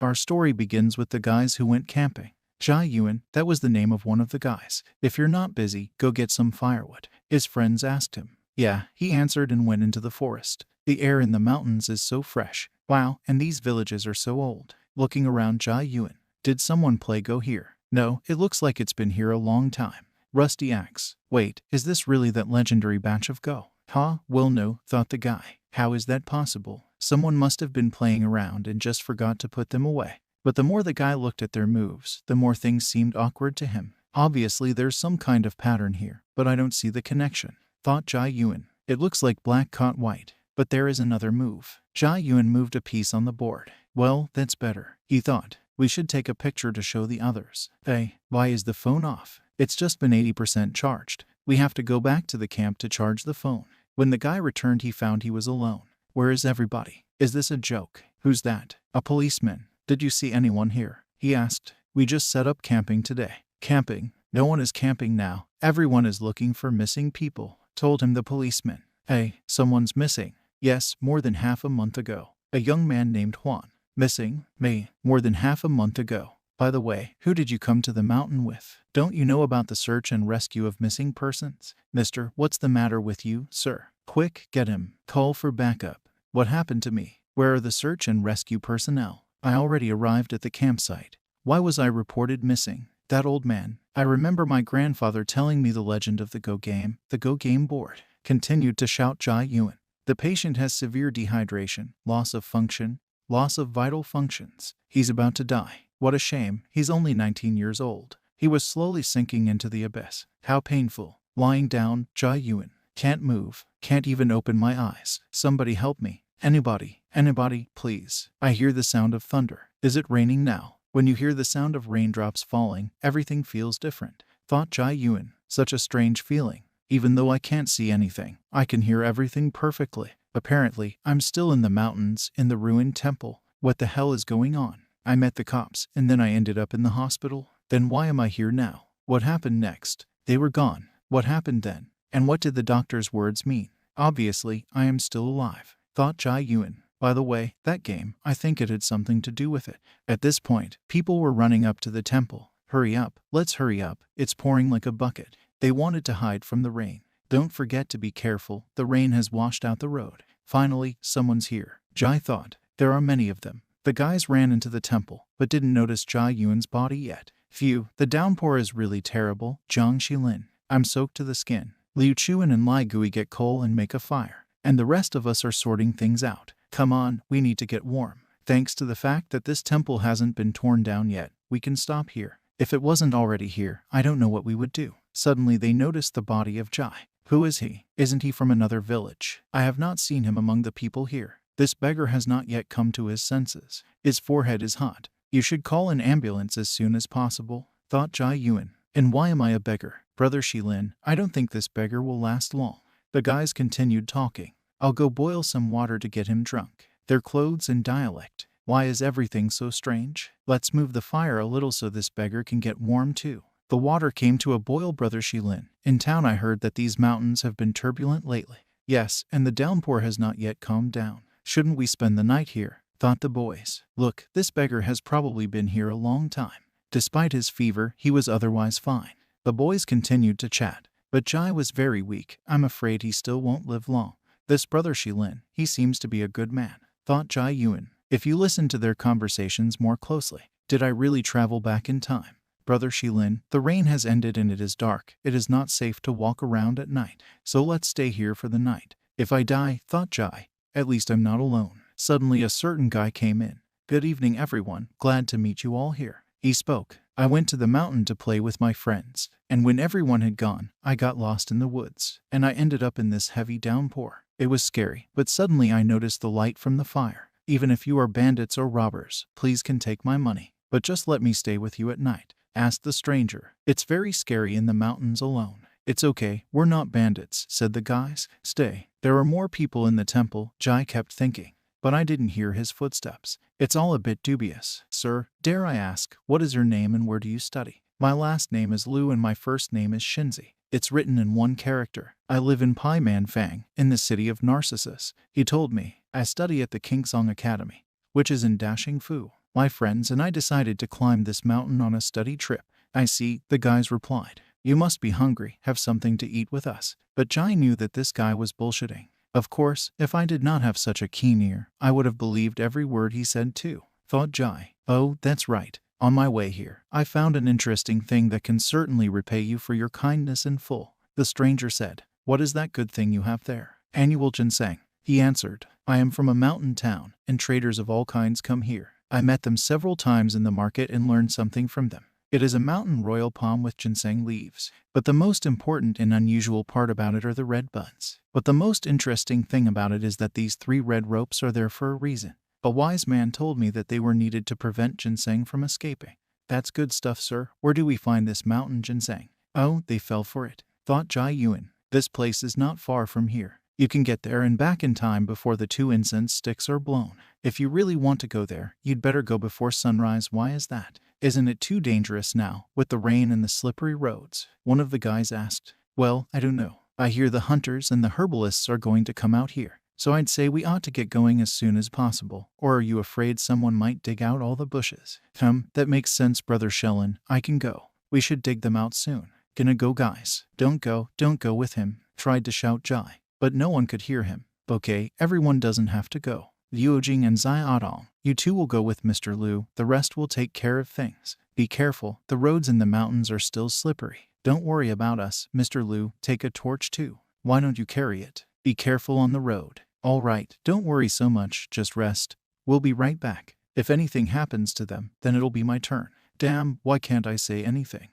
Our story begins with the guys who went camping. Ji Yuan, that was the name of one of the guys. If you're not busy, go get some firewood. His friends asked him. Yeah, he answered and went into the forest. The air in the mountains is so fresh. Wow, and these villages are so old. Looking around Ji Yuan. Did someone play Go here? No, it looks like it's been here a long time. Rusty axe. Wait, is this really that legendary batch of Go? Huh? Well no, thought the guy. How is that possible? Someone must have been playing around and just forgot to put them away. But the more the guy looked at their moves, the more things seemed awkward to him. Obviously there's some kind of pattern here, but I don't see the connection. Thought Ji Yuan. It looks like black caught white. But there is another move. Ji Yuan moved a piece on the board. Well, that's better, he thought. We should take a picture to show the others. Hey, why is the phone off? It's just been 80% charged. We have to go back to the camp to charge the phone. When the guy returned, he found he was alone. Where is everybody? Is this a joke? Who's that? A policeman. Did you see anyone here? He asked. We just set up camping today. Camping? No one is camping now. Everyone is looking for missing people, told him the policeman. Hey, someone's missing. Yes, more than half a month ago. A young man named Juan. Missing? Me. More than half a month ago. By the way, who did you come to the mountain with? Don't you know about the search and rescue of missing persons? Mister, what's the matter with you, sir? Quick, get him. Call for backup. What happened to me? Where are the search and rescue personnel? I already arrived at the campsite. Why was I reported missing? That old man. I remember my grandfather telling me the legend of the Go game board. Continued to shout Ji Yuan. The patient has severe dehydration, loss of function, loss of vital functions. He's about to die. What a shame, he's only 19 years old. He was slowly sinking into the abyss. How painful. Lying down, Ji Yuan. Can't move, can't even open my eyes. Somebody help me. Anybody, please. I hear the sound of thunder. Is it raining now? When you hear the sound of raindrops falling, everything feels different. Thought Ji Yuan. Such a strange feeling. Even though I can't see anything, I can hear everything perfectly. Apparently, I'm still in the mountains, in the ruined temple. What the hell is going on? I met the cops, and then I ended up in the hospital. Then why am I here now? What happened next? They were gone. What happened then? And what did the doctor's words mean? Obviously, I am still alive. Thought Ji Yuan. By the way, that game, I think it had something to do with it. At this point, people were running up to the temple. Hurry up, let's hurry up. It's pouring like a bucket. They wanted to hide from the rain. Don't forget to be careful, the rain has washed out the road. Finally, someone's here. Ji thought. There are many of them. The guys ran into the temple, but didn't notice Ji Yuan's body yet. Phew, the downpour is really terrible. Zhang Xilin. I'm soaked to the skin. Liu Chuan and Lai Gui get coal and make a fire. And the rest of us are sorting things out. Come on, we need to get warm. Thanks to the fact that this temple hasn't been torn down yet, we can stop here. If it wasn't already here, I don't know what we would do. Suddenly they noticed the body of Ji. Who is he? Isn't he from another village? I have not seen him among the people here. This beggar has not yet come to his senses. His forehead is hot. You should call an ambulance as soon as possible, thought Ji Yuan. And why am I a beggar? Brother Xilin, I don't think this beggar will last long. The guys continued talking. I'll go boil some water to get him drunk. Their clothes and dialect. Why is everything so strange? Let's move the fire a little so this beggar can get warm too. The water came to a boil, Brother Xilin. In town I heard that these mountains have been turbulent lately. Yes, and the downpour has not yet calmed down. Shouldn't we spend the night here? Thought the boys. Look, this beggar has probably been here a long time. Despite his fever, he was otherwise fine. The boys continued to chat. But Ji was very weak. I'm afraid he still won't live long. This Brother Xilin, he seems to be a good man, thought Ji Yuan. If you listen to their conversations more closely, did I really travel back in time? Brother Xilin, the rain has ended and it is dark. It is not safe to walk around at night. So let's stay here for the night. If I die, thought Ji, at least I'm not alone. Suddenly a certain guy came in. Good evening everyone, glad to meet you all here. He spoke. I went to the mountain to play with my friends, and when everyone had gone, I got lost in the woods, and I ended up in this heavy downpour. It was scary, but suddenly I noticed the light from the fire. Even if you are bandits or robbers, please can take my money, but just let me stay with you at night, asked the stranger. It's very scary in the mountains alone. It's okay, we're not bandits, said the guys. Stay. There are more people in the temple, Ji kept thinking. But I didn't hear his footsteps. It's all a bit dubious. Sir, dare I ask, what is your name and where do you study? My last name is Liu and my first name is Shinzi. It's written in one character. I live in Paimanfang, in the city of Narcissus. He told me. I study at the Kingsong Academy, which is in Dashing Fu. My friends and I decided to climb this mountain on a study trip. I see, the guys replied. You must be hungry, have something to eat with us. But Jai knew that this guy was bullshitting. Of course, if I did not have such a keen ear, I would have believed every word he said too, thought Jai. Oh, that's right. On my way here, I found an interesting thing that can certainly repay you for your kindness in full. The stranger said. What is that good thing you have there? Annual ginseng. He answered. I am from a mountain town, and traders of all kinds come here. I met them several times in the market and learned something from them. It is a mountain royal palm with ginseng leaves. But the most important and unusual part about it are the red buds. But the most interesting thing about it is that these 3 red ropes are there for a reason. A wise man told me that they were needed to prevent ginseng from escaping. That's good stuff, sir. Where do we find this mountain ginseng? Oh, they fell for it, thought Ji Yuan. This place is not far from here. You can get there and back in time before the 2 incense sticks are blown. If you really want to go there, you'd better go before sunrise. Why is that? Isn't it too dangerous now, with the rain and the slippery roads? One of the guys asked. Well, I don't know. I hear the hunters and the herbalists are going to come out here. So I'd say we ought to get going as soon as possible. Or are you afraid someone might dig out all the bushes? That makes sense, Brother Shellen. I can go. We should dig them out soon. Gonna go, guys. Don't go with him, tried to shout Jai. But no one could hear him. Okay, everyone doesn't have to go. Liu Jing and Zai Adong, you two will go with Mr. Liu. The rest will take care of things. Be careful, the roads in the mountains are still slippery. Don't worry about us, Mr. Liu. Take a torch too. Why don't you carry it? Be careful on the road. All right, don't worry so much, just rest. We'll be right back. If anything happens to them, then it'll be my turn. Damn, why can't I say anything?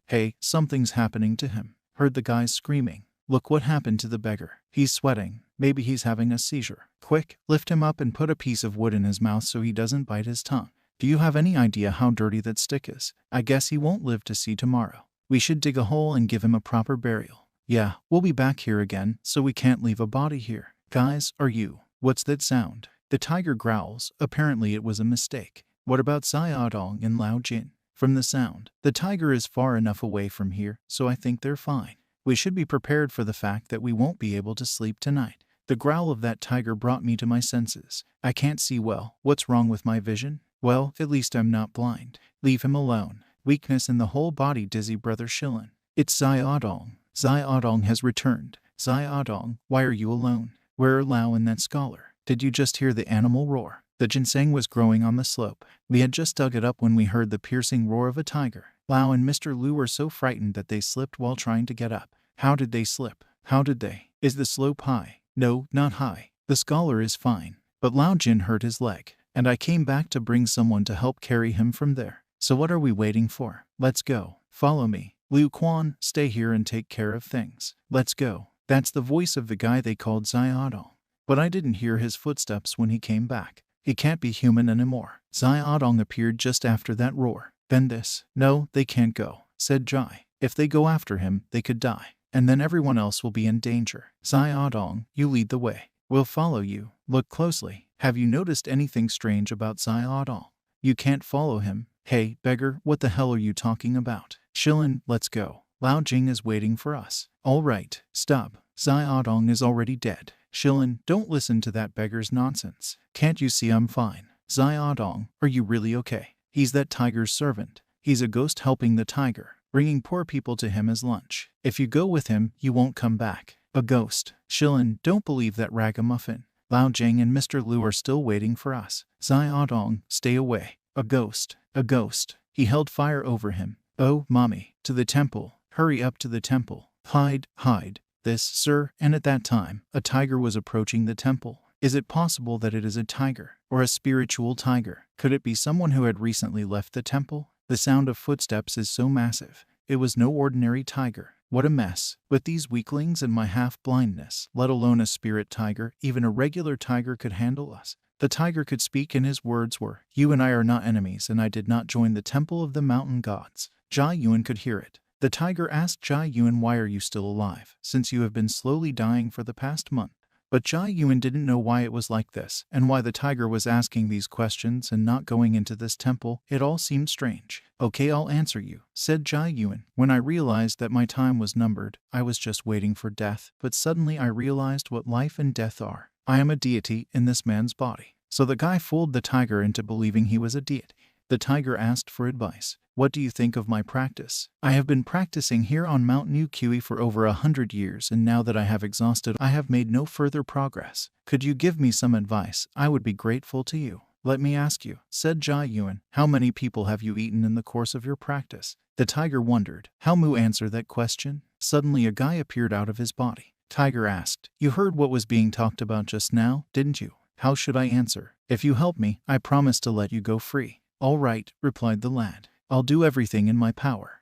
Hey, something's happening to him. Heard the guys screaming. Look what happened to the beggar. He's sweating. Maybe he's having a seizure. Quick, lift him up and put a piece of wood in his mouth so he doesn't bite his tongue. Do you have any idea how dirty that stick is? I guess he won't live to see tomorrow. We should dig a hole and give him a proper burial. Yeah, we'll be back here again, so we can't leave a body here. Guys, are you? What's that sound? The tiger growls. Apparently it was a mistake. What about Xiaodong and Lao Jin? From the sound, the tiger is far enough away from here, so I think they're fine. We should be prepared for the fact that we won't be able to sleep tonight. The growl of that tiger brought me to my senses. I can't see well. What's wrong with my vision? Well, at least I'm not blind. Leave him alone. Weakness in the whole body, dizzy, Brother Shilin. It's Xiaodong. Xiaodong has returned. Xiaodong, why are you alone? Where are Lao and that scholar? Did you just hear the animal roar? The ginseng was growing on the slope. We had just dug it up when we heard the piercing roar of a tiger. Lao and Mr. Liu were so frightened that they slipped while trying to get up. How did they slip? How did they? Is the slope high? No, not high. The scholar is fine. But Lao Jin hurt his leg, and I came back to bring someone to help carry him from there. So what are we waiting for? Let's go. Follow me. Liu Quan, stay here and take care of things. Let's go. That's the voice of the guy they called Xiaodong. But I didn't hear his footsteps when he came back. He can't be human anymore. Xiaodong appeared just after that roar. Then this. No, they can't go, said Jai. If they go after him, they could die. And then everyone else will be in danger. Xiaodong, you lead the way. We'll follow you. Look closely. Have you noticed anything strange about Xiaodong? You can't follow him. Hey, beggar, what the hell are you talking about? Shilin, let's go. Lao Jing is waiting for us. All right, stop. Xiaodong is already dead. Shilin, don't listen to that beggar's nonsense. Can't you see I'm fine? Xiaodong, are you really okay? He's that tiger's servant. He's a ghost helping the tiger, bringing poor people to him as lunch. If you go with him, you won't come back. A ghost. Shilin, don't believe that ragamuffin. Lao Jing and Mr. Liu are still waiting for us. Xiaodong, stay away. A ghost. A ghost. He held fire over him. Oh, mommy. To the temple. Hurry up to the temple. Hide, hide. This, sir, and at that time, a tiger was approaching the temple. Is it possible that it is a tiger, or a spiritual tiger? Could it be someone who had recently left the temple? The sound of footsteps is so massive. It was no ordinary tiger. What a mess. With these weaklings and my half-blindness, let alone a spirit tiger, even a regular tiger could handle us. The tiger could speak and his words were, "You and I are not enemies and I did not join the temple of the mountain gods." Ji Yuan could hear it. The tiger asked Ji Yuan, why are you still alive, since you have been slowly dying for the past month? But Ji Yuan didn't know why it was like this, and why the tiger was asking these questions and not going into this temple. It all seemed strange. Okay, I'll answer you, said Ji Yuan. When I realized that my time was numbered, I was just waiting for death, but suddenly I realized what life and death are. I am a deity in this man's body. So the guy fooled the tiger into believing he was a deity. The tiger asked for advice. What do you think of my practice? I have been practicing here on Mount Uqi for over 100 years, and now that I have exhausted, I have made no further progress. Could you give me some advice? I would be grateful to you. Let me ask you, said Ji Yuan, how many people have you eaten in the course of your practice? The tiger wondered. How Mu answer that question? Suddenly a guy appeared out of his body. Tiger asked, you heard what was being talked about just now, didn't you? How should I answer? If you help me, I promise to let you go free. All right, replied the lad. I'll do everything in my power.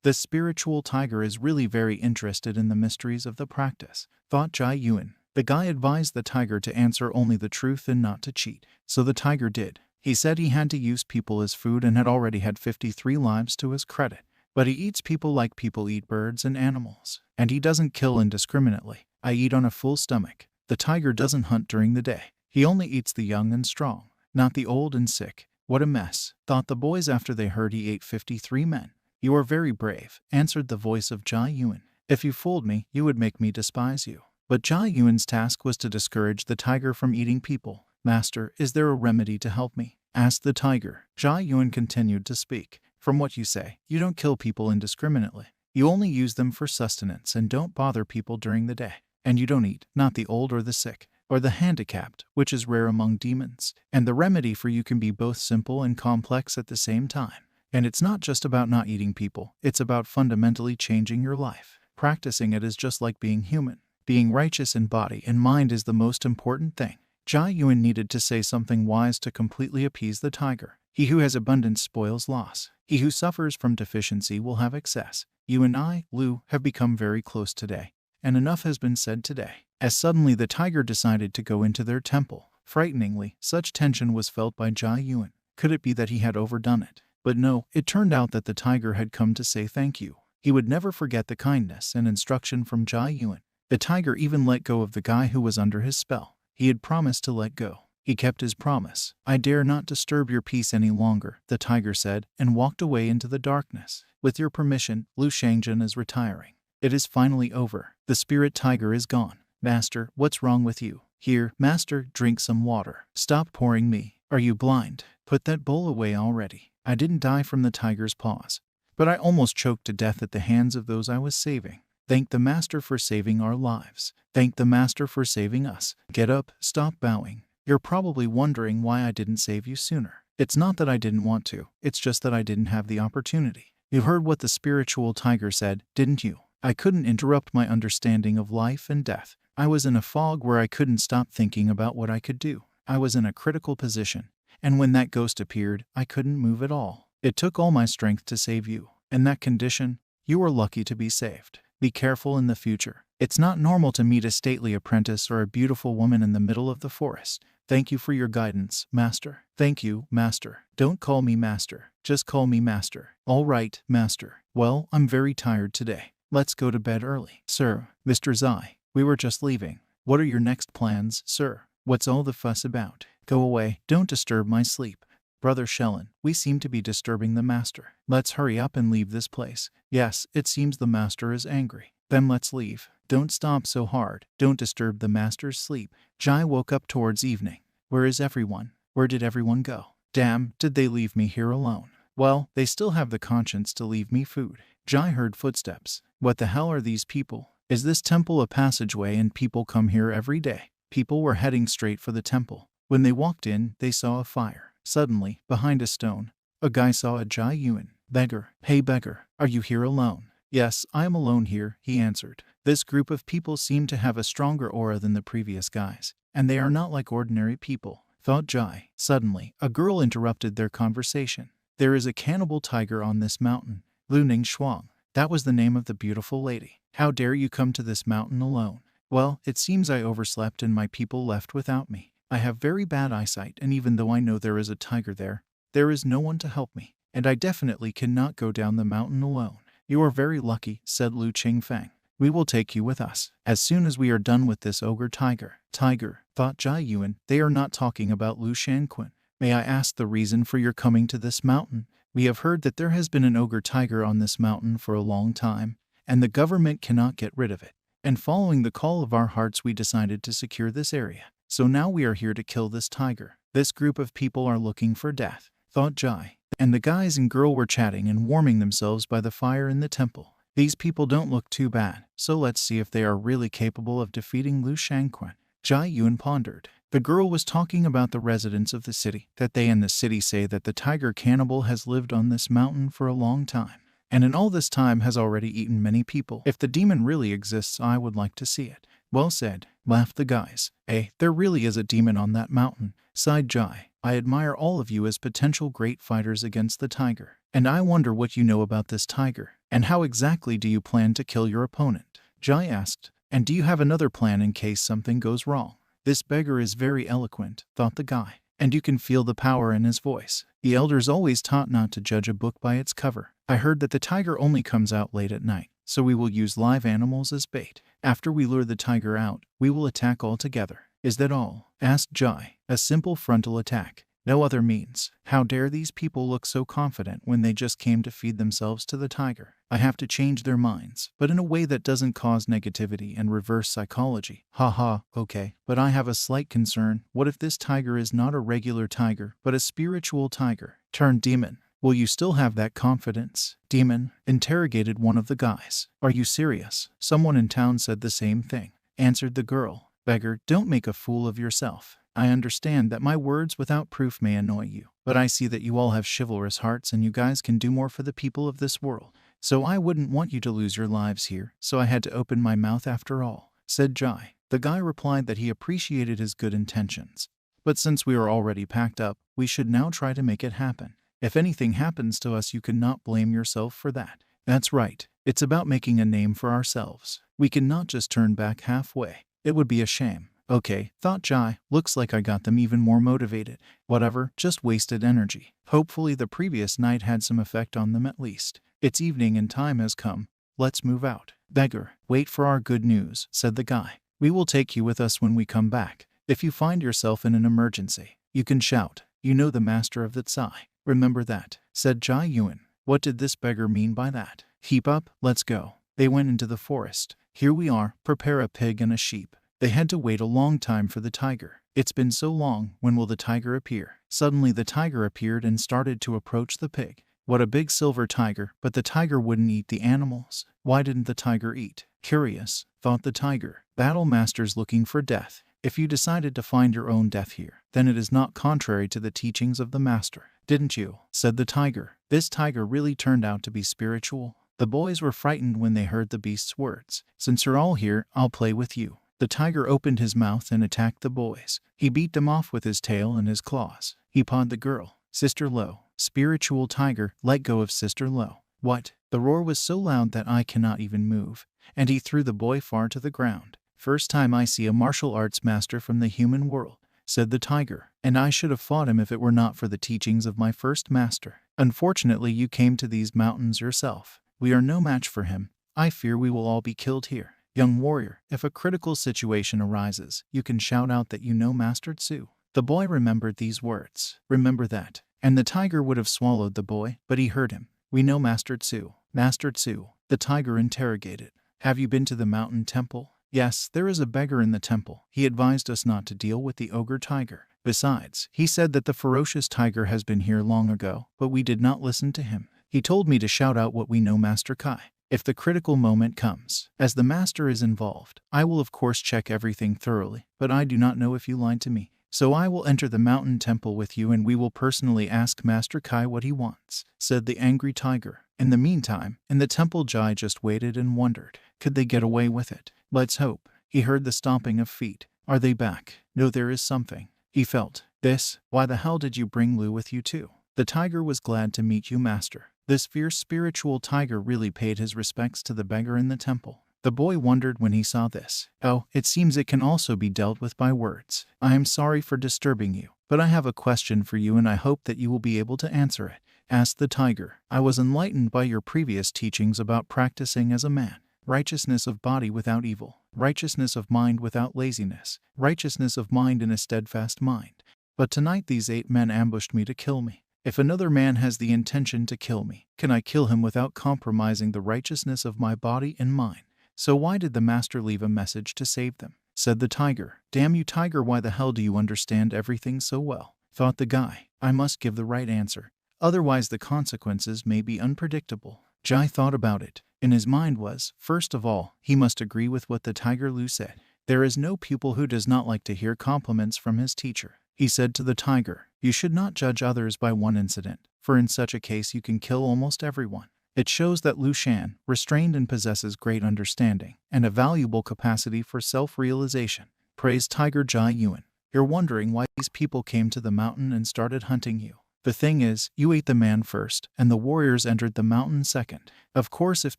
The spiritual tiger is really very interested in the mysteries of the practice, thought Ji Yuan. The guy advised the tiger to answer only the truth and not to cheat. So the tiger did. He said he had to use people as food and had already had 53 lives to his credit. But he eats people like people eat birds and animals. And he doesn't kill indiscriminately. I eat on a full stomach. The tiger doesn't hunt during the day. He only eats the young and strong, not the old and sick. What a mess, thought the boys after they heard he ate 53 men. You are very brave, answered the voice of Ji Yuan. If you fooled me, you would make me despise you. But Ji Yuan's task was to discourage the tiger from eating people. Master, is there a remedy to help me? Asked the tiger. Ji Yuan continued to speak. From what you say, you don't kill people indiscriminately. You only use them for sustenance and don't bother people during the day. And you don't eat, not the old or the sick, or the handicapped, which is rare among demons. And the remedy for you can be both simple and complex at the same time. And it's not just about not eating people, it's about fundamentally changing your life. Practicing it is just like being human. Being righteous in body and mind is the most important thing. Ji Yuan needed to say something wise to completely appease the tiger. He who has abundance spoils loss. He who suffers from deficiency will have excess. You and I, Lu, have become very close today. And enough has been said today. As suddenly the tiger decided to go into their temple. Frighteningly, such tension was felt by Ji Yuan. Could it be that he had overdone it? But no, it turned out that the tiger had come to say thank you. He would never forget the kindness and instruction from Ji Yuan. The tiger even let go of the guy who was under his spell. He had promised to let go. He kept his promise. I dare not disturb your peace any longer, the tiger said, and walked away into the darkness. With your permission, Lu Shangjian is retiring. It is finally over. The spirit tiger is gone. Master, what's wrong with you? Here, master, drink some water. Stop pouring me. Are you blind? Put that bowl away already. I didn't die from the tiger's paws, but I almost choked to death at the hands of those I was saving. Thank the master for saving our lives. Thank the master for saving us. Get up, stop bowing. You're probably wondering why I didn't save you sooner. It's not that I didn't want to, it's just that I didn't have the opportunity. You heard what the spiritual tiger said, didn't you? I couldn't interrupt my understanding of life and death. I was in a fog where I couldn't stop thinking about what I could do. I was in a critical position, and when that ghost appeared, I couldn't move at all. It took all my strength to save you. In that condition, you were lucky to be saved. Be careful in the future. It's not normal to meet a stately apprentice or a beautiful woman in the middle of the forest. Thank you for your guidance, master. Thank you, master. Don't call me master. Just call me master. All right, master. Well, I'm very tired today. Let's go to bed early. Sir, Mr. Zai, we were just leaving. What are your next plans, sir? What's all the fuss about? Go away. Don't disturb my sleep. Brother Shellen, we seem to be disturbing the master. Let's hurry up and leave this place. Yes, it seems the master is angry. Then let's leave. Don't stomp so hard. Don't disturb the master's sleep. Jai woke up towards evening. Where is everyone? Where did everyone go? Damn, did they leave me here alone? Well, they still have the conscience to leave me food. Jai heard footsteps. What the hell are these people? Is this temple a passageway and people come here every day? People were heading straight for the temple. When they walked in, they saw a fire. Suddenly, behind a stone, a guy saw a Ji Yuan. Beggar, hey beggar, are you here alone? Yes, I am alone here, he answered. This group of people seem to have a stronger aura than the previous guys, and they are not like ordinary people, thought Jai. Suddenly, a girl interrupted their conversation. There is a cannibal tiger on this mountain. Lu Ning Shuang. That was the name of the beautiful lady. How dare you come to this mountain alone? Well, it seems I overslept and my people left without me. I have very bad eyesight, and even though I know there is a tiger there, there is no one to help me, and I definitely cannot go down the mountain alone. You are very lucky, said Lu Qingfeng. We will take you with us, as soon as we are done with this ogre tiger. Tiger, thought Ji Yuan, they are not talking about Lu Shanquan. May I ask the reason for your coming to this mountain? We have heard that there has been an ogre tiger on this mountain for a long time, and the government cannot get rid of it. And following the call of our hearts, we decided to secure this area. So now we are here to kill this tiger. This group of people are looking for death, thought Ji. And the guys and girl were chatting and warming themselves by the fire in the temple. These people don't look too bad, so let's see if they are really capable of defeating Lu Shangquan. Ji Yuan pondered. The girl was talking about the residents of the city, that they in the city say that the tiger cannibal has lived on this mountain for a long time, and in all this time has already eaten many people. If the demon really exists, I would like to see it. Well said, laughed the guys. There really is a demon on that mountain, sighed Ji. I admire all of you as potential great fighters against the tiger. And I wonder what you know about this tiger, and how exactly do you plan to kill your opponent? Ji asked. And do you have another plan in case something goes wrong? This beggar is very eloquent, thought the guy, and you can feel the power in his voice. The elders always taught not to judge a book by its cover. I heard that the tiger only comes out late at night, so we will use live animals as bait. After we lure the tiger out, we will attack all together. Is that all? Asked Ji. A simple frontal attack. No other means. How dare these people look so confident when they just came to feed themselves to the tiger? I have to change their minds, but in a way that doesn't cause negativity and reverse psychology. Haha, okay, but I have a slight concern. What if this tiger is not a regular tiger, but a spiritual tiger turned demon? Will you still have that confidence? Demon? Interrogated one of the guys. Are you serious? Someone in town said the same thing, answered the girl. Beggar, don't make a fool of yourself. I understand that my words without proof may annoy you, but I see that you all have chivalrous hearts and you guys can do more for the people of this world. So I wouldn't want you to lose your lives here, so I had to open my mouth after all, said Ji. The guy replied that he appreciated his good intentions, but since we are already packed up, we should now try to make it happen. If anything happens to us, you cannot blame yourself for that. That's right. It's about making a name for ourselves. We cannot just turn back halfway. It would be a shame. Okay, thought Ji. Looks like I got them even more motivated. Whatever, just wasted energy. Hopefully the previous night had some effect on them at least. It's evening and time has come. Let's move out. Beggar, wait for our good news, said the guy. We will take you with us when we come back. If you find yourself in an emergency, you can shout. You know the master of the Tsai. Remember that, said Ji Yuan. What did this beggar mean by that? Heap up, let's go. They went into the forest. Here we are, prepare a pig and a sheep. They had to wait a long time for the tiger. It's been so long, when will the tiger appear? Suddenly the tiger appeared and started to approach the pig. What a big silver tiger, but the tiger wouldn't eat the animals. Why didn't the tiger eat? Curious, thought the tiger. Battle masters looking for death. If you decided to find your own death here, then it is not contrary to the teachings of the master. Didn't you? Said the tiger. This tiger really turned out to be spiritual. The boys were frightened when they heard the beast's words. Since you're all here, I'll play with you. The tiger opened his mouth and attacked the boys. He beat them off with his tail and his claws. He pawed the girl. Sister Lo. Spiritual tiger, let go of Sister Lo. What? The roar was so loud that I cannot even move. And he threw the boy far to the ground. First time I see a martial arts master from the human world, said the tiger. And I should have fought him if it were not for the teachings of my first master. Unfortunately, you came to these mountains yourself. We are no match for him. I fear we will all be killed here. Young warrior, if a critical situation arises, you can shout out that you know Master Tsu. The boy remembered these words. Remember that. And the tiger would have swallowed the boy, but he heard him. We know Master Tsu. Master Tsu, the tiger interrogated. Have you been to the mountain temple? Yes, there is a beggar in the temple. He advised us not to deal with the ogre tiger. Besides, he said that the ferocious tiger has been here long ago, but we did not listen to him. He told me to shout out what we know, Master Kai. If the critical moment comes, as the master is involved, I will of course check everything thoroughly, but I do not know if you lied to me. So I will enter the mountain temple with you and we will personally ask Master Kai what he wants, said the angry tiger. In the meantime, in the temple, Ji just waited and wondered, could they get away with it? Let's hope. He heard the stomping of feet. Are they back? No, there is something. He felt this. Why the hell did you bring Lu with you too? The tiger was glad to meet you, master. This fierce spiritual tiger really paid his respects to the beggar in the temple. The boy wondered when he saw this. Oh, it seems it can also be dealt with by words. I am sorry for disturbing you, but I have a question for you and I hope that you will be able to answer it, asked the tiger. I was enlightened by your previous teachings about practicing as a man. Righteousness of body without evil. Righteousness of mind without laziness. Righteousness of mind in a steadfast mind. But tonight these 8 men ambushed me to kill me. If another man has the intention to kill me, can I kill him without compromising the righteousness of my body and mind? So why did the master leave a message to save them? said the tiger. Damn you, tiger, why the hell do you understand everything so well? Thought the guy. I must give the right answer. Otherwise the consequences may be unpredictable. Ji thought about it. In his mind was, first of all, he must agree with what the tiger Lu said. There is no pupil who does not like to hear compliments from his teacher. He said to the tiger, you should not judge others by one incident, for in such a case you can kill almost everyone. It shows that Lu Shan, restrained and possesses great understanding, and a valuable capacity for self-realization. Praised Tiger Ji Yuan. You're wondering why these people came to the mountain and started hunting you. The thing is, you ate the man first, and the warriors entered the mountain second. Of course, if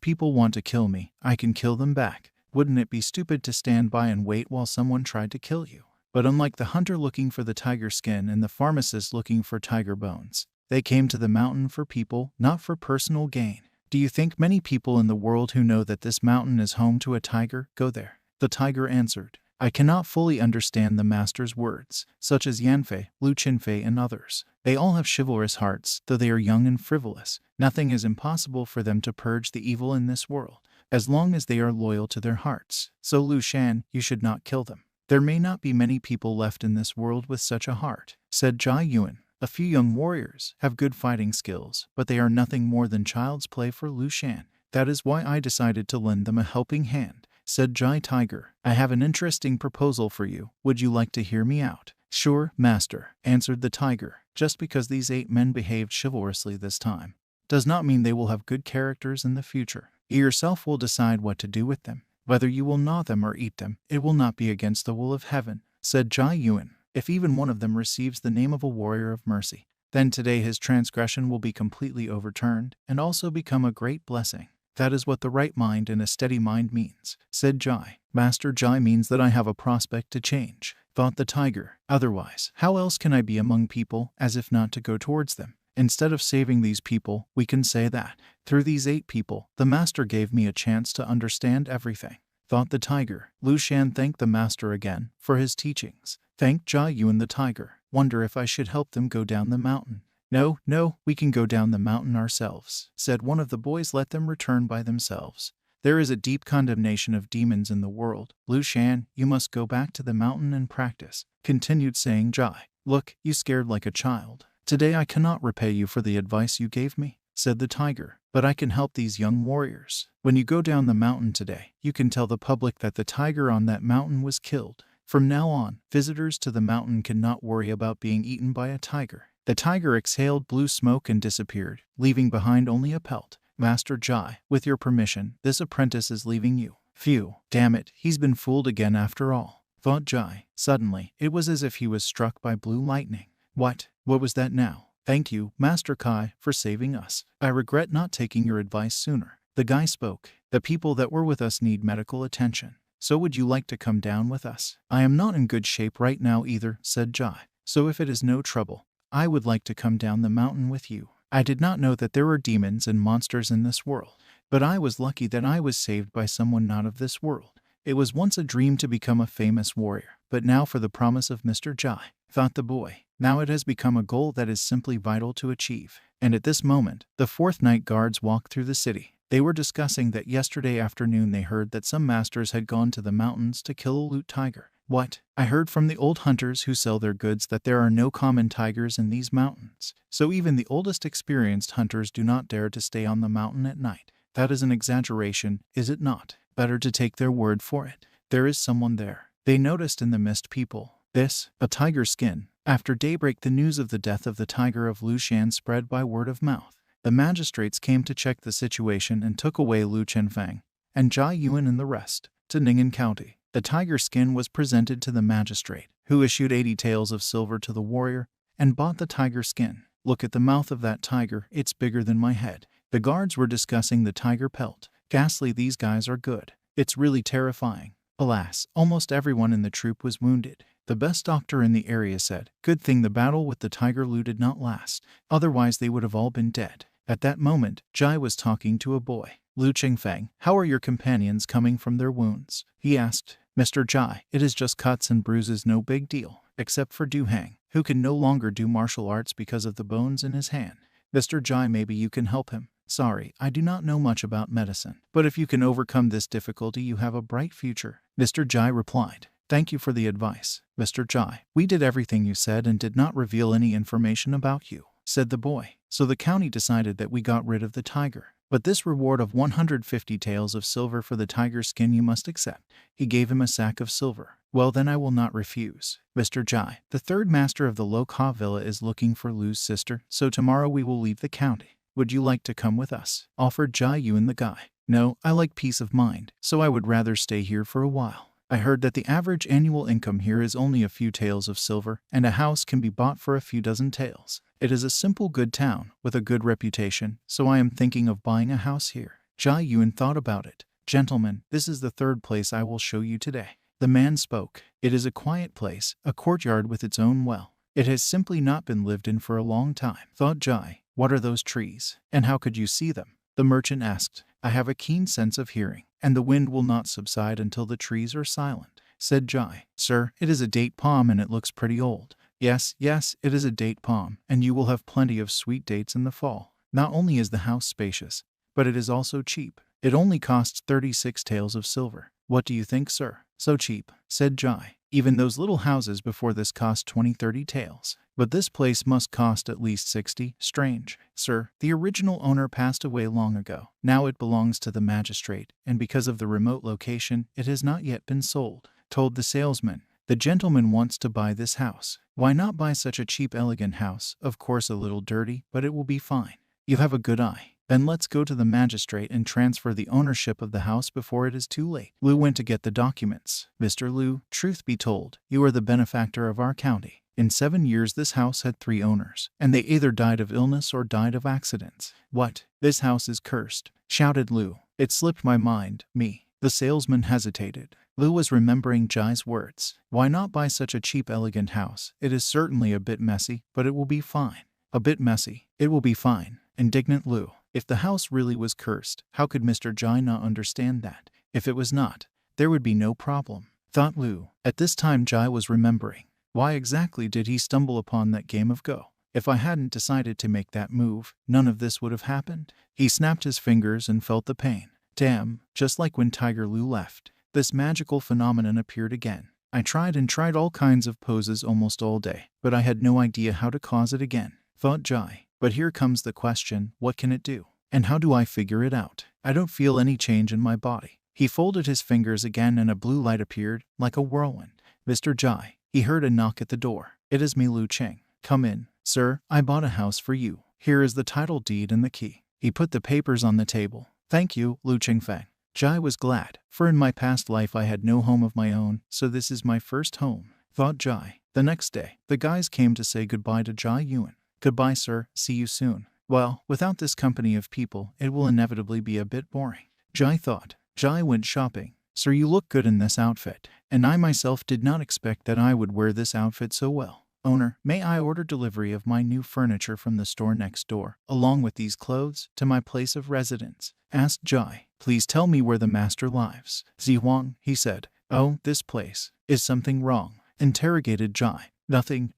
people want to kill me, I can kill them back. Wouldn't it be stupid to stand by and wait while someone tried to kill you? But unlike the hunter looking for the tiger skin and the pharmacist looking for tiger bones, they came to the mountain for people, not for personal gain. Do you think many people in the world who know that this mountain is home to a tiger go there? The tiger answered, I cannot fully understand the master's words, such as Yanfei, Lu Qinfei, and others. They all have chivalrous hearts, though they are young and frivolous. Nothing is impossible for them to purge the evil in this world, as long as they are loyal to their hearts. So Lu Shan, you should not kill them. There may not be many people left in this world with such a heart, said Ji Yuan. A few young warriors have good fighting skills, but they are nothing more than child's play for Lu Shan. That is why I decided to lend them a helping hand, said Ji Tiger. I have an interesting proposal for you. Would you like to hear me out? Sure, master, answered the tiger. Just because these 8 men behaved chivalrously this time does not mean they will have good characters in the future. You yourself will decide what to do with them. Whether you will gnaw them or eat them, it will not be against the will of heaven, said Ji Yuan. If even one of them receives the name of a warrior of mercy, then today his transgression will be completely overturned and also become a great blessing. That is what the right mind and a steady mind means, said Ji. Master Ji means that I have a prospect to change, thought the tiger. Otherwise, how else can I be among people as if not to go towards them? Instead of saving these people, we can say that, through these 8 people, the master gave me a chance to understand everything, thought the tiger. Lu Shan thanked the master again for his teachings. Thanked Ji Yuan the tiger. Wonder if I should help them go down the mountain. No, we can go down the mountain ourselves, said one of the boys. Let them return by themselves. There is a deep condemnation of demons in the world. Lu Shan, you must go back to the mountain and practice, continued saying Ji. Look, you scared like a child. Today I cannot repay you for the advice you gave me, said the tiger, but I can help these young warriors. When you go down the mountain today, you can tell the public that the tiger on that mountain was killed. From now on, visitors to the mountain cannot worry about being eaten by a tiger. The tiger exhaled blue smoke and disappeared, leaving behind only a pelt. Master Ji, with your permission, this apprentice is leaving you. Phew, damn it, he's been fooled again after all, thought Ji. Suddenly, it was as if he was struck by blue lightning. What was that now? Thank you, Master Kai, for saving us. I regret not taking your advice sooner. The guy spoke. The people that were with us need medical attention. So would you like to come down with us? I am not in good shape right now either, said Ji. So if it is no trouble, I would like to come down the mountain with you. I did not know that there were demons and monsters in this world, but I was lucky that I was saved by someone not of this world. It was once a dream to become a famous warrior, but now for the promise of Mr. Ji, thought the boy. Now it has become a goal that is simply vital to achieve. And at this moment, the 4th night guards walked through the city. They were discussing that yesterday afternoon they heard that some masters had gone to the mountains to kill a loot tiger. What? I heard from the old hunters who sell their goods that there are no common tigers in these mountains. So even the oldest experienced hunters do not dare to stay on the mountain at night. That is an exaggeration, is it not? Better to take their word for it. There is someone there. They noticed in the mist people. This, a tiger skin. After daybreak the news of the death of the tiger of Lu Shan spread by word of mouth. The magistrates came to check the situation and took away Lu Chenfang and Ji Yuan and the rest to Ning'an County. The tiger skin was presented to the magistrate, who issued 80 taels of silver to the warrior and bought the tiger skin. Look at the mouth of that tiger, it's bigger than my head. The guards were discussing the tiger pelt. Ghastly, these guys are good. It's really terrifying. Alas, almost everyone in the troop was wounded. The best doctor in the area said, good thing the battle with the tiger Lu did not last, otherwise they would have all been dead. At that moment, Ji was talking to a boy. Lu Qingfeng, how are your companions coming from their wounds? He asked. Mr. Ji, it is just cuts and bruises, no big deal, except for Du Hang, who can no longer do martial arts because of the bones in his hand. Mr. Ji, maybe you can help him. Sorry, I do not know much about medicine, but if you can overcome this difficulty you have a bright future. Mr. Ji replied. Thank you for the advice, Mr. Ji. We did everything you said and did not reveal any information about you, said the boy. So the county decided that we got rid of the tiger. But this reward of 150 taels of silver for the tiger's skin you must accept. He gave him a sack of silver. Well, then I will not refuse, Mr. Ji. The third master of the Lokha villa is looking for Lu's sister, so tomorrow we will leave the county. Would you like to come with us? Offered Ji Yuan the guy. No, I like peace of mind, so I would rather stay here for a while. I heard that the average annual income here is only a few taels of silver, and a house can be bought for a few dozen taels. It is a simple good town, with a good reputation, so I am thinking of buying a house here. Ji Yuan thought about it. Gentlemen, this is the third place I will show you today. The man spoke. It is a quiet place, a courtyard with its own well. It has simply not been lived in for a long time. Thought Ji. What are those trees? And how could you see them? The merchant asked. I have a keen sense of hearing, and the wind will not subside until the trees are silent, said Ji. Sir, it is a date palm and it looks pretty old. Yes, it is a date palm, and you will have plenty of sweet dates in the fall. Not only is the house spacious, but it is also cheap. It only costs 36 taels of silver. What do you think, sir? So cheap, said Ji. Even those little houses before this cost 20-30 taels. But this place must cost at least 60. Strange. Sir, the original owner passed away long ago. Now it belongs to the magistrate, and because of the remote location, it has not yet been sold. Told the salesman. The gentleman wants to buy this house. Why not buy such a cheap, elegant house? Of course a little dirty, but it will be fine. You have a good eye. Then let's go to the magistrate and transfer the ownership of the house before it is too late. Lu went to get the documents. Mr. Lu, truth be told, you are the benefactor of our county. In 7 years this house had 3 owners, and they either died of illness or died of accidents. What? This house is cursed, shouted Lu. It slipped my mind, me. The salesman hesitated. Lu was remembering Ji's words. Why not buy such a cheap, elegant house? It is certainly a bit messy, but it will be fine. A bit messy. It will be fine. Indignant Lu. If the house really was cursed, how could Mr. Ji not understand that? If it was not, there would be no problem, thought Lu. At this time Ji was remembering. Why exactly did he stumble upon that game of Go? If I hadn't decided to make that move, none of this would have happened. He snapped his fingers and felt the pain. Damn, just like when Tiger Lu left. This magical phenomenon appeared again. I tried all kinds of poses almost all day, but I had no idea how to cause it again, thought Ji. But here comes the question, what can it do? And how do I figure it out? I don't feel any change in my body. He folded his fingers again and a blue light appeared, like a whirlwind. Mr. Ji. He heard a knock at the door. It is me, Lu Cheng. Come in. Sir, I bought a house for you. Here is the title deed and the key. He put the papers on the table. Thank you, Lu Chengfeng. Ji was glad, for in my past life I had no home of my own, so this is my first home, thought Ji. The next day, the guys came to say goodbye to Ji Yuan. Goodbye, sir. See you soon. Well, without this company of people, it will inevitably be a bit boring, Ji thought. Ji went shopping. Sir, you look good in this outfit, and I myself did not expect that I would wear this outfit so well. Owner, may I order delivery of my new furniture from the store next door, along with these clothes, to my place of residence? Asked Ji. Please tell me where the master lives. Ji Yuan, he said. Oh, this place. Is something wrong? Interrogated Ji. Nothing.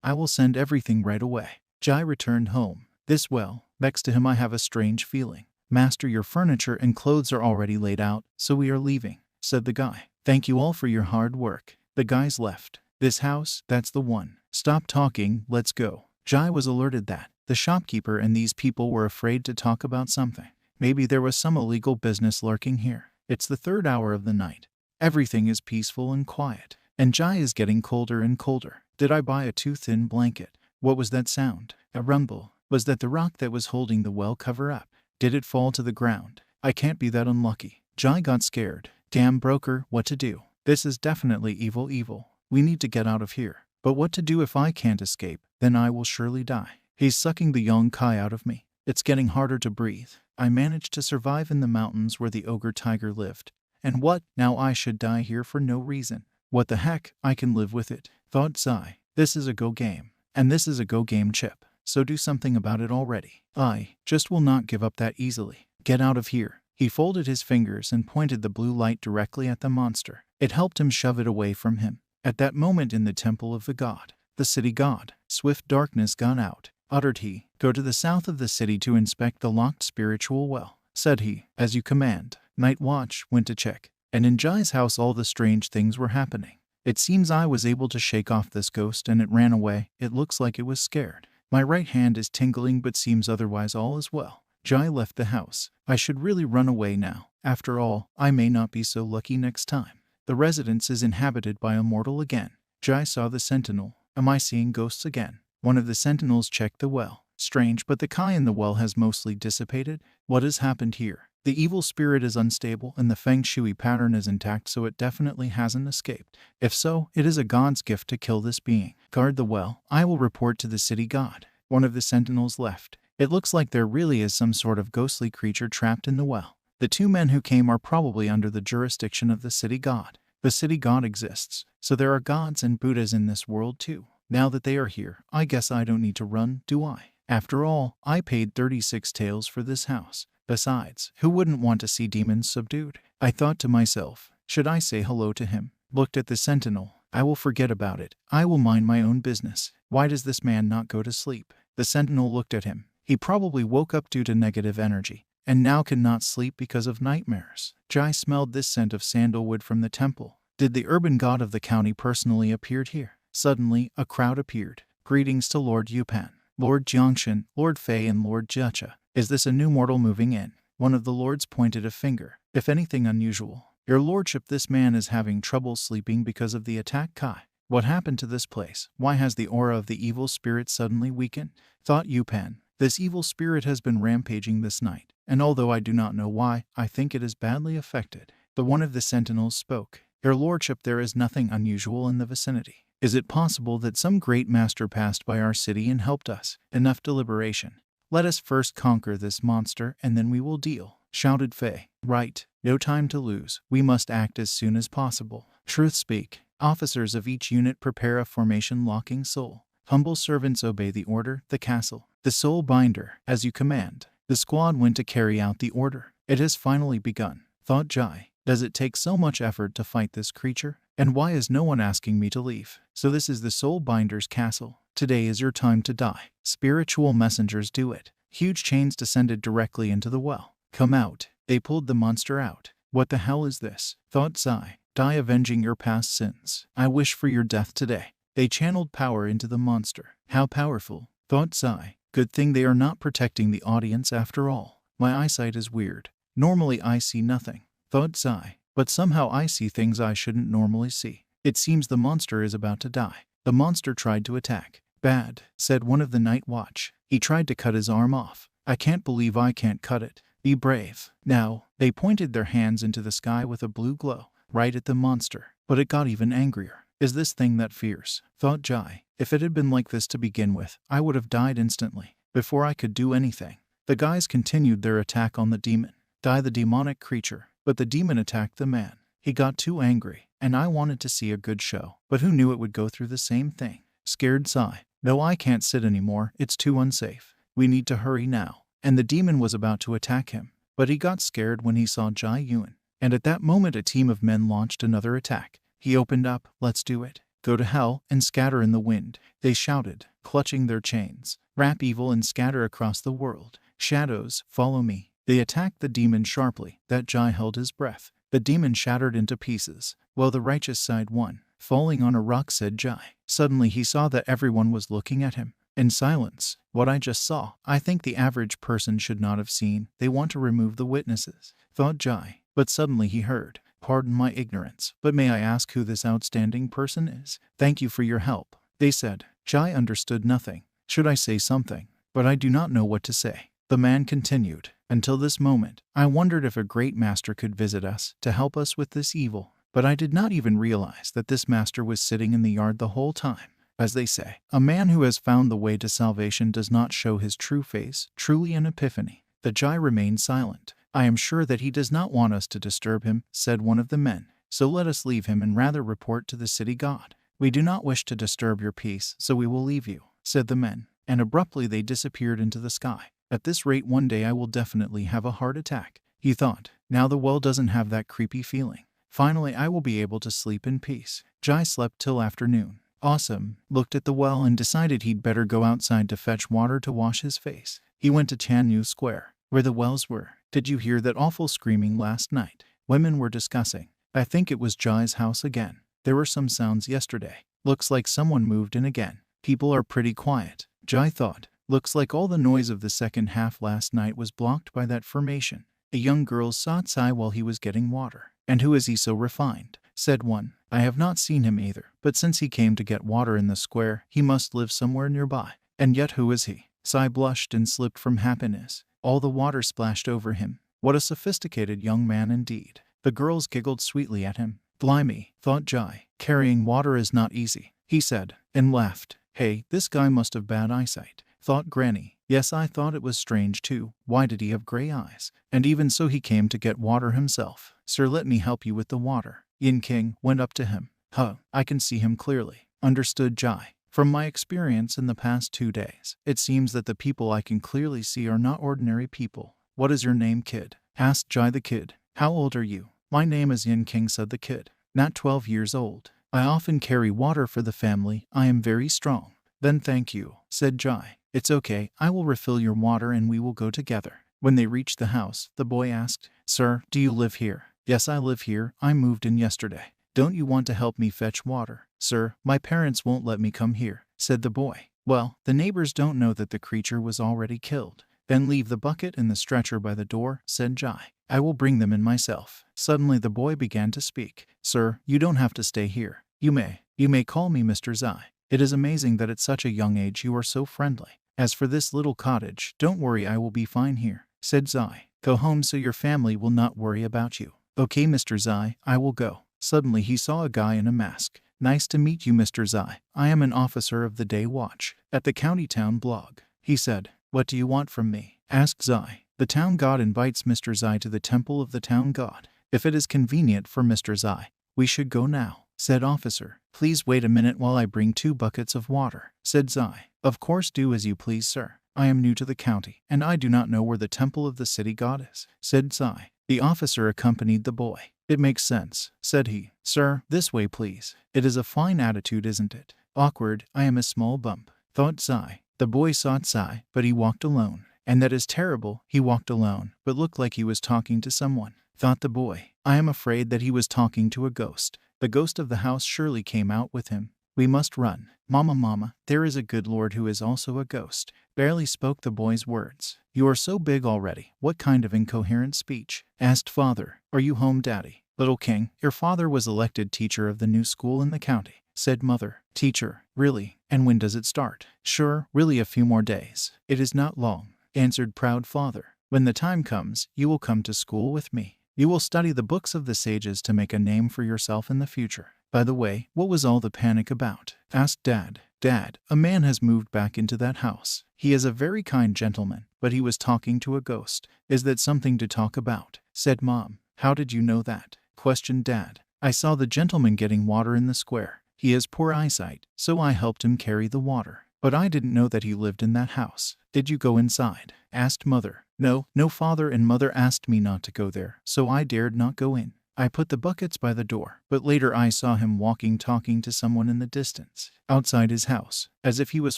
I will send everything right away. Ji returned home. This well, next to him I have a strange feeling. Master, your furniture and clothes are already laid out, so we are leaving, said the guy. Thank you all for your hard work. The guys left. This house, that's the one. Stop talking, let's go. Ji was alerted that the shopkeeper and these people were afraid to talk about something. Maybe there was some illegal business lurking here. It's the 3rd hour of the night. Everything is peaceful and quiet, and Ji is getting colder and colder. Did I buy a too thin blanket? What was that sound? A rumble. Was that the rock that was holding the well cover up? Did it fall to the ground? I can't be that unlucky. Ji got scared. Damn broker, what to do? This is definitely evil. We need to get out of here. But what to do if I can't escape? Then I will surely die. He's sucking the young Kai out of me. It's getting harder to breathe. I managed to survive in the mountains where the ogre tiger lived. And what? Now I should die here for no reason. What the heck? I can live with it, thought Ji. This is a go game. And this is a go game chip. So do something about it already. I just will not give up that easily. Get out of here. He folded his fingers and pointed the blue light directly at the monster. It helped him shove it away from him. At that moment in the temple of the god, the city god, swift darkness got out. Uttered he, go to the south of the city to inspect the locked spiritual well, said he, as you command. Night watch went to check, and in Ji's house all the strange things were happening. It seems I was able to shake off this ghost and it ran away. It looks like it was scared. My right hand is tingling but seems otherwise all is well. Jai left the house. I should really run away now. After all, I may not be so lucky next time. The residence is inhabited by a mortal again. Jai saw the sentinel. Am I seeing ghosts again? One of the sentinels checked the well. Strange, but the Kai in the well has mostly dissipated. What has happened here? The evil spirit is unstable and the feng shui pattern is intact, so it definitely hasn't escaped. If so, it is a god's gift to kill this being. Guard the well. I will report to the city god. One of the sentinels left. It looks like there really is some sort of ghostly creature trapped in the well. The two men who came are probably under the jurisdiction of the city god. The city god exists, so there are gods and Buddhas in this world too. Now that they are here, I guess I don't need to run, do I? After all, I paid 36 taels for this house. Besides, who wouldn't want to see demons subdued? I thought to myself, should I say hello to him? Looked at the sentinel. I will forget about it. I will mind my own business. Why does this man not go to sleep? The sentinel looked at him. He probably woke up due to negative energy, and now cannot sleep because of nightmares. Jai smelled this scent of sandalwood from the temple. Did the urban god of the county personally appeared here? Suddenly, a crowd appeared. Greetings to Lord Yupan, Lord Jiangshan, Lord Fei and Lord Jiacha. Is this a new mortal moving in? One of the lords pointed a finger. If anything unusual. Your lordship, this man is having trouble sleeping because of the attack Kai. What happened to this place? Why has the aura of the evil spirit suddenly weakened? Thought Yupan. This evil spirit has been rampaging this night, and although I do not know why, I think it is badly affected. But one of the sentinels spoke. Your lordship, there is nothing unusual in the vicinity. Is it possible that some great master passed by our city and helped us? Enough deliberation. Let us first conquer this monster and then we will deal, shouted Fei. Right, no time to lose. We must act as soon as possible. Truth speak. Officers of each unit prepare a formation locking soul. Humble servants obey the order. The castle. The soul binder, as you command. The squad went to carry out the order. It has finally begun, thought Jai. Does it take so much effort to fight this creature? And why is no one asking me to leave? So this is the soul binder's castle. Today is your time to die. Spiritual messengers do it. Huge chains descended directly into the well. Come out. They pulled the monster out. What the hell is this? Thought Zai. Die avenging your past sins. I wish for your death today. They channeled power into the monster. How powerful, thought Zai. Good thing they are not protecting the audience after all. My eyesight is weird. Normally I see nothing, thought Zai. But somehow I see things I shouldn't normally see. It seems the monster is about to die. The monster tried to attack. Bad, said one of the night watch. He tried to cut his arm off. I can't believe I can't cut it. Be brave. Now, they pointed their hands into the sky with a blue glow, right at the monster. But it got even angrier. Is this thing that fierce? Thought Jai. If it had been like this to begin with, I would have died instantly, before I could do anything. The guys continued their attack on the demon. Die the demonic creature. But the demon attacked the man. He got too angry, and I wanted to see a good show. But who knew it would go through the same thing? Scared Sai. No, I can't sit anymore. It's too unsafe. We need to hurry now. And the demon was about to attack him. But he got scared when he saw Ji Yuan. And at that moment a team of men launched another attack. He opened up. Let's do it. Go to hell and scatter in the wind. They shouted, clutching their chains. Wrap evil and scatter across the world. Shadows, follow me. They attacked the demon sharply. That Jai held his breath. The demon shattered into pieces. Well, the righteous side won. Falling on a rock, said Jai. Suddenly he saw that everyone was looking at him. In silence. What I just saw, I think the average person should not have seen. They want to remove the witnesses, thought Jai. But suddenly he heard. Pardon my ignorance, but may I ask who this outstanding person is? Thank you for your help, they said. Jai understood nothing. Should I say something? But I do not know what to say. The man continued. Until this moment, I wondered if a great master could visit us to help us with this evil. But I did not even realize that this master was sitting in the yard the whole time. As they say, a man who has found the way to salvation does not show his true face. Truly an epiphany. The Jai remained silent. I am sure that he does not want us to disturb him, said one of the men. So let us leave him and rather report to the city god. We do not wish to disturb your peace, so we will leave you, said the men. And abruptly they disappeared into the sky. At this rate one day I will definitely have a heart attack, he thought. Now the well doesn't have that creepy feeling. Finally I will be able to sleep in peace. Jai slept till afternoon. Awesome. Looked at the well and decided he'd better go outside to fetch water to wash his face. He went to Tianyu Square, where the wells were. Did you hear that awful screaming last night? Women were discussing. I think it was Jai's house again. There were some sounds yesterday. Looks like someone moved in again. People are pretty quiet. Jai thought. Looks like all the noise of the second half last night was blocked by that formation. A young girl saw Tsai while he was getting water. And who is he so refined? Said one. I have not seen him either, but since he came to get water in the square, he must live somewhere nearby. And yet who is he? Tsai blushed and slipped from happiness. All the water splashed over him. What a sophisticated young man indeed. The girls giggled sweetly at him. Blimey, thought Jai. Carrying water is not easy, he said, and laughed. Hey, this guy must have bad eyesight, thought Granny. Yes, I thought it was strange too. Why did he have gray eyes? And even so he came to get water himself. Sir, let me help you with the water. Yin King went up to him. Huh, I can see him clearly, understood Jai. From my experience in the past 2 days, it seems that the people I can clearly see are not ordinary people. What is your name, kid? Asked Jai the kid. How old are you? My name is Yin King, said the kid. Not 12 years old. I often carry water for the family. I am very strong. Then thank you, said Jai. It's okay, I will refill your water and we will go together. When they reached the house, the boy asked, Sir, do you live here? Yes, I live here. I moved in yesterday. Don't you want to help me fetch water? Sir, my parents won't let me come here, said the boy. Well, the neighbors don't know that the creature was already killed. Then leave the bucket and the stretcher by the door, said Jai. I will bring them in myself. Suddenly the boy began to speak. Sir, you don't have to stay here. You may call me Mr. Zai. It is amazing that at such a young age you are so friendly. As for this little cottage, don't worry, I will be fine here, said Zai. Go home so your family will not worry about you. Okay, Mr. Zai, I will go. Suddenly he saw a guy in a mask. Nice to meet you, Mr. Zai. I am an officer of the Day Watch at the County Town blog, he said. What do you want from me? Asked Zai. The town god invites Mr. Zai to the temple of the town god. If it is convenient for Mr. Zai, we should go now, said officer. Please wait a minute while I bring 2 buckets of water, said Zai. Of course, do as you please, sir. I am new to the county, and I do not know where the temple of the city god is, said Zai. The officer accompanied the boy. It makes sense, said he. Sir, this way please. It is a fine attitude, isn't it? Awkward, I am a small bump, thought Zai. The boy sought Zai, but he walked alone. And that is terrible, he walked alone, but looked like he was talking to someone, thought the boy. I am afraid that he was talking to a ghost. The ghost of the house surely came out with him. We must run. Mama, there is a good lord who is also a ghost. Barely spoke the boy's words. You are so big already. What kind of incoherent speech? Asked father. Are you home, daddy? Little king, your father was elected teacher of the new school in the county, said mother. Teacher, really? And when does it start? Sure, really a few more days. It is not long, answered proud father. When the time comes, you will come to school with me. You will study the books of the sages to make a name for yourself in the future. By the way, what was all the panic about? Asked Dad. Dad, a man has moved back into that house. He is a very kind gentleman, but he was talking to a ghost. Is that something to talk about? Said Mom. How did you know that? Questioned Dad. I saw the gentleman getting water in the square. He has poor eyesight, so I helped him carry the water. But I didn't know that he lived in that house. Did you go inside? Asked Mother. No, father and mother asked me not to go there, so I dared not go in. I put the buckets by the door, but later I saw him talking to someone in the distance, outside his house, as if he was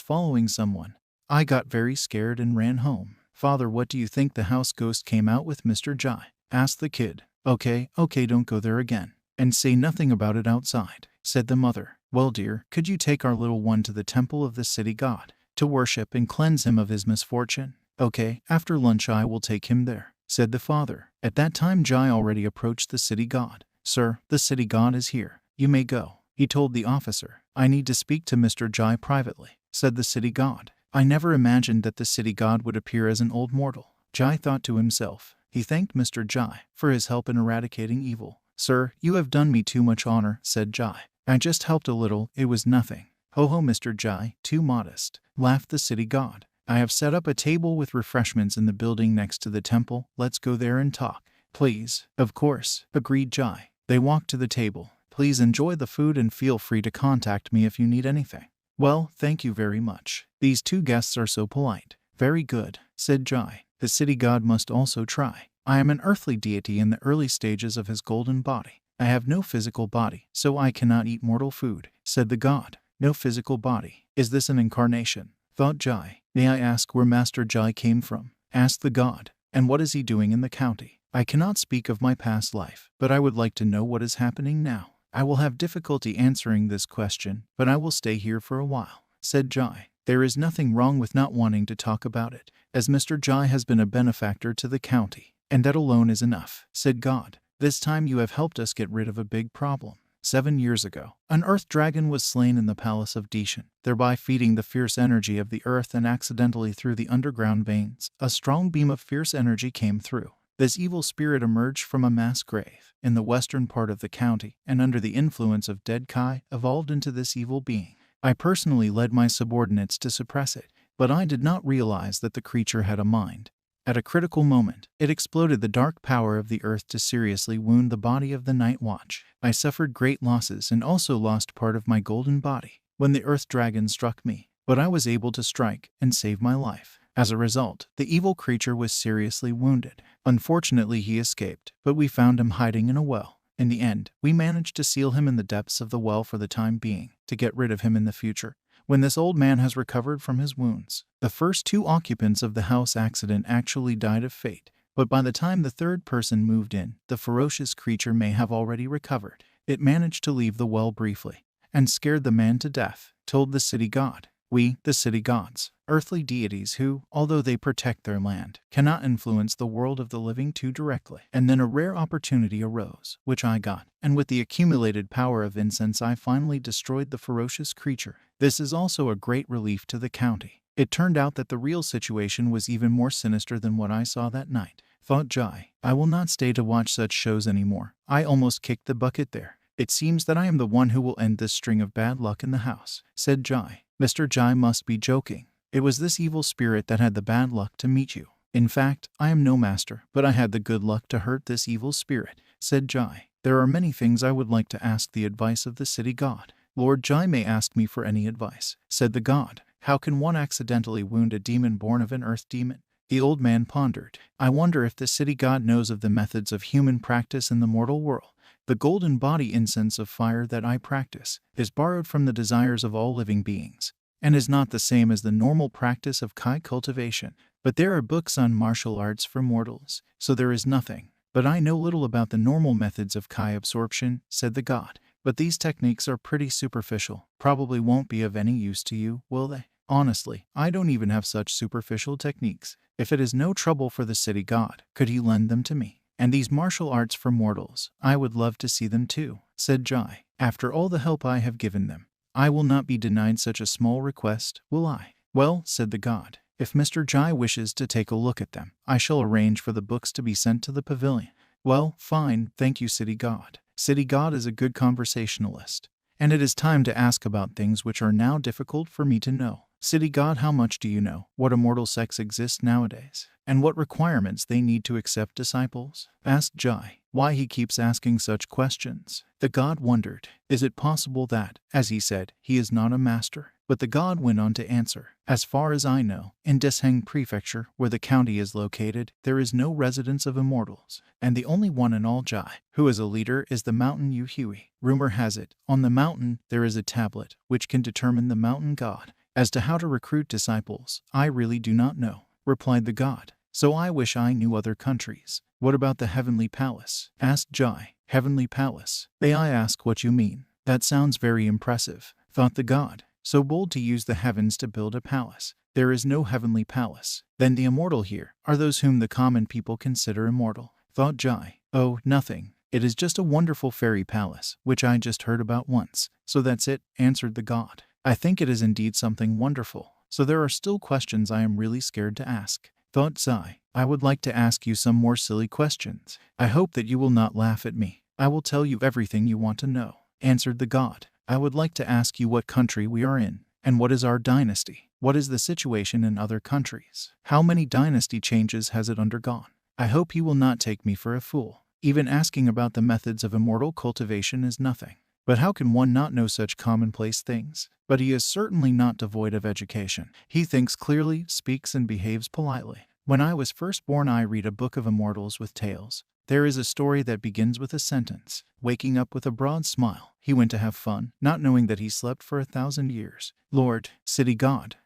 following someone. I got very scared and ran home. Father, what do you think the house ghost came out with, Mr. Jai? Asked the kid. Okay, don't go there again. And say nothing about it outside, said the mother. Well, dear, could you take our little one to the temple of the city god, to worship and cleanse him of his misfortune? Okay, after lunch I will take him there, said the father. At that time Jai already approached the city god. Sir, the city god is here. You may go, he told the officer. I need to speak to Mr. Jai privately, said the city god. I never imagined that the city god would appear as an old mortal, Jai thought to himself. He thanked Mr. Jai for his help in eradicating evil. Sir, you have done me too much honor, said Jai. I just helped a little, it was nothing. Ho, Mr. Jai, too modest, laughed the city god. I have set up a table with refreshments in the building next to the temple. Let's go there and talk. Please. Of course, agreed Jai. They walked to the table. Please enjoy the food and feel free to contact me if you need anything. Well, thank you very much. These 2 guests are so polite. Very good, said Jai. The city god must also try. I am an earthly deity in the early stages of his golden body. I have no physical body, so I cannot eat mortal food, said the god. No physical body. Is this an incarnation? Thought Jai. May I ask where Master Jai came from? Asked the god. And what is he doing in the county? I cannot speak of my past life, but I would like to know what is happening now. I will have difficulty answering this question, but I will stay here for a while, said Jai. There is nothing wrong with not wanting to talk about it, as Mr. Jai has been a benefactor to the county, and that alone is enough, said God. This time you have helped us get rid of a big problem. 7 years ago, an earth dragon was slain in the palace of Deepen, thereby feeding the fierce energy of the earth, and accidentally through the underground veins, a strong beam of fierce energy came through. This evil spirit emerged from a mass grave in the western part of the county, and under the influence of dead Kai, evolved into this evil being. I personally led my subordinates to suppress it, but I did not realize that the creature had a mind. At a critical moment, it exploded the dark power of the earth to seriously wound the body of the night watch. I suffered great losses and also lost part of my golden body when the earth dragon struck me, but I was able to strike and save my life. As a result, the evil creature was seriously wounded. Unfortunately, he escaped, but we found him hiding in a well. In the end, we managed to seal him in the depths of the well for the time being, to get rid of him in the future. When this old man has recovered from his wounds, the first 2 occupants of the house accident actually died of fate, but by the time the 3rd person moved in, the ferocious creature may have already recovered. It managed to leave the well briefly, and scared the man to death, told the city god. We, the city gods, earthly deities who, although they protect their land, cannot influence the world of the living too directly. And then a rare opportunity arose, which I got, and with the accumulated power of incense I finally destroyed the ferocious creature. This is also a great relief to the county. It turned out that the real situation was even more sinister than what I saw that night, thought Jai. I will not stay to watch such shows anymore. I almost kicked the bucket there. It seems that I am the one who will end this string of bad luck in the house, said Jai. Mr. Jai must be joking. It was this evil spirit that had the bad luck to meet you. In fact, I am no master, but I had the good luck to hurt this evil spirit, said Jai. There are many things I would like to ask the advice of the city god. Lord Jai may ask me for any advice, said the god. How can one accidentally wound a demon born of an earth demon? The old man pondered. I wonder if the city god knows of the methods of human practice in the mortal world. The golden body incense of fire that I practice is borrowed from the desires of all living beings, and is not the same as the normal practice of Kai cultivation. But there are books on martial arts for mortals, so there is nothing. But I know little about the normal methods of Kai absorption, said the god. But these techniques are pretty superficial, probably won't be of any use to you, will they? Honestly, I don't even have such superficial techniques. If it is no trouble for the city god, could he lend them to me? And these martial arts for mortals, I would love to see them too, said Jai. After all the help I have given them, I will not be denied such a small request, will I? Well, said the god, if Mr. Jai wishes to take a look at them, I shall arrange for the books to be sent to the pavilion. Well, fine, thank you, city god. City god is a good conversationalist, and it is time to ask about things which are now difficult for me to know. City god, how much do you know what immortal sects exist nowadays, and what requirements they need to accept disciples? Asked Jai. Why he keeps asking such questions? The god wondered. Is it possible that, as he said, he is not a master? But the god went on to answer. As far as I know, in Desheng Prefecture, where the county is located, there is no residence of immortals, and the only one in all Jai who is a leader is the mountain Yuhui. Rumor has it, on the mountain there is a tablet which can determine the mountain god. As to how to recruit disciples, I really do not know, replied the god. So I wish I knew other countries. What about the Heavenly Palace? Asked Jai. Heavenly Palace? May I ask what you mean? That sounds very impressive, thought the god. So bold to use the heavens to build a palace. There is no heavenly palace. Then the immortal here are those whom the common people consider immortal, thought Jai. Oh, nothing. It is just a wonderful fairy palace, which I just heard about once. So that's it, answered the god. I think it is indeed something wonderful. So there are still questions I am really scared to ask, thought Jai. I would like to ask you some more silly questions. I hope that you will not laugh at me. I will tell you everything you want to know, answered the god. I would like to ask you what country we are in, and what is our dynasty? What is the situation in other countries? How many dynasty changes has it undergone? I hope you will not take me for a fool. Even asking about the methods of immortal cultivation is nothing. But how can one not know such commonplace things? But he is certainly not devoid of education. He thinks clearly, speaks and behaves politely. When I was first born, I read a book of immortals with tales. There is a story that begins with a sentence. Waking up with a broad smile, he went to have fun, not knowing that he slept for 1,000 years. Lord, city god,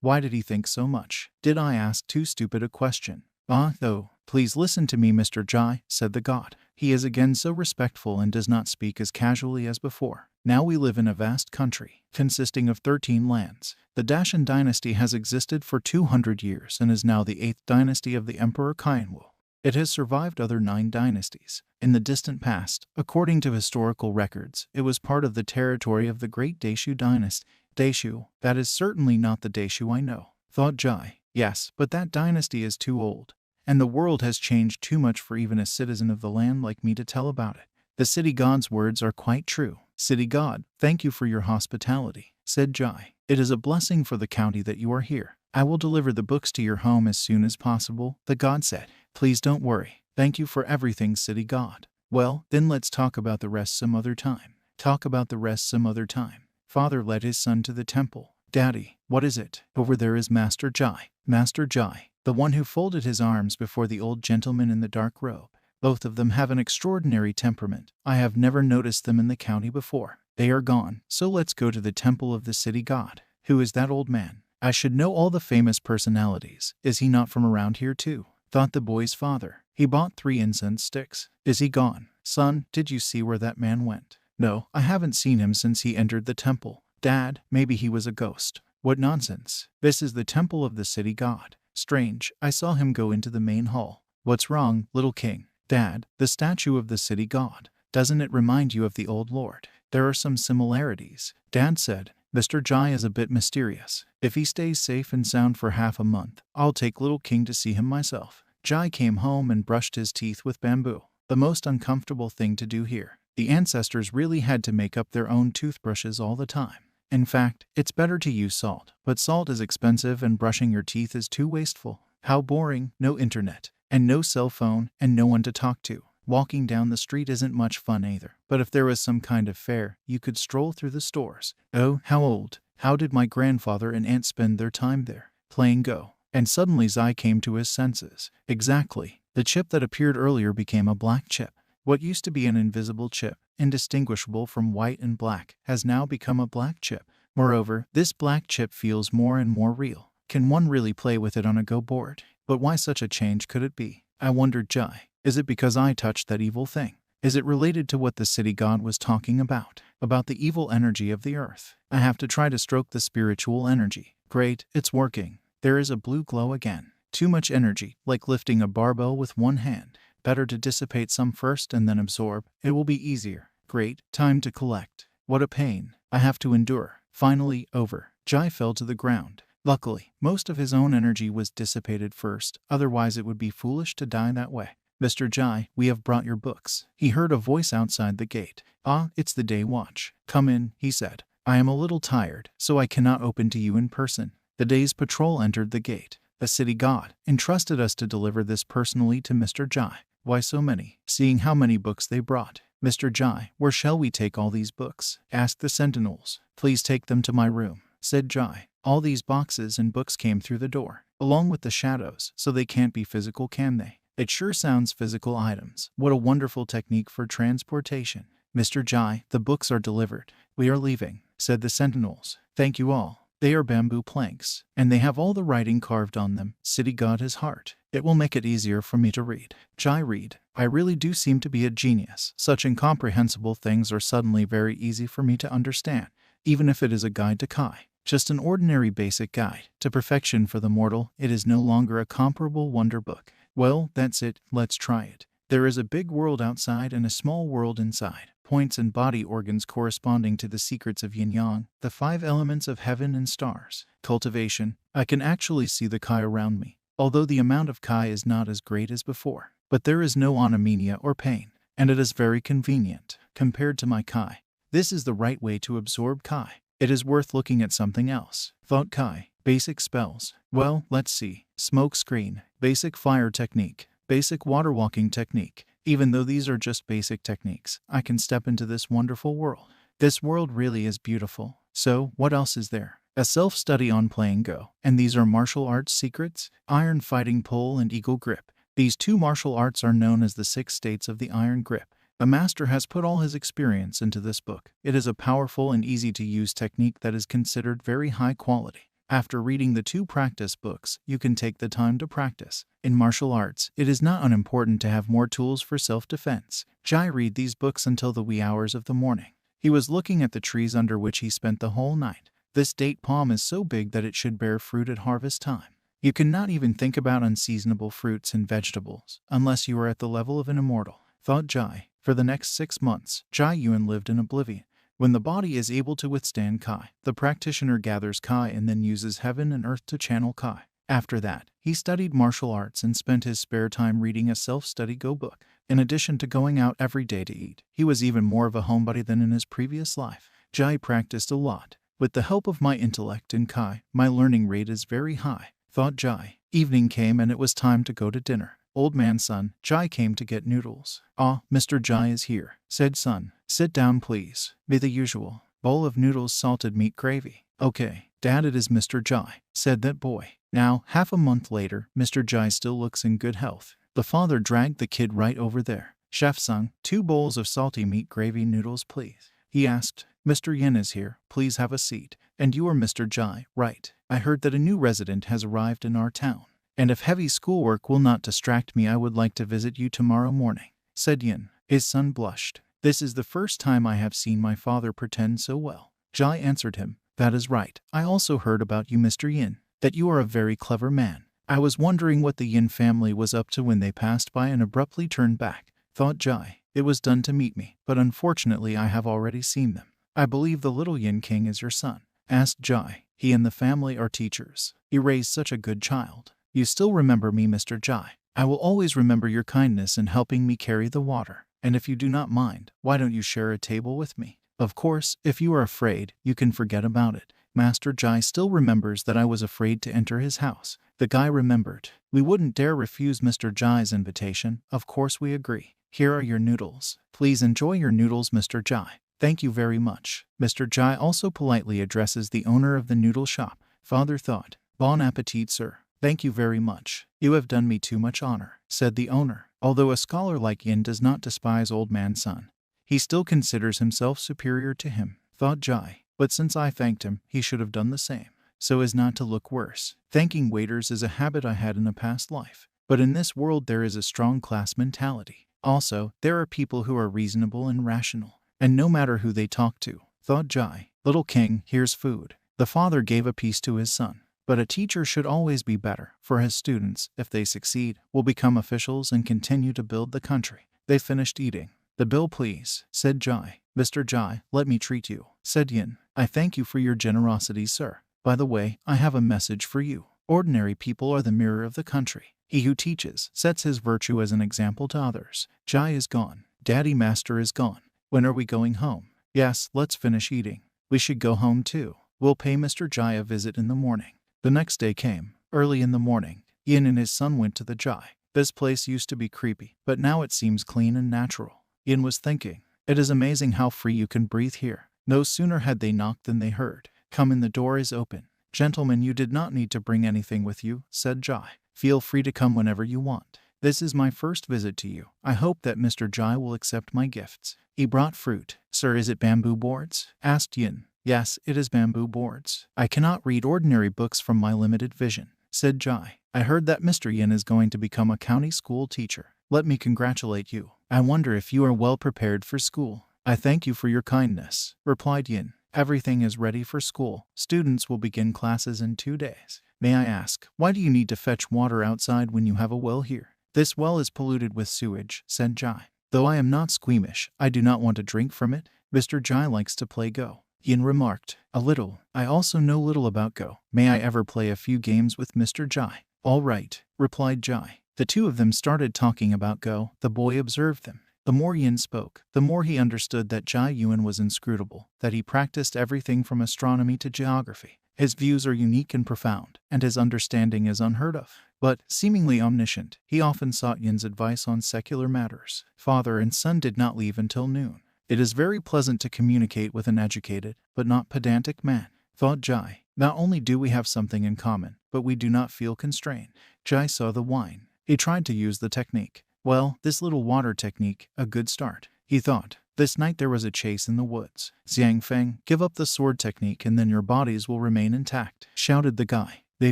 why did he think so much? Did I ask too stupid a question? Ah, though, please listen to me, Mr. Jai, said the god. He is again so respectful and does not speak as casually as before. Now we live in a vast country, consisting of 13 lands. The Dacian dynasty has existed for 200 years and is now the 8th dynasty of the Emperor Tian. It has survived other 9 dynasties. In the distant past, according to historical records, it was part of the territory of the Great Daishu dynasty. Daishu, that is certainly not the Daishu I know, thought Ji. Yes, but that dynasty is too old, and the world has changed too much for even a citizen of the land like me to tell about it. The city god's words are quite true. City god, thank you for your hospitality, said Ji. It is a blessing for the county that you are here. I will deliver the books to your home as soon as possible, the god said. Please don't worry. Thank you for everything, city god. Well, then let's talk about the rest some other time. Talk about the rest some other time. Father led his son to the temple. Daddy, what is it? Over there is Master Ji. Master Ji, the one who folded his arms before the old gentleman in the dark robe. Both of them have an extraordinary temperament. I have never noticed them in the county before. They are gone, so let's go to the temple of the city god. Who is that old man? I should know all the famous personalities. Is he not from around here too? Thought the boy's father. He bought 3 incense sticks. Is he gone? Son, did you see where that man went? No, I haven't seen him since he entered the temple. Dad, maybe he was a ghost. What nonsense. This is the temple of the city god. Strange, I saw him go into the main hall. What's wrong, little king? Dad, the statue of the city god. Doesn't it remind you of the old lord? There are some similarities. Dad said, Mr. Ji is a bit mysterious. If he stays safe and sound for half a month, I'll take little king to see him myself. Ji came home and brushed his teeth with bamboo. The most uncomfortable thing to do here. The ancestors really had to make up their own toothbrushes all the time. In fact, it's better to use salt, but salt is expensive and brushing your teeth is too wasteful. How boring, no internet, and no cell phone, and no one to talk to. Walking down the street isn't much fun either, but if there was some kind of fair, you could stroll through the stores. Oh, how old. How did my grandfather and aunt spend their time there? Playing Go. And suddenly Ji came to his senses. Exactly. The chip that appeared earlier became a black chip. What used to be an invisible chip, indistinguishable from white and black, has now become a black chip. Moreover, this black chip feels more and more real. Can one really play with it on a Go board? But why such a change could it be? I wondered Ji. Is it because I touched that evil thing? Is it related to what the city god was talking about? About the evil energy of the earth? I have to try to stroke the spiritual energy. Great, it's working. There is a blue glow again. Too much energy, like lifting a barbell with one hand. Better to dissipate some first and then absorb. It will be easier. Great, time to collect. What a pain. I have to endure. Finally, over. Ji fell to the ground. Luckily, most of his own energy was dissipated first, otherwise it would be foolish to die that way. Mr. Ji, we have brought your books. He heard a voice outside the gate. Ah, it's the day watch. Come in, he said. I am a little tired, so I cannot open to you in person. The day's patrol entered the gate. The city god entrusted us to deliver this personally to Mr. Ji. Why so many? Seeing how many books they brought. Mr. Ji, where shall we take all these books? Asked the sentinels. Please take them to my room, said Ji. All these boxes and books came through the door, along with the shadows, so they can't be physical, can they? It sure sounds physical items. What a wonderful technique for transportation. Mr. Ji, the books are delivered. We are leaving, said the sentinels. Thank you all. They are bamboo planks, and they have all the writing carved on them. City god his heart. It will make it easier for me to read. Ji read. I really do seem to be a genius. Such incomprehensible things are suddenly very easy for me to understand, even if it is a guide to Kai. Just an ordinary basic guide to perfection for the mortal. It is no longer a comparable wonder book. Well, that's it. Let's try it. There is a big world outside and a small world inside. Points and body organs corresponding to the secrets of yin-yang, the 5 elements of heaven and stars. Cultivation. I can actually see the Kai around me, although the amount of Kai is not as great as before. But there is no anomia or pain, and it is very convenient compared to my Kai. This is the right way to absorb Kai. It is worth looking at something else, thought Kai. Basic spells. Well, let's see. Smoke screen. Basic fire technique. Basic water walking technique. Even though these are just basic techniques, I can step into this wonderful world. This world really is beautiful. So, what else is there? A self-study on playing Go. And these are martial arts secrets? Iron fighting pole and eagle grip. These 2 martial arts are known as the 6 states of the iron grip. A master has put all his experience into this book. It is a powerful and easy-to-use technique that is considered very high quality. After reading the 2 practice books, you can take the time to practice. In martial arts, it is not unimportant to have more tools for self-defense. Ji read these books until the wee hours of the morning. He was looking at the trees under which he spent the whole night. This date palm is so big that it should bear fruit at harvest time. You cannot even think about unseasonable fruits and vegetables unless you are at the level of an immortal, thought Ji. For the next 6 months, Ji Yuan lived in oblivion. When the body is able to withstand Kai, the practitioner gathers Kai and then uses heaven and earth to channel Kai. After that, he studied martial arts and spent his spare time reading a self-study Go book. In addition to going out every day to eat, he was even more of a homebody than in his previous life. Ji practiced a lot. With the help of my intellect and Kai, my learning rate is very high, thought Ji. Evening came and it was time to go to dinner. Old man Sun, Ji came to get noodles. Ah, Mr. Ji is here, said Sun. Sit down please. Be the usual. Bowl of noodles, salted meat gravy. Okay, Dad, it is Mr. Ji, said that boy. Now, half a month later, Mr. Ji still looks in good health. The father dragged the kid right over there. Chef Sung, 2 bowls of salty meat gravy noodles please. He asked. Mr. Yin is here, please have a seat. And you are Mr. Ji, right? I heard that a new resident has arrived in our town. And if heavy schoolwork will not distract me, I would like to visit you tomorrow morning, said Yin. His son blushed. This is the first time I have seen my father pretend so well. Ji answered him. That is right. I also heard about you, Mr. Yin, that you are a very clever man. I was wondering what the Yin family was up to when they passed by and abruptly turned back, thought Ji. It was done to meet me, but unfortunately I have already seen them. I believe the little Yin King is your son, asked Ji. He and the family are teachers. He raised such a good child. You still remember me, Mr. Ji. I will always remember your kindness in helping me carry the water. And if you do not mind, why don't you share a table with me? Of course, if you are afraid, you can forget about it. Master Ji still remembers that I was afraid to enter his house. The guy remembered. We wouldn't dare refuse Mr. Ji's invitation. Of course we agree. Here are your noodles. Please enjoy your noodles, Mr. Ji. Thank you very much. Mr. Ji also politely addresses the owner of the noodle shop. Father thought. Bon appetit, sir. Thank you very much. You have done me too much honor, said the owner. Although a scholar like Yin does not despise old man Sun, he still considers himself superior to him, thought Ji. But since I thanked him, he should have done the same, so as not to look worse. Thanking waiters is a habit I had in a past life. But in this world there is a strong class mentality. Also, there are people who are reasonable and rational, and no matter who they talk to, thought Ji. Little king, here's food. The father gave a piece to his son. But a teacher should always be better, for his students, if they succeed, will become officials and continue to build the country. They finished eating. The bill please, said Ji. Mr. Ji, let me treat you, said Yin. I thank you for your generosity, sir. By the way, I have a message for you. Ordinary people are the mirror of the country. He who teaches sets his virtue as an example to others. Ji is gone. Daddy Master is gone. When are we going home? Yes, let's finish eating. We should go home too. We'll pay Mr. Ji a visit in the morning. The next day came. Early in the morning, Yin and his son went to the Ji. This place used to be creepy, but now it seems clean and natural. Yin was thinking, it is amazing how free you can breathe here. No sooner had they knocked than they heard, come in, the door is open. Gentlemen, you did not need to bring anything with you, said Ji. Feel free to come whenever you want. This is my first visit to you. I hope that Mr. Ji will accept my gifts. He brought fruit. Sir, is it bamboo boards? Asked Yin. Yes, it is bamboo boards. I cannot read ordinary books from my limited vision, said Ji. I heard that Mr. Yin is going to become a county school teacher. Let me congratulate you. I wonder if you are well prepared for school. I thank you for your kindness, replied Yin. Everything is ready for school. Students will begin classes in 2 days. May I ask, why do you need to fetch water outside when you have a well here? This well is polluted with sewage, said Ji. Though I am not squeamish, I do not want to drink from it. Mr. Ji likes to play Go. Yin remarked. A little. I also know little about Go. May I ever play a few games with Mr. Ji? All right, replied Ji. The two of them started talking about Go. The boy observed them. The more Yin spoke, the more he understood that Ji Yuan was inscrutable, that he practiced everything from astronomy to geography. His views are unique and profound, and his understanding is unheard of. But, seemingly omniscient, he often sought Yin's advice on secular matters. Father and son did not leave until noon. It is very pleasant to communicate with an educated, but not pedantic man, thought Ji. Not only do we have something in common, but we do not feel constrained. Ji saw the wine. He tried to use the technique. Well, this little water technique, a good start, he thought. This night there was a chase in the woods. Xiang Feng, give up the sword technique and then your bodies will remain intact, shouted the guy. They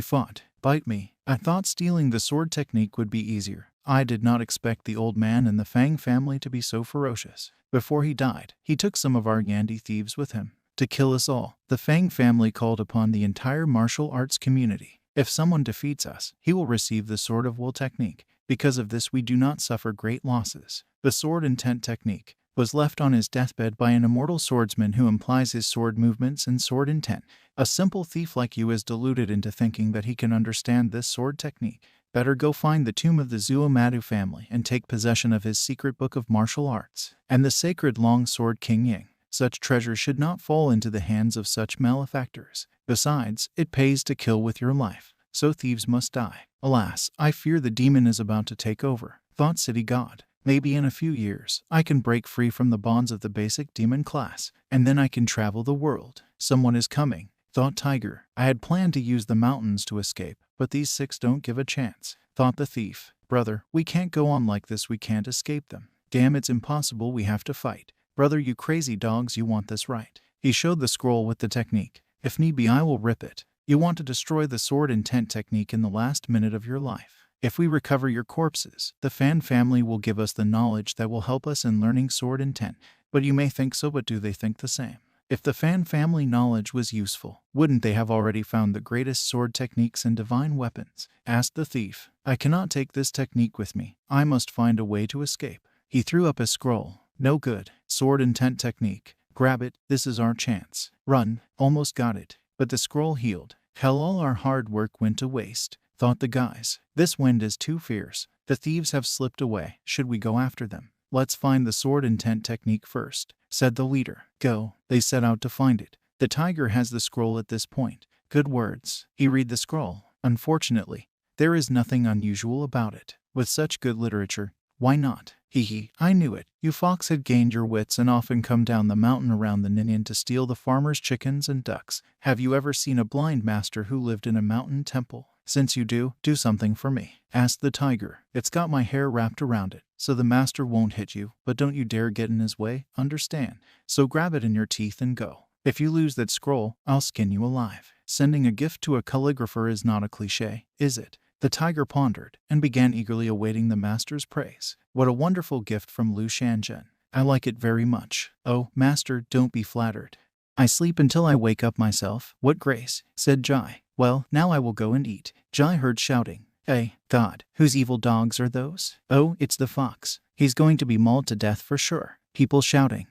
fought. Bite me. I thought stealing the sword technique would be easier. I did not expect the old man and the Fang family to be so ferocious. Before he died, he took some of our Yandi thieves with him to kill us all. The Fang family called upon the entire martial arts community. If someone defeats us, he will receive the Sword of Will technique. Because of this we do not suffer great losses. The sword intent technique was left on his deathbed by an immortal swordsman who implies his sword movements and sword intent. A simple thief like you is deluded into thinking that he can understand this sword technique. Better go find the tomb of the Zuomadu family and take possession of his secret book of martial arts and the sacred long sword King Ying. Such treasure should not fall into the hands of such malefactors. Besides, it pays to kill with your life, so thieves must die. Alas, I fear the demon is about to take over, thought City God. Maybe in a few years, I can break free from the bonds of the basic demon class, and then I can travel the world. Someone is coming, thought Tiger. I had planned to use the mountains to escape, but these 6 don't give a chance, thought the thief. Brother, we can't go on like this, we can't escape them. Damn, it's impossible, we have to fight. Brother, you crazy dogs, you want this right. He showed the scroll with the technique. If need be, I will rip it. You want to destroy the sword intent technique in the last minute of your life. If we recover your corpses, the Fan family will give us the knowledge that will help us in learning sword intent. But you may think so, but do they think the same? If the Fan family knowledge was useful, wouldn't they have already found the greatest sword techniques and divine weapons? Asked the thief. I cannot take this technique with me. I must find a way to escape. He threw up a scroll. No good. Sword intent technique. Grab it. This is our chance. Run. Almost got it. But the scroll healed. Hell, all our hard work went to waste, thought the guys. This wind is too fierce. The thieves have slipped away. Should we go after them? Let's find the sword intent technique first, said the leader. Go. They set out to find it. The tiger has the scroll at this point. Good words. He read the scroll. Unfortunately, there is nothing unusual about it. With such good literature, why not? Hee, I knew it. You fox had gained your wits and often come down the mountain around the Ninian to steal the farmer's chickens and ducks. Have you ever seen a blind master who lived in a mountain temple? Since you do something for me, asked the tiger. It's got my hair wrapped around it, so the master won't hit you, but don't you dare get in his way, understand? So grab it in your teeth and go. If you lose that scroll, I'll skin you alive. Sending a gift to a calligrapher is not a cliche, is it? The tiger pondered and began eagerly awaiting the master's praise. What a wonderful gift from Lu Shanzhen. I like it very much. Oh, master, don't be flattered. I sleep until I wake up myself. What grace, said Jai. Well, now I will go and eat. Jai heard shouting. Hey, God, whose evil dogs are those? Oh, it's the fox. He's going to be mauled to death for sure. People shouting.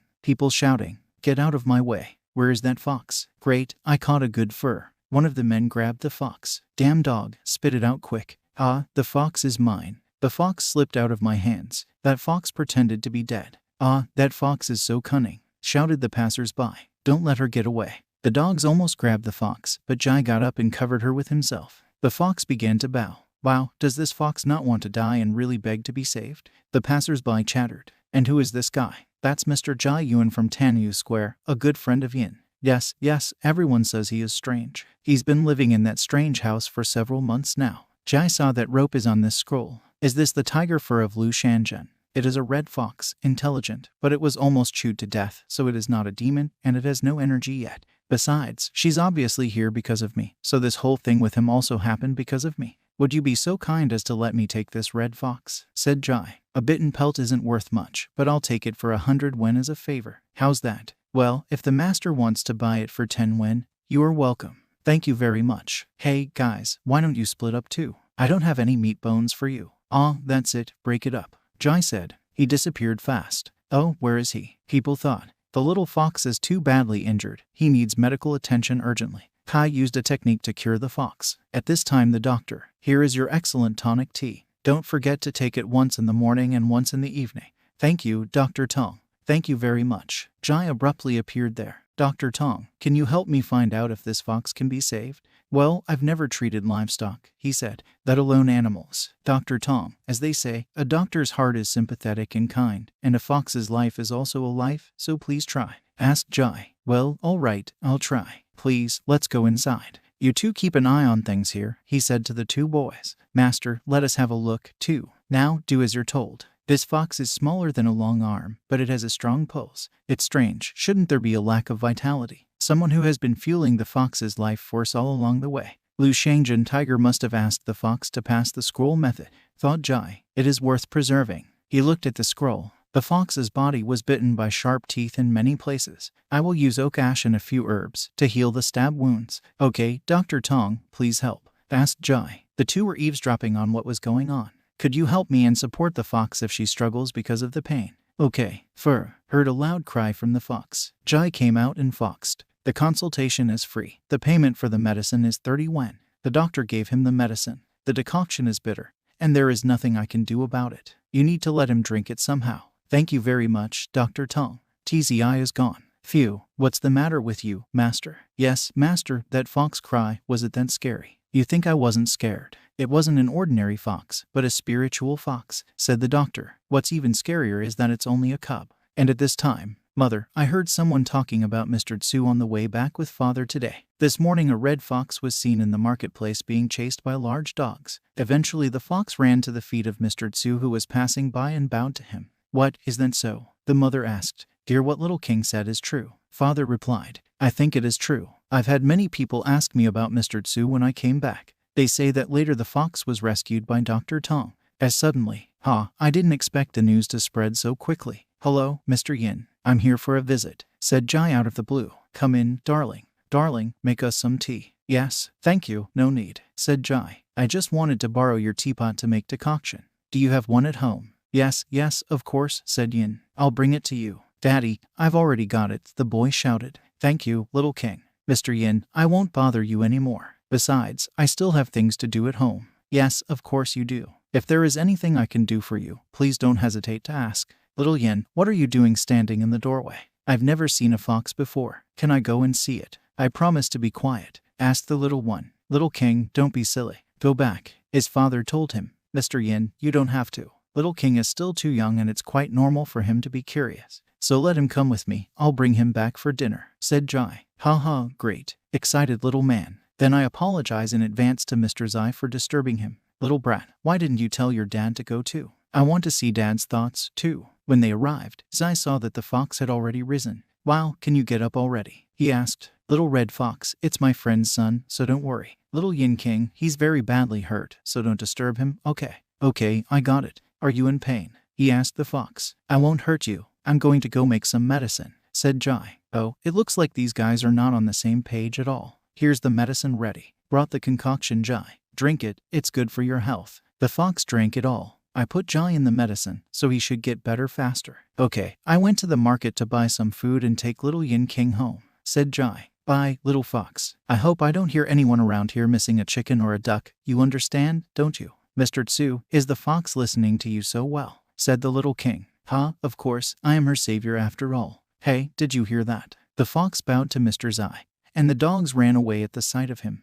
Get out of my way. Where is that fox? Great, I caught a good fur. One of the men grabbed the fox. Damn dog, spit it out quick. Ah, the fox is mine. The fox slipped out of my hands. That fox pretended to be dead. Ah, that fox is so cunning, shouted the passers-by. Don't let her get away. The dogs almost grabbed the fox, but Jai got up and covered her with himself. The fox began to bow. Wow, does this fox not want to die and really beg to be saved? The passers-by chattered. And who is this guy? That's Mr. Ji Yuan from Tanyu Square, a good friend of Yin. Yes, everyone says he is strange. He's been living in that strange house for several months now. Jai saw that rope is on this scroll. Is this the tiger fur of Lu Shanzhen? It is a red fox, intelligent, but it was almost chewed to death, so it is not a demon, and it has no energy yet. Besides, she's obviously here because of me, so this whole thing with him also happened because of me. Would you be so kind as to let me take this red fox? Said Jai. A bitten pelt isn't worth much, but I'll take it for 100 wen as a favor. How's that? Well, if the master wants to buy it for 10 wen, you are welcome. Thank you very much. Hey, guys, why don't you split up too? I don't have any meat bones for you. Ah, that's it, break it up. Jai said. He disappeared fast. Oh, where is he? People thought. The little fox is too badly injured. He needs medical attention urgently. Kai used a technique to cure the fox. At this time the doctor. Here is your excellent tonic tea. Don't forget to take it once in the morning and once in the evening. Thank you, Dr. Tong. Thank you very much. Jai abruptly appeared there. Dr. Tong, can you help me find out if this fox can be saved? Well, I've never treated livestock, he said, let alone animals. Dr. Tong, as they say, a doctor's heart is sympathetic and kind, and a fox's life is also a life, so please try. Asked Jai. Well, all right, I'll try. Please, let's go inside. You two keep an eye on things here, he said to the two boys. Master, let us have a look, too. Now, do as you're told. This fox is smaller than a long arm, but it has a strong pulse. It's strange, shouldn't there be a lack of vitality? Someone who has been fueling the fox's life force all along the way. Lu Shangjian Tiger must have asked the fox to pass the scroll method, thought Jai. It is worth preserving. He looked at the scroll. The fox's body was bitten by sharp teeth in many places. I will use oak ash and a few herbs to heal the stab wounds. Okay, Dr. Tong, please help, asked Jai. The two were eavesdropping on what was going on. Could you help me and support the fox if she struggles because of the pain? Okay. Fur heard a loud cry from the fox. Jai came out and foxed. The consultation is free. The payment for the medicine is 30 yuan. The doctor gave him the medicine. The decoction is bitter, and there is nothing I can do about it. You need to let him drink it somehow. Thank you very much, Dr. Tong. TZI is gone. Phew, what's the matter with you, master? Yes, master, that fox cry, was it that scary? You think I wasn't scared? It wasn't an ordinary fox, but a spiritual fox, said the doctor. What's even scarier is that it's only a cub. And at this time, Mother, I heard someone talking about Mr. Tsu on the way back with Father today. This morning a red fox was seen in the marketplace being chased by large dogs. Eventually the fox ran to the feet of Mr. Tsu who was passing by and bowed to him. What, is that so? The mother asked. Dear, what little king said is true. Father replied. I think it is true. I've had many people ask me about Mr. Tsu when I came back. They say that later the fox was rescued by Dr. Tong. As suddenly, I didn't expect the news to spread so quickly. Hello, Mr. Yin. I'm here for a visit, said Jai out of the blue. Come in, darling. Darling, make us some tea. Yes, thank you, no need, said Jai. I just wanted to borrow your teapot to make decoction. Do you have one at home? Yes, of course, said Yin. I'll bring it to you. Daddy, I've already got it, the boy shouted. Thank you, little king. Mr. Yin, I won't bother you anymore. Besides, I still have things to do at home. Yes, of course you do. If there is anything I can do for you, please don't hesitate to ask. Little Yin, what are you doing standing in the doorway? I've never seen a fox before. Can I go and see it? I promise to be quiet, asked the little one. Little king, don't be silly. Go back, his father told him. Mr. Yin, you don't have to. Little king is still too young and it's quite normal for him to be curious. So let him come with me. I'll bring him back for dinner, said Jai. Ha, great, excited little man. Then I apologize in advance to Mr. Zai for disturbing him. Little brat, why didn't you tell your dad to go too? I want to see Dad's thoughts, too. When they arrived, Zai saw that the fox had already risen. Wow, can you get up already? He asked. Little red fox, it's my friend's son, so don't worry. Little Yin King, he's very badly hurt, so don't disturb him, okay? Okay, I got it. Are you in pain? He asked the fox. I won't hurt you. I'm going to go make some medicine, said Jai. Oh, it looks like these guys are not on the same page at all. Here's the medicine ready. Brought the concoction, Jai. Drink it, it's good for your health. The fox drank it all. I put Jai in the medicine, so he should get better faster. Okay, I went to the market to buy some food and take little Yin King home, said Jai. Bye, little fox. I hope I don't hear anyone around here missing a chicken or a duck. You understand, don't you? Mr. Tsu, is the fox listening to you so well? Said the little king. Of course, I am her savior after all. Hey, did you hear that? The fox bowed to Mr. Zai, and the dogs ran away at the sight of him.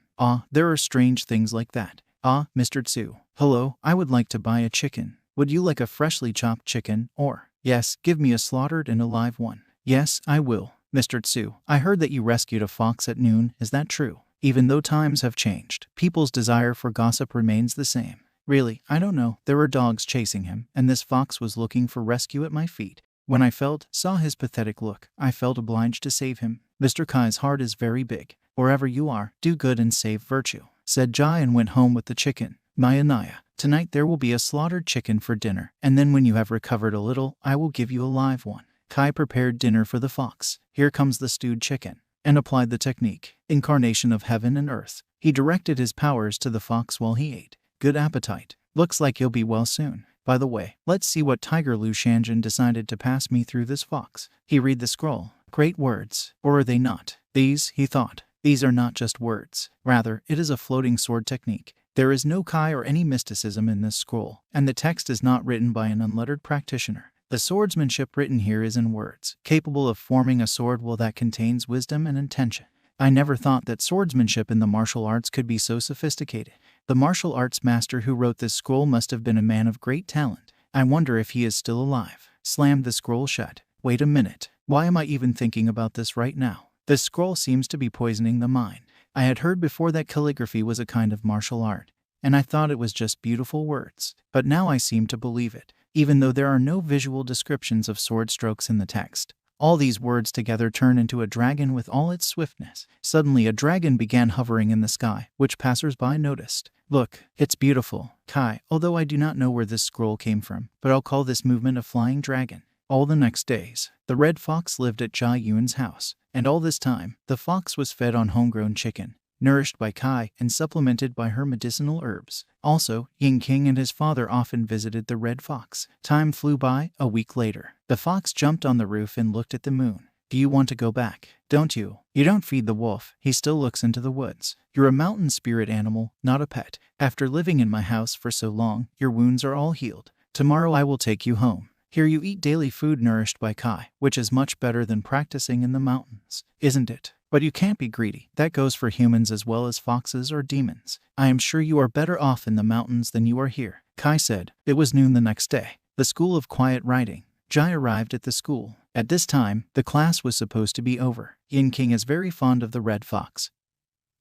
There are strange things like that. Mr. Tsu. Hello, I would like to buy a chicken. Would you like a freshly chopped chicken, or? Yes, give me a slaughtered and a live one. Yes, I will. Mr. Tsu, I heard that you rescued a fox at noon, is that true? Even though times have changed, people's desire for gossip remains the same. Really, I don't know. There were dogs chasing him, and this fox was looking for rescue at my feet. When I saw his pathetic look, I felt obliged to save him. Mr. Kai's heart is very big. Wherever you are, do good and save virtue, said Jai and went home with the chicken. Naya, tonight there will be a slaughtered chicken for dinner, and then when you have recovered a little, I will give you a live one. Kai prepared dinner for the fox. Here comes the stewed chicken, and applied the technique, incarnation of heaven and earth. He directed his powers to the fox while he ate. Good appetite. Looks like you'll be well soon. By the way, let's see what Tiger Lu Shanjian decided to pass me through this fox. He read the scroll. Great words. Or are they not? These, he thought. These are not just words. Rather, it is a floating sword technique. There is no Kai or any mysticism in this scroll, and the text is not written by an unlettered practitioner. The swordsmanship written here is in words, capable of forming a sword that contains wisdom and intention. I never thought that swordsmanship in the martial arts could be so sophisticated. The martial arts master who wrote this scroll must have been a man of great talent. I wonder if he is still alive. Slammed the scroll shut. Wait a minute. Why am I even thinking about this right now? This scroll seems to be poisoning the mind. I had heard before that calligraphy was a kind of martial art, and I thought it was just beautiful words. But now I seem to believe it. even though there are no visual descriptions of sword strokes in the text. All these words together turn into a dragon with all its swiftness. Suddenly a dragon began hovering in the sky, which passers-by noticed. Look, it's beautiful, Kai, although I do not know where this scroll came from, but I'll call this movement a flying dragon. All the next days, the red fox lived at Ji Yuan's house, and all this time, the fox was fed on homegrown chicken, nourished by Kai and supplemented by her medicinal herbs. Also, Ying King and his father often visited the red fox. Time flew by. A week later, the fox jumped on the roof and looked at the moon. Do you want to go back? Don't you? You don't feed the wolf. He still looks into the woods. You're a mountain spirit animal, not a pet. After living in my house for so long, your wounds are all healed. Tomorrow I will take you home. Here you eat daily food nourished by Kai, which is much better than practicing in the mountains, isn't it? But you can't be greedy. That goes for humans as well as foxes or demons. I am sure you are better off in the mountains than you are here, Kai said. It was noon the next day. The School of Quiet Writing. Ji arrived at the school. At this time, the class was supposed to be over. Yin King is very fond of the red fox,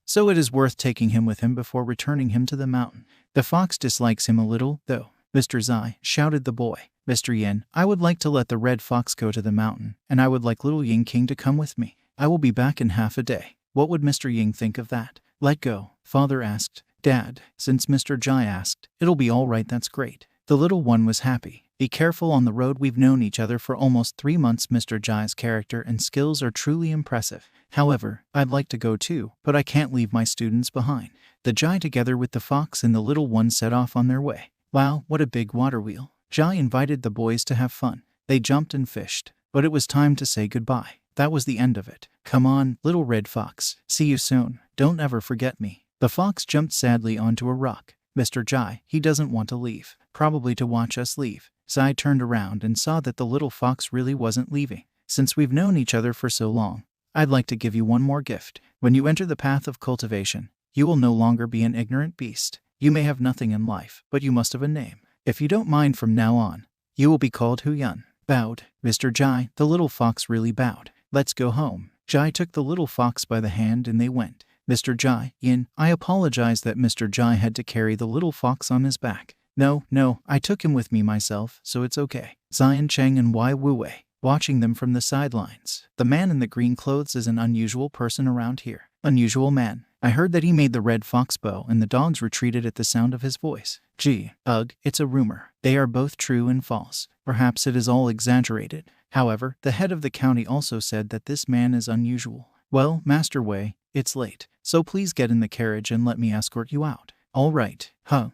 so it is worth taking him with him before returning him to the mountain. The fox dislikes him a little, though. Mr. Zai, shouted the boy. Mr. Yin, I would like to let the red fox go to the mountain, and I would like little Yin King to come with me. I will be back in half a day. What would Mr. Ying think of that? Let go, father asked. Dad, since Mr. Ji asked, it'll be all right, that's great. The little one was happy. Be careful on the road, we've known each other for almost 3 months. Mr. Ji's character and skills are truly impressive. However, I'd like to go too, but I can't leave my students behind. The Ji together with the fox and the little one set off on their way. Wow, what a big water wheel. Ji invited the boys to have fun. They jumped and fished, but it was time to say goodbye. That was the end of it. Come on, little red fox. See you soon. Don't ever forget me. The fox jumped sadly onto a rock. Mr. Ji, he doesn't want to leave. Probably to watch us leave. Zai turned around and saw that the little fox really wasn't leaving. Since we've known each other for so long, I'd like to give you one more gift. When you enter the path of cultivation, you will no longer be an ignorant beast. You may have nothing in life, but you must have a name. If you don't mind, from now on, you will be called Hu Yun. Bowed. Mr. Ji, the little fox really bowed. Let's go home. Ji took the little fox by the hand and they went. Mr. Ji, Yin, I apologize that Mr. Ji had to carry the little fox on his back. No, I took him with me myself, so it's okay. Zion Cheng and Wai Wuwei, watching them from the sidelines. The man in the green clothes is an unusual person around here. Unusual man. I heard that he made the red fox bow and the dogs retreated at the sound of his voice. Gee, ugh, it's a rumor. They are both true and false. Perhaps it is all exaggerated. However, the head of the county also said that this man is unusual. Well, Master Wei, it's late, so please get in the carriage and let me escort you out. All right.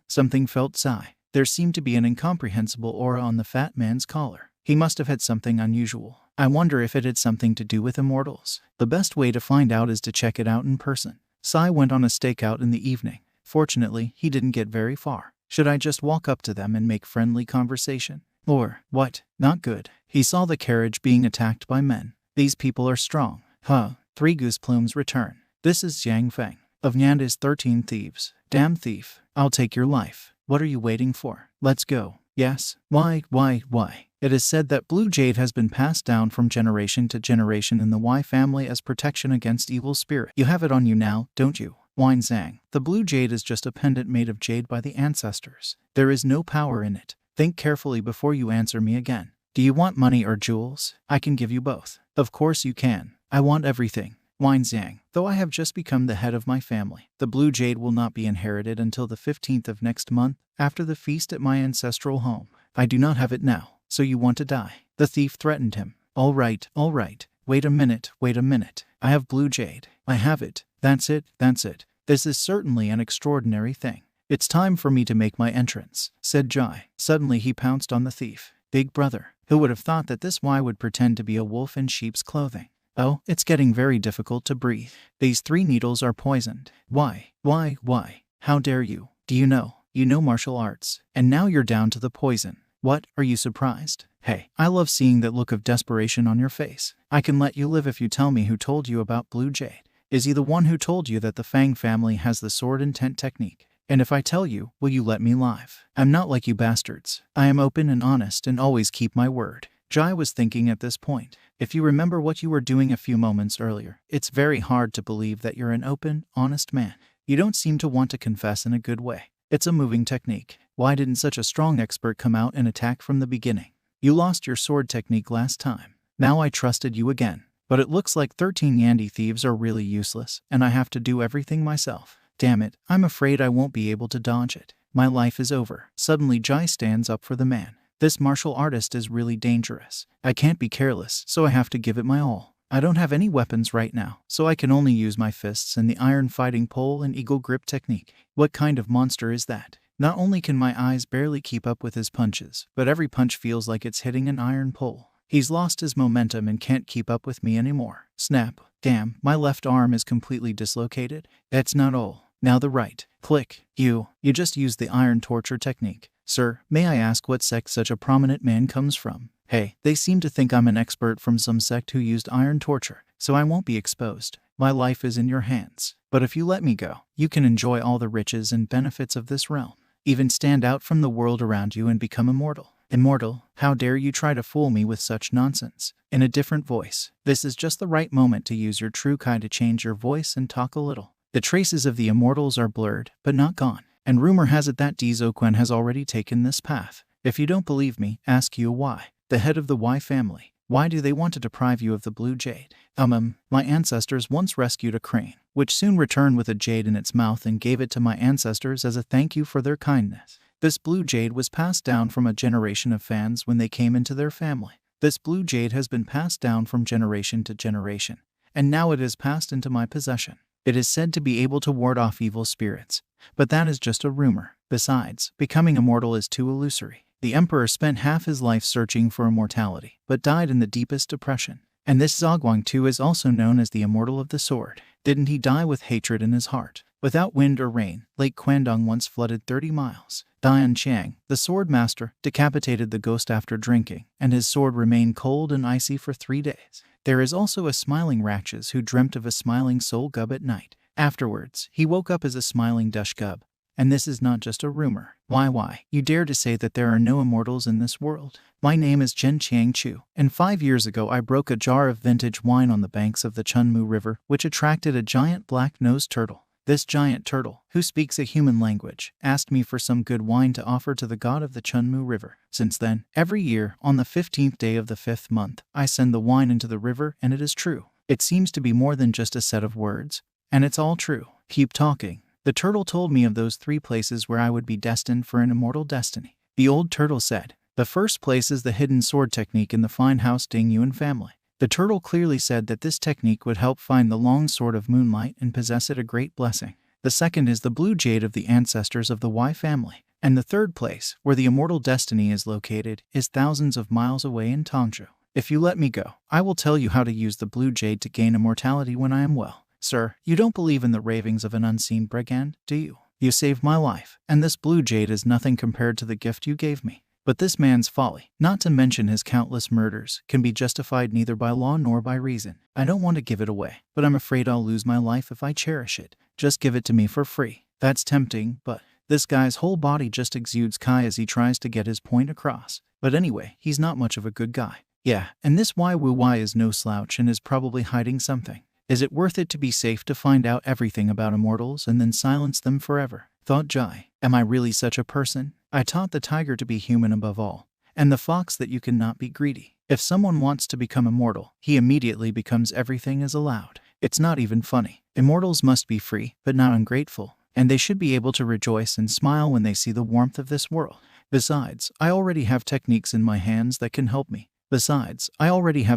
Something felt sigh. There seemed to be an incomprehensible aura on the fat man's collar. He must have had something unusual. I wonder if it had something to do with immortals. The best way to find out is to check it out in person. Sai went on a stakeout in the evening. Fortunately, he didn't get very far. Should I just walk up to them and make friendly conversation? Or, what? Not good. He saw the carriage being attacked by men. These people are strong. 3 goose plumes return. This is Jiang Feng of Nyanda's 13 Thieves. Damn thief. I'll take your life. What are you waiting for? Let's go. Yes. Why? It is said that blue jade has been passed down from generation to generation in the Wei family as protection against evil spirit. You have it on you now, don't you? Wine Zhang. The blue jade is just a pendant made of jade by the ancestors. There is no power in it. Think carefully before you answer me again. Do you want money or jewels? I can give you both. Of course you can. I want everything. Wine Zhang. Though I have just become the head of my family, the blue jade will not be inherited until the 15th of next month, after the feast at my ancestral home. I do not have it now. So you want to die? The thief threatened him. All right. Wait a minute. I have blue jade. I have it. That's it. This is certainly an extraordinary thing. It's time for me to make my entrance, said Jai. Suddenly he pounced on the thief. Big brother. Who would have thought that this Wei would pretend to be a wolf in sheep's clothing? Oh, it's getting very difficult to breathe. These 3 needles are poisoned. Why? How dare you? Do you know? You know martial arts. And now you're down to the poison. What? Are you surprised? Hey, I love seeing that look of desperation on your face. I can let you live if you tell me who told you about blue jade. Is he the one who told you that the Fang family has the sword intent technique? And if I tell you, will you let me live? I'm not like you bastards. I am open and honest and always keep my word. Jai was thinking at this point. If you remember what you were doing a few moments earlier, it's very hard to believe that you're an open, honest man. You don't seem to want to confess in a good way. It's a moving technique. Why didn't such a strong expert come out and attack from the beginning? You lost your sword technique last time. Now I trusted you again. But it looks like 13 Yandi thieves are really useless, and I have to do everything myself. Damn it, I'm afraid I won't be able to dodge it. My life is over. Suddenly Ji stands up for the man. This martial artist is really dangerous. I can't be careless, so I have to give it my all. I don't have any weapons right now, so I can only use my fists and the iron fighting pole and eagle grip technique. What kind of monster is that? Not only can my eyes barely keep up with his punches, but every punch feels like it's hitting an iron pole. He's lost his momentum and can't keep up with me anymore. Snap. Damn, my left arm is completely dislocated. That's not all. Now the right. Click. You just used the iron torture technique. Sir, may I ask what sect such a prominent man comes from? Hey, they seem to think I'm an expert from some sect who used iron torture, so I won't be exposed. My life is in your hands. But if you let me go, you can enjoy all the riches and benefits of this realm. Even stand out from the world around you and become immortal. Immortal? How dare you try to fool me with such nonsense? In a different voice. This is just the right moment to use your true kind to change your voice and talk a little. The traces of the immortals are blurred, but not gone. And rumor has it that Ji Yuan has already taken this path. If you don't believe me, ask Yu why. The head of the Y family. Why do they want to deprive you of the blue jade? My ancestors once rescued a crane, which soon returned with a jade in its mouth and gave it to my ancestors as a thank you for their kindness. This blue jade was passed down from a generation of fans when they came into their family. This blue jade has been passed down from generation to generation, and now it is passed into my possession. It is said to be able to ward off evil spirits, but that is just a rumor. Besides, becoming immortal is too illusory. The emperor spent half his life searching for immortality, but died in the deepest depression. And this Zogwang too is also known as the immortal of the sword. Didn't he die with hatred in his heart? Without wind or rain, Lake Kwandong once flooded 30 miles. Dian Chiang, the sword master, decapitated the ghost after drinking, and his sword remained cold and icy for 3 days. There is also a smiling Rakshas who dreamt of a smiling soul gub at night. Afterwards, he woke up as a smiling Dush gub. And this is not just a rumor. Why? You dare to say that there are no immortals in this world? My name is Chen Chiang Chu, and 5 years ago I broke a jar of vintage wine on the banks of the Chunmu River, which attracted a giant black-nosed turtle. This giant turtle, who speaks a human language, asked me for some good wine to offer to the god of the Chunmu River. Since then, every year, on the 15th day of the 5th month, I send the wine into the river, and it is true. It seems to be more than just a set of words, and it's all true. Keep talking. The turtle told me of those 3 places where I would be destined for an immortal destiny. The old turtle said, the first place is the hidden sword technique in the fine house Tian Yuan family. The turtle clearly said that this technique would help find the long sword of moonlight and possess it a great blessing. The second is the blue jade of the ancestors of the Y family. And the third place, where the immortal destiny is located, is thousands of miles away in Tongzhou. If you let me go, I will tell you how to use the blue jade to gain immortality when I am well. Sir, you don't believe in the ravings of an unseen brigand, do you? You saved my life, and this blue jade is nothing compared to the gift you gave me. But this man's folly, not to mention his countless murders, can be justified neither by law nor by reason. I don't want to give it away, but I'm afraid I'll lose my life if I cherish it. Just give it to me for free. That's tempting, but this guy's whole body just exudes Kai as he tries to get his point across. But anyway, he's not much of a good guy. Yeah, and this Y is no slouch and is probably hiding something. Is it worth it to be safe to find out everything about immortals and then silence them forever? Thought Ji. Am I really such a person? I taught the tiger to be human above all, and the fox that you cannot be greedy. If someone wants to become immortal, he immediately becomes everything is allowed. It's not even funny. Immortals must be free, but not ungrateful, and they should be able to rejoice and smile when they see the warmth of this world. Besides, I already have techniques in my hands that can help me.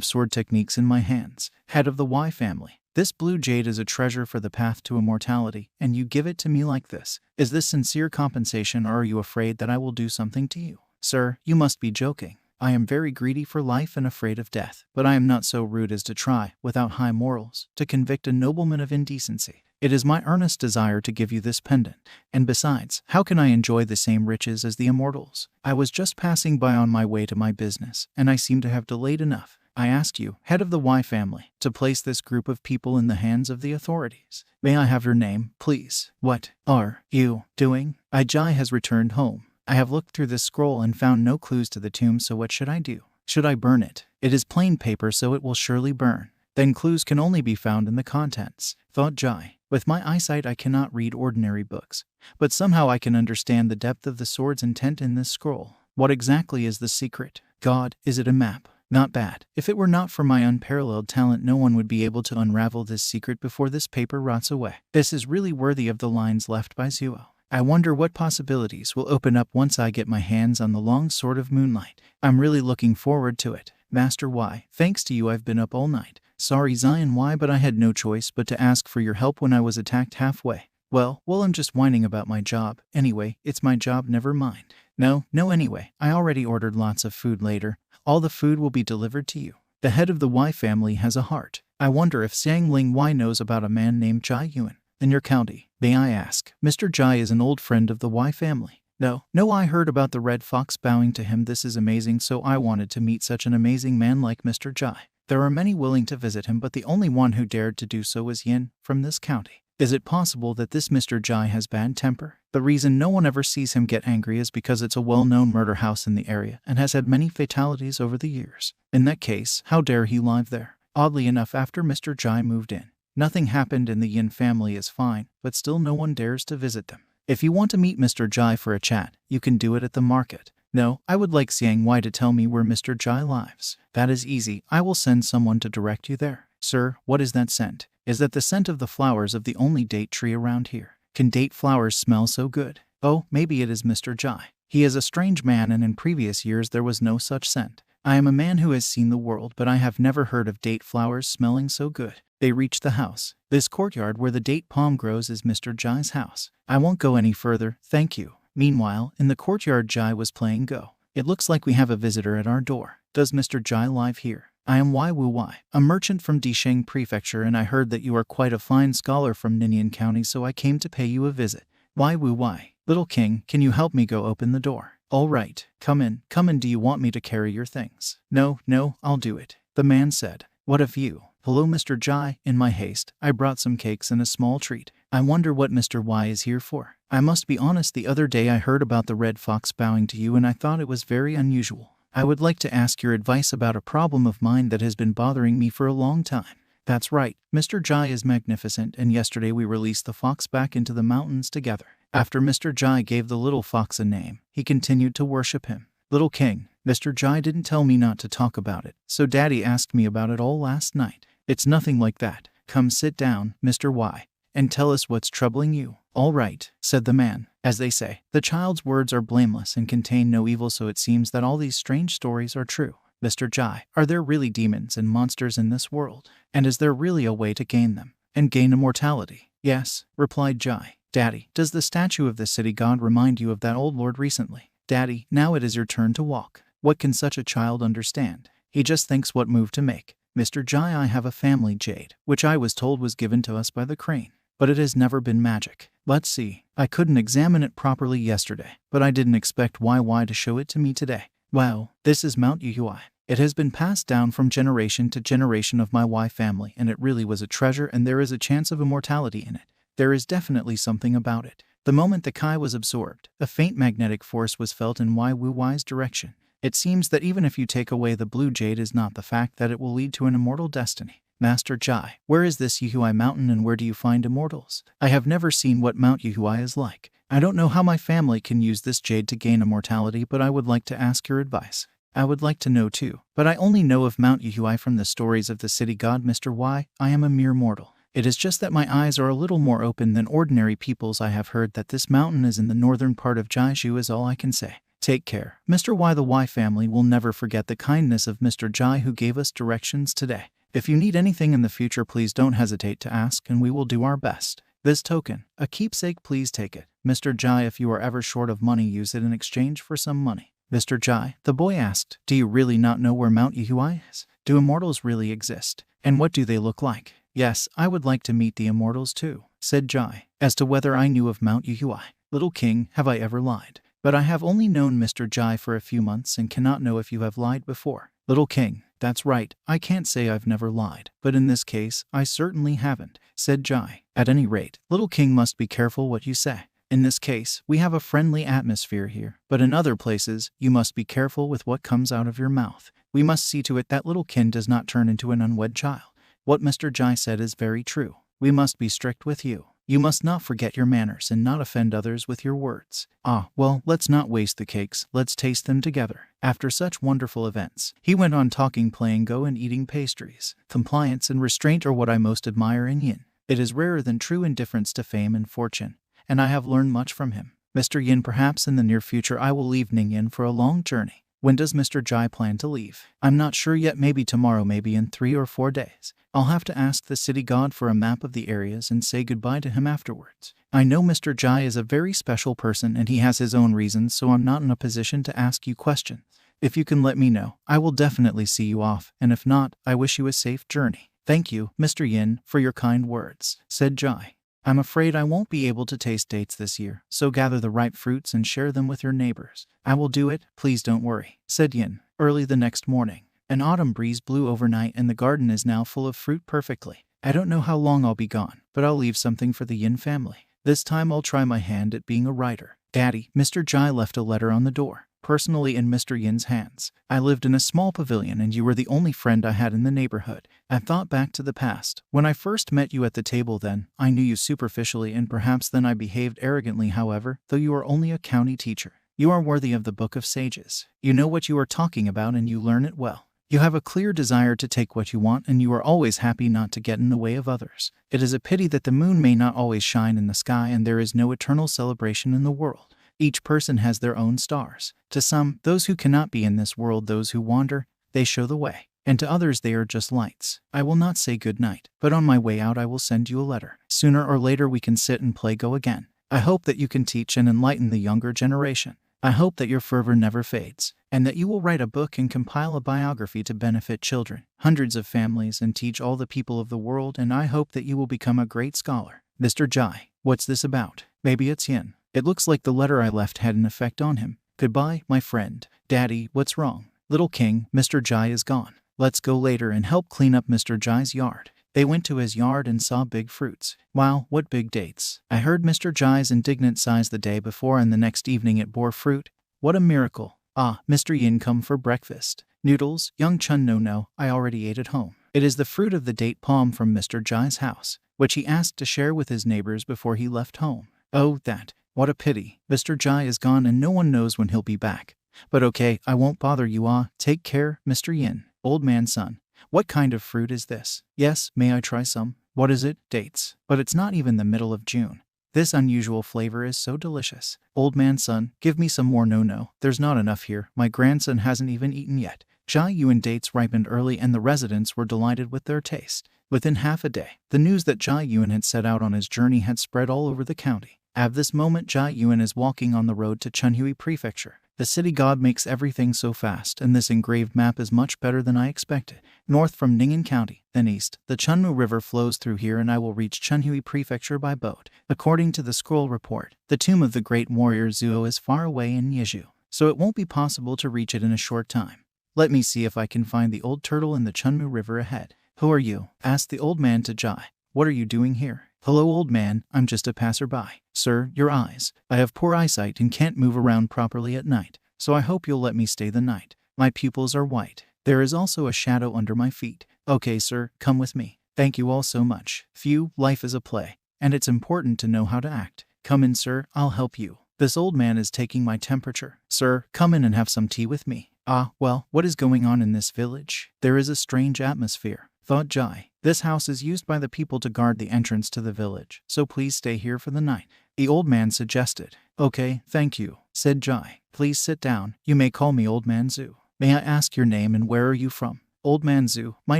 Sword techniques in my hands. Head of the Y family. This blue jade is a treasure for the path to immortality, and you give it to me like this. Is this sincere compensation, or are you afraid that I will do something to you? Sir, you must be joking. I am very greedy for life and afraid of death, but I am not so rude as to try, without high morals, to convict a nobleman of indecency. It is my earnest desire to give you this pendant. And besides, how can I enjoy the same riches as the immortals? I was just passing by on my way to my business, and I seem to have delayed enough. I ask you, head of the Y family, to place this group of people in the hands of the authorities. May I have your name, please? What are you doing? Ji has returned home. I have looked through this scroll and found no clues to the tomb, so what should I do? Should I burn it? It is plain paper, so it will surely burn. Then clues can only be found in the contents, thought Ji. With my eyesight I cannot read ordinary books, but somehow I can understand the depth of the sword's intent in this scroll. What exactly is the secret? God, is it a map? Not bad. If it were not for my unparalleled talent, no one would be able to unravel this secret before this paper rots away. This is really worthy of the lines left by Zuo. I wonder what possibilities will open up once I get my hands on the long sword of moonlight. I'm really looking forward to it. Master Y, thanks to you I've been up all night. Sorry Zion Y, but I had no choice but to ask for your help when I was attacked halfway. Well, I'm just whining about my job. Anyway, it's my job, never mind. No, anyway, I already ordered lots of food later. All the food will be delivered to you. The head of the Y family has a heart. I wonder if Xiangling Y knows about a man named Ji Yuan in your county. May I ask? Mr. Ji is an old friend of the Y family. No, I heard about the red fox bowing to him. This is amazing, so I wanted to meet such an amazing man like Mr. Ji. There are many willing to visit him, but the only one who dared to do so was Yin, from this county. Is it possible that this Mr. Ji has bad temper? The reason no one ever sees him get angry is because it's a well-known murder house in the area and has had many fatalities over the years. In that case, how dare he live there? Oddly enough, after Mr. Ji moved in, nothing happened and the Yin family is fine, but still no one dares to visit them. If you want to meet Mr. Ji for a chat, you can do it at the market. No, I would like Xiang Y to tell me where Mr. Ji lives. That is easy. I will send someone to direct you there. Sir, what is that scent? Is that the scent of the flowers of the only date tree around here? Can date flowers smell so good? Oh, maybe it is Mr. Ji. He is a strange man, and in previous years there was no such scent. I am a man who has seen the world, but I have never heard of date flowers smelling so good. They reached the house. This courtyard where the date palm grows is Mr. Ji's house. I won't go any further, thank you. Meanwhile, in the courtyard Ji was playing Go. It looks like we have a visitor at our door. Does Mr. Ji live here? I am Y Wu Y, a merchant from Disheng Prefecture, and I heard that you are quite a fine scholar from Ninian County, so I came to pay you a visit. Y Wu Y, little king, can you help me go open the door? All right, come in. Do you want me to carry your things? No, I'll do it. The man said. What of you? Hello, Mr. Ji. In my haste, I brought some cakes and a small treat. I wonder what Mr. Y is here for. I must be honest, the other day I heard about the red fox bowing to you and I thought it was very unusual. I would like to ask your advice about a problem of mine that has been bothering me for a long time. That's right, Mr. Ji is magnificent, and yesterday we released the fox back into the mountains together. After Mr. Ji gave the little fox a name, he continued to worship him. Little king, Mr. Ji didn't tell me not to talk about it, so Daddy asked me about it all last night. It's nothing like that. Come sit down, Mr. Y, and tell us what's troubling you. All right, said the man. As they say, the child's words are blameless and contain no evil, so it seems that all these strange stories are true. Mr. Ji, are there really demons and monsters in this world? And is there really a way to gain them and gain immortality? Yes, replied Ji. Daddy, does the statue of the city god remind you of that old lord recently? Daddy, now it is your turn to walk. What can such a child understand? He just thinks what move to make. Mr. Ji, I have a family jade, which I was told was given to us by the crane. But it has never been magic. Let's see. I couldn't examine it properly yesterday, but I didn't expect YY to show it to me today. Wow, this is Mount Yuhui. It has been passed down from generation to generation of my Y family, and it really was a treasure, and there is a chance of immortality in it. There is definitely something about it. The moment the Kai was absorbed, a faint magnetic force was felt in Y Wu Y's direction. It seems that even if you take away the blue jade is not the fact that it will lead to an immortal destiny. Master Ji, where is this Yuhui mountain and where do you find immortals? I have never seen what Mount Yuhui is like. I don't know how my family can use this jade to gain immortality, but I would like to ask your advice. I would like to know too, but I only know of Mount Yuhui from the stories of the city god Mr. Y. I am a mere mortal. It is just that my eyes are a little more open than ordinary people's. I have heard that this mountain is in the northern part of Jiazhu is all I can say. Take care. Mr. Y. The Y family will never forget the kindness of Mr. Ji who gave us directions today. If you need anything in the future, please don't hesitate to ask and we will do our best. This token, a keepsake, please take it. Mr. Ji, if you are ever short of money, use it in exchange for some money. Mr. Ji, the boy asked, do you really not know where Mount Yuhui is? Do immortals really exist? And what do they look like? Yes, I would like to meet the immortals too, said Ji. As to whether I knew of Mount Yuhui, little king, have I ever lied? But I have only known Mr. Ji for a few months and cannot know if you have lied before. Little king, that's right, I can't say I've never lied, but in this case, I certainly haven't, said Ji. At any rate, little king must be careful what you say. In this case, we have a friendly atmosphere here, but in other places, you must be careful with what comes out of your mouth. We must see to it that little kin does not turn into an unwed child. What Mr. Ji said is very true. We must be strict with you. You must not forget your manners and not offend others with your words. Ah, well, let's not waste the cakes, let's taste them together. After such wonderful events, he went on talking, playing Go and eating pastries. Compliance and restraint are what I most admire in Yin. It is rarer than true indifference to fame and fortune, and I have learned much from him. Mr. Yin, perhaps in the near future I will leave Ningyin for a long journey. When does Mr. Ji plan to leave? I'm not sure yet, maybe tomorrow, maybe in 3 or 4 days. I'll have to ask the city god for a map of the areas and say goodbye to him afterwards. I know Mr. Ji is a very special person and he has his own reasons, so I'm not in a position to ask you questions. If you can let me know, I will definitely see you off, and if not, I wish you a safe journey. Thank you, Mr. Yin, for your kind words, said Ji. I'm afraid I won't be able to taste dates this year, so gather the ripe fruits and share them with your neighbors. I will do it, please don't worry, said Yin. Early the next morning, an autumn breeze blew overnight and the garden is now full of fruit perfectly. I don't know how long I'll be gone, but I'll leave something for the Yin family. This time I'll try my hand at being a writer. Daddy, Mr. Ji left a letter on the door, personally in Mr. Yin's hands. I lived in a small pavilion and you were the only friend I had in the neighborhood. I thought back to the past. When I first met you at the table then, I knew you superficially and perhaps then I behaved arrogantly. However, though you are only a county teacher, you are worthy of the Book of Sages. You know what you are talking about and you learn it well. You have a clear desire to take what you want and you are always happy not to get in the way of others. It is a pity that the moon may not always shine in the sky and there is no eternal celebration in the world. Each person has their own stars. To some, those who cannot be in this world, those who wander, they show the way. And to others they are just lights. I will not say good night, but on my way out I will send you a letter. Sooner or later we can sit and play Go again. I hope that you can teach and enlighten the younger generation. I hope that your fervor never fades, and that you will write a book and compile a biography to benefit children, hundreds of families, and teach all the people of the world, and I hope that you will become a great scholar. Mr. Ji, what's this about? Maybe it's Yin. It looks like the letter I left had an effect on him. Goodbye, my friend. Daddy, what's wrong? Little King, Mr. Ji is gone. Let's go later and help clean up Mr. Ji's yard. They went to his yard and saw big fruits. Wow, what big dates. I heard Mr. Ji's indignant sighs the day before and the next evening it bore fruit. What a miracle. Ah, Mr. Yin come for breakfast. Noodles, young Chun no, I already ate at home. It is the fruit of the date palm from Mr. Ji's house, which he asked to share with his neighbors before he left home. Oh, that. What a pity. Mr. Ji is gone and no one knows when he'll be back. But okay, I won't bother you. Take care, Mr. Yin. Old man's son. What kind of fruit is this? Yes, may I try some? What is it? Dates. But it's not even the middle of June. This unusual flavor is so delicious. Old man's son, give me some more. No, there's not enough here. My grandson hasn't even eaten yet. Ji Yuan dates ripened early and the residents were delighted with their taste. Within half a day, the news that Ji Yuan had set out on his journey had spread all over the county. At this moment Ji Yuan is walking on the road to Chunhui Prefecture. The city god makes everything so fast, and this engraved map is much better than I expected. North from Ningyin County, then east, the Chunmu River flows through here and I will reach Chunhui Prefecture by boat. According to the scroll report, the tomb of the great warrior Zuo is far away in Yizhu, so it won't be possible to reach it in a short time. Let me see if I can find the old turtle in the Chunmu River ahead. Who are you? Asked the old man to Ji. What are you doing here? Hello, old man, I'm just a passerby. Sir, your eyes. I have poor eyesight and can't move around properly at night, so I hope you'll let me stay the night. My pupils are white. There is also a shadow under my feet. Okay, sir, come with me. Thank you all so much. Phew, life is a play, and it's important to know how to act. Come in, sir, I'll help you. This old man is taking my temperature. Sir, come in and have some tea with me. Ah, well, what is going on in this village? There is a strange atmosphere, thought Ji. This house is used by the people to guard the entrance to the village, so please stay here for the night. The old man suggested. Okay, thank you, said Ji. Please sit down. You may call me Old Man Zhu. May I ask your name and where are you from? Old Man Zhu, my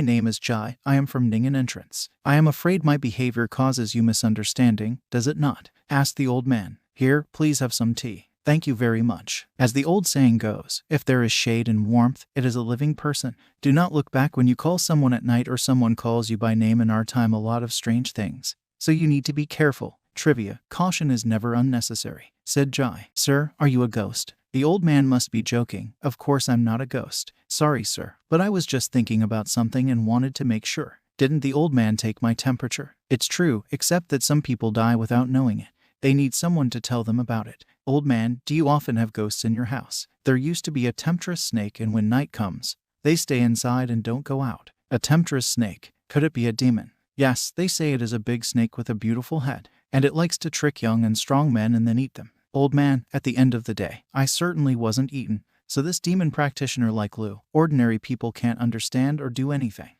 name is Ji. I am from Ningyin Entrance. I am afraid my behavior causes you misunderstanding, does it not? Asked the old man. Here, please have some tea. Thank you very much. As the old saying goes, if there is shade and warmth, it is a living person. Do not look back when you call someone at night or someone calls you by name. In our time, a lot of strange things, so you need to be careful. Trivia, caution is never unnecessary, said Ji. Sir, are you a ghost? The old man must be joking. Of course I'm not a ghost. Sorry, sir, but I was just thinking about something and wanted to make sure. Didn't the old man take my temperature? It's true, except that some people die without knowing it. They need someone to tell them about it. Old man, do you often have ghosts in your house? There used to be a temptress snake, and when night comes, they stay inside and don't go out. A temptress snake? Could it be a demon? Yes, they say it is a big snake with a beautiful head, and it likes to trick young and strong men and then eat them. Old man, at the end of the day, I certainly wasn't eaten. So this demon practitioner like Lu, ordinary people can't understand or do anything.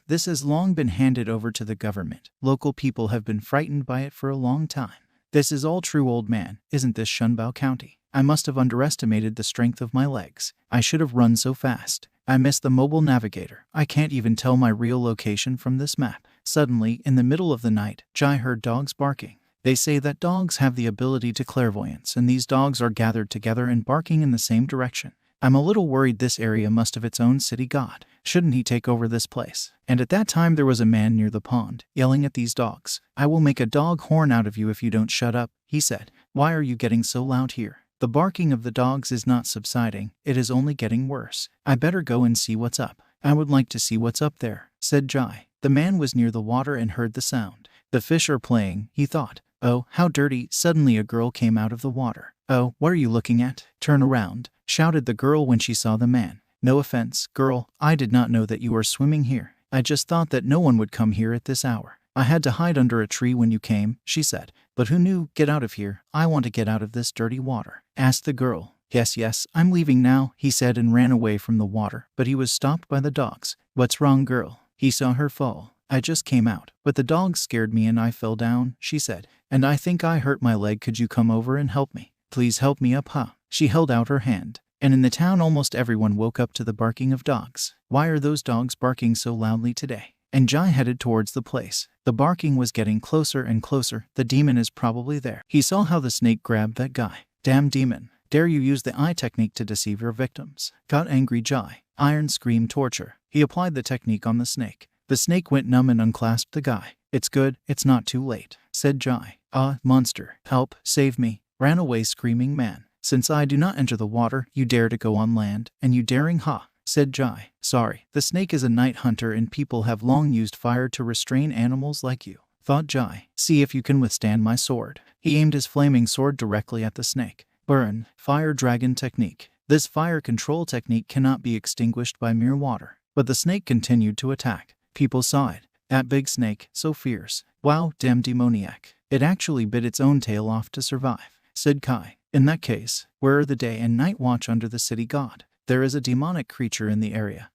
This has long been handed over to the government. Local people have been frightened by it for a long time. This is all true, old man. Isn't this Shunbao County? I must have underestimated the strength of my legs. I should have run so fast. I missed the mobile navigator. I can't even tell my real location from this map. Suddenly, in the middle of the night, Jai heard dogs barking. They say that dogs have the ability to clairvoyance, and these dogs are gathered together and barking in the same direction. I'm a little worried this area must have its own city god. Shouldn't he take over this place? And at that time there was a man near the pond, yelling at these dogs. I will make a dog horn out of you if you don't shut up, he said. Why are you getting so loud here? The barking of the dogs is not subsiding, it is only getting worse. I better go and see what's up. I would like to see what's up there, said Jai. The man was near the water and heard the sound. The fish are playing, he thought. Oh, how dirty. Suddenly a girl came out of the water. Oh, what are you looking at? Turn around, shouted the girl when she saw the man. No offense, girl, I did not know that you were swimming here. I just thought that no one would come here at this hour. I had to hide under a tree when you came, she said. But who knew? Get out of here. I want to get out of this dirty water, asked the girl. Yes, I'm leaving now, he said and ran away from the water, but he was stopped by the dogs. What's wrong, girl? He saw her fall. I just came out, but the dogs scared me and I fell down, she said. And I think I hurt my leg. Could you come over and help me? Please help me up, huh? She held out her hand. And in the town almost everyone woke up to the barking of dogs. Why are those dogs barking so loudly today? And Jai headed towards the place. The barking was getting closer and closer. The demon is probably there. He saw how the snake grabbed that guy. Damn demon. Dare you use the eye technique to deceive your victims? Got angry Jai. Iron scream torture. He applied the technique on the snake. The snake went numb and unclasped the guy. It's good, it's not too late, said Jai. Monster, help, save me. Ran away screaming man. Since I do not enter the water, you dare to go on land, and you daring, said Jai. Sorry, the snake is a night hunter and people have long used fire to restrain animals like you, thought Jai. See if you can withstand my sword. He aimed his flaming sword directly at the snake. Burn, fire dragon technique. This fire control technique cannot be extinguished by mere water. But the snake continued to attack. People saw it. That big snake, so fierce. Wow, damn demoniac. It actually bit its own tail off to survive, said Kai. In that case, where are the day and night watch under the city god? There is a demonic creature in the area,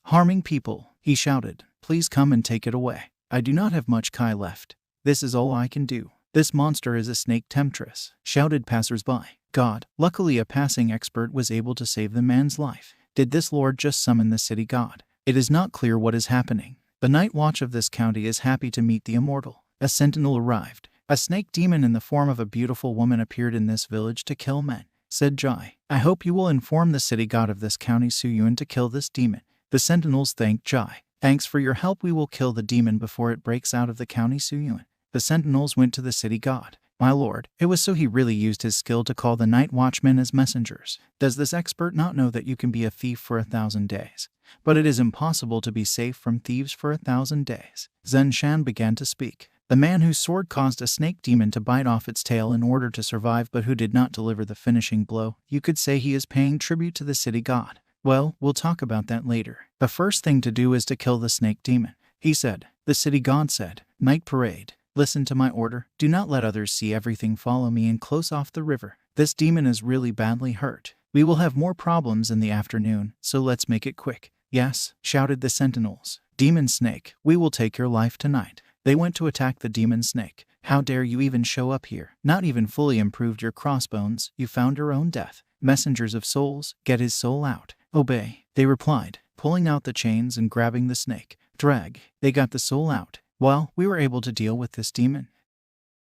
harming people, he shouted. Please come and take it away. I do not have much Kai left. This is all I can do. This monster is a snake temptress, shouted passersby. God, luckily a passing expert was able to save the man's life. Did this lord just summon the city god? It is not clear what is happening. The night watch of this county is happy to meet the immortal. A sentinel arrived. A snake demon in the form of a beautiful woman appeared in this village to kill men, said Jai. I hope you will inform the city god of this county Ji Yuan to kill this demon. The sentinels thanked Jai. Thanks for your help. We will kill the demon before it breaks out of the county Ji Yuan. The sentinels went to the city god. My lord, it was so he really used his skill to call the night watchmen as messengers. Does this expert not know that you can be a thief for 1,000 days? But it is impossible to be safe from thieves for 1,000 days. Zhen Shan began to speak. The man whose sword caused a snake demon to bite off its tail in order to survive but who did not deliver the finishing blow, you could say he is paying tribute to the city god. Well, we'll talk about that later. The first thing to do is to kill the snake demon, he said. The city god said, Night parade. Listen to my order. Do not let others see everything. Follow me and close off the river. This demon is really badly hurt. We will have more problems in the afternoon, so let's make it quick. Yes, shouted the sentinels. Demon snake, we will take your life tonight. They went to attack the demon snake. How dare you even show up here? Not even fully improved your crossbones, you found your own death. Messengers of souls, get his soul out. Obey, they replied, pulling out the chains and grabbing the snake. Drag, they got the soul out. Well, we were able to deal with this demon.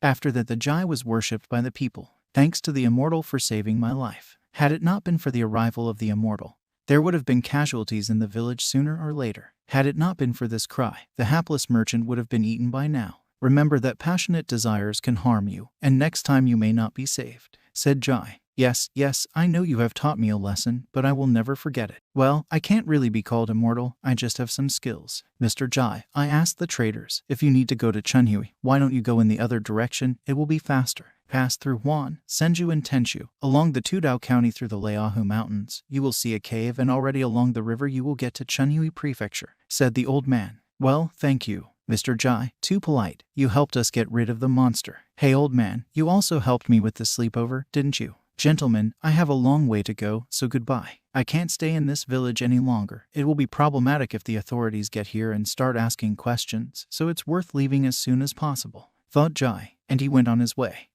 After that the Jai was worshipped by the people. Thanks to the immortal for saving my life. Had it not been for the arrival of the immortal, there would have been casualties in the village sooner or later. Had it not been for this cry, the hapless merchant would have been eaten by now. Remember that passionate desires can harm you, and next time you may not be saved, said Jai. Yes, I know you have taught me a lesson, but I will never forget it. Well, I can't really be called immortal, I just have some skills. Mr. Jai, I asked the traders, if you need to go to Chunhui, why don't you go in the other direction? It will be faster. Pass through Huan, Senju and Tenshu. Along the Tudao County through the Leahu Mountains, you will see a cave and already along the river you will get to Chunhui Prefecture, said the old man. Well, thank you. Mr. Ji, too polite. You helped us get rid of the monster. Hey old man, you also helped me with the sleepover, didn't you? Gentlemen, I have a long way to go, so goodbye. I can't stay in this village any longer. It will be problematic if the authorities get here and start asking questions, so it's worth leaving as soon as possible, thought Ji, and he went on his way.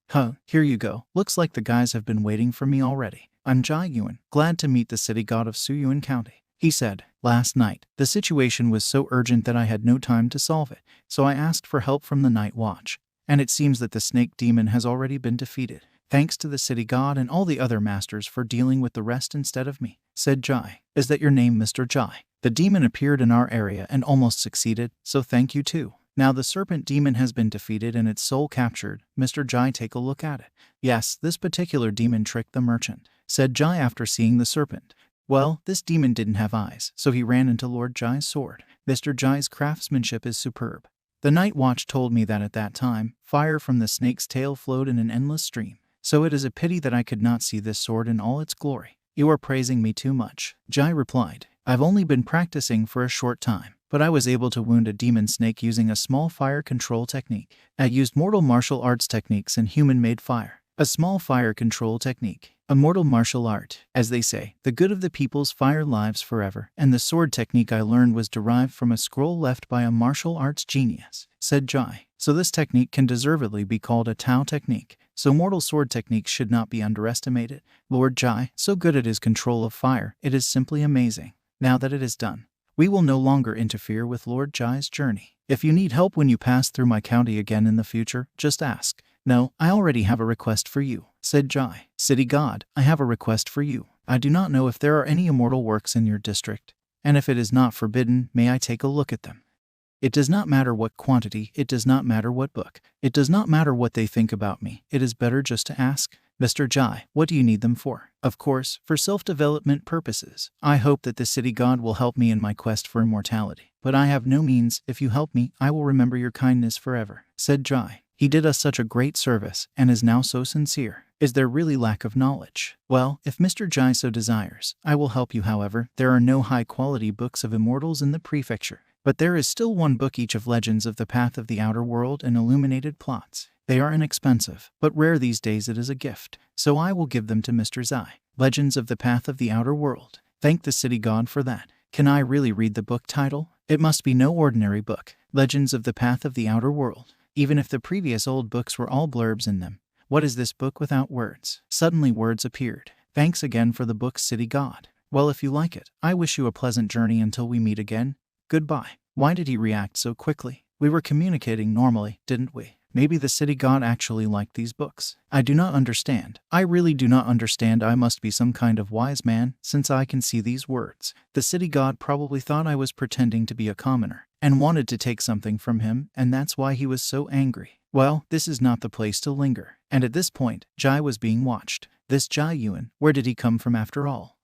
Here you go. Looks like the guys have been waiting for me already. I'm Ji Yuan, glad to meet the city god of Subduing County, he said. Last night, the situation was so urgent that I had no time to solve it, so I asked for help from the night watch, and it seems that the snake demon has already been defeated. Thanks to the city god and all the other masters for dealing with the rest instead of me, said Ji. Is that your name, Mr. Ji? The demon appeared in our area and almost succeeded, so thank you too. Now the serpent demon has been defeated and its soul captured. Mr. Ji, take a look at it. Yes, this particular demon tricked the merchant, said Ji after seeing the serpent. Well, this demon didn't have eyes, so he ran into Lord Ji's sword. Mr. Ji's craftsmanship is superb. The night watch told me that at that time, fire from the snake's tail flowed in an endless stream. So it is a pity that I could not see this sword in all its glory. You are praising me too much, Ji replied. I've only been practicing for a short time, but I was able to wound a demon snake using a small fire control technique. I used mortal martial arts techniques and human-made fire. A small fire control technique. A mortal martial art. As they say, the good of the people's fire lives forever, and the sword technique I learned was derived from a scroll left by a martial arts genius, said Ji. So this technique can deservedly be called a Tao technique. So mortal sword techniques should not be underestimated. Lord Ji, so good at his control of fire, it is simply amazing. Now that it is done, we will no longer interfere with Lord Ji's journey. If you need help when you pass through my county again in the future, just ask. No, I already have a request for you, said Ji. City God, I have a request for you. I do not know if there are any immortal works in your district, and if it is not forbidden, may I take a look at them? It does not matter what quantity, it does not matter what book, it does not matter what they think about me, it is better just to ask. Mr. Ji, what do you need them for? Of course, for self-development purposes. I hope that the city god will help me in my quest for immortality. But I have no means. If you help me, I will remember your kindness forever, said Ji. He did us such a great service and is now so sincere. Is there really lack of knowledge? Well, if Mr. Ji so desires, I will help you. However, there are no high-quality books of immortals in the prefecture. But there is still one book each of Legends of the Path of the Outer World and Illuminated Plots. They are inexpensive, but rare these days. It is a gift, so I will give them to Mr. Ji. Legends of the Path of the Outer World. Thank the city god for that. Can I really read the book title? It must be no ordinary book. Legends of the Path of the Outer World. Even if the previous old books were all blurbs in them. What is this book without words? Suddenly words appeared. Thanks again for the book, city god. Well, if you like it, I wish you a pleasant journey until we meet again. Goodbye. Why did he react so quickly? We were communicating normally, didn't we? Maybe the city god actually liked these books. I do not understand. I really do not understand. I must be some kind of wise man, since I can see these words. The city god probably thought I was pretending to be a commoner, and wanted to take something from him, and that's why he was so angry. Well, this is not the place to linger. And at this point, Ji was being watched. This Ji Yuan, where did he come from after all?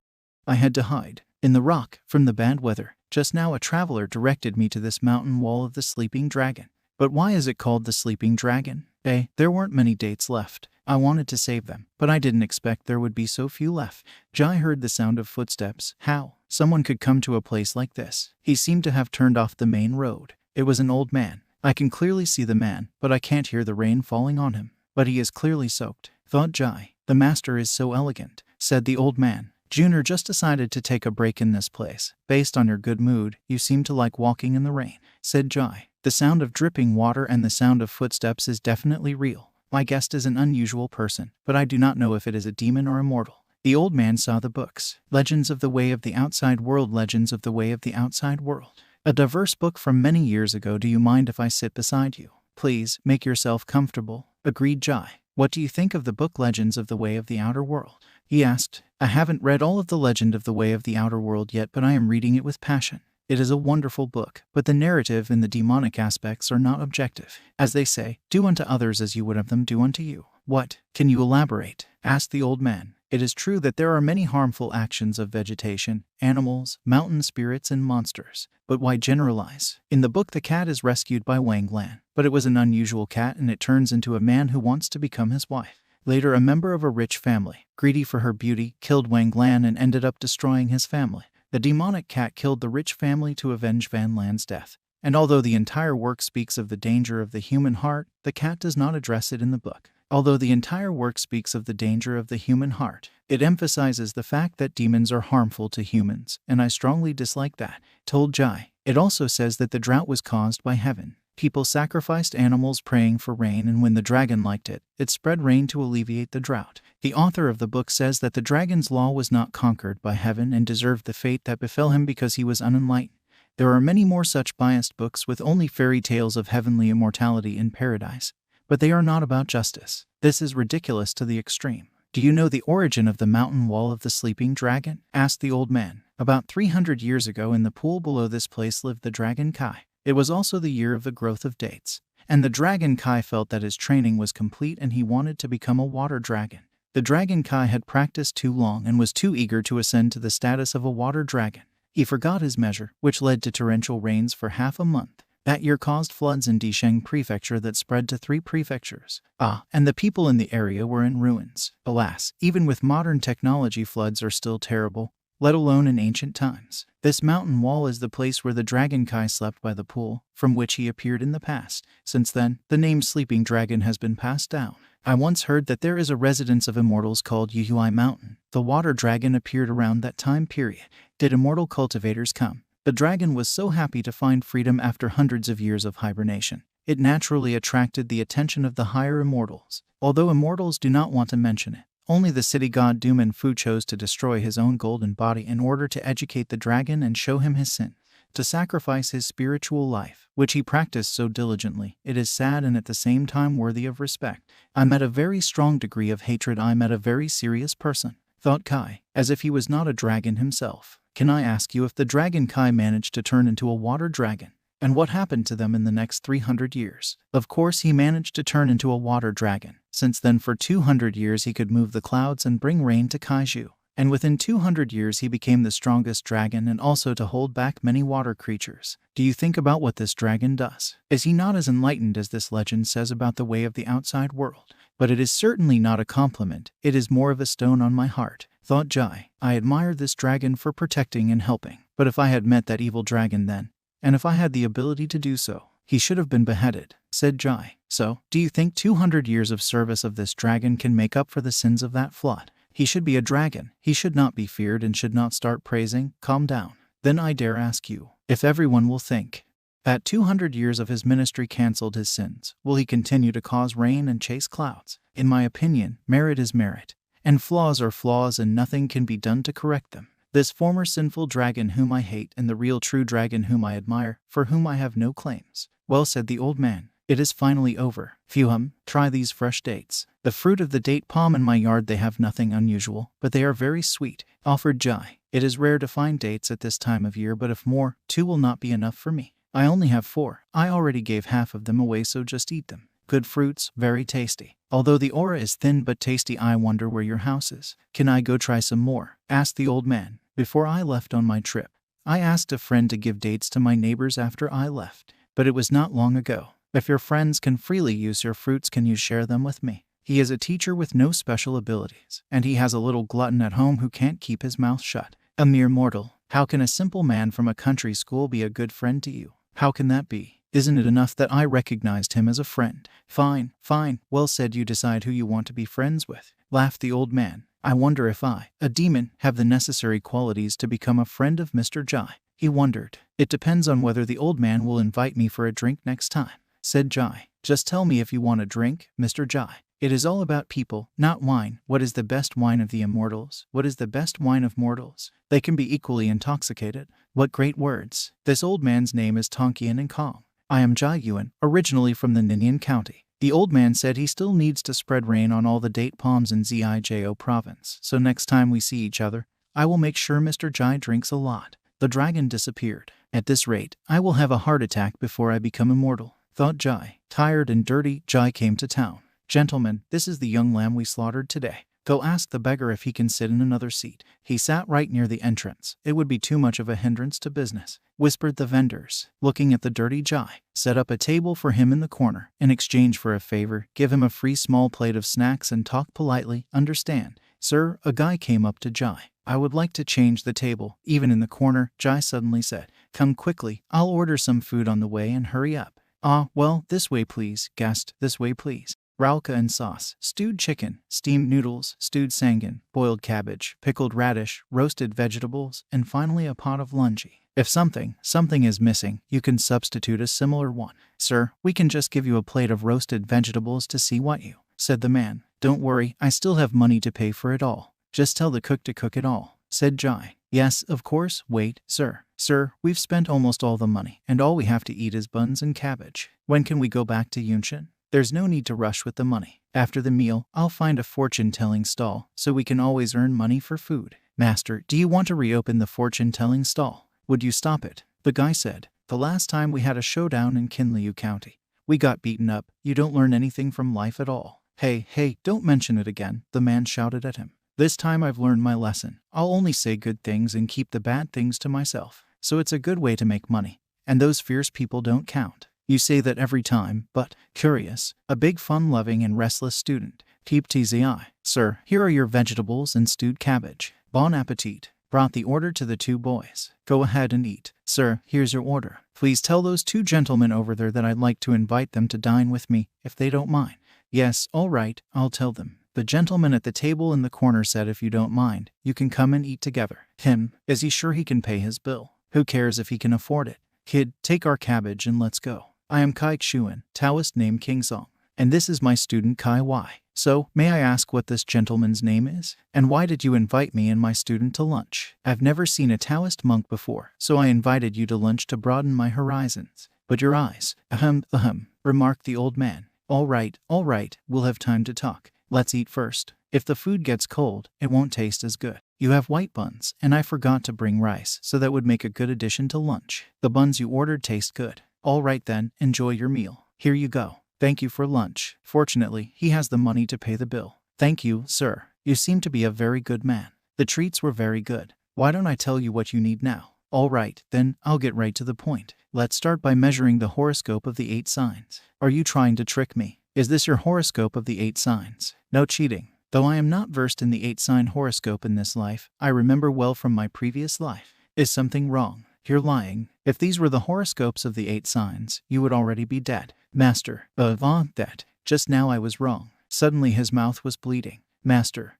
I had to hide in the rock from the bad weather. Just now a traveler directed me to this mountain wall of the Sleeping Dragon. But why is it called the Sleeping Dragon? There weren't many dates left. I wanted to save them, but I didn't expect there would be so few left. Ji heard the sound of footsteps. How? Someone could come to a place like this. He seemed to have turned off the main road. It was an old man. I can clearly see the man, but I can't hear the rain falling on him. But he is clearly soaked, thought Ji. The master is so elegant, said the old man. Junior just decided to take a break in this place. Based on your good mood, you seem to like walking in the rain, said Ji. The sound of dripping water and the sound of footsteps is definitely real. My guest is an unusual person, but I do not know if it is a demon or immortal. The old man saw the books. Legends of the Way of the Outside World. Legends of the Way of the Outside World. A diverse book from many years ago. Do you mind if I sit beside you? Please, make yourself comfortable, agreed Ji. What do you think of the book Legends of the Way of the Outer World? He asked. I haven't read all of the Legend of the Way of the Outer World yet, but I am reading it with passion. It is a wonderful book, but the narrative and the demonic aspects are not objective. As they say, do unto others as you would have them do unto you. What? Can you elaborate? Asked the old man. It is true that there are many harmful actions of vegetation, animals, mountain spirits, and monsters. But why generalize? In the book, the cat is rescued by Wang Lan, but it was an unusual cat and it turns into a man who wants to become his wife. Later, a member of a rich family, greedy for her beauty, killed Wang Lan and ended up destroying his family. The demonic cat killed the rich family to avenge Van Lan's death. And although the entire work speaks of the danger of the human heart, the cat does not address it in the book. Although the entire work speaks of the danger of the human heart, it emphasizes the fact that demons are harmful to humans, and I strongly dislike that, told Ji. It also says that the drought was caused by heaven. People sacrificed animals praying for rain, and when the dragon liked it, it spread rain to alleviate the drought. The author of the book says that the dragon's law was not conquered by heaven and deserved the fate that befell him because he was unenlightened. There are many more such biased books with only fairy tales of heavenly immortality in paradise, but they are not about justice. This is ridiculous to the extreme. Do you know the origin of the mountain wall of the sleeping dragon? Asked the old man. About 300 years ago in the pool below this place lived the dragon Kai. It was also the year of the growth of dates. And the dragon Kai felt that his training was complete and he wanted to become a water dragon. The dragon Kai had practiced too long and was too eager to ascend to the status of a water dragon. He forgot his measure, which led to torrential rains for half a month. That year caused floods in Disheng Prefecture that spread to 3 prefectures. And the people in the area were in ruins. Alas, even with modern technology, floods are still terrible, let alone in ancient times. This mountain wall is the place where the dragon Kai slept by the pool, from which he appeared in the past. Since then, the name Sleeping Dragon has been passed down. I once heard that there is a residence of immortals called Ji Yuan Mountain. The water dragon appeared around that time period. Did immortal cultivators come? The dragon was so happy to find freedom after hundreds of years of hibernation. It naturally attracted the attention of the higher immortals. Although immortals do not want to mention it, only the city god Duman Fu chose to destroy his own golden body in order to educate the dragon and show him his sin, to sacrifice his spiritual life, which he practiced so diligently. It is sad and at the same time worthy of respect. I met a very strong degree of hatred. I met a very serious person, thought Kai, as if he was not a dragon himself. Can I ask you if the dragon Kai managed to turn into a water dragon? And what happened to them in the next 300 years? Of course he managed to turn into a water dragon. Since then for 200 years he could move the clouds and bring rain to Kaiju. And within 200 years he became the strongest dragon and also to hold back many water creatures. Do you think about what this dragon does? Is he not as enlightened as this legend says about the way of the outside world? But it is certainly not a compliment. It is more of a stone on my heart, thought Ji. I admire this dragon for protecting and helping. But if I had met that evil dragon then, and if I had the ability to do so, he should have been beheaded, said Ji. So, do you think 200 years of service of this dragon can make up for the sins of that flood? He should be a dragon. He should not be feared and should not start praising. Calm down. Then I dare ask you, if everyone will think that 200 years of his ministry cancelled his sins, will he continue to cause rain and chase clouds? In my opinion, merit is merit, and flaws are flaws, and nothing can be done to correct them. This former sinful dragon whom I hate and the real true dragon whom I admire, for whom I have no claims. Well, said the old man, it is finally over. Phew, try these fresh dates. The fruit of the date palm in my yard. They have nothing unusual, but they are very sweet, offered Ji. It is rare to find dates at this time of year, but if more, 2 will not be enough for me. I only have 4. I already gave half of them away, so just eat them. Good fruits, very tasty. Although the aura is thin but tasty. I wonder where your house is. Can I go try some more? Asked the old man. Before I left on my trip, I asked a friend to give dates to my neighbors after I left, but it was not long ago. If your friends can freely use your fruits, can you share them with me? He is a teacher with no special abilities, and he has a little glutton at home who can't keep his mouth shut. A mere mortal. How can a simple man from a country school be a good friend to you? How can that be? Isn't it enough that I recognized him as a friend? Fine, fine. Well said, you decide who you want to be friends with, laughed the old man. I wonder if I, a demon, have the necessary qualities to become a friend of Mr. Ji. He wondered. It depends on whether the old man will invite me for a drink next time, said Ji. Just tell me if you want a drink, Mr. Ji. It is all about people, not wine. What is the best wine of the immortals? What is the best wine of mortals? They can be equally intoxicated. What great words. This old man's name is Tonkian and Kong. I am Ji Yuan, originally from the Ninian County. The old man said he still needs to spread rain on all the date palms in Zijo province, so next time we see each other, I will make sure Mr. Ji drinks a lot. The dragon disappeared. At this rate, I will have a heart attack before I become immortal, thought Ji. Tired and dirty, Ji came to town. Gentlemen, this is the young lamb we slaughtered today. Go ask the beggar if he can sit in another seat. He sat right near the entrance. It would be too much of a hindrance to business, whispered the vendors, looking at the dirty Ji. Set up a table for him in the corner. In exchange for a favor, give him a free small plate of snacks and talk politely. Understand? Sir, a guy came up to Ji. I would like to change the table, even in the corner, Ji suddenly said. Come quickly, I'll order some food on the way and hurry up. Ah, well, this way please, guest, this way please. Rauka and sauce, stewed chicken, steamed noodles, stewed sangan, boiled cabbage, pickled radish, roasted vegetables, and finally a pot of lungi. If something is missing, you can substitute a similar one. Sir, we can just give you a plate of roasted vegetables to see what you, said the man. Don't worry, I still have money to pay for it all. Just tell the cook to cook it all, said Ji. Yes, of course, wait, sir. Sir, we've spent almost all the money, and all we have to eat is buns and cabbage. When can we go back to Yunshan? There's no need to rush with the money. After the meal, I'll find a fortune-telling stall, so we can always earn money for food. Master, do you want to reopen the fortune-telling stall? Would you stop it? The guy said. The last time we had a showdown in Kinliu County, we got beaten up. You don't learn anything from life at all. Hey, don't mention it again, the man shouted at him. This time I've learned my lesson. I'll only say good things and keep the bad things to myself. So it's a good way to make money. And those fierce people don't count. You say that every time, but, curious, a big fun-loving and restless student. Keep TZI. Sir, here are your vegetables and stewed cabbage. Bon appetit. Brought the order to the two boys. Go ahead and eat. Sir, here's your order. Please tell those two gentlemen over there that I'd like to invite them to dine with me, if they don't mind. Yes, all right, I'll tell them. The gentleman at the table in the corner said if you don't mind, you can come and eat together. Him, is he sure he can pay his bill? Who cares if he can afford it? Kid, take our cabbage and let's go. I am Kai Xuan, Taoist named King Song, and this is my student Kai Y. So, may I ask what this gentleman's name is? And why did you invite me and my student to lunch? I've never seen a Taoist monk before, so I invited you to lunch to broaden my horizons. But your eyes, remarked the old man. All right, we'll have time to talk. Let's eat first. If the food gets cold, it won't taste as good. You have white buns, and I forgot to bring rice, so that would make a good addition to lunch. The buns you ordered taste good. All right then, enjoy your meal. Here you go. Thank you for lunch. Fortunately, he has the money to pay the bill. Thank you, sir. You seem to be a very good man. The treats were very good. Why don't I tell you what you need now? All right, then, I'll get right to the point. Let's start by measuring the horoscope of the 8 signs. Are you trying to trick me? Is this your horoscope of the 8 signs? No cheating. Though I am not versed in the 8-sign horoscope in this life, I remember well from my previous life. Is something wrong? You're lying. If these were the horoscopes of the 8 signs, you would already be dead. Master, that. Just now I was wrong. Suddenly his mouth was bleeding. Master,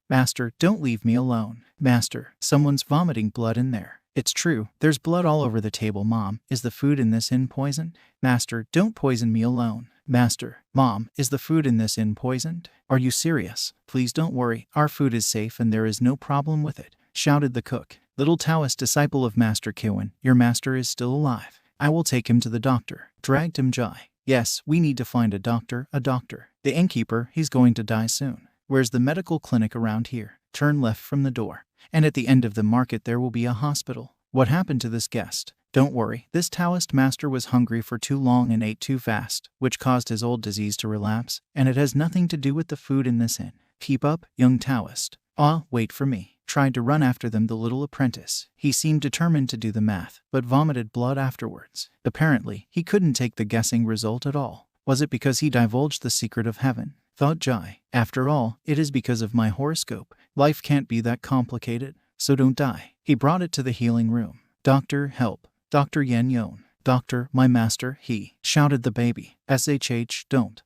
don't leave me alone. Master, someone's vomiting blood in there. It's true, there's blood all over the table, Mom. Is the food in this inn poisoned? Master, don't poison me alone. Master, Mom, is the food in this inn poisoned? Are you serious? Please don't worry, our food is safe and there is no problem with it, shouted the cook. Little Taoist disciple of Master Kiwan, your master is still alive. I will take him to the doctor. Dragged him Ji. Yes, we need to find a doctor. The innkeeper, he's going to die soon. Where's the medical clinic around here? Turn left from the door. And at the end of the market there will be a hospital. What happened to this guest? Don't worry, this Taoist master was hungry for too long and ate too fast, which caused his old disease to relapse, and it has nothing to do with the food in this inn. Keep up, young Taoist. Wait for me. Tried to run after them the little apprentice. He seemed determined to do the math, but vomited blood afterwards. Apparently, he couldn't take the guessing result at all. Was it because he divulged the secret of heaven? Thought Ji. After all, it is because of my horoscope. Life can't be that complicated, so don't die. He brought it to the healing room. Doctor, help. Dr. Tian Yuan. Doctor, my master, he, shouted the baby. SHH, don't.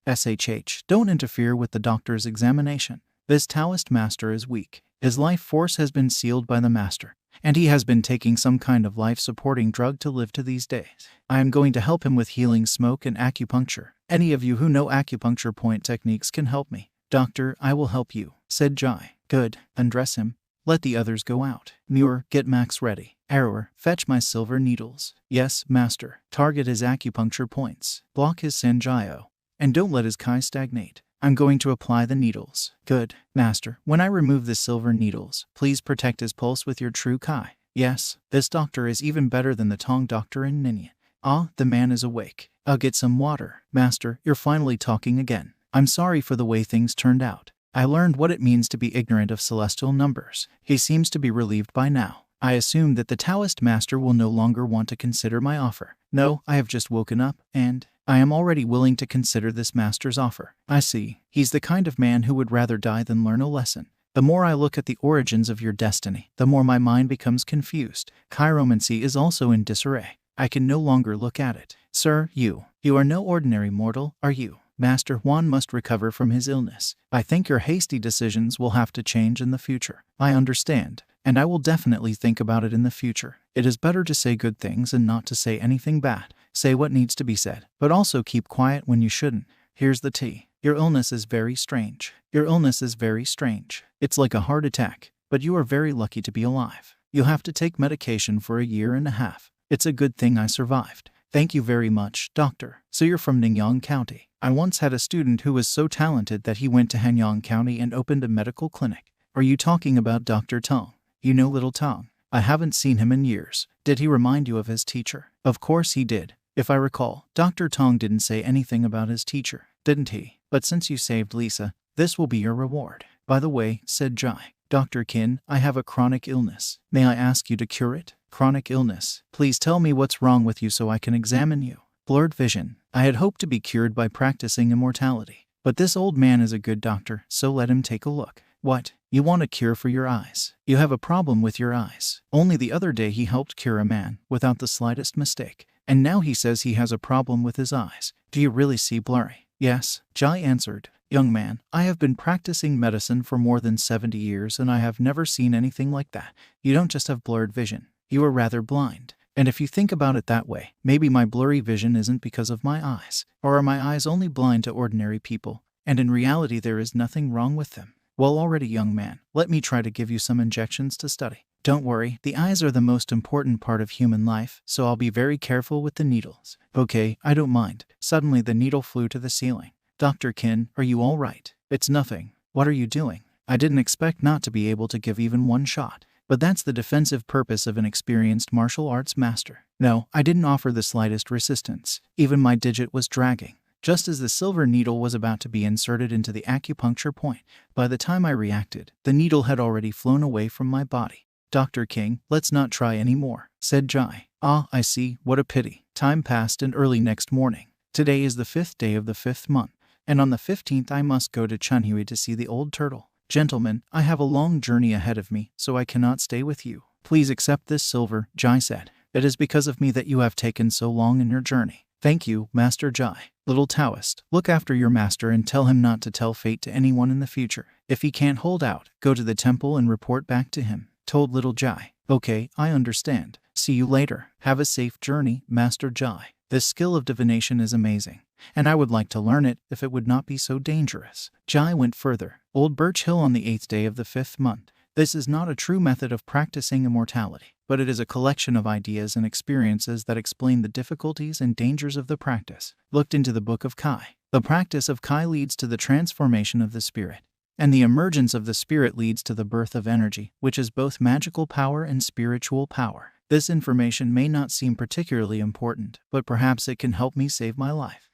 SHH, don't interfere with the doctor's examination. This Taoist master is weak. His life force has been sealed by the master, and he has been taking some kind of life-supporting drug to live to these days. I am going to help him with healing smoke and acupuncture. Any of you who know acupuncture point techniques can help me. Doctor, I will help you, said Ji. Good, undress him. Let the others go out. Muir, get Max ready. Error, fetch my silver needles. Yes, master. Target his acupuncture points. Block his Sanjiao. And don't let his Kai stagnate. I'm going to apply the needles. Good, master. When I remove the silver needles, please protect his pulse with your true Kai. Yes, this doctor is even better than the Tong doctor in Ninian. The man is awake. I'll get some water. Master, you're finally talking again. I'm sorry for the way things turned out. I learned what it means to be ignorant of celestial numbers. He seems to be relieved by now. I assume that the Taoist master will no longer want to consider my offer. No, I have just woken up, and I am already willing to consider this master's offer. I see. He's the kind of man who would rather die than learn a lesson. The more I look at the origins of your destiny, the more my mind becomes confused. Chiromancy is also in disarray. I can no longer look at it. Sir, you are no ordinary mortal, are you? Master Huan must recover from his illness. I think your hasty decisions will have to change in the future. I understand, and I will definitely think about it in the future. It is better to say good things and not to say anything bad. Say what needs to be said, but also keep quiet when you shouldn't. Here's the tea. Your illness is very strange. Your illness is very strange. It's like a heart attack, but you are very lucky to be alive. You'll have to take medication for 1.5 years. It's a good thing I survived. Thank you very much, doctor. So you're from Ningyang County. I once had a student who was so talented that he went to Hanyang County and opened a medical clinic. Are you talking about Dr. Tong? You know little Tong. I haven't seen him in years. Did he remind you of his teacher? Of course he did. If I recall, Dr. Tong didn't say anything about his teacher, didn't he? But since you saved Lisa, this will be your reward. By the way, said Jai, Dr. Qin, I have a chronic illness. May I ask you to cure it? Chronic illness. Please tell me what's wrong with you so I can examine you. Blurred vision. I had hoped to be cured by practicing immortality. But this old man is a good doctor, so let him take a look. What? You want a cure for your eyes? You have a problem with your eyes. Only the other day he helped cure a man, without the slightest mistake. And now he says he has a problem with his eyes. Do you really see blurry? Yes, Jai answered. Young man, I have been practicing medicine for more than 70 years and I have never seen anything like that. You don't just have blurred vision. You are rather blind. And if you think about it that way, maybe my blurry vision isn't because of my eyes. Or are my eyes only blind to ordinary people? And in reality there is nothing wrong with them. Well, already, young man, let me try to give you some injections to study. Don't worry, the eyes are the most important part of human life, so I'll be very careful with the needles. Okay, I don't mind. Suddenly the needle flew to the ceiling. Dr. Qin, are you all right? It's nothing. What are you doing? I didn't expect not to be able to give even one shot. But that's the defensive purpose of an experienced martial arts master. No, I didn't offer the slightest resistance. Even my digit was dragging. Just as the silver needle was about to be inserted into the acupuncture point, by the time I reacted, the needle had already flown away from my body. Dr. King, let's not try any more, said Jai. Ah, I see, what a pity. Time passed and early next morning. Today is the 5th day of the 5th month, and on the 15th I must go to Chunhui to see the old turtle. Gentlemen, I have a long journey ahead of me, so I cannot stay with you. Please accept this silver, Jai said. It is because of me that you have taken so long in your journey. Thank you, Master Jai. Little Taoist, look after your master and tell him not to tell fate to anyone in the future. If he can't hold out, go to the temple and report back to him, told little Jai. Okay, I understand. See you later. Have a safe journey, Master Jai. This skill of divination is amazing, and I would like to learn it if it would not be so dangerous. Jai went further. Old Birch Hill on the 8th day of the 5th month. This is not a true method of practicing immortality, but it is a collection of ideas and experiences that explain the difficulties and dangers of the practice. Looked into the Book of Kai. The practice of Kai leads to the transformation of the spirit, and the emergence of the spirit leads to the birth of energy, which is both magical power and spiritual power. This information may not seem particularly important, but perhaps it can help me save my life.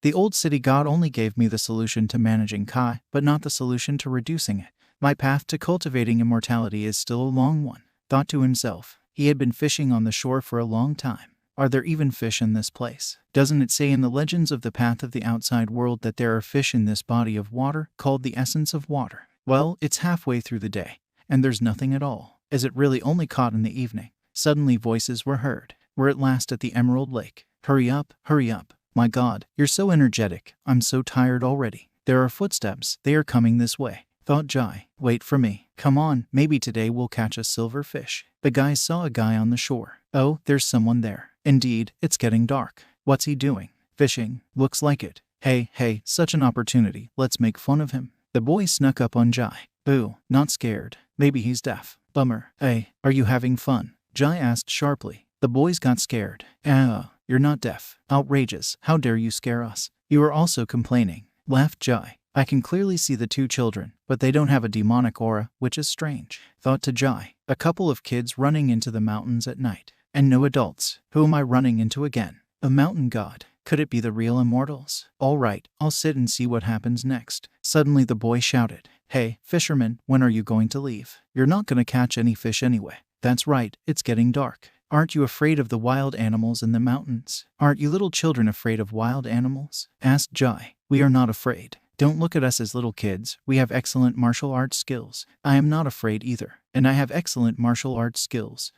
The old city god only gave me the solution to managing Kai, but not the solution to reducing it. My path to cultivating immortality is still a long one, thought to himself. He had been fishing on the shore for a long time. Are there even fish in this place? Doesn't it say in the legends of the path of the outside world that there are fish in this body of water, called the essence of water? Well, it's halfway through the day, and there's nothing at all. Is it really only caught in the evening? Suddenly voices were heard. We're at last at the Emerald Lake. Hurry up, hurry up. My God, you're so energetic. I'm so tired already. There are footsteps. They are coming this way, thought Jai. Wait for me. Come on, maybe today we'll catch a silver fish. The guys saw a guy on the shore. Oh, there's someone there. Indeed, it's getting dark. What's he doing? Fishing. Looks like it. Hey, such an opportunity. Let's make fun of him. The boy snuck up on Jai. Boo, not scared. Maybe he's deaf. Bummer. Hey, are you having fun? Jai asked sharply. The boys got scared. You're not deaf. Outrageous. How dare you scare us? You are also complaining, laughed Jai. I can clearly see the two children, but they don't have a demonic aura, which is strange, thought to Jai. A couple of kids running into the mountains at night, and no adults. Who am I running into again? A mountain god. Could it be the real immortals? All right, I'll sit and see what happens next. Suddenly the boy shouted, Hey, fisherman, when are you going to leave? You're not going to catch any fish anyway. That's right, it's getting dark. Aren't you afraid of the wild animals in the mountains? Aren't you little children afraid of wild animals? Asked Jai. We are not afraid. Don't look at us as little kids. We have excellent martial arts skills. I am not afraid either. And I have excellent martial arts skills.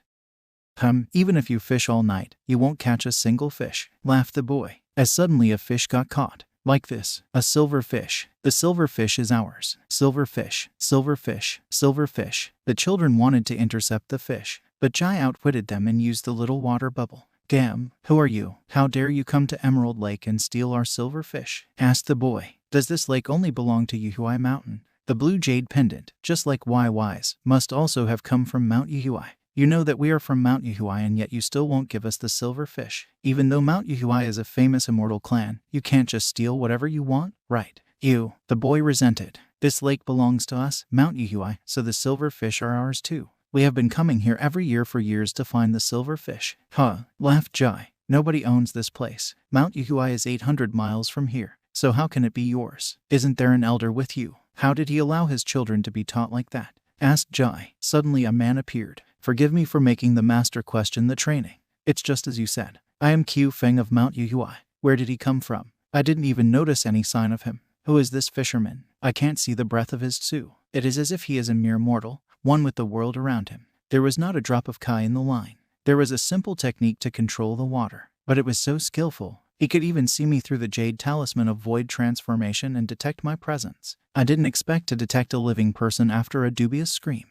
Even if you fish all night, you won't catch a single fish, laughed the boy, as suddenly a fish got caught. Like this, a silver fish. The silver fish is ours. Silver fish, silver fish, silver fish. The children wanted to intercept the fish, but Ji outwitted them and used the little water bubble. Damn, who are you? How dare you come to Emerald Lake and steal our silver fish? Asked the boy. Does this lake only belong to Yuhui Mountain? The blue jade pendant, just like YY's, must also have come from Mount Yuhui. You know that we are from Mount Yuhui and yet you still won't give us the silver fish. Even though Mount Yuhui is a famous immortal clan, you can't just steal whatever you want, right? You, the boy resented. This lake belongs to us, Mount Yuhui, so the silver fish are ours too. We have been coming here every year for years to find the silver fish. Laughed Ji. Nobody owns this place. Mount Yuhui is 800 miles from here, so how can it be yours? Isn't there an elder with you? How did he allow his children to be taught like that? Asked Ji. Suddenly a man appeared. Forgive me for making the master question the training. It's just as you said. I am Qiu Feng of Mount Yuhui. Where did he come from? I didn't even notice any sign of him. Who is this fisherman? I can't see the breath of his tsu. It is as if he is a mere mortal, one with the world around him. There was not a drop of kai in the line. There was a simple technique to control the water, but it was so skillful. He could even see me through the jade talisman of void transformation and detect my presence. I didn't expect to detect a living person after a dubious scream.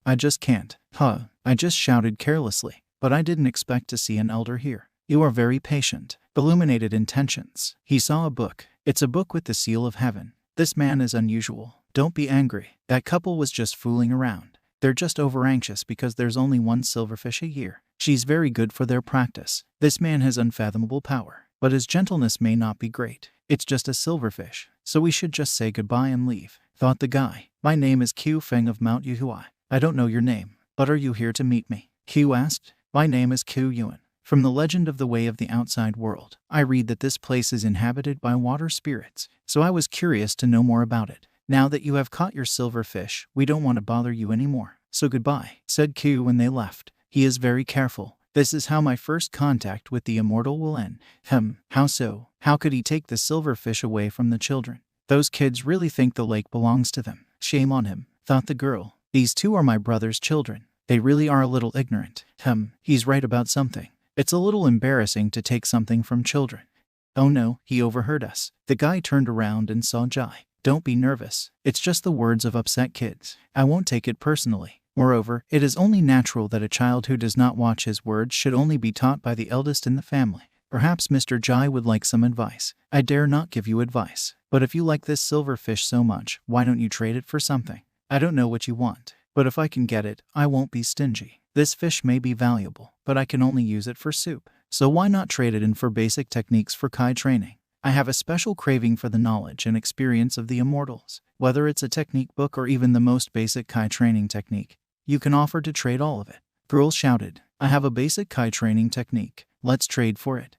I just can't. I just shouted carelessly, but I didn't expect to see an elder here. You are very patient. Illuminated intentions. He saw a book. It's a book with the seal of heaven. This man is unusual. Don't be angry. That couple was just fooling around. They're just over-anxious because there's only one silverfish a year. She's very good for their practice. This man has unfathomable power, but his gentleness may not be great. It's just a silverfish, so we should just say goodbye and leave, thought the guy. My name is Qiu Feng of Mount Yuhui. I don't know your name, but are you here to meet me? Qiu asked. My name is Qiu Yuan. From the legend of the Way of the Outside World, I read that this place is inhabited by water spirits, so I was curious to know more about it. Now that you have caught your silverfish, we don't want to bother you anymore. So goodbye, said Qiu when they left. He is very careful. This is how my first contact with the immortal will end. How so? How could he take the silverfish away from the children? Those kids really think the lake belongs to them. Shame on him, thought the girl. These two are my brother's children. They really are a little ignorant. He's right about something. It's a little embarrassing to take something from children. Oh no, he overheard us. The guy turned around and saw Ji. Don't be nervous. It's just the words of upset kids. I won't take it personally. Moreover, it is only natural that a child who does not watch his words should only be taught by the eldest in the family. Perhaps Mr. Ji would like some advice. I dare not give you advice. But if you like this silverfish so much, why don't you trade it for something? I don't know what you want, but if I can get it, I won't be stingy. This fish may be valuable, but I can only use it for soup. So why not trade it in for basic techniques for Kai training? I have a special craving for the knowledge and experience of the immortals. Whether it's a technique book or even the most basic Kai training technique, you can offer to trade all of it. Girl shouted. I have a basic Kai training technique. Let's trade for it.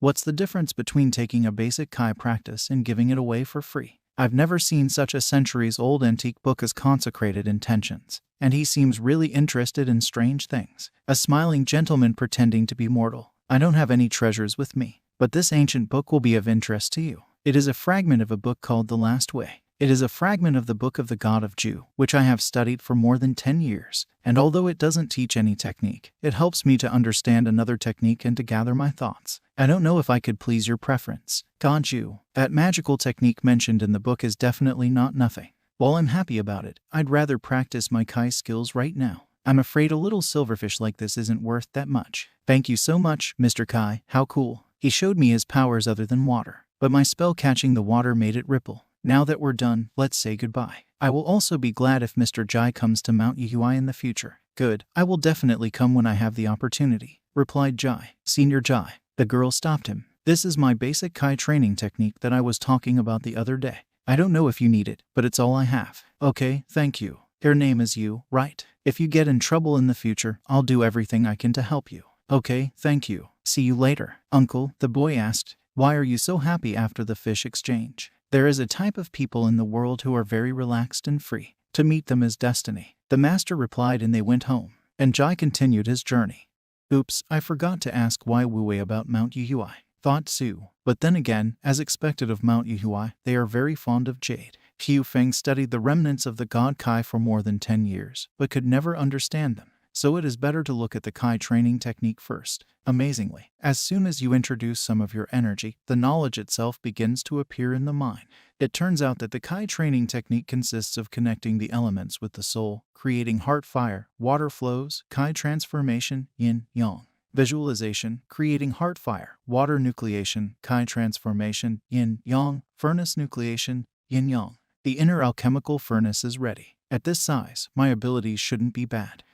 What's the difference between taking a basic Kai practice and giving it away for free? I've never seen such a centuries-old antique book as Consecrated Intentions, and he seems really interested in strange things. A smiling gentleman pretending to be mortal. I don't have any treasures with me, but this ancient book will be of interest to you. It is a fragment of a book called The Last Way. It is a fragment of the Book of the God of Ju, which I have studied for more than 10 years, and although it doesn't teach any technique, it helps me to understand another technique and to gather my thoughts. I don't know if I could please your preference. God Ju, that magical technique mentioned in the book is definitely not nothing. While I'm happy about it, I'd rather practice my Kai skills right now. I'm afraid a little silverfish like this isn't worth that much. Thank you so much, Mr. Kai. How cool. He showed me his powers other than water, but my spell catching the water made it ripple. Now that we're done, let's say goodbye. I will also be glad if Mr. Ji comes to Mount Yuhui in the future. Good, I will definitely come when I have the opportunity, replied Ji. Senior Ji. The girl stopped him. This is my basic Kai training technique that I was talking about the other day. I don't know if you need it, but it's all I have. Okay, thank you. Your name is Yu, right? If you get in trouble in the future, I'll do everything I can to help you. Okay, thank you. See you later. Uncle, the boy asked, why are you so happy after the fish exchange? There is a type of people in the world who are very relaxed and free. To meet them is destiny. The master replied and they went home, and Ji continued his journey. Oops, I forgot to ask Wai Wuwei about Mount Yuhui. thought Su. But then again, as expected of Mount Yuhui, they are very fond of jade. Hu Feng studied the remnants of the god Kai for more than 10 years, but could never understand them. So it is better to look at the Kai training technique first. Amazingly, as soon as you introduce some of your energy, the knowledge itself begins to appear in the mind. It turns out that the Kai training technique consists of connecting the elements with the soul, creating heart fire, water flows, Kai transformation, yin, yang. Visualization, creating heart fire, water nucleation, Kai transformation, yin, yang, furnace nucleation, yin, yang. The inner alchemical furnace is ready. At this size, my abilities shouldn't be bad.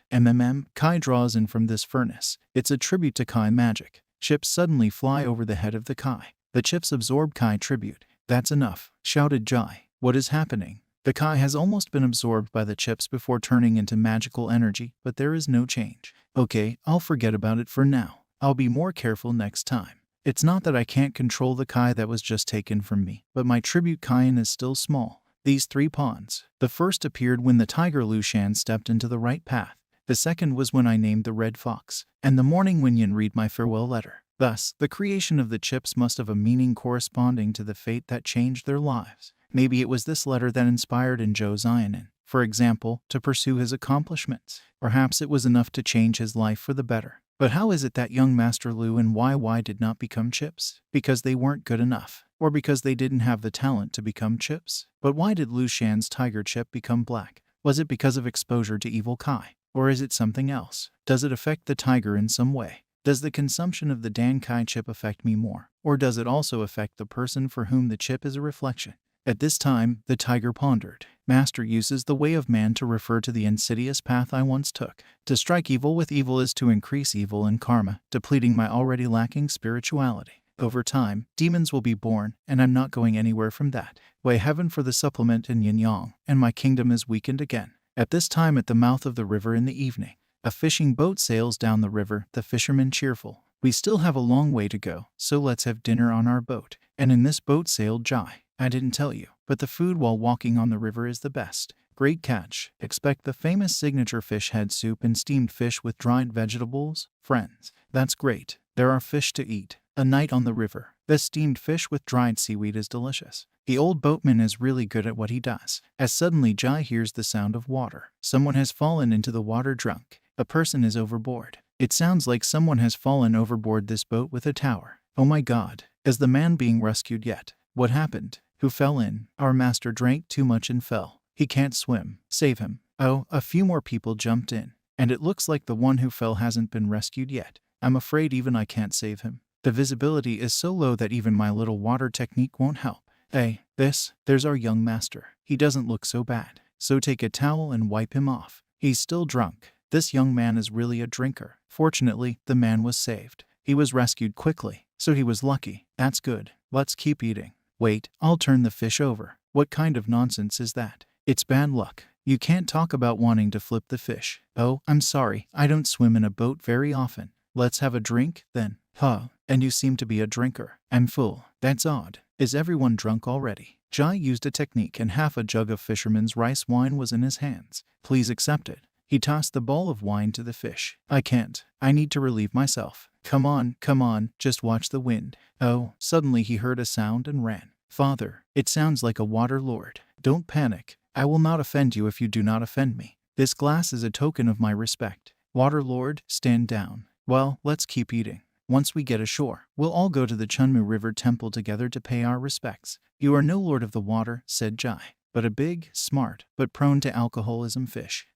Kai draws in from this furnace. It's a tribute to Kai magic. Chips suddenly fly over the head of the Kai. The chips absorb Kai tribute. That's enough, shouted Jai. What is happening? The Kai has almost been absorbed by the chips before turning into magical energy, but there is no change. Okay, I'll forget about it for now. I'll be more careful next time. It's not that I can't control the Kai that was just taken from me, but my tribute Kaian is still small. These 3 pawns. The first appeared when the tiger Lu Shan stepped into the right path. The second was when I named the red fox, and the morning when Yin read my farewell letter. Thus, the creation of the chips must have a meaning corresponding to the fate that changed their lives. Maybe it was this letter that inspired Zhou Zianin, for example, to pursue his accomplishments. Perhaps it was enough to change his life for the better. But how is it that young Master Lu and YY did not become chips? Because they weren't good enough, or because they didn't have the talent to become chips? But why did Lu Shan's tiger chip become black? Was it because of exposure to evil Kai? Or is it something else? Does it affect the tiger in some way? Does the consumption of the Dan Kai chip affect me more? Or does it also affect the person for whom the chip is a reflection? At this time, the tiger pondered. Master uses the way of man to refer to the insidious path I once took. To strike evil with evil is to increase evil and karma, depleting my already lacking spirituality. Over time, demons will be born, and I'm not going anywhere from that. Way heaven for the supplement in yin yang, and my kingdom is weakened again. At this time at the mouth of the river in the evening, a fishing boat sails down the river, the fishermen cheerful. We still have a long way to go, so let's have dinner on our boat. And in this boat sailed Jai. I didn't tell you, but the food while walking on the river is the best. Great catch. Expect the famous signature fish head soup and steamed fish with dried vegetables. Friends, that's great. There are fish to eat. A night on the river. This steamed fish with dried seaweed is delicious. The old boatman is really good at what he does. As suddenly Jai hears the sound of water. Someone has fallen into the water drunk. A person is overboard. It sounds like someone has fallen overboard this boat with a tower. Oh my god. Is the man being rescued yet? What happened? Who fell in? Our master drank too much and fell. He can't swim. Save him. Oh, a few more people jumped in. And it looks like the one who fell hasn't been rescued yet. I'm afraid even I can't save him. The visibility is so low that even my little water technique won't help. Hey, there's our young master. He doesn't look so bad. So take a towel and wipe him off. He's still drunk. This young man is really a drinker. Fortunately, the man was saved. He was rescued quickly, so he was lucky. That's good. Let's keep eating. Wait, I'll turn the fish over. What kind of nonsense is that? It's bad luck. You can't talk about wanting to flip the fish. Oh, I'm sorry. I don't swim in a boat very often. Let's have a drink, then. Huh, and you seem to be a drinker. I'm full. That's odd. Is everyone drunk already? Jai used a technique and half a jug of fisherman's rice wine was in his hands. Please accept it. He tossed the ball of wine to the fish. I can't. I need to relieve myself. Come on, just watch the wind. Oh, suddenly he heard a sound and ran. Father, it sounds like a water lord. Don't panic. I will not offend you if you do not offend me. This glass is a token of my respect. Water lord, stand down. Well, let's keep eating. Once we get ashore, we'll all go to the Chunmu River Temple together to pay our respects. You are no lord of the water, said Jai, but a big, smart, but prone to alcoholism fish.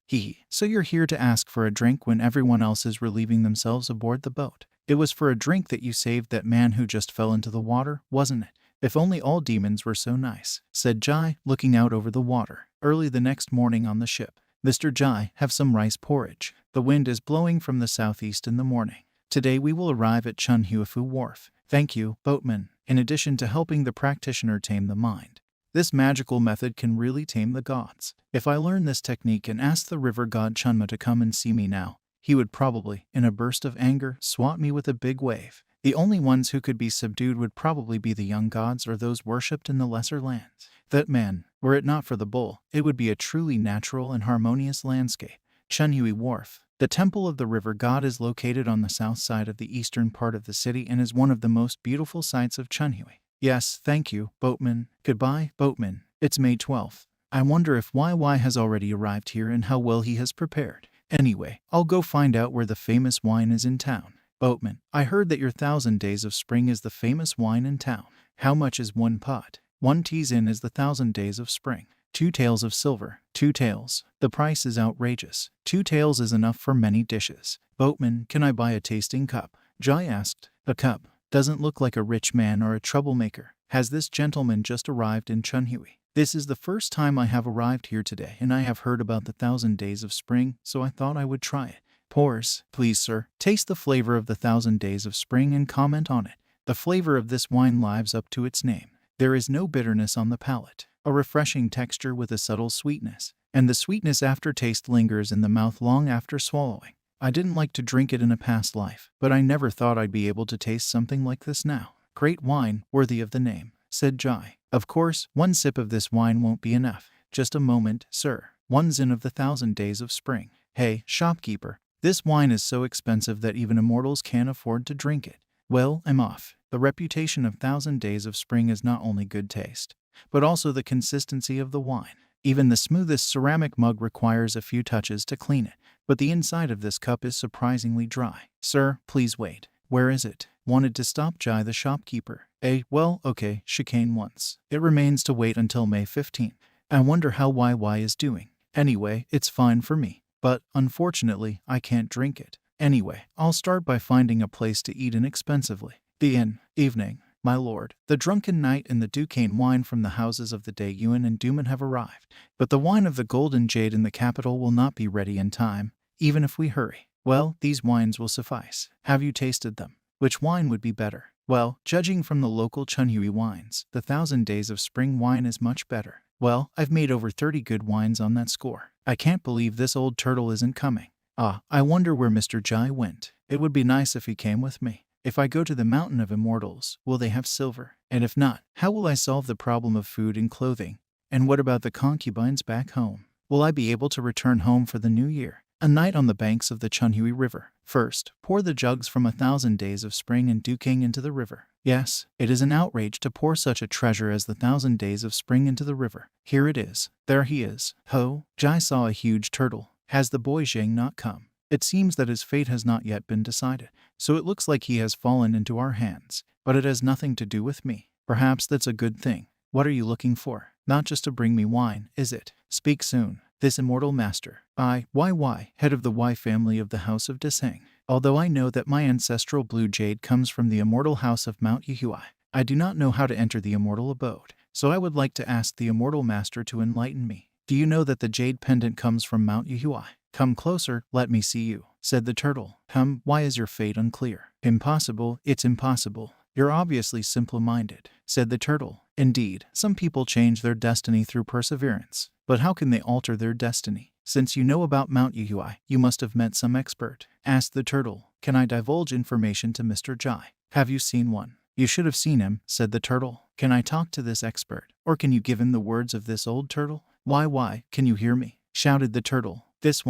So you're here to ask for a drink when everyone else is relieving themselves aboard the boat. It was for a drink that you saved that man who just fell into the water, wasn't it? If only all demons were so nice, said Jai, looking out over the water. Early the next morning on the ship. Mr. Jai, have some rice porridge. The wind is blowing from the southeast in the morning. Today we will arrive at Chunhuifu Wharf. Thank you, boatman. In addition to helping the practitioner tame the mind, this magical method can really tame the gods. If I learn this technique and ask the river god Chunma to come and see me now, he would probably, in a burst of anger, swat me with a big wave. The only ones who could be subdued would probably be the young gods or those worshipped in the lesser lands. That man, were it not for the bull, it would be a truly natural and harmonious landscape. Chunhui Wharf. The Temple of the River God is located on the south side of the eastern part of the city and is one of the most beautiful sights of Chunhui. Yes, thank you, boatman. Goodbye, boatman. It's May 12th. I wonder if YY has already arrived here and how well he has prepared. Anyway, I'll go find out where the famous wine is in town. Boatman, I heard that your 1,000 Days of Spring is the famous wine in town. How much is one pot? 1 teas in is the 1,000 Days of Spring. 2 taels of silver. 2 taels. The price is outrageous. 2 taels is enough for many dishes. Boatman, can I buy a tasting cup? Jai asked. A cup. Doesn't look like a rich man or a troublemaker. Has this gentleman just arrived in Chunhui? This is the first time I have arrived here today, and I have heard about the 1,000 Days of Spring, so I thought I would try it. Pours. Please, sir, taste the flavor of the 1,000 Days of Spring and comment on it. The flavor of this wine lives up to its name. There is no bitterness on the palate, a refreshing texture with a subtle sweetness, and the sweetness aftertaste lingers in the mouth long after swallowing. I didn't like to drink it in a past life, but I never thought I'd be able to taste something like this now. Great wine, worthy of the name, said Jai. Of course, 1 sip of this wine won't be enough. Just a moment, sir. 1 zin of the 1,000 Days of Spring. Hey, shopkeeper, this wine is so expensive that even immortals can't afford to drink it. Well, I'm off. The reputation of 1,000 Days of Spring is not only good taste, but also the consistency of the wine. Even the smoothest ceramic mug requires a few touches to clean it, but the inside of this cup is surprisingly dry. Sir, please wait. Where is it? Wanted to stop Jai the shopkeeper. Well, okay, chicane once. It remains to wait until May 15th. I wonder how YY is doing. Anyway, it's fine for me, but unfortunately, I can't drink it. Anyway, I'll start by finding a place to eat inexpensively. The inn. Evening. My lord, the drunken knight and the Duquesne wine from the houses of the Ji Yuan and Duman have arrived, but the wine of the golden jade in the capital will not be ready in time, even if we hurry. Well, these wines will suffice. Have you tasted them? Which wine would be better? Well, judging from the local Chunhui wines, the 1,000 Days of Spring wine is much better. Well, I've made over 30 good wines on that score. I can't believe this old turtle isn't coming. I wonder where Mr. Jai went. It would be nice if he came with me. If I go to the Mountain of Immortals, will they have silver? And if not, how will I solve the problem of food and clothing? And what about the concubines back home? Will I be able to return home for the new year? A night on the banks of the Chunhui River. First, pour the jugs from 1,000 Days of Spring and Duking into the river. Yes, it is an outrage to pour such a treasure as the 1,000 Days of Spring into the river. Here it is. There he is. Ho! Jai saw a huge turtle. Has the boy Zhang not come? It seems that his fate has not yet been decided, so it looks like he has fallen into our hands. But it has nothing to do with me. Perhaps that's a good thing. What are you looking for? Not just to bring me wine, is it? Speak soon. This immortal master. I, YY, head of the Y family of the House of Deseng. Although I know that my ancestral blue jade comes from the immortal house of Mount Yuhui, I do not know how to enter the immortal abode, so I would like to ask the immortal master to enlighten me. Do you know that the jade pendant comes from Mount Yuhui? Come closer, let me see you, said the turtle. Why is your fate unclear? Impossible, it's impossible. You're obviously simple-minded, said the turtle. Indeed, some people change their destiny through perseverance. But how can they alter their destiny? Since you know about Mount Yuhui, you must have met some expert, asked the turtle. Can I divulge information to Mr. Jai? Have you seen one? You should have seen him, said the turtle. Can I talk to this expert? Or can you give him the words of this old turtle? Why, can you hear me? Shouted the turtle. This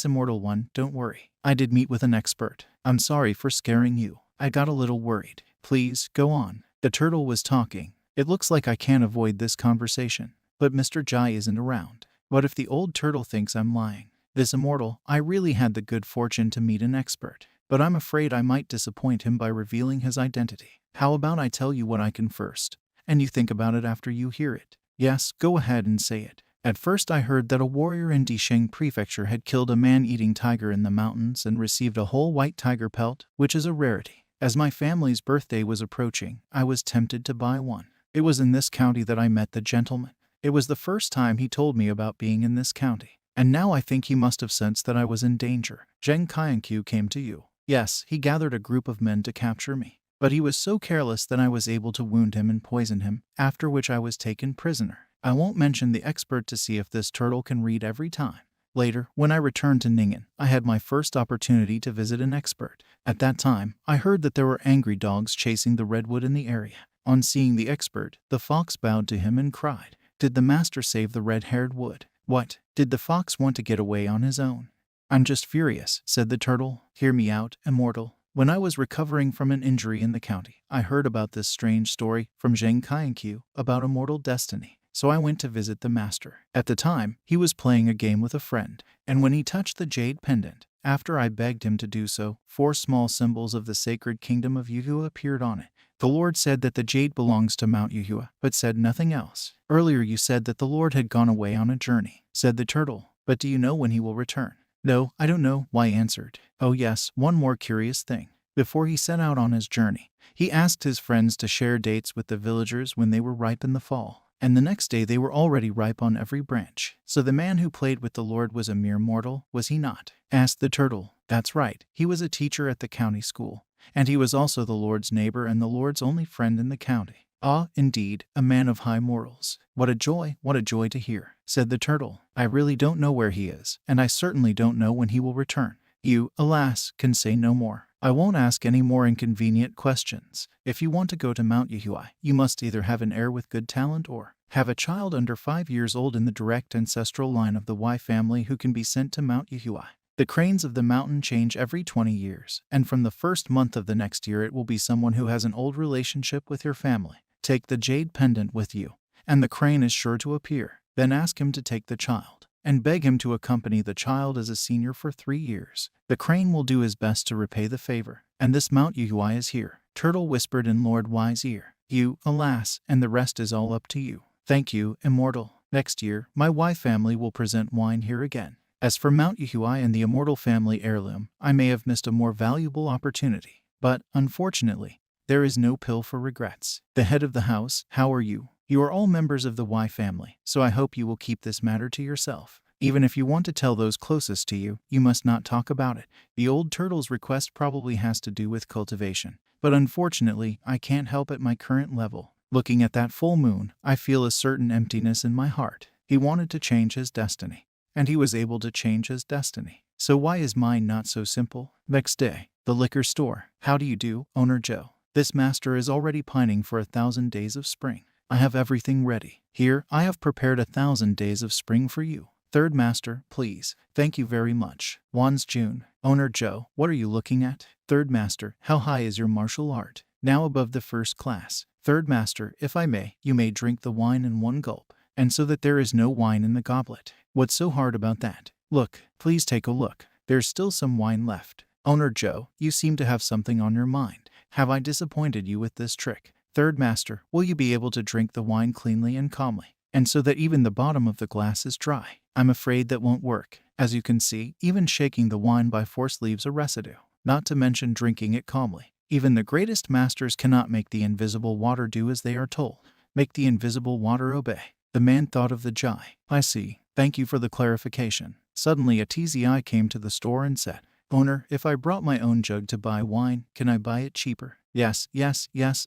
immortal one, don't worry. I did meet with an expert. I'm sorry for scaring you. I got a little worried. Please, go on. The turtle was talking. It looks like I can't avoid this conversation. But Mr. Jai isn't around. What if the old turtle thinks I'm lying? This immortal, I really had the good fortune to meet an expert. But I'm afraid I might disappoint him by revealing his identity. How about I tell you what I can first, and you think about it after you hear it? Yes, go ahead and say it. At first I heard that a warrior in Disheng Prefecture had killed a man-eating tiger in the mountains and received a whole white tiger pelt, which is a rarity. As my family's birthday was approaching, I was tempted to buy one. It was in this county that I met the gentleman. It was the first time he told me about being in this county. And now I think he must have sensed that I was in danger. Zheng Kaiankyu came to you. Yes, he gathered a group of men to capture me. But he was so careless that I was able to wound him and poison him, after which I was taken prisoner. I won't mention the expert to see if this turtle can read every time. Later, when I returned to Ningen, I had my first opportunity to visit an expert. At that time, I heard that there were angry dogs chasing the redwood in the area. On seeing the expert, the fox bowed to him and cried, "Did the master save the red-haired wood?" What? Did the fox want to get away on his own? I'm just furious, said the turtle. Hear me out, immortal. When I was recovering from an injury in the county, I heard about this strange story from Zheng Kainkyu about immortal destiny. So I went to visit the master. At the time, he was playing a game with a friend, and when he touched the jade pendant, after I begged him to do so, 4 small symbols of the sacred kingdom of Yuhua appeared on it. The Lord said that the jade belongs to Mount Yuhua, but said nothing else. Earlier you said that the Lord had gone away on a journey, said the turtle. But do you know when he will return? No, I don't know, Wai answered. Oh yes, one more curious thing. Before he set out on his journey, he asked his friends to share dates with the villagers when they were ripe in the fall. And the next day they were already ripe on every branch. So the man who played with the Lord was a mere mortal, was he not? Asked the turtle. That's right, he was a teacher at the county school. And he was also the Lord's neighbor and the Lord's only friend in the county. Ah, indeed, a man of high morals. What a joy to hear, said the turtle. I really don't know where he is, and I certainly don't know when he will return. You, alas, can say no more. I won't ask any more inconvenient questions. If you want to go to Mount Yuhua, you must either have an heir with good talent or have a child under 5 years old in the direct ancestral line of the Wai family who can be sent to Mount Yuhua. The cranes of the mountain change every 20 years, and from the first month of the next year it will be someone who has an old relationship with your family. Take the jade pendant with you, and the crane is sure to appear. Then ask him to take the child, and beg him to accompany the child as a senior for 3 years. The crane will do his best to repay the favor, and this Mount Yuhua is here. Turtle whispered in Lord Wai's ear. You, alas, and the rest is all up to you. Thank you, immortal. Next year, my Wai family will present wine here again. As for Mount Yuhua and the immortal family heirloom, I may have missed a more valuable opportunity. But, unfortunately, there is no pill for regrets. The head of the house, how are you? You are all members of the Wai family, so I hope you will keep this matter to yourself. Even if you want to tell those closest to you, you must not talk about it. The old turtle's request probably has to do with cultivation. But unfortunately, I can't help at my current level. Looking at that full moon, I feel a certain emptiness in my heart. He wanted to change his destiny, and he was able to change his destiny. So why is mine not so simple? Next day, the liquor store. How do you do, Owner Joe? This master is already pining for 1,000 days of spring. I have everything ready. Here, I have prepared 1,000 days of spring for you. Third master, please. Thank you very much. Wan's June. Owner Joe, what are you looking at? Third master, how high is your martial art? Now above the first class. Third master, if I may, you may drink the wine in one gulp, and so that there is no wine in the goblet. What's so hard about that? Look, please take a look. There's still some wine left. Owner Joe, you seem to have something on your mind. Have I disappointed you with this trick? Third master, will you be able to drink the wine cleanly and calmly, and so that even the bottom of the glass is dry? I'm afraid that won't work. As you can see, even shaking the wine by force leaves a residue, not to mention drinking it calmly. Even the greatest masters cannot make the invisible water do as they are told. Make the invisible water obey. The man thought of the Jai. I see. Thank you for the clarification. Suddenly a TZI came to the store and said, Owner, if I brought my own jug to buy wine, can I buy it cheaper? Yes,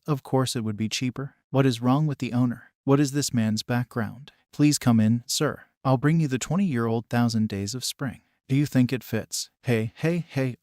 of course it would be cheaper. What is wrong with the owner? What is this man's background? Please come in, sir. I'll bring you the 20-year-old 1,000 days of spring. Do you think it fits? Hey,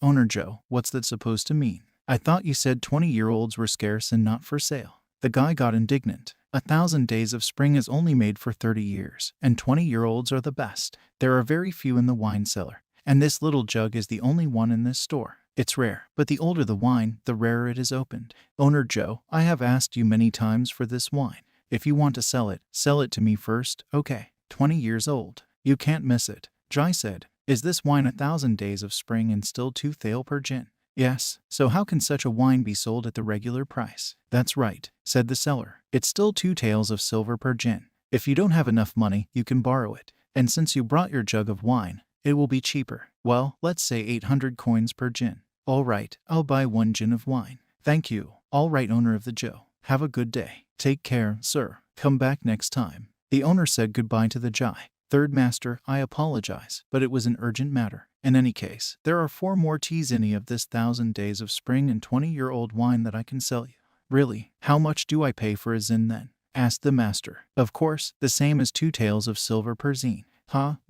Owner Joe, what's that supposed to mean? I thought you said 20-year-olds were scarce and not for sale. The guy got indignant. 1,000 days of spring is only made for 30 years, and 20-year-olds are the best. There are very few in the wine cellar, and this little jug is the only one in this store. It's rare, but the older the wine, the rarer it is opened. Owner Joe, I have asked you many times for this wine. If you want to sell it to me first, okay. 20 years old. You can't miss it. Jai said, is this wine 1,000 days of spring and still 2 thale per gin? Yes, so how can such a wine be sold at the regular price? That's right, said the seller. It's still 2 taels of silver per gin. If you don't have enough money, you can borrow it. And since you brought your jug of wine, it will be cheaper. Well, let's say 800 coins per gin. All right, I'll buy 1 gin of wine. Thank you. All right, owner of the Joe. Have a good day. Take care, sir. Come back next time. The owner said goodbye to the Jai. Third master, I apologize, but it was an urgent matter. In any case, there are 4 more teas in of this 1,000 days of spring and 20-year-old wine that I can sell you. Really? How much do I pay for a zin then? Asked the master. Of course, the same as 2 taels of silver per zin.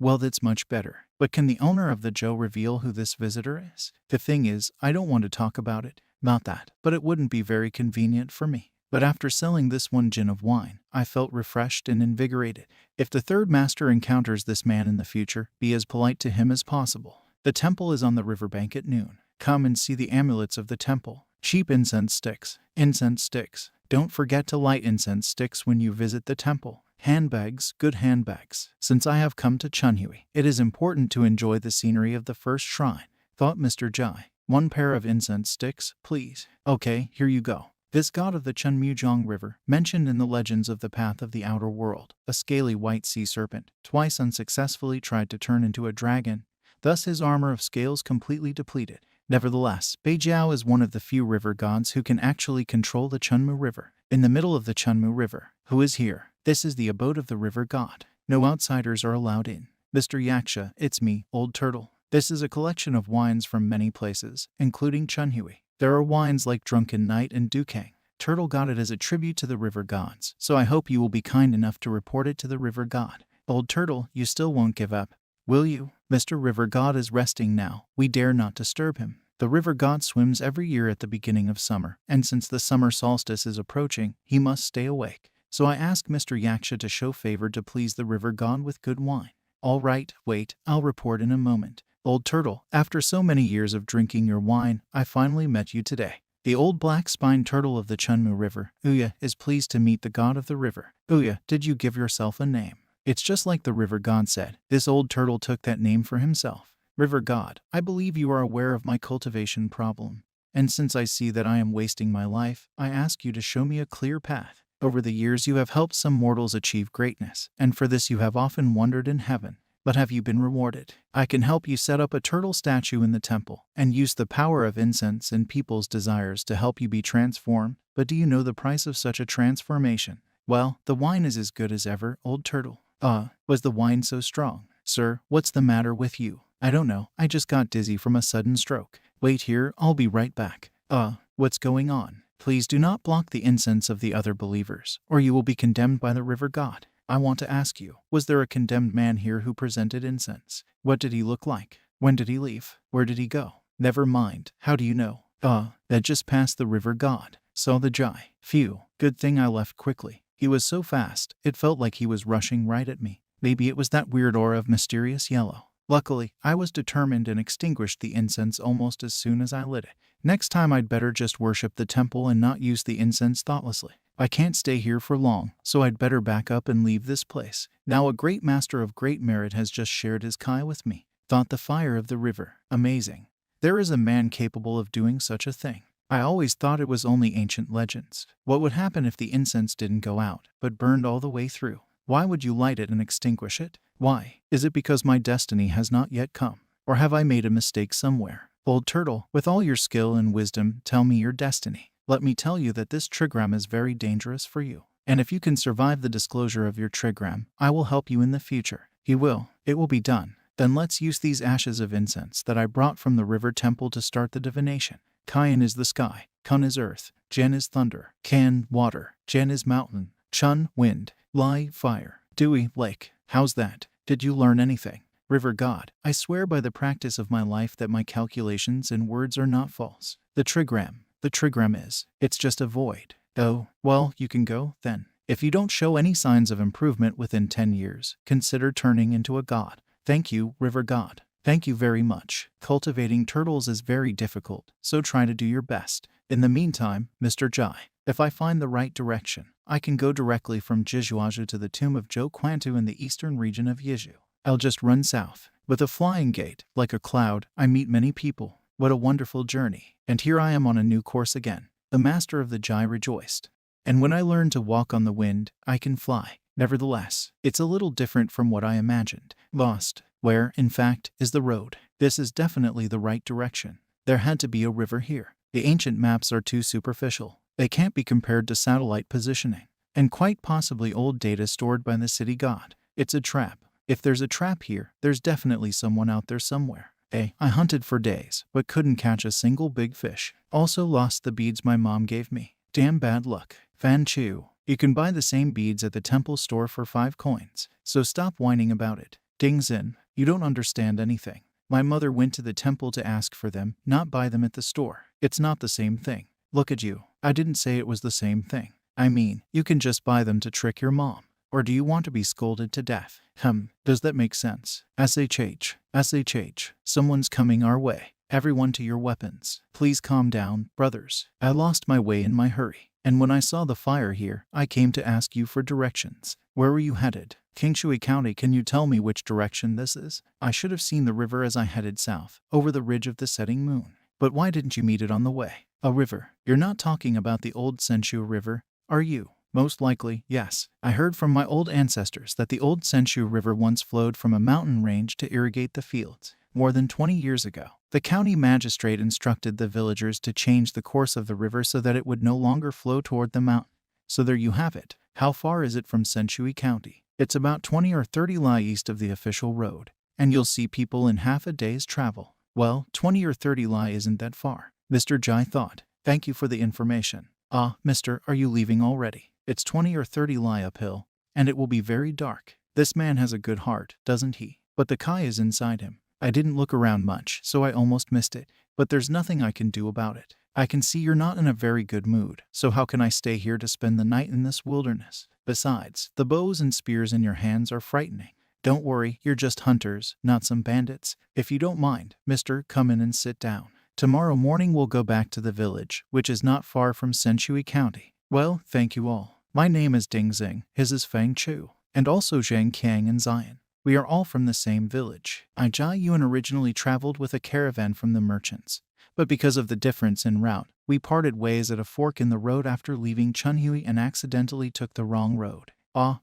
Well that's much better. But can the owner of the Joe reveal who this visitor is? The thing is, I don't want to talk about it. Not that, but it wouldn't be very convenient for me. But after selling this 1 gin of wine, I felt refreshed and invigorated. If the third master encounters this man in the future, be as polite to him as possible. The temple is on the riverbank at noon. Come and see the amulets of the temple. Cheap incense sticks. Incense sticks. Don't forget to light incense sticks when you visit the temple. Handbags, good handbags. Since I have come to Chunhui, it is important to enjoy the scenery of the first shrine, thought Mr. Jai. 1 pair of incense sticks, please. Okay, here you go. This god of the Chunmujong River, mentioned in the legends of the Path of the Outer World, a scaly white sea serpent, twice unsuccessfully tried to turn into a dragon, thus his armor of scales completely depleted. Nevertheless, Beijiao is one of the few river gods who can actually control the Chunmu River. In the middle of the Chunmu River, who is here? This is the abode of the river god. No outsiders are allowed in. Mr. Yaksha, it's me, Old Turtle. This is a collection of wines from many places, including Chunhui. There are wines like Drunken Night and Dukang. Turtle got it as a tribute to the river gods, so I hope you will be kind enough to report it to the river god. Old Turtle, you still won't give up, will you? Mr. River God is resting now. We dare not disturb him. The river god swims every year at the beginning of summer, and since the summer solstice is approaching, he must stay awake. So I asked Mr. Yaksha to show favor to please the river god with good wine. All right, wait, I'll report in a moment. Old Turtle, after so many years of drinking your wine, I finally met you today. The old black-spined turtle of the Chunmu River, Ouya, is pleased to meet the god of the river. Ouya, did you give yourself a name? It's just like the river god said. This old turtle took that name for himself. River god, I believe you are aware of my cultivation problem. And since I see that I am wasting my life, I ask you to show me a clear path. Over the years you have helped some mortals achieve greatness, and for this you have often wondered in heaven. But have you been rewarded? I can help you set up a turtle statue in the temple, and use the power of incense and people's desires to help you be transformed. But do you know the price of such a transformation? Well, the wine is as good as ever, Old Turtle. Was the wine so strong? Sir, what's the matter with you? I don't know, I just got dizzy from a sudden stroke. Wait here, I'll be right back. What's going on? Please do not block the incense of the other believers, or you will be condemned by the river god. I want to ask you, was there a condemned man here who presented incense? What did he look like? When did he leave? Where did he go? Never mind, how do you know? That just passed the river god. Saw the Jai. Phew, good thing I left quickly. He was so fast, it felt like he was rushing right at me. Maybe it was that weird aura of mysterious yellow. Luckily, I was determined and extinguished the incense almost as soon as I lit it. Next time I'd better just worship the temple and not use the incense thoughtlessly. I can't stay here for long, so I'd better back up and leave this place. Now a great master of great merit has just shared his kai with me. Thought the fire of the river. Amazing. There is a man capable of doing such a thing. I always thought it was only ancient legends. What would happen if the incense didn't go out, but burned all the way through? Why would you light it and extinguish it? Why? Is it because my destiny has not yet come? Or have I made a mistake somewhere? Old Turtle, with all your skill and wisdom, tell me your destiny. Let me tell you that this trigram is very dangerous for you. And if you can survive the disclosure of your trigram, I will help you in the future. He will. It will be done. Then let's use these ashes of incense that I brought from the river temple to start the divination. Kaian is the sky, Kun is earth, Jen is thunder, Kan, water, Jen is mountain, Chun, wind, Lai, fire, Dewey, lake. How's that? Did you learn anything? River God, I swear by the practice of my life that my calculations and words are not false. The trigram is. It's just a void. Oh, well, you can go, then. If you don't show any signs of improvement within 10 years, consider turning into a god. Thank you, River God. Thank you very much. Cultivating turtles is very difficult, so try to do your best. In the meantime, Mr. Jai, if I find the right direction, I can go directly from Jijuaju to the tomb of Zhou Quantu in the eastern region of Yizhu. I'll just run south. With a flying gait, like a cloud, I meet many people. What a wonderful journey. And here I am on a new course again. The master of the Jai rejoiced. And when I learned to walk on the wind, I can fly. Nevertheless, it's a little different from what I imagined. Lost. Where, in fact, is the road? This is definitely the right direction. There had to be a river here. The ancient maps are too superficial. They can't be compared to satellite positioning. And quite possibly old data stored by the city god. It's a trap. If there's a trap here, there's definitely someone out there somewhere. I hunted for days, but couldn't catch a single big fish. Also lost the beads my mom gave me. Damn bad luck. Fan Chu. You can buy the same beads at the temple store for 5 coins. So stop whining about it. Ding Zin. You don't understand anything. My mother went to the temple to ask for them, not buy them at the store. It's not the same thing. Look at you. I didn't say it was the same thing. I mean, you can just buy them to trick your mom. or do you want to be scolded to death? Does that make sense? SHH, someone's coming our way. Everyone to your weapons. Please calm down, brothers. I lost my way in my hurry, and when I saw the fire here, I came to ask you for directions. Where were you headed? Kingshui County, can you tell me which direction this is? I should have seen the river as I headed south, over the ridge of the setting moon. But why didn't you meet it on the way? A river? You're not talking about the old Senshu River, are you? Most likely, yes. I heard from my old ancestors that the old Senshu River once flowed from a mountain range to irrigate the fields. More than 20 years ago, the county magistrate instructed the villagers to change the course of the river so that it would no longer flow toward the mountain. So there you have it. How far is it from Senshui County? It's about 20 or 30 li east of the official road, and you'll see people in half a day's travel. Well, 20 or 30 li isn't that far, Mr. Ji thought. Thank you for the information. Mister, are you leaving already? It's 20 or 30 li uphill, and it will be very dark. This man has a good heart, doesn't he? But the Kai is inside him. I didn't look around much, so I almost missed it. But there's nothing I can do about it. I can see you're not in a very good mood, so how can I stay here to spend the night in this wilderness? Besides, the bows and spears in your hands are frightening. Don't worry, you're just hunters, not some bandits. If you don't mind, mister, come in and sit down. Tomorrow morning we'll go back to the village, which is not far from Senshui County. Well, thank you all. My name is Ding Xing, his is Fang Chu, and also Zhang Qiang and Zion. We are all from the same village. Ji Yuan originally traveled with a caravan from the merchants, but because of the difference in route, we parted ways at a fork in the road after leaving Chunhui and accidentally took the wrong road.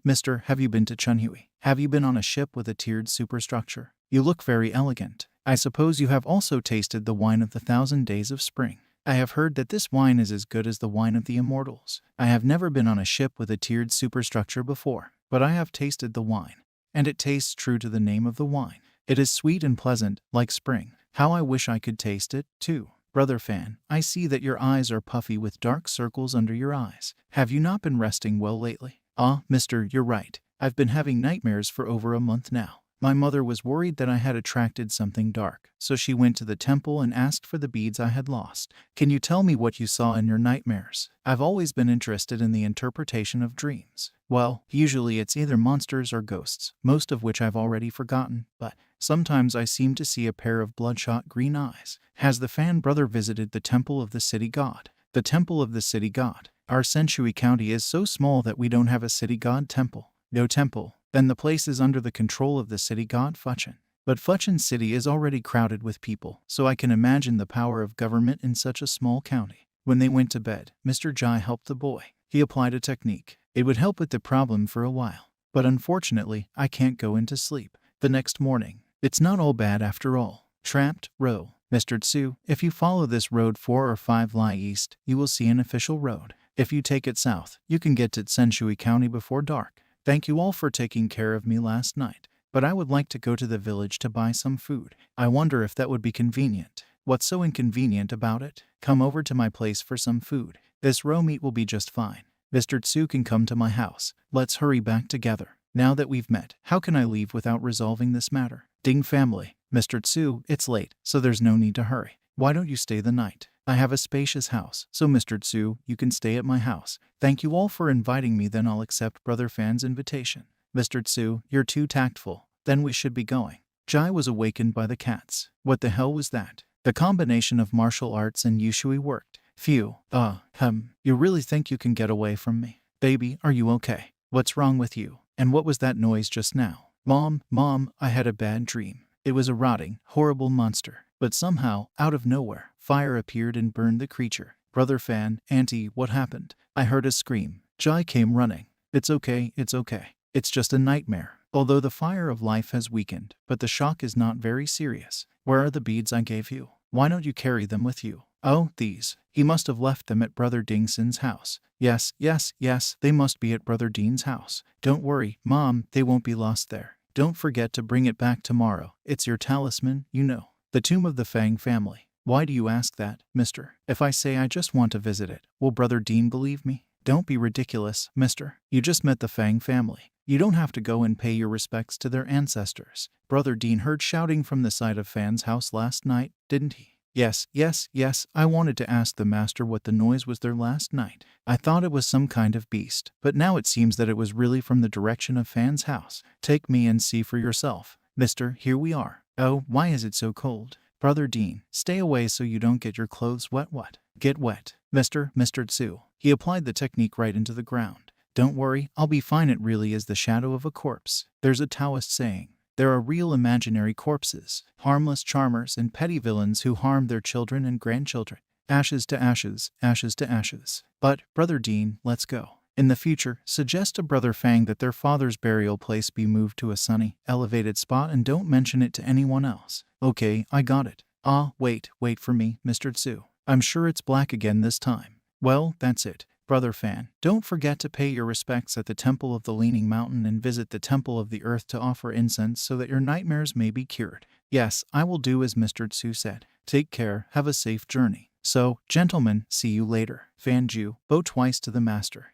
Mister, have you been to Chunhui? Have you been on a ship with a tiered superstructure? You look very elegant. I suppose you have also tasted the wine of the 1,000 days of spring. I have heard that this wine is as good as the wine of the immortals. I have never been on a ship with a tiered superstructure before, but I have tasted the wine, and it tastes true to the name of the wine. It is sweet and pleasant, like spring. How I wish I could taste it, too. Brother Fan, I see that your eyes are puffy with dark circles under your eyes. Have you not been resting well lately? Mister, you're right. I've been having nightmares for over a month now. My mother was worried that I had attracted something dark, so she went to the temple and asked for the beads I had lost. Can you tell me what you saw in your nightmares? I've always been interested in the interpretation of dreams. Well, usually it's either monsters or ghosts, most of which I've already forgotten, but sometimes I seem to see a pair of bloodshot green eyes. Has the Fan brother visited the temple of the city god? The temple of the city god. Our Senshui County is so small that we don't have a city god temple. No temple. Then the place is under the control of the city god Fuchin. But Fuchin City is already crowded with people, so I can imagine the power of government in such a small county. When they went to bed, Mr. Ji helped the boy. He applied a technique. It would help with the problem for a while. But unfortunately, I can't go into sleep. The next morning, it's not all bad after all. Trapped, row. Mr. Tsu, if you follow this road 4 or 5 li east, you will see an official road. If you take it south, you can get to Senshui County before dark. Thank you all for taking care of me last night, but I would like to go to the village to buy some food. I wonder if that would be convenient. What's so inconvenient about it? Come over to my place for some food. This raw meat will be just fine. Mr. Tsu can come to my house. Let's hurry back together. Now that we've met, how can I leave without resolving this matter? Ding family. Mr. Tsu, it's late, so there's no need to hurry. Why don't you stay the night? I have a spacious house, so Mr. Tsu, you can stay at my house. Thank you all for inviting me, then I'll accept Brother Fan's invitation. Mr. Tsu, you're too tactful. Then we should be going. Ji was awakened by the cats. What the hell was that? The combination of martial arts and Yushui worked. Phew. You really think you can get away from me? Baby, are you okay? What's wrong with you? And what was that noise just now? Mom, I had a bad dream. It was a rotting, horrible monster. But somehow, out of nowhere, fire appeared and burned the creature. Brother Fan, Auntie, what happened? I heard a scream. Ji came running. It's okay. It's just a nightmare. Although the fire of life has weakened, but the shock is not very serious. Where are the beads I gave you? Why don't you carry them with you? Oh, these. He must have left them at Brother Dingsen's house. Yes, they must be at Brother Dean's house. Don't worry, Mom, they won't be lost there. Don't forget to bring it back tomorrow. It's your talisman, you know. The tomb of the Fang family. Why do you ask that, mister? If I say I just want to visit it, will Brother Dean believe me? Don't be ridiculous, mister. You just met the Fang family. You don't have to go and pay your respects to their ancestors. Brother Dean heard shouting from the side of Fan's house last night, didn't he? Yes, yes, yes, I wanted to ask the master what the noise was there last night. I thought it was some kind of beast, but now it seems that it was really from the direction of Fan's house. Take me and see for yourself. Mister, here we are. Oh, why is it so cold? Brother Dean, stay away so you don't get your clothes wet. What? Get wet. Mr. Tsu. He applied the technique right into the ground. Don't worry, I'll be fine. It really is the shadow of a corpse. There's a Taoist saying. There are real imaginary corpses, harmless charmers and petty villains who harm their children and grandchildren. Ashes to ashes, ashes to ashes. But, Brother Dean, let's go. In the future, suggest to Brother Fang that their father's burial place be moved to a sunny, elevated spot and don't mention it to anyone else. Okay, I got it. Ah, wait for me, Mr. Tsu. I'm sure it's black again this time. Well, that's it. Brother Fan, don't forget to pay your respects at the Temple of the Leaning Mountain and visit the Temple of the Earth to offer incense so that your nightmares may be cured. Yes, I will do as Mr. Tsu said. Take care, have a safe journey. So, gentlemen, see you later. Fan Ju, bow twice to the master.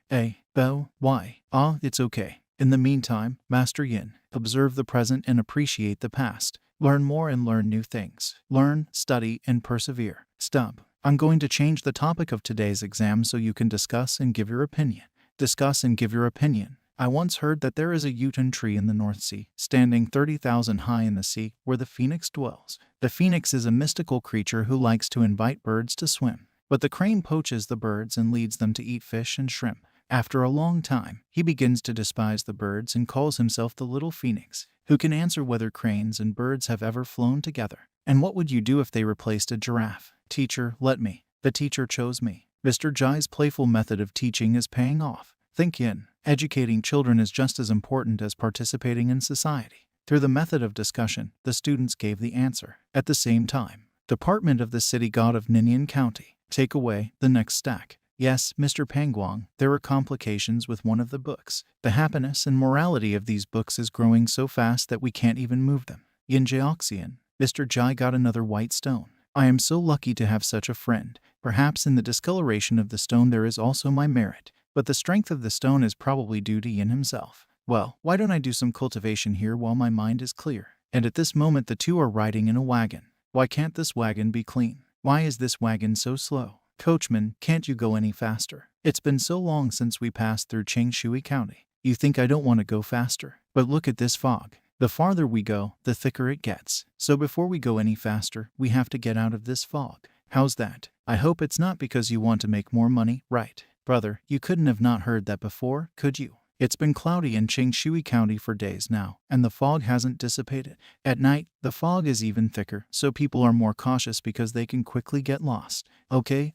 Bow? Why? Ah, it's okay. In the meantime, Master Yin, observe the present and appreciate the past. Learn more and learn new things. Learn, study, and persevere. Stub. I'm going to change the topic of today's exam so you can discuss and give your opinion. Discuss and give your opinion. I once heard that there is a Yutan tree in the North Sea, standing 30,000 high in the sea, where the phoenix dwells. The phoenix is a mystical creature who likes to invite birds to swim. But the crane poaches the birds and leads them to eat fish and shrimp. After a long time, he begins to despise the birds and calls himself the little phoenix, who can answer whether cranes and birds have ever flown together. And what would you do if they replaced a giraffe? Teacher, let me. The teacher chose me. Mr. Jai's playful method of teaching is paying off. Think Yin. Educating children is just as important as participating in society. Through the method of discussion, the students gave the answer. At the same time, Department of the City God of Ninian County. Take away the next stack. Yes, Mr. Pangguang, there are complications with one of the books. The happiness and morality of these books is growing so fast that we can't even move them. Yin Jaoxian. Mr. Jai got another white stone. I am so lucky to have such a friend. Perhaps in the discoloration of the stone there is also my merit, but the strength of the stone is probably due to Yin himself. Well, why don't I do some cultivation here while my mind is clear? And at this moment the two are riding in a wagon. Why can't this wagon be clean? Why is this wagon so slow? Coachman, can't you go any faster? It's been so long since we passed through Changshui County. You think I don't want to go faster? But look at this fog. The farther we go, the thicker it gets. So before we go any faster, we have to get out of this fog. How's that? I hope it's not because you want to make more money, right? Brother, you couldn't have not heard that before, could you? It's been cloudy in Changshui County for days now, and the fog hasn't dissipated. At night, the fog is even thicker, so people are more cautious because they can quickly get lost. Okay,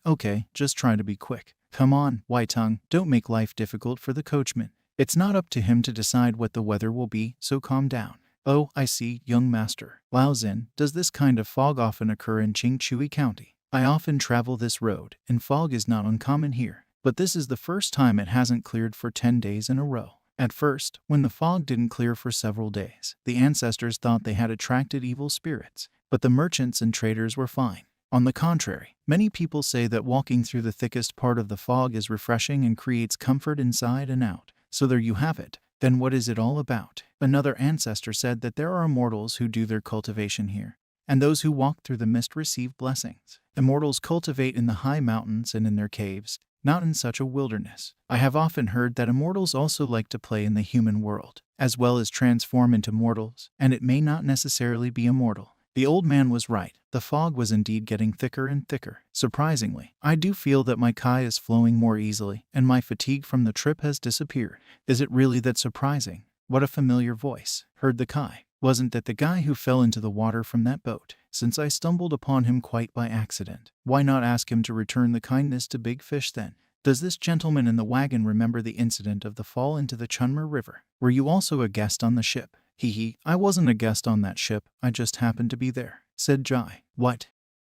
just try to be quick. Come on, White Tongue, don't make life difficult for the coachman. It's not up to him to decide what the weather will be, so calm down. Oh, I see, young master. Lao Zin, does this kind of fog often occur in Changshui County? I often travel this road, and fog is not uncommon here. But this is the first time it hasn't cleared for 10 days in a row. At first, when the fog didn't clear for several days, the ancestors thought they had attracted evil spirits, but the merchants and traders were fine. On the contrary, many people say that walking through the thickest part of the fog is refreshing and creates comfort inside and out. So there you have it. Then what is it all about? Another ancestor said that there are immortals who do their cultivation here, and those who walk through the mist receive blessings. Immortals cultivate in the high mountains and in their caves, not in such a wilderness. I have often heard that immortals also like to play in the human world, as well as transform into mortals, and it may not necessarily be immortal. The old man was right. The fog was indeed getting thicker and thicker. Surprisingly, I do feel that my Kai is flowing more easily, and my fatigue from the trip has disappeared. Is it really that surprising? What a familiar voice, heard the Kai. Wasn't that the guy who fell into the water from that boat? Since I stumbled upon him quite by accident, why not ask him to return the kindness to Big Fish then? Does this gentleman in the wagon remember the incident of the fall into the Chunmer River? Were you also a guest on the ship? I wasn't a guest on that ship, I just happened to be there, said Jai. What?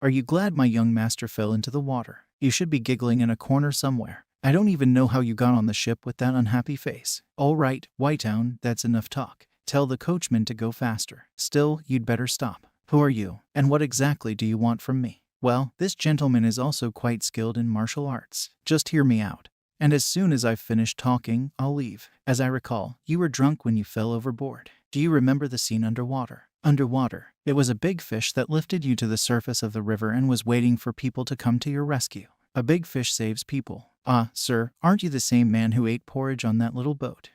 Are you glad my young master fell into the water? You should be giggling in a corner somewhere. I don't even know how you got on the ship with that unhappy face. All right, Whitetown, that's enough talk. Tell the coachman to go faster. Still, you'd better stop. Who are you, and what exactly do you want from me? Well, this gentleman is also quite skilled in martial arts. Just hear me out. And as soon as I've finished talking, I'll leave. As I recall, you were drunk when you fell overboard. Do you remember the scene underwater? Underwater, it was a big fish that lifted you to the surface of the river and was waiting for people to come to your rescue. A big fish saves people. Ah, sir, aren't you the same man who ate porridge on that little boat?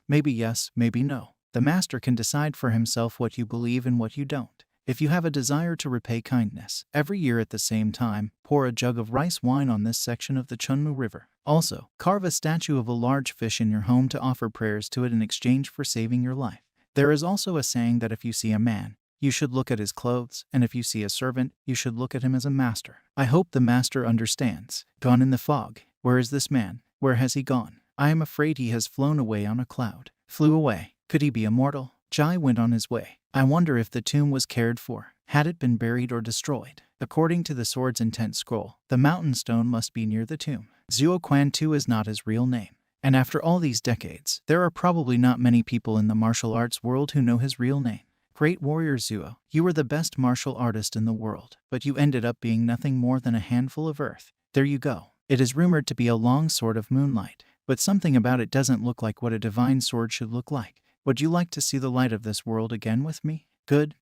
Maybe yes, maybe no. The master can decide for himself what you believe and what you don't. If you have a desire to repay kindness, every year at the same time, pour a jug of rice wine on this section of the Chunmu River. Also, carve a statue of a large fish in your home to offer prayers to it in exchange for saving your life. There is also a saying that if you see a man, you should look at his clothes, and if you see a servant, you should look at him as a master. I hope the master understands. Gone in the fog. Where is this man? Where has he gone? I am afraid he has flown away on a cloud. Flew away. Could he be immortal? Ji went on his way. I wonder if the tomb was cared for. Had it been buried or destroyed? According to the sword's intent scroll, the mountain stone must be near the tomb. Zuo Quan Tu is not his real name. And after all these decades, there are probably not many people in the martial arts world who know his real name. Great warrior Zuo, you were the best martial artist in the world, but you ended up being nothing more than a handful of earth. There you go. It is rumored to be a long sword of moonlight, but something about it doesn't look like what a divine sword should look like. Would you like to see the light of this world again with me? Good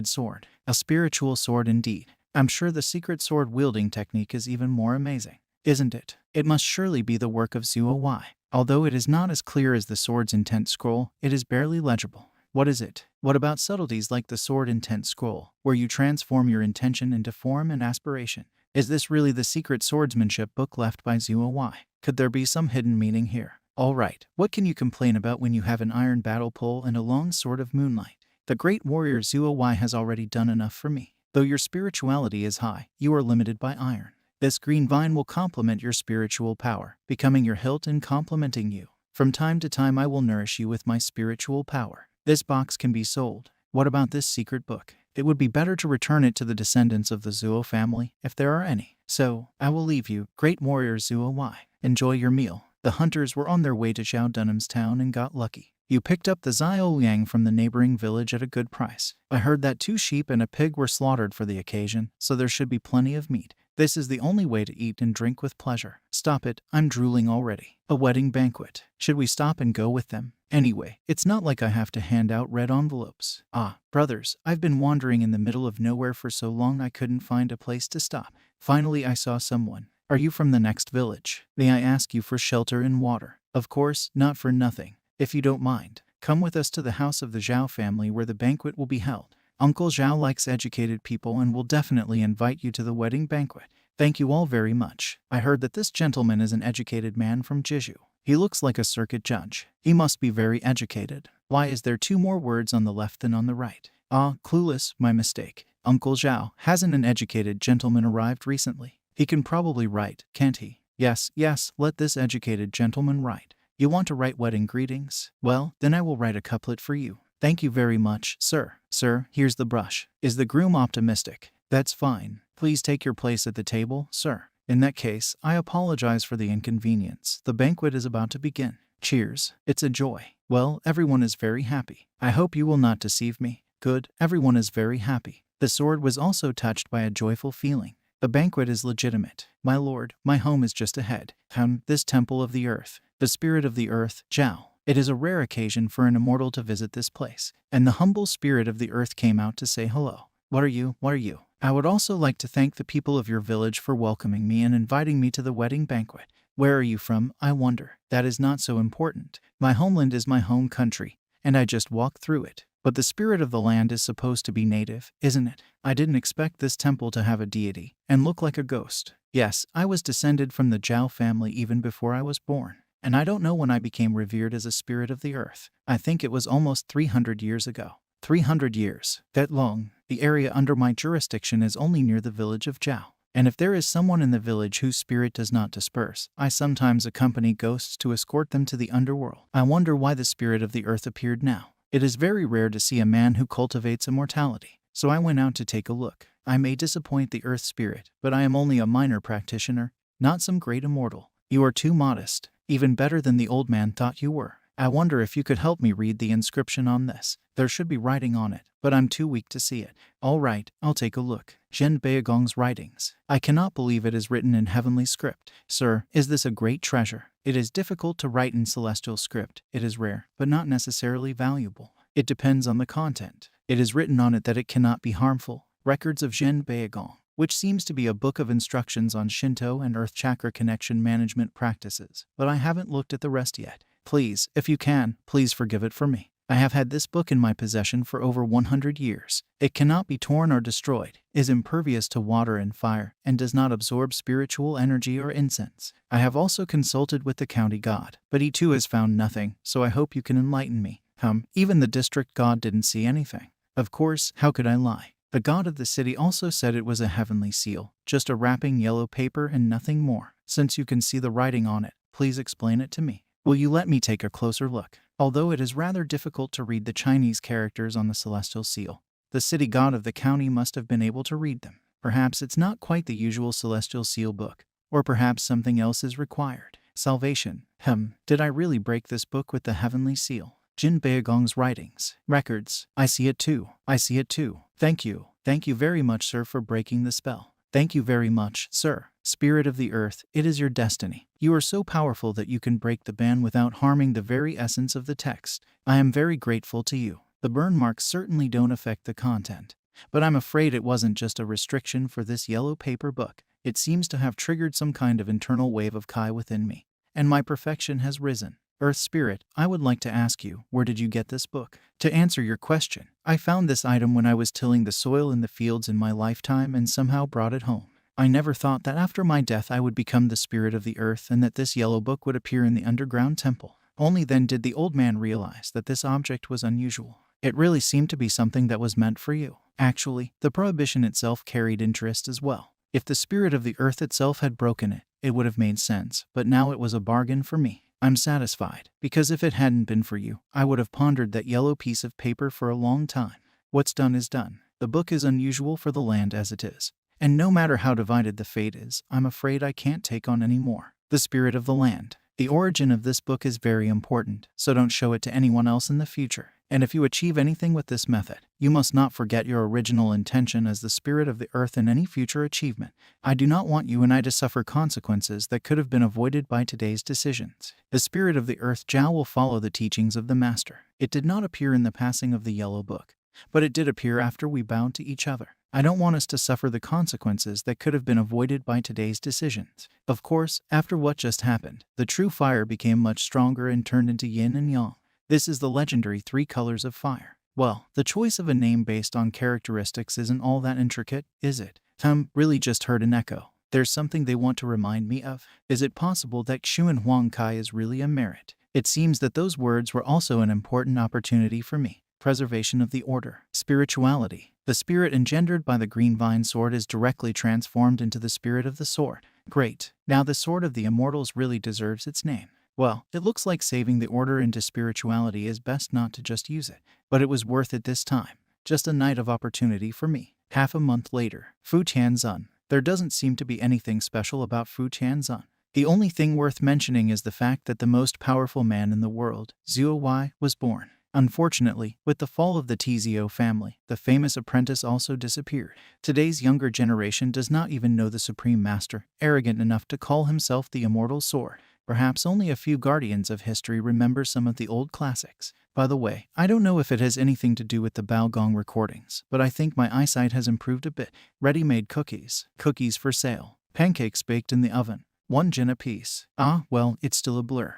sword. A spiritual sword indeed. I'm sure the secret sword wielding technique is even more amazing. Isn't it? It must surely be the work of Zuo Y. Although it is not as clear as the sword's intent scroll, it is barely legible. What is it? What about subtleties like the sword intent scroll, where you transform your intention into form and aspiration? Is this really the secret swordsmanship book left by Zuo Y? Could there be some hidden meaning here? Alright, what can you complain about when you have an iron battle pole and a long sword of moonlight? The great warrior Zuo Y has already done enough for me. Though your spirituality is high, you are limited by iron. This green vine will complement your spiritual power, becoming your hilt and complementing you. From time to time I will nourish you with my spiritual power. This box can be sold. What about this secret book? It would be better to return it to the descendants of the Zuo family, if there are any. So, I will leave you, great warrior Zuo Y. Enjoy your meal. The hunters were on their way to Zhao Dunham's town and got lucky. You picked up the Xiao Yang from the neighboring village at a good price. I heard that 2 sheep and a pig were slaughtered for the occasion, so there should be plenty of meat. This is the only way to eat and drink with pleasure. Stop it, I'm drooling already. A wedding banquet. Should we stop and go with them? Anyway, it's not like I have to hand out red envelopes. Ah, brothers, I've been wandering in the middle of nowhere for so long I couldn't find a place to stop. Finally I saw someone. Are you from the next village? May I ask you for shelter and water? Of course, not for nothing. If you don't mind, come with us to the house of the Zhao family where the banquet will be held. Uncle Zhao likes educated people and will definitely invite you to the wedding banquet. Thank you all very much. I heard that this gentleman is an educated man from Jeju. He looks like a circuit judge. He must be very educated. Why is there 2 more words on the left than on the right? Ah, clueless, my mistake. Uncle Zhao, hasn't an educated gentleman arrived recently? He can probably write, can't he? Yes, let this educated gentleman write. You want to write wedding greetings? Well, then I will write a couplet for you. Thank you very much, sir. Sir, here's the brush. Is the groom optimistic? That's fine. Please take your place at the table, sir. In that case, I apologize for the inconvenience. The banquet is about to begin. Cheers. It's a joy. Well, everyone is very happy. I hope you will not deceive me. Good, everyone is very happy. The sword was also touched by a joyful feeling. The banquet is legitimate. My lord, my home is just ahead. This temple of the earth. The spirit of the earth, Zhao. It is a rare occasion for an immortal to visit this place. And the humble spirit of the earth came out to say hello. What are you? I would also like to thank the people of your village for welcoming me and inviting me to the wedding banquet. Where are you from, I wonder? That is not so important. My homeland is my home country, and I just walked through it. But the spirit of the land is supposed to be native, isn't it? I didn't expect this temple to have a deity and look like a ghost. Yes, I was descended from the Zhao family even before I was born. And I don't know when I became revered as a spirit of the earth. I think it was almost 300 years ago. 300 years. That long. The area under my jurisdiction is only near the village of Zhao. And if there is someone in the village whose spirit does not disperse, I sometimes accompany ghosts to escort them to the underworld. I wonder why the spirit of the earth appeared now. It is very rare to see a man who cultivates immortality. So I went out to take a look. I may disappoint the earth spirit, but I am only a minor practitioner, not some great immortal. You are too modest. Even better than the old man thought you were. I wonder if you could help me read the inscription on this. There should be writing on it, but I'm too weak to see it. All right, I'll take a look. Zhen Beigong's writings. I cannot believe it is written in heavenly script. Sir, is this a great treasure? It is difficult to write in celestial script. It is rare, but not necessarily valuable. It depends on the content. It is written on it that it cannot be harmful. Records of Zhen Beigong, which seems to be a book of instructions on Shinto and Earth Chakra connection management practices, but I haven't looked at the rest yet. Please, if you can, please forgive it for me. I have had this book in my possession for over 100 years. It cannot be torn or destroyed, is impervious to water and fire, and does not absorb spiritual energy or incense. I have also consulted with the county god, but he too has found nothing, so I hope you can enlighten me. Even the district god didn't see anything. Of course, how could I lie? The god of the city also said it was a heavenly seal, just a wrapping yellow paper and nothing more. Since you can see the writing on it, please explain it to me. Will you let me take a closer look? Although it is rather difficult to read the Chinese characters on the celestial seal, the city god of the county must have been able to read them. Perhaps it's not quite the usual celestial seal book, or perhaps something else is required. Salvation. Did I really break this book with the heavenly seal? Zhen Beigong's writings. Records. I see it too. I see it too. Thank you. Thank you very much, sir, for breaking the spell. Thank you very much, sir. Spirit of the earth, it is your destiny. You are so powerful that you can break the ban without harming the very essence of the text. I am very grateful to you. The burn marks certainly don't affect the content, but I'm afraid it wasn't just a restriction for this yellow paper book. It seems to have triggered some kind of internal wave of Kai within me, and my perfection has risen. Earth Spirit, I would like to ask you, where did you get this book? To answer your question, I found this item when I was tilling the soil in the fields in my lifetime and somehow brought it home. I never thought that after my death I would become the spirit of the earth and that this yellow book would appear in the underground temple. Only then did the old man realize that this object was unusual. It really seemed to be something that was meant for you. Actually, the prohibition itself carried interest as well. If the spirit of the earth itself had broken it, it would have made sense, but now it was a bargain for me. I'm satisfied, because if it hadn't been for you, I would have pondered that yellow piece of paper for a long time. What's done is done. The book is unusual for the land as it is, and no matter how divided the fate is, I'm afraid I can't take on any more. The spirit of the land. The origin of this book is very important, so don't show it to anyone else in the future. And if you achieve anything with this method, you must not forget your original intention as the spirit of the earth in any future achievement. I do not want you and I to suffer consequences that could have been avoided by today's decisions. The spirit of the earth Zhao will follow the teachings of the master. It did not appear in the passing of the yellow book, but it did appear after we bowed to each other. I don't want us to suffer the consequences that could have been avoided by today's decisions. Of course, after what just happened, the true fire became much stronger and turned into yin and yang. This is the legendary 3 colors of fire. Well, the choice of a name based on characteristics isn't all that intricate, is it? Really just heard an echo. There's something they want to remind me of. Is it possible that Xuan Huang Kai is really a merit? It seems that those words were also an important opportunity for me. Preservation of the order. Spirituality. The spirit engendered by the green vine sword is directly transformed into the spirit of the sword. Great. Now the sword of the immortals really deserves its name. Well, it looks like saving the order into spirituality is best not to just use it. But it was worth it this time. Just a night of opportunity for me. Half a month later. Fu Tianzun. There doesn't seem to be anything special about Fu Tianzun. The only thing worth mentioning is the fact that the most powerful man in the world, Zhuo Wei, was born. Unfortunately, with the fall of the Tizio family, the famous apprentice also disappeared. Today's younger generation does not even know the Supreme Master, arrogant enough to call himself the Immortal Sword. Perhaps only a few guardians of history remember some of the old classics. By the way, I don't know if it has anything to do with the Baogong recordings, but I think my eyesight has improved a bit. Ready-made cookies. Cookies for sale. Pancakes baked in the oven. 1 jin apiece. Well, it's still a blur.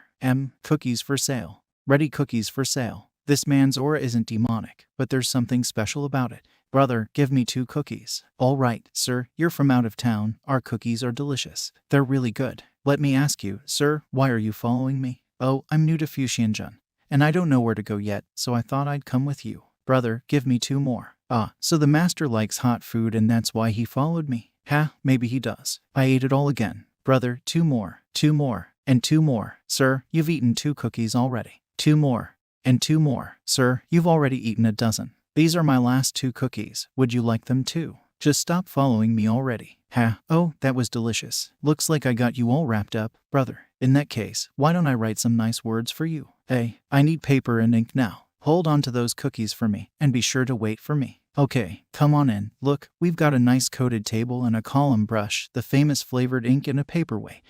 Cookies for sale. Ready cookies for sale. This man's aura isn't demonic, but there's something special about it. Brother, give me 2 cookies. All right, sir, you're from out of town. Our cookies are delicious. They're really good. Let me ask you, sir, why are you following me? Oh, I'm new to Fuxianzhen, and I don't know where to go yet, so I thought I'd come with you. Brother, give me 2 more. So the master likes hot food and that's why he followed me. Maybe he does. I ate it all again. Brother, 2 more. 2 more. And 2 more. Sir, you've eaten 2 cookies already. 2 more. And 2 more. Sir, you've already eaten a dozen. These are my last 2 cookies. Would you like them too? Just stop following me already. Oh, that was delicious. Looks like I got you all wrapped up, brother. In that case, why don't I write some nice words for you? Hey, I need paper and ink now. Hold on to those cookies for me, and be sure to wait for me. Okay, come on in. Look, we've got a nice coated table and a column brush, the famous flavored ink and a paperweight.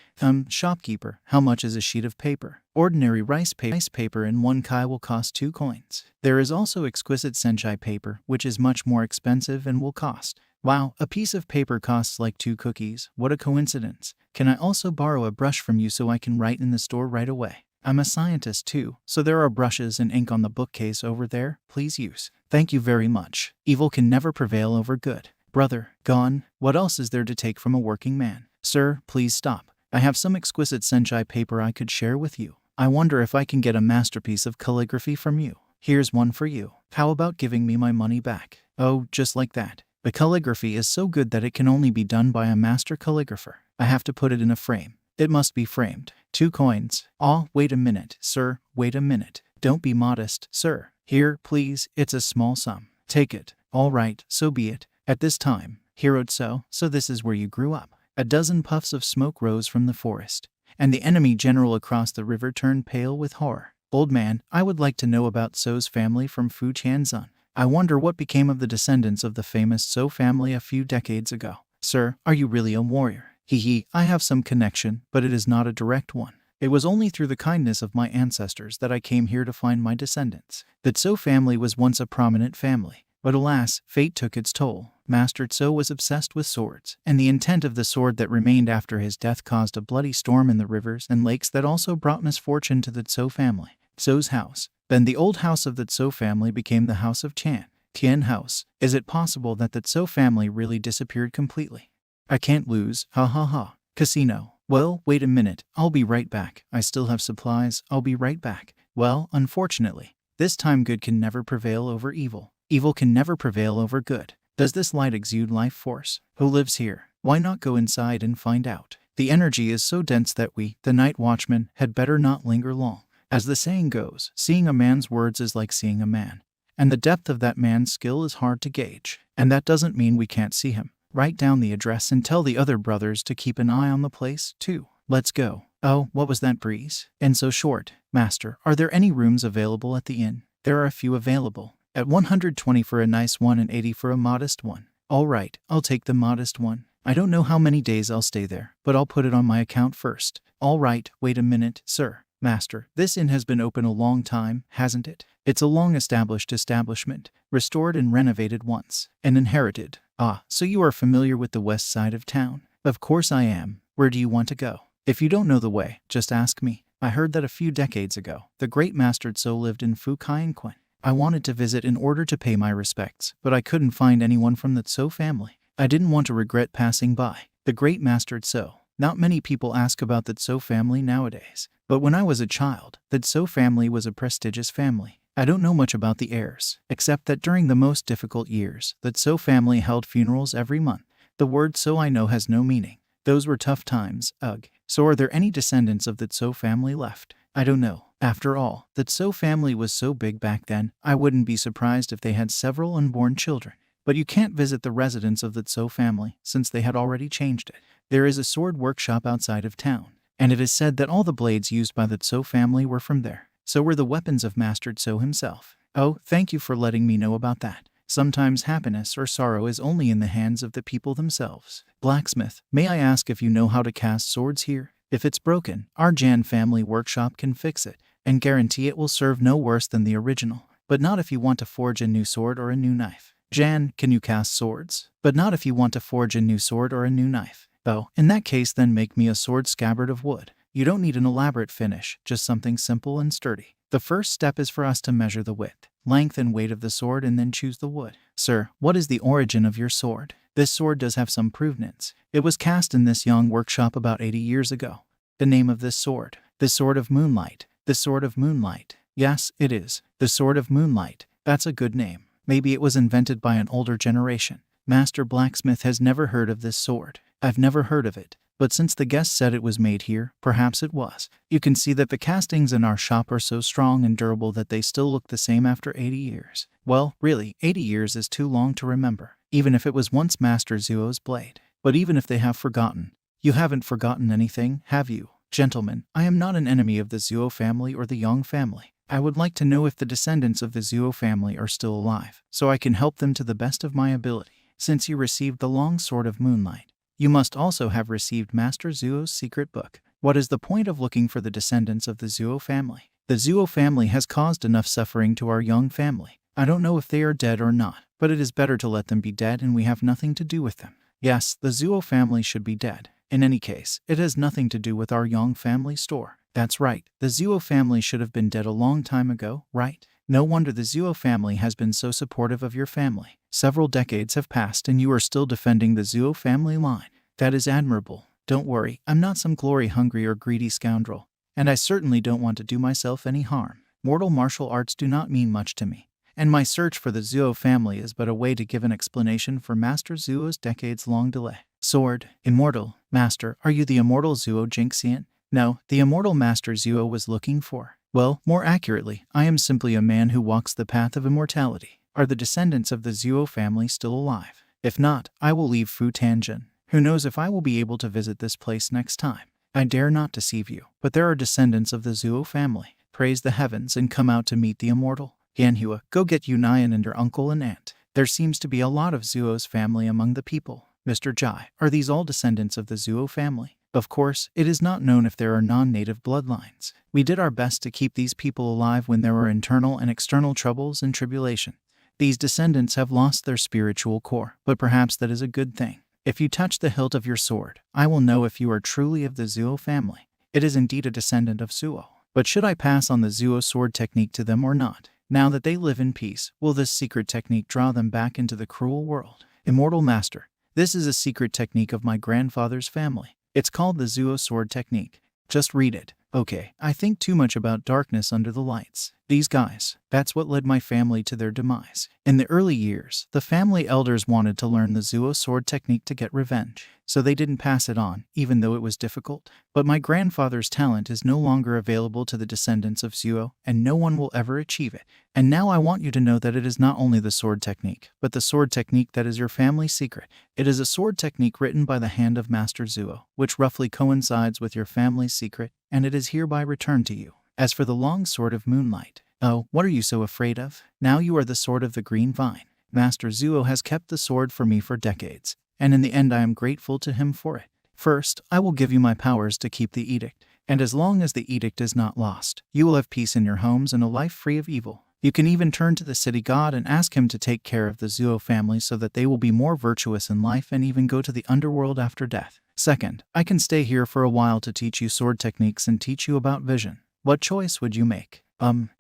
Shopkeeper, how much is a sheet of paper? Ordinary rice paper in 1 kai will cost 2 coins. There is also exquisite senchai paper, which is much more expensive and will cost. Wow, a piece of paper costs like 2 cookies. What a coincidence. Can I also borrow a brush from you so I can write in the store right away? I'm a scientist too, so there are brushes and ink on the bookcase over there. Please use. Thank you very much. Evil can never prevail over good. Brother, gone. What else is there to take from a working man? Sir, please stop. I have some exquisite senchai paper I could share with you. I wonder if I can get a masterpiece of calligraphy from you. Here's one for you. How about giving me my money back? Oh, just like that. The calligraphy is so good that it can only be done by a master calligrapher. I have to put it in a frame. It must be framed. 2 coins. Oh, wait a minute, sir. Wait a minute. Don't be modest, sir. Here, please. It's a small sum. Take it. All right, so be it. At this time, Hirotso, so this is where you grew up. A dozen puffs of smoke rose from the forest, and the enemy general across the river turned pale with horror. Old man, I would like to know about So's family from Fu Tianzun. I wonder what became of the descendants of the famous So family a few decades ago. Sir, are you really a warrior? I have some connection, but it is not a direct one. It was only through the kindness of my ancestors that I came here to find my descendants. The Tso family was once a prominent family, but alas, fate took its toll. Master Tso was obsessed with swords, and the intent of the sword that remained after his death caused a bloody storm in the rivers and lakes that also brought misfortune to the Tso family. Tso's house. Then the old house of the Tso family became the house of Tian House. Is it possible that the Tso family really disappeared completely? I can't lose, ha ha ha. Casino. Well, wait a minute, I'll be right back. I still have supplies, I'll be right back. Well, unfortunately, this time good can never prevail over evil. Evil can never prevail over good. Does this light exude life force? Who lives here? Why not go inside and find out? The energy is so dense that we, the night watchmen, had better not linger long. As the saying goes, seeing a man's words is like seeing a man. And the depth of that man's skill is hard to gauge. And that doesn't mean we can't see him. Write down the address and tell the other brothers to keep an eye on the place, too. Let's go. Oh, what was that breeze? And so short. Master, are there any rooms available at the inn? There are a few available. At 120 for a nice one and 80 for a modest one. All right, I'll take the modest one. I don't know how many days I'll stay there, but I'll put it on my account first. All right, wait a minute, sir. Master, this inn has been open a long time, hasn't it? It's a long-established establishment, restored and renovated once, and inherited. Ah, so you are familiar with the west side of town? Of course I am. Where do you want to go? If you don't know the way, just ask me. I heard that a few decades ago, the great Master Tso lived in Fukienquan. I wanted to visit in order to pay my respects, but I couldn't find anyone from the Tso family. I didn't want to regret passing by. The great Master Tso. Not many people ask about the Tso family nowadays. But when I was a child, the Tso family was a prestigious family. I don't know much about the heirs, except that during the most difficult years, the Tso family held funerals every month. The word Tso I know has no meaning. Those were tough times, ugh. So are there any descendants of the Tso family left? I don't know. After all, the Tso family was so big back then, I wouldn't be surprised if they had several unborn children. But you can't visit the residence of the Tso family, since they had already changed it. There is a sword workshop outside of town, and it is said that all the blades used by the Tso family were from there. So were the weapons of Master Tso himself. Oh, thank you for letting me know about that. Sometimes happiness or sorrow is only in the hands of the people themselves. Blacksmith, may I ask if you know how to cast swords here? If it's broken, our Jan family workshop can fix it, and guarantee it will serve no worse than the original. But not if you want to forge a new sword or a new knife. Jan, can you cast swords? But not if you want to forge a new sword or a new knife. Oh, in that case then make me a sword scabbard of wood. You don't need an elaborate finish, just something simple and sturdy. The first step is for us to measure the width, length and weight of the sword and then choose the wood. Sir, what is the origin of your sword? This sword does have some provenance. It was cast in this young workshop about 80 years ago. The name of this sword? The Sword of Moonlight. The Sword of Moonlight. Yes, it is. The Sword of Moonlight. That's a good name. Maybe it was invented by an older generation. Master Blacksmith has never heard of this sword. I've never heard of it. But since the guest said it was made here, perhaps it was. You can see that the castings in our shop are so strong and durable that they still look the same after 80 years. Well, really, 80 years is too long to remember, even if it was once Master Zuo's blade. But even if they have forgotten, you haven't forgotten anything, have you? Gentlemen, I am not an enemy of the Zuo family or the Yang family. I would like to know if the descendants of the Zuo family are still alive, so I can help them to the best of my ability. Since you received the long sword of moonlight, you must also have received Master Zuo's secret book. What is the point of looking for the descendants of the Zuo family? The Zuo family has caused enough suffering to our young family. I don't know if they are dead or not, but it is better to let them be dead and we have nothing to do with them. Yes, the Zuo family should be dead. In any case, it has nothing to do with our young family store. That's right, the Zuo family should have been dead a long time ago, right? No wonder the Zuo family has been so supportive of your family. Several decades have passed and you are still defending the Zuo family line. That is admirable. Don't worry, I'm not some glory-hungry or greedy scoundrel, and I certainly don't want to do myself any harm. Mortal martial arts do not mean much to me, and my search for the Zuo family is but a way to give an explanation for Master Zuo's decades-long delay. Sword. Immortal. Master, are you the immortal Zuo Jinxian? No, the immortal Master Zuo was looking for. Well, more accurately, I am simply a man who walks the path of immortality. Are the descendants of the Zuo family still alive? If not, I will leave Fu Tanjin. Who knows if I will be able to visit this place next time. I dare not deceive you, but there are descendants of the Zuo family. Praise the heavens and come out to meet the immortal. Manhwa, go get Yuan and her uncle and aunt. There seems to be a lot of Zuo's family among the people. Mr. Ji, are these all descendants of the Zuo family? Of course, it is not known if there are non-native bloodlines. We did our best to keep these people alive when there were internal and external troubles and tribulation. These descendants have lost their spiritual core, but perhaps that is a good thing. If you touch the hilt of your sword, I will know if you are truly of the Zuo family. It is indeed a descendant of Zuo. But should I pass on the Zuo sword technique to them or not? Now that they live in peace, will this secret technique draw them back into the cruel world? Immortal Master, this is a secret technique of my grandfather's family. It's called the Zuo sword technique. Just read it. Okay, I think too much about darkness under the lights. These guys, that's what led my family to their demise. In the early years, the family elders wanted to learn the Zuo sword technique to get revenge, so they didn't pass it on, even though it was difficult. But my grandfather's talent is no longer available to the descendants of Zuo, and no one will ever achieve it. And now I want you to know that it is not only the sword technique, but the sword technique that is your family secret. It is a sword technique written by the hand of Master Zuo, which roughly coincides with your family's secret, and it is hereby returned to you. As for the long sword of moonlight, oh, what are you so afraid of? Now you are the sword of the green vine. Master Zuo has kept the sword for me for decades, and in the end I am grateful to him for it. First, I will give you my powers to keep the edict, and as long as the edict is not lost, you will have peace in your homes and a life free of evil. You can even turn to the city god and ask him to take care of the Zuo family so that they will be more virtuous in life and even go to the underworld after death. Second, I can stay here for a while to teach you sword techniques and teach you about vision. What choice would you make?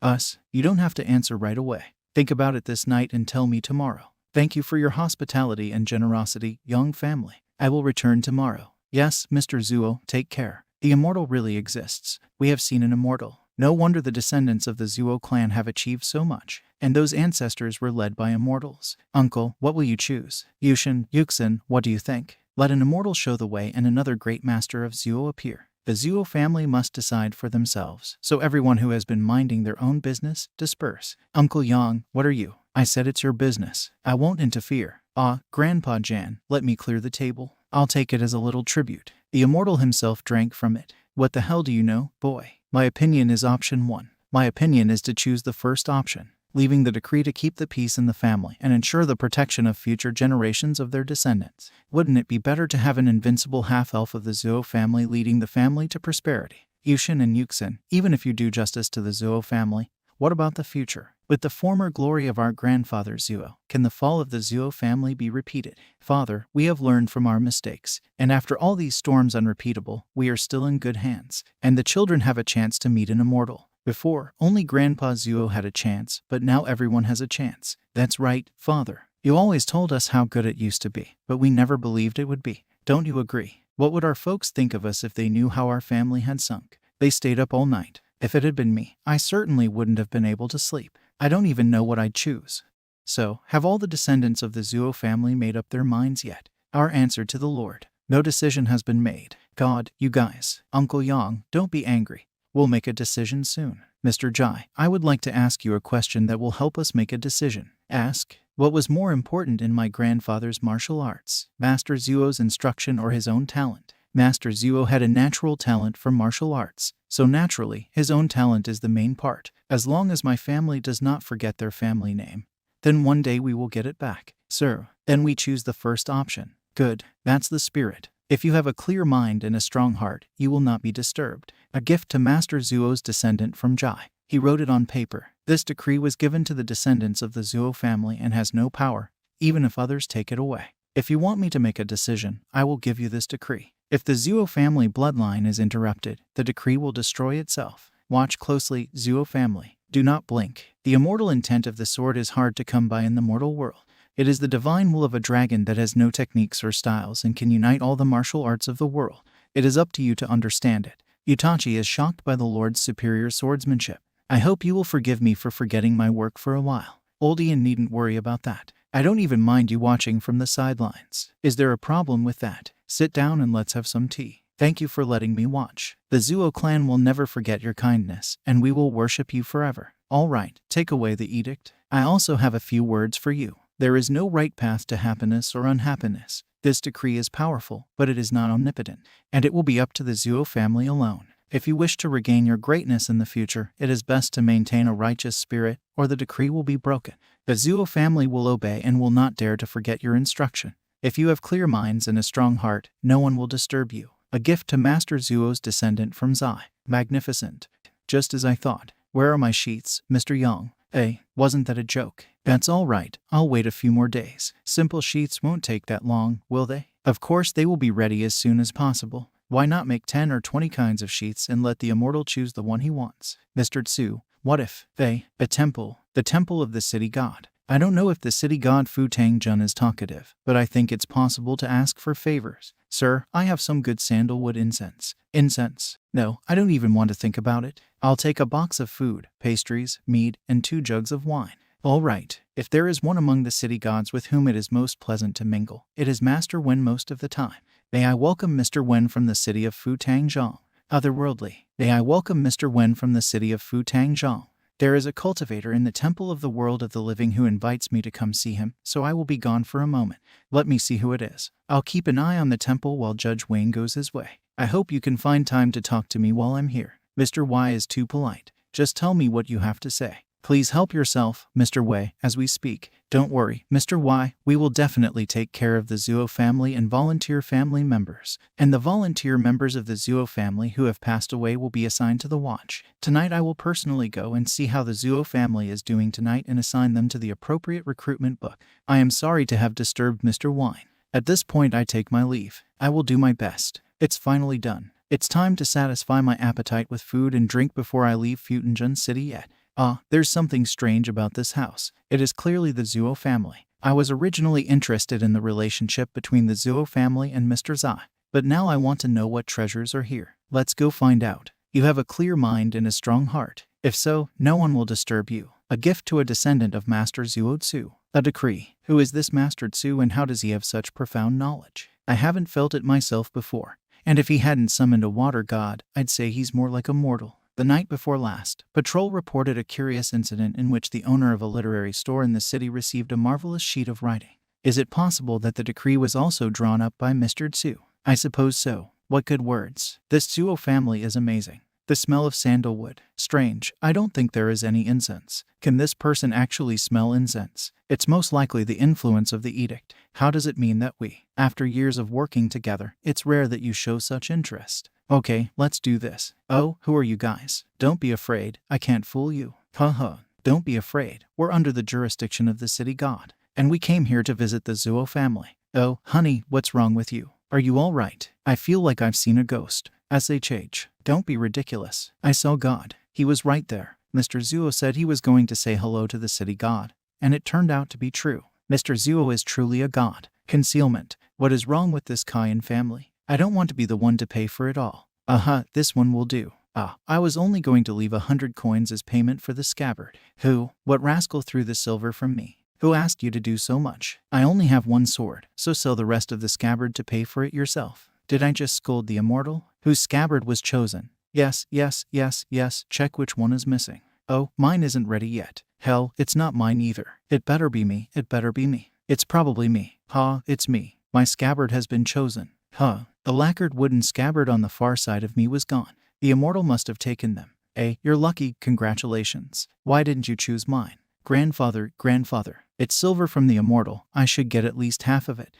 Us. You don't have to answer right away. Think about it this night and tell me tomorrow. Thank you for your hospitality and generosity, young family. I will return tomorrow. Yes, Mr. Zuo, take care. The immortal really exists. We have seen an immortal. No wonder the descendants of the Zuo clan have achieved so much. And those ancestors were led by immortals. Uncle, what will you choose? Yuxin, what do you think? Let an immortal show the way and another great master of Zuo appear. The Zuo family must decide for themselves, so everyone who has been minding their own business, disperse. Uncle Yang, what are you? I said it's your business. I won't interfere. Grandpa Jan, let me clear the table. I'll take it as a little tribute. The immortal himself drank from it. What the hell do you know, boy? My opinion is option 1. My opinion is to choose the first option, leaving the decree to keep the peace in the family and ensure the protection of future generations of their descendants. Wouldn't it be better to have an invincible half-elf of the Zuo family leading the family to prosperity? Yushin and Yuxin, even if you do justice to the Zuo family, what about the future? With the former glory of our grandfather Zuo, can the fall of the Zuo family be repeated? Father, we have learned from our mistakes, and after all these storms unrepeatable, we are still in good hands, and the children have a chance to meet an immortal. Before, only Grandpa Zuo had a chance, but now everyone has a chance. That's right, Father. You always told us how good it used to be, but we never believed it would be. Don't you agree? What would our folks think of us if they knew how our family had sunk? They stayed up all night. If it had been me, I certainly wouldn't have been able to sleep. I don't even know what I'd choose. So, have all the descendants of the Zuo family made up their minds yet? Our answer to the Lord. No decision has been made. God, you guys, Uncle Yang, don't be angry. We'll make a decision soon. Mr. Ji, I would like to ask you a question that will help us make a decision. Ask. What was more important in my grandfather's martial arts? Master Zuo's instruction or his own talent? Master Zuo had a natural talent for martial arts, so naturally, his own talent is the main part. As long as my family does not forget their family name, then one day we will get it back. Sir, then we choose the first option. Good, that's the spirit. If you have a clear mind and a strong heart, you will not be disturbed. A gift to Master Zuo's descendant from Jai. He wrote it on paper. This decree was given to the descendants of the Zuo family and has no power, even if others take it away. If you want me to make a decision, I will give you this decree. If the Zuo family bloodline is interrupted, the decree will destroy itself. Watch closely, Zuo family. Do not blink. The immortal intent of the sword is hard to come by in the mortal world. It is the divine will of a dragon that has no techniques or styles and can unite all the martial arts of the world. It is up to you to understand it. Itachi is shocked by the Lord's superior swordsmanship. I hope you will forgive me for forgetting my work for a while. Oldie needn't worry about that. I don't even mind you watching from the sidelines. Is there a problem with that? Sit down and let's have some tea. Thank you for letting me watch. The Zuo clan will never forget your kindness, and we will worship you forever. All right, take away the edict. I also have a few words for you. There is no right path to happiness or unhappiness. This decree is powerful, but it is not omnipotent, and it will be up to the Zuo family alone. If you wish to regain your greatness in the future, it is best to maintain a righteous spirit, or the decree will be broken. The Zuo family will obey and will not dare to forget your instruction. If you have clear minds and a strong heart, no one will disturb you. A gift to Master Zuo's descendant from Zai. Magnificent. Just as I thought. Where are my sheets, Mr. Yang? Wasn't that a joke? That's all right. I'll wait a few more days. Simple sheets won't take that long, will they? Of course they will be ready as soon as possible. Why not make 10 or 20 kinds of sheets and let the immortal choose the one he wants? Mr. Tsu, what if, a temple, the temple of the city god? I don't know if the city god Fu Tangjun is talkative, but I think it's possible to ask for favors. Sir, I have some good sandalwood incense. Incense? No, I don't even want to think about it. I'll take a box of food, pastries, mead, and 2 jugs of wine. All right, if there is one among the city gods with whom it is most pleasant to mingle, it is Master Wen most of the time. May I welcome Mr. Wen from the city of Fu Tangjong. Otherworldly. May I welcome Mr. Wen from the city of Fu Tangjong. There is a cultivator in the temple of the world of the living who invites me to come see him, so I will be gone for a moment. Let me see who it is. I'll keep an eye on the temple while Judge Wayne goes his way. I hope you can find time to talk to me while I'm here. Mr. Y is too polite. Just tell me what you have to say. Please help yourself, Mr. Wei, as we speak. Don't worry, Mr. Y, we will definitely take care of the Zuo family and volunteer family members. And the volunteer members of the Zuo family who have passed away will be assigned to the watch. Tonight I will personally go and see how the Zuo family is doing tonight and assign them to the appropriate recruitment book. I am sorry to have disturbed Mr. Wine. At this point I take my leave. I will do my best. It's finally done. It's time to satisfy my appetite with food and drink before I leave Futanjun City yet. There's something strange about this house. It is clearly the Zuo family. I was originally interested in the relationship between the Zuo family and Mr. Zai, but now I want to know what treasures are here. Let's go find out. You have a clear mind and a strong heart. If so, no one will disturb you. A gift to a descendant of Master Zuo Tsu. A decree. Who is this Master Tsu and how does he have such profound knowledge? I haven't felt it myself before. And if he hadn't summoned a water god, I'd say he's more like a mortal. The night before last, Patrol reported a curious incident in which the owner of a literary store in the city received a marvelous sheet of writing. Is it possible that the decree was also drawn up by Mr. Tsu? I suppose so. What good words. This Tsuo family is amazing. The smell of sandalwood. Strange, I don't think there is any incense. Can this person actually smell incense? It's most likely the influence of the edict. How does it mean that we, after years of working together, it's rare that you show such interest? Okay, let's do this. Oh, who are you guys? Don't be afraid, I can't fool you. Haha, don't be afraid. We're under the jurisdiction of the city god, and we came here to visit the Zuo family. Oh, honey, what's wrong with you? Are you all right? I feel like I've seen a ghost. SHH. Don't be ridiculous. I saw God. He was right there. Mr. Zuo said he was going to say hello to the city god, and it turned out to be true. Mr. Zuo is truly a god. Concealment. What is wrong with this Kayan family? I don't want to be the one to pay for it all. This one will do. I was only going to leave 100 coins as payment for the scabbard. Who? What rascal threw the silver from me? Who asked you to do so much? I only have one sword, so sell the rest of the scabbard to pay for it yourself. Did I just scold the immortal? Whose scabbard was chosen? Yes, check which one is missing. Oh, mine isn't ready yet. Hell, it's not mine either. It better be me. It's probably me. It's me. It's me. My scabbard has been chosen. The lacquered wooden scabbard on the far side of me was gone. The immortal must have taken them. You're lucky, congratulations. Why didn't you choose mine? Grandfather, it's silver from the immortal. I should get at least half of it.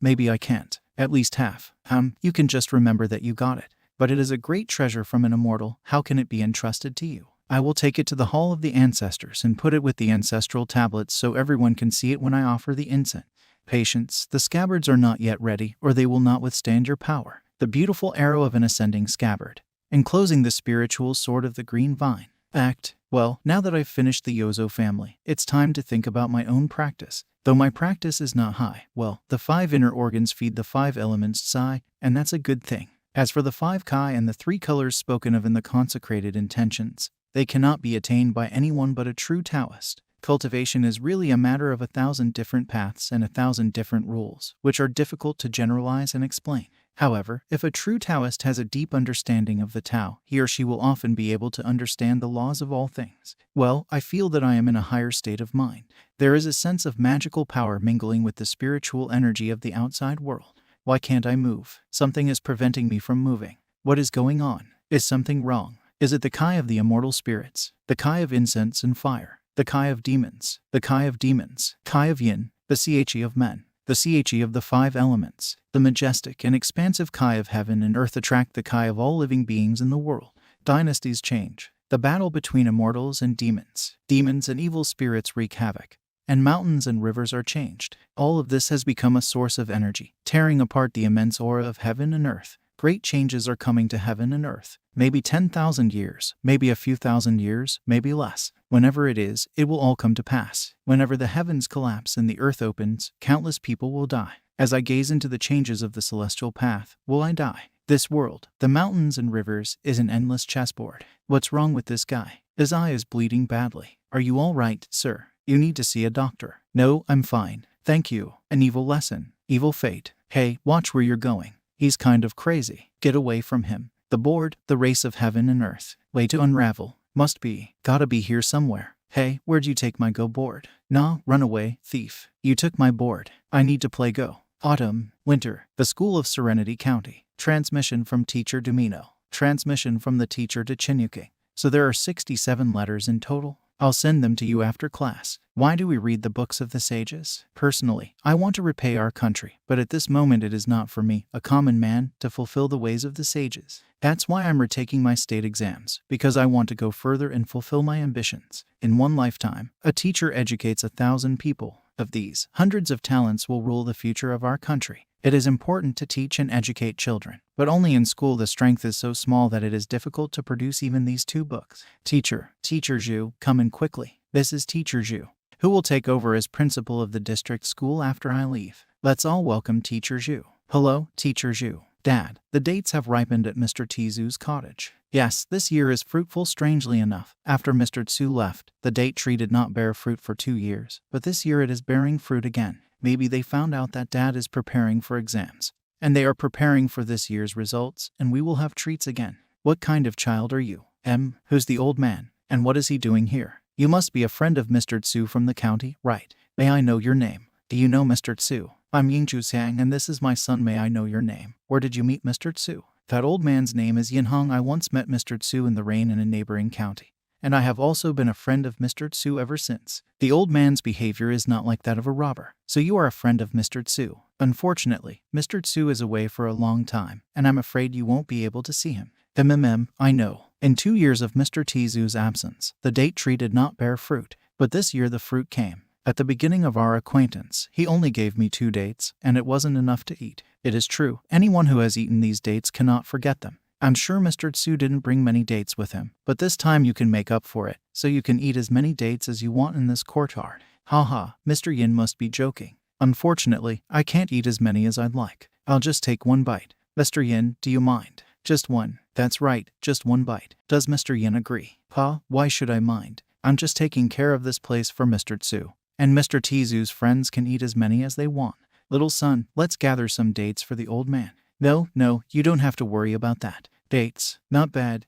Maybe I can't. At least half. You can just remember that you got it. But it is a great treasure from an immortal. How can it be entrusted to you? I will take it to the Hall of the Ancestors and put it with the ancestral tablets so everyone can see it when I offer the incense. Patience, the scabbards are not yet ready, or they will not withstand your power. The beautiful arrow of an ascending scabbard, enclosing the spiritual sword of the green vine. Well, now that I've finished the Yozo family, it's time to think about my own practice. Though my practice is not high, well, the 5 inner organs feed the 5 elements Psi, and that's a good thing. As for the 5 Kai and the 3 colors spoken of in the consecrated intentions, they cannot be attained by anyone but a true Taoist. Cultivation is really a matter of 1,000 different paths and 1,000 different rules, which are difficult to generalize and explain. However, if a true Taoist has a deep understanding of the Tao, he or she will often be able to understand the laws of all things. Well, I feel that I am in a higher state of mind. There is a sense of magical power mingling with the spiritual energy of the outside world. Why can't I move? Something is preventing me from moving. What is going on? Is something wrong? Is it the Kai of the immortal spirits? The Kai of incense and fire? The Kai of demons? The Kai of demons? Kai of yin? The Chi of men? The Chi of the 5 elements? The majestic and expansive Kai of heaven and earth attract the Kai of all living beings in the world. Dynasties change. The battle between immortals and demons. Demons and evil spirits wreak havoc. And mountains and rivers are changed. All of this has become a source of energy, tearing apart the immense aura of heaven and earth. Great changes are coming to heaven and earth. Maybe 10,000 years, maybe a few thousand years, maybe less. Whenever it is, it will all come to pass. Whenever the heavens collapse and the earth opens, countless people will die. As I gaze into the changes of the celestial path, will I die? This world, the mountains and rivers, is an endless chessboard. What's wrong with this guy? His eye is bleeding badly. Are you all right, sir? You need to see a doctor. No, I'm fine. Thank you. An evil lesson. Evil fate. Hey, watch where you're going. He's kind of crazy. Get away from him. The board, the race of heaven and earth. Way to unravel. Must be. Gotta be here somewhere. Hey, where'd you take my Go board? Nah, run away, thief. You took my board. I need to play Go. Autumn, winter, the School of Serenity County. Transmission from teacher to Mino. Transmission from the teacher to Chinyuki. So there are 67 letters in total. I'll send them to you after class. Why do we read the books of the sages? Personally, I want to repay our country, but at this moment it is not for me, a common man, to fulfill the ways of the sages. That's why I'm retaking my state exams, because I want to go further and fulfill my ambitions. In one lifetime, a teacher educates 1,000 people. Of these, hundreds of talents will rule the future of our country. It is important to teach and educate children, but only in school the strength is so small that it is difficult to produce even these 2 books. Teacher Zhu, come in quickly. This is Teacher Zhu, who will take over as principal of the district school after I leave. Let's all welcome Teacher Zhu. Hello, Teacher Zhu. Dad, the dates have ripened at Mr. Tizu's cottage. Yes, this year is fruitful strangely enough. After Mr. Tzu left, the date tree did not bear fruit for 2 years, but this year it is bearing fruit again. Maybe they found out that Dad is preparing for exams, and they are preparing for this year's results, and we will have treats again. What kind of child are you? Who's the old man? And what is he doing here? You must be a friend of Mr. Tzu from the county, right? May I know your name? Do you know Mr. Tzu? I'm Yingju Xiang, and this is my son. May I know your name? Where did you meet Mr. Tzu? That old man's name is Yin Hong. I once met Mr. Tzu in the rain in a neighboring county, and I have also been a friend of Mr. Tzu ever since. The old man's behavior is not like that of a robber. So you are a friend of Mr. Tzu. Unfortunately, Mr. Tzu is away for a long time, and I'm afraid you won't be able to see him. I know. In 2 years of Mr. Tizu's absence, the date tree did not bear fruit, but this year the fruit came. At the beginning of our acquaintance, he only gave me 2 dates, and it wasn't enough to eat. It is true, anyone who has eaten these dates cannot forget them. I'm sure Mr. Tzu didn't bring many dates with him, but this time you can make up for it, so you can eat as many dates as you want in this courtyard. Haha, Mr. Yin must be joking. Unfortunately, I can't eat as many as I'd like. I'll just take 1 bite. Mr. Yin, do you mind? Just 1. That's right, just 1 bite. Does Mr. Yin agree? Why should I mind? I'm just taking care of this place for Mr. Tzu. And Mr. Tizu's friends can eat as many as they want. Little son, let's gather some dates for the old man. No, you don't have to worry about that. Dates. Not bad.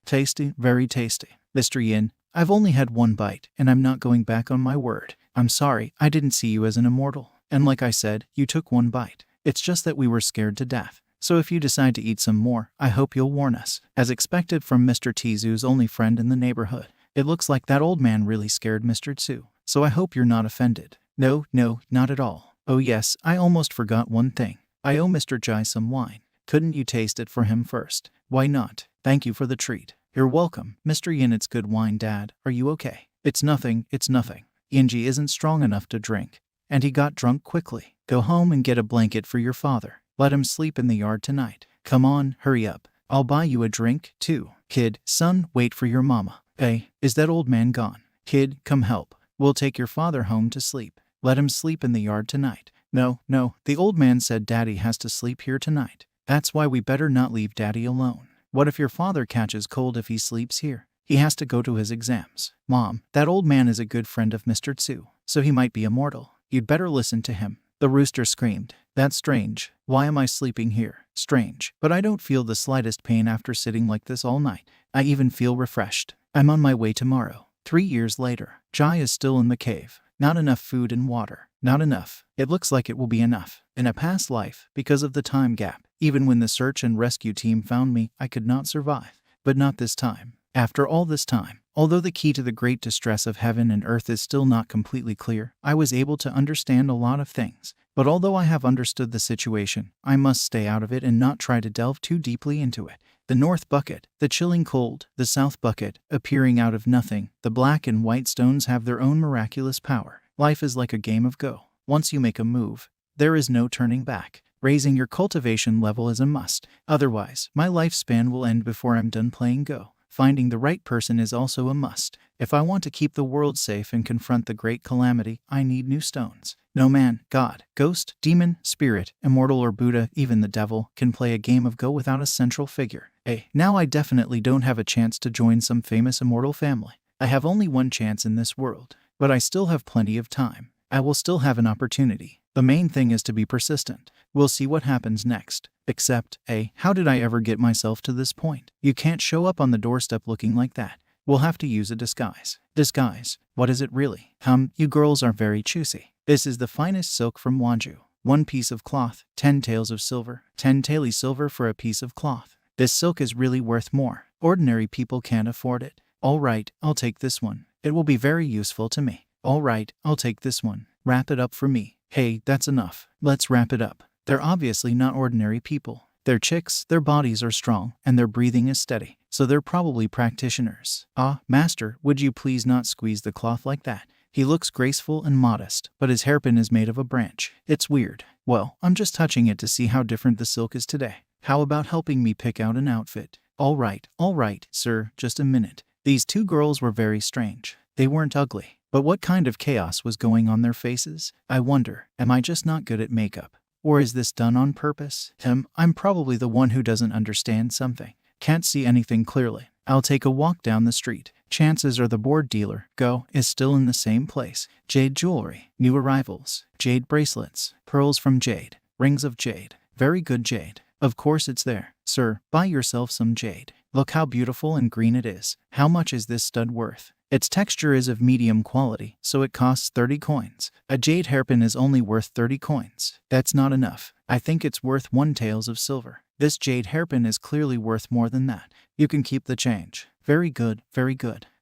Tasty, very tasty. Mr. Yin, I've only had 1 bite, and I'm not going back on my word. I'm sorry, I didn't see you as an immortal. And like I said, you took 1 bite. It's just that we were scared to death. So if you decide to eat some more, I hope you'll warn us. As expected from Mr. Tizu's only friend in the neighborhood. It looks like that old man really scared Mr. Tzu. So I hope you're not offended. No, not at all. Oh yes, I almost forgot one thing. I owe Mr. Jai some wine. Couldn't you taste it for him first? Why not? Thank you for the treat. You're welcome, Mr. Yin. It's good wine, Dad. Are you okay? It's nothing. Yinji isn't strong enough to drink. And he got drunk quickly. Go home and get a blanket for your father. Let him sleep in the yard tonight. Come on, hurry up. I'll buy you a drink, too. Kid, son, wait for your mama. Hey, is that old man gone? Kid, come help. We'll take your father home to sleep. Let him sleep in the yard tonight. No, the old man said Daddy has to sleep here tonight. That's why we better not leave Daddy alone. What if your father catches cold if he sleeps here? He has to go to his exams. Mom, that old man is a good friend of Mr. Tzu, so he might be immortal. You'd better listen to him. The rooster screamed. That's strange. Why am I sleeping here? Strange. But I don't feel the slightest pain after sitting like this all night. I even feel refreshed. I'm on my way tomorrow. 3 years later. Jai is still in the cave. Not enough food and water. Not enough. It looks like it will be enough. In a past life, because of the time gap, even when the search and rescue team found me, I could not survive. But not this time. After all this time, although the key to the great distress of heaven and earth is still not completely clear, I was able to understand a lot of things. But although I have understood the situation, I must stay out of it and not try to delve too deeply into it. The north bucket, the chilling cold, the south bucket, appearing out of nothing, the black and white stones have their own miraculous power. Life is like a game of Go. Once you make a move, there is no turning back. Raising your cultivation level is a must. Otherwise, my lifespan will end before I'm done playing Go. Finding the right person is also a must. If I want to keep the world safe and confront the great calamity, I need new stones. No man, god, ghost, demon, spirit, immortal or Buddha, even the devil, can play a game of Go without a central figure. Now I definitely don't have a chance to join some famous immortal family. I have only one chance in this world, but I still have plenty of time. I will still have an opportunity. The main thing is to be persistent. We'll see what happens next. Except, how did I ever get myself to this point? You can't show up on the doorstep looking like that. We'll have to use a disguise. Disguise? What is it really? You girls are very choosy. This is the finest silk from Wanju. 1 piece of cloth, 10 taels of silver. 10 taeli silver for a piece of cloth. This silk is really worth more. Ordinary people can't afford it. All right, I'll take this one. It will be very useful to me. All right, I'll take this one. Wrap it up for me. Hey, that's enough. Let's wrap it up. They're obviously not ordinary people. They're chicks, their bodies are strong, and their breathing is steady. So they're probably practitioners. Master, would you please not squeeze the cloth like that? He looks graceful and modest, but his hairpin is made of a branch. It's weird. Well, I'm just touching it to see how different the silk is today. How about helping me pick out an outfit? All right, sir, just a minute. These 2 girls were very strange. They weren't ugly. But what kind of chaos was going on their faces? I wonder, am I just not good at makeup? Or is this done on purpose? I'm probably the one who doesn't understand something. Can't see anything clearly. I'll take a walk down the street. Chances are the board dealer, Go, is still in the same place. Jade jewelry, new arrivals, jade bracelets, pearls from jade, rings of jade. Very good jade. Of course it's there. Sir, buy yourself some jade. Look how beautiful and green it is. How much is this stud worth? Its texture is of medium quality, so it costs 30 coins. A jade hairpin is only worth 30 coins. That's not enough. I think it's worth 1 taels of silver. This jade hairpin is clearly worth more than that. You can keep the change. Very good.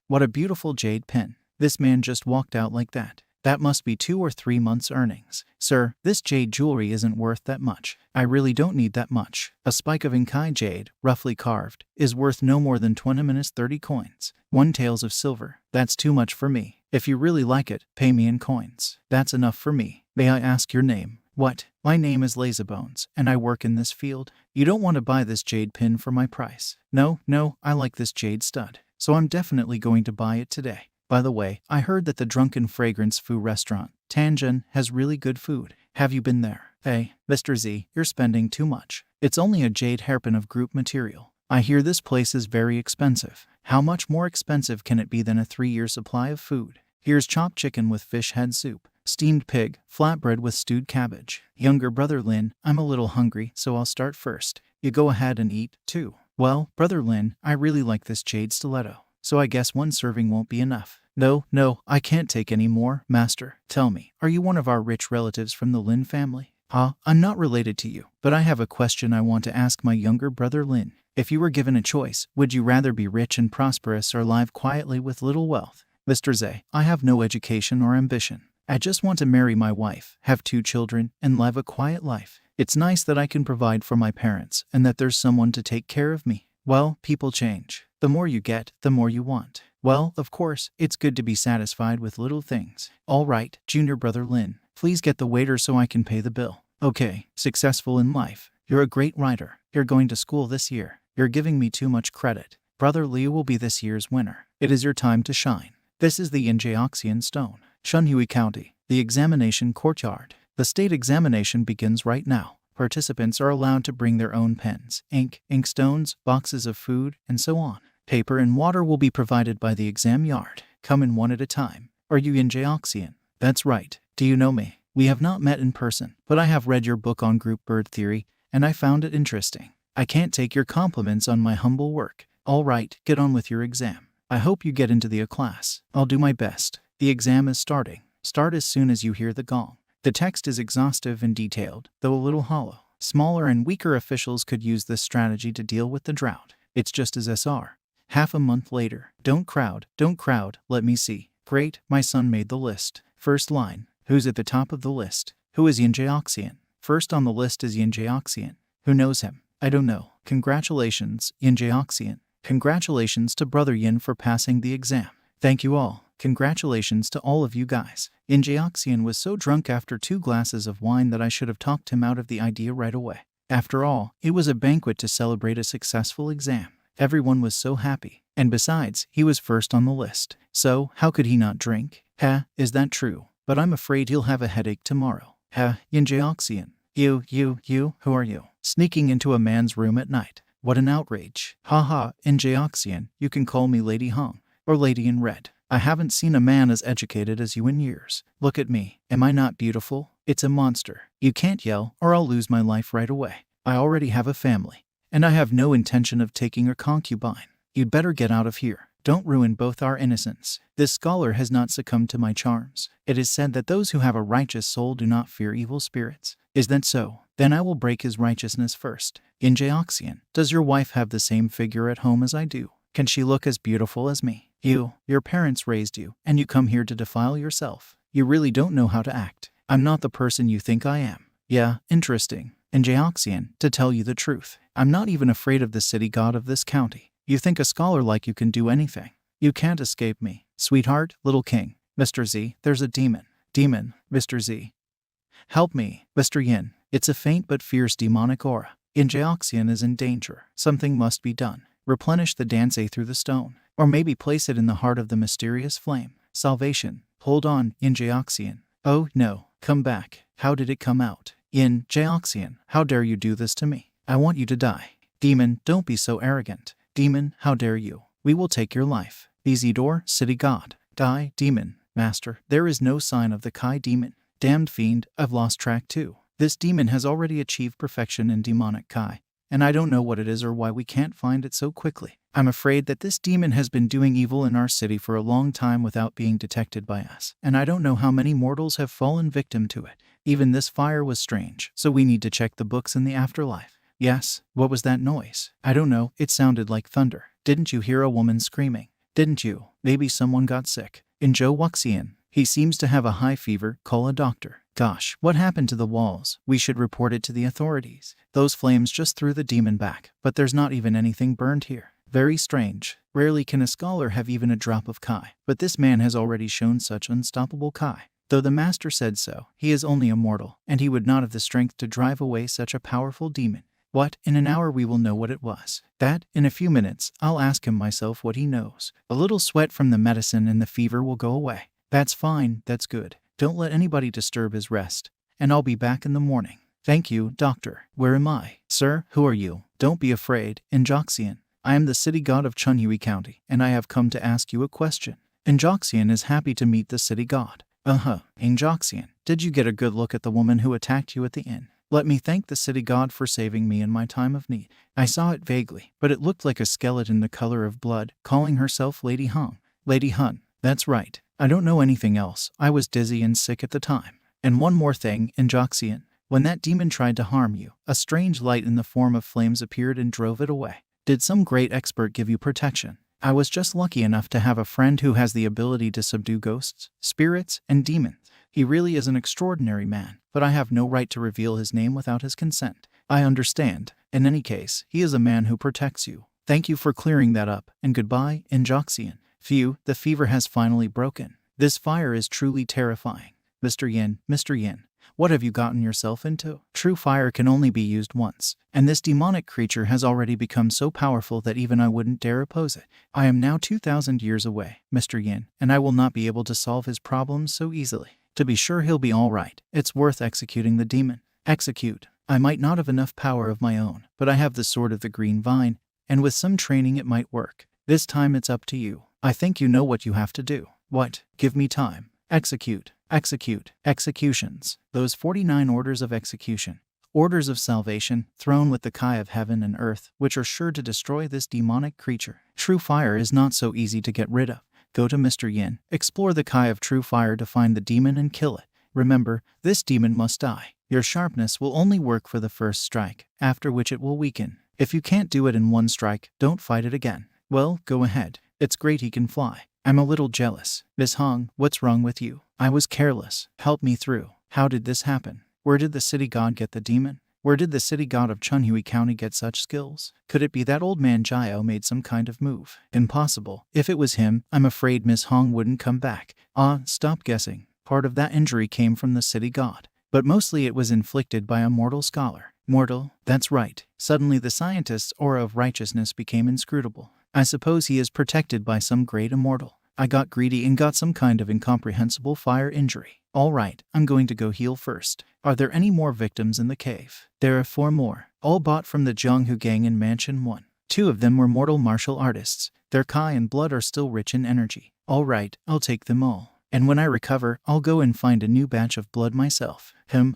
What a beautiful jade pin. This man just walked out like that. That must be 2 or 3 months' earnings. Sir, this jade jewelry isn't worth that much. I really don't need that much. A spike of Inkai jade, roughly carved, is worth no more than 20 minus 30 coins. 1 taels of silver. That's too much for me. If you really like it, pay me in coins. That's enough for me. May I ask your name? What? My name is Lazybones, and I work in this field. You don't want to buy this jade pin for my price. No, I like this jade stud. So I'm definitely going to buy it today. By the way, I heard that the Drunken Fragrance Fu restaurant, Tianjin, has really good food. Have you been there? Hey, Mr. Z, you're spending too much. It's only a jade hairpin of group material. I hear this place is very expensive. How much more expensive can it be than a 3-year supply of food? Here's chopped chicken with fish head soup, steamed pig, flatbread with stewed cabbage. Younger brother Lin, I'm a little hungry, so I'll start first. You go ahead and eat, too. Well, brother Lin, I really like this jade stiletto, so I guess 1 serving won't be enough. No, I can't take any more, master. Tell me, are you one of our rich relatives from the Lin family? I'm not related to you, but I have a question I want to ask my younger brother Lin. If you were given a choice, would you rather be rich and prosperous or live quietly with little wealth? Mr. Zhe, I have no education or ambition. I just want to marry my wife, have 2 children, and live a quiet life. It's nice that I can provide for my parents and that there's someone to take care of me. Well, people change. The more you get, the more you want. Well, of course, it's good to be satisfied with little things. All right, junior brother Lin, please get the waiter so I can pay the bill. Okay, successful in life. You're a great writer. You're going to school this year. You're giving me too much credit. Brother Liu will be this year's winner. It is your time to shine. This is the Yinjiaxian stone. Shunhui County, the examination courtyard. The state examination begins right now. Participants are allowed to bring their own pens, ink stones, boxes of food, and so on. Paper and water will be provided by the exam yard. Come in one at a time. Are you Yinjiaxian? That's right. Do you know me? We have not met in person, but I have read your book on group bird theory, and I found it interesting. I can't take your compliments on my humble work. All right, get on with your exam. I hope you get into the class. I'll do my best. The exam is starting. Start as soon as you hear the gong. The text is exhaustive and detailed, though a little hollow. Smaller and weaker officials could use this strategy to deal with the drought. It's just as SR. Half a month later. Don't crowd, let me see. Great, my son made the list. First line. Who's at the top of the list? Who is Yinjiaxian? First on the list is Yinjiaxian. Who knows him? I don't know. Congratulations, Yinjiaxian. Congratulations to Brother Yin for passing the exam. Thank you all. Congratulations to all of you guys. Yinjiaxian was so drunk after 2 glasses of wine that I should have talked him out of the idea right away. After all, it was a banquet to celebrate a successful exam. Everyone was so happy. And besides, he was first on the list. So, how could he not drink? Is that true? But I'm afraid he'll have a headache tomorrow. Yinjiaxian. You, who are you? Sneaking into a man's room at night. What an outrage. Yinjiaxian, you can call me Lady Hong, or Lady in Red. I haven't seen a man as educated as you in years. Look at me. Am I not beautiful? It's a monster. You can't yell, or I'll lose my life right away. I already have a family, and I have no intention of taking a concubine. You'd better get out of here. Don't ruin both our innocence. This scholar has not succumbed to my charms. It is said that those who have a righteous soul do not fear evil spirits. Is that so? Then I will break his righteousness first. Yinjiaxian, does your wife have the same figure at home as I do? Can she look as beautiful as me? Your parents raised you, and you come here to defile yourself. You really don't know how to act. I'm not the person you think I am. Yeah, interesting. Yinjiaxian, to tell you the truth, I'm not even afraid of the city god of this county. You think a scholar like you can do anything? You can't escape me. Sweetheart, little king. Mr. Z, there's a demon. Demon, Mr. Z. Help me, Mr. Yin. It's a faint but fierce demonic aura. Yinjiaxian is in danger. Something must be done. Replenish the Dansei through the stone. Or maybe place it in the heart of the mysterious flame. Salvation. Hold on, Yinjiaxian. Oh, no. Come back. How did it come out? Yinjiaxian, how dare you do this to me? I want you to die. Demon, don't be so arrogant. Demon, how dare you? We will take your life. Isidore, city god. Die, demon. Master, there is no sign of the Kai demon. Damned fiend, I've lost track too. This demon has already achieved perfection in demonic Kai, and I don't know what it is or why we can't find it so quickly. I'm afraid that this demon has been doing evil in our city for a long time without being detected by us, and I don't know how many mortals have fallen victim to it. Even this fire was strange, so we need to check the books in the afterlife. Yes, what was that noise? I don't know, it sounded like thunder. Didn't you hear a woman screaming? Didn't you? Maybe someone got sick. In Zhou Wuxian, he seems to have a high fever, call a doctor. Gosh, what happened to the walls? We should report it to the authorities. Those flames just threw the demon back, but there's not even anything burned here. Very strange. Rarely can a scholar have even a drop of Kai, but this man has already shown such unstoppable Kai. Though the master said so, he is only a mortal, and he would not have the strength to drive away such a powerful demon. What? In an hour we will know what it was. That, in a few minutes, I'll ask him myself what he knows. A little sweat from the medicine and the fever will go away. That's fine, that's good. Don't let anybody disturb his rest, and I'll be back in the morning. Thank you, doctor. Where am I? Sir, who are you? Don't be afraid, Injoxian. I am the city god of Chunhui County, and I have come to ask you a question. Injoxian is happy to meet the city god. Injoxian, did you get a good look at the woman who attacked you at the inn? Let me thank the city god for saving me in my time of need. I saw it vaguely, but it looked like a skeleton the color of blood, calling herself Lady Hung. Lady Hun, that's right. I don't know anything else. I was dizzy and sick at the time. And one more thing, Injoxian. When that demon tried to harm you, a strange light in the form of flames appeared and drove it away. Did some great expert give you protection? I was just lucky enough to have a friend who has the ability to subdue ghosts, spirits, and demons. He really is an extraordinary man, but I have no right to reveal his name without his consent. I understand. In any case, he is a man who protects you. Thank you for clearing that up, and goodbye, Injoxion. Phew, the fever has finally broken. This fire is truly terrifying. Mr. Yin, what have you gotten yourself into? True fire can only be used once, and this demonic creature has already become so powerful that even I wouldn't dare oppose it. I am now 2,000 years away, Mr. Yin, and I will not be able to solve his problems so easily. To be sure he'll be all right. It's worth executing the demon. Execute. I might not have enough power of my own, but I have the sword of the green vine, and with some training it might work. This time it's up to you. I think you know what you have to do. What? Give me time. Execute. Execute. Executions. Those 49 orders of execution. Orders of salvation, thrown with the Kai of heaven and earth, which are sure to destroy this demonic creature. True fire is not so easy to get rid of. Go to Mr. Yin, explore the Kai of true fire to find the demon and kill it. Remember, this demon must die. Your sharpness will only work for the first strike, after which it will weaken. If you can't do it in one strike, don't fight it again. Well, go ahead. It's great he can fly. I'm a little jealous. Miss Hong, what's wrong with you? I was careless. Help me through. How did this happen? Where did the city god get the demon? Where did the city god of Chunhui County get such skills? Could it be that old man Jiao made some kind of move? Impossible. If it was him, I'm afraid Miss Hong wouldn't come back. Stop guessing. Part of that injury came from the city god, but mostly it was inflicted by a mortal scholar. Mortal? That's right. Suddenly the scientist's aura of righteousness became inscrutable. I suppose he is protected by some great immortal. I got greedy and got some kind of incomprehensible fire injury. All right, I'm going to go heal first. Are there any more victims in the cave? There are 4 more, all bought from the Jianghu gang in Mansion 1. 2 of them were mortal martial artists. Their Kai and blood are still rich in energy. All right, I'll take them all. And when I recover, I'll go and find a new batch of blood myself.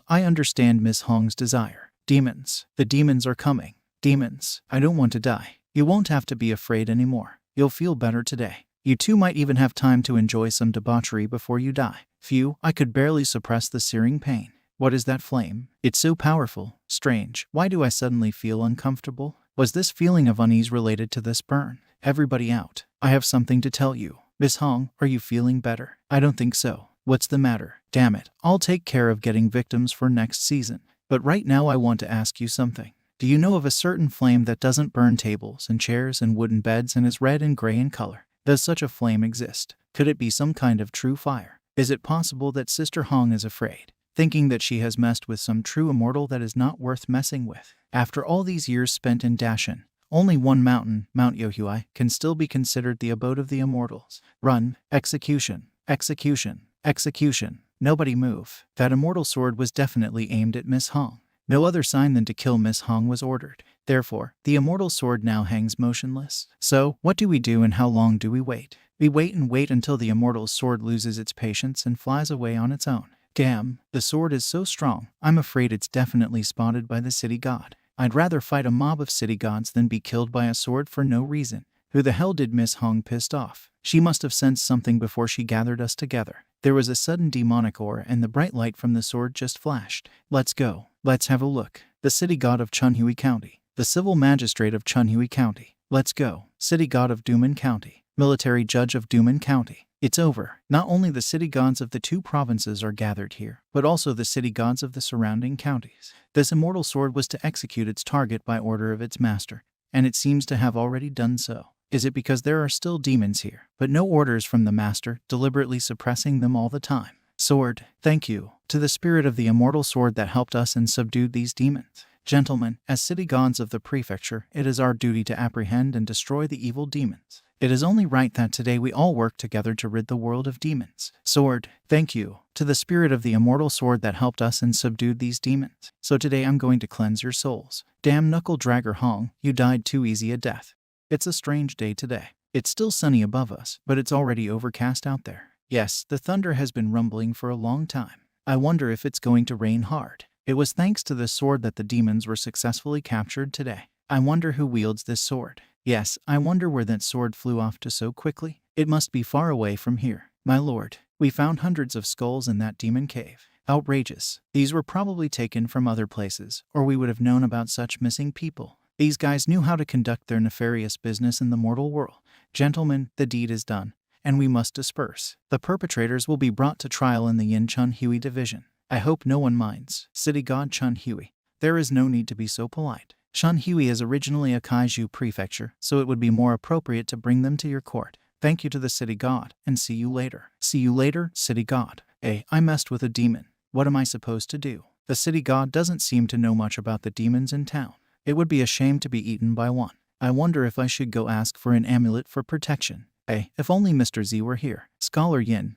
I understand Miss Hong's desire. Demons. The demons are coming. Demons. I don't want to die. You won't have to be afraid anymore. You'll feel better today. You two might even have time to enjoy some debauchery before you die. Phew, I could barely suppress the searing pain. What is that flame? It's so powerful. Strange. Why do I suddenly feel uncomfortable? Was this feeling of unease related to this burn? Everybody out. I have something to tell you. Miss Hong, are you feeling better? I don't think so. What's the matter? Damn it. I'll take care of getting victims for next season. But right now I want to ask you something. Do you know of a certain flame that doesn't burn tables and chairs and wooden beds and is red and gray in color? Does such a flame exist? Could it be some kind of true fire? Is it possible that Sister Hong is afraid, thinking that she has messed with some true immortal that is not worth messing with? After all these years spent in Dashan, only one mountain, Mount Yohui, can still be considered the abode of the immortals. Run. Execution. Execution. Execution. Nobody move. That immortal sword was definitely aimed at Miss Hong. No other sign than to kill Miss Hong was ordered. Therefore, the immortal sword now hangs motionless. So, what do we do and how long do we wait? We wait and wait until the immortal sword loses its patience and flies away on its own. Damn, the sword is so strong, I'm afraid it's definitely spotted by the city god. I'd rather fight a mob of city gods than be killed by a sword for no reason. Who the hell did Miss Hong pissed off? She must have sensed something before she gathered us together. There was a sudden demonic aura and the bright light from the sword just flashed. Let's go. Let's have a look. The city god of Chunhui County. The civil magistrate of Chunhui County. Let's go. City god of Duman County. Military judge of Duman County. It's over. Not only the city gods of the 2 provinces are gathered here, but also the city gods of the surrounding counties. This immortal sword was to execute its target by order of its master, and it seems to have already done so. Is it because there are still demons here, but no orders from the master, deliberately suppressing them all the time? Sword, thank you, to the spirit of the immortal sword that helped us and subdued these demons. Gentlemen, as city gods of the prefecture, it is our duty to apprehend and destroy the evil demons. It is only right that today we all work together to rid the world of demons. Sword, thank you, to the spirit of the immortal sword that helped us and subdued these demons. So today I'm going to cleanse your souls. Damn knuckle dragger Hong, you died too easy a death. It's a strange day today. It's still sunny above us, but it's already overcast out there. Yes, the thunder has been rumbling for a long time. I wonder if it's going to rain hard. It was thanks to this sword that the demons were successfully captured today. I wonder who wields this sword. Yes, I wonder where that sword flew off to so quickly. It must be far away from here. My lord, we found hundreds of skulls in that demon cave. Outrageous. These were probably taken from other places, or we would have known about such missing people. These guys knew how to conduct their nefarious business in the mortal world. Gentlemen, the deed is done, and we must disperse. The perpetrators will be brought to trial in the Yin Chun Hui division. I hope no one minds. City God Chun Hui. There is no need to be so polite. Chun Hui is originally a kaiju prefecture, so it would be more appropriate to bring them to your court. Thank you to the city god, and see you later. See you later, city god. I messed with a demon. What am I supposed to do? The city god doesn't seem to know much about the demons in town. It would be a shame to be eaten by one. I wonder if I should go ask for an amulet for protection. If only Mr. Z were here. Scholar Yin.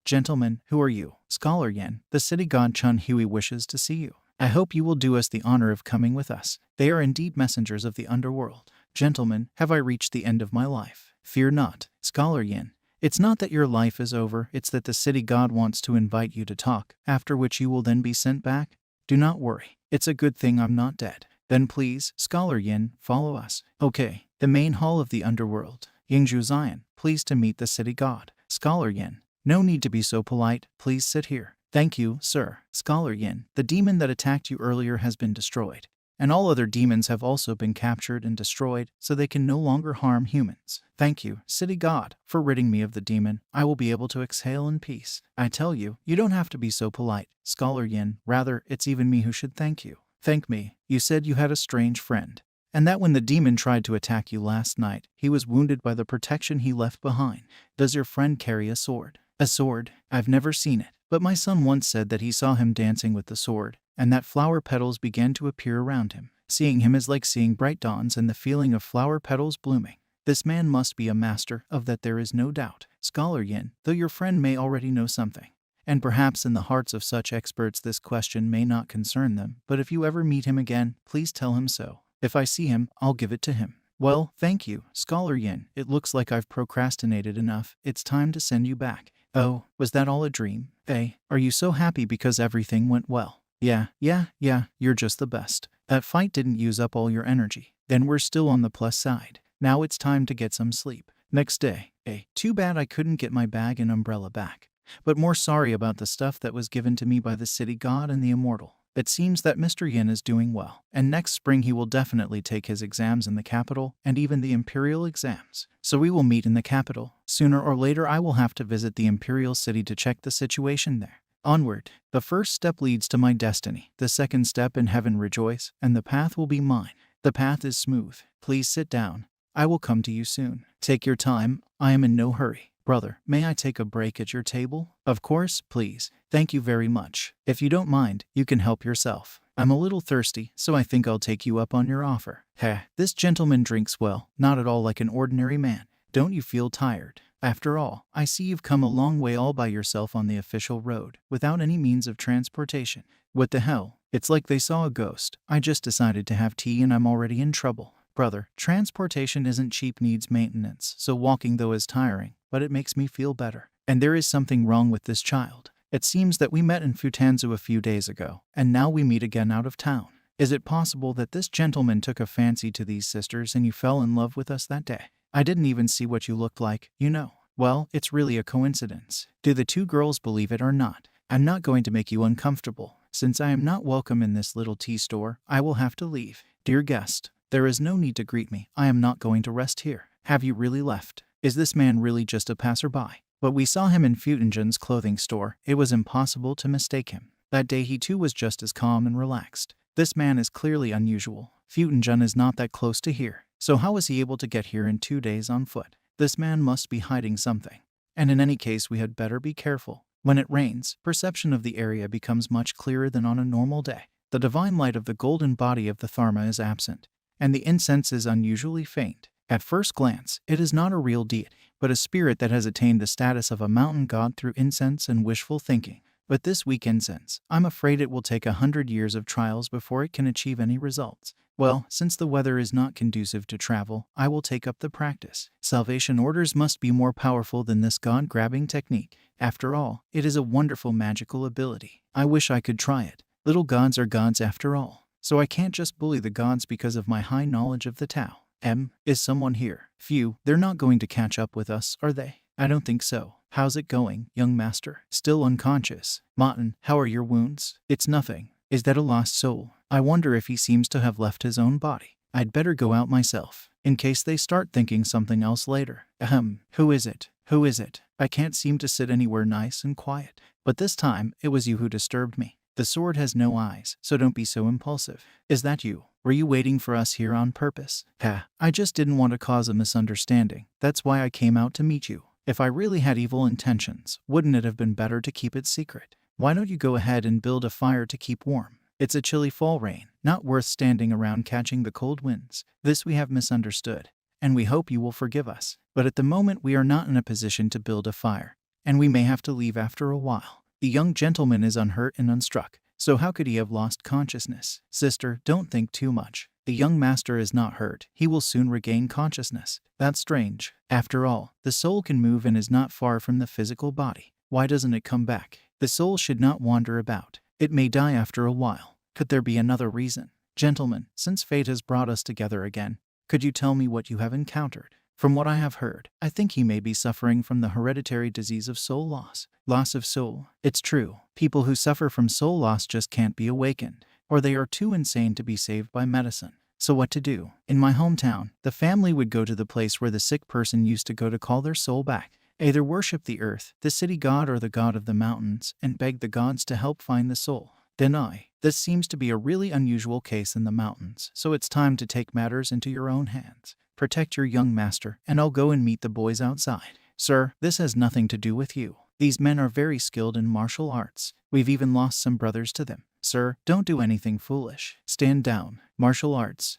Gentlemen, who are you? Scholar Yin. The city god Chun Hui wishes to see you. I hope you will do us the honor of coming with us. They are indeed messengers of the underworld. Gentlemen, have I reached the end of my life? Fear not, Scholar Yin. It's not that your life is over, it's that the city god wants to invite you to talk, after which you will then be sent back. Do not worry. It's a good thing I'm not dead. Then please, Scholar Yin, follow us. Okay. The main hall of the underworld. Yingzhu Zion, pleased to meet the city god. Scholar Yin. No need to be so polite. Please sit here. Thank you, sir. Scholar Yin. The demon that attacked you earlier has been destroyed. And all other demons have also been captured and destroyed, so they can no longer harm humans. Thank you, city god, for ridding me of the demon. I will be able to exhale in peace. I tell you, you don't have to be so polite, Scholar Yin. Rather, it's even me who should thank you. Thank me. You said you had a strange friend, and that when the demon tried to attack you last night, he was wounded by the protection he left behind. Does your friend carry a sword? A sword? I've never seen it, but my son once said that he saw him dancing with the sword, and that flower petals began to appear around him. Seeing him is like seeing bright dawns and the feeling of flower petals blooming. This man must be a master, of that there is no doubt. Scholar Yin, though your friend may already know something, and perhaps in the hearts of such experts this question may not concern them, but if you ever meet him again, please tell him so. If I see him, I'll give it to him. Well, thank you, Scholar Yin. It looks like I've procrastinated enough. It's time to send you back. Oh, was that all a dream? Are you so happy because everything went well? Yeah, you're just the best. That fight didn't use up all your energy. Then we're still on the plus side. Now it's time to get some sleep. Next day. Too bad I couldn't get my bag and umbrella back. But more sorry about the stuff that was given to me by the city god and the immortal. It seems that Mr. Yin is doing well, and next spring he will definitely take his exams in the capital, and even the imperial exams. So we will meet in the capital. Sooner or later I will have to visit the imperial city to check the situation there. Onward. The first step leads to my destiny. The second step in heaven rejoice, and the path will be mine. The path is smooth. Please sit down. I will come to you soon. Take your time. I am in no hurry. Brother, may I take a break at your table? Of course, please. Thank you very much. If you don't mind, you can help yourself. I'm a little thirsty, so I think I'll take you up on your offer. This gentleman drinks well, not at all like an ordinary man. Don't you feel tired? After all, I see you've come a long way all by yourself on the official road, without any means of transportation. What the hell? It's like they saw a ghost. I just decided to have tea and I'm already in trouble. Brother, transportation isn't cheap, needs maintenance, so walking though is tiring, but it makes me feel better. And there is something wrong with this child. It seems that we met in Futanzu a few days ago, and now we meet again out of town. Is it possible that this gentleman took a fancy to these sisters and you fell in love with us that day? I didn't even see what you looked like, you know. Well, it's really a coincidence. Do the two girls believe it or not? I'm not going to make you uncomfortable. Since I am not welcome in this little tea store, I will have to leave. Dear guest, there is no need to greet me. I am not going to rest here. Have you really left? Is this man really just a passerby? But we saw him in Futanjun's clothing store. It was impossible to mistake him. That day he too was just as calm and relaxed. This man is clearly unusual. Futanjun is not that close to here. So how was he able to get here in 2 days on foot? This man must be hiding something. And in any case we had better be careful. When it rains, perception of the area becomes much clearer than on a normal day. The divine light of the golden body of the Dharma is absent, and the incense is unusually faint. At first glance, it is not a real deity, but a spirit that has attained the status of a mountain god through incense and wishful thinking. But this weak incense, I'm afraid it will take 100 years of trials before it can achieve any results. Well, since the weather is not conducive to travel, I will take up the practice. Salvation orders must be more powerful than this god-grabbing technique. After all, it is a wonderful magical ability. I wish I could try it. Little gods are gods after all. So I can't just bully the gods because of my high knowledge of the Tao. Is someone here? Phew, they're not going to catch up with us, are they? I don't think so. How's it going, young master? Still unconscious. Martin, how are your wounds? It's nothing. Is that a lost soul? I wonder if he seems to have left his own body. I'd better go out myself, in case they start thinking something else later. Who is it? Who is it? I can't seem to sit anywhere nice and quiet. But this time, it was you who disturbed me. The sword has no eyes, so don't be so impulsive. Is that you? Were you waiting for us here on purpose? I just didn't want to cause a misunderstanding. That's why I came out to meet you. If I really had evil intentions, wouldn't it have been better to keep it secret? Why don't you go ahead and build a fire to keep warm? It's a chilly fall rain, not worth standing around catching the cold winds. This we have misunderstood, and we hope you will forgive us. But at the moment we are not in a position to build a fire, and we may have to leave after a while. The young gentleman is unhurt and unstruck, so how could he have lost consciousness? Sister, don't think too much. The young master is not hurt. He will soon regain consciousness. That's strange. After all, the soul can move and is not far from the physical body. Why doesn't it come back? The soul should not wander about. It may die after a while. Could there be another reason? Gentlemen, since fate has brought us together again, could you tell me what you have encountered? From what I have heard, I think he may be suffering from the hereditary disease of soul loss. Loss of soul. It's true. People who suffer from soul loss just can't be awakened, or they are too insane to be saved by medicine. So what to do? In my hometown, the family would go to the place where the sick person used to go to call their soul back. Either worship the earth, the city god, or the god of the mountains, and beg the gods to help find the soul. This seems to be a really unusual case in the mountains, so it's time to take matters into your own hands. Protect your young master, and I'll go and meet the boys outside. Sir, this has nothing to do with you. These men are very skilled in martial arts. We've even lost some brothers to them. Sir, don't do anything foolish. Stand down. Martial arts.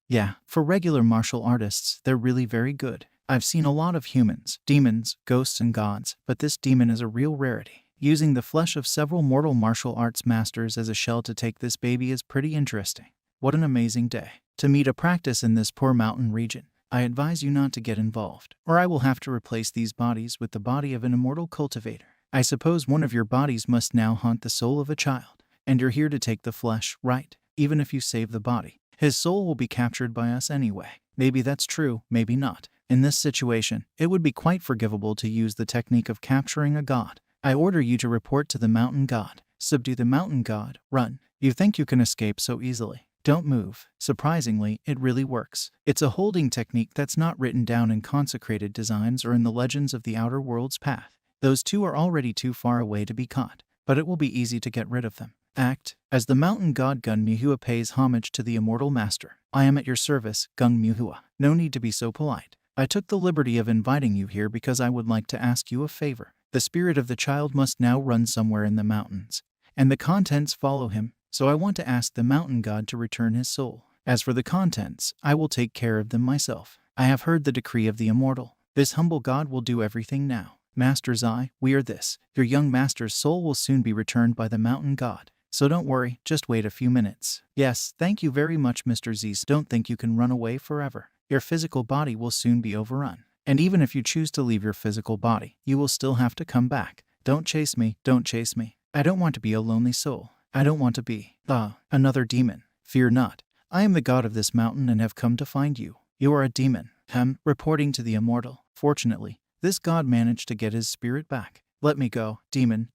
Yeah, for regular martial artists, they're really very good. I've seen a lot of humans, demons, ghosts, and gods, but this demon is a real rarity. Using the flesh of several mortal martial arts masters as a shell to take this baby is pretty interesting. What an amazing day. To meet a practice in this poor mountain region. I advise you not to get involved, or I will have to replace these bodies with the body of an immortal cultivator. I suppose one of your bodies must now haunt the soul of a child, and you're here to take the flesh, right? Even if you save the body, his soul will be captured by us anyway. Maybe that's true, maybe not. In this situation, it would be quite forgivable to use the technique of capturing a god. I order you to report to the mountain god. Subdue the mountain god. Run. You think you can escape so easily. Don't move. Surprisingly, it really works. It's a holding technique that's not written down in consecrated designs or in the legends of the Outer World's path. Those two are already too far away to be caught, but it will be easy to get rid of them. Act as the mountain god Gung Muhua pays homage to the immortal master. I am at your service, Gung Muhua. No need to be so polite. I took the liberty of inviting you here because I would like to ask you a favor. The spirit of the child must now run somewhere in the mountains, and the contents follow him. So I want to ask the mountain god to return his soul. As for the contents, I will take care of them myself. I have heard the decree of the immortal. This humble god will do everything now. Master Zai, we are this. Your young master's soul will soon be returned by the mountain god. So don't worry, just wait a few minutes. Yes, thank you very much, Mr. Z. Don't think you can run away forever. Your physical body will soon be overrun. And even if you choose to leave your physical body, you will still have to come back. Don't chase me, don't chase me. I don't want to be a lonely soul. I don't want to be, another demon. Fear not. I am the god of this mountain and have come to find you. You are a demon. Reporting to the immortal. Fortunately, this god managed to get his spirit back. Let me go, demon.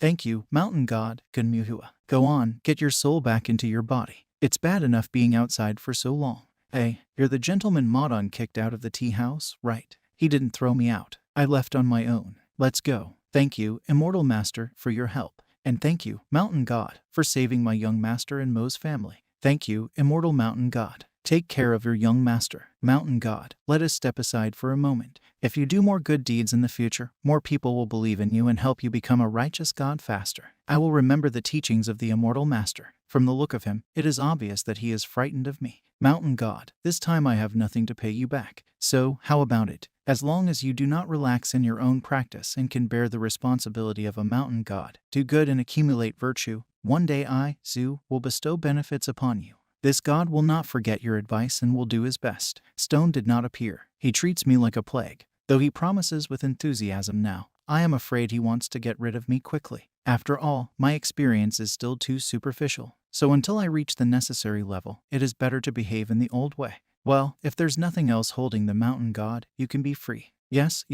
Thank you, mountain god, Gun Muhua. Go on, get your soul back into your body. It's bad enough being outside for so long. Hey, you're the gentleman Modon kicked out of the tea house, right? He didn't throw me out. I left on my own. Let's go. Thank you, immortal master, for your help. And thank you, mountain god, for saving my young master and Mo's family. Thank you, immortal mountain god. Take care of your young master. Mountain god, let us step aside for a moment. If you do more good deeds in the future, more people will believe in you and help you become a righteous god faster. I will remember the teachings of the immortal master. From the look of him, it is obvious that he is frightened of me. Mountain god, this time I have nothing to pay you back. So, how about it? As long as you do not relax in your own practice and can bear the responsibility of a mountain god, do good and accumulate virtue, one day I, Zu, will bestow benefits upon you. This god will not forget your advice and will do his best. Stone did not appear. He treats me like a plague. Though he promises with enthusiasm now, I am afraid he wants to get rid of me quickly. After all, my experience is still too superficial. So until I reach the necessary level, it is better to behave in the old way. Well, if there's nothing else holding the mountain god, you can be free. Yes,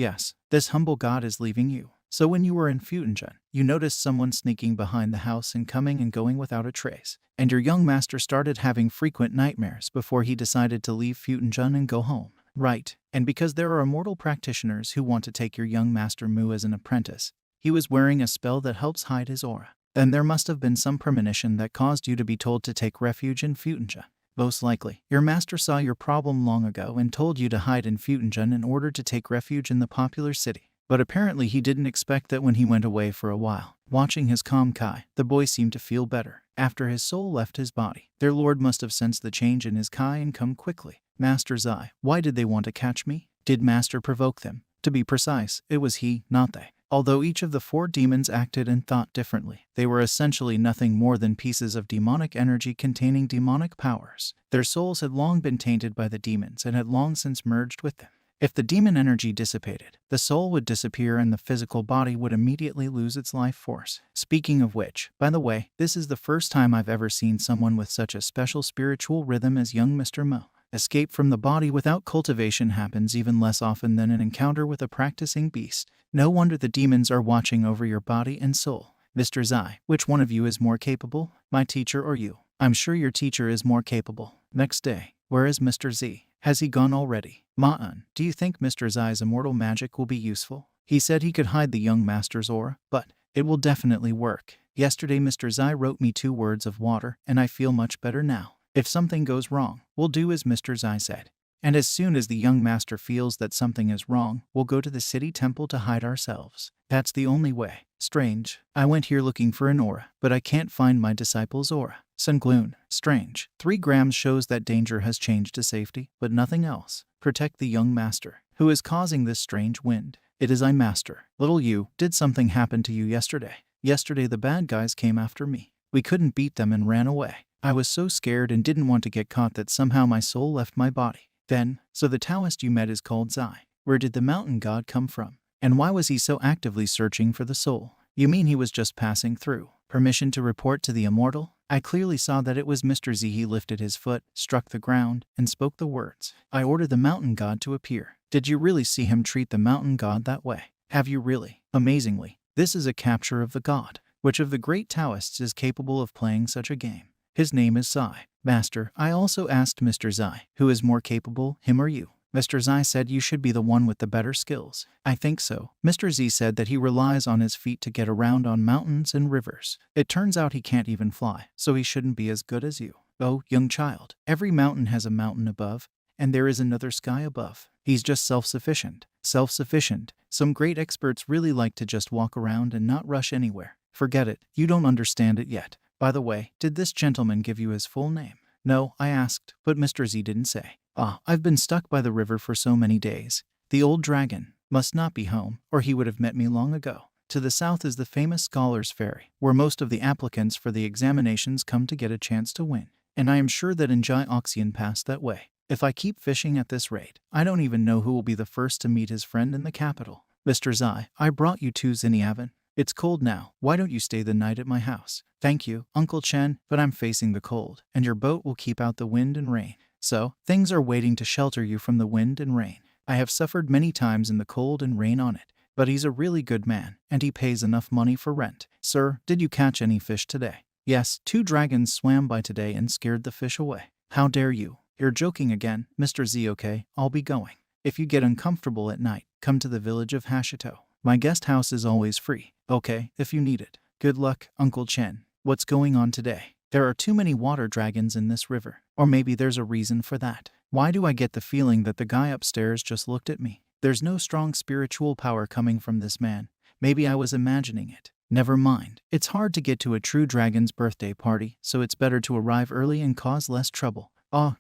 This humble god is leaving you. So when you were in Futenjun, you noticed someone sneaking behind the house and coming and going without a trace. And your young master started having frequent nightmares before he decided to leave Futenjun and go home. Right. And because there are immortal practitioners who want to take your young master Mu as an apprentice, he was wearing a spell that helps hide his aura. Then there must have been some premonition that caused you to be told to take refuge in Futenjun. Most likely, your master saw your problem long ago and told you to hide in Futenjun in order to take refuge in the popular city. But apparently he didn't expect that when he went away for a while. Watching his calm Kai, the boy seemed to feel better. After his soul left his body, their lord must have sensed the change in his Kai and come quickly. Master Zai, why did they want to catch me? Did Master provoke them? To be precise, it was he, not they. Although each of the 4 demons acted and thought differently, they were essentially nothing more than pieces of demonic energy containing demonic powers. Their souls had long been tainted by the demons and had long since merged with them. If the demon energy dissipated, the soul would disappear and the physical body would immediately lose its life force. Speaking of which, by the way, this is the first time I've ever seen someone with such a special spiritual rhythm as young Mr. Mo. Escape from the body without cultivation happens even less often than an encounter with a practicing beast. No wonder the demons are watching over your body and soul. Mr. Zai, which one of you is more capable, my teacher or you? I'm sure your teacher is more capable. Next day, where is Mr. Z? Has he gone already? Ma'an, do you think Mr. Zai's immortal magic will be useful? He said he could hide the young master's aura, but it will definitely work. Yesterday Mr. Zai wrote me 2 words of water, and I feel much better now. If something goes wrong, we'll do as Mr. Zai said. And as soon as the young master feels that something is wrong, we'll go to the city temple to hide ourselves. That's the only way. Strange. I went here looking for an aura, but I can't find my disciple's aura. Sungloon. Strange. 3 grams shows that danger has changed to safety, but nothing else. Protect the young master. Who is causing this strange wind? It is I, master. Little you, did something happen to you yesterday? Yesterday the bad guys came after me. We couldn't beat them and ran away. I was so scared and didn't want to get caught that somehow my soul left my body. Then, so the Taoist you met is called Zai. Where did the mountain god come from? And why was he so actively searching for the soul? You mean he was just passing through? Permission to report to the immortal? I clearly saw that it was Mr. Z. He lifted his foot, struck the ground, and spoke the words. I order the mountain god to appear. Did you really see him treat the mountain god that way? Have you really? Amazingly, this is a capture of the god. Which of the great Taoists is capable of playing such a game? His name is Zai. Master, I also asked Mr. Zai, who is more capable, him or you? Mr. Zai said you should be the one with the better skills. I think so. Mr. Z said that he relies on his feet to get around on mountains and rivers. It turns out he can't even fly, so he shouldn't be as good as you. Oh, young child, every mountain has a mountain above, and there is another sky above. He's just self-sufficient. Self-sufficient. Some great experts really like to just walk around and not rush anywhere. Forget it, you don't understand it yet. By the way, did this gentleman give you his full name? No, I asked, but Mr. Z didn't say. I've been stuck by the river for so many days. The old dragon must not be home, or he would have met me long ago. To the south is the famous Scholars' Ferry, where most of the applicants for the examinations come to get a chance to win. And I am sure that Njai Oxian passed that way. If I keep fishing at this rate, I don't even know who will be the first to meet his friend in the capital. Mr. Zai, I brought you to Xinyavan. It's cold now. Why don't you stay the night at my house? Thank you, Uncle Chen, but I'm facing the cold, and your boat will keep out the wind and rain. So, things are waiting to shelter you from the wind and rain. I have suffered many times in the cold and rain on it, but he's a really good man, and he pays enough money for rent. Sir, did you catch any fish today? Yes, 2 dragons swam by today and scared the fish away. How dare you? You're joking again, Mr. Z. Okay, I'll be going. If you get uncomfortable at night, come to the village of Hashito. My guest house is always free. Okay, if you need it. Good luck, Uncle Chen. What's going on today? There are too many water dragons in this river. Or maybe there's a reason for that. Why do I get the feeling that the guy upstairs just looked at me? There's no strong spiritual power coming from this man. Maybe I was imagining it. Never mind. It's hard to get to a true dragon's birthday party, so it's better to arrive early and cause less trouble.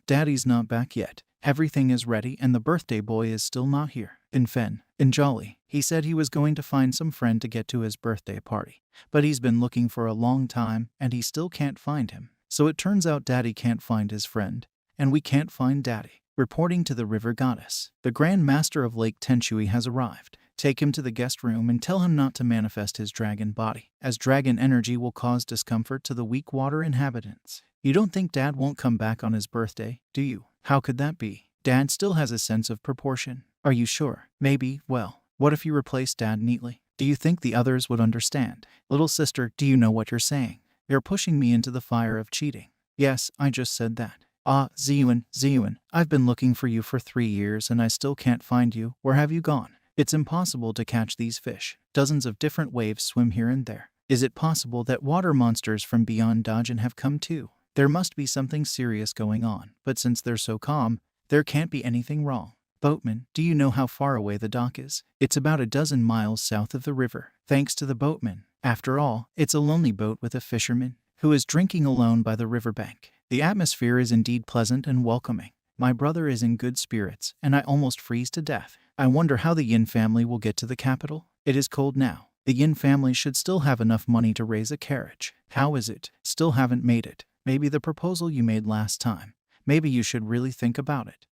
Daddy's not back yet. Everything is ready and the birthday boy is still not here. In Jolly, he said he was going to find some friend to get to his birthday party. But he's been looking for a long time and he still can't find him. So it turns out Daddy can't find his friend, and we can't find Daddy. Reporting to the river goddess, the Grand Master of Lake Tenchui has arrived. Take him to the guest room and tell him not to manifest his dragon body, as dragon energy will cause discomfort to the weak water inhabitants. You don't think Dad won't come back on his birthday, do you? How could that be? Dad still has a sense of proportion. Are you sure? Maybe, well, What if you replace Dad neatly? Do you think the others would understand? Little sister, do you know what you're saying? You're pushing me into the fire of cheating. Yes, I just said that. Ah, Ji Yuan, I've been looking for you for 3 years and I still can't find you. Where have you gone? It's impossible to catch these fish. Dozens of different waves swim here and there. Is it possible that water monsters from beyond Dajin have come too? There must be something serious going on, but since they're so calm, there can't be anything wrong. Boatman, do you know how far away the dock is? It's about a dozen miles south of the river. Thanks to the boatman. After all, it's a lonely boat with a fisherman who is drinking alone by the riverbank. The atmosphere is indeed pleasant and welcoming. My brother is in good spirits, and I almost freeze to death. I wonder how the Yin family will get to the capital. It is cold now. The Yin family should still have enough money to raise a carriage. How is it? Still haven't made it. Maybe the proposal you made last time. Maybe you should really think about it.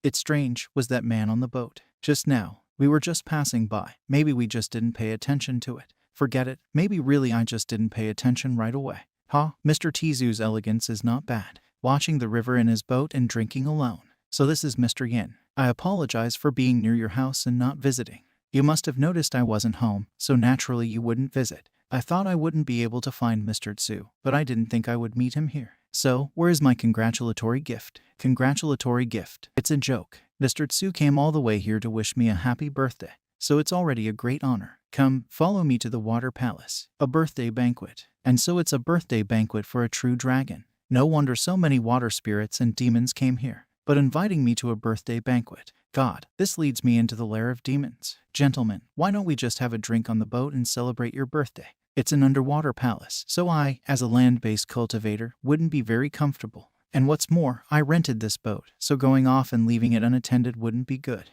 It's strange, was that man on the boat. Just now. We were just passing by. Maybe we just didn't pay attention to it. Forget it. Maybe really I just didn't pay attention right away. Mr. Tizu's elegance is not bad. Watching the river in his boat and drinking alone. So this is Mr. Yin. I apologize for being near your house and not visiting. You must have noticed I wasn't home, so naturally you wouldn't visit. I thought I wouldn't be able to find Mr. Tzu, but I didn't think I would meet him here. So, where is my congratulatory gift? Congratulatory gift. It's a joke. Mr. Tzu came all the way here to wish me a happy birthday, so it's already a great honor. Come, follow me to the water palace. A birthday banquet. And so it's a birthday banquet for a true dragon. No wonder so many water spirits and demons came here. But inviting me to a birthday banquet. God, this leads me into the lair of demons. Gentlemen, why don't we just have a drink on the boat and celebrate your birthday? It's an underwater palace, so I, as a land-based cultivator, wouldn't be very comfortable. And what's more, I rented this boat, so going off and leaving it unattended wouldn't be good.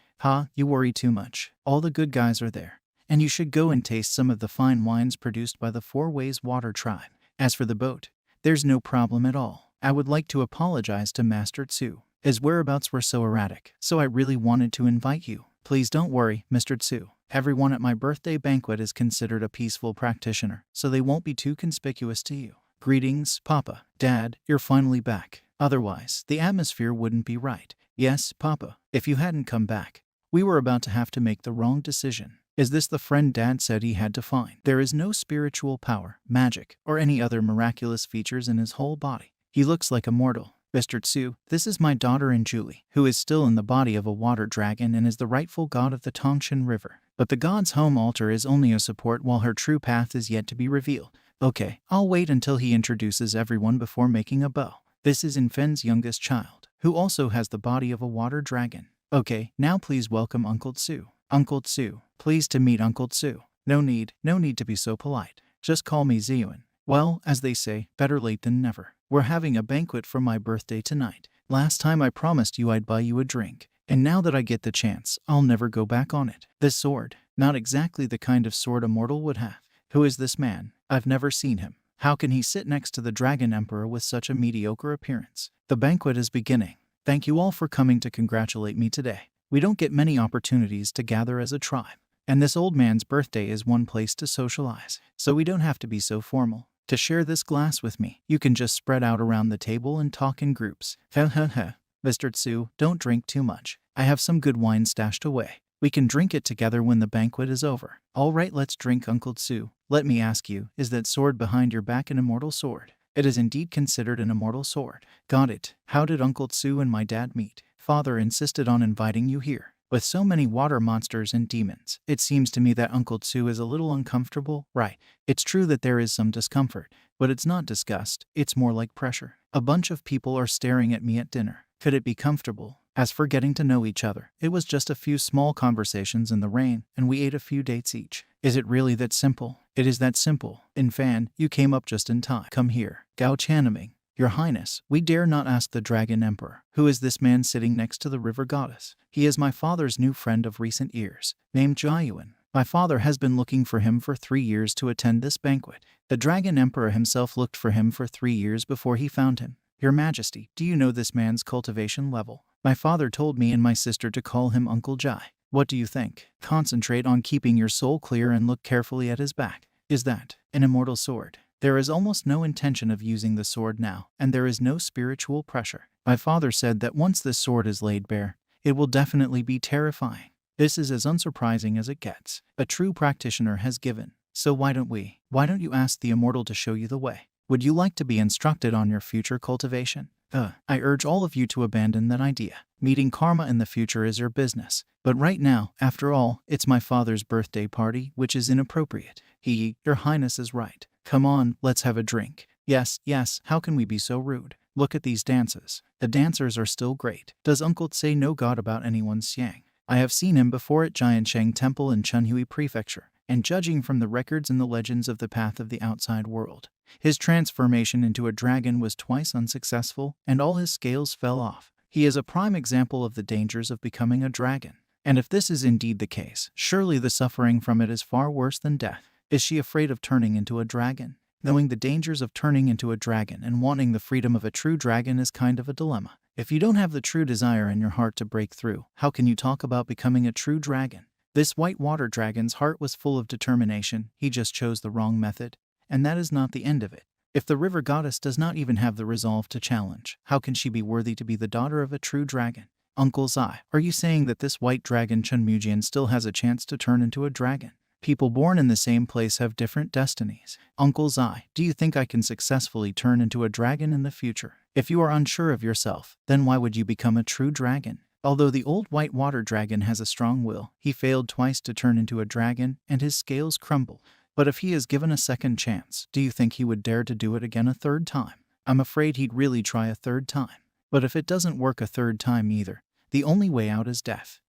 You worry too much. All the good guys are there. And you should go and taste some of the fine wines produced by the Four Ways Water Tribe. As for the boat, there's no problem at all. I would like to apologize to Master Tzu. His whereabouts were so erratic, so I really wanted to invite you. Please don't worry, Mr. Tzu. Everyone at my birthday banquet is considered a peaceful practitioner, so they won't be too conspicuous to you. Greetings, Papa. Dad, you're finally back. Otherwise, the atmosphere wouldn't be right. Yes, Papa, if you hadn't come back, we were about to have to make the wrong decision. Is this the friend Dad said he had to find? There is no spiritual power, magic, or any other miraculous features in his whole body. He looks like a mortal. Mr. Tzu, this is my daughter Anjuli, who is still in the body of a water dragon and is the rightful god of the Tongshan River. But the god's home altar is only a support while her true path is yet to be revealed. Okay, I'll wait until he introduces everyone before making a bow. This is Infen's youngest child, who also has the body of a water dragon. Okay, now please welcome Uncle Tzu. Uncle Tzu, pleased to meet Uncle Tzu. No need to be so polite. Just call me Ji Yuan. Well, as they say, better late than never. We're having a banquet for my birthday tonight. Last time I promised you I'd buy you a drink, and now that I get the chance, I'll never go back on it. This sword, not exactly the kind of sword a mortal would have. Who is this man? I've never seen him. How can he sit next to the Dragon Emperor with such a mediocre appearance? The banquet is beginning. Thank you all for coming to congratulate me today. We don't get many opportunities to gather as a tribe, and this old man's birthday is one place to socialize, so we don't have to be so formal. To share this glass with me, you can just spread out around the table and talk in groups. Mr. Tzu, don't drink too much. I have some good wine stashed away. We can drink it together when the banquet is over. All right, let's drink, Uncle Tzu. Let me ask you, is that sword behind your back an immortal sword? It is indeed considered an immortal sword. Got it. How did Uncle Tzu and my dad meet? Father insisted on inviting you here. With so many water monsters and demons, it seems to me that Uncle Tzu is a little uncomfortable. Right. It's true that there is some discomfort, but it's not disgust, it's more like pressure. A bunch of people are staring at me at dinner. Could it be comfortable? As for getting to know each other, it was just a few small conversations in the rain, and we ate a few dates each. Is it really that simple? It is that simple. Infan, you came up just in time. Come here. Gao Chanaming. Your Highness, we dare not ask the Dragon Emperor. Who is this man sitting next to the river goddess? He is my father's new friend of recent years, named Ji Yuan. My father has been looking for him for 3 years to attend this banquet. The Dragon Emperor himself looked for him for 3 years before he found him. Your Majesty, do you know this man's cultivation level? My father told me and my sister to call him Uncle Jai. What do you think? Concentrate on keeping your soul clear and look carefully at his back. Is that an immortal sword? There is almost no intention of using the sword now, and there is no spiritual pressure. My father said that once this sword is laid bare, it will definitely be terrifying. This is as unsurprising as it gets. A true practitioner has given. So why don't we? Why don't you ask the immortal to show you the way? Would you like to be instructed on your future cultivation? I urge all of you to abandon that idea. Meeting karma in the future is your business. But right now, after all, it's my father's birthday party, which is inappropriate. Your highness is right. Come on, let's have a drink. Yes, how can we be so rude? Look at these dances. The dancers are still great. Does Uncle say no god about anyone's Xiang? I have seen him before at Jiansheng Temple in Chunhui Prefecture, and judging from the records and the legends of the path of the outside world, his transformation into a dragon was twice unsuccessful, and all his scales fell off. He is a prime example of the dangers of becoming a dragon. And if this is indeed the case, surely the suffering from it is far worse than death. Is she afraid of turning into a dragon? Knowing the dangers of turning into a dragon and wanting the freedom of a true dragon is kind of a dilemma. If you don't have the true desire in your heart to break through, how can you talk about becoming a true dragon? This white water dragon's heart was full of determination. He just chose the wrong method. And that is not the end of it. If the river goddess does not even have the resolve to challenge, how can she be worthy to be the daughter of a true dragon? Uncle Zai, are you saying that this white dragon Chunmujian still has a chance to turn into a dragon? People born in the same place have different destinies. Uncle Zai, do you think I can successfully turn into a dragon in the future? If you are unsure of yourself, then why would you become a true dragon? Although the old white water dragon has a strong will, he failed twice to turn into a dragon, and his scales crumble. But if he is given a second chance, do you think he would dare to do it again a third time? I'm afraid he'd really try a third time. But if it doesn't work a third time either, the only way out is death.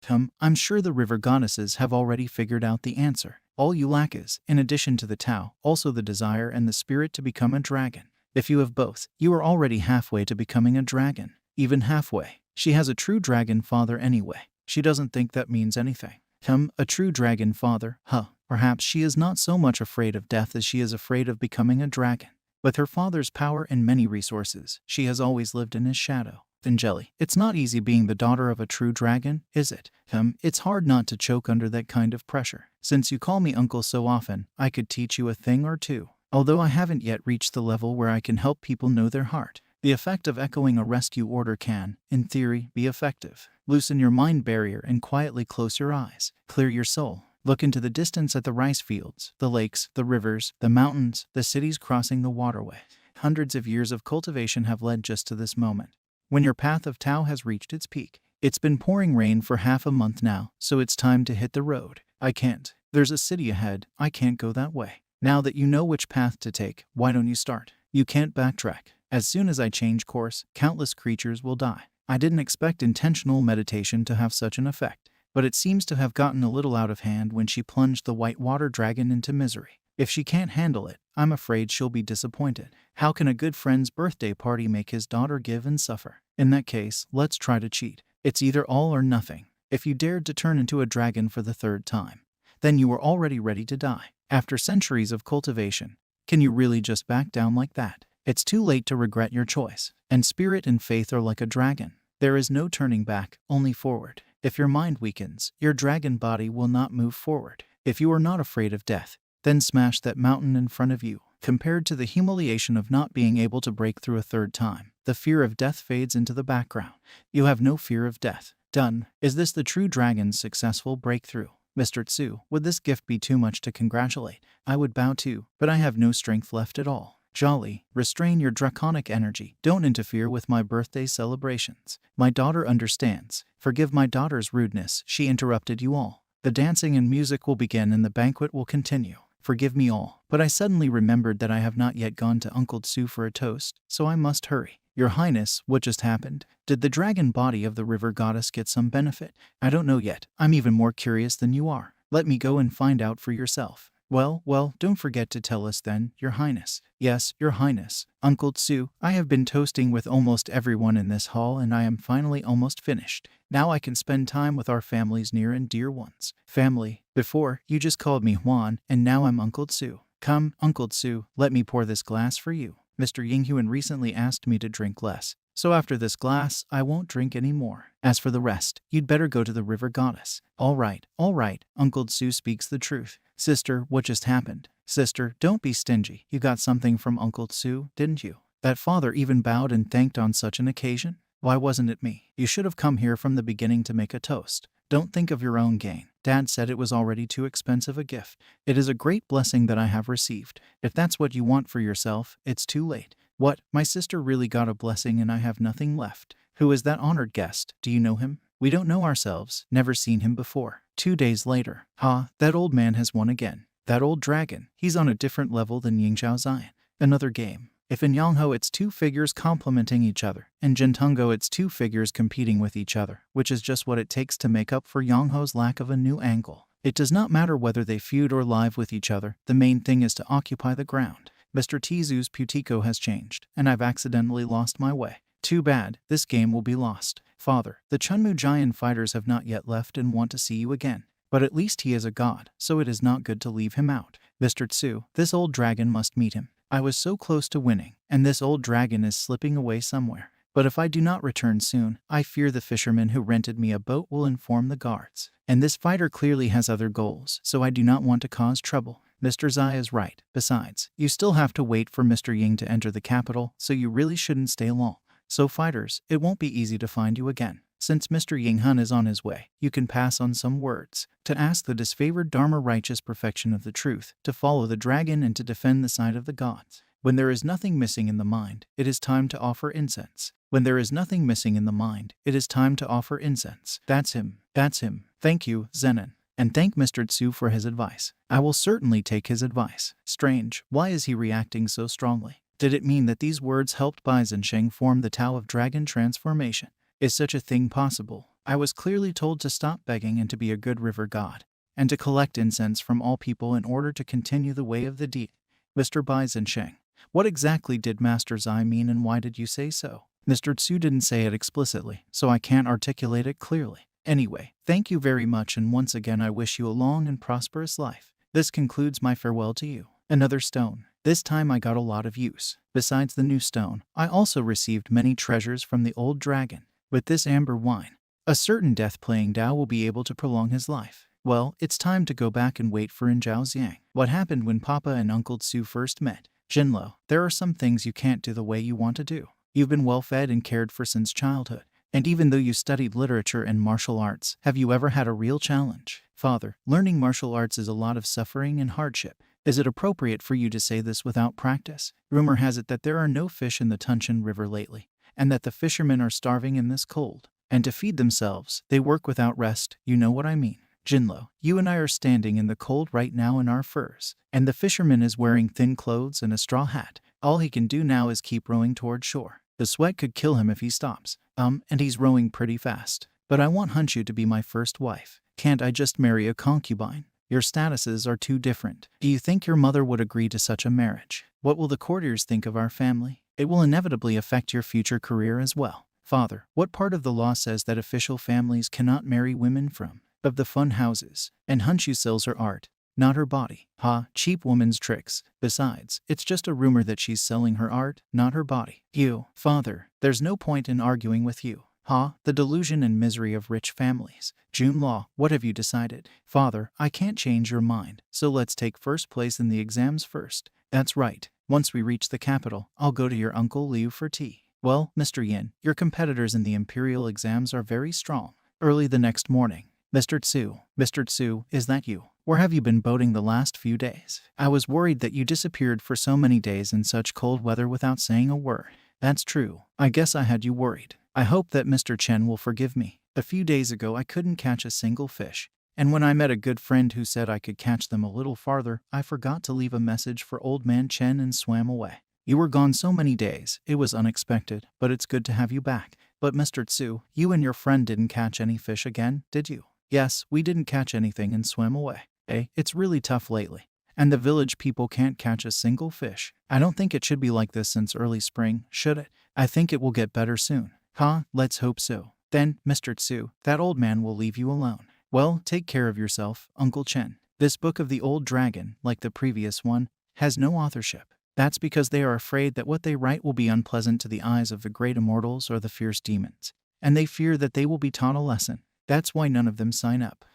I'm sure the river goddesses have already figured out the answer. All you lack is, in addition to the Tao, also the desire and the spirit to become a dragon. If you have both, you are already halfway to becoming a dragon. Even halfway. She has a true dragon father anyway. She doesn't think that means anything. A true dragon father, Perhaps she is not so much afraid of death as she is afraid of becoming a dragon. With her father's power and many resources, she has always lived in his shadow. Jelly, it's not easy being the daughter of a true dragon, is it? It's hard not to choke under that kind of pressure. Since you call me uncle so often, I could teach you a thing or two. Although I haven't yet reached the level where I can help people know their heart. The effect of echoing a rescue order can, in theory, be effective. Loosen your mind barrier and quietly close your eyes. Clear your soul. Look into the distance at the rice fields, the lakes, the rivers, the mountains, the cities crossing the waterway. Hundreds of years of cultivation have led just to this moment. When your path of Tao has reached its peak. It's been pouring rain for half a month now, so it's time to hit the road. I can't. There's a city ahead. I can't go that way. Now that you know which path to take, why don't you start? You can't backtrack. As soon as I change course, countless creatures will die. I didn't expect intentional meditation to have such an effect, but it seems to have gotten a little out of hand when she plunged the white water dragon into misery. If she can't handle it, I'm afraid she'll be disappointed. How can a good friend's birthday party make his daughter give and suffer? In that case, let's try to cheat. It's either all or nothing. If you dared to turn into a dragon for the third time, then you were already ready to die. After centuries of cultivation, can you really just back down like that? It's too late to regret your choice. And spirit and faith are like a dragon. There is no turning back, only forward. If your mind weakens, your dragon body will not move forward. If you are not afraid of death, then smash that mountain in front of you. Compared to the humiliation of not being able to break through a third time, the fear of death fades into the background. You have no fear of death. Done. Is this the true dragon's successful breakthrough? Mr. Tsu, would this gift be too much to congratulate? I would bow too, but I have no strength left at all. Jolly, restrain your draconic energy. Don't interfere with my birthday celebrations. My daughter understands. Forgive my daughter's rudeness. She interrupted you all. The dancing and music will begin and the banquet will continue. Forgive me all, but I suddenly remembered that I have not yet gone to Uncle Tsu for a toast, so I must hurry. Your Highness, what just happened? Did the dragon body of the river goddess get some benefit? I don't know yet. I'm even more curious than you are. Let me go and find out for yourself. Well, don't forget to tell us then, Your Highness. Yes, Your Highness. Uncle Tsu, I have been toasting with almost everyone in this hall and I am finally almost finished. Now I can spend time with our family's near and dear ones. Family. Before, you just called me Juan, and now I'm Uncle Tsu. Come, Uncle Tsu, let me pour this glass for you. Mr. Yingyuan recently asked me to drink less, so after this glass, I won't drink any more. As for the rest, you'd better go to the river goddess. All right, Uncle Tsu speaks the truth. Sister, what just happened? Sister, don't be stingy. You got something from Uncle Tsu, didn't you? That father even bowed and thanked on such an occasion? Why wasn't it me? You should have come here from the beginning to make a toast. Don't think of your own gain. Dad said it was already too expensive a gift. It is a great blessing that I have received. If that's what you want for yourself, it's too late. What? My sister really got a blessing and I have nothing left. Who is that honored guest? Do you know him? We don't know ourselves. Never seen him before. 2 days later. That old man has won again. That old dragon. He's on a different level than Yingzhao Zion. Another game. If in Yangho it's 2 figures complementing each other, in Jintungo it's 2 figures competing with each other, which is just what it takes to make up for Yangho's lack of a new angle. It does not matter whether they feud or live with each other, the main thing is to occupy the ground. Mr. Tizu's Putico has changed, and I've accidentally lost my way. Too bad, this game will be lost. Father, the Chunmu giant fighters have not yet left and want to see you again. But at least he is a god, so it is not good to leave him out. Mr. Tsu, this old dragon must meet him. I was so close to winning, and this old dragon is slipping away somewhere. But if I do not return soon, I fear the fisherman who rented me a boat will inform the guards. And this fighter clearly has other goals, so I do not want to cause trouble. Mr. Zai is right. Besides, you still have to wait for Mr. Ying to enter the capital, so you really shouldn't stay long. So fighters, it won't be easy to find you again. Since Mr. Ying Hun is on his way, you can pass on some words, to ask the disfavored Dharma righteous perfection of the truth, to follow the dragon and to defend the side of the gods. When there is nothing missing in the mind, it is time to offer incense. When there is nothing missing in the mind, it is time to offer incense. That's him. That's him. Thank you, Zenon. And thank Mr. Tsu for his advice. I will certainly take his advice. Strange, why is he reacting so strongly? Did it mean that these words helped Bai Zhensheng form the Tao of Dragon transformation? Is such a thing possible? I was clearly told to stop begging and to be a good river god, and to collect incense from all people in order to continue the way of the deed. Mr. Bai Zhensheng, what exactly did Master Zai mean and why did you say so? Mr. Tsu didn't say it explicitly, so I can't articulate it clearly. Anyway, thank you very much and once again I wish you a long and prosperous life. This concludes my farewell to you. Another stone. This time I got a lot of use. Besides the new stone, I also received many treasures from the old dragon. With this amber wine, a certain death-playing Dao will be able to prolong his life. Well, it's time to go back and wait for Zhao Xiang. What happened when Papa and Uncle Tsu first met? Jinlo, there are some things you can't do the way you want to do. You've been well-fed and cared for since childhood. And even though you studied literature and martial arts, have you ever had a real challenge? Father, learning martial arts is a lot of suffering and hardship. Is it appropriate for you to say this without practice? Rumor has it that there are no fish in the Tunshan River lately, and that the fishermen are starving in this cold. And to feed themselves, they work without rest, you know what I mean. Jinlo, you and I are standing in the cold right now in our furs, and the fisherman is wearing thin clothes and a straw hat. All he can do now is keep rowing toward shore. The sweat could kill him if he stops. And he's rowing pretty fast. But I want Honshu to be my first wife. Can't I just marry a concubine? Your statuses are too different. Do you think your mother would agree to such a marriage? What will the courtiers think of our family? It will inevitably affect your future career as well. Father, what part of the law says that official families cannot marry women from of the fun houses? And Honshu sells her art, not her body. Cheap woman's tricks. Besides, it's just a rumor that she's selling her art, not her body. You, Father, there's no point in arguing with you. The delusion and misery of rich families. June Law, what have you decided? Father, I can't change your mind, so let's take first place in the exams first. That's right. Once we reach the capital, I'll go to your Uncle Liu for tea. Well, Mr. Yin, your competitors in the imperial exams are very strong. Early the next morning. Mr. Tsu, is that you? Where have you been boating the last few days? I was worried that you disappeared for so many days in such cold weather without saying a word. That's true. I guess I had you worried. I hope that Mr. Chen will forgive me. A few days ago I couldn't catch a single fish. And when I met a good friend who said I could catch them a little farther, I forgot to leave a message for old man Chen and swam away. You were gone so many days, it was unexpected, but it's good to have you back. But Mr. Tsu, you and your friend didn't catch any fish again, did you? Yes, we didn't catch anything and swam away. It's really tough lately. And the village people can't catch a single fish. I don't think it should be like this since early spring, should it? I think it will get better soon. Let's hope so. Then, Mr. Tsu, that old man will leave you alone. Well, take care of yourself, Uncle Chen. This book of the old dragon, like the previous one, has no authorship. That's because they are afraid that what they write will be unpleasant to the eyes of the great immortals or the fierce demons. And they fear that they will be taught a lesson. That's why none of them sign up.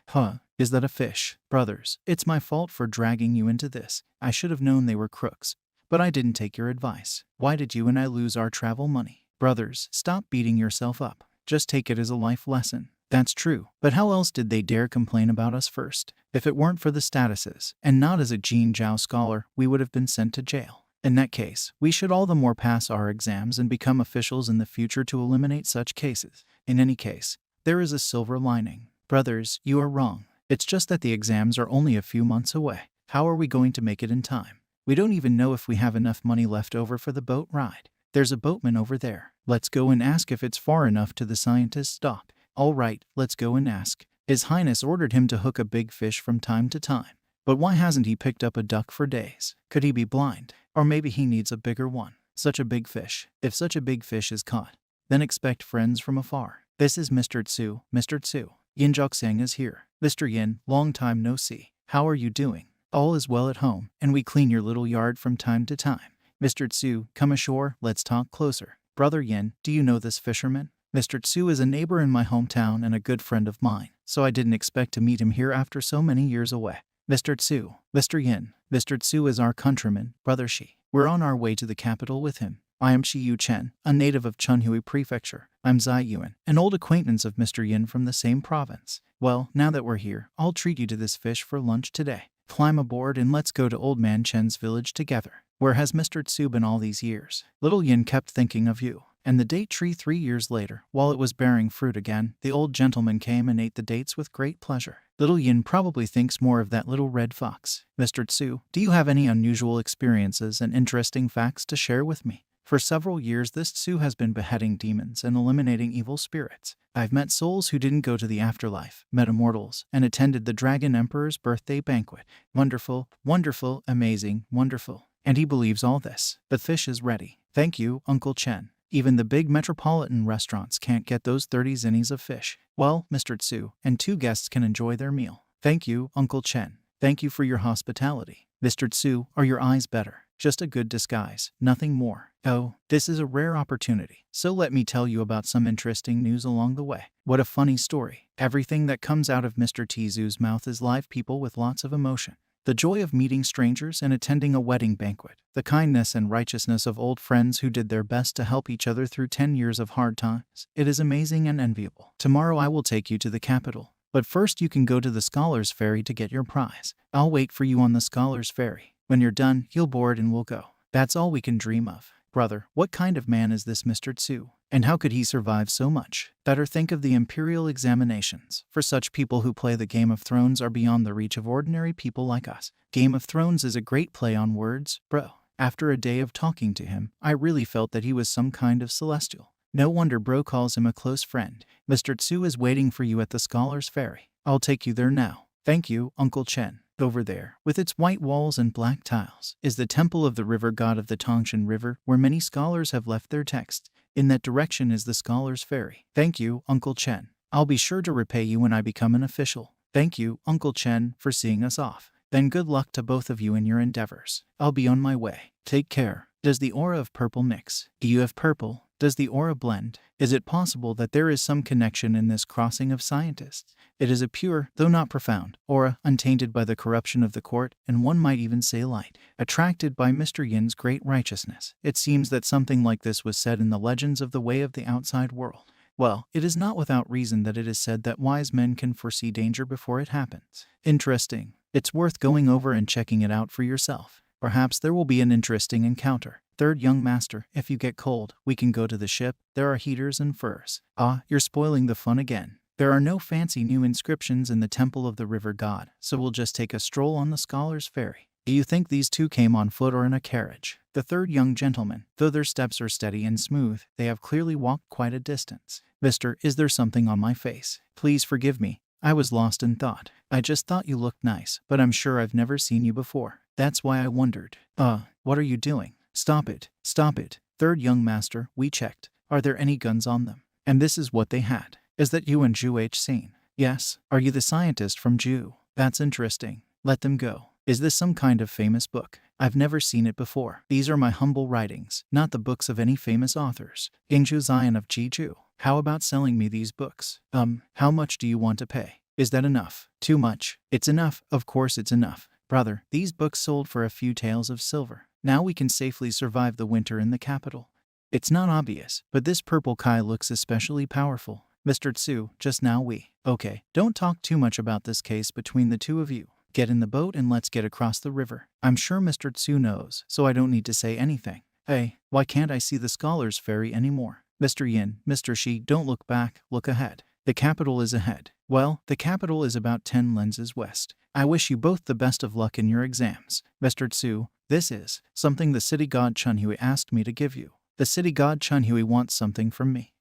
Is that a fish? Brothers, it's my fault for dragging you into this. I should have known they were crooks. But I didn't take your advice. Why did you and I lose our travel money? Brothers, stop beating yourself up. Just take it as a life lesson. That's true, but how else did they dare complain about us first? If it weren't for the statuses, and not as a Jin Zhao scholar, we would have been sent to jail. In that case, we should all the more pass our exams and become officials in the future to eliminate such cases. In any case, there is a silver lining. Brothers, you are wrong. It's just that the exams are only a few months away. How are we going to make it in time? We don't even know if we have enough money left over for the boat ride. There's a boatman over there. Let's go and ask if it's far enough to the scientist's dock. All right, let's go and ask. His Highness ordered him to hook a big fish from time to time. But why hasn't he picked up a duck for days? Could he be blind? Or maybe he needs a bigger one. Such a big fish. If such a big fish is caught, then expect friends from afar. This is Mr. Tsu. Mr. Tsu. Yin Joksang is here. Mr. Yin, long time no see. How are you doing? All is well at home, and we clean your little yard from time to time. Mr. Tsu, come ashore, let's talk closer. Brother Yin, do you know this fisherman? Mr. Tsu is a neighbor in my hometown and a good friend of mine, so I didn't expect to meet him here after so many years away. Mr. Tsu, Mr. Yin, Mr. Tsu is our countryman, Brother Shi. We're on our way to the capital with him. I am Shi Yu Chen, a native of Chunhui Prefecture. I'm Ji Yuan, an old acquaintance of Mr. Yin from the same province. Well, now that we're here, I'll treat you to this fish for lunch today. Climb aboard and let's go to Old Man Chen's village together. Where has Mr. Tsu been all these years? Little Yin kept thinking of you. And the date tree 3 years later, while it was bearing fruit again, the old gentleman came and ate the dates with great pleasure. Little Yin probably thinks more of that little red fox. Mr. Tsu, do you have any unusual experiences and interesting facts to share with me? For several years, this Tsu has been beheading demons and eliminating evil spirits. I've met souls who didn't go to the afterlife, met immortals, and attended the Dragon Emperor's birthday banquet. Wonderful, wonderful, amazing, wonderful. And he believes all this. The fish is ready. Thank you, Uncle Chen. Even the big metropolitan restaurants can't get those 30 zinnies of fish. Well, Mr. Tsu, and 2 guests can enjoy their meal. Thank you, Uncle Chen. Thank you for your hospitality. Mr. Tsu, are your eyes better? Just a good disguise, nothing more. Oh, this is a rare opportunity. So let me tell you about some interesting news along the way. What a funny story. Everything that comes out of Mr. Tzu's mouth is live people with lots of emotion. The joy of meeting strangers and attending a wedding banquet. The kindness and righteousness of old friends who did their best to help each other through 10 years of hard times. It is amazing and enviable. Tomorrow I will take you to the capital. But first you can go to the Scholars Ferry to get your prize. I'll wait for you on the Scholars Ferry. When you're done, you'll board and we'll go. That's all we can dream of. Brother, what kind of man is this Mr. Tsu? And how could he survive so much? Better think of the imperial examinations. For such people who play the Game of Thrones are beyond the reach of ordinary people like us. Game of Thrones is a great play on words, bro. After a day of talking to him, I really felt that he was some kind of celestial. No wonder bro calls him a close friend. Mr. Tsu is waiting for you at the Scholars Ferry. I'll take you there now. Thank you, Uncle Chen. Over there, with its white walls and black tiles, is the temple of the river god of the Tongshan River, where many scholars have left their texts. In that direction is the Scholars Ferry. Thank you, Uncle Chen. I'll be sure to repay you when I become an official. Thank you, Uncle Chen, for seeing us off. Then good luck to both of you in your endeavors. I'll be on my way. Take care. Does the aura of purple mix? Do you have purple? Does the aura blend? Is it possible that there is some connection in this crossing of scientists? It is a pure, though not profound, aura, untainted by the corruption of the court, and one might even say light. Attracted by Mr. Yin's great righteousness, it seems that something like this was said in the legends of the way of the outside world. Well, it is not without reason that it is said that wise men can foresee danger before it happens. Interesting. It's worth going over and checking it out for yourself. Perhaps there will be an interesting encounter. Third young master, if you get cold, we can go to the ship. There are heaters and furs. Ah, you're spoiling the fun again. There are no fancy new inscriptions in the temple of the river god, so we'll just take a stroll on the Scholars Ferry. Do you think these two came on foot or in a carriage? The third young gentleman, though their steps are steady and smooth, they have clearly walked quite a distance. Mister, is there something on my face? Please forgive me. I was lost in thought. I just thought you looked nice, but I'm sure I've never seen you before. That's why I wondered. What are you doing? Stop it. Stop it. Third young master, we checked. Are there any guns on them? And this is what they had. Is that you and Ju H seen? Yes. Are you the scientist from Ju? That's interesting. Let them go. Is this some kind of famous book? I've never seen it before. These are my humble writings, not the books of any famous authors. Ingju Zion of Jeju. How about selling me these books? How much do you want to pay? Is that enough? Too much. It's enough. Of course it's enough. Brother, these books sold for a few taels of silver. Now we can safely survive the winter in the capital. It's not obvious, but this purple Kai looks especially powerful. Mr. Tsu, just now Okay, don't talk too much about this case between the two of you. Get in the boat and let's get across the river. I'm sure Mr. Tsu knows, so I don't need to say anything. Hey, why can't I see the Scholars Ferry anymore? Mr. Yin, Mr. Shi, don't look back, look ahead. The capital is ahead. Well, the capital is about 10 lenses west. I wish you both the best of luck in your exams. Mr. Tsu, this is something the city god Chunhui asked me to give you. The city god Chunhui wants something from me.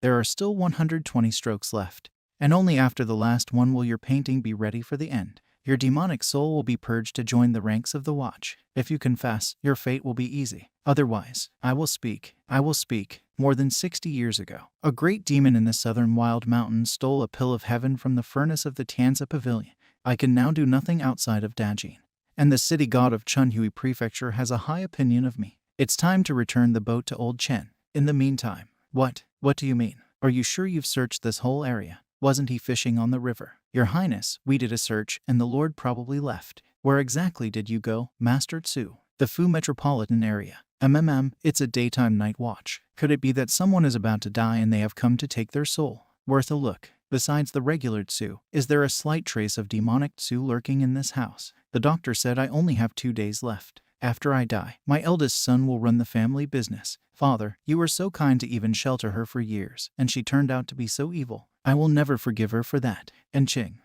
There are still 120 strokes left, and only after the last one will your painting be ready for the end. Your demonic soul will be purged to join the ranks of the watch. If you confess, your fate will be easy. Otherwise, I will speak. More than 60 years ago, a great demon in the southern wild mountains stole a pill of heaven from the furnace of the Tianza pavilion. I can now do nothing outside of Dajin, and the city god of Chunhui Prefecture has a high opinion of me. It's time to return the boat to Old Chen. In the meantime, What do you mean? Are you sure you've searched this whole area? Wasn't he fishing on the river? Your Highness, we did a search, and the Lord probably left. Where exactly did you go, Master Tsu? The Fu metropolitan area. It's a daytime night watch. Could it be that someone is about to die and they have come to take their soul? Worth a look. Besides the regular Tsu, is there a slight trace of demonic Tsu lurking in this house? The doctor said I only have 2 days left. After I die, my eldest son will run the family business. Father, you were so kind to even shelter her for years, and she turned out to be so evil. I will never forgive her for that. And Qing,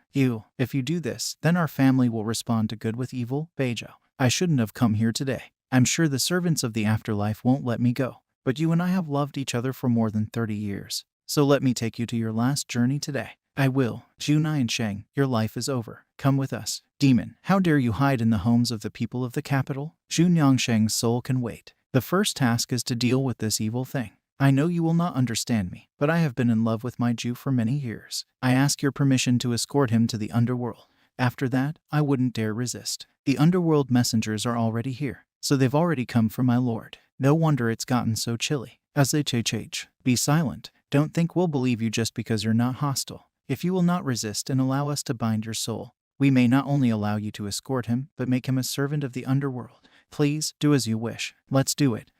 if you do this, then our family will respond to good with evil. Beizhou, I shouldn't have come here today. I'm sure the servants of the afterlife won't let me go. But you and I have loved each other for more than 30 years. So let me take you to your last journey today. I will. Junai and Sheng, your life is over. Come with us. Demon, how dare you hide in the homes of the people of the capital? Junyang Sheng's soul can wait. The first task is to deal with this evil thing. I know you will not understand me, but I have been in love with my Jew for many years. I ask your permission to escort him to the underworld. After that, I wouldn't dare resist. The underworld messengers are already here, so they've already come for my lord. No wonder it's gotten so chilly. SHHH, be silent. Don't think we'll believe you just because you're not hostile. If you will not resist and allow us to bind your soul, we may not only allow you to escort him, but make him a servant of the underworld. Please, do as you wish. Let's do it.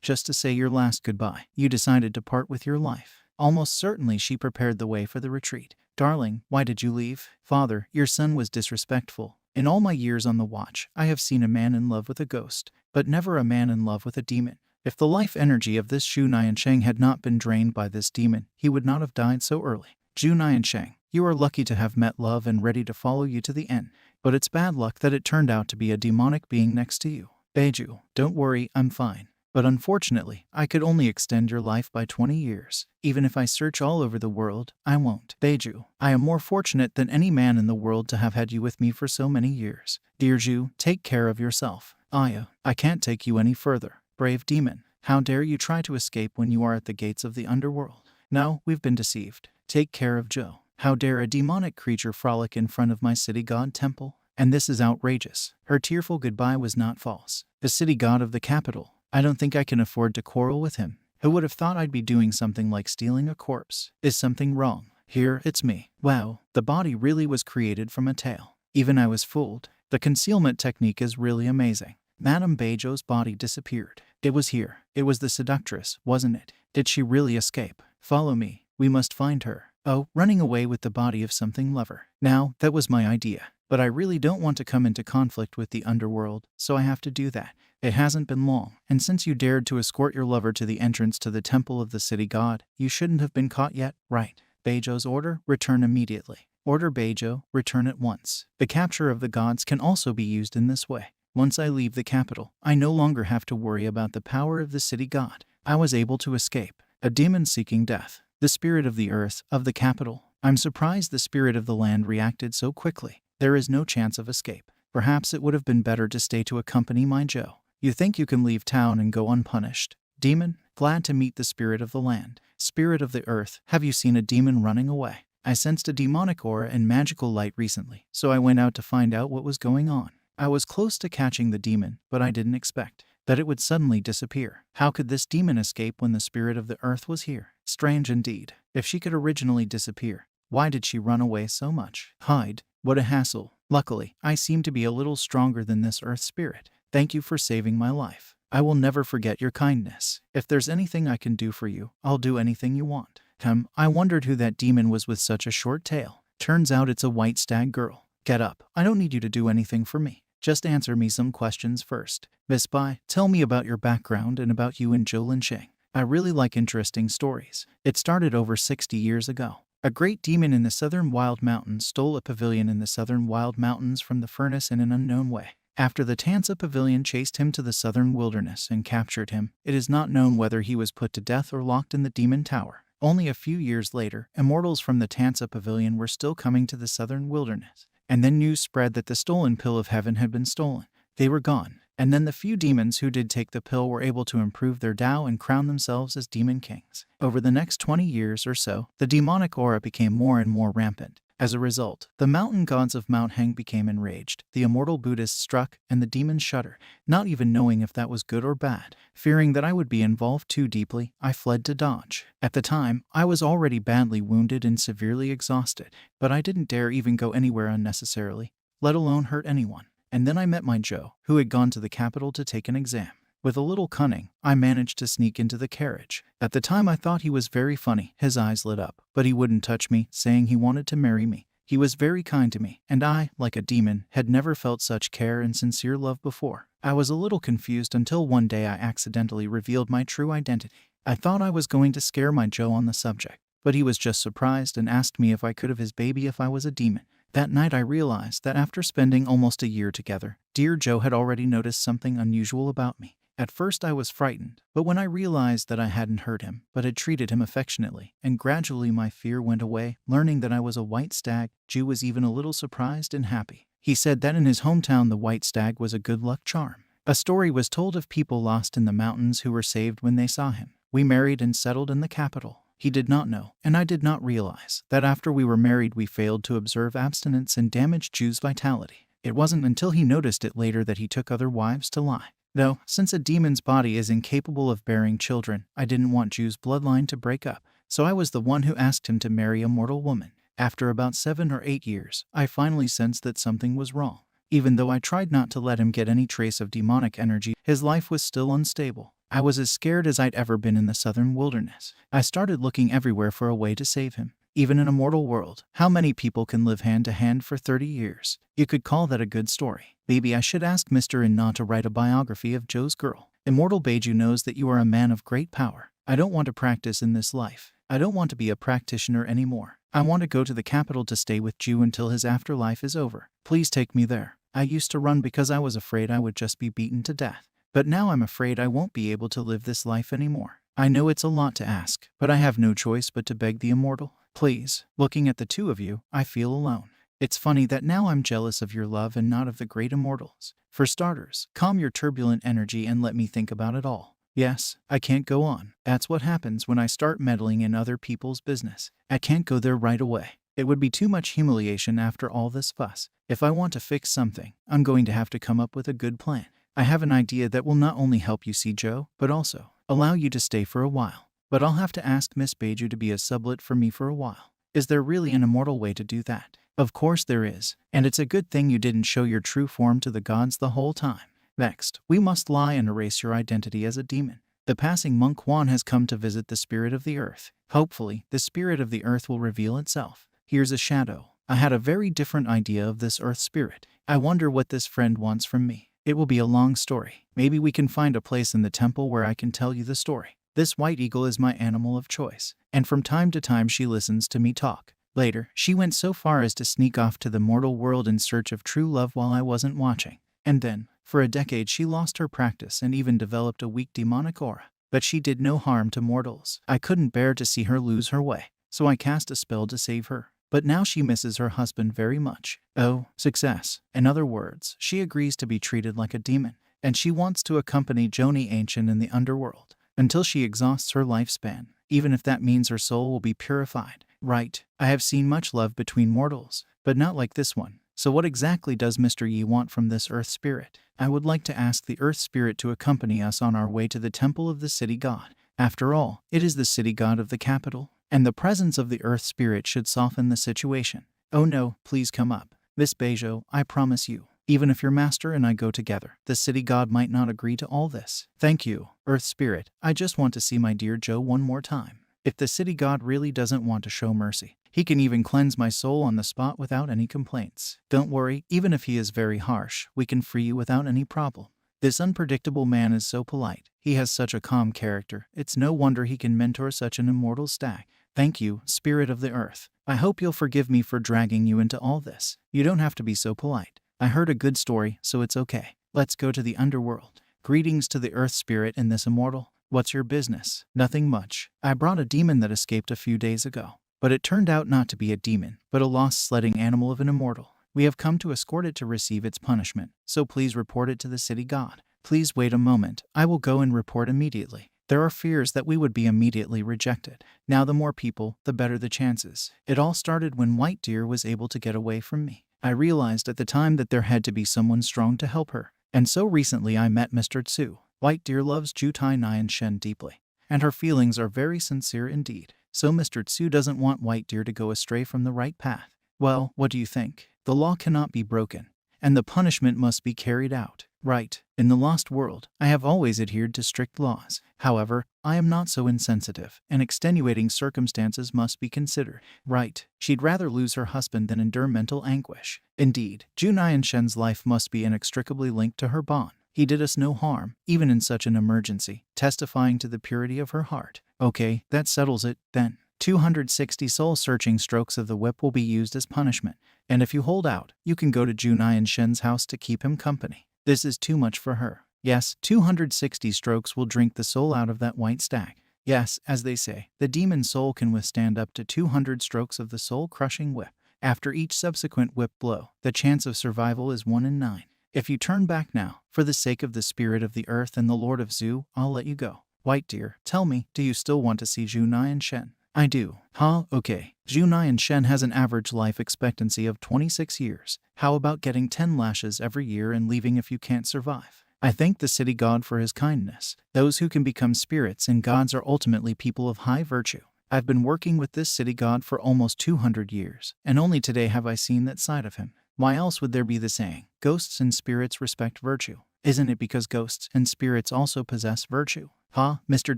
Just to say your last goodbye, you decided to part with your life. Almost certainly she prepared the way for the retreat. Darling, why did you leave? Father, your son was disrespectful. In all my years on the watch, I have seen a man in love with a ghost, but never a man in love with a demon. If the life energy of this Shu Niansheng had not been drained by this demon, he would not have died so early. Zhu Niansheng, you are lucky to have met love and ready to follow you to the end, but it's bad luck that it turned out to be a demonic being next to you. Beizhou, don't worry, I'm fine. But unfortunately, I could only extend your life by 20 years. Even if I search all over the world, I won't. Beizhou, I am more fortunate than any man in the world to have had you with me for so many years. Dear Zhu, take care of yourself. Aya, I can't take you any further. Brave demon, how dare you try to escape when you are at the gates of the underworld? No, we've been deceived. Take care of Zhou. How dare a demonic creature frolic in front of my city god temple? And this is outrageous. Her tearful goodbye was not false. The city god of the capital. I don't think I can afford to quarrel with him. Who would have thought I'd be doing something like stealing a corpse? Is something wrong? Here, it's me. Wow, the body really was created from a tail. Even I was fooled. The concealment technique is really amazing. Madame Beizhou's body disappeared. It was here. It was the seductress, wasn't it? Did she really escape? Follow me. We must find her. Oh, running away with the body of something lover. Now, that was my idea. But I really don't want to come into conflict with the underworld, so I have to do that. It hasn't been long, and since you dared to escort your lover to the entrance to the temple of the city god, you shouldn't have been caught yet, right? Beizhou's order, return immediately. Order Beizhou, return at once. The capture of the gods can also be used in this way. Once I leave the capital, I no longer have to worry about the power of the city god. I was able to escape. A demon seeking death. The spirit of the earth, of the capital. I'm surprised the spirit of the land reacted so quickly. There is no chance of escape. Perhaps it would have been better to stay to accompany my Zhou. You think you can leave town and go unpunished? Demon, glad to meet the spirit of the land. Spirit of the earth, have you seen a demon running away? I sensed a demonic aura and magical light recently, so I went out to find out what was going on. I was close to catching the demon, but I didn't expect that it would suddenly disappear. How could this demon escape when the spirit of the earth was here? Strange indeed. If she could originally disappear, why did she run away so much? Hide. What a hassle. Luckily, I seem to be a little stronger than this earth spirit. Thank you for saving my life. I will never forget your kindness. If there's anything I can do for you, I'll do anything you want. I wondered who that demon was with such a short tail. Turns out it's a white stag girl. Get up. I don't need you to do anything for me. Just answer me some questions first. Miss Bai, tell me about your background and about you and Zhou Linsheng. I really like interesting stories. It started over 60 years ago. A great demon in the southern wild mountains stole a pavilion in the southern wild mountains from the furnace in an unknown way. After the Tansa pavilion chased him to the southern wilderness and captured him, it is not known whether he was put to death or locked in the demon tower. Only a few years later, immortals from the Tansa pavilion were still coming to the southern wilderness. And then news spread that the stolen pill of heaven had been stolen. They were gone. And then the few demons who did take the pill were able to improve their Tao and crown themselves as demon kings. Over the next 20 years or so, the demonic aura became more and more rampant. As a result, the mountain gods of Mount Heng became enraged, the immortal Buddhists struck, and the demons shuddered, not even knowing if that was good or bad. Fearing that I would be involved too deeply, I fled to Dodge. At the time, I was already badly wounded and severely exhausted, but I didn't dare even go anywhere unnecessarily, let alone hurt anyone. And then I met my Joe, who had gone to the capital to take an exam. With a little cunning, I managed to sneak into the carriage. At the time I thought he was very funny, his eyes lit up, but he wouldn't touch me, saying he wanted to marry me. He was very kind to me, and I, like a demon, had never felt such care and sincere love before. I was a little confused until one day I accidentally revealed my true identity. I thought I was going to scare my Joe on the subject, but he was just surprised and asked me if I could have his baby if I was a demon. That night I realized that after spending almost a year together, dear Joe had already noticed something unusual about me. At first I was frightened, but when I realized that I hadn't hurt him, but had treated him affectionately, and gradually my fear went away, learning that I was a white stag, Joe was even a little surprised and happy. He said that in his hometown the white stag was a good luck charm. A story was told of people lost in the mountains who were saved when they saw him. We married and settled in the capital. He did not know, and I did not realize, that after we were married we failed to observe abstinence and damaged Joe's vitality. It wasn't until he noticed it later that he took other wives to lie. Though, since a demon's body is incapable of bearing children, I didn't want Joe's bloodline to break up, so I was the one who asked him to marry a mortal woman. After about 7 or 8 years, I finally sensed that something was wrong. Even though I tried not to let him get any trace of demonic energy, his life was still unstable. I was as scared as I'd ever been in the southern wilderness. I started looking everywhere for a way to save him. Even in a mortal world, how many people can live hand to hand for 30 years? You could call that a good story. Maybe I should ask Mr. Inna to write a biography of Joe's girl. Immortal Beiju knows that you are a man of great power. I don't want to practice in this life. I don't want to be a practitioner anymore. I want to go to the capital to stay with Joe until his afterlife is over. Please take me there. I used to run because I was afraid I would just be beaten to death. But now I'm afraid I won't be able to live this life anymore. I know it's a lot to ask, but I have no choice but to beg the immortal. Please. Looking at the two of you, I feel alone. It's funny that now I'm jealous of your love and not of the great immortals. For starters, calm your turbulent energy and let me think about it all. Yes, I can't go on. That's what happens when I start meddling in other people's business. I can't go there right away. It would be too much humiliation after all this fuss. If I want to fix something, I'm going to have to come up with a good plan. I have an idea that will not only help you see Joe, but also allow you to stay for a while. But I'll have to ask Miss Beiju to be a sublet for me for a while. Is there really an immortal way to do that? Of course there is, and it's a good thing you didn't show your true form to the gods the whole time. Next, we must lie and erase your identity as a demon. The passing monk Juan has come to visit the spirit of the earth. Hopefully, the spirit of the earth will reveal itself. Here's a shadow. I had a very different idea of this earth spirit. I wonder what this friend wants from me. It will be a long story. Maybe we can find a place in the temple where I can tell you the story. This white eagle is my animal of choice, and from time to time she listens to me talk. Later, she went so far as to sneak off to the mortal world in search of true love while I wasn't watching. And then, for a decade she lost her practice and even developed a weak demonic aura. But she did no harm to mortals. I couldn't bear to see her lose her way, so I cast a spell to save her. But now she misses her husband very much. Oh, success. In other words, she agrees to be treated like a demon, and she wants to accompany Joni Ancient in the underworld until she exhausts her lifespan, even if that means her soul will be purified. Right, I have seen much love between mortals, but not like this one. So what exactly does Mr. Yi want from this earth spirit? I would like to ask the earth spirit to accompany us on our way to the temple of the city god. After all, it is the city god of the capital, and the presence of the earth spirit should soften the situation. Oh no, please come up. Miss Beiju, I promise you, even if your master and I go together, the city god might not agree to all this. Thank you, earth spirit. I just want to see my dear Joe one more time. If the city god really doesn't want to show mercy, he can even cleanse my soul on the spot without any complaints. Don't worry, even if he is very harsh, we can free you without any problem. This unpredictable man is so polite. He has such a calm character. It's no wonder he can mentor such an immortal stag. Thank you, spirit of the earth. I hope you'll forgive me for dragging you into all this. You don't have to be so polite. I heard a good story, so it's okay. Let's go to the underworld. Greetings to the earth spirit and this immortal. What's your business? Nothing much. I brought a demon that escaped a few days ago. But it turned out not to be a demon, but a lost sledding animal of an immortal. We have come to escort it to receive its punishment, so please report it to the city god. Please wait a moment. I will go and report immediately. There are fears that we would be immediately rejected. Now the more people, the better the chances. It all started when White Deer was able to get away from me. I realized at the time that there had to be someone strong to help her. And so recently I met Mr. Tsu. White Deer loves Jutai Nyan Shen deeply, and her feelings are very sincere indeed. So Mr. Tsu doesn't want White Deer to go astray from the right path. Well, what do you think? The law cannot be broken, and the punishment must be carried out. Right. In the lost world, I have always adhered to strict laws. However, I am not so insensitive, and extenuating circumstances must be considered. Right. She'd rather lose her husband than endure mental anguish. Indeed, Ju Nyan Shen's life must be inextricably linked to her bond. He did us no harm, even in such an emergency, testifying to the purity of her heart. Okay, that settles it, then. 260 soul-searching strokes of the whip will be used as punishment, and if you hold out, you can go to Ju Nyan Shen's house to keep him company. This is too much for her. Yes, 260 strokes will drink the soul out of that white stag. Yes, as they say, the demon soul can withstand up to 200 strokes of the soul-crushing whip. After each subsequent whip blow, the chance of survival is 1 in 9. If you turn back now, for the sake of the spirit of the earth and the Lord of Zhu, I'll let you go. White Deer, tell me, do you still want to see Ju Nyan Shen? I do. Huh? Okay. Ju Nyan Shen has an average life expectancy of 26 years. How about getting 10 lashes every year and leaving if you can't survive? I thank the city god for his kindness. Those who can become spirits and gods are ultimately people of high virtue. I've been working with this city god for almost 200 years, and only today have I seen that side of him. Why else would there be the saying, ghosts and spirits respect virtue? Isn't it because ghosts and spirits also possess virtue? Mr.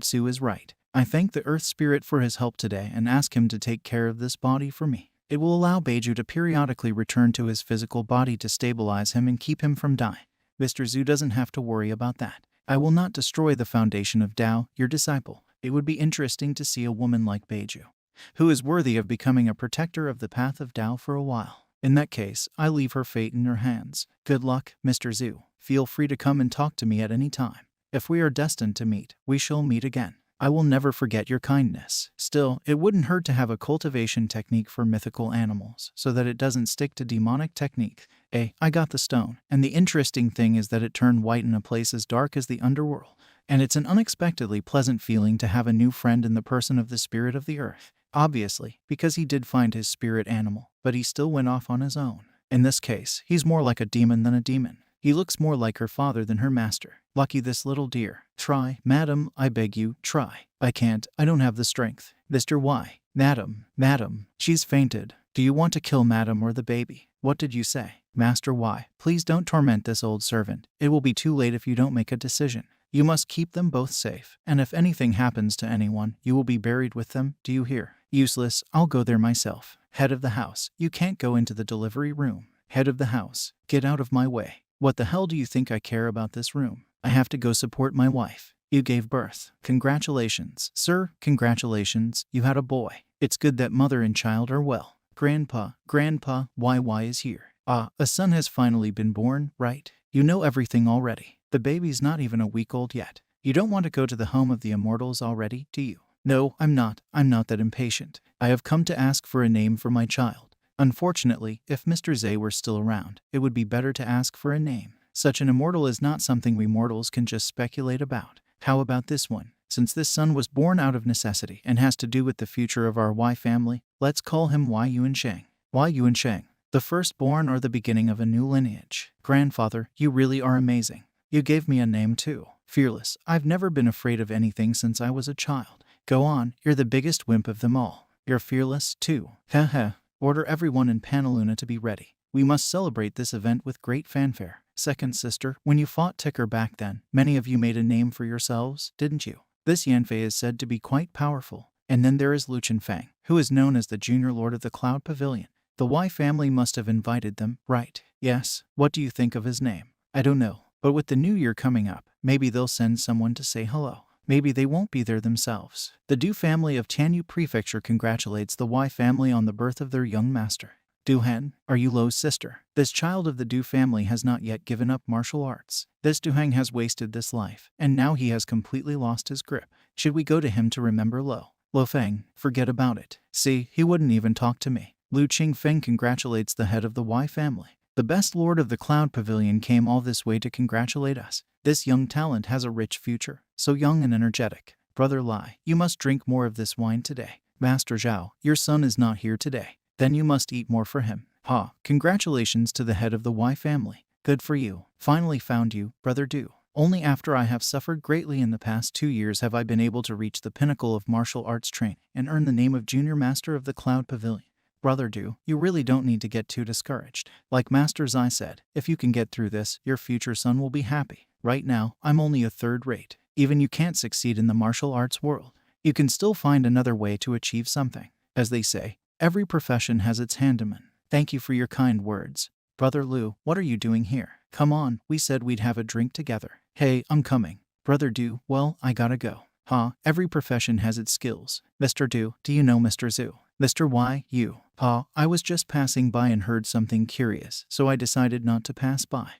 Tsu is right. I thank the Earth Spirit for his help today and ask him to take care of this body for me. It will allow Beiju to periodically return to his physical body to stabilize him and keep him from dying. Mr. Zhu doesn't have to worry about that. I will not destroy the foundation of Tao, your disciple. It would be interesting to see a woman like Beiju, who is worthy of becoming a protector of the path of Tao for a while. In that case, I leave her fate in your hands. Good luck, Mr. Zhu. Feel free to come and talk to me at any time. If we are destined to meet, we shall meet again. I will never forget your kindness. Still, it wouldn't hurt to have a cultivation technique for mythical animals, so that it doesn't stick to demonic technique. I got the stone, and the interesting thing is that it turned white in a place as dark as the underworld. And it's an unexpectedly pleasant feeling to have a new friend in the person of the spirit of the earth. Obviously, because he did find his spirit animal, but he still went off on his own. In this case, he's more like a demon than a demon. He looks more like her father than her master. Lucky this little dear. Try, madam, I beg you, try. I can't, I don't have the strength. Mr. Y. Madam, she's fainted. Do you want to kill madam or the baby? What did you say? Master Y. Please don't torment this old servant. It will be too late if you don't make a decision. You must keep them both safe, and if anything happens to anyone, you will be buried with them, do you hear? Useless, I'll go there myself. Head of the house, you can't go into the delivery room. Head of the house, get out of my way. What the hell do you think I care about this room? I have to go support my wife. You gave birth. Congratulations, sir, congratulations, you had a boy. It's good that mother and child are well. Grandpa, YY is here. A son has finally been born, right? You know everything already. The baby's not even a week old yet. You don't want to go to the home of the immortals already, do you? No, I'm not that impatient. I have come to ask for a name for my child. Unfortunately, if Mr. Zay were still around, it would be better to ask for a name. Such an immortal is not something we mortals can just speculate about. How about this one? Since this son was born out of necessity and has to do with the future of our Y family, let's call him Y Yuan Sheng. Y Yuan Sheng, the firstborn or the beginning of a new lineage. Grandfather, you really are amazing. You gave me a name too. Fearless. I've never been afraid of anything since I was a child. Go on, you're the biggest wimp of them all. You're fearless too. Heh. Order everyone in Panaluna to be ready. We must celebrate this event with great fanfare. Second sister, when you fought Ticker back then, many of you made a name for yourselves, didn't you? This Yanfei is said to be quite powerful. And then there is Lu Feng, who is known as the Junior Lord of the Cloud Pavilion. The Wei family must have invited them, right? Yes. What do you think of his name? I don't know. But with the new year coming up, maybe they'll send someone to say hello. Maybe they won't be there themselves. The Du family of Tianyu Prefecture congratulates the Wei family on the birth of their young master. Du Hen, are you Lo's sister? This child of the Du family has not yet given up martial arts. This Du Heng has wasted this life, and now he has completely lost his grip. Should we go to him to remember Lo? Lo Feng, forget about it. See, he wouldn't even talk to me. Lu Qingfeng congratulates the head of the Wei family. The best lord of the Cloud Pavilion came all this way to congratulate us. This young talent has a rich future, so young and energetic. Brother Lai, you must drink more of this wine today. Master Zhao, your son is not here today. Then you must eat more for him. Ha, congratulations to the head of the Wei family. Good for you. Finally found you, Brother Du. Only after I have suffered greatly in the past 2 years have I been able to reach the pinnacle of martial arts training and earn the name of Junior Master of the Cloud Pavilion. Brother Du, you really don't need to get too discouraged. Like Master Zai said, if you can get through this, your future son will be happy. Right now, I'm only a third rate. Even you can't succeed in the martial arts world. You can still find another way to achieve something. As they say, every profession has its handyman. Thank you for your kind words. Brother Lu, what are you doing here? Come on, we said we'd have a drink together. Hey, I'm coming. Brother Du, well, I gotta go. Ha, every profession has its skills. Mr. Du, do you know Mr. Zhu? Mr. Y, you. Ha, I was just passing by and heard something curious, so I decided not to pass by.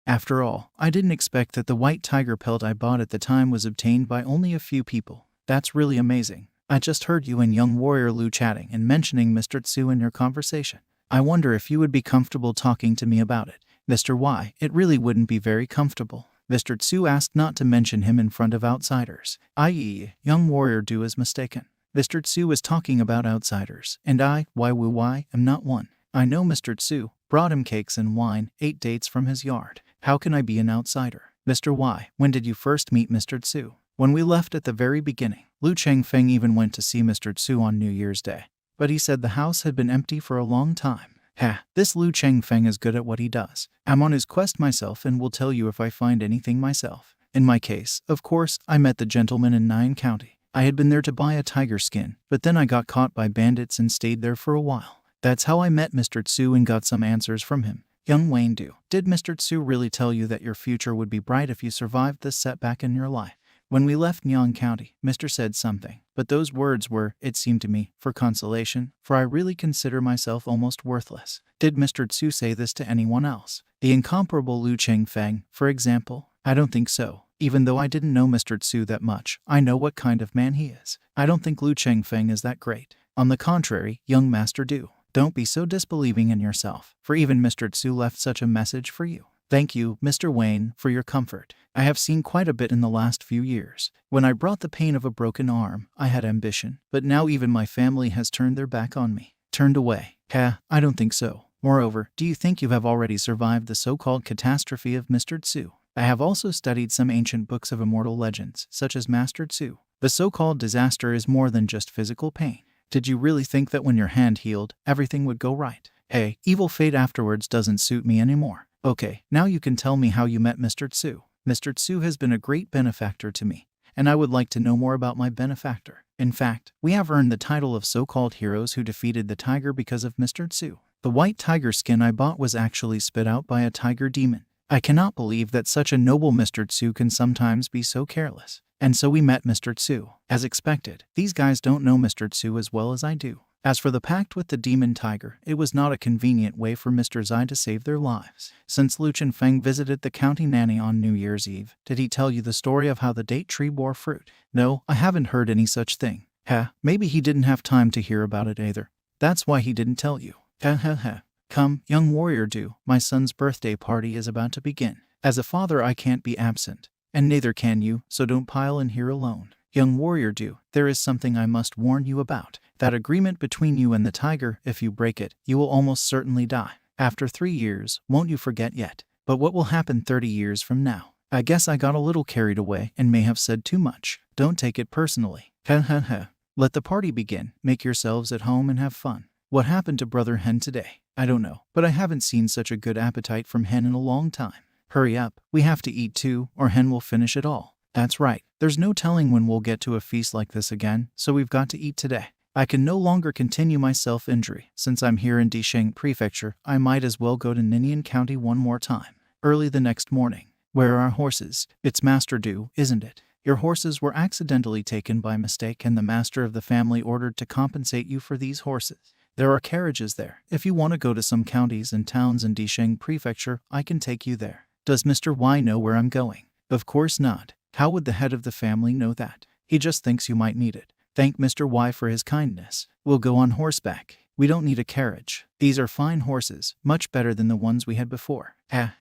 After all, I didn't expect that the white tiger pelt I bought at the time was obtained by only a few people. That's really amazing. I just heard you and young warrior Lu chatting and mentioning Mr. Tsu in your conversation. I wonder if you would be comfortable talking to me about it. Mr. Y, it really wouldn't be very comfortable. Mr. Tsu asked not to mention him in front of outsiders, i.e., young warrior Du is mistaken. Mr. Tsu was talking about outsiders, and I, am not one. I know Mr. Tsu, brought him cakes and wine, 8 dates from his yard. How can I be an outsider? Mr. Y, when did you first meet Mr. Tsu? When we left at the very beginning. Lu Chengfeng even went to see Mr. Tsu on New Year's Day. But he said the house had been empty for a long time. Ha, this Lu Chengfeng is good at what he does. I'm on his quest myself and will tell you if I find anything myself. In my case, of course, I met the gentleman in Nine County. I had been there to buy a tiger skin, but then I got caught by bandits and stayed there for a while. That's how I met Mr. Tsu and got some answers from him. Young Wayne Du, did Mr. Tsu really tell you that your future would be bright if you survived this setback in your life? When we left Nyang County, Mr. said something, but those words were, it seemed to me, for consolation, for I really consider myself almost worthless. Did Mr. Tsu say this to anyone else? The incomparable Lu Chengfeng, for example? I don't think so. Even though I didn't know Mr. Tsu that much, I know what kind of man he is. I don't think Lu Chengfeng is that great. On the contrary, young Master Du, don't be so disbelieving in yourself, for even Mr. Tsu left such a message for you. Thank you, Mr. Wayne, for your comfort. I have seen quite a bit in the last few years. When I brought the pain of a broken arm, I had ambition, but now even my family has turned their back on me. Turned away. Ha, I don't think so. Moreover, do you think you have already survived the so-called catastrophe of Mr. Tsu? I have also studied some ancient books of immortal legends, such as Master Tsu. The so-called disaster is more than just physical pain. Did you really think that when your hand healed, everything would go right? Hey, evil fate afterwards doesn't suit me anymore. Okay, now you can tell me how you met Mr. Tsu. Mr. Tsu has been a great benefactor to me, and I would like to know more about my benefactor. In fact, we have earned the title of so-called heroes who defeated the tiger because of Mr. Tsu. The white tiger skin I bought was actually spit out by a tiger demon. I cannot believe that such a noble Mr. Tsu can sometimes be so careless. And so we met Mr. Tsu. As expected, these guys don't know Mr. Tsu as well as I do. As for the pact with the demon tiger, it was not a convenient way for Mr. Zai to save their lives. Since Lu Chengfeng visited the county nanny on New Year's Eve, did he tell you the story of how the date tree bore fruit? No, I haven't heard any such thing. Ha, maybe he didn't have time to hear about it either. That's why he didn't tell you. Ha ha ha. Come, young warrior Du, my son's birthday party is about to begin. As a father I can't be absent, and neither can you, so don't pile in here alone. Young warrior Du, there is something I must warn you about. That agreement between you and the tiger, if you break it, you will almost certainly die. After 3 years, won't you forget yet? But what will happen 30 years from now? I guess I got a little carried away and may have said too much. Don't take it personally. Ha ha ha. Let the party begin. Make yourselves at home and have fun. What happened to Brother Hen today? I don't know, but I haven't seen such a good appetite from Hen in a long time. Hurry up, we have to eat too, or Hen will finish it all. That's right, There's no telling when we'll get to a feast like this again, so we've got to eat today. I can no longer continue my self-injury. Since I'm here in Deepening Prefecture, I might as well go to Ninian County one more time. Early the next morning. Where are our horses? It's Master Du, isn't it? Your horses were accidentally taken by mistake and the master of the family ordered to compensate you for these horses. There are carriages there. If you want to go to some counties and towns in Deepening Prefecture, I can take you there. Does Mr. Y know where I'm going? Of course not. How would the head of the family know that? He just thinks you might need it. Thank Mr. Y for his kindness. We'll go on horseback. We don't need a carriage. These are fine horses, much better than the ones we had before.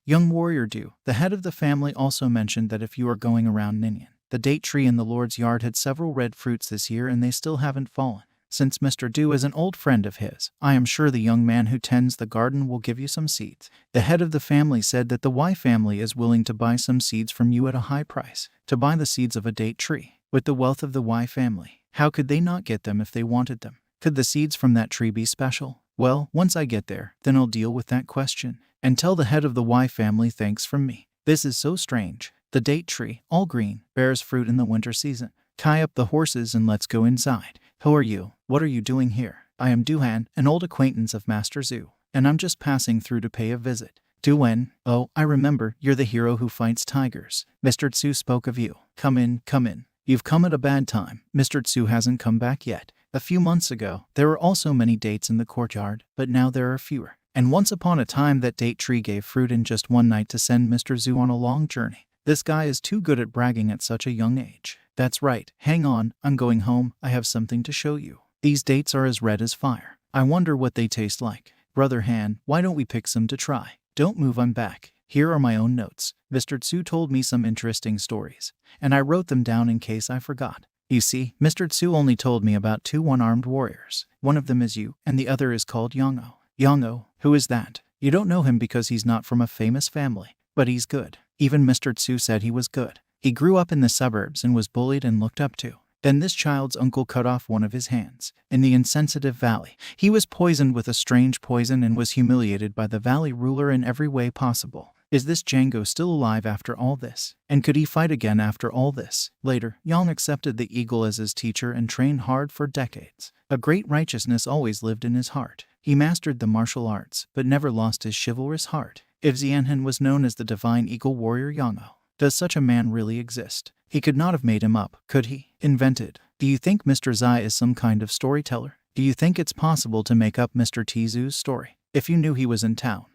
Young warrior Du, the head of the family also mentioned that if you are going around Ninian, the date tree in the Lord's yard had several red fruits this year and they still haven't fallen. Since Mr. Du is an old friend of his, I am sure the young man who tends the garden will give you some seeds. The head of the family said that the Y family is willing to buy some seeds from you at a high price, to buy the seeds of a date tree. With the wealth of the Y family, how could they not get them if they wanted them? Could the seeds from that tree be special? Well, once I get there, then I'll deal with that question. And tell the head of the Y family thanks from me. This is so strange. The date tree, all green, bears fruit in the winter season. Tie up the horses and let's go inside. Who are you? What are you doing here? I am Duhan, an old acquaintance of Master Zhu, and I'm just passing through to pay a visit. Duan, oh, I remember, you're the hero who fights tigers. Mr. Tsu spoke of you. Come in, come in. You've come at a bad time. Mr. Tsu hasn't come back yet. A few months ago, there were also many dates in the courtyard, but now there are fewer. And once upon a time that date tree gave fruit in just one night to send Mr. Zhu on a long journey. This guy is too good at bragging at such a young age. That's right, hang on, I'm going home, I have something to show you. These dates are as red as fire. I wonder what they taste like. Brother Han, why don't we pick some to try? Don't move, I'm back. Here are my own notes. Mr. Tsu told me some interesting stories, and I wrote them down in case I forgot. You see, Mr. Tsu only told me about two one-armed warriors. One of them is you, and the other is called Yongo. Yongo, who is that? You don't know him because he's not from a famous family, but he's good. Even Mr. Tsu said he was good. He grew up in the suburbs and was bullied and looked up to. Then this child's uncle cut off one of his hands. In the insensitive valley, he was poisoned with a strange poison and was humiliated by the valley ruler in every way possible. Is this Django still alive after all this? And could he fight again after all this? Later, Yang accepted the eagle as his teacher and trained hard for decades. A great righteousness always lived in his heart. He mastered the martial arts, but never lost his chivalrous heart. If Xianhan was known as the divine eagle warrior Yang'o, does such a man really exist? He could not have made him up, could he? Invented. Do you think Mr. Zai is some kind of storyteller? Do you think it's possible to make up Mr. Tizu's story? If you knew he was in town.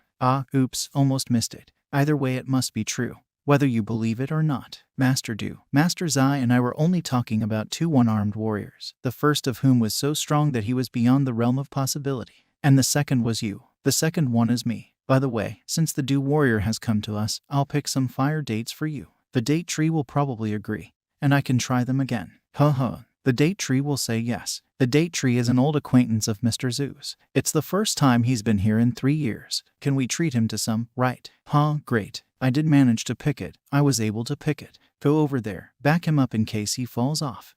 Oops, almost missed it. Either way it must be true, whether you believe it or not. Master Du, Master Zai and I were only talking about two one-armed warriors, the first of whom was so strong that he was beyond the realm of possibility. And the second was you. The second one is me. By the way, since the Du warrior has come to us, I'll pick some fire dates for you. The date tree will probably agree, and I can try them again. The date tree will say yes. The date tree is an old acquaintance of Mr. Zhu's. It's the first time he's been here in 3 years. Can we treat him to some? Right. Great. I did manage to pick it. I was able to pick it. Go over there. Back him up in case he falls off.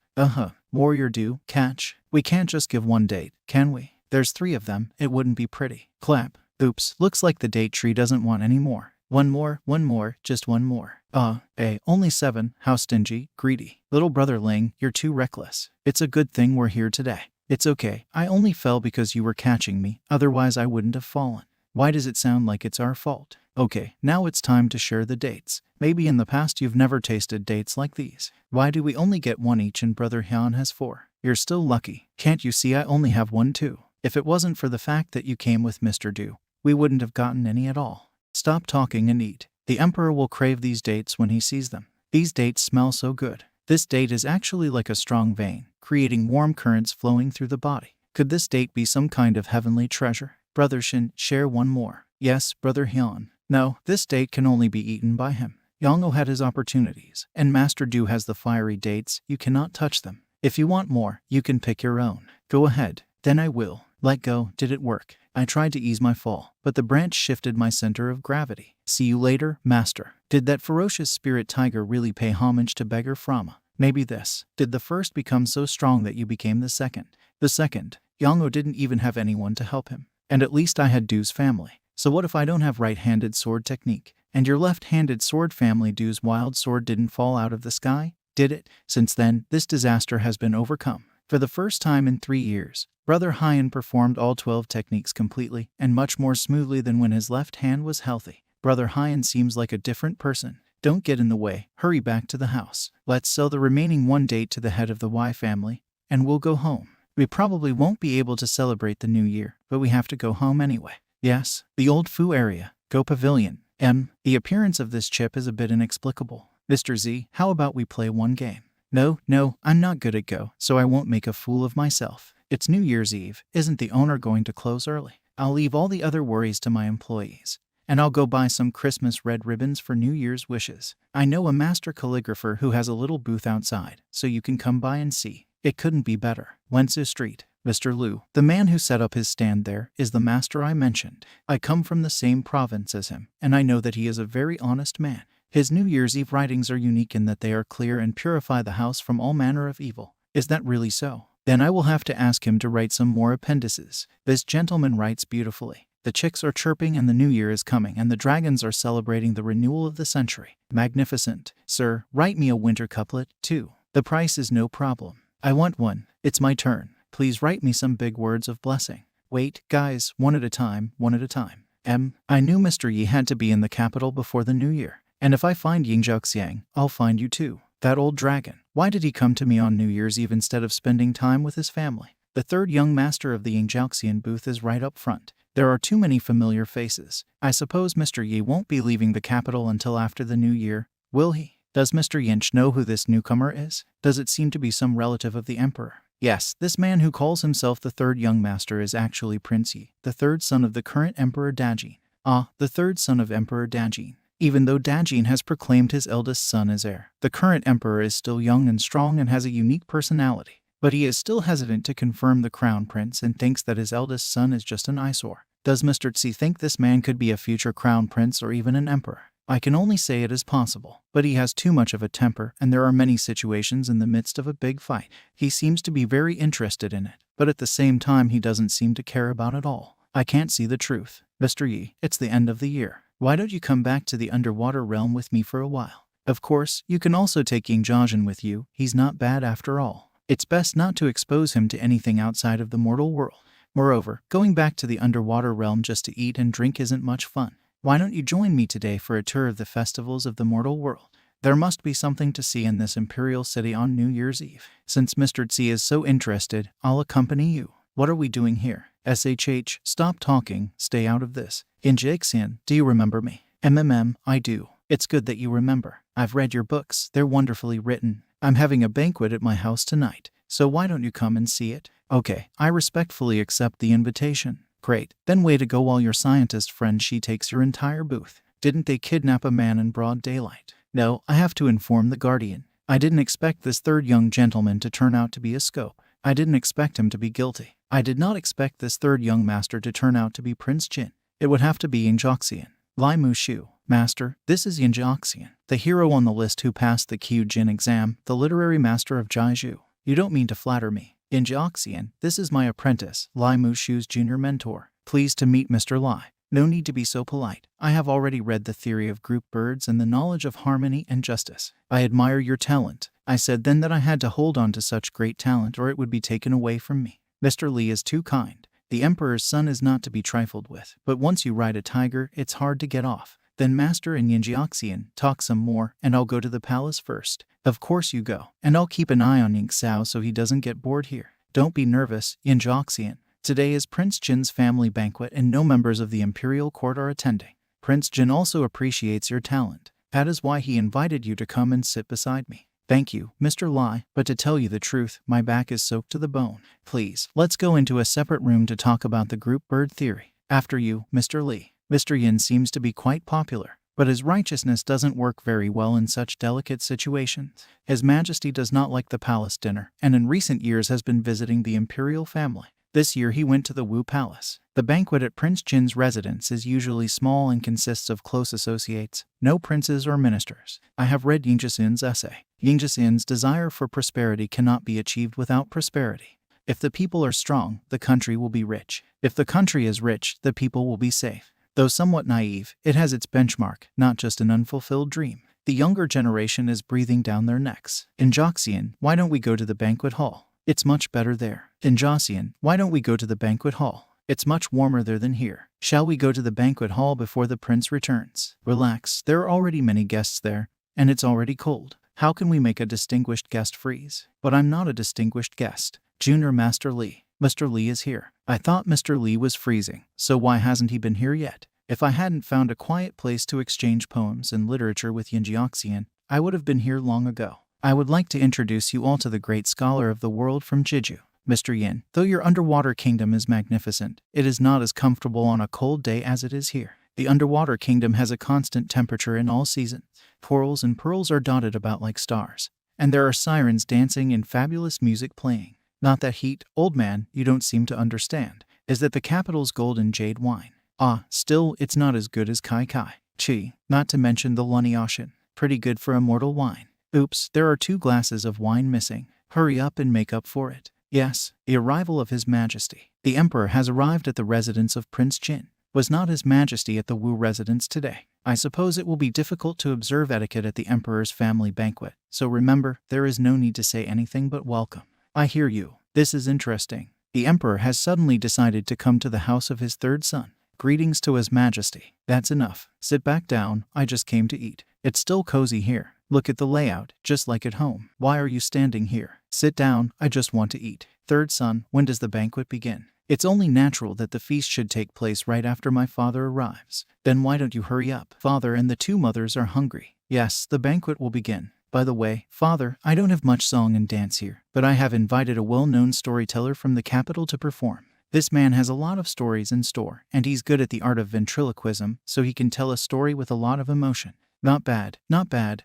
Warrior Du, catch. We can't just give one date, can we? There's 3 of them. It wouldn't be pretty. Clap. Oops, looks like the date tree doesn't want any more. One more, just one more. Only 7, how stingy, greedy. Little brother Ling, you're too reckless. It's a good thing we're here today. It's okay, I only fell because you were catching me, otherwise I wouldn't have fallen. Why does it sound like it's our fault? Okay, now it's time to share the dates. Maybe in the past you've never tasted dates like these. Why do we only get 1 each and Brother Hyun has 4? You're still lucky. Can't you see I only have 1 too? If it wasn't for the fact that you came with Mr. Du, we wouldn't have gotten any at all. Stop talking and eat. The Emperor will crave these dates when he sees them. These dates smell so good. This date is actually like a strong vein, creating warm currents flowing through the body. Could this date be some kind of heavenly treasure? Brother Shin, share 1 more. Yes, Brother Hyun. No, this date can only be eaten by him. Yongo had his opportunities, and Master Du has the fiery dates. You cannot touch them. If you want more, you can pick your own. Go ahead. Then I will. Let go. Did it work? I tried to ease my fall, but the branch shifted my center of gravity. See you later, Master. Did that ferocious spirit tiger really pay homage to beggar Frama? Maybe this. Did the first become so strong that you became the second? The second. Yongo didn't even have anyone to help him. And at least I had Du's family. So what if I don't have right-handed sword technique? And your left-handed sword family Du's wild sword didn't fall out of the sky? did it. Since then, this disaster has been overcome. For the first time in 3 years, Brother Hyan performed all 12 techniques completely and much more smoothly than when his left hand was healthy. Brother Hyan seems like a different person. Don't get in the way. Hurry back to the house. Let's sell the remaining 1 date to the head of the Y family, and we'll go home. We probably won't be able to celebrate the new year, but we have to go home anyway. Yes, the old Fu area. Go Pavilion. The appearance of this chip is a bit inexplicable. Mr. Z, how about we play 1 game? No, I'm not good at Go, so I won't make a fool of myself. It's New Year's Eve. Isn't the owner going to close early? I'll leave all the other worries to my employees. And I'll go buy some Christmas red ribbons for New Year's wishes. I know a master calligrapher who has a little booth outside, so you can come by and see. It couldn't be better. Wensu Street. Mr. Liu, the man who set up his stand there, is the master I mentioned. I come from the same province as him, and I know that he is a very honest man. His New Year's Eve writings are unique in that they are clear and purify the house from all manner of evil. Is that really so? Then I will have to ask him to write some more appendices. This gentleman writes beautifully. The chicks are chirping and the new year is coming and the dragons are celebrating the renewal of the century. Magnificent. Sir, write me a winter couplet, too. The price is no problem. I want one. It's my turn. Please write me some big words of blessing. Wait, guys, one at a time. I knew Mr. Yi had to be in the capital before the new year. And if I find Ying Zhaoxiang, I'll find you too. That old dragon. Why did he come to me on New Year's Eve instead of spending time with his family? The third young master of the Ying Zhaoxian booth is right up front. There are too many familiar faces. I suppose Mr. Yi won't be leaving the capital until after the new year, will he? Does Mr. Yinch know who this newcomer is? Does it seem to be some relative of the emperor? Yes, this man who calls himself the third young master is actually Prince Yi, the third son of the current Emperor Dajin. The third son of Emperor Dajin. Even though Dajin has proclaimed his eldest son as heir, the current emperor is still young and strong and has a unique personality. But he is still hesitant to confirm the crown prince and thinks that his eldest son is just an eyesore. Does Mr. Tsi think this man could be a future crown prince or even an emperor? I can only say it is possible, but he has too much of a temper and there are many situations in the midst of a big fight. He seems to be very interested in it, but at the same time he doesn't seem to care about it all. I can't see the truth. Mr. Yi, it's the end of the year. Why don't you come back to the underwater realm with me for a while? Of course, you can also take Ying Zhaoxian with you. He's not bad after all. It's best not to expose him to anything outside of the mortal world. Moreover, going back to the underwater realm just to eat and drink isn't much fun. Why don't you join me today for a tour of the festivals of the mortal world? There must be something to see in this imperial city on New Year's Eve. Since Mr. Tsi is so interested, I'll accompany you. What are we doing here? SHH, stop talking, stay out of this. In Jixian, do you remember me? I do. It's good that you remember. I've read your books, they're wonderfully written. I'm having a banquet at my house tonight, so why don't you come and see it? Okay, I respectfully accept the invitation. Great, then way to go while your scientist friend she takes your entire booth. Didn't they kidnap a man in broad daylight? No, I have to inform the Guardian. I didn't expect this third young gentleman to turn out to be a scope. I didn't expect him to be guilty. I did not expect this third young master to turn out to be Prince Jin. It would have to be Ying Zhaoxian. Lai Mu Shu. Master, this is Ying Zhaoxian, the hero on the list who passed the Q Jin exam, the literary master of Jiazhu. You don't mean to flatter me. Ying Zhaoxian, this is my apprentice, Lai Mu Shu's junior mentor. Pleased to meet Mr. Lai. No need to be so polite. I have already read the theory of group birds and the knowledge of harmony and justice. I admire your talent. I said then that I had to hold on to such great talent or it would be taken away from me. Mr. Li is too kind. The emperor's son is not to be trifled with, but once you ride a tiger, it's hard to get off. Then Master and Ying Zhaoxian, talk some more, and I'll go to the palace first. Of course you go, and I'll keep an eye on Ying Sao so he doesn't get bored here. Don't be nervous, Ying Zhaoxian. Today is Prince Jin's family banquet and no members of the imperial court are attending. Prince Jin also appreciates your talent. That is why he invited you to come and sit beside me. Thank you, Mr. Lai, but to tell you the truth, my back is soaked to the bone. Please, let's go into a separate room to talk about the group bird theory. After you, Mr. Li. Mr. Yin seems to be quite popular, but his righteousness doesn't work very well in such delicate situations. His Majesty does not like the palace dinner, and in recent years has been visiting the imperial family. This year he went to the Wu Palace. The banquet at Prince Jin's residence is usually small and consists of close associates, no princes or ministers. I have read Ying Zhaoxian's essay. Ying Zhaoxian's desire for prosperity cannot be achieved without prosperity. If the people are strong, the country will be rich. If the country is rich, the people will be safe. Though somewhat naive, it has its benchmark, not just an unfulfilled dream. The younger generation is breathing down their necks. Injoxian, why don't we go to the banquet hall? It's much better there. Injoxian, why don't we go to the banquet hall? It's much warmer there than here. Shall we go to the banquet hall before the prince returns? Relax, there are already many guests there, and it's already cold. How can we make a distinguished guest freeze? But I'm not a distinguished guest. Junior Master Li. Mr. Li is here. I thought Mr. Li was freezing, so why hasn't he been here yet? If I hadn't found a quiet place to exchange poems and literature with Yinjiaxian, I would have been here long ago. I would like to introduce you all to the great scholar of the world from Jeju. Mr. Yin, though your underwater kingdom is magnificent, it is not as comfortable on a cold day as it is here. The underwater kingdom has a constant temperature in all seasons. Corals and pearls are dotted about like stars, and there are sirens dancing and fabulous music playing. Not that heat, old man, you don't seem to understand, is that the capital's gold and jade wine. Ah, still, it's not as good as Kai Kai. Chi, not to mention the Lunyashin. Pretty good for immortal wine. Oops, there are 2 glasses of wine missing. Hurry up and make up for it. Yes, the arrival of His Majesty. The Emperor has arrived at the residence of Prince Jin. Was not His Majesty at the Wu residence today? I suppose it will be difficult to observe etiquette at the Emperor's family banquet, so remember, there is no need to say anything but welcome. I hear you. This is interesting. The Emperor has suddenly decided to come to the house of his 3rd son. Greetings to His Majesty. That's enough. Sit back down, I just came to eat. It's still cozy here. Look at the layout, just like at home. Why are you standing here? Sit down, I just want to eat. 3rd son, when does the banquet begin? It's only natural that the feast should take place right after my father arrives. Then why don't you hurry up? Father and the 2 mothers are hungry. Yes, the banquet will begin. By the way, Father, I don't have much song and dance here, but I have invited a well-known storyteller from the capital to perform. This man has a lot of stories in store, and he's good at the art of ventriloquism, so he can tell a story with a lot of emotion. Not bad,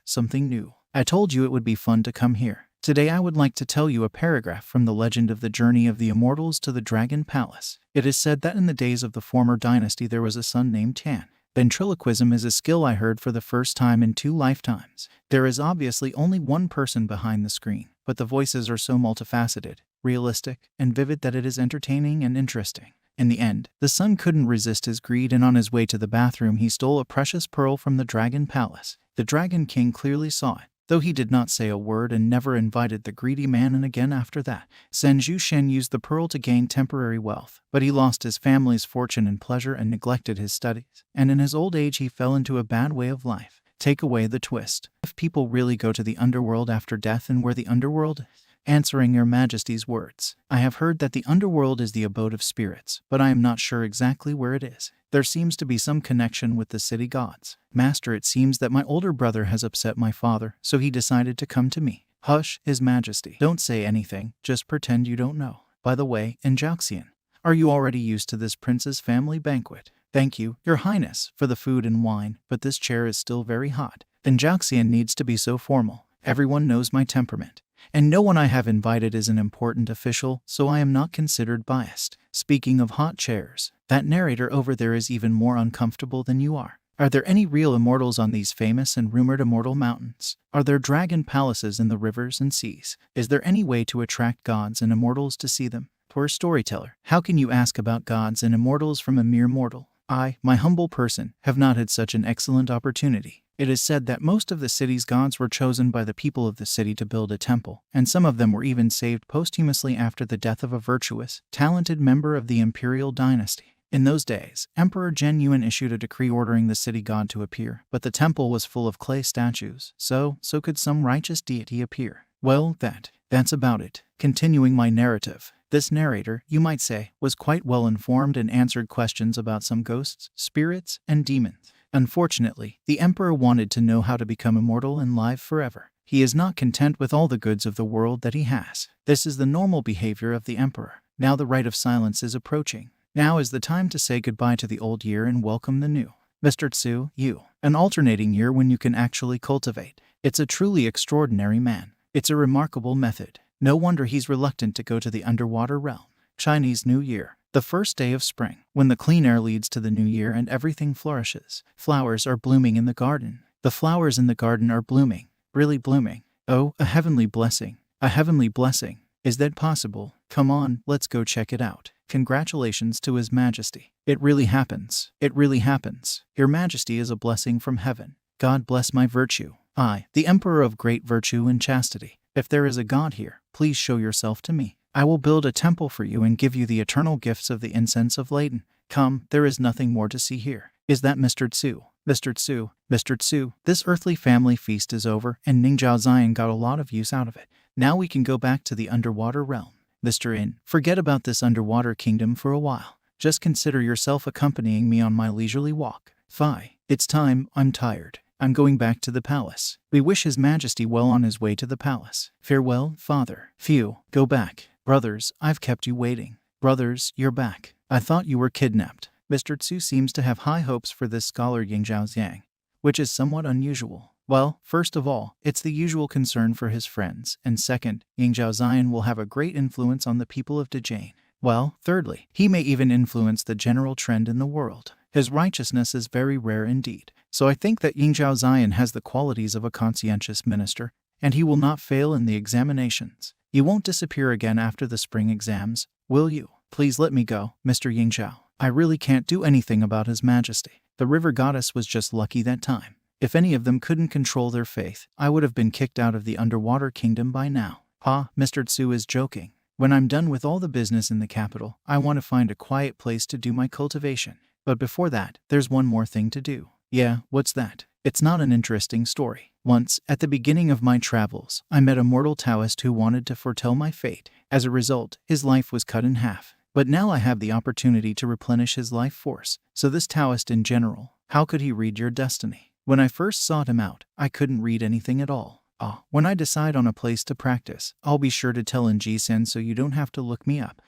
something new. I told you it would be fun to come here. Today I would like to tell you a paragraph from the legend of the journey of the immortals to the Dragon Palace. It is said that in the days of the former dynasty there was a son named Tian. Ventriloquism is a skill I heard for the first time in 2 lifetimes. There is obviously only one person behind the screen, but the voices are so multifaceted, realistic, and vivid that it is entertaining and interesting. In the end, the son couldn't resist his greed, and on his way to the bathroom he stole a precious pearl from the Dragon Palace. The Dragon King clearly saw it, though he did not say a word and never invited the greedy man in again after that. Senju Shen used the pearl to gain temporary wealth, but he lost his family's fortune and pleasure and neglected his studies, and in his old age he fell into a bad way of life. Take away the twist. If people really go to the underworld after death, and where the underworld is? Answering Your Majesty's words, I have heard that the underworld is the abode of spirits, but I am not sure exactly where it is. There seems to be some connection with the city gods. Master, it seems that my older brother has upset my father, so he decided to come to me. Hush, His Majesty. Don't say anything, just pretend you don't know. By the way, Injoxian, are you already used to this prince's family banquet? Thank you, Your Highness, for the food and wine, but this chair is still very hot. Injoxian needs to be so formal. Everyone knows my temperament, and no one I have invited is an important official, so I am not considered biased. Speaking of hot chairs, that narrator over there is even more uncomfortable than you are. Are there any real immortals on these famous and rumored immortal mountains? Are there dragon palaces in the rivers and seas? Is there any way to attract gods and immortals to see them? Poor storyteller, how can you ask about gods and immortals from a mere mortal? I, my humble person, have not had such an excellent opportunity. It is said that most of the city's gods were chosen by the people of the city to build a temple, and some of them were even saved posthumously after the death of a virtuous, talented member of the imperial dynasty. In those days, Emperor Ji Yuan issued a decree ordering the city god to appear, but the temple was full of clay statues, so could some righteous deity appear? Well, that's about it. Continuing my narrative. This narrator, you might say, was quite well informed and answered questions about some ghosts, spirits, and demons. Unfortunately, the Emperor wanted to know how to become immortal and live forever. He is not content with all the goods of the world that he has. This is the normal behavior of the Emperor. Now the rite of silence is approaching. Now is the time to say goodbye to the old year and welcome the new. Mr. Tsu, you. An alternating year when you can actually cultivate. It's a truly extraordinary man. It's a remarkable method. No wonder he's reluctant to go to the underwater realm. Chinese New Year. The first day of spring, when the clean air leads to the new year and everything flourishes. Flowers are blooming in the garden. The flowers in the garden are blooming. Really blooming. Oh, a heavenly blessing. A heavenly blessing. Is that possible? Come on, let's go check it out. Congratulations to His Majesty. It really happens. It really happens. Your Majesty is a blessing from heaven. God bless my virtue. I, the emperor of great virtue and chastity. If there is a god here, please show yourself to me. I will build a temple for you and give you the eternal gifts of the incense of Layton. Come, there is nothing more to see here. Is that Mr. Tsu? Mr. Tsu, Mr. Tsu, this earthly family feast is over, and Ningzhao Zion got a lot of use out of it. Now we can go back to the underwater realm. Mr. In, forget about this underwater kingdom for a while. Just consider yourself accompanying me on my leisurely walk. Fi, it's time, I'm tired. I'm going back to the palace. We wish His Majesty well on his way to the palace. Farewell, father. Phew, go back. Brothers, I've kept you waiting. Brothers, you're back. I thought you were kidnapped. Mr. Tsu seems to have high hopes for this scholar Yingzhao Xiang, which is somewhat unusual. Well, first of all, it's the usual concern for his friends, and second, Yingzhao Zion will have a great influence on the people of Dejane. Well, thirdly, he may even influence the general trend in the world. His righteousness is very rare indeed. So I think that Yingzhao Zion has the qualities of a conscientious minister, and he will not fail in the examinations. You won't disappear again after the spring exams, will you? Please let me go, Mr. Yingzhao. I really can't do anything about His Majesty. The river goddess was just lucky that time. If any of them couldn't control their faith, I would have been kicked out of the underwater kingdom by now. Mr. Tsu is joking. When I'm done with all the business in the capital, I want to find a quiet place to do my cultivation. But before that, there's one more thing to do. Yeah, what's that? It's not an interesting story. Once, at the beginning of my travels, I met a mortal Taoist who wanted to foretell my fate. As a result, his life was cut in half. But now I have the opportunity to replenish his life force. So this Taoist in general, how could he read your destiny? When I first sought him out, I couldn't read anything at all. When I decide on a place to practice, I'll be sure to tell Ji-sen so you don't have to look me up.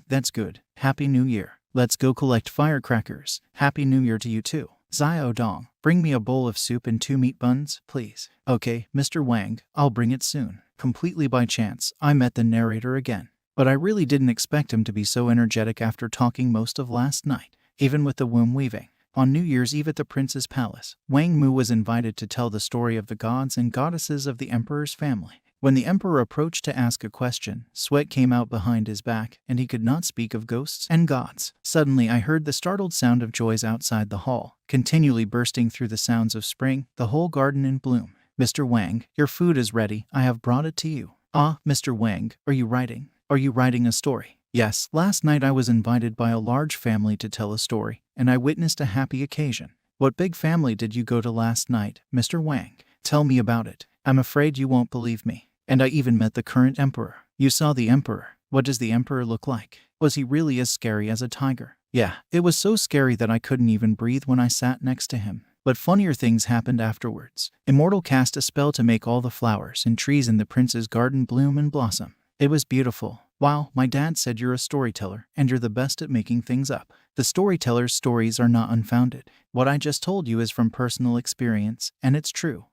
That's good. Happy New Year. Let's go collect firecrackers. Happy New Year to you too. Xiao Dong, bring me a bowl of soup and 2 meat buns, please. Okay, Mr. Wang, I'll bring it soon. Completely by chance, I met the narrator again. But I really didn't expect him to be so energetic after talking most of last night, even with the womb weaving. On New Year's Eve at the prince's palace, Wang Mu was invited to tell the story of the gods and goddesses of the emperor's family. When the emperor approached to ask a question, sweat came out behind his back, and he could not speak of ghosts and gods. Suddenly I heard the startled sound of joys outside the hall, continually bursting through the sounds of spring, the whole garden in bloom. Mr. Wang, your food is ready, I have brought it to you. Mr. Wang, are you writing? Are you writing a story? Yes, last night I was invited by a large family to tell a story, and I witnessed a happy occasion. What big family did you go to last night, Mr. Wang? Tell me about it. I'm afraid you won't believe me. And I even met the current emperor. You saw the emperor. What does the emperor look like? Was he really as scary as a tiger? Yeah, it was so scary that I couldn't even breathe when I sat next to him. But funnier things happened afterwards. Immortal cast a spell to make all the flowers and trees in the prince's garden bloom and blossom. It was beautiful. Wow, my dad said you're a storyteller, and you're the best at making things up. The storyteller's stories are not unfounded. What I just told you is from personal experience, and it's true.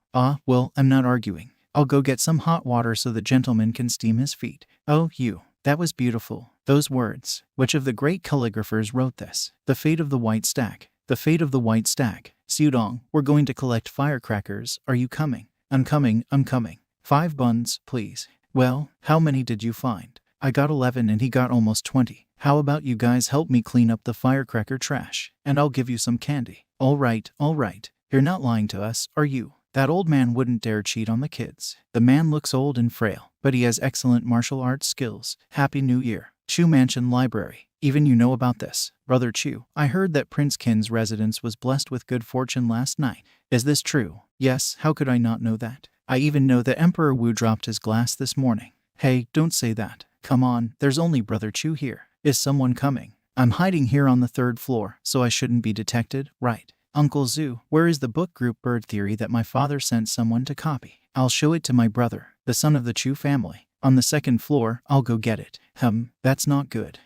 Well, I'm not arguing. I'll go get some hot water so the gentleman can steam his feet. That was beautiful. Those words. Which of the great calligraphers wrote this? The fate of the white stag. The fate of the white stag. Xiudong, we're going to collect firecrackers. Are you coming? I'm coming. 5 buns, please. Well, how many did you find? I got 11 and he got almost 20. How about you guys help me clean up the firecracker trash, and I'll give you some candy. All right. You're not lying to us, are you? That old man wouldn't dare cheat on the kids. The man looks old and frail, but he has excellent martial arts skills. Happy New Year. Chu Mansion Library. Even you know about this. Brother Chu, I heard that Prince Qin's residence was blessed with good fortune last night. Is this true? Yes, how could I not know that? I even know that Emperor Wu dropped his glass this morning. Hey, don't say that. Come on, there's only Brother Chu here. Is someone coming? I'm hiding here on the 3rd floor, so I shouldn't be detected, right? Uncle Zhu, where is the book group Bird Theory that my father sent someone to copy? I'll show it to my brother, the son of the Chu family. On the 2nd floor, I'll go get it. That's not good.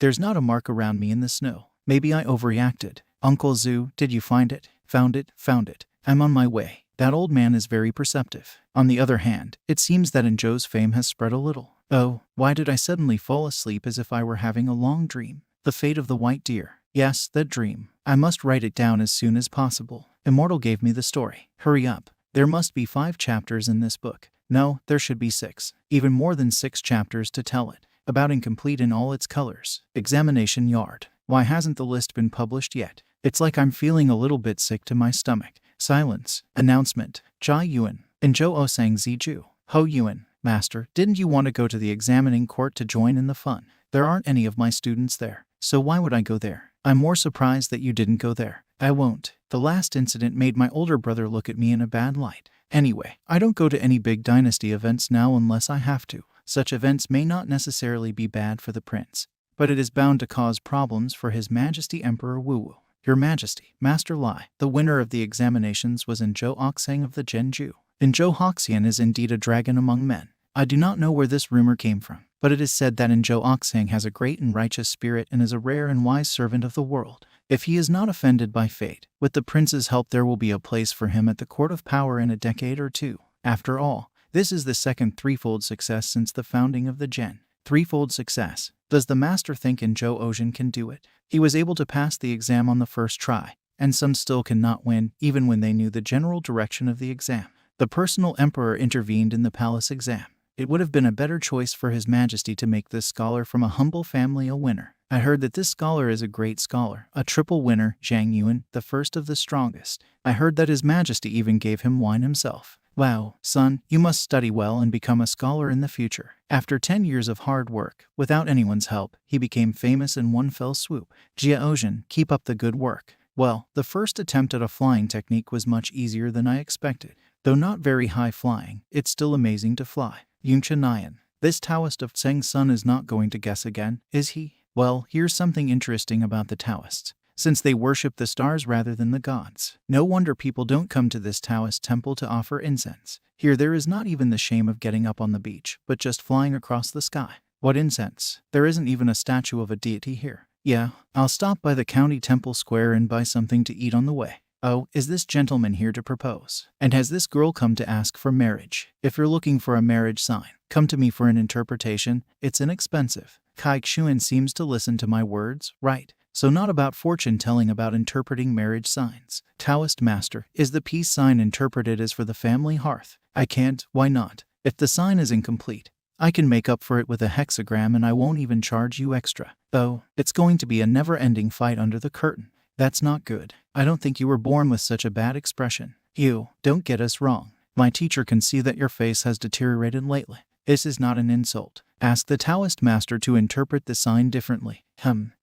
There's not a mark around me in the snow. Maybe I overreacted. Uncle Zhu, did you find it? Found it. I'm on my way. That old man is very perceptive. On the other hand, it seems that Zhou's fame has spread a little. Oh, why did I suddenly fall asleep as if I were having a long dream? The fate of the white deer. Yes, that dream. I must write it down as soon as possible. Immortal gave me the story. Hurry up. There must be 5 chapters in this book. No, there should be 6. Even more than 6 chapters to tell it. About incomplete in all its colors. Examination yard. Why hasn't the list been published yet? It's like I'm feeling a little bit sick to my stomach. Silence. Announcement. Ji Yuan. And Zhou O sang Ziju. Ho Yuan. Master, didn't you want to go to the examining court to join in the fun? There aren't any of my students there, so why would I go there? I'm more surprised that you didn't go there. I won't. The last incident made my older brother look at me in a bad light. Anyway, I don't go to any big dynasty events now unless I have to. Such events may not necessarily be bad for the prince, but it is bound to cause problems for His Majesty Emperor Wu. Your Majesty, Master Lai, the winner of the examinations was Zhou Oxang of the Genju. Zhou Hoxian is indeed a dragon among men. I do not know where this rumor came from, but it is said that Zhou Oxang has a great and righteous spirit and is a rare and wise servant of the world. If he is not offended by fate, with the prince's help there will be a place for him at the court of power in a decade or two. After all, this is the second threefold success since the founding of the Gen. Threefold success. Does the master think Zhou Oxan can do it? He was able to pass the exam on the first try, and some still cannot win, even when they knew the general direction of the exam. The personal emperor intervened in the palace exam. It would have been a better choice for His Majesty to make this scholar from a humble family a winner. I heard that this scholar is a great scholar, a triple winner, Jiang Yuan, the first of the strongest. I heard that His Majesty even gave him wine himself. Wow, son, you must study well and become a scholar in the future. After 10 years of hard work, without anyone's help, he became famous in one fell swoop. Ji Yuan, keep up the good work. Well, the first attempt at a flying technique was much easier than I expected. Though not very high flying, it's still amazing to fly. Yuncha Nian. This Taoist of Tseng's son is not going to guess again, is he? Well, here's something interesting about the Taoists. Since they worship the stars rather than the gods, no wonder people don't come to this Taoist temple to offer incense. Here there is not even the shame of getting up on the beach, but just flying across the sky. What incense? There isn't even a statue of a deity here. Yeah, I'll stop by the county temple square and buy something to eat on the way. Oh, is this gentleman here to propose? And has this girl come to ask for marriage? If you're looking for a marriage sign, come to me for an interpretation. It's inexpensive. Kai Xuan seems to listen to my words, right? So not about fortune-telling, about interpreting marriage signs. Taoist master, is the peace sign interpreted as for the family hearth? I can't. Why not? If the sign is incomplete, I can make up for it with a hexagram and I won't even charge you extra. Oh, it's going to be a never-ending fight under the curtain. That's not good. I don't think you were born with such a bad expression. You, don't get us wrong. My teacher can see that your face has deteriorated lately. This is not an insult. Ask the Taoist master to interpret the sign differently.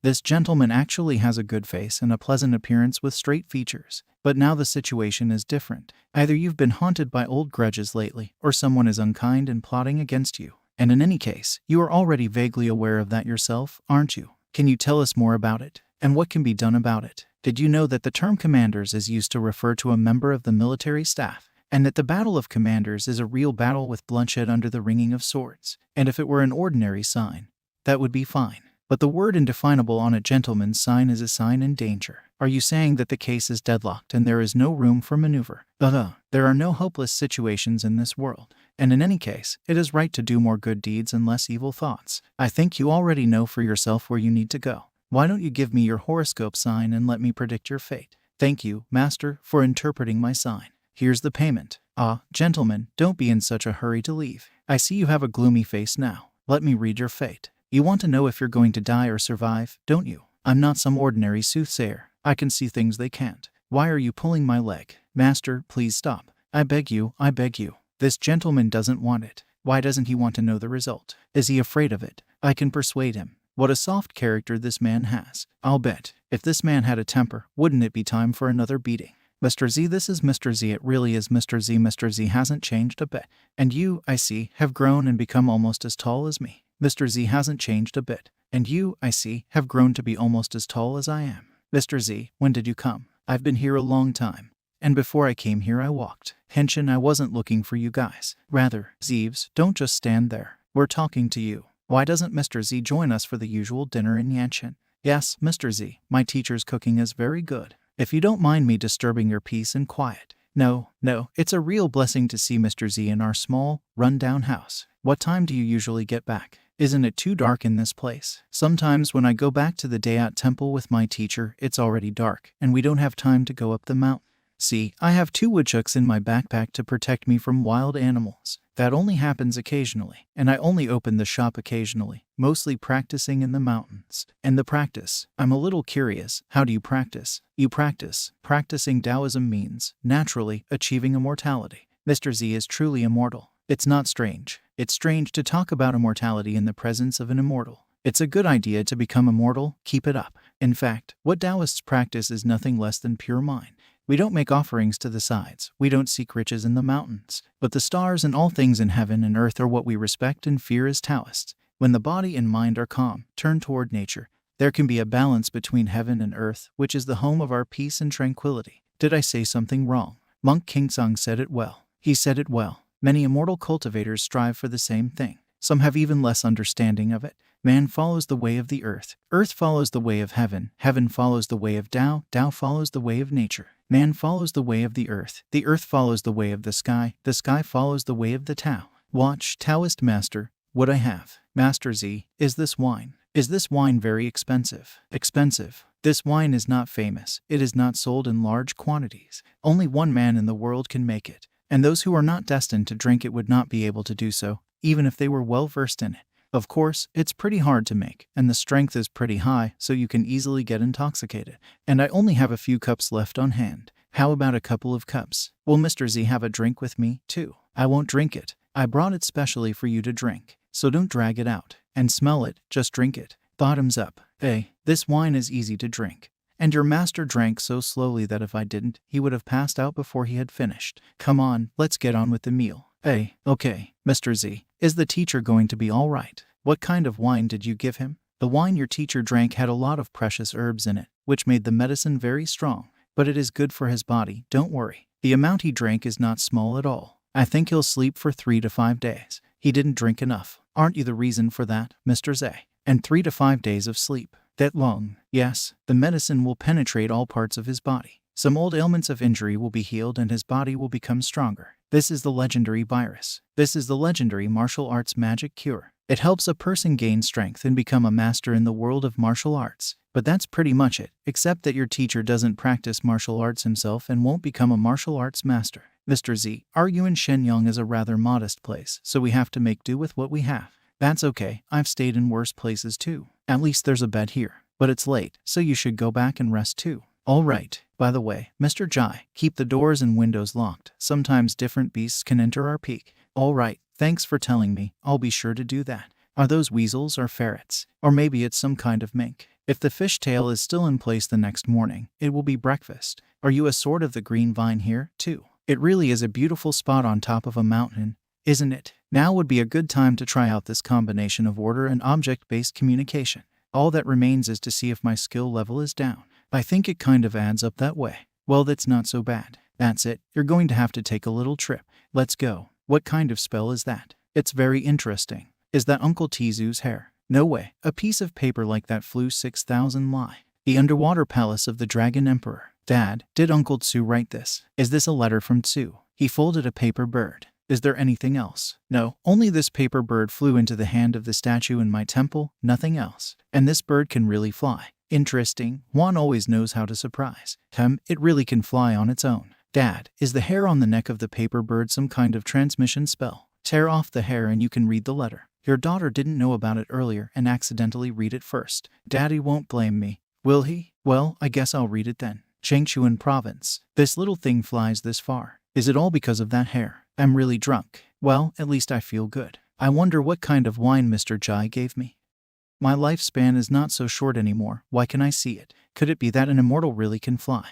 This gentleman actually has a good face and a pleasant appearance with straight features. But now the situation is different. Either you've been haunted by old grudges lately, or someone is unkind and plotting against you. And in any case, you are already vaguely aware of that yourself, aren't you? Can you tell us more about it? And what can be done about it? Did you know that the term commanders is used to refer to a member of the military staff? And that the Battle of Commanders is a real battle with bloodshed under the ringing of swords? And if it were an ordinary sign, that would be fine. But the word indefinable on a gentleman's sign is a sign in danger. Are you saying that the case is deadlocked and there is no room for maneuver? There are no hopeless situations in this world. And in any case, it is right to do more good deeds and less evil thoughts. I think you already know for yourself where you need to go. Why don't you give me your horoscope sign and let me predict your fate? Thank you, master, for interpreting my sign. Here's the payment. Gentlemen, don't be in such a hurry to leave. I see you have a gloomy face now. Let me read your fate. You want to know if you're going to die or survive, don't you? I'm not some ordinary soothsayer. I can see things they can't. Why are you pulling my leg? Master, please stop. I beg you, I beg you. This gentleman doesn't want it. Why doesn't he want to know the result? Is he afraid of it? I can persuade him. What a soft character this man has. I'll bet, if this man had a temper, wouldn't it be time for another beating? Mr. Z, this is Mr. Z, it really is Mr. Z. Mr. Z hasn't changed a bit. And you, I see, have grown and become almost as tall as me. Mr. Z hasn't changed a bit. And you, I see, have grown to be almost as tall as I am. Mr. Z, when did you come? I've been here a long time. And before I came here I walked. Henshin, I wasn't looking for you guys. Rather, Zeeves, don't just stand there. We're talking to you. Why doesn't Mr. Z join us for the usual dinner in Yanshin? Yes, Mr. Z, my teacher's cooking is very good. If you don't mind me disturbing your peace and quiet. No, it's a real blessing to see Mr. Z in our small, run-down house. What time do you usually get back? Isn't it too dark in this place? Sometimes when I go back to the Dayat temple with my teacher, it's already dark, and we don't have time to go up the mountain. See, I have 2 woodchucks in my backpack to protect me from wild animals. That only happens occasionally, and I only open the shop occasionally, mostly practicing in the mountains. And the practice, I'm a little curious, how do you practice? You practice. Practicing Taoism means, naturally, achieving immortality. Mr. Z is truly immortal. It's not strange. It's strange to talk about immortality in the presence of an immortal. It's a good idea to become immortal, keep it up. In fact, what Taoists practice is nothing less than pure mind. We don't make offerings to the sides, we don't seek riches in the mountains, but the stars and all things in heaven and earth are what we respect and fear as Taoists. When the body and mind are calm, turned toward nature, there can be a balance between heaven and earth, which is the home of our peace and tranquility. Did I say something wrong? Monk Kingsang said it well. He said it well. Many immortal cultivators strive for the same thing. Some have even less understanding of it. Man follows the way of the earth. Earth follows the way of heaven. Heaven follows the way of Tao. Tao follows the way of nature. Man follows the way of the earth. The earth follows the way of the sky. The sky follows the way of the Tao. Watch, Taoist master, what I have. Master Z, is this wine? Is this wine very expensive? Expensive. This wine is not famous. It is not sold in large quantities. Only one man in the world can make it. And those who are not destined to drink it would not be able to do so, even if they were well versed in it. Of course, it's pretty hard to make, and the strength is pretty high, so you can easily get intoxicated. And I only have a few cups left on hand. How about a couple of cups? Will Mr. Z have a drink with me, too? I won't drink it. I brought it specially for you to drink, so don't drag it out. And smell it, just drink it. Bottoms up. Hey, this wine is easy to drink. And your master drank so slowly that if I didn't, he would have passed out before he had finished. Come on, let's get on with the meal. Hey, okay, Mr. Z, is the teacher going to be all right? What kind of wine did you give him? The wine your teacher drank had a lot of precious herbs in it, which made the medicine very strong. But it is good for his body, don't worry. The amount he drank is not small at all. I think he'll sleep for 3 to 5 days. He didn't drink enough. Aren't you the reason for that, Mr. Z? And 3 to 5 days of sleep. That long? Yes, the medicine will penetrate all parts of his body. Some old ailments of injury will be healed and his body will become stronger. This is the legendary virus. This is the legendary martial arts magic cure. It helps a person gain strength and become a master in the world of martial arts. But that's pretty much it, except that your teacher doesn't practice martial arts himself and won't become a martial arts master. Mr. Z, our Yuan Shenyang is a rather modest place, so we have to make do with what we have. That's okay, I've stayed in worse places too. At least there's a bed here. But it's late, so you should go back and rest too. All right. By the way, Mr. Jai, keep the doors and windows locked. Sometimes different beasts can enter our peak. All right. Thanks for telling me. I'll be sure to do that. Are those weasels or ferrets? Or maybe it's some kind of mink. If the fishtail is still in place the next morning, it will be breakfast. Are you a sort of the green vine here, too? It really is a beautiful spot on top of a mountain, isn't it? Now would be a good time to try out this combination of order and object-based communication. All that remains is to see if my skill level is down. I think it kind of adds up that way. Well, that's not so bad. That's it. You're going to have to take a little trip. Let's go. What kind of spell is that? It's very interesting. Is that Uncle Tizu's hair? No way. A piece of paper like that flew 6,000 li. The underwater palace of the Dragon Emperor. Dad, did Uncle Tzu write this? Is this a letter from Tzu? He folded a paper bird. Is there anything else? No, only this paper bird flew into the hand of the statue in my temple, nothing else. And this bird can really fly. Interesting, Juan always knows how to surprise. It really can fly on its own. Dad, is the hair on the neck of the paper bird some kind of transmission spell? Tear off the hair and you can read the letter. Your daughter didn't know about it earlier and accidentally read it first. Daddy won't blame me, will he? Well, I guess I'll read it then. Chengchuan province. This little thing flies this far. Is it all because of that hair? I'm really drunk. Well, at least I feel good. I wonder what kind of wine Mr. Jai gave me. My lifespan is not so short anymore. Why can I see it? Could it be that an immortal really can fly?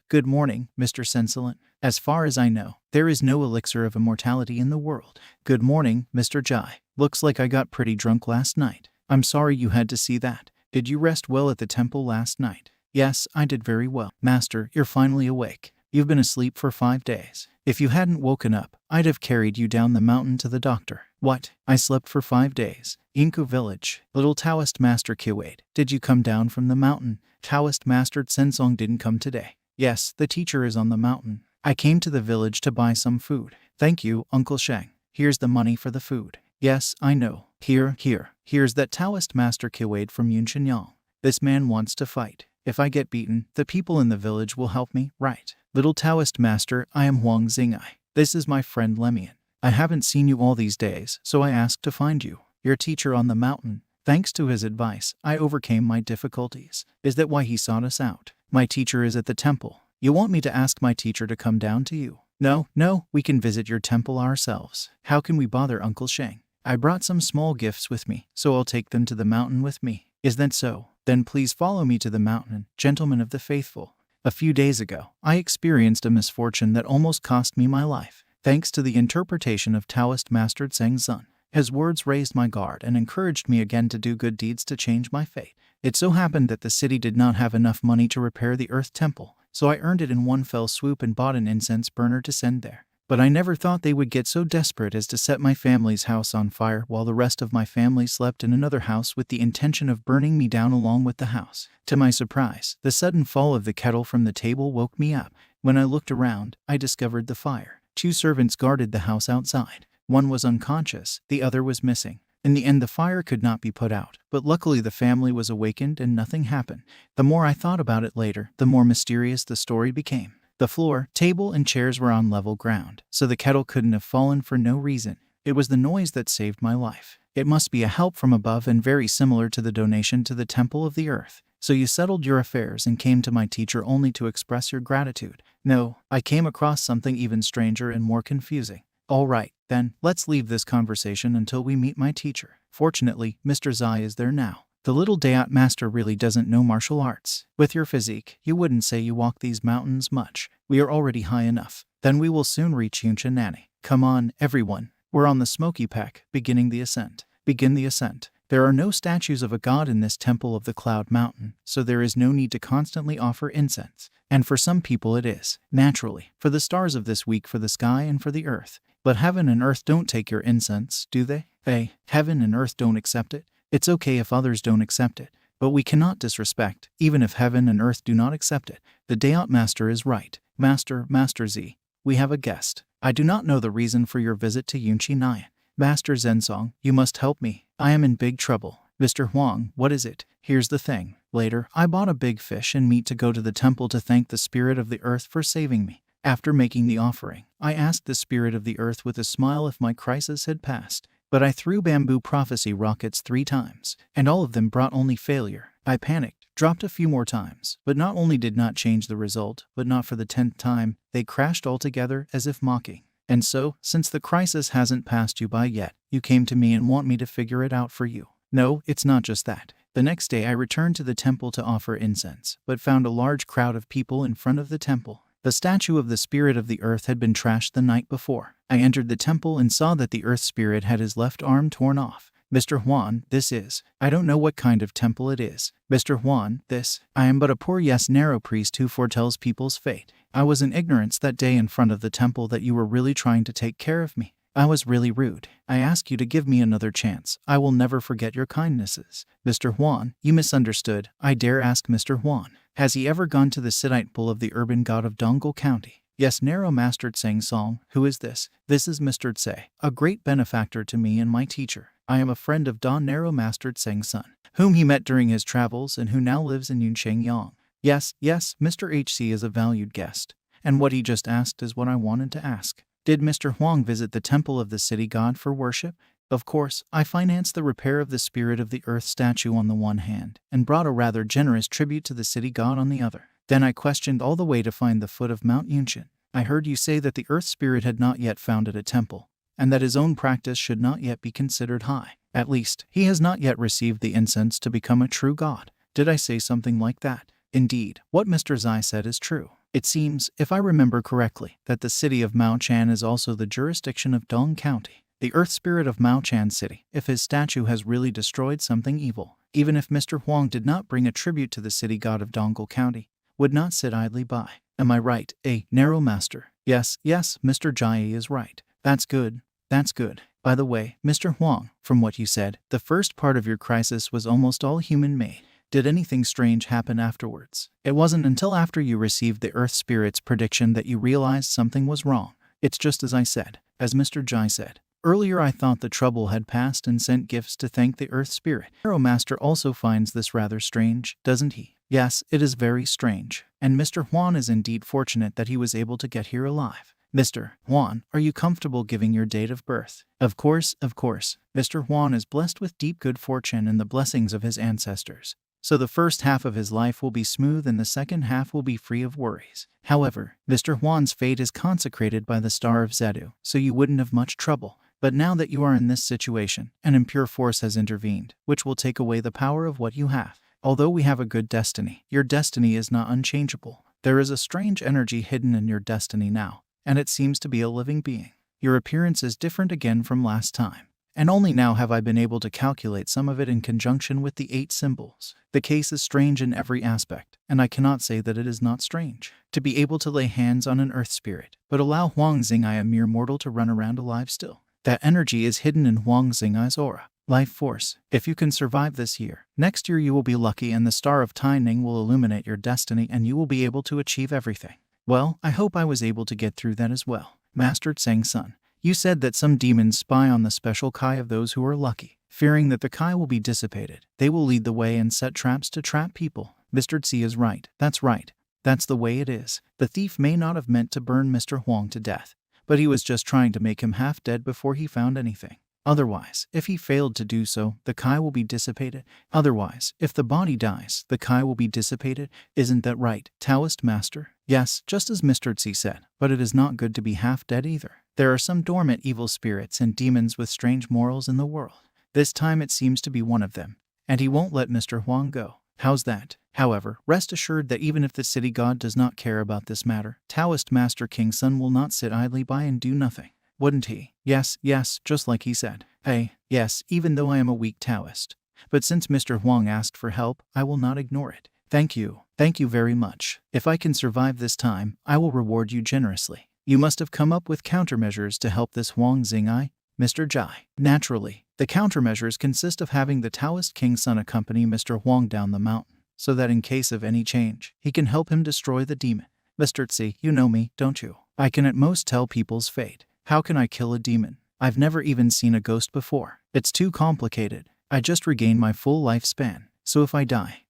Good morning, Mr. Sensilent. As far as I know, there is no elixir of immortality in the world. Good morning, Mr. Jai. Looks like I got pretty drunk last night. I'm sorry you had to see that. Did you rest well at the temple last night? Yes, I did very well. Master, you're finally awake. You've been asleep for 5 days. If you hadn't woken up, I'd have carried you down the mountain to the doctor. What? I slept for 5 days. Inku village. Little Taoist Master Kiwade, did you come down from the mountain? Taoist Master Tsensong didn't come today. Yes, the teacher is on the mountain. I came to the village to buy some food. Thank you, Uncle Sheng. Here's the money for the food. Yes, I know. Here's that Taoist Master Kiwade from Yunshinyang. This man wants to fight. If I get beaten, the people in the village will help me, right? Little Taoist Master, I am Huang Xingai. This is my friend Lemian. I haven't seen you all these days, so I asked to find you. Your teacher on the mountain. Thanks to his advice, I overcame my difficulties. Is that why he sought us out? My teacher is at the temple. You want me to ask my teacher to come down to you? No, we can visit your temple ourselves. How can we bother Uncle Sheng? I brought some small gifts with me, so I'll take them to the mountain with me. Is that so? Then please follow me to the mountain, gentlemen of the faithful. A few days ago, I experienced a misfortune that almost cost me my life. Thanks to the interpretation of Taoist Master Zheng's son. His words raised my guard and encouraged me again to do good deeds to change my fate. It so happened that the city did not have enough money to repair the Earth Temple, so I earned it in one fell swoop and bought an incense burner to send there. But I never thought they would get so desperate as to set my family's house on fire while the rest of my family slept in another house with the intention of burning me down along with the house. To my surprise, the sudden fall of the kettle from the table woke me up. When I looked around, I discovered the fire. 2 servants guarded the house outside. One was unconscious, the other was missing. In the end, the fire could not be put out, but luckily the family was awakened and nothing happened. The more I thought about it later, the more mysterious the story became. The floor, table, and chairs were on level ground, so the kettle couldn't have fallen for no reason. It was the noise that saved my life. It must be a help from above and very similar to the donation to the Temple of the Earth. So you settled your affairs and came to my teacher only to express your gratitude. No, I came across something even stranger and more confusing. All right, then, let's leave this conversation until we meet my teacher. Fortunately, Mr. Zai is there now. The little Dayat master really doesn't know martial arts. With your physique, you wouldn't say you walk these mountains much. We are already high enough. Then we will soon reach Yunchanani. Come on, everyone. We're on the Smoky Peak, beginning the ascent. Begin the ascent. There are no statues of a god in this temple of the Cloud Mountain, so there is no need to constantly offer incense. And for some people it is, naturally, for the stars of this week, for the sky and for the earth. But heaven and earth don't take your incense, do they? Heaven and earth don't accept it. It's okay if others don't accept it, but we cannot disrespect, even if heaven and earth do not accept it. The Dayat Master is right. Master Z, we have a guest. I do not know the reason for your visit to Yunchi Nyan. Master Zensong, you must help me. I am in big trouble. Mr. Huang, what is it? Here's the thing. Later, I bought a big fish and meat to go to the temple to thank the spirit of the earth for saving me. After making the offering, I asked the spirit of the earth with a smile if my crisis had passed. But I threw bamboo prophecy rockets 3 times, and all of them brought only failure. I panicked, dropped a few more times, but not only did not change the result, but not for the 10th time, they crashed altogether as if mocking. And so, since the crisis hasn't passed you by yet, you came to me and want me to figure it out for you. No, it's not just that. The next day I returned to the temple to offer incense, but found a large crowd of people in front of the temple. The statue of the spirit of the earth had been trashed the night before. I entered the temple and saw that the earth spirit had his left arm torn off. Mr. Huan, this is, I don't know what kind of temple it is. Mr. Huan, I am but a poor narrow priest who foretells people's fate. I was in ignorance that day in front of the temple that you were really trying to take care of me. I was really rude. I ask you to give me another chance. I will never forget your kindnesses. Mr. Huan, you misunderstood. I dare ask Mr. Huan, has he ever gone to the Siddite pool of the urban god of Dongol County? Yes, Narrow Master Tseng Song. Who is this? This is Mr. Tse, a great benefactor to me and my teacher. I am a friend of Don Narrow Master Tseng's son, whom he met during his travels and who now lives in Yunshengyang. Yes, Mr. HC is a valued guest. And what he just asked is what I wanted to ask. Did Mr. Huang visit the temple of the city god for worship? Of course, I financed the repair of the spirit of the earth statue on the one hand, and brought a rather generous tribute to the city god on the other. Then I questioned all the way to find the foot of Mount Yunshan. I heard you say that the earth spirit had not yet founded a temple, and that his own practice should not yet be considered high. At least, he has not yet received the incense to become a true god. Did I say something like that? Indeed, what Mr. Zai said is true. It seems, if I remember correctly, that the city of Mao Chan is also the jurisdiction of Dong County, the earth spirit of Mao Chan City. If his statue has really destroyed something evil, even if Mr. Huang did not bring a tribute to the city god of Dongol County, would not sit idly by. Am I right, Narrow Master? Yes, Mr. Jai is right. That's good. By the way, Mr. Huang, from what you said, the first part of your crisis was almost all human-made. Did anything strange happen afterwards? It wasn't until after you received the Earth Spirit's prediction that you realized something was wrong. It's just as I said, as Mr. Jai said. Earlier I thought the trouble had passed and sent gifts to thank the Earth Spirit. Narrow Master also finds this rather strange, doesn't he? Yes, it is very strange. And Mr. Huan is indeed fortunate that he was able to get here alive. Mr. Yuan, are you comfortable giving your date of birth? Of course, of course. Mr. Yuan is blessed with deep good fortune and the blessings of his ancestors. So the first half of his life will be smooth and the second half will be free of worries. However, Mr. Yuan's fate is consecrated by the star of Zedu, so you wouldn't have much trouble. But now that you are in this situation, an impure force has intervened, which will take away the power of what you have. Although we have a good destiny, your destiny is not unchangeable. There is a strange energy hidden in your destiny now, and it seems to be a living being. Your appearance is different again from last time. And only now have I been able to calculate some of it in conjunction with the 8 symbols. The case is strange in every aspect, and I cannot say that it is not strange. To be able to lay hands on an earth spirit, but allow Huang Xingai, a mere mortal, to run around alive still. That energy is hidden in Huang Xingai's aura. Life force. If you can survive this year, next year you will be lucky and the star of Tianing will illuminate your destiny and you will be able to achieve everything. Well, I hope I was able to get through that as well. Master Tsang-sun, you said that some demons spy on the special Kai of those who are lucky. Fearing that the Kai will be dissipated, they will lead the way and set traps to trap people. Mr. Tsi is right. That's right. That's the way it is. The thief may not have meant to burn Mr. Huang to death, but he was just trying to make him half dead before he found anything. Otherwise, if he failed to do so, the Kai will be dissipated. Otherwise, if the body dies, the Kai will be dissipated. Isn't that right, Taoist Master? Yes, just as Mr. Tsi said, but it is not good to be half dead either. There are some dormant evil spirits and demons with strange morals in the world. This time it seems to be one of them, and he won't let Mr. Huang go. How's that? However, rest assured that even if the city god does not care about this matter, Taoist Master King Sun will not sit idly by and do nothing. Wouldn't he? Yes, just like he said. Hey, yes, even though I am a weak Taoist. But since Mr. Huang asked for help, I will not ignore it. Thank you very much. If I can survive this time, I will reward you generously. You must have come up with countermeasures to help this Huang Xingai, Mr. Jai. Naturally, the countermeasures consist of having the Taoist King Sun accompany Mr. Huang down the mountain, so that in case of any change, he can help him destroy the demon. Mr. Tsi, you know me, don't you? I can at most tell people's fate. How can I kill a demon? I've never even seen a ghost before. It's too complicated. I just regained my full lifespan, so if I die,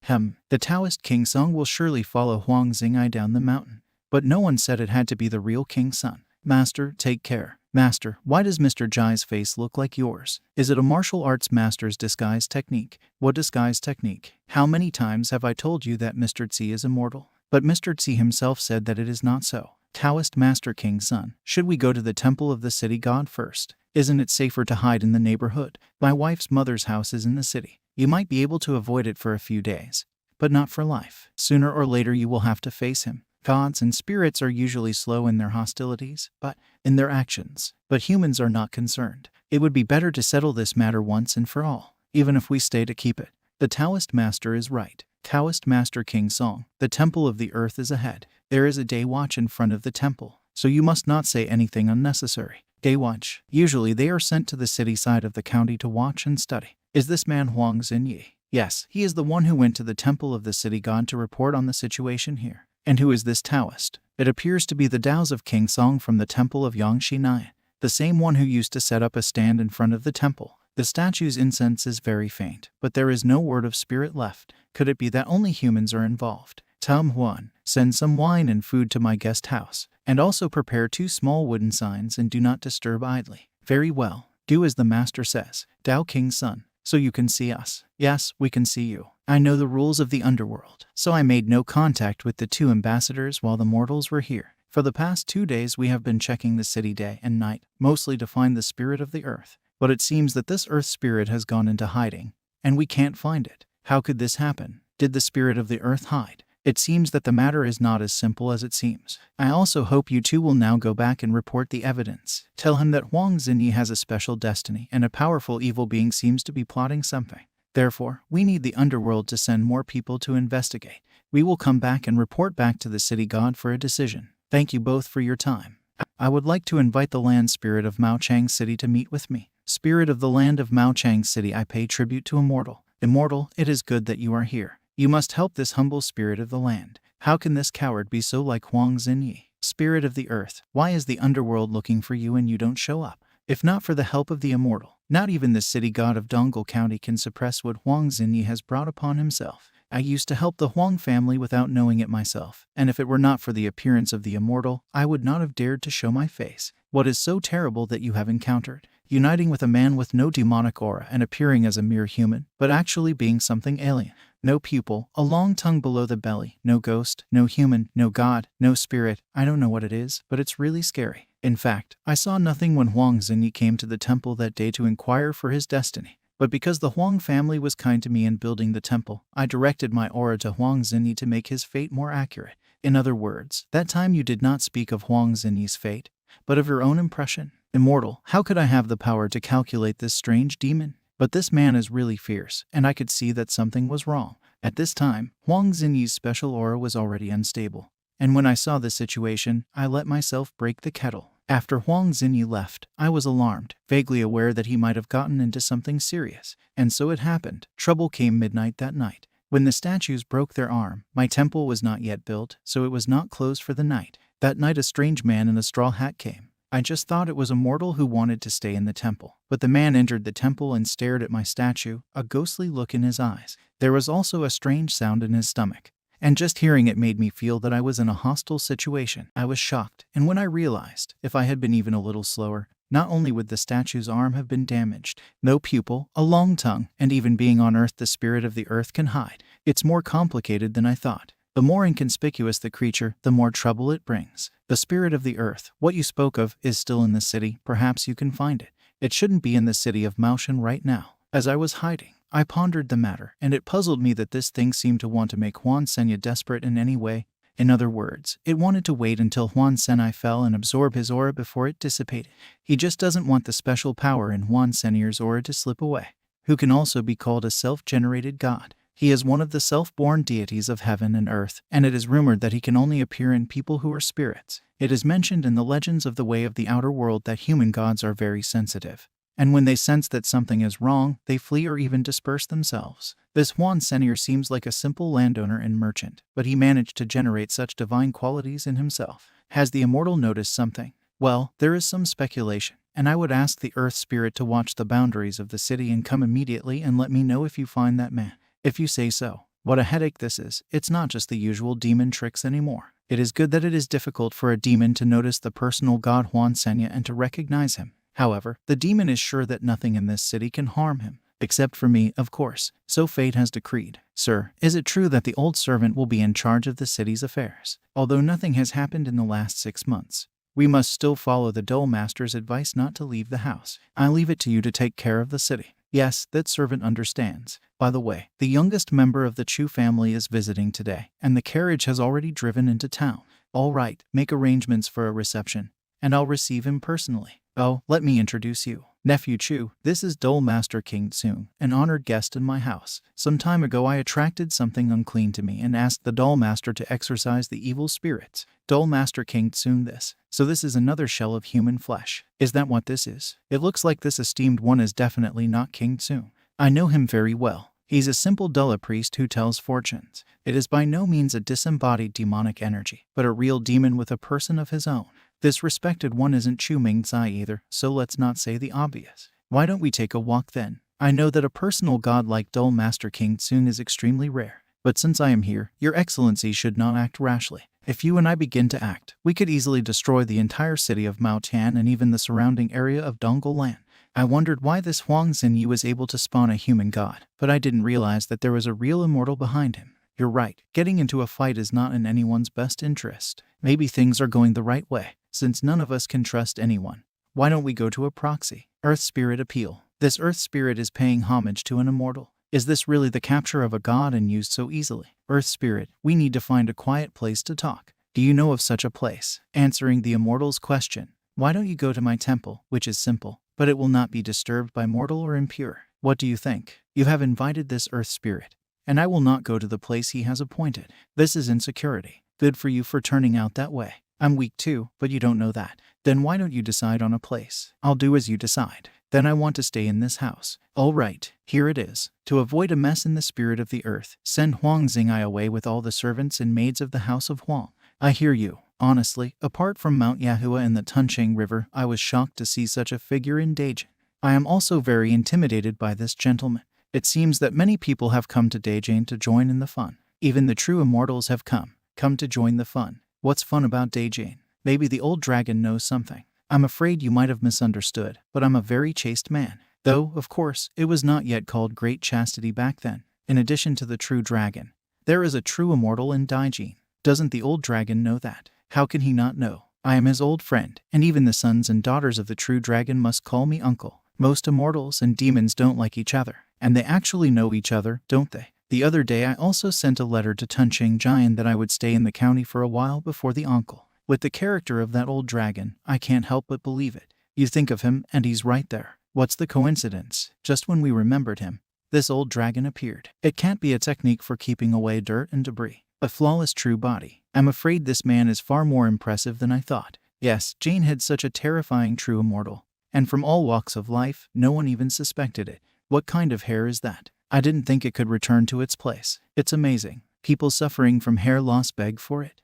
the Taoist King Sun will surely follow Huang Xingai down the mountain. But no one said it had to be the real King Sun. Master, take care. Master, why does Mr. Jai's face look like yours? Is it a martial arts master's disguise technique? What disguise technique? How many times have I told you that Mr. Tsi is immortal? But Mr. Tsi himself said that it is not so. Taoist Master King Sun, should we go to the temple of the city god first? Isn't it safer to hide in the neighborhood? My wife's mother's house is in the city. You might be able to avoid it for a few days, but not for life. Sooner or later you will have to face him. Gods and spirits are usually slow in their hostilities, but in their actions. But humans are not concerned. It would be better to settle this matter once and for all, even if we stay to keep it. The Taoist Master is right. Taoist Master King Song, the Temple of the Earth is ahead. There is a day watch in front of the temple, so you must not say anything unnecessary. Day watch. Usually they are sent to the city side of the county to watch and study. Is this man Huang Xinyi? Yes, he is the one who went to the temple of the city god to report on the situation here. And who is this Taoist? It appears to be the Daos of King Song from the temple of Yangshi Nai, the same one who used to set up a stand in front of the temple. The statue's incense is very faint, but there is no word of spirit left. Could it be that only humans are involved? Tom Huan, send some wine and food to my guest house, and also prepare 2 small wooden signs and do not disturb idly. Very well. Do as the master says. Dao King Sun, so you can see us. Yes, we can see you. I know the rules of the underworld, so I made no contact with the 2 ambassadors while the mortals were here. For the past 2 days we have been checking the city day and night, mostly to find the spirit of the earth. But it seems that this earth spirit has gone into hiding, and we can't find it. How could this happen? Did the spirit of the earth hide? It seems that the matter is not as simple as it seems. I also hope you 2 will now go back and report the evidence. Tell him that Huang Xinyi has a special destiny and a powerful evil being seems to be plotting something. Therefore, we need the underworld to send more people to investigate. We will come back and report back to the city god for a decision. Thank you both for your time. I would like to invite the land spirit of Maochang City to meet with me. Spirit of the land of Maochang City, I pay tribute to Immortal. Immortal, it is good that you are here. You must help this humble spirit of the land. How can this coward be so like Huang Xinyi? Spirit of the earth, why is the underworld looking for you and you don't show up? If not for the help of the Immortal, not even the city god of Dongol County can suppress what Huang Xinyi has brought upon himself. I used to help the Huang family without knowing it myself, and if it were not for the appearance of the immortal, I would not have dared to show my face. What is so terrible that you have encountered? Uniting with a man with no demonic aura and appearing as a mere human, but actually being something alien. No pupil, a long tongue below the belly, no ghost, no human, no god, no spirit. I don't know what it is, but it's really scary. In fact, I saw nothing when Huang Zhenyi came to the temple that day to inquire for his destiny. But because the Huang family was kind to me in building the temple, I directed my aura to Huang Zhenyi to make his fate more accurate. In other words, that time you did not speak of Huang Zhenyi's fate, but of your own impression. Immortal, how could I have the power to calculate this strange demon? But this man is really fierce, and I could see that something was wrong. At this time, Huang Zhenyi's special aura was already unstable, and when I saw the situation, I let myself break the kettle. After Huang Zhenyi left, I was alarmed, vaguely aware that he might have gotten into something serious. And so it happened. Trouble came midnight that night. When the statues broke their arm, my temple was not yet built, so it was not closed for the night. That night a strange man in a straw hat came. I just thought it was a mortal who wanted to stay in the temple. But the man entered the temple and stared at my statue, a ghostly look in his eyes. There was also a strange sound in his stomach. And just hearing it made me feel that I was in a hostile situation. I was shocked, and when I realized, if I had been even a little slower, not only would the statue's arm have been damaged, no pupil, a long tongue, and even being on earth the spirit of the earth can hide. It's more complicated than I thought. The more inconspicuous the creature, the more trouble it brings. The spirit of the earth, what you spoke of, is still in the city. Perhaps you can find it. It shouldn't be in the city of Maoshan right now. As I was hiding, I pondered the matter, and it puzzled me that this thing seemed to want to make Huan Senya desperate in any way. In other words, it wanted to wait until Huan Senai fell and absorb his aura before it dissipated. He just doesn't want the special power in Huan Senier's aura to slip away, who can also be called a self-generated god. He is one of the self-born deities of heaven and earth, and it is rumored that he can only appear in people who are spirits. It is mentioned in the legends of the Way of the Outer World that human gods are very sensitive, and when they sense that something is wrong, they flee or even disperse themselves. This Huan Senior seems like a simple landowner and merchant, but he managed to generate such divine qualities in himself. Has the immortal noticed something? Well, there is some speculation, and I would ask the Earth Spirit to watch the boundaries of the city and come immediately and let me know if you find that man. If you say so. What a headache this is. It's not just the usual demon tricks anymore. It is good that it is difficult for a demon to notice the personal god Huan Senya and to recognize him. However, the demon is sure that nothing in this city can harm him. Except for me, of course. So fate has decreed. Sir, is it true that the old servant will be in charge of the city's affairs? Although nothing has happened in the last 6 months, we must still follow the Dole Master's advice not to leave the house. I leave it to you to take care of the city. Yes, that servant understands. By the way, the youngest member of the Chu family is visiting today, and the carriage has already driven into town. All right, make arrangements for a reception, and I'll receive him personally. Oh, let me introduce you. Nephew Chu, this is Dole Master King Tsung, an honored guest in my house. Some time ago I attracted something unclean to me and asked the Dole Master to exorcise the evil spirits. Dole Master King Tsung this. So this is another shell of human flesh. Is that what this is? It looks like this esteemed one is definitely not King Tsung. I know him very well. He's a simple Dula priest who tells fortunes. It is by no means a disembodied demonic energy, but a real demon with a person of his own. This respected one isn't Chu Mingzai either, so let's not say the obvious. Why don't we take a walk then? I know that a personal god like Dole Master King Tsung is extremely rare, but since I am here, your excellency should not act rashly. If you and I begin to act, we could easily destroy the entire city of Maotian and even the surrounding area of Dongol Land. I wondered why this Huang Xinyi was able to spawn a human god, but I didn't realize that there was a real immortal behind him. You're right, getting into a fight is not in anyone's best interest. Maybe things are going the right way. Since none of us can trust anyone, why don't we go to a proxy? Earth Spirit appeal. This Earth Spirit is paying homage to an immortal. Is this really the capture of a god and used so easily? Earth Spirit, we need to find a quiet place to talk. Do you know of such a place? Answering the immortal's question, why don't you go to my temple, which is simple, but it will not be disturbed by mortal or impure. What do you think? You have invited this Earth Spirit, and I will not go to the place he has appointed. This is insecurity. Good for you for turning out that way. I'm weak too, but you don't know that. Then why don't you decide on a place? I'll do as you decide. Then I want to stay in this house. All right, here it is. To avoid a mess in the spirit of the earth, send Huang Xingai away with all the servants and maids of the house of Huang. I hear you. Honestly, apart from Mount Yahua and the Tuncheng River, I was shocked to see such a figure in Dajin. I am also very intimidated by this gentleman. It seems that many people have come to Daejane to join in the fun. Even the true immortals have come to join the fun. What's fun about Daejane? Maybe the old dragon knows something. I'm afraid you might have misunderstood, but I'm a very chaste man. Though, of course, it was not yet called Great Chastity back then. In addition to the true dragon, there is a true immortal in Daejane. Doesn't the old dragon know that? How can he not know? I am his old friend, and even the sons and daughters of the true dragon must call me uncle. Most immortals and demons don't like each other, and they actually know each other, don't they? The other day I also sent a letter to Tuncheng Jian that I would stay in the county for a while before the uncle. With the character of that old dragon, I can't help but believe it. You think of him, and he's right there. What's the coincidence? Just when we remembered him, this old dragon appeared. It can't be a technique for keeping away dirt and debris. A flawless true body. I'm afraid this man is far more impressive than I thought. Yes, Jane had such a terrifying true immortal. And from all walks of life, no one even suspected it. What kind of hair is that? I didn't think it could return to its place. It's amazing. People suffering from hair loss beg for it.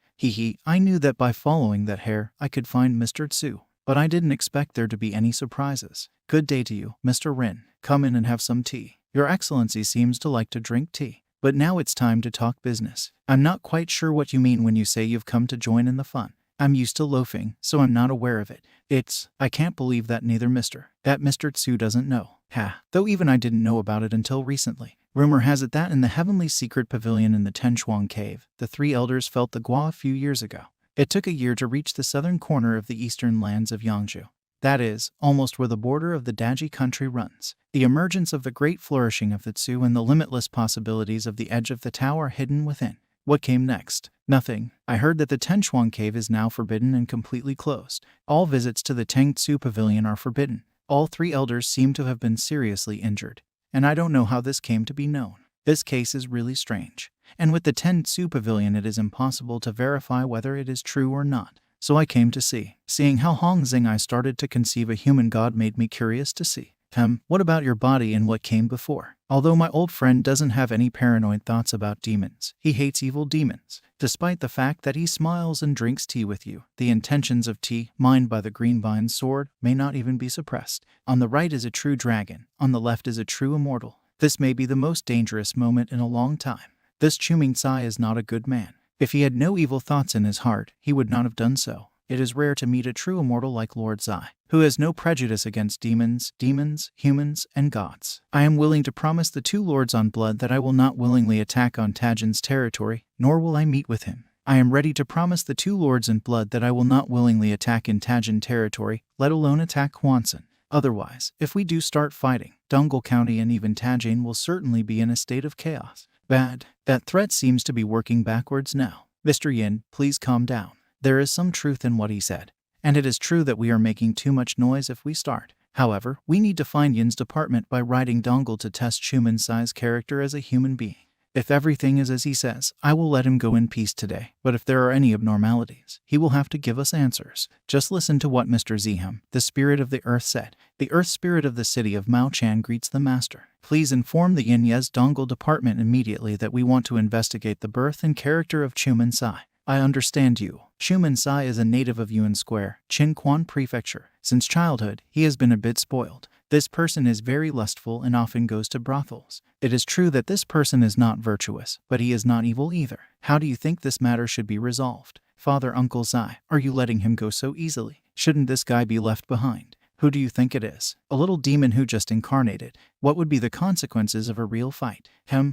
I knew that by following that hair, I could find Mr. Tsu. But I didn't expect there to be any surprises. Good day to you, Mr. Rin. Come in and have some tea. Your Excellency seems to like to drink tea. But now it's time to talk business. I'm not quite sure what you mean when you say you've come to join in the fun. I'm used to loafing, so I'm not aware of it. I can't believe that neither Mr. Tsu doesn't know. Though even I didn't know about it until recently. Rumor has it that in the heavenly secret pavilion in the Tenchuan cave, the three elders felt the gua a few years ago. It took a year to reach the southern corner of the eastern lands of Yangzhou. That is, almost where the border of the Daji country runs. The emergence of the great flourishing of the Tsu and the limitless possibilities of the edge of the Tao are hidden within. What came next? Nothing. I heard that the Tenchuan cave is now forbidden and completely closed. All visits to the Teng Tsu pavilion are forbidden. All three elders seem to have been seriously injured. And I don't know how this came to be known. This case is really strange. And with the Teng Tsu pavilion it is impossible to verify whether it is true or not. So I came to see. Seeing how Hong Xing I started to conceive a human god made me curious to see. What about your body and what came before? Although my old friend doesn't have any paranoid thoughts about demons, he hates evil demons. Despite the fact that he smiles and drinks tea with you, the intentions of tea, mined by the Greenvine sword, may not even be suppressed. On the right is a true dragon, on the left is a true immortal. This may be the most dangerous moment in a long time. This Chuming Tsai is not a good man. If he had no evil thoughts in his heart, he would not have done so. It is rare to meet a true immortal like Lord Zai, who has no prejudice against demons, humans, and gods. I am willing to promise the two lords on blood that I will not willingly attack on Tajin's territory, nor will I meet with him. I am ready to promise the two lords in blood that I will not willingly attack in Tajin territory, let alone attack Huansan. Otherwise, if we do start fighting, Dongul County and even Tajin will certainly be in a state of chaos. Bad. That threat seems to be working backwards now. Mr. Yin, please calm down. There is some truth in what he said. And it is true that we are making too much noise if we start. However, we need to find Yin's department by writing Dongul to test Shuman Sai's character as a human being. If everything is as he says, I will let him go in peace today. But if there are any abnormalities, he will have to give us answers. Just listen to what Mr. Ziham, the spirit of the earth, said. The earth spirit of the city of Mao Chan greets the master. Please inform the Yin Yez Dongul department immediately that we want to investigate the birth and character of Shuman Sai. I understand you. Shuman Sai is a native of Yuan Square, Qinquan Prefecture. Since childhood, he has been a bit spoiled. This person is very lustful and often goes to brothels. It is true that this person is not virtuous, but he is not evil either. How do you think this matter should be resolved? Father Uncle Zai, are you letting him go so easily? Shouldn't this guy be left behind? Who do you think it is? A little demon who just incarnated. What would be the consequences of a real fight?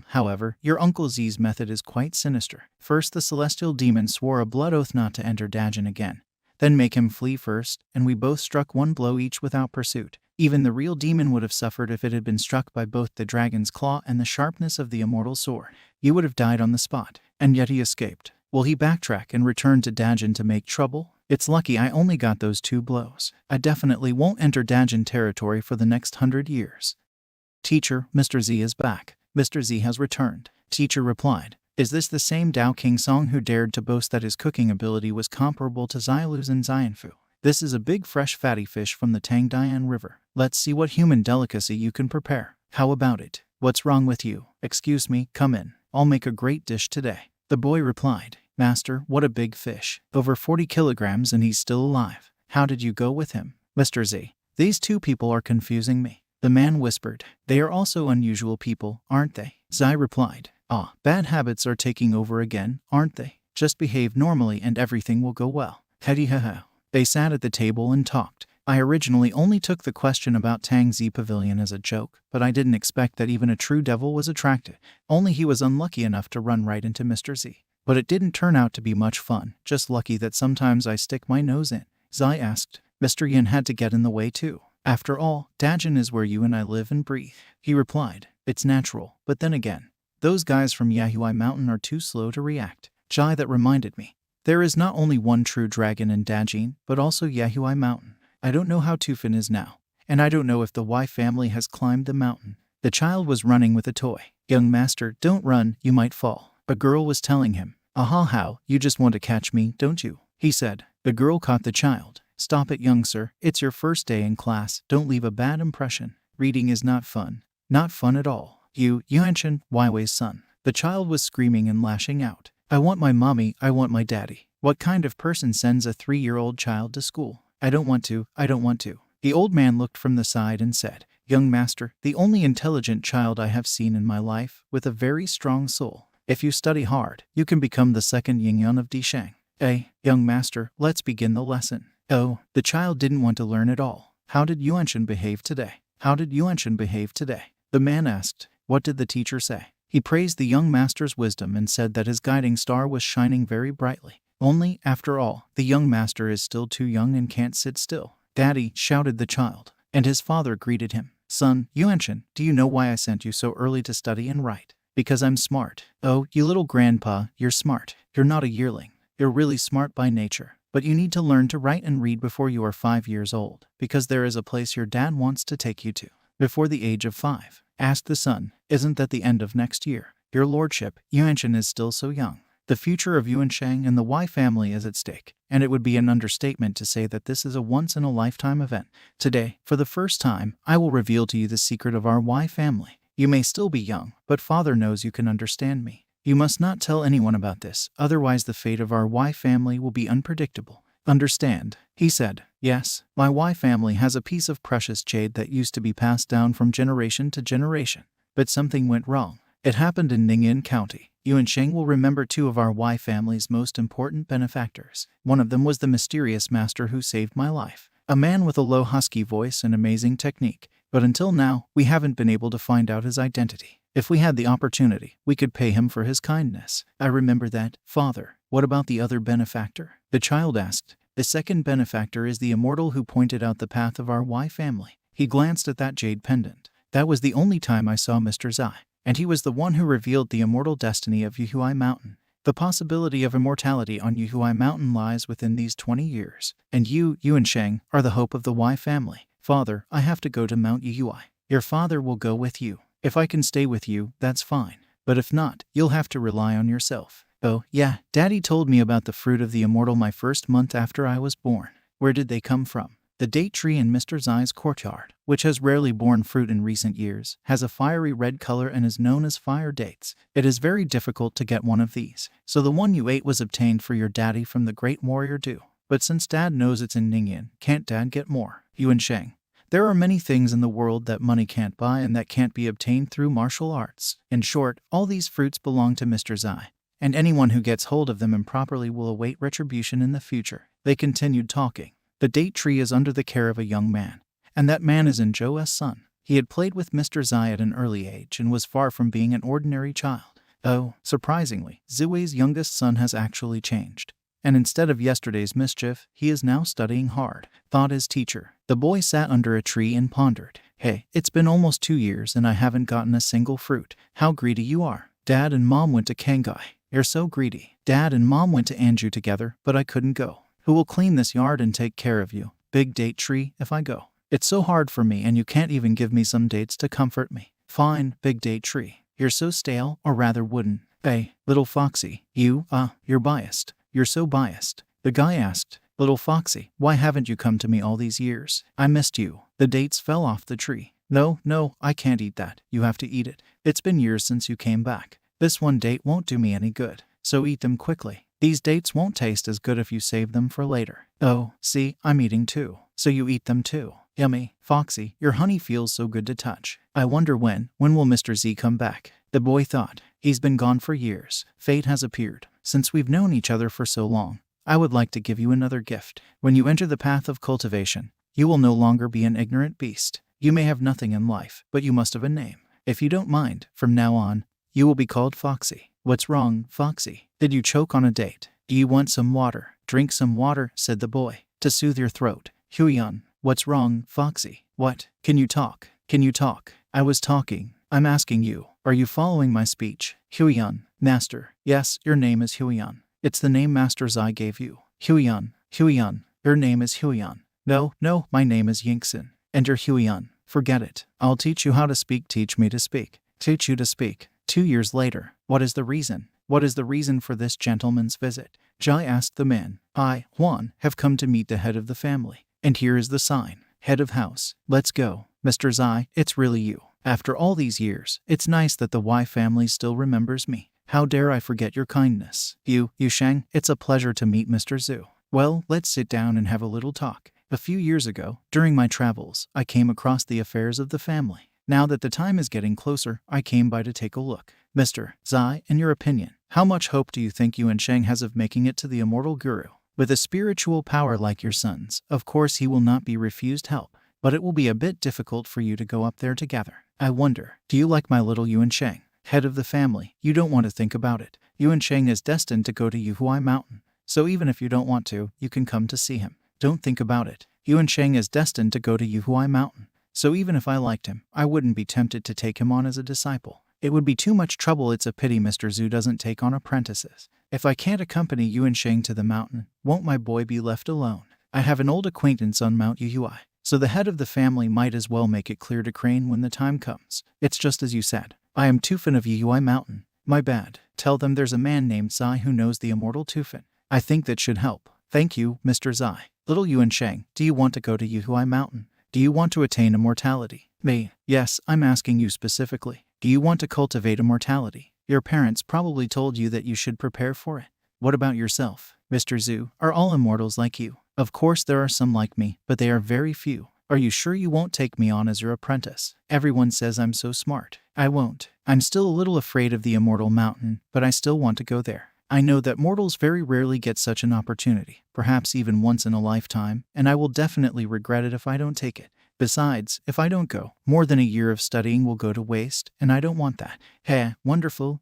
However, your Uncle Z's method is quite sinister. First, the celestial demon swore a blood oath not to enter Dajin again. Then make him flee first, and we both struck one blow each without pursuit. Even the real demon would have suffered if it had been struck by both the dragon's claw and the sharpness of the immortal sword. You would have died on the spot, and yet he escaped. Will he backtrack and return to Dajin to make trouble? It's lucky I only got those 2 blows. I definitely won't enter Dajin territory for the next 100 years. Teacher, Mr. Z is back. Mr. Z has returned. Teacher replied. Is this the same Dao King Song who dared to boast that his cooking ability was comparable to Xiaolu's and Xianfu? This is a big fresh fatty fish from the Tangdian River. Let's see what human delicacy you can prepare. How about it? What's wrong with you? Excuse me, come in. I'll make a great dish today. The boy replied. Master, what a big fish. Over 40 kilograms and he's still alive. How did you go with him? Mr. Z. These 2 people are confusing me. The man whispered. They are also unusual people, aren't they? Zai replied. Ah, bad habits are taking over again, aren't they? Just behave normally and everything will go well. Hedi-ha-ha. They sat at the table and talked. I originally only took the question about Tangzi Pavilion as a joke, but I didn't expect that even a true devil was attracted. Only he was unlucky enough to run right into Mr. Z. But it didn't turn out to be much fun, just lucky that sometimes I stick my nose in. Zai asked. Mr. Yin had to get in the way too. After all, Dajin is where you and I live and breathe. He replied. It's natural, but then again, those guys from Yahui Mountain are too slow to react. Jai, that reminded me. There is not only one true dragon in Dajin, but also Yahui Mountain. I don't know how Tufin is now, and I don't know if the Y family has climbed the mountain. The child was running with a toy. Young master, don't run, you might fall. A girl was telling him. Aha, how, you just want to catch me, don't you? He said. The girl caught the child. Stop it, young sir, it's your first day in class, don't leave a bad impression. Reading is not fun. Not fun at all. You, Yuanshan, Weiwei's son. The child was screaming and lashing out. I want my mommy, I want my daddy. What kind of person sends a 3-year-old child to school? I don't want to, I don't want to. The old man looked from the side and said, Young master, the only intelligent child I have seen in my life, with a very strong soul. If you study hard, you can become the second Yin Yuan of Dishang. Young master, let's begin the lesson. Oh, the child didn't want to learn at all. How did Yuanshan behave today? How did Yuanshan behave today? The man asked. What did the teacher say? He praised the young master's wisdom and said that his guiding star was shining very brightly. Only, after all, the young master is still too young and can't sit still. Daddy, shouted the child, and his father greeted him. Son, Yuanshan, do you know why I sent you so early to study and write? Because I'm smart. Oh, you little grandpa, you're smart. You're not a yearling. You're really smart by nature. But you need to learn to write and read before you are 5 years old, because there is a place your dad wants to take you to. Before the age of 5. Asked the son, isn't that the end of next year? Your lordship, Yuanshan is still so young. The future of Yuanshang and the Y family is at stake, and it would be an understatement to say that this is a once-in-a-lifetime event. Today, for the first time, I will reveal to you the secret of our Y family. You may still be young, but father knows you can understand me. You must not tell anyone about this, otherwise the fate of our Y family will be unpredictable. Understand? He said. Yes, my Y family has a piece of precious jade that used to be passed down from generation to generation. But something went wrong. It happened in Ningyin County. Yuansheng will remember 2 of our Y family's most important benefactors. One of them was the mysterious master who saved my life. A man with a low husky voice and amazing technique. But until now, we haven't been able to find out his identity. If we had the opportunity, we could pay him for his kindness. I remember that. Father, what about the other benefactor? The child asked. The second benefactor is the immortal who pointed out the path of our Y family. He glanced at that jade pendant. That was the only time I saw Mr. Zai. And he was the one who revealed the immortal destiny of Yuhui Mountain. The possibility of immortality on Yuhui Mountain lies within these 20 years. And you, Yuansheng, are the hope of the Y family. Father, I have to go to Mount Yuhui. Your father will go with you. If I can stay with you, that's fine. But if not, you'll have to rely on yourself. Oh, yeah, Daddy told me about the fruit of the immortal my first month after I was born. Where did they come from? The date tree in Mr. Zai's courtyard, which has rarely borne fruit in recent years, has a fiery red color and is known as fire dates. It is very difficult to get one of these, so the one you ate was obtained for your daddy from the great warrior Du. But since Dad knows it's in Ningyin, can't Dad get more? Yuansheng. There are many things in the world that money can't buy and that can't be obtained through martial arts. In short, all these fruits belong to Mr. Zai, and anyone who gets hold of them improperly will await retribution in the future. They continued talking. The date tree is under the care of a young man, and that man is Zhou's son. He had played with Mr. Zai at an early age and was far from being an ordinary child. Oh, surprisingly, Zhui's youngest son has actually changed. And instead of yesterday's mischief, he is now studying hard, thought his teacher. The boy sat under a tree and pondered. Hey, it's been almost 2 years and I haven't gotten a single fruit. How greedy you are. Dad and Mom went to Kangai. You're so greedy. Dad and Mom went to Anju together, but I couldn't go. Who will clean this yard and take care of you, big date tree, if I go? It's so hard for me and you can't even give me some dates to comfort me. Fine, big date tree. You're so stale, or rather wooden. Hey, little foxy, you're biased. You're so biased. The guy asked, Little foxy, why haven't you come to me all these years? I missed you. The dates fell off the tree. No, I can't eat that. You have to eat it. It's been years since you came back. This one date won't do me any good, so eat them quickly. These dates won't taste as good if you save them for later. Oh, see, I'm eating too. So you eat them too. Yummy, Foxy, your honey feels so good to touch. I wonder when will Mr. Z come back? The boy thought. He's been gone for years. Fate has appeared. Since we've known each other for so long, I would like to give you another gift. When you enter the path of cultivation, you will no longer be an ignorant beast. You may have nothing in life, but you must have a name. If you don't mind, from now on, you will be called Foxy. What's wrong, Foxy? Did you choke on a date? Do you want some water? Drink some water, said the boy, to soothe your throat. Yuan, what's wrong, Foxy? What? Can you talk? Can you talk? I was talking. I'm asking you. Are you following my speech? Yuan, Master. Yes, your name is Yuan. It's the name Master Zai gave you. Yuan, your name is Yuan. No, my name is Yingxin. And you're Yuan. Forget it. I'll teach you how to speak. Teach me to speak. Teach you to speak. 2 years later. What is the reason? What is the reason for this gentleman's visit? Jai asked the man. I, Juan, have come to meet the head of the family. And here is the sign. Head of house. Let's go. Mr. Zai, it's really you. After all these years, it's nice that the Y family still remembers me. How dare I forget your kindness? You Shang, it's a pleasure to meet Mr. Zhu. Well, let's sit down and have a little talk. A few years ago, during my travels, I came across the affairs of the family. Now that the time is getting closer, I came by to take a look. Mr. Zai, in your opinion, how much hope do you think Yuan Shang has of making it to the immortal guru? With a spiritual power like your son's, of course he will not be refused help, but it will be a bit difficult for you to go up there together. I wonder, do you like my little Yuan Shang? Head of the family, you don't want to think about it. Yuan Shang is destined to go to Yuhuai Mountain, so even if you don't want to, you can come to see him. Don't think about it. Yuan Shang is destined to go to Yuhuai Mountain, so even if I liked him, I wouldn't be tempted to take him on as a disciple. It would be too much trouble. It's a pity Mr. Zhu doesn't take on apprentices. If I can't accompany Yuan Shang to the mountain, won't my boy be left alone? I have an old acquaintance on Mount Yuhuai, so the head of the family might as well make it clear to Crane when the time comes. It's just as you said. I am Tufan of Yuhuai Mountain. My bad. Tell them there's a man named Zai who knows the immortal Tufan. I think that should help. Thank you, Mr. Zai. Little Yuan Shang, do you want to go to Yuhuai Mountain? Do you want to attain immortality? Me? Yes, I'm asking you specifically. Do you want to cultivate immortality? Your parents probably told you that you should prepare for it. What about yourself, Mr. Zhu? Are all immortals like you? Of course there are some like me, but they are very few. Are you sure you won't take me on as your apprentice? Everyone says I'm so smart. I won't. I'm still a little afraid of the immortal mountain, but I still want to go there. I know that mortals very rarely get such an opportunity, perhaps even once in a lifetime, and I will definitely regret it if I don't take it. Besides, if I don't go, more than a year of studying will go to waste, and I don't want that. Heh, wonderful.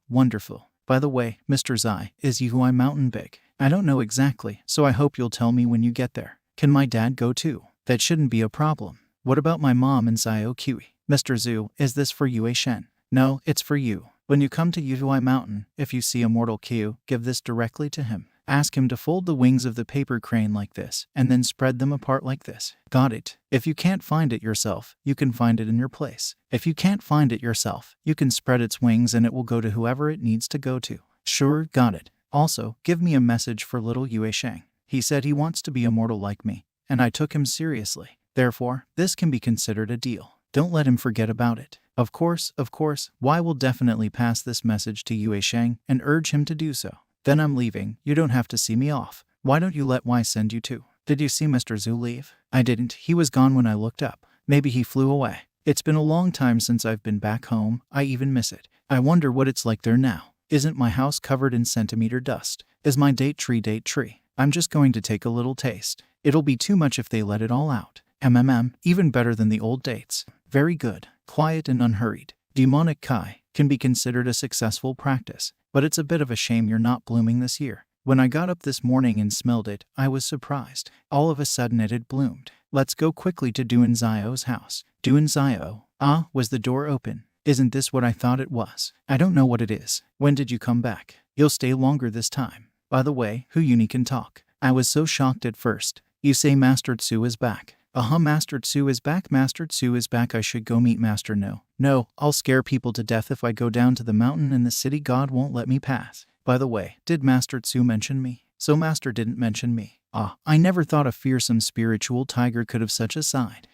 By the way, Mr. Zai, is Yuhuai Mountain big? I don't know exactly, so I hope you'll tell me when you get there. Can my dad go too? That shouldn't be a problem. What about my mom and Zio Kiwi? Mr. Zhu, is this for Yue Shen? No, it's for you. When you come to Yuhuai Mountain, if you see Immortal Q, give this directly to him. Ask him to fold the wings of the paper crane like this, and then spread them apart like this. Got it. If you can't find it yourself, you can find it in your place. If you can't find it yourself, you can spread its wings and it will go to whoever it needs to go to. Sure, got it. Also, give me a message for little Yue Shang. He said he wants to be immortal like me, and I took him seriously. Therefore, this can be considered a deal. Don't let him forget about it. Of course, Y will definitely pass this message to Yue Shang and urge him to do so. Then I'm leaving. You don't have to see me off. Why don't you let Y send you too? Did you see Mr. Zhu leave? I didn't. He was gone when I looked up. Maybe he flew away. It's been a long time since I've been back home. I even miss it. I wonder what it's like there now. Isn't my house covered in centimeter dust? Is my date tree? I'm just going to take a little taste. It'll be too much if they let it all out. Even better than the old dates. Very good. Quiet and unhurried. Demonic Kai can be considered a successful practice, but it's a bit of a shame you're not blooming this year. When I got up this morning and smelled it, I was surprised. All of a sudden it had bloomed. Let's go quickly to Duan Zio's house. Duan Zio. Ah, was the door open? Isn't this what I thought it was? I don't know what it is. When did you come back? You'll stay longer this time. By the way, Hu Yuni can talk. I was so shocked at first. You say Master Tsu is back. Master Tsu is back. Master Tsu is back. I should go meet Master No, I'll scare people to death if I go down to the mountain and the city God won't let me pass. By the way, did Master Tsu mention me? So Master didn't mention me. I never thought a fearsome spiritual tiger could have such a side.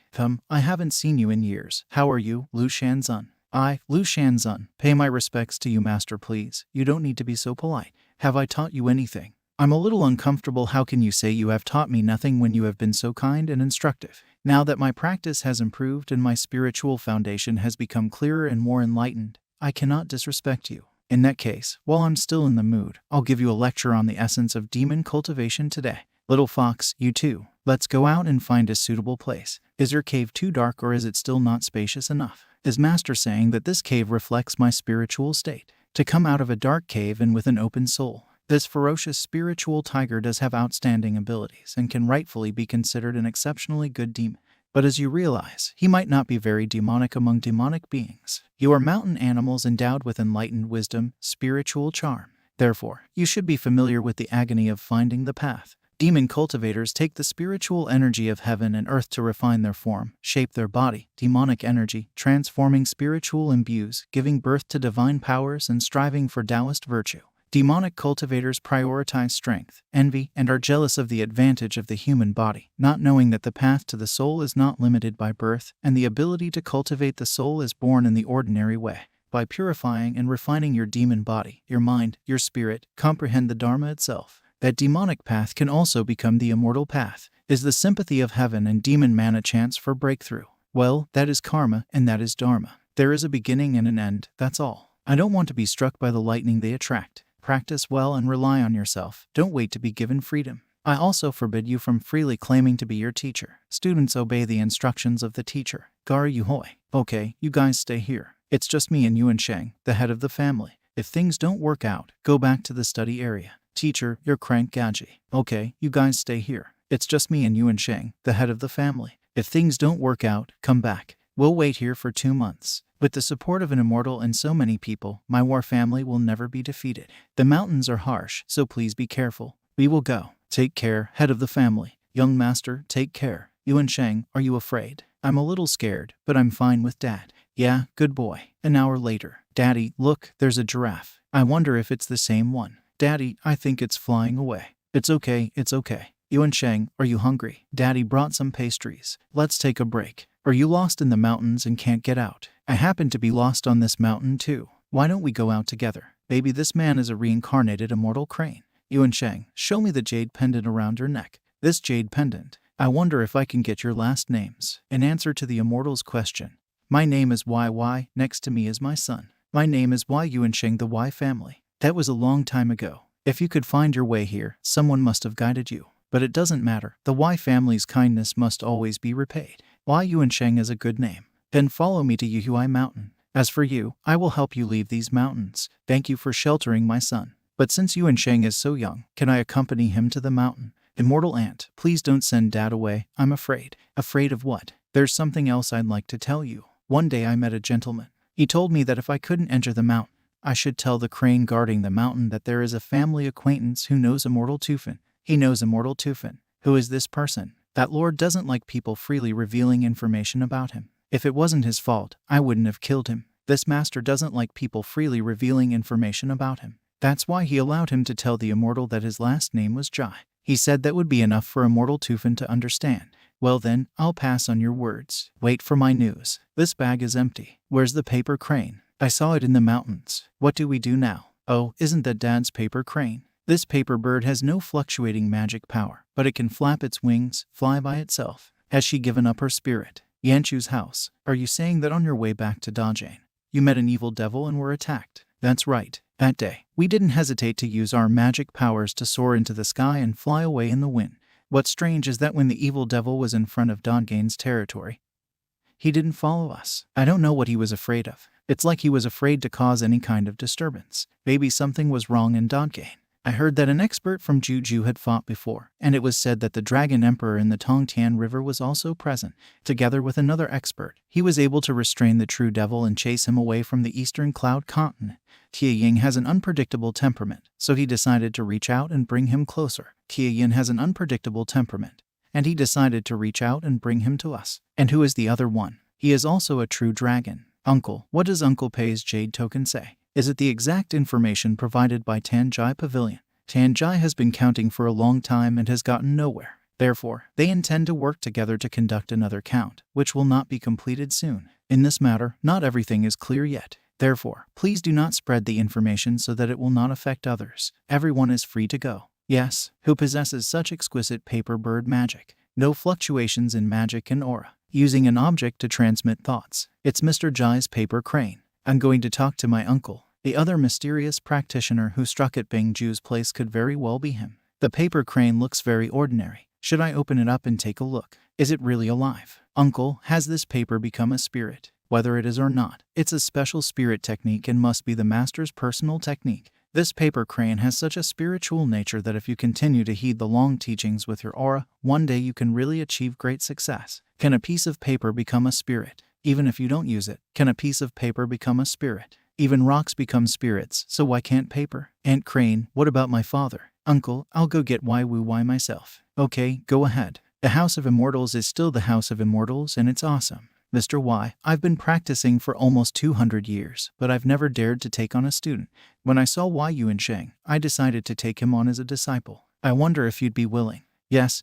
I haven't seen you in years. How are you, Lu Shanzun? Lu Shanzun. Pay my respects to you, Master, please. You don't need to be so polite. Have I taught you anything? I'm a little uncomfortable. How can you say you have taught me nothing when you have been so kind and instructive? Now that my practice has improved and my spiritual foundation has become clearer and more enlightened, I cannot disrespect you. In that case, while I'm still in the mood, I'll give you a lecture on the essence of demon cultivation today. Little fox, you too. Let's go out and find a suitable place. Is your cave too dark or is it still not spacious enough? Is Master saying that this cave reflects my spiritual state? To come out of a dark cave and with an open soul. This ferocious spiritual tiger does have outstanding abilities and can rightfully be considered an exceptionally good demon. But as you realize, he might not be very demonic among demonic beings. You are mountain animals endowed with enlightened wisdom, spiritual charm. Therefore, you should be familiar with the agony of finding the path. Demon cultivators take the spiritual energy of heaven and earth to refine their form, shape their body. Demonic energy, transforming spiritual imbues, giving birth to divine powers and striving for Taoist virtue. Demonic cultivators prioritize strength, envy, and are jealous of the advantage of the human body, not knowing that the path to the soul is not limited by birth, and the ability to cultivate the soul is born in the ordinary way. By purifying and refining your demon body, your mind, your spirit, comprehend the Dharma itself. That demonic path can also become the immortal path. Is the sympathy of heaven and demon man a chance for breakthrough? Well, that is karma, and that is dharma. There is a beginning and an end, that's all. I don't want to be struck by the lightning they attract. Practice well and rely on yourself. Don't wait to be given freedom. I also forbid you from freely claiming to be your teacher. Students obey the instructions of the teacher. Gar yu hoi. Okay, you guys stay here. It's just me and Yuan Sheng, the head of the family. If things don't work out, go back to the study area. Teacher, you're crank gaji. Okay, you guys stay here. It's just me and Yuan Sheng, the head of the family. If things don't work out, come back. We'll wait here for 2 months. With the support of an immortal and so many people, my war family will never be defeated. The mountains are harsh, so please be careful. We will go. Take care, head of the family. Young master, take care. Yuan Sheng, are you afraid? I'm a little scared, but I'm fine with Dad. Yeah, good boy. An hour later. Daddy, look, there's a giraffe. I wonder if it's the same one. Daddy, I think it's flying away. It's okay, it's okay. Yuan Sheng, are you hungry? Daddy brought some pastries. Let's take a break. Are you lost in the mountains and can't get out? I happen to be lost on this mountain too. Why don't we go out together? Baby, this man is a reincarnated immortal crane. Yuan Sheng, show me the jade pendant around your neck. This jade pendant. I wonder if I can get your last names. In answer to the immortal's question. My name is YY, next to me is my son. My name is Y Yuan Sheng, the Y family. That was a long time ago. If you could find your way here, someone must have guided you. But it doesn't matter. The Y family's kindness must always be repaid. Y Yuan Sheng is a good name. Then follow me to Yuhui Mountain. As for you, I will help you leave these mountains. Thank you for sheltering my son. But since Yuan Sheng is so young, can I accompany him to the mountain? Immortal aunt, please don't send Dad away. I'm afraid. Afraid of what? There's something else I'd like to tell you. One day I met a gentleman. He told me that if I couldn't enter the mountain, I should tell the crane guarding the mountain that there is a family acquaintance who knows Immortal Tufin. He knows Immortal Tufin. Who is this person? That lord doesn't like people freely revealing information about him. If it wasn't his fault, I wouldn't have killed him. This master doesn't like people freely revealing information about him. That's why he allowed him to tell the immortal that his last name was Jai. He said that would be enough for Immortal Tufin to understand. Well then, I'll pass on your words. Wait for my news. This bag is empty. Where's the paper crane? I saw it in the mountains. What do we do now? Oh, isn't that Dad's paper crane? This paper bird has no fluctuating magic power, but it can flap its wings, fly by itself. Has she given up her spirit? Yanchu's house. Are you saying that on your way back to Dajane, you met an evil devil and were attacked? That's right. That day, we didn't hesitate to use our magic powers to soar into the sky and fly away in the wind. What's strange is that when the evil devil was in front of Dajgane's territory, he didn't follow us. I don't know what he was afraid of. It's like he was afraid to cause any kind of disturbance. Maybe something was wrong in Dajgane. I heard that an expert from Juju had fought before, and it was said that the Dragon Emperor in the Tongtian River was also present. Together with another expert, he was able to restrain the true devil and chase him away from the Eastern Cloud Continent. Tianying has an unpredictable temperament, so he decided to reach out and bring him closer. Tianyan has an unpredictable temperament, and he decided to reach out and bring him to us. And who is the other one? He is also a true dragon. Uncle, what does Uncle Pei's jade token say? Is it the exact information provided by Tanjai Pavilion? Tanjai has been counting for a long time and has gotten nowhere. Therefore, they intend to work together to conduct another count, which will not be completed soon. In this matter, not everything is clear yet. Therefore, please do not spread the information so that it will not affect others. Everyone is free to go. Yes, who possesses such exquisite paper bird magic. No fluctuations in magic and aura. Using an object to transmit thoughts. It's Mr. Ji's paper crane. I'm going to talk to my uncle. The other mysterious practitioner who struck at Bing Ju's place could very well be him. The paper crane looks very ordinary. Should I open it up and take a look? Is it really alive? Uncle, has this paper become a spirit? Whether it is or not, it's a special spirit technique and must be the master's personal technique. This paper crane has such a spiritual nature that if you continue to heed the long teachings with your aura, one day you can really achieve great success. Can a piece of paper become a spirit? Even if you don't use it, can a piece of paper become a spirit? Even rocks become spirits, so why can't paper? Aunt Crane, what about my father? Uncle, I'll go get Wai myself. Okay, go ahead. The House of Immortals is still the House of Immortals and it's awesome. Mr. Y, I've been practicing for almost 200 years, but I've never dared to take on a student. When I saw Yuansheng, I decided to take him on as a disciple. I wonder if you'd be willing. Yes,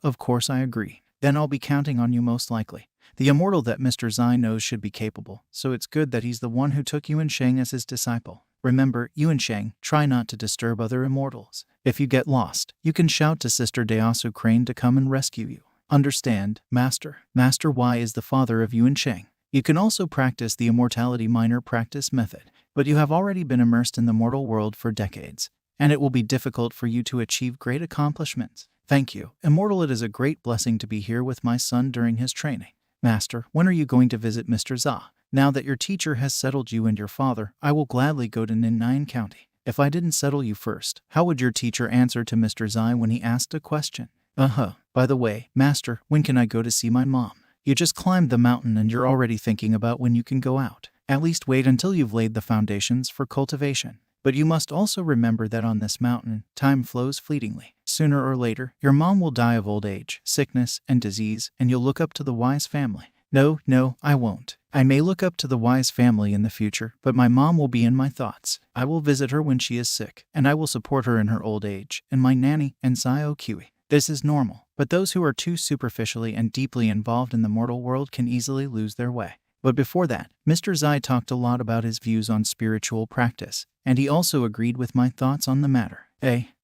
of course I agree. Then I'll be counting on you most likely. The immortal that Mr. Zai knows should be capable, so it's good that he's the one who took Yuansheng as his disciple. Remember, Yuansheng, try not to disturb other immortals. If you get lost, you can shout to Sister Deasu Crane to come and rescue you. Understand, Master. Master Y is the father of Yuansheng. You can also practice the Immortality minor practice method, but you have already been immersed in the mortal world for decades, and it will be difficult for you to achieve great accomplishments. Thank you, Immortal. It is a great blessing to be here with my son during his training. Master, when are you going to visit Mr. Za? Now that your teacher has settled you and your father, I will gladly go to Ningnan County. If I didn't settle you first, how would your teacher answer to Mr. Zai when he asked a question? By the way, Master, when can I go to see my mom? You just climbed the mountain and you're already thinking about when you can go out. At least wait until you've laid the foundations for cultivation. But you must also remember that on this mountain, time flows fleetingly. Sooner or later, your mom will die of old age, sickness, and disease, and you'll look up to the Wise family. No, I won't. I may look up to the Wise family in the future, but my mom will be in my thoughts. I will visit her when she is sick, and I will support her in her old age, and my nanny, and Saio Kiwi. This is normal, but those who are too superficially and deeply involved in the mortal world can easily lose their way. But before that, Mr. Zai talked a lot about his views on spiritual practice, and he also agreed with my thoughts on the matter.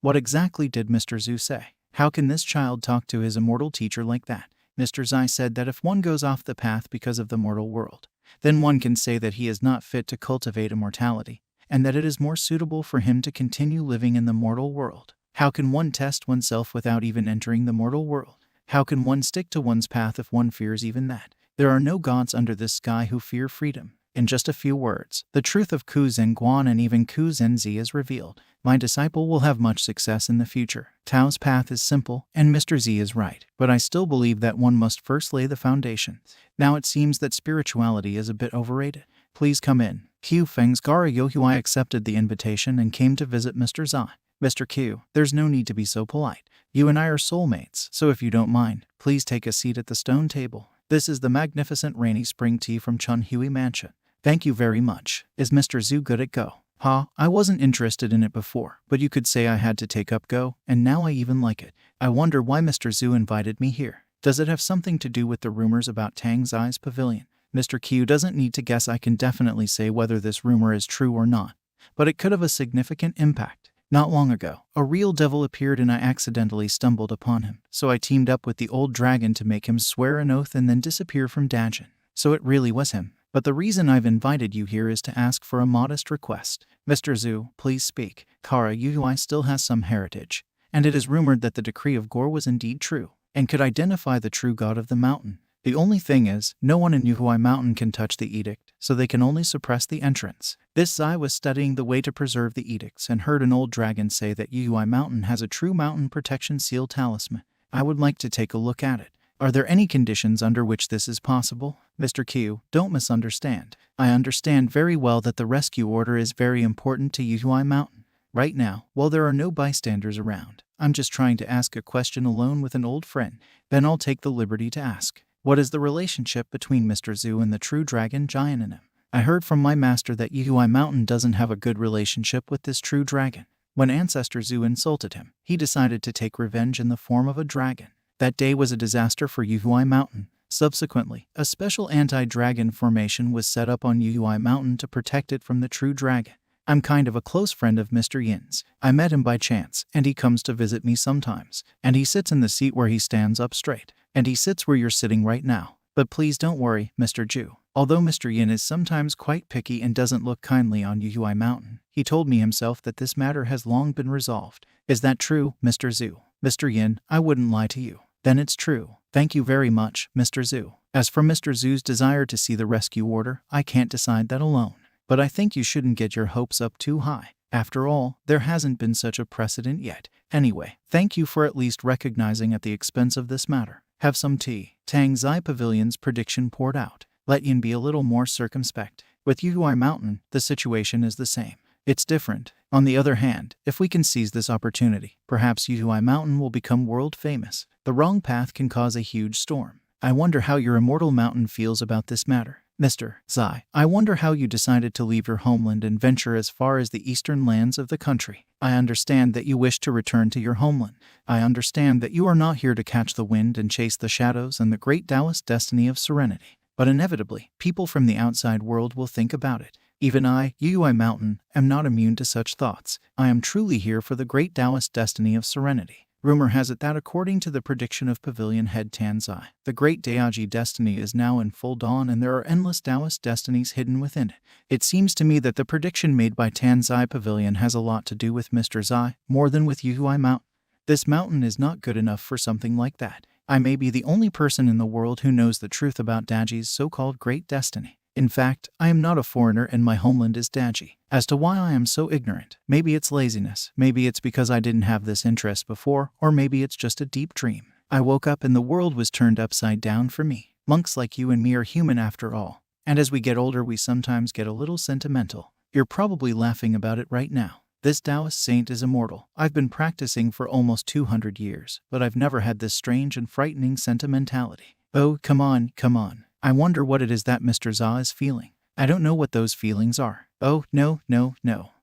What exactly did Mr. Zhu say? How can this child talk to his immortal teacher like that? Mr. Zai said that if one goes off the path because of the mortal world, then one can say that he is not fit to cultivate immortality, and that it is more suitable for him to continue living in the mortal world. How can one test oneself without even entering the mortal world? How can one stick to one's path if one fears even that? There are no gods under this sky who fear freedom. In just a few words, the truth of Ku Zhenguan and even Ku Zhenzi is revealed. My disciple will have much success in the future. Tao's path is simple, and Mr. Z is right, but I still believe that one must first lay the foundation. Now it seems that spirituality is a bit overrated. Please come in. Q Feng's Gara Yohui accepted the invitation and came to visit Mr. Zai. Mr. Q, there's no need to be so polite. You and I are soulmates, so if you don't mind, please take a seat at the stone table. This is the magnificent rainy spring tea from Chun Hui Mansion. Thank you very much. Is Mr. Zhu good at Go? I wasn't interested in it before, but you could say I had to take up Go, and now I even like it. I wonder why Mr. Zhu invited me here. Does it have something to do with the rumors about Tang Zai's pavilion? Mr. Q doesn't need to guess. I can definitely say whether this rumor is true or not, but it could have a significant impact. Not long ago, a real devil appeared and I accidentally stumbled upon him, so I teamed up with the old dragon to make him swear an oath and then disappear from Dajin. So it really was him. But the reason I've invited you here is to ask for a modest request. Mr. Zhu, please speak. Kara Yuhui still has some heritage, and it is rumored that the decree of Gore was indeed true, and could identify the true god of the mountain. The only thing is, no one in Yuhui Mountain can touch the edict, so they can only suppress the entrance. This Zai was studying the way to preserve the edicts and heard an old dragon say that Yuhui Mountain has a true mountain protection seal talisman. I would like to take a look at it. Are there any conditions under which this is possible? Mr. Q, don't misunderstand. I understand very well that the rescue order is very important to Yuhui Mountain. Right now, while there are no bystanders around, I'm just trying to ask a question alone with an old friend. Then I'll take the liberty to ask. What is the relationship between Mr. Zhu and the true dragon giant in him? I heard from my master that Yuhui Mountain doesn't have a good relationship with this true dragon. When Ancestor Zhu insulted him, he decided to take revenge in the form of a dragon. That day was a disaster for Yuhui Mountain. Subsequently, a special anti-dragon formation was set up on Yuhui Mountain to protect it from the true dragon. I'm kind of a close friend of Mr. Yin's. I met him by chance, and he comes to visit me sometimes. And he sits in the seat where he stands up straight. And he sits where you're sitting right now. But please don't worry, Mr. Ju. Although Mr. Yin is sometimes quite picky and doesn't look kindly on Yuhui Mountain, he told me himself that this matter has long been resolved. Is that true, Mr. Zhu? Mr. Yin, I wouldn't lie to you. Then it's true. Thank you very much, Mr. Zhu. As for Mr. Zhu's desire to see the rescue order, I can't decide that alone. But I think you shouldn't get your hopes up too high. After all, there hasn't been such a precedent yet. Anyway, thank you for at least recognizing at the expense of this matter. Have some tea. Tang Zai Pavilion's prediction poured out. Let Yin be a little more circumspect. With Yuhui Mountain, the situation is the same. It's different. On the other hand, if we can seize this opportunity, perhaps Yuhui Mountain will become world famous. The wrong path can cause a huge storm. I wonder how your immortal mountain feels about this matter. Mr. Zai, I wonder how you decided to leave your homeland and venture as far as the eastern lands of the country. I understand that you wish to return to your homeland. I understand that you are not here to catch the wind and chase the shadows and the great Taoist destiny of serenity. But inevitably, people from the outside world will think about it. Even I, Yuhui Mountain, am not immune to such thoughts. I am truly here for the great Taoist destiny of serenity. Rumor has it that according to the prediction of Pavilion Head Tian Zai, the great Daoji destiny is now in full dawn and there are endless Taoist destinies hidden within it. It seems to me that the prediction made by Tian Zai Pavilion has a lot to do with Mr. Zai, more than with Yuhui Mountain. This mountain is not good enough for something like that. I may be the only person in the world who knows the truth about Daji's so-called great destiny. In fact, I am not a foreigner and my homeland is Daji. As to why I am so ignorant, maybe it's laziness, maybe it's because I didn't have this interest before, or maybe it's just a deep dream. I woke up and the world was turned upside down for me. Monks like you and me are human after all. And as we get older we sometimes get a little sentimental. You're probably laughing about it right now. This Taoist saint is immortal. I've been practicing for almost 200 years, but I've never had this strange and frightening sentimentality. Oh, come on, come on. I wonder what it is that Mr. Zha is feeling. I don't know what those feelings are. Oh, no.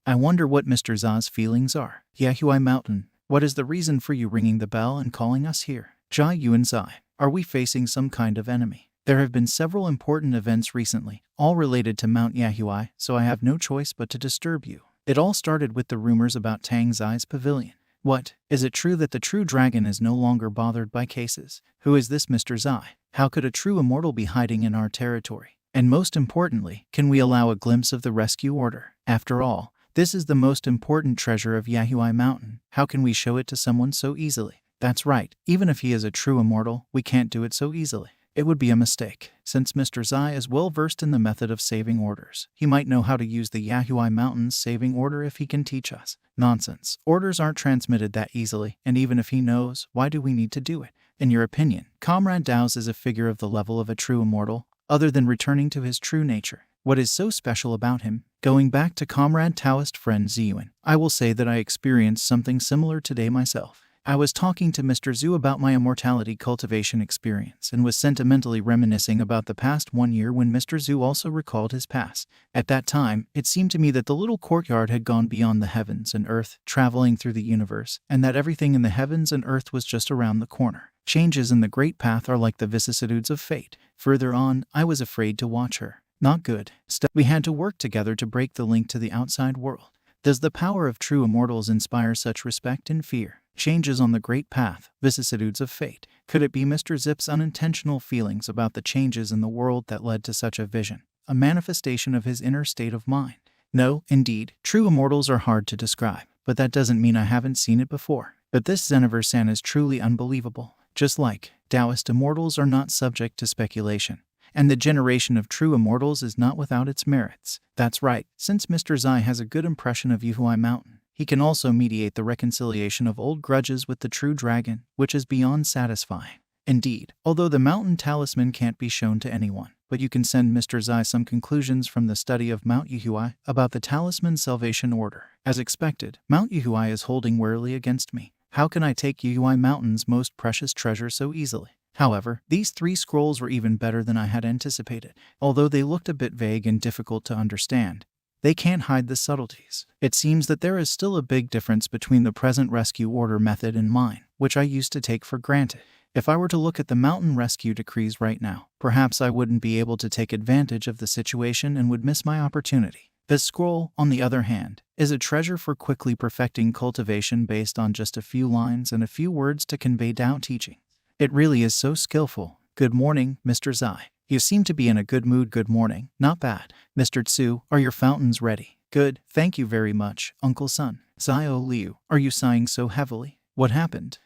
I wonder what Mr. Zha's feelings are. Yuhui Mountain, what is the reason for you ringing the bell and calling us here? Ji Yuan Zai, are we facing some kind of enemy? There have been several important events recently, all related to Mount Yuhui, so I have no choice but to disturb you. It all started with the rumors about Tang Zai's pavilion. What? Is it true that the true dragon is no longer bothered by cases? Who is this Mr. Zai? How could a true immortal be hiding in our territory? And most importantly, can we allow a glimpse of the rescue order? After all, this is the most important treasure of Yuhui Mountain. How can we show it to someone so easily? That's right, even if he is a true immortal, we can't do it so easily. It would be a mistake. Since Mr. Zai is well versed in the method of saving orders, he might know how to use the Yuhui Mountain's saving order if he can teach us. Nonsense. Orders aren't transmitted that easily, and even if he knows, why do we need to do it? In your opinion, Comrade Dao's is a figure of the level of a true immortal, other than returning to his true nature. What is so special about him? Going back to Comrade Taoist friend Ji Yuan, I will say that I experienced something similar today myself. I was talking to Mr. Zhu about my immortality cultivation experience and was sentimentally reminiscing about the past 1 year when Mr. Zhu also recalled his past. At that time, it seemed to me that the little courtyard had gone beyond the heavens and earth, traveling through the universe, and that everything in the heavens and earth was just around the corner. Changes in the great path are like the vicissitudes of fate. Further on, I was afraid to watch her. Not good. We had to work together to break the link to the outside world. Does the power of true immortals inspire such respect and fear? Changes on the great path, vicissitudes of fate. Could it be Mr. Zip's unintentional feelings about the changes in the world that led to such a vision, a manifestation of his inner state of mind? No, indeed, true immortals are hard to describe, but that doesn't mean I haven't seen it before. But this Xeniver-san is truly unbelievable. Just like Taoist immortals are not subject to speculation, and the generation of true immortals is not without its merits. That's right, since Mr. Zai has a good impression of Yuhui Mountain, he can also mediate the reconciliation of old grudges with the true dragon, which is beyond satisfying. Indeed, although the mountain talisman can't be shown to anyone, but you can send Mr. Zai some conclusions from the study of Mount Yuhui about the talisman salvation order. As expected, Mount Yuhui is holding warily against me. How can I take Yuhui Mountain's most precious treasure so easily? However, these 3 scrolls were even better than I had anticipated. Although they looked a bit vague and difficult to understand, they can't hide the subtleties. It seems that there is still a big difference between the present rescue order method and mine, which I used to take for granted. If I were to look at the mountain rescue decrees right now, perhaps I wouldn't be able to take advantage of the situation and would miss my opportunity. The scroll, on the other hand, is a treasure for quickly perfecting cultivation based on just a few lines and a few words to convey Tao teaching. It really is so skillful. Good morning, Mr. Zai. You seem to be in a good mood. Good morning. Not bad. Mr. Tsu, are your fountains ready? Good, thank you very much, Uncle Sun. Zio Liu, are you sighing so heavily? What happened?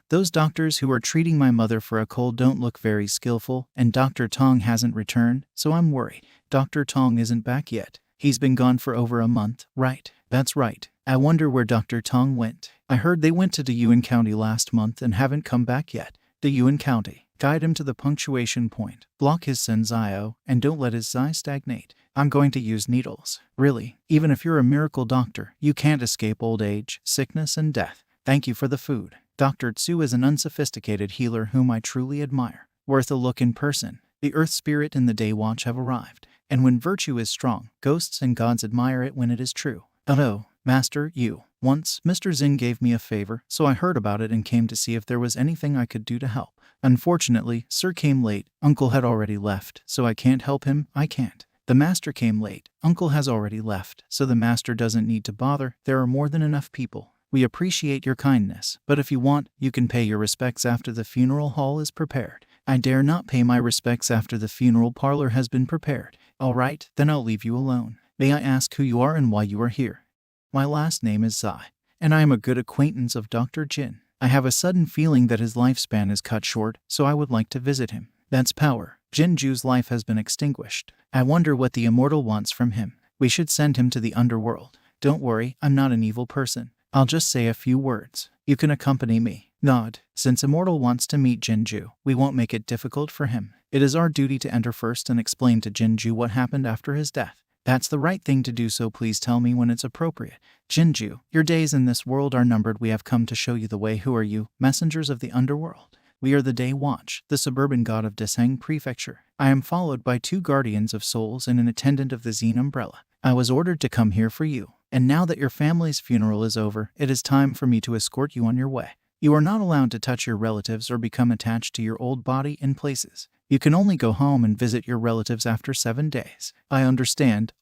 Those doctors who are treating my mother for a cold don't look very skillful, and Dr. Tong hasn't returned, so I'm worried. Dr. Tong isn't back yet. He's been gone for over a month, right? That's right. I wonder where Dr. Tong went. I heard they went to Yuan County last month and haven't come back yet. Yuan County. Guide him to the punctuation point. Block his senzio, and don't let his zai stagnate. I'm going to use needles. Really, even if you're a miracle doctor, you can't escape old age, sickness, and death. Thank you for the food. Dr. Tsu is an unsophisticated healer whom I truly admire. Worth a look in person. The Earth Spirit and the Day Watch have arrived. And when virtue is strong, ghosts and gods admire it when it is true. Oh, Master, once, Mr. Zin gave me a favor, so I heard about it and came to see if there was anything I could do to help. Unfortunately, Sir came late. Uncle had already left, so I can't help him. I can't. The Master came late. Uncle has already left, so the Master doesn't need to bother. There are more than enough people. We appreciate your kindness, but if you want, you can pay your respects after the funeral hall is prepared. I dare not pay my respects after the funeral parlor has been prepared. All right, then I'll leave you alone. May I ask who you are and why you are here? My last name is Zai, and I am a good acquaintance of Dr. Jin. I have a sudden feeling that his lifespan is cut short, so I would like to visit him. That's power. Jinju's life has been extinguished. I wonder what the immortal wants from him. We should send him to the underworld. Don't worry, I'm not an evil person. I'll just say a few words. You can accompany me. Nod. Since Immortal wants to meet Jinju, we won't make it difficult for him. It is our duty to enter first and explain to Jinju what happened after his death. That's the right thing to do, so please tell me when it's appropriate. Jinju, your days in this world are numbered. We have come to show you the way. Who are you? Messengers of the underworld. We are the Day Watch, the suburban god of Desang Prefecture. I am followed by 2 guardians of souls and an attendant of the Zen umbrella. I was ordered to come here for you, and now that your family's funeral is over, it is time for me to escort you on your way. You are not allowed to touch your relatives or become attached to your old body in places. You can only go home and visit your relatives after 7 days. I understand.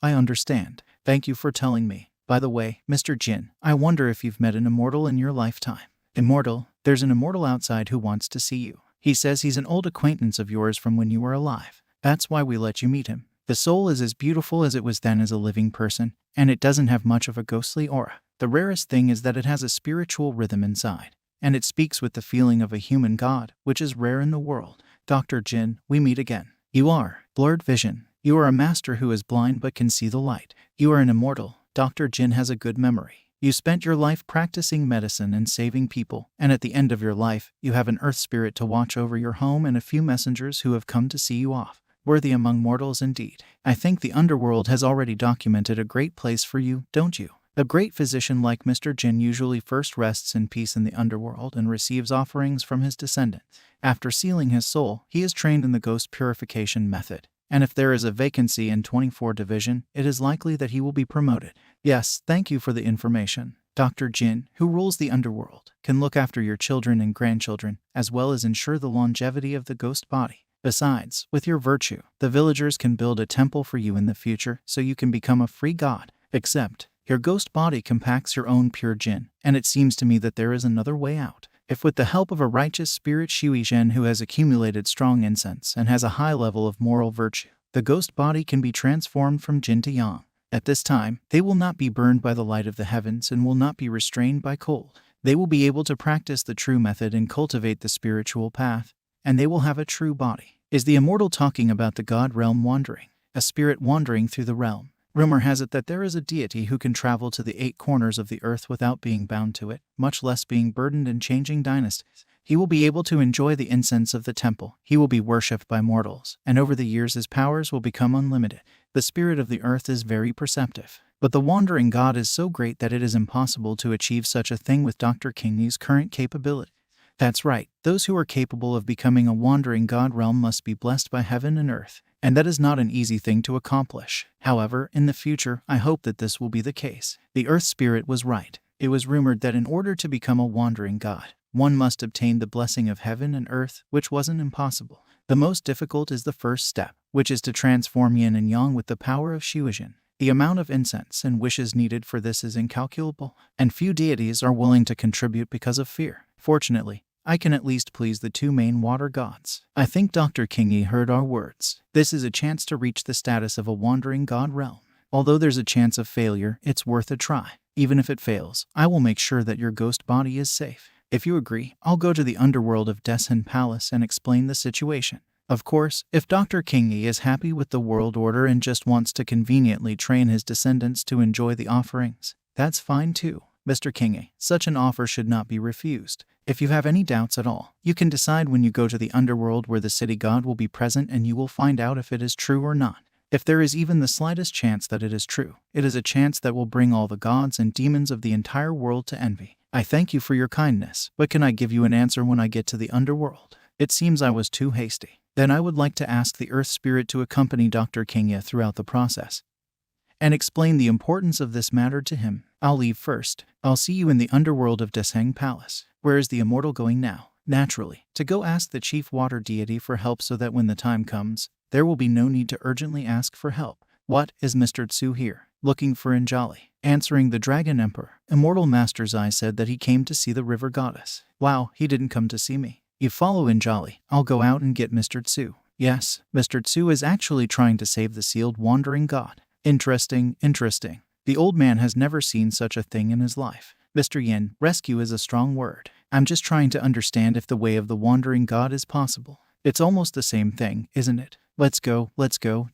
Thank you for telling me. By the way, Mr. Jin, I wonder if you've met an immortal in your lifetime. Immortal? There's an immortal outside who wants to see you. He says he's an old acquaintance of yours from when you were alive. That's why we let you meet him. The soul is as beautiful as it was then as a living person, and it doesn't have much of a ghostly aura. The rarest thing is that it has a spiritual rhythm inside, and it speaks with the feeling of a human god, which is rare in the world. Dr. Jin, we meet again. You are blurred vision. You are a master who is blind but can see the light. You are an immortal. Dr. Jin has a good memory. You spent your life practicing medicine and saving people, and at the end of your life, you have an earth spirit to watch over your home and a few messengers who have come to see you off. Worthy among mortals indeed. I think the underworld has already documented a great place for you, don't you? A great physician like Mr. Jin usually first rests in peace in the underworld and receives offerings from his descendants. After sealing his soul, he is trained in the ghost purification method, and if there is a vacancy in 24 Division, it is likely that he will be promoted. Yes, thank you for the information. Dr. Jin, who rules the underworld, can look after your children and grandchildren, as well as ensure the longevity of the ghost body. Besides, with your virtue, the villagers can build a temple for you in the future so you can become a free god. Except, your ghost body compacts your own pure Jin, and it seems to me that there is another way out. If with the help of a righteous spirit Shui Zhen who has accumulated strong incense and has a high level of moral virtue, the ghost body can be transformed from Jin to Yang. At this time, they will not be burned by the light of the heavens and will not be restrained by cold. They will be able to practice the true method and cultivate the spiritual path, and they will have a true body. Is the immortal talking about the god realm wandering? A spirit wandering through the realm. Rumor has it that there is a deity who can travel to the 8 corners of the earth without being bound to it, much less being burdened and changing dynasties. He will be able to enjoy the incense of the temple. He will be worshipped by mortals, and over the years his powers will become unlimited. The spirit of the earth is very perceptive, but the wandering god is so great that it is impossible to achieve such a thing with Dr. King's current capability. That's right, those who are capable of becoming a wandering god realm must be blessed by heaven and earth, and that is not an easy thing to accomplish. However, in the future, I hope that this will be the case. The earth spirit was right. It was rumored that in order to become a wandering god, one must obtain the blessing of heaven and earth, which wasn't impossible. The most difficult is the first step, which is to transform yin and yang with the power of Shuijin. The amount of incense and wishes needed for this is incalculable, and few deities are willing to contribute because of fear. Fortunately, I can at least please the two main water gods. I think Dr. Kingi heard our words. This is a chance to reach the status of a wandering god realm. Although there's a chance of failure, it's worth a try. Even if it fails, I will make sure that your ghost body is safe. If you agree, I'll go to the underworld of Desen Palace and explain the situation. Of course, if Dr. Kingi is happy with the world order and just wants to conveniently train his descendants to enjoy the offerings, that's fine too. Mr. Kingi, such an offer should not be refused. If you have any doubts at all, you can decide when you go to the underworld where the city god will be present, and you will find out if it is true or not. If there is even the slightest chance that it is true, it is a chance that will bring all the gods and demons of the entire world to envy. I thank you for your kindness, but can I give you an answer when I get to the underworld? It seems I was too hasty. Then I would like to ask the Earth Spirit to accompany Dr. Kingi throughout the process and explain the importance of this matter to him. I'll leave first. I'll see you in the underworld of Deseng Palace. Where is the immortal going now? Naturally, to go ask the chief water deity for help so that when the time comes, there will be no need to urgently ask for help. What, is Mr. Tsu here? Looking for Anjali? Answering the Dragon Emperor, Immortal Master Zai said that he came to see the river goddess. Wow, he didn't come to see me. You follow Anjali. I'll go out and get Mr. Tsu. Yes, Mr. Tsu is actually trying to save the sealed wandering god. Interesting. The old man has never seen such a thing in his life. Mr. Yin, rescue is a strong word. I'm just trying to understand if the way of the wandering god is possible. It's almost the same thing, isn't it? Let's go,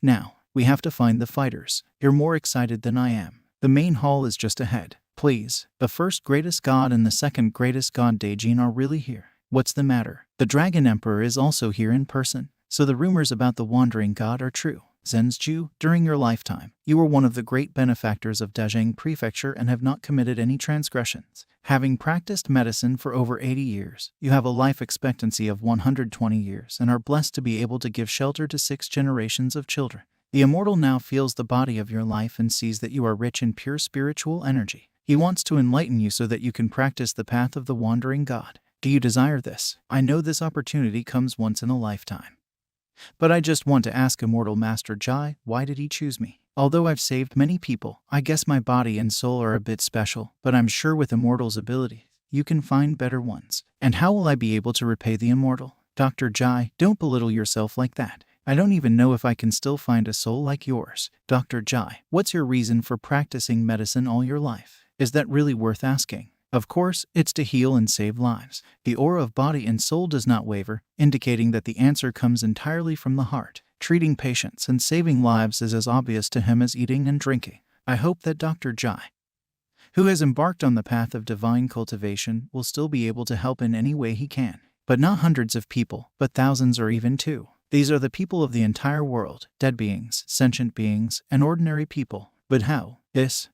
now. We have to find the fighters. You're more excited than I am. The main hall is just ahead. Please, the first greatest god and the second greatest god Daijin are really here. What's the matter? The Dragon Emperor is also here in person. So the rumors about the wandering god are true. Zenzju, during your lifetime, you were one of the great benefactors of Dazheng Prefecture and have not committed any transgressions. Having practiced medicine for over 80 years, you have a life expectancy of 120 years and are blessed to be able to give shelter to 6 generations of children. The immortal now feels the body of your life and sees that you are rich in pure spiritual energy. He wants to enlighten you so that you can practice the path of the wandering god. Do you desire this? I know this opportunity comes once in a lifetime. But I just want to ask Immortal Master Jai, why did he choose me? Although I've saved many people, I guess my body and soul are a bit special, but I'm sure with Immortal's ability, you can find better ones. And how will I be able to repay the Immortal? Dr. Jai, don't belittle yourself like that. I don't even know if I can still find a soul like yours. Dr. Jai, what's your reason for practicing medicine all your life? Is that really worth asking? Of course, it's to heal and save lives. The aura of body and soul does not waver, indicating that the answer comes entirely from the heart. Treating patients and saving lives is as obvious to him as eating and drinking. I hope that Dr. Jai, who has embarked on the path of divine cultivation, will still be able to help in any way he can. But not hundreds of people, but thousands or even 2. These are the people of the entire world, dead beings, sentient beings, and ordinary people. But how?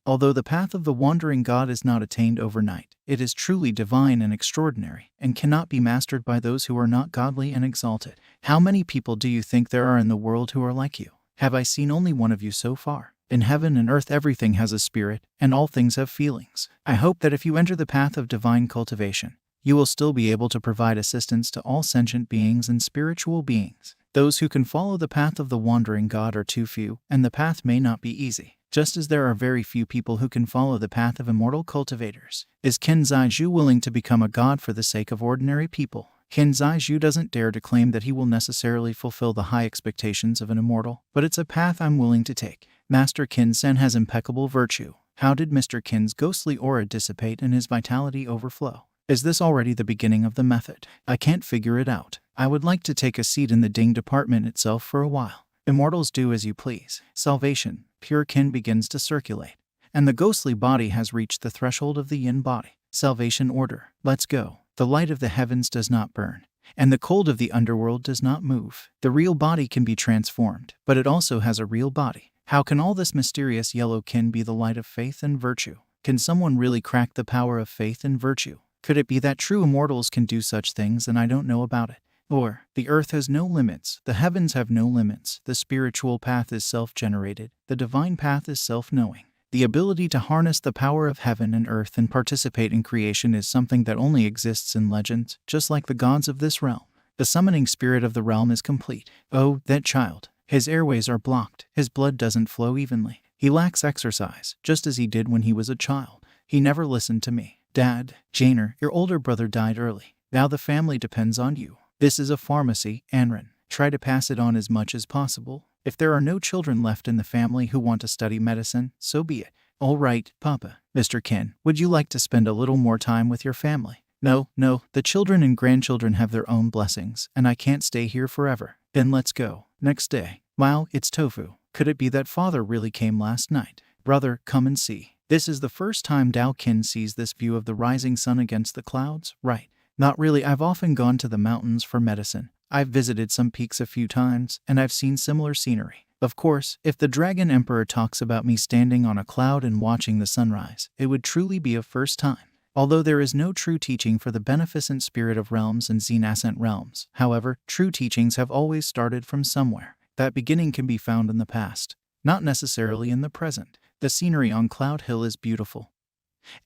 Although the path of the wandering god is not attained overnight, it is truly divine and extraordinary, and cannot be mastered by those who are not godly and exalted. How many people do you think there are in the world who are like you? Have I seen only one of you so far? In heaven and earth everything has a spirit, and all things have feelings. I hope that if you enter the path of divine cultivation, you will still be able to provide assistance to all sentient beings and spiritual beings. Those who can follow the path of the wandering god are too few, and the path may not be easy. Just as there are very few people who can follow the path of immortal cultivators. Is Qin Zaizhu willing to become a god for the sake of ordinary people? Qin Zaizhu doesn't dare to claim that he will necessarily fulfill the high expectations of an immortal, but it's a path I'm willing to take. Master Qin Sen has impeccable virtue. How did Mr. Qin's ghostly aura dissipate and his vitality overflow? Is this already the beginning of the method? I can't figure it out. I would like to take a seat in the Ding department itself for a while. Immortals, do as you please. Salvation. Pure Qin begins to circulate, and the ghostly body has reached the threshold of the yin body. Salvation order. Let's go. The light of the heavens does not burn, and the cold of the underworld does not move. The real body can be transformed, but it also has a real body. How can all this mysterious yellow Qin be the light of faith and virtue? Can someone really crack the power of faith and virtue? Could it be that true immortals can do such things and I don't know about it? Or, the earth has no limits, the heavens have no limits, the spiritual path is self-generated, the divine path is self-knowing. The ability to harness the power of heaven and earth and participate in creation is something that only exists in legends, just like the gods of this realm. The summoning spirit of the realm is complete. Oh, that child. His airways are blocked, his blood doesn't flow evenly. He lacks exercise, just as he did when he was a child. He never listened to me. Dad, Janer, your older brother died early. Now the family depends on you. This is a pharmacy, Anren. Try to pass it on as much as possible. If there are no children left in the family who want to study medicine, so be it. All right, Papa. Mr. Ken, would you like to spend a little more time with your family? No, the children and grandchildren have their own blessings, and I can't stay here forever. Then let's go. Next day. Wow, it's Tofu. Could it be that father really came last night? Brother, come and see. This is the first time Dao Qin sees this view of the rising sun against the clouds, right? Not really. I've often gone to the mountains for medicine. I've visited some peaks a few times, and I've seen similar scenery. Of course, if the Dragon Emperor talks about me standing on a cloud and watching the sunrise, it would truly be a first time. Although there is no true teaching for the beneficent spirit of realms and zenascent realms, however, true teachings have always started from somewhere. That beginning can be found in the past, not necessarily in the present. The scenery on Cloud Hill is beautiful,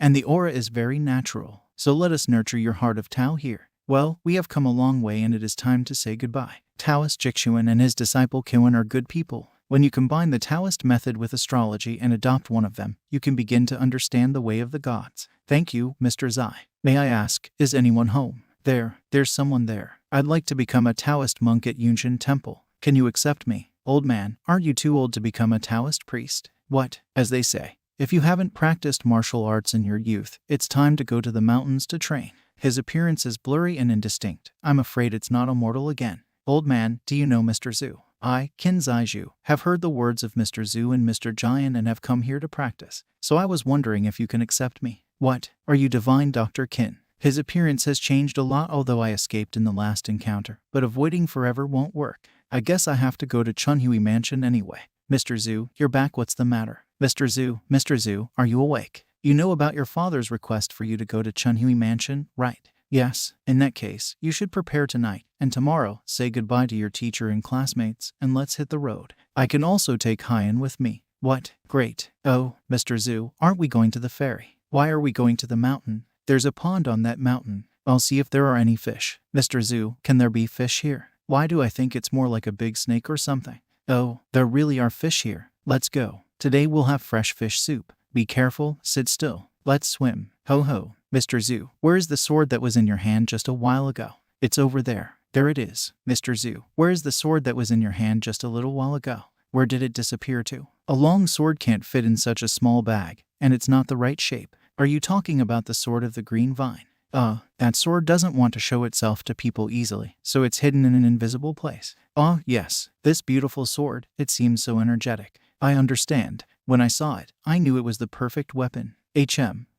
and the aura is very natural, so let us nurture your heart of Tao here. Well, we have come a long way and it is time to say goodbye. Taoist Jixuan and his disciple Qiwan are good people. When you combine the Taoist method with astrology and adopt one of them, you can begin to understand the way of the gods. Thank you, Mr. Zai. May I ask, is anyone home? There's someone there. I'd like to become a Taoist monk at Yunshan Temple. Can you accept me? Old man, aren't you too old to become a Taoist priest? What? As they say, if you haven't practiced martial arts in your youth, it's time to go to the mountains to train. His appearance is blurry and indistinct. I'm afraid it's not immortal again. Old man, do you know Mr. Zhu? I, Qin Zaizhu, have heard the words of Mr. Zhu and Mr. Jian and have come here to practice. So I was wondering if you can accept me. What? Are you divine Dr. Qin? His appearance has changed a lot although I escaped in the last encounter, but avoiding forever won't work. I guess I have to go to Chunhui Mansion anyway. Mr. Zhu, you're back. What's the matter? Mr. Zhu, are you awake? You know about your father's request for you to go to Chunhui Mansion, right? Yes. In that case, you should prepare tonight, and tomorrow, say goodbye to your teacher and classmates, and let's hit the road. I can also take Haiyan with me. What? Great. Oh, Mr. Zhu, aren't we going to the ferry? Why are we going to the mountain? There's a pond on that mountain. I'll see if there are any fish. Mr. Zhu, can there be fish here? Why do I think it's more like a big snake or something? Oh, there really are fish here. Let's go. Today we'll have fresh fish soup. Be careful, sit still. Let's swim. Ho ho. Mr. Zhu, where is the sword that was in your hand just a while ago? It's over there. There it is. Mr. Zhu, where is the sword that was in your hand just a little while ago? Where did it disappear to? A long sword can't fit in such a small bag, and it's not the right shape. Are you talking about the sword of the green vine? That sword doesn't want to show itself to people easily, so it's hidden in an invisible place. Yes, this beautiful sword, it seems so energetic. I understand. When I saw it, I knew it was the perfect weapon.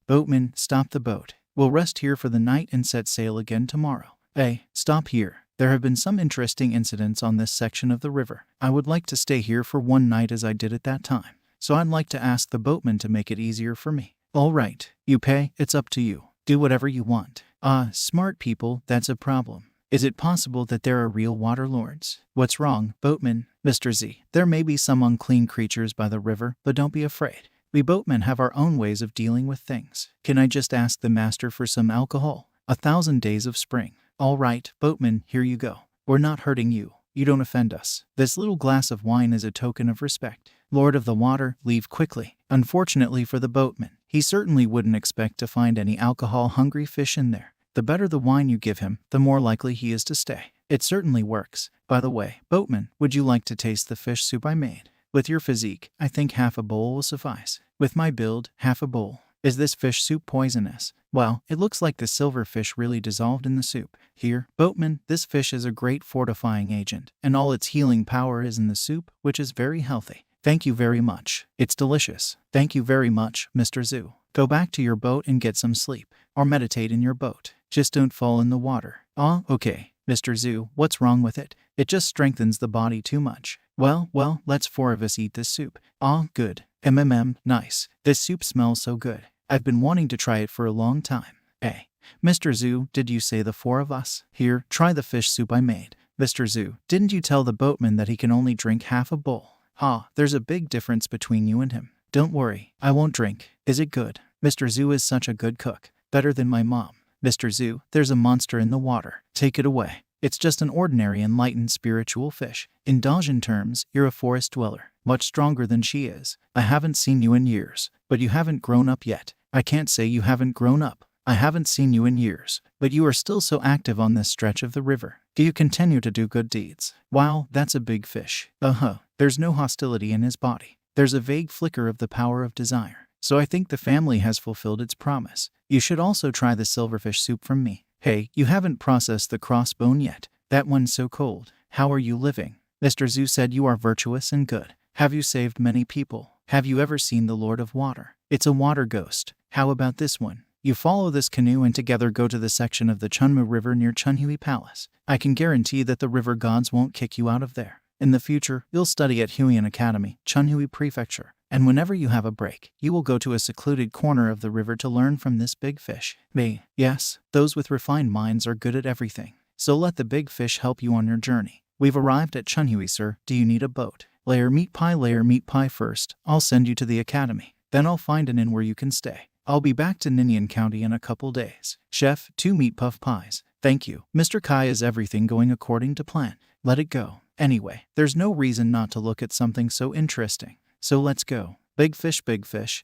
Boatman, stop the boat. We'll rest here for the night and set sail again tomorrow. Hey, stop here. There have been some interesting incidents on this section of the river. I would like to stay here for one night as I did at that time. So I'd like to ask the boatman to make it easier for me. All right, you pay, it's up to you. Do whatever you want. Smart people, that's a problem. Is it possible that there are real water lords? What's wrong, boatman? Mr. Z, there may be some unclean creatures by the river, but don't be afraid. We boatmen have our own ways of dealing with things. Can I just ask the master for some alcohol? 1,000 days of spring. All right, boatman, here you go. We're not hurting you. You don't offend us. This little glass of wine is a token of respect. Lord of the water, leave quickly. Unfortunately for the boatman, he certainly wouldn't expect to find any alcohol-hungry fish in there. The better the wine you give him, the more likely he is to stay. It certainly works. By the way, boatman, would you like to taste the fish soup I made? With your physique, I think half a bowl will suffice. With my build, half a bowl. Is this fish soup poisonous? Well, it looks like the silver fish really dissolved in the soup. Here, boatman, this fish is a great fortifying agent, and all its healing power is in the soup, which is very healthy. Thank you very much. It's delicious. Thank you very much, Mr. Zhu. Go back to your boat and get some sleep, or meditate in your boat. Just don't fall in the water. Okay, Mr. Zhu, what's wrong with it? It just strengthens the body too much. Well, let's 4 of us eat this soup. Good. Nice. This soup smells so good. I've been wanting to try it for a long time. Hey, Mr. Zhu, did you say the 4 of us? Here, try the fish soup I made. Mr. Zhu, didn't you tell the boatman that he can only drink half a bowl? There's a big difference between you and him. Don't worry, I won't drink. Is it good? Mr. Zhu is such a good cook. Better than my mom. Mr. Zhu, there's a monster in the water. Take it away. It's just an ordinary enlightened spiritual fish. In Dajin terms, you're a forest dweller. much stronger than she is. I haven't seen you in years, but you haven't grown up yet. I can't say you haven't grown up. I haven't seen you in years, but you are still so active on this stretch of the river. Do you continue to do good deeds? Wow, that's a big fish. There's no hostility in his body. There's a vague flicker of the power of desire. So I think the family has fulfilled its promise. You should also try the silverfish soup from me. Hey, you haven't processed the crossbone yet. That one's so cold. How are you living? Mr. Zhu said you are virtuous and good. Have you saved many people? Have you ever seen the Lord of Water? It's a water ghost. How about this one? You follow this canoe and together go to the section of the Chunmu River near Chunhui Palace. I can guarantee that the river gods won't kick you out of there. In the future, you'll study at Huiyan Academy, Chunhui Prefecture, and whenever you have a break, you will go to a secluded corner of the river to learn from this big fish. Me, yes, those with refined minds are good at everything. So let the big fish help you on your journey. We've arrived at Chunhui, sir. Do you need a boat? Layer meat pie first. I'll send you to the academy. Then I'll find an inn where you can stay. I'll be back to Ninian County in a couple days. Chef, 2 meat puff pies. Thank you. Mr. Kai, is everything going according to plan? Let it go. Anyway, there's no reason not to look at something so interesting. So let's go. Big fish,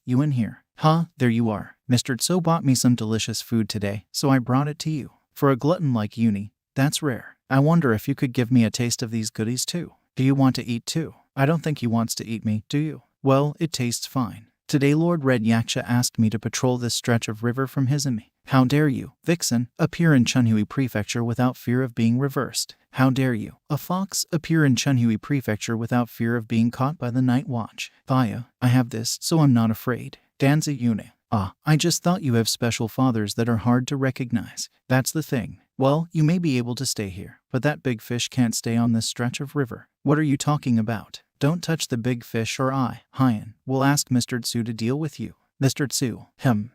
you in here? Huh, there you are. Mr. Tso bought me some delicious food today, so I brought it to you. For a glutton like Uni, that's rare. I wonder if you could give me a taste of these goodies too. Do you want to eat too? I don't think he wants to eat me, do you? Well, it tastes fine. Today Lord Red Yaksha asked me to patrol this stretch of river from his and me. How dare you, Vixen, appear in Chunhui Prefecture without fear of being reversed? How dare you, a fox, appear in Chunhui Prefecture without fear of being caught by the night watch? Thaya, I have this, so I'm not afraid. Danza Yune. I just thought you have special fathers that are hard to recognize. That's the thing. Well, you may be able to stay here, but that big fish can't stay on this stretch of river. What are you talking about? Don't touch the big fish or I, Hyan, will ask Mr. Tsu to deal with you. Mr. Tsu,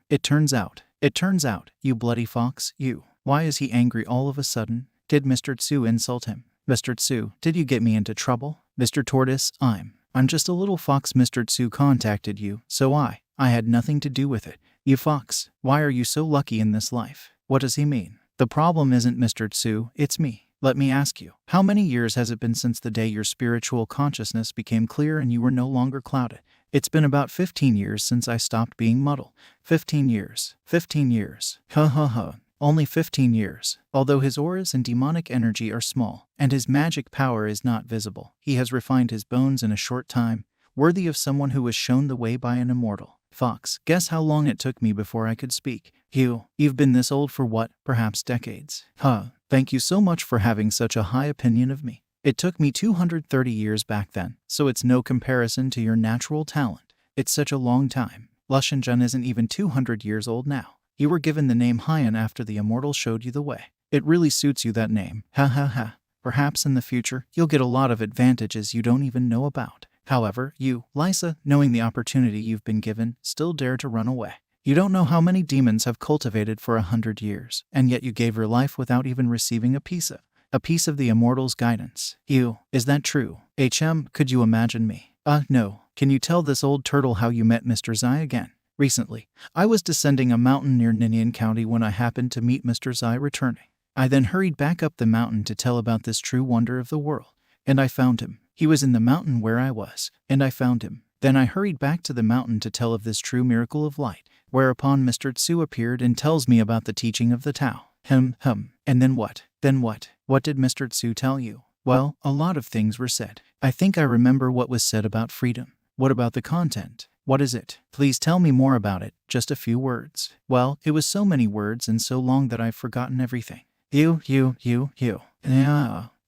It turns out, you bloody fox, you. Why is he angry all of a sudden? Did Mr. Tsu insult him? Mr. Tsu, did you get me into trouble? Mr. Tortoise, I'm just a little fox. Mr. Tsu contacted you, so I had nothing to do with it. You fox, why are you so lucky in this life? What does he mean? The problem isn't Mr. Tsu, it's me. Let me ask you, how many years has it been since the day your spiritual consciousness became clear and you were no longer clouded? It's been about 15 years since I stopped being muddled. 15 years. 15 years. Only 15 years. Although his auras and demonic energy are small, and his magic power is not visible, he has refined his bones in a short time, worthy of someone who was shown the way by an immortal. Fox, guess how long it took me before I could speak? You've been this old for what, perhaps decades? Thank you so much for having such a high opinion of me. It took me 230 years back then, so it's no comparison to your natural talent. It's such a long time. Lushanjun isn't even 200 years old now. You were given the name Hyan after the immortal showed you the way. It really suits you, that name. Perhaps in the future, you'll get a lot of advantages you don't even know about. However, you, Lysa, knowing the opportunity you've been given, still dare to run away. You don't know how many demons have cultivated for 100 years, and yet you gave your life without even receiving a piece of the immortal's guidance. Is that true? Could you imagine me? No. Can you tell this old turtle how you met Mr. Zai again? Recently, I was descending a mountain near Ninian County when I happened to meet Mr. Zai returning. I then hurried back up the mountain to tell about this true wonder of the world. And I found him. He was in the mountain where I was, and I found him. Then I hurried back to the mountain to tell of this true miracle of light, whereupon Mr. Tsu appeared and tells me about the teaching of the Tao. And then what? What did Mr. Tsu tell you? Well, a lot of things were said. I think I remember what was said about freedom. What about the content? What is it? Please tell me more about it, just a few words. Well, it was so many words and so long that I've forgotten everything.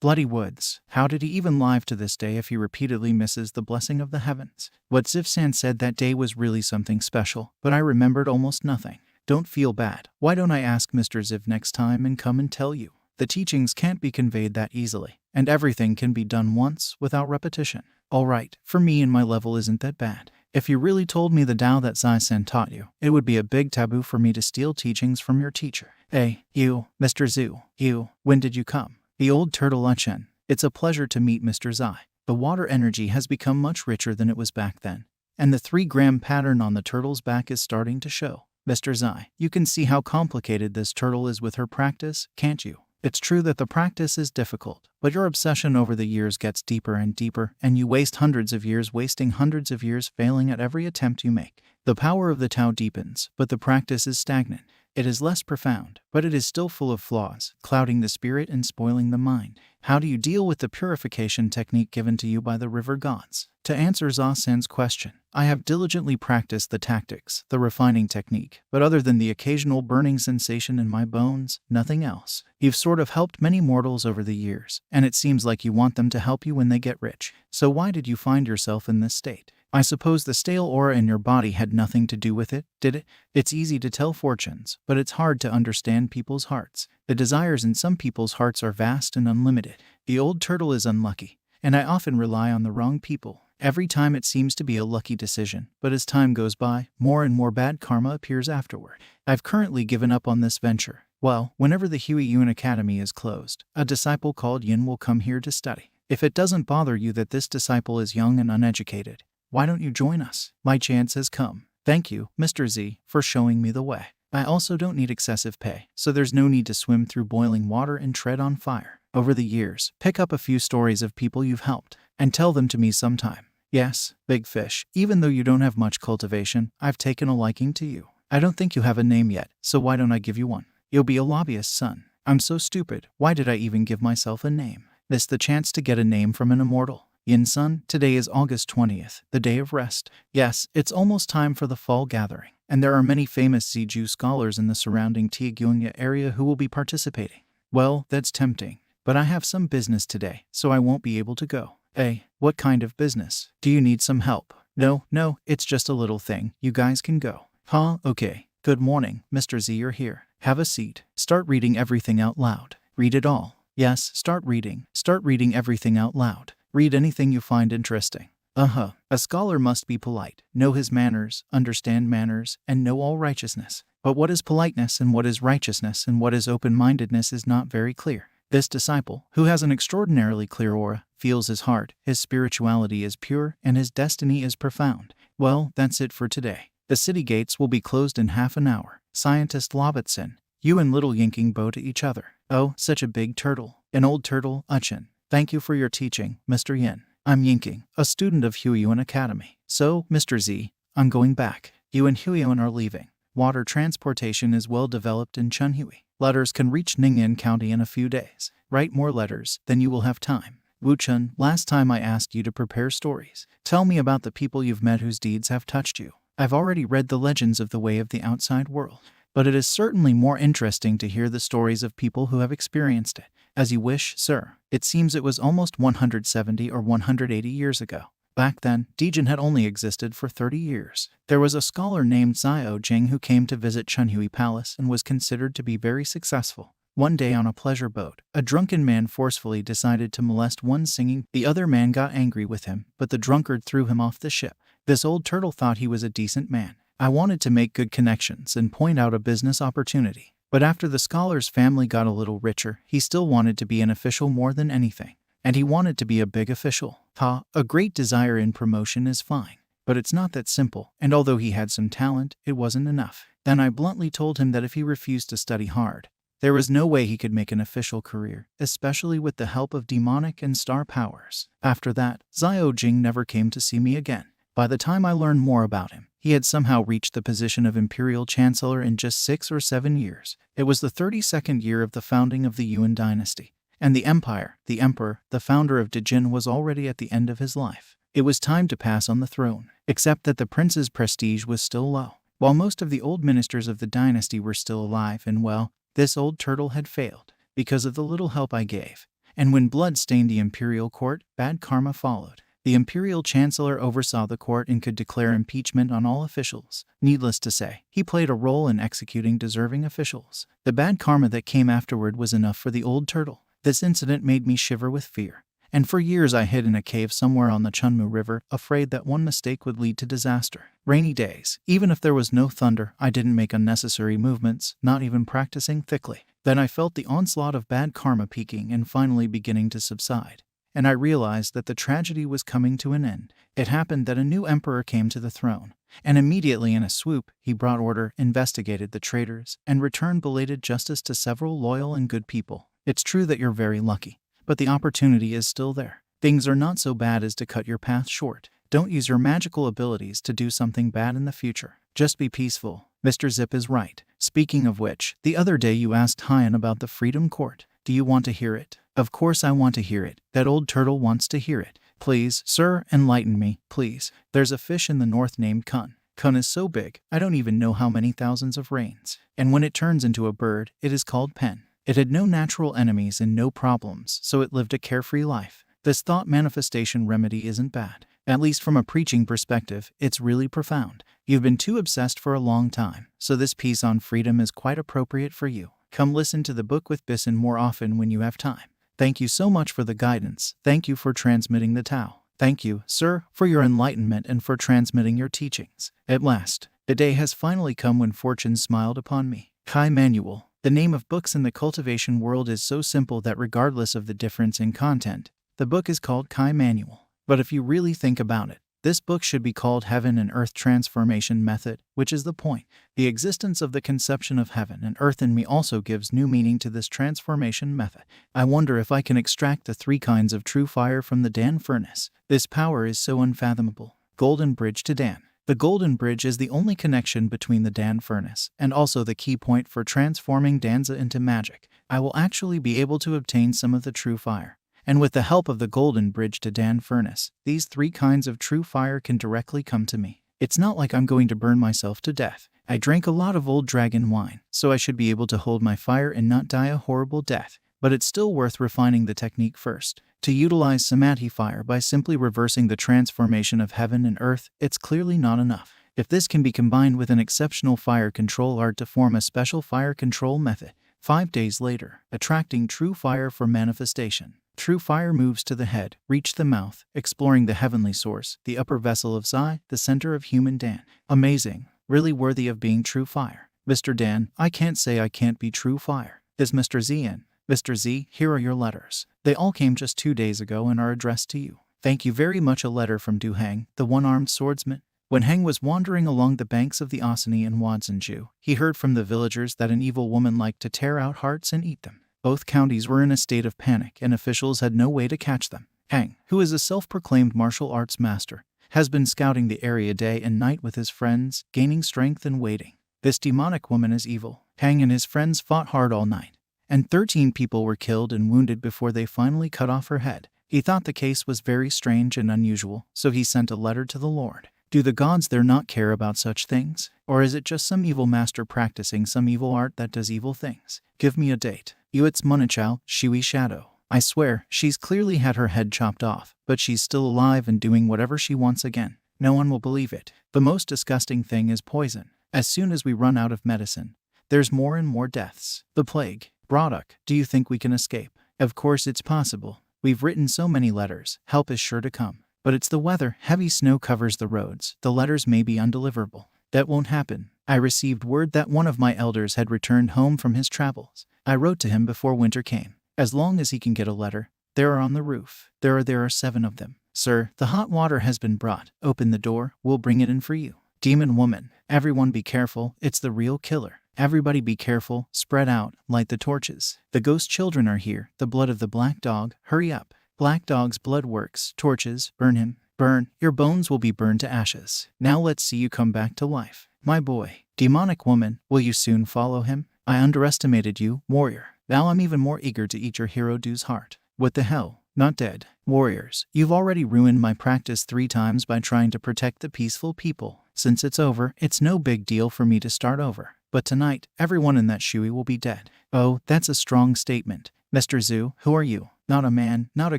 Bloody woods. How did he even live to this day if he repeatedly misses the blessing of the heavens? What Zivsan said that day was really something special, but I remembered almost nothing. Don't feel bad. Why don't I ask Mr. Ziv next time and come and tell you? The teachings can't be conveyed that easily, and everything can be done once without repetition. Alright, for me and my level isn't that bad. If you really told me the Tao that Zai-san taught you, it would be a big taboo for me to steal teachings from your teacher. Hey, you, Mr. Zhu, when did you come? The old turtle Luchen. It's a pleasure to meet Mr. Zai. The water energy has become much richer than it was back then, and the 3-gram pattern on the turtle's back is starting to show. Mr. Zai, you can see how complicated this turtle is with her practice, can't you? It's true that the practice is difficult, but your obsession over the years gets deeper and deeper, and you waste hundreds of years wasting hundreds of years failing at every attempt you make. The power of the Tao deepens, but the practice is stagnant. It is less profound, but it is still full of flaws, clouding the spirit and spoiling the mind. How do you deal with the purification technique given to you by the river gods? To answer Za-san's question, I have diligently practiced the tactics, the refining technique, but other than the occasional burning sensation in my bones, nothing else. You've sort of helped many mortals over the years, and it seems like you want them to help you when they get rich. So why did you find yourself in this state? I suppose the stale aura in your body had nothing to do with it, did it? It's easy to tell fortunes, but it's hard to understand people's hearts. The desires in some people's hearts are vast and unlimited. The old turtle is unlucky, and I often rely on the wrong people. Every time it seems to be a lucky decision, but as time goes by, more and more bad karma appears afterward. I've currently given up on this venture. Well, whenever the Ji Yuan Academy is closed, a disciple called Yin will come here to study. If it doesn't bother you that this disciple is young and uneducated, why don't you join us? My chance has come. Thank you, Mr. Z, for showing me the way. I also don't need excessive pay, so there's no need to swim through boiling water and tread on fire. Over the years, pick up a few stories of people you've helped, and tell them to me sometime. Yes, big fish, even though you don't have much cultivation, I've taken a liking to you. I don't think you have a name yet, so why don't I give you one? You'll be a lobbyist's son. I'm so stupid, why did I even give myself a name? This the chance to get a name from an immortal. Yin Sun, today is August 20th, the day of rest. Yes, it's almost time for the fall gathering, and there are many famous Ziju scholars in the surrounding Tianguanya area who will be participating. Well, that's tempting, but I have some business today, so I won't be able to go. Hey, what kind of business? Do you need some help? No, it's just a little thing. You guys can go. Huh? Okay. Good morning, Mr. Z, you're here. Have a seat. Start reading everything out loud. Read it all. Yes, start reading. Start reading everything out loud. Read anything you find interesting. A scholar must be polite, know his manners, understand manners, and know all righteousness. But what is politeness and what is righteousness and what is open-mindedness is not very clear. This disciple, who has an extraordinarily clear aura, feels his heart, his spirituality is pure, and his destiny is profound. Well, that's it for today. The city gates will be closed in half an hour. Scientist Lobbitson, you and little yinking bow to each other. Oh, such a big turtle. An old turtle, Uchin. Thank you for your teaching, Mr. Yin. I'm Yinking, a student of Ji Yuan Academy. So, Mr. Z, I'm going back. You and Ji Yuan are leaving. Water transportation is well developed in Chunhui. Letters can reach Ningyan County in a few days. Write more letters, then you will have time. Wuchun, last time I asked you to prepare stories. Tell me about the people you've met whose deeds have touched you. I've already read the legends of the way of the outside world, but it is certainly more interesting to hear the stories of people who have experienced it. As you wish, sir. It seems it was almost 170 or 180 years ago. Back then, Dejin had only existed for 30 years. There was a scholar named Xiao Jing who came to visit Chunhui Palace and was considered to be very successful. One day on a pleasure boat, a drunken man forcefully decided to molest one singing. The other man got angry with him, but the drunkard threw him off the ship. This old turtle thought he was a decent man. I wanted to make good connections and point out a business opportunity. But after the scholar's family got a little richer, he still wanted to be an official more than anything. And he wanted to be a big official. A great desire in promotion is fine. But it's not that simple, and although he had some talent, it wasn't enough. Then I bluntly told him that if he refused to study hard, there was no way he could make an official career, especially with the help of demonic and star powers. After that, Xiao Jing never came to see me again. By the time I learned more about him, he had somehow reached the position of Imperial Chancellor in just 6 or 7 years. It was the 32nd year of the founding of the Yuan dynasty, and the empire, the emperor, the founder of Dejin was already at the end of his life. It was time to pass on the throne, except that the prince's prestige was still low. While most of the old ministers of the dynasty were still alive and well, this old turtle had failed, because of the little help I gave. And when blood stained the imperial court, bad karma followed. The imperial chancellor oversaw the court and could declare impeachment on all officials. Needless to say, he played a role in executing deserving officials. The bad karma that came afterward was enough for the old turtle. This incident made me shiver with fear. And for years I hid in a cave somewhere on the Chunmu River, afraid that one mistake would lead to disaster. Rainy days, even if there was no thunder, I didn't make unnecessary movements, not even practicing thickly. Then I felt the onslaught of bad karma peaking and finally beginning to subside. And I realized that the tragedy was coming to an end. It happened that a new emperor came to the throne, and immediately in a swoop, he brought order, investigated the traitors, and returned belated justice to several loyal and good people. It's true that you're very lucky, but the opportunity is still there. Things are not so bad as to cut your path short. Don't use your magical abilities to do something bad in the future. Just be peaceful. Mr. Zip is right. Speaking of which, the other day you asked Hyan about the Freedom Court. Do you want to hear it? Of course I want to hear it. That old turtle wants to hear it. Please, sir, enlighten me, please. There's a fish in the north named Kun. Kun is so big, I don't even know how many thousands of rains. And when it turns into a bird, it is called Pen. It had no natural enemies and no problems, so it lived a carefree life. This thought manifestation remedy isn't bad. At least from a preaching perspective, it's really profound. You've been too obsessed for a long time, so this piece on freedom is quite appropriate for you. Come listen to the book with Bison more often when you have time. Thank you so much for the guidance. Thank you for transmitting the Tao. Thank you, sir, for your enlightenment and for transmitting your teachings. At last, the day has finally come when fortune smiled upon me. Kai Manual. The name of books in the cultivation world is so simple that regardless of the difference in content, the book is called Kai Manual. But if you really think about it, this book should be called Heaven and Earth Transformation Method, which is the point. The existence of the conception of heaven and earth in me also gives new meaning to this transformation method. I wonder if I can extract the 3 kinds of true fire from the Dan furnace. This power is so unfathomable. Golden Bridge to Dan. The Golden Bridge is the only connection between the Dan furnace and also the key point for transforming Danza into magic. I will actually be able to obtain some of the true fire. And with the help of the Golden Bridge to Dan furnace, these 3 kinds of true fire can directly come to me. It's not like I'm going to burn myself to death. I drank a lot of old dragon wine, so I should be able to hold my fire and not die a horrible death. But it's still worth refining the technique first. To utilize Samadhi fire by simply reversing the transformation of heaven and earth, it's clearly not enough. If this can be combined with an exceptional fire control art to form a special fire control method, 5 days later, attracting true fire for manifestation. True fire moves to the head, reach the mouth, exploring the heavenly source, the upper vessel of Zai, the center of human Dan. Amazing. Really worthy of being true fire. Mr. Dan, I can't say I can't be true fire. Is Mr. Z in? Mr. Z, here are your letters. They all came just 2 days ago and are addressed to you. Thank you very much. A letter from Du Heng, the one-armed swordsman. When Heng was wandering along the banks of the Osani in Wanzhenju, he heard from the villagers that an evil woman liked to tear out hearts and eat them. Both counties were in a state of panic and officials had no way to catch them. Heng, who is a self-proclaimed martial arts master, has been scouting the area day and night with his friends, gaining strength and waiting. This demonic woman is evil. Heng and his friends fought hard all night, and 13 people were killed and wounded before they finally cut off her head. He thought the case was very strange and unusual, so he sent a letter to the Lord. Do the gods there not care about such things? Or is it just some evil master practicing some evil art that does evil things? Give me a date. Yuet's Munichao, Shui Shadow. I swear, she's clearly had her head chopped off, but she's still alive and doing whatever she wants again. No one will believe it. The most disgusting thing is poison. As soon as we run out of medicine, there's more and more deaths. The plague. Broddock, do you think we can escape? Of course it's possible. We've written so many letters. Help is sure to come. But it's the weather. Heavy snow covers the roads. The letters may be undeliverable. That won't happen. I received word that one of my elders had returned home from his travels. I wrote to him before winter came. As long as he can get a letter. There are on the roof. There are 7 of them. Sir, the hot water has been brought. Open the door. We'll bring it in for you. Demon woman. Everyone be careful. It's the real killer. Everybody be careful. Spread out. Light the torches. The ghost children are here. The blood of the black dog. Hurry up. Black dog's blood works. Torches. Burn him. Burn. Your bones will be burned to ashes. Now let's see you come back to life. My boy. Demonic woman. Will you soon follow him? I underestimated you, warrior. Now I'm even more eager to eat your hero Du's heart. What the hell? Not dead. Warriors, you've already ruined my practice 3 times by trying to protect the peaceful people. Since it's over, it's no big deal for me to start over. But tonight, everyone in that shui will be dead. Oh, that's a strong statement. Mr. Zhu, who are you? Not a man, not a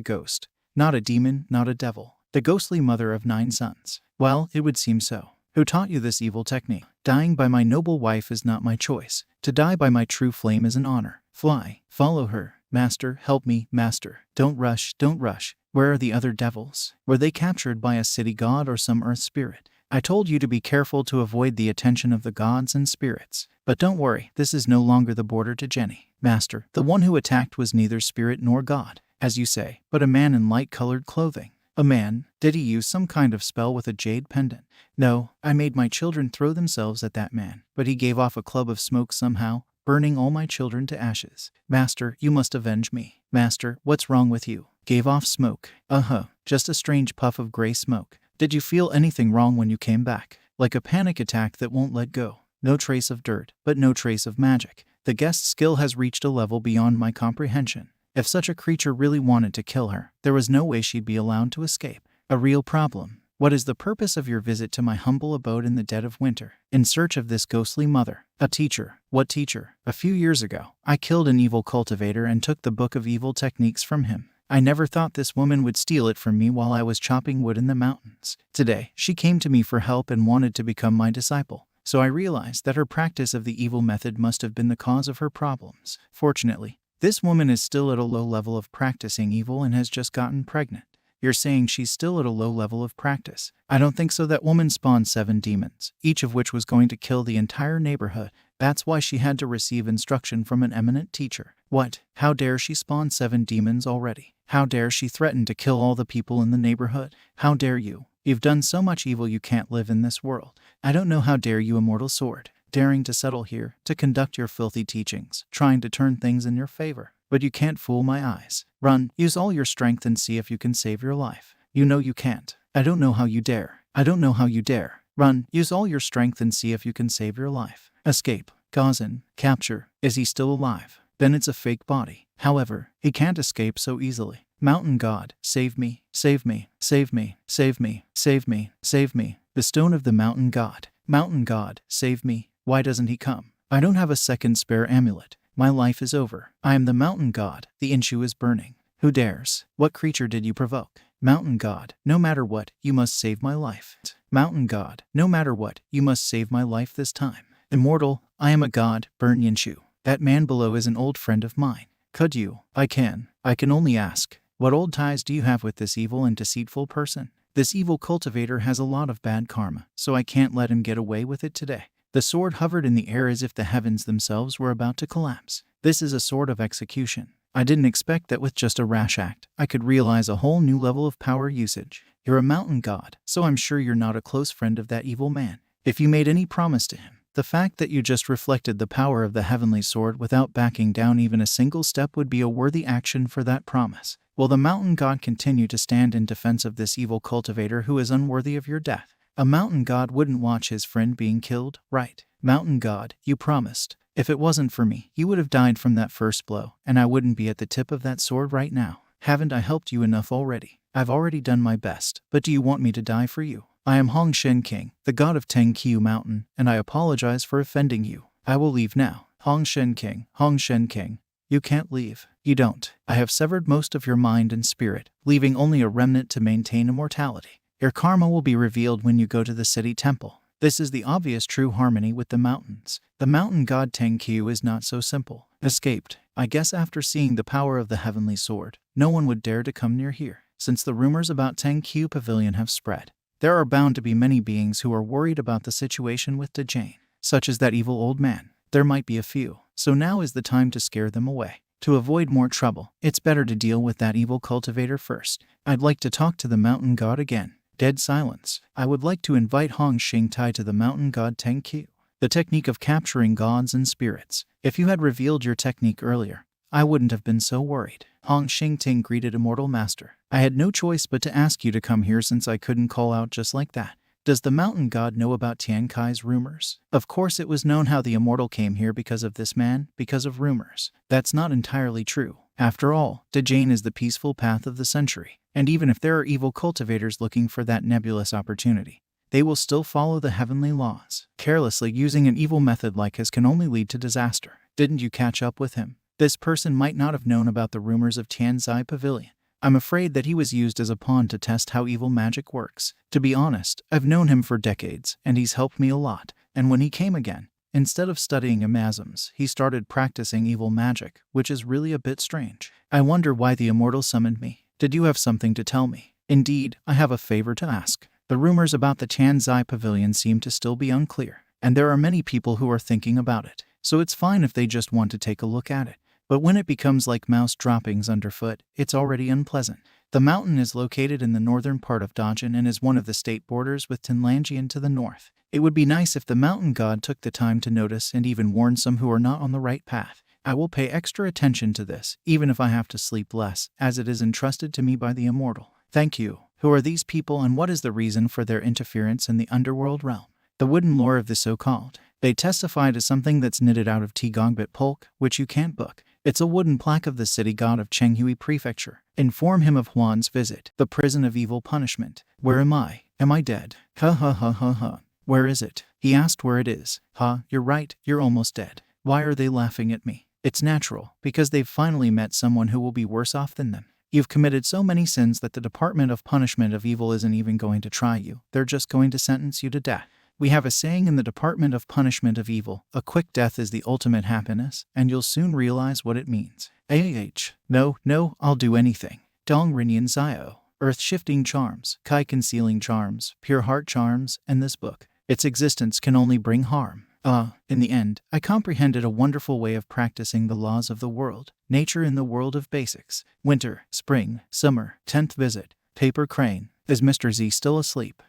ghost, not a demon, not a devil. The ghostly mother of 9 sons. Well, it would seem so. Who taught you this evil technique? Dying by my noble wife is not my choice. To die by my true flame is an honor. Fly. Follow her. Master, help me, master. Don't rush, don't rush. Where are the other devils? Were they captured by a city god or some earth spirit? I told you to be careful to avoid the attention of the gods and spirits. But don't worry, this is no longer the border to Jenny. Master, the one who attacked was neither spirit nor god, as you say, but a man in light-colored clothing. A man? Did he use some kind of spell with a jade pendant? No, I made my children throw themselves at that man, but he gave off a club of smoke somehow. burning all my children to ashes. Master, you must avenge me. Master, what's wrong with you? Gave off smoke. Just a strange puff of gray smoke. Did you feel anything wrong when you came back? Like a panic attack that won't let go. No trace of dirt, but no trace of magic. The guest's skill has reached a level beyond my comprehension. If such a creature really wanted to kill her, there was no way she'd be allowed to escape. A real problem. What is the purpose of your visit to my humble abode in the dead of winter? In search of this ghostly mother. A teacher. What teacher? A few years ago, I killed an evil cultivator and took the book of evil techniques from him. I never thought this woman would steal it from me while I was chopping wood in the mountains. Today, she came to me for help and wanted to become my disciple. So I realized that her practice of the evil method must have been the cause of her problems. Fortunately, this woman is still at a low level of practicing evil and has just gotten pregnant. You're saying she's still at a low level of practice? I don't think so. That woman spawned 7 demons, each of which was going to kill the entire neighborhood. That's why she had to receive instruction from an eminent teacher. What? How dare she spawn 7 demons already? How dare she threaten to kill all the people in the neighborhood? How dare you? You've done so much evil you can't live in this world. I don't know. How dare you, immortal sword, daring to settle here, to conduct your filthy teachings, trying to turn things in your favor. But you can't fool my eyes. Run, use all your strength and see if you can save your life. You know you can't. I don't know how you dare. I don't know how you dare. Run, use all your strength and see if you can save your life. Escape. Gazan. Capture. Is he still alive? Then it's a fake body. However, he can't escape so easily. Mountain God, save me, save me, save me, save me, save me, save me. The stone of the mountain God. Mountain God, save me. Why doesn't he come? I don't have a second spare amulet. My life is over. I am the mountain God. The Inshu is burning. Who dares? What creature did you provoke? Mountain God, no matter what, you must save my life. Mountain God, no matter what, you must save my life this time. Immortal, I am a god, burn Yinshu. That man below is an old friend of mine. Could you? I can only ask. What old ties do you have with this evil and deceitful person? This evil cultivator has a lot of bad karma, so I can't let him get away with it today. The sword hovered in the air as if the heavens themselves were about to collapse. This is a sword of execution. I didn't expect that with just a rash act, I could realize a whole new level of power usage. You're a mountain god, so I'm sure you're not a close friend of that evil man. If you made any promise to him, the fact that you just reflected the power of the heavenly sword without backing down even a single step would be a worthy action for that promise. Will the mountain god continue to stand in defense of this evil cultivator who is unworthy of your death? A mountain god wouldn't watch his friend being killed, right? Mountain god, you promised. If it wasn't for me, you would have died from that first blow, and I wouldn't be at the tip of that sword right now. Haven't I helped you enough already? I've already done my best, but do you want me to die for you? I am Hongshen King, the god of Tengqiu Mountain, and I apologize for offending you. I will leave now. Hongshen King, you can't leave. You don't. I have severed most of your mind and spirit, leaving only a remnant to maintain immortality. Your karma will be revealed when you go to the city temple. This is the obvious true harmony with the mountains. The mountain god Tengqiu is not so simple. Escaped. I guess after seeing the power of the heavenly sword, no one would dare to come near here. Since the rumors about Tengqiu Pavilion have spread, there are bound to be many beings who are worried about the situation with Dejane, such as that evil old man. There might be a few, so now is the time to scare them away. To avoid more trouble, it's better to deal with that evil cultivator first. I'd like to talk to the mountain god again. Dead silence. I would like to invite Hong Xingtai to the mountain god Tengqiu. The technique of capturing gods and spirits. If you had revealed your technique earlier, I wouldn't have been so worried. Hong Xingting greeted Immortal Master. I had no choice but to ask you to come here since I couldn't call out just like that. Does the mountain god know about Tian Kai's rumors? Of course it was known how the immortal came here because of this man, because of rumors. That's not entirely true. After all, Dejane is the peaceful path of the century, and even if there are evil cultivators looking for that nebulous opportunity, they will still follow the heavenly laws. Carelessly using an evil method like his can only lead to disaster. Didn't you catch up with him? This person might not have known about the rumors of Tianzai Pavilion. I'm afraid that he was used as a pawn to test how evil magic works. To be honest, I've known him for decades, and he's helped me a lot. And when he came again, instead of studying amasms, he started practicing evil magic, which is really a bit strange. I wonder why the immortal summoned me. Did you have something to tell me? Indeed, I have a favor to ask. The rumors about the Tianzai Pavilion seem to still be unclear, and there are many people who are thinking about it, so it's fine if they just want to take a look at it. But when it becomes like mouse droppings underfoot, it's already unpleasant. The mountain is located in the northern part of Dajin and is one of the state borders with Tinlangian to the north. It would be nice if the mountain god took the time to notice and even warn some who are not on the right path. I will pay extra attention to this, even if I have to sleep less, as it is entrusted to me by the immortal. Thank you. Who are these people and what is the reason for their interference in the underworld realm? The wooden lore of the so-called. They testify to something that's knitted out of Tigongbit Polk, which you can't book. It's a wooden plaque of the city god of Chenghui Prefecture. Inform him of Huan's visit, the prison of evil punishment. Where am I? Am I dead? Ha ha ha ha ha. Where is it? He asked where it is. Ha, you're right, you're almost dead. Why are they laughing at me? It's natural, because they've finally met someone who will be worse off than them. You've committed so many sins that the Department of Punishment of Evil isn't even going to try you. They're just going to sentence you to death. We have a saying in the Department of Punishment of Evil, a quick death is the ultimate happiness, and you'll soon realize what it means. No, I'll do anything. Dong Rinyan Zio. Earth-shifting charms, Kai-concealing charms, pure heart charms, and this book. Its existence can only bring harm. In the end, I comprehended a wonderful way of practicing the laws of the world. Nature in the world of basics. Winter, spring, summer, 10th visit. Paper crane. Is Mr. Z still asleep?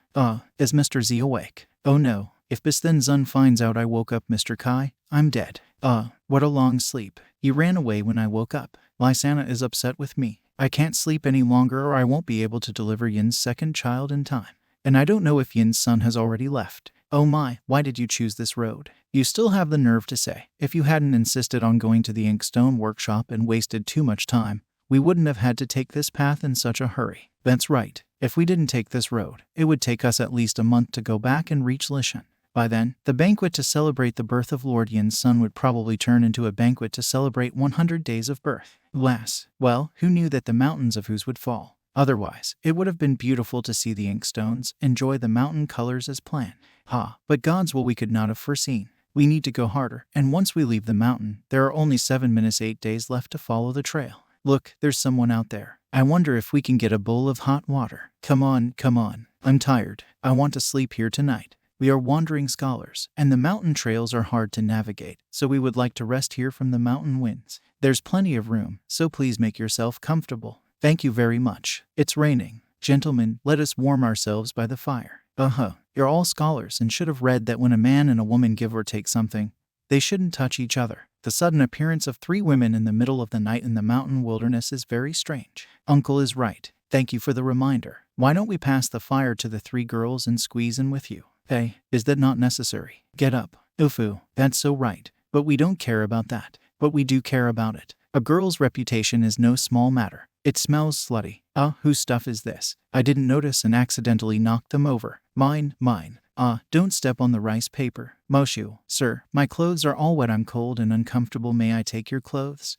Is Mr. Z awake? Oh no, if Bisthen Zun finds out I woke up Mr. Kai, I'm dead. What a long sleep. He ran away when I woke up. Lysana is upset with me. I can't sleep any longer or I won't be able to deliver Yin's second child in time. And I don't know if Yin's son has already left. Oh my, why did you choose this road? You still have the nerve to say, if you hadn't insisted on going to the Inkstone workshop and wasted too much time, we wouldn't have had to take this path in such a hurry. That's right. If we didn't take this road, it would take us at least a month to go back and reach Lishan. By then, the banquet to celebrate the birth of Lord Yin's son would probably turn into a banquet to celebrate 100 days of birth. Alas, well, who knew that the mountains of whose would fall? Otherwise, it would have been beautiful to see the Inkstones enjoy the mountain colors as planned. But God's will we could not have foreseen. We need to go harder, and once we leave the mountain, there are only 7-8 days left to follow the trail. Look, there's someone out there. I wonder if we can get a bowl of hot water. Come on. I'm tired. I want to sleep here tonight. We are wandering scholars, and the mountain trails are hard to navigate, so we would like to rest here from the mountain winds. There's plenty of room, so please make yourself comfortable. Thank you very much. It's raining. Gentlemen, let us warm ourselves by the fire. You're all scholars and should have read that when a man and a woman give or take something, they shouldn't touch each other. The sudden appearance of 3 women in the middle of the night in the mountain wilderness is very strange. Uncle is right. Thank you for the reminder. Why don't we pass the fire to the 3 girls and squeeze in with you? Hey, is that not necessary? Get up. Ufu, that's so right. But we don't care about that. But we do care about it. A girl's reputation is no small matter. It smells slutty. Whose stuff is this? I didn't notice and accidentally knocked them over. Mine. Don't step on the rice paper. Moshu, sir, my clothes are all wet. I'm cold and uncomfortable. May I take your clothes?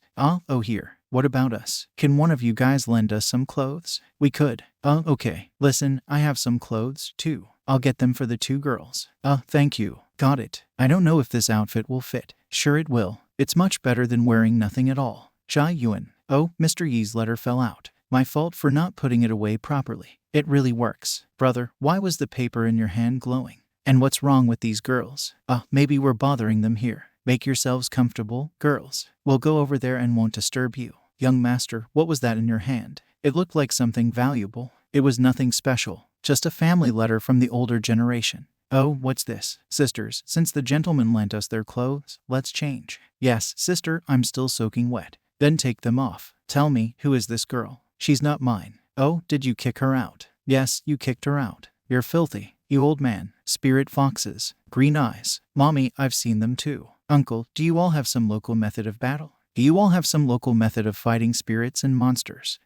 Here. What about us? Can one of you guys lend us some clothes? We could. Okay. Listen, I have some clothes, too. I'll get them for the 2 girls. Thank you. Got it. I don't know if this outfit will fit. Sure it will. It's much better than wearing nothing at all. Ji Yuan. Oh, Mr. Yi's letter fell out. My fault for not putting it away properly. It really works. Brother, why was the paper in your hand glowing? And what's wrong with these girls? Maybe we're bothering them here. Make yourselves comfortable, girls. We'll go over there and won't disturb you. Young master, what was that in your hand? It looked like something valuable. It was nothing special. Just a family letter from the older generation. Oh, what's this? Sisters, since the gentlemen lent us their clothes, let's change. Yes, sister, I'm still soaking wet. Then take them off. Tell me, who is this girl? She's not mine. Oh, did you kick her out? Yes, you kicked her out. You're filthy. You old man. Spirit foxes. Green eyes. Mommy, I've seen them too. Uncle, do you all have some local method of battle? Do you all have some local method of fighting spirits and monsters?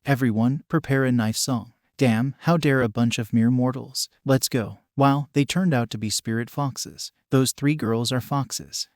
Everyone, prepare a knife song. Damn, how dare a bunch of mere mortals. Let's go. Wow, they turned out to be spirit foxes. Those 3 girls are foxes.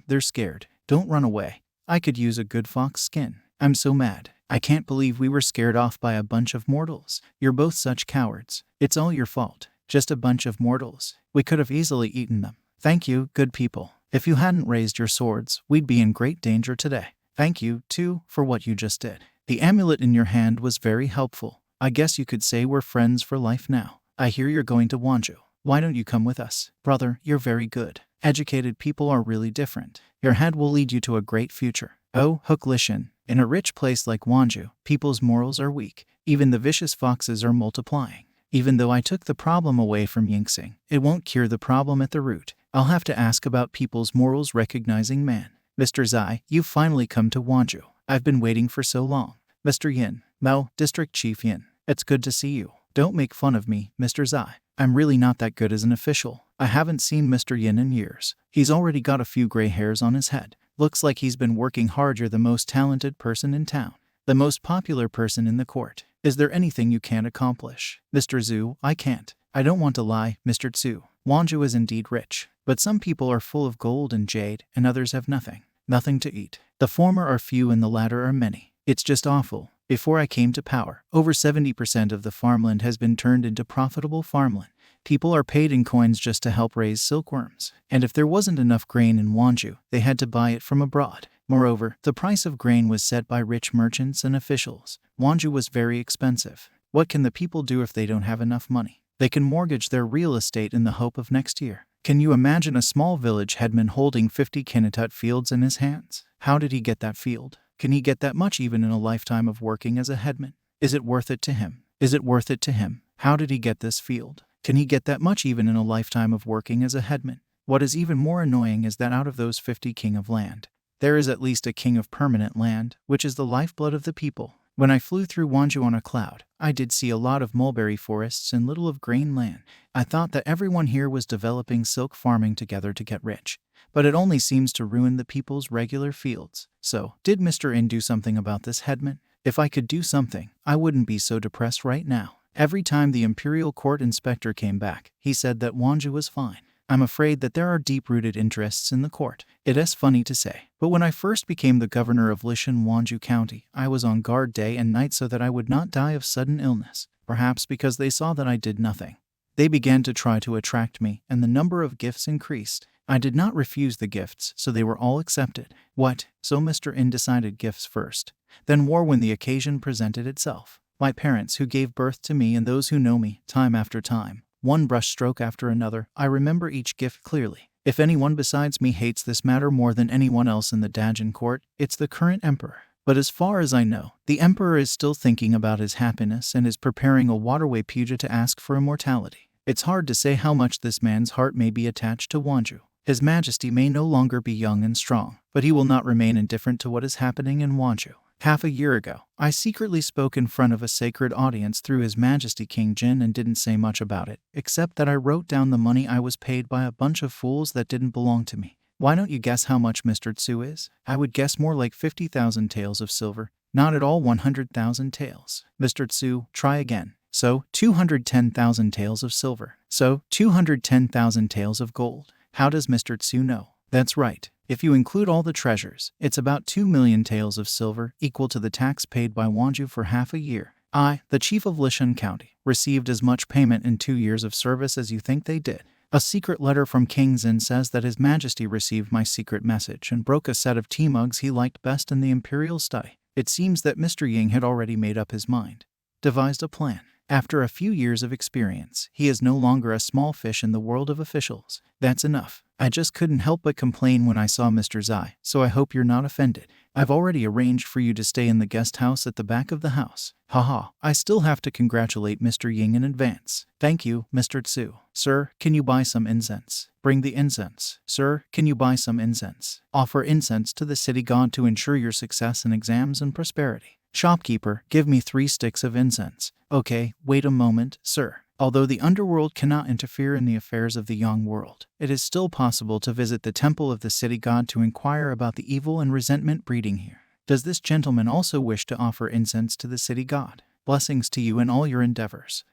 They're scared. Don't run away. I could use a good fox skin. I'm so mad. I can't believe we were scared off by a bunch of mortals. You're both such cowards. It's all your fault. Just a bunch of mortals. We could have easily eaten them. Thank you, good people. If you hadn't raised your swords, we'd be in great danger today. Thank you, too, for what you just did. The amulet in your hand was very helpful. I guess you could say we're friends for life now. I hear you're going to Wanzhou. Why don't you come with us? Brother, you're very good. Educated people are really different. Your head will lead you to a great future. Oh, Hook Lishan. In a rich place like Wanju, people's morals are weak. Even the vicious foxes are multiplying. Even though I took the problem away from Yingxing, it won't cure the problem at the root. I'll have to ask about people's morals recognizing man. Mr. Zai, you've finally come to Wanju. I've been waiting for so long. Mr. Yin. Mao, District Chief Yin. It's good to see you. Don't make fun of me, Mr. Zai. I'm really not that good as an official. I haven't seen Mr. Yin in years. He's already got a few gray hairs on his head. Looks like he's been working hard. You're the most talented person in town. The most popular person in the court. Is there anything you can't accomplish? Mr. Zhu, I can't. I don't want to lie, Mr. Tsu. Wanju is indeed rich. But some people are full of gold and jade, and others have nothing. Nothing to eat. The former are few and the latter are many. It's just awful. Before I came to power, over 70% of the farmland has been turned into profitable farmland. People are paid in coins just to help raise silkworms. And if there wasn't enough grain in Wanju, they had to buy it from abroad. Moreover, the price of grain was set by rich merchants and officials. Wanju was very expensive. What can the people do if they don't have enough money? They can mortgage their real estate in the hope of next year. Can you imagine a small village headman holding 50 kinatut fields in his hands? How did he get that field? Can he get that much even in a lifetime of working as a headman? Is it worth it to him? Is it worth it to him? How did he get this field? Can he get that much even in a lifetime of working as a headman? What is even more annoying is that out of those 50 king of land, there is at least a king of permanent land, which is the lifeblood of the people. When I flew through Wanju on a cloud, I did see a lot of mulberry forests and little of grain land. I thought that everyone here was developing silk farming together to get rich, but it only seems to ruin the people's regular fields. So, did Mr. In do something about this, headman? If I could do something, I wouldn't be so depressed right now. Every time the imperial court inspector came back, he said that Wanju was fine. I'm afraid that there are deep-rooted interests in the court. It is funny to say, but when I first became the governor of Lishan Wanju County, I was on guard day and night so that I would not die of sudden illness. Perhaps because they saw that I did nothing. They began to try to attract me, and the number of gifts increased. I did not refuse the gifts, so they were all accepted. What? So Mr. In decided gifts first, then war when the occasion presented itself. My parents who gave birth to me and those who know me, time after time. One brushstroke after another, I remember each gift clearly. If anyone besides me hates this matter more than anyone else in the Dajin court, it's the current emperor. But as far as I know, the emperor is still thinking about his happiness and is preparing a waterway puja to ask for immortality. It's hard to say how much this man's heart may be attached to Wanju. His Majesty may no longer be young and strong, but he will not remain indifferent to what is happening in Wanju. Half a year ago, I secretly spoke in front of a sacred audience through His Majesty King Jin and didn't say much about it, except that I wrote down the money I was paid by a bunch of fools that didn't belong to me. Why don't you guess how much Mr. Tsu is? I would guess more like 50,000 taels of silver, not at all 100,000 taels. Mr. Tsu, try again. So, 210,000 taels of silver. So, 210,000 taels of gold. How does Mr. Tsu know? That's right. If you include all the treasures, it's about 2 million taels of silver, equal to the tax paid by Wanju for half a year. I, the chief of Lishan County, received as much payment in 2 years of service as you think they did. A secret letter from King Zin says that His Majesty received my secret message and broke a set of tea mugs he liked best in the imperial study. It seems that Mr. Ying had already made up his mind. Devised a plan. After a few years of experience, he is no longer a small fish in the world of officials. That's enough. I just couldn't help but complain when I saw Mr. Zai, so I hope you're not offended. I've already arranged for you to stay in the guest house at the back of the house. Haha, I still have to congratulate Mr. Ying in advance. Thank you, Mr. Tsu. Sir, can you buy some incense? Bring the incense. Sir, can you buy some incense? Offer incense to the city god to ensure your success in exams and prosperity. Shopkeeper, give me 3 sticks of incense. Okay, wait a moment, sir. Although the underworld cannot interfere in the affairs of the young world, it is still possible to visit the temple of the city god to inquire about the evil and resentment breeding here. Does this gentleman also wish to offer incense to the city god? Blessings to you in all your endeavors.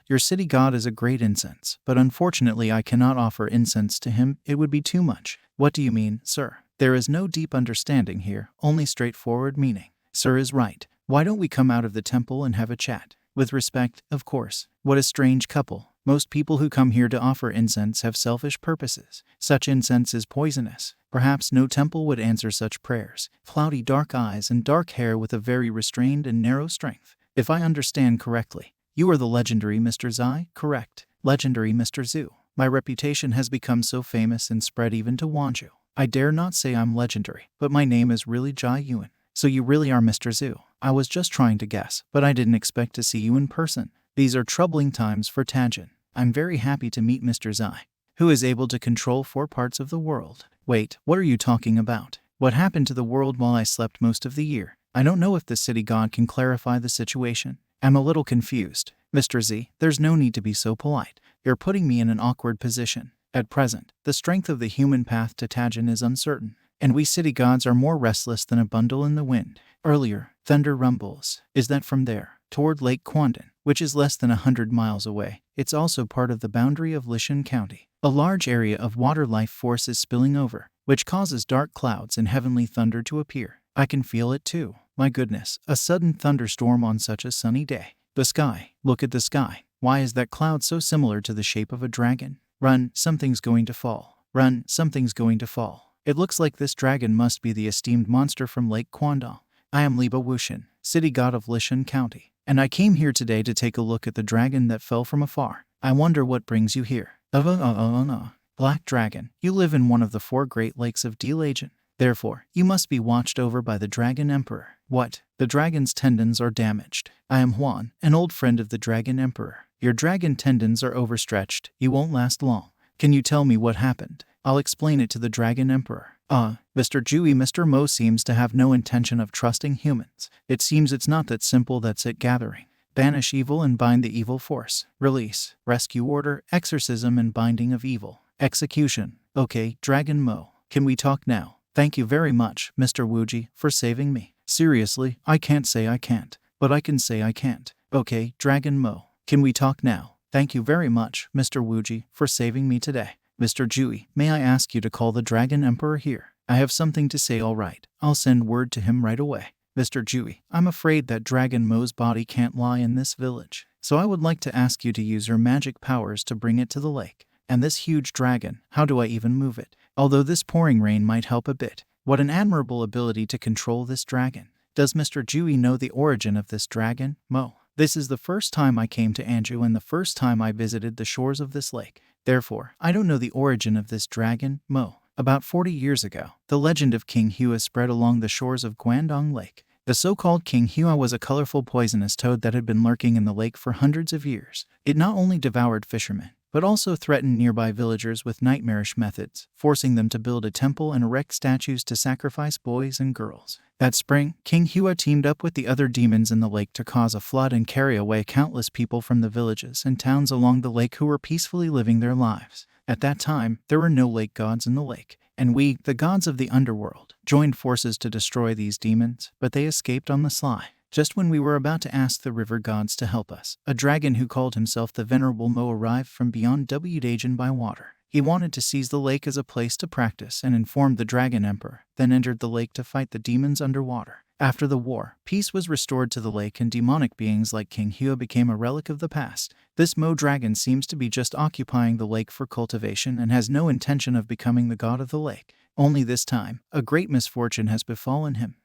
Your city god is a great incense, but unfortunately I cannot offer incense to him, it would be too much. What do you mean, sir? There is no deep understanding here, only straightforward meaning. Sir is right. Why don't we come out of the temple and have a chat? With respect, of course. What a strange couple. Most people who come here to offer incense have selfish purposes. Such incense is poisonous. Perhaps no temple would answer such prayers. Cloudy dark eyes and dark hair with a very restrained and narrow strength. If I understand correctly, you are the legendary Mr. Zai, correct? Legendary Mr. Zhu. My reputation has become so famous and spread even to Wanju. I dare not say I'm legendary, but my name is really Ji Yuan. So you really are Mr. Zhu. I was just trying to guess, but I didn't expect to see you in person. These are troubling times for Tajin. I'm very happy to meet Mr. Zai, who is able to control 4 parts of the world. Wait, what are you talking about? What happened to the world while I slept most of the year? I don't know if the city god can clarify the situation. I'm a little confused. Mr. Z, there's no need to be so polite. You're putting me in an awkward position. At present, the strength of the human path to Tajin is uncertain, and we city gods are more restless than a bundle in the wind. Earlier, thunder rumbles. Is that from there, toward Lake Quandan, which is less than 100 miles away? It's also part of the boundary of Lishan County. A large area of water life force is spilling over, which causes dark clouds and heavenly thunder to appear. I can feel it too. My goodness, a sudden thunderstorm on such a sunny day. The sky. Look at the sky. Why is that cloud so similar to the shape of a dragon? Run, something's going to fall. Run, something's going to fall. It looks like this dragon must be the esteemed monster from Lake Quandong. I am Liba Wushan, city god of Lishan County, and I came here today to take a look at the dragon that fell from afar. I wonder what brings you here. Black dragon, you live in one of the 4 great lakes of Deepening. Therefore, you must be watched over by the Dragon Emperor. What? The dragon's tendons are damaged. I am Huan, an old friend of the Dragon Emperor. Your dragon tendons are overstretched. You won't last long. Can you tell me what happened? I'll explain it to the Dragon Emperor. Mr. Jui, Mr. Mo seems to have no intention of trusting humans. It seems it's not that simple. That's it. Gathering. Banish evil and bind the evil force. Release. Rescue order. Exorcism and binding of evil. Execution. Okay, Dragon Mo. Can we talk now? Thank you very much, Mr. Wuji, for saving me. Seriously, I can't say I can't, but I can say I can't. Okay, Dragon Mo. Can we talk now? Thank you very much, Mr. Wuji, for saving me today. Mr. Jui, may I ask you to call the Dragon Emperor here? I have something to say. All right, I'll send word to him right away. Mr. Jui, I'm afraid that Dragon Mo's body can't lie in this village, so I would like to ask you to use your magic powers to bring it to the lake. And this huge dragon, how do I even move it? Although this pouring rain might help a bit. What an admirable ability to control this dragon. Does Mr. Jui know the origin of this dragon, Mo? This is the first time I came to Anju and the first time I visited the shores of this lake. Therefore, I don't know the origin of this dragon, Mo. About 40 years ago, the legend of King Hua spread along the shores of Guangdong Lake. The so-called King Hua was a colorful poisonous toad that had been lurking in the lake for hundreds of years. It not only devoured fishermen, but also threatened nearby villagers with nightmarish methods, forcing them to build a temple and erect statues to sacrifice boys and girls. That spring, King Hua teamed up with the other demons in the lake to cause a flood and carry away countless people from the villages and towns along the lake who were peacefully living their lives. At that time, there were no lake gods in the lake, and we, the gods of the underworld, joined forces to destroy these demons, but they escaped on the sly. Just when we were about to ask the river gods to help us, a dragon who called himself the Venerable Mo arrived from beyond Wdajan by water. He wanted to seize the lake as a place to practice and informed the Dragon Emperor, then entered the lake to fight the demons underwater. After the war, peace was restored to the lake and demonic beings like King Hua became a relic of the past. This Mo dragon seems to be just occupying the lake for cultivation and has no intention of becoming the god of the lake. Only this time, a great misfortune has befallen him.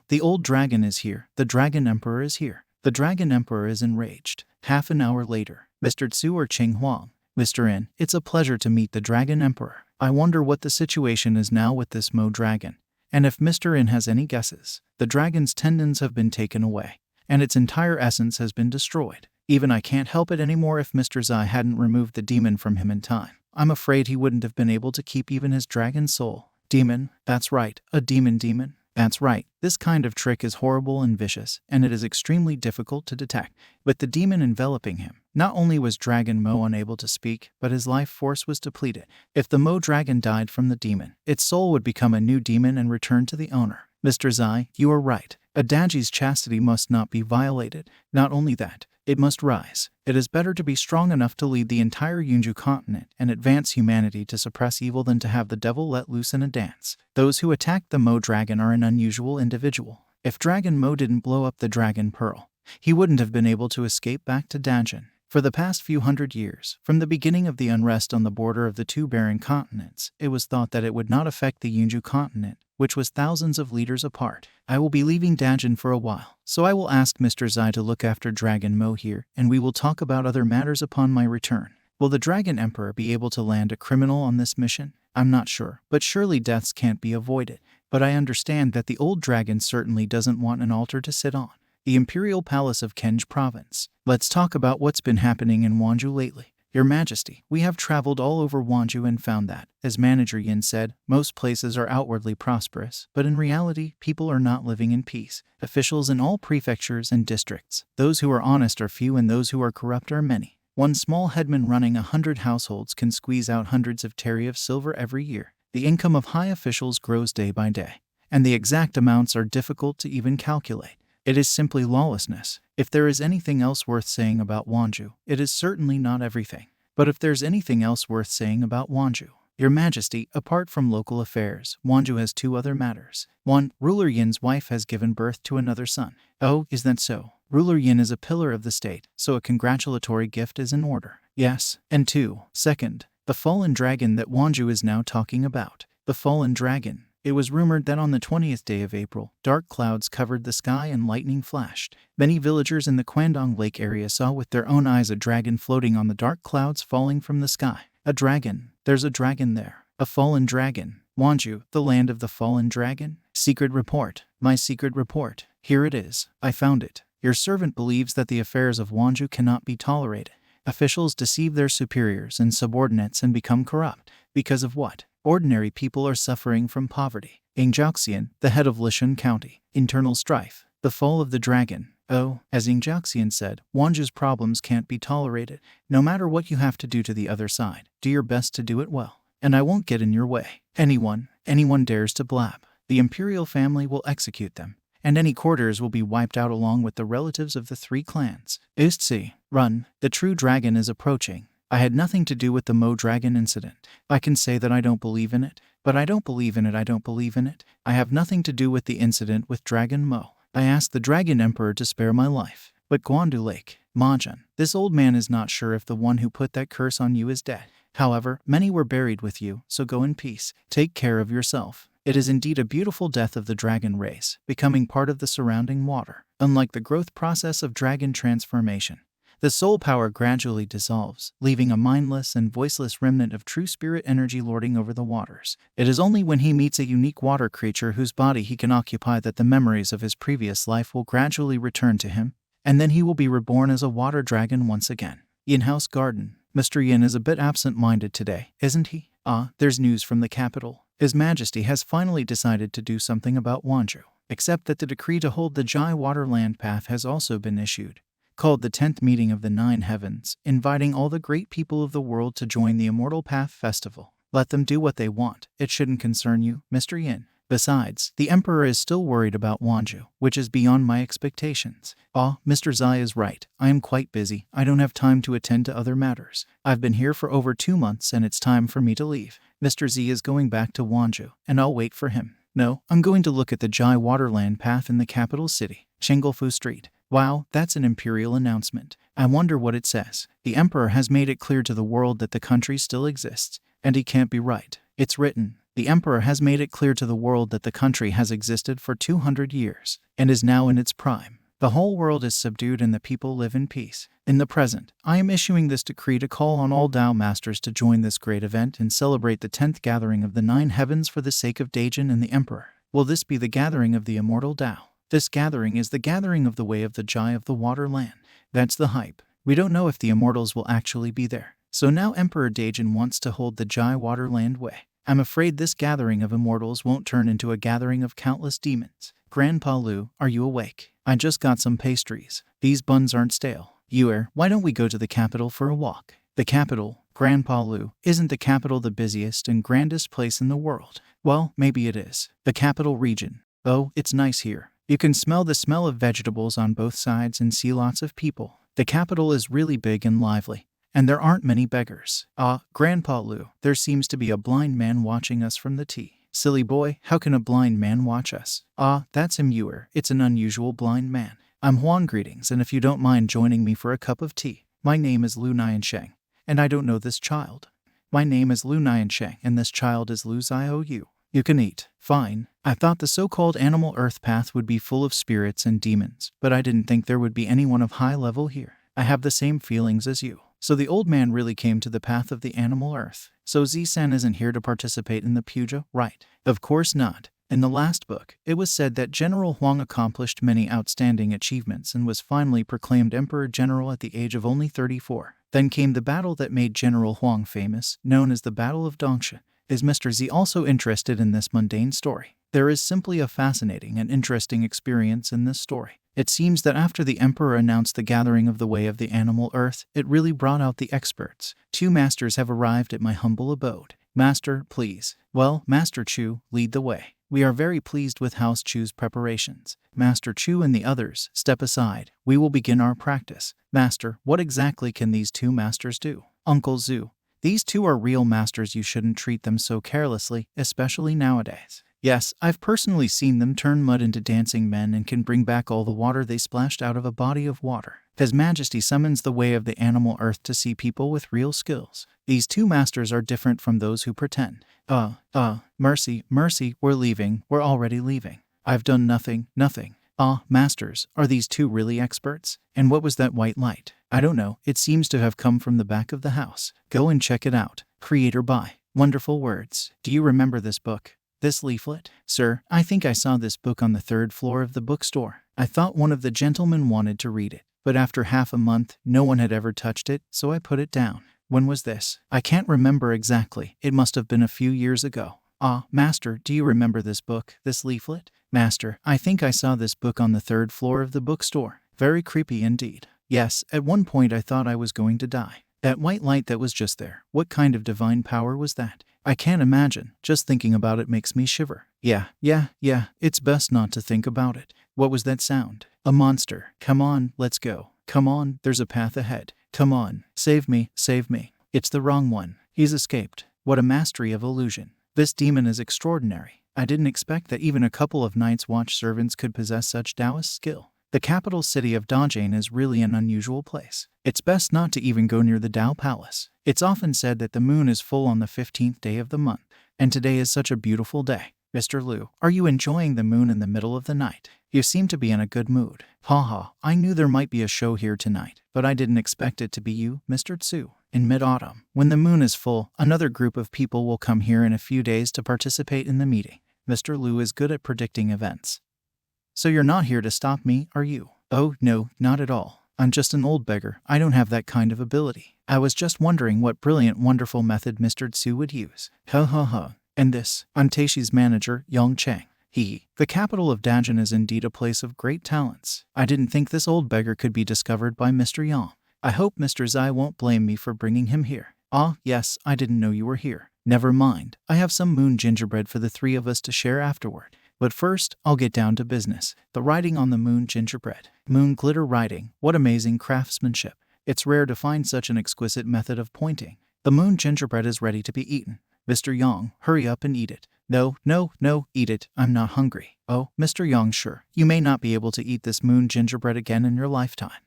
The old dragon is here. The Dragon Emperor is here. The Dragon Emperor is enraged. Half an hour later, Mr. Tsu or Ching Huang. Mr. In, it's a pleasure to meet the Dragon Emperor. I wonder what the situation is now with this Mo dragon. And if Mr. In has any guesses, the dragon's tendons have been taken away, and its entire essence has been destroyed. Even I can't help it anymore. If Mr. Zai hadn't removed the demon from him in time, I'm afraid he wouldn't have been able to keep even his dragon soul. Demon? That's right, a demon. That's right, this kind of trick is horrible and vicious, and it is extremely difficult to detect. With the demon enveloping him, not only was Dragon Mo unable to speak, but his life force was depleted. If the Mo dragon died from the demon, its soul would become a new demon and return to the owner. Mr. Zai, you are right. Adagi's chastity must not be violated. Not only that, it must rise. It is better to be strong enough to lead the entire Yunju continent and advance humanity to suppress evil than to have the devil let loose in a dance. Those who attacked the Mo dragon are an unusual individual. If Dragon Mo didn't blow up the Dragon Pearl, he wouldn't have been able to escape back to Danjin. For the past few hundred years, from the beginning of the unrest on the border of the two barren continents, it was thought that it would not affect the Yunju continent, which was thousands of liters apart. I will be leaving Danjin for a while, so I will ask Mr. Zai to look after Dragon Mo here, and we will talk about other matters upon my return. Will the Dragon Emperor be able to land a criminal on this mission? I'm not sure, but surely deaths can't be avoided. But I understand that the old dragon certainly doesn't want an altar to sit on. The Imperial Palace of Kenj Province. Let's talk about what's been happening in Wanju lately. Your Majesty, we have traveled all over Wanju and found that, as Manager Yin said, most places are outwardly prosperous, but in reality, people are not living in peace. Officials in all prefectures and districts, those who are honest are few and those who are corrupt are many. One small headman running 100 households can squeeze out hundreds of terry of silver every year. The income of high officials grows day by day, and the exact amounts are difficult to even calculate. It is simply lawlessness. If there is anything else worth saying about Wanju, it is certainly not everything. But if there's anything else worth saying about Wanju, Your Majesty, apart from local affairs, Wanju has 2 other matters. 1. Ruler Yin's wife has given birth to another son. Oh, is that so? Ruler Yin is a pillar of the state, so a congratulatory gift is in order. Yes. And 2. Second, the fallen dragon that Wanju is now talking about. The fallen dragon. It was rumored that on the 20th day of April, dark clouds covered the sky and lightning flashed. Many villagers in the Kwandong Lake area saw with their own eyes a dragon floating on the dark clouds falling from the sky. A dragon. There's a dragon there. A fallen dragon. Wanju, the land of the fallen dragon? Secret report. My secret report. Here it is. I found it. Your servant believes that the affairs of Wanju cannot be tolerated. Officials deceive their superiors and subordinates and become corrupt. Because of what? Ordinary people are suffering from poverty. Ng Jiaxian, the head of Lishun County. Internal strife. The fall of the dragon. Oh, as Ng Jiaxian said, Wanju's problems can't be tolerated. No matter what you have to do to the other side, do your best to do it well. And I won't get in your way. Anyone dares to blab, the imperial family will execute them. And any courtiers will be wiped out along with the relatives of the 3 clans. Istsi, run. The true dragon is approaching. I had nothing to do with the Mo Dragon incident. I can say that I don't believe in it, but I don't believe in it. I don't believe in it. I have nothing to do with the incident with Dragon Mo. I asked the Dragon Emperor to spare my life. But Guandu Lake, Majin, this old man is not sure if the one who put that curse on you is dead. However, many were buried with you, so go in peace. Take care of yourself. It is indeed a beautiful death of the dragon race, becoming part of the surrounding water. Unlike the growth process of dragon transformation, the soul power gradually dissolves, leaving a mindless and voiceless remnant of true spirit energy lording over the waters. It is only when he meets a unique water creature whose body he can occupy that the memories of his previous life will gradually return to him, and then he will be reborn as a water dragon once again. Yin House Garden. Mr. Yin is a bit absent-minded today, isn't he? There's news from the capital. His Majesty has finally decided to do something about Wanju, except that the decree to hold the Ji Waterland Path has also been issued, called the 10th Meeting of the 9 Heavens, inviting all the great people of the world to join the Immortal Path Festival. Let them do what they want. It shouldn't concern you, Mr. Yin. Besides, the Emperor is still worried about Wanju, which is beyond my expectations. Mr. Zai is right. I am quite busy. I don't have time to attend to other matters. I've been here for over 2 months and it's time for me to leave. Mr. Z is going back to Wanju, and I'll wait for him. No, I'm going to look at the Ji Waterland Path in the capital city, Chengelfu Street. Wow, that's an imperial announcement. I wonder what it says. The Emperor has made it clear to the world that the country still exists, and he can't be right. It's written. The Emperor has made it clear to the world that the country has existed for 200 years, and is now in its prime. The whole world is subdued and the people live in peace. In the present, I am issuing this decree to call on all Dao Masters to join this great event and celebrate the 10th gathering of the 9 Heavens for the sake of Daijin and the Emperor. Will this be the gathering of the immortal Dao? This gathering is the gathering of the way of the Ji of the Waterland. That's the hype. We don't know if the immortals will actually be there. So now Emperor Daijin wants to hold the Ji Waterland way. I'm afraid this gathering of immortals won't turn into a gathering of countless demons. Grandpa Lu, are you awake? I just got some pastries. These buns aren't stale. Yuer, why don't we go to the capital for a walk? The capital, Grandpa Lu, isn't the capital the busiest and grandest place in the world? Well, maybe it is. The capital region. Oh, it's nice here. You can smell the smell of vegetables on both sides and see lots of people. The capital is really big and lively. And there aren't many beggars. Grandpa Lu, there seems to be a blind man watching us from the tea. Silly boy, how can a blind man watch us? That's him, Yuer. It's an unusual blind man. I'm Huan, greetings, and if you don't mind joining me for a cup of tea. My name is Lu Niansheng, and I don't know this child. My name is Lu Niansheng, and this child is Lu Xiou. You can eat. Fine. I thought the so-called animal earth path would be full of spirits and demons, but I didn't think there would be anyone of high level here. I have the same feelings as you. so the old man really came to the path of the animal earth. So Z-san isn't here to participate in the puja, right? Of course not. In the last book, it was said that General Huang accomplished many outstanding achievements and was finally proclaimed Emperor General at the age of only 34. Then came the battle that made General Huang famous, known as the Battle of Dongshan. Is Mr. Z also interested in this mundane story? There is simply a fascinating and interesting experience in this story. It seems that after the Emperor announced the gathering of the Way of the Animal Earth, it really brought out the experts. 2 masters have arrived at my humble abode. Master, please. Well, Master Chu, lead the way. We are very pleased with House Chu's preparations. Master Chu and the others, step aside. We will begin our practice. Master, what exactly can these 2 masters do? Uncle Zhu. These 2 are real masters. You shouldn't treat them so carelessly, especially nowadays. Yes, I've personally seen them turn mud into dancing men and can bring back all the water they splashed out of a body of water. His Majesty summons the Way of the Animal Earth to see people with real skills. These 2 masters are different from those who pretend. Mercy, we're leaving, we're already leaving. I've done nothing. Masters, are these 2 really experts? And what was that white light? I don't know, it seems to have come from the back of the house. Go and check it out. Creator by. Wonderful words. Do you remember this book? This leaflet? Sir, I think I saw this book on the 3rd floor of the bookstore. I thought one of the gentlemen wanted to read it, but after half a month, no one had ever touched it, so I put it down. When was this? I can't remember exactly. It must have been a few years ago. Master, do you remember this book, this leaflet? Master, I think I saw this book on the 3rd floor of the bookstore. Very creepy indeed. Yes, at one point I thought I was going to die. That white light that was just there, what kind of divine power was that? I can't imagine. Just thinking about it makes me shiver. Yeah, it's best not to think about it. What was that sound? A monster. Come on, let's go. Come on, there's a path ahead. Come on, save me. It's the wrong one. He's escaped. What a mastery of illusion. This demon is extraordinary. I didn't expect that even a couple of Night's Watch servants could possess such Taoist skill. The capital city of Dajane is really an unusual place. It's best not to even go near the Tao Palace. It's often said that the moon is full on the 15th day of the month, and today is such a beautiful day. Mr. Liu, are you enjoying the moon in the middle of the night? You seem to be in a good mood. I knew there might be a show here tonight, but I didn't expect it to be you, Mr. Tsu. In mid-autumn, when the moon is full, another group of people will come here in a few days to participate in the meeting. Mr. Liu is good at predicting events. So you're not here to stop me, are you? Oh, no, not at all. I'm just an old beggar. I don't have that kind of ability. I was just wondering what brilliant, wonderful method Mr. Tsu would use. And this, I'm Taishi's manager, Yang Cheng. The capital of Dajin is indeed a place of great talents. I didn't think this old beggar could be discovered by Mr. Yang. I hope Mr. Zai won't blame me for bringing him here. Yes, I didn't know you were here. Never mind. I have some moon gingerbread for the 3 of us to share afterward. But first, I'll get down to business. The writing on the moon gingerbread. Moon glitter writing. What amazing craftsmanship. It's rare to find such an exquisite method of pointing. The moon gingerbread is ready to be eaten. Mr. Yang, hurry up and eat it. No, eat it. I'm not hungry. Oh, Mr. Yang, sure. You may not be able to eat this moon gingerbread again in your lifetime.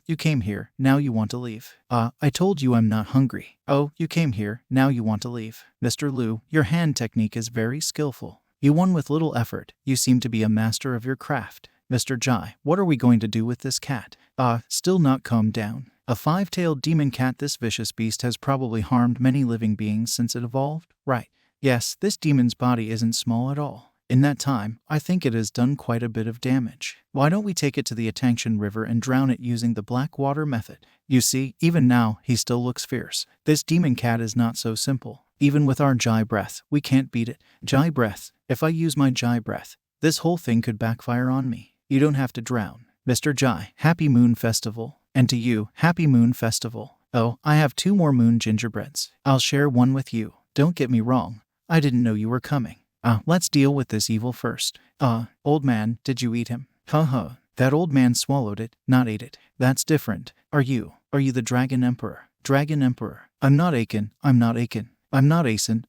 You came here, now you want to leave. I told you I'm not hungry. Oh, you came here, now you want to leave. Mr. Liu, your hand technique is very skillful. You won with little effort. You seem to be a master of your craft. Mr. Jai, what are we going to do with this cat? Still not calmed down. A 5-tailed demon cat. This vicious beast has probably harmed many living beings since it evolved, right? Yes, this demon's body isn't small at all. In that time, I think it has done quite a bit of damage. Why don't we take it to the Atangshan River and drown it using the black water method? You see, even now, he still looks fierce. This demon cat is not so simple. Even with our Jai breath, we can't beat it. Jai breath. If I use my Jai breath, this whole thing could backfire on me. You don't have to drown. Mr. Jai, Happy Moon Festival. And to you, Happy Moon Festival. Oh, I have 2 more moon gingerbreads. I'll share one with you. Don't get me wrong. I didn't know you were coming. Let's deal with this evil first. Old man, did you eat him? That old man swallowed it, not ate it. That's different. Are you the Dragon Emperor? Dragon Emperor. I'm not Aiken. I'm not Asen.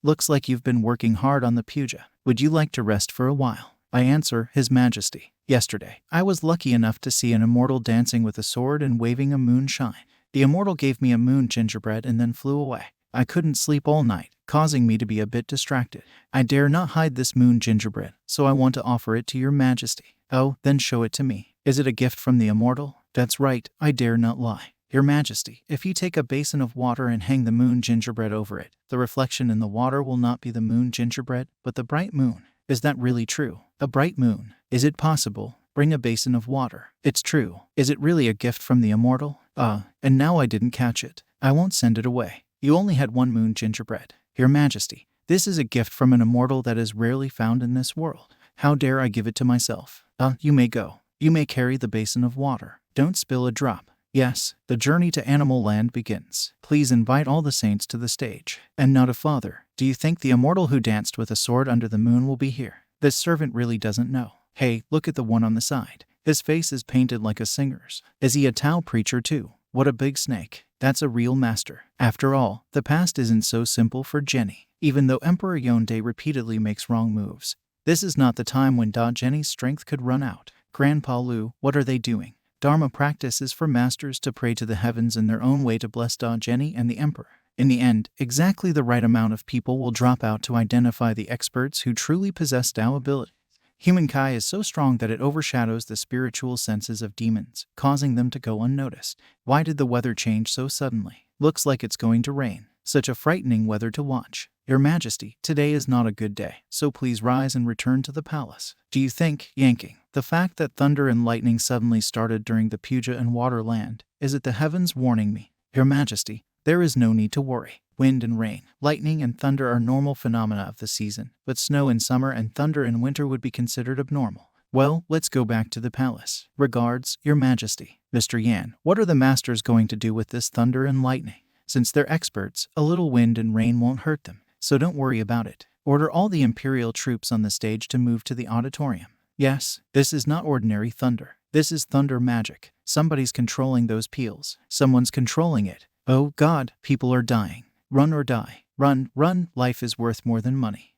Looks like you've been working hard on the puja. Would you like to rest for a while? I answer, His Majesty. Yesterday, I was lucky enough to see an immortal dancing with a sword and waving a moonshine. The immortal gave me a moon gingerbread and then flew away. I couldn't sleep all night, causing me to be a bit distracted. I dare not hide this moon gingerbread, so I want to offer it to your Majesty. Oh, then show it to me. Is it a gift from the immortal? That's right, I dare not lie. Your Majesty, if you take a basin of water and hang the moon gingerbread over it, the reflection in the water will not be the moon gingerbread, but the bright moon. Is that really true? A bright moon? Is it possible? Bring a basin of water. It's true. Is it really a gift from the immortal? And now I didn't catch it. I won't send it away. You only had one moon gingerbread. Your Majesty, this is a gift from an immortal that is rarely found in this world. How dare I give it to myself? You may go. You may carry the basin of water. Don't spill a drop. Yes, the journey to Animal Land begins. Please invite all the saints to the stage. And now to Father. Do you think the immortal who danced with a sword under the moon will be here? This servant really doesn't know. Hey, look at the one on the side. His face is painted like a singer's. Is he a Tao preacher too? What a big snake. That's a real master. After all, the past isn't so simple for Jenny. Even though Emperor Yonde repeatedly makes wrong moves, this is not the time when Jenny's strength could run out. Grandpa Lu, what are they doing? Dharma practice is for masters to pray to the heavens in their own way to bless Jenny and the Emperor. In the end, exactly the right amount of people will drop out to identify the experts who truly possess Tao abilities. Human Kai is so strong that it overshadows the spiritual senses of demons, causing them to go unnoticed. Why did the weather change so suddenly? Looks like it's going to rain. Such a frightening weather to watch. Your Majesty, today is not a good day, so please rise and return to the palace. Do you think, yanking, the fact that thunder and lightning suddenly started during the Puja and Waterland, is it the heavens warning me? Your Majesty, there is no need to worry. Wind and rain, lightning and thunder are normal phenomena of the season, but snow in summer and thunder in winter would be considered abnormal. Well, let's go back to the palace. Regards, Your Majesty. Mr. Yan, what are the masters going to do with this thunder and lightning? Since they're experts, a little wind and rain won't hurt them, so don't worry about it. Order all the imperial troops on the stage to move to the auditorium. Yes, this is not ordinary thunder. This is thunder magic. Somebody's controlling those peals. Someone's controlling it. Oh God, people are dying. Run or die. Run, run, life is worth more than money.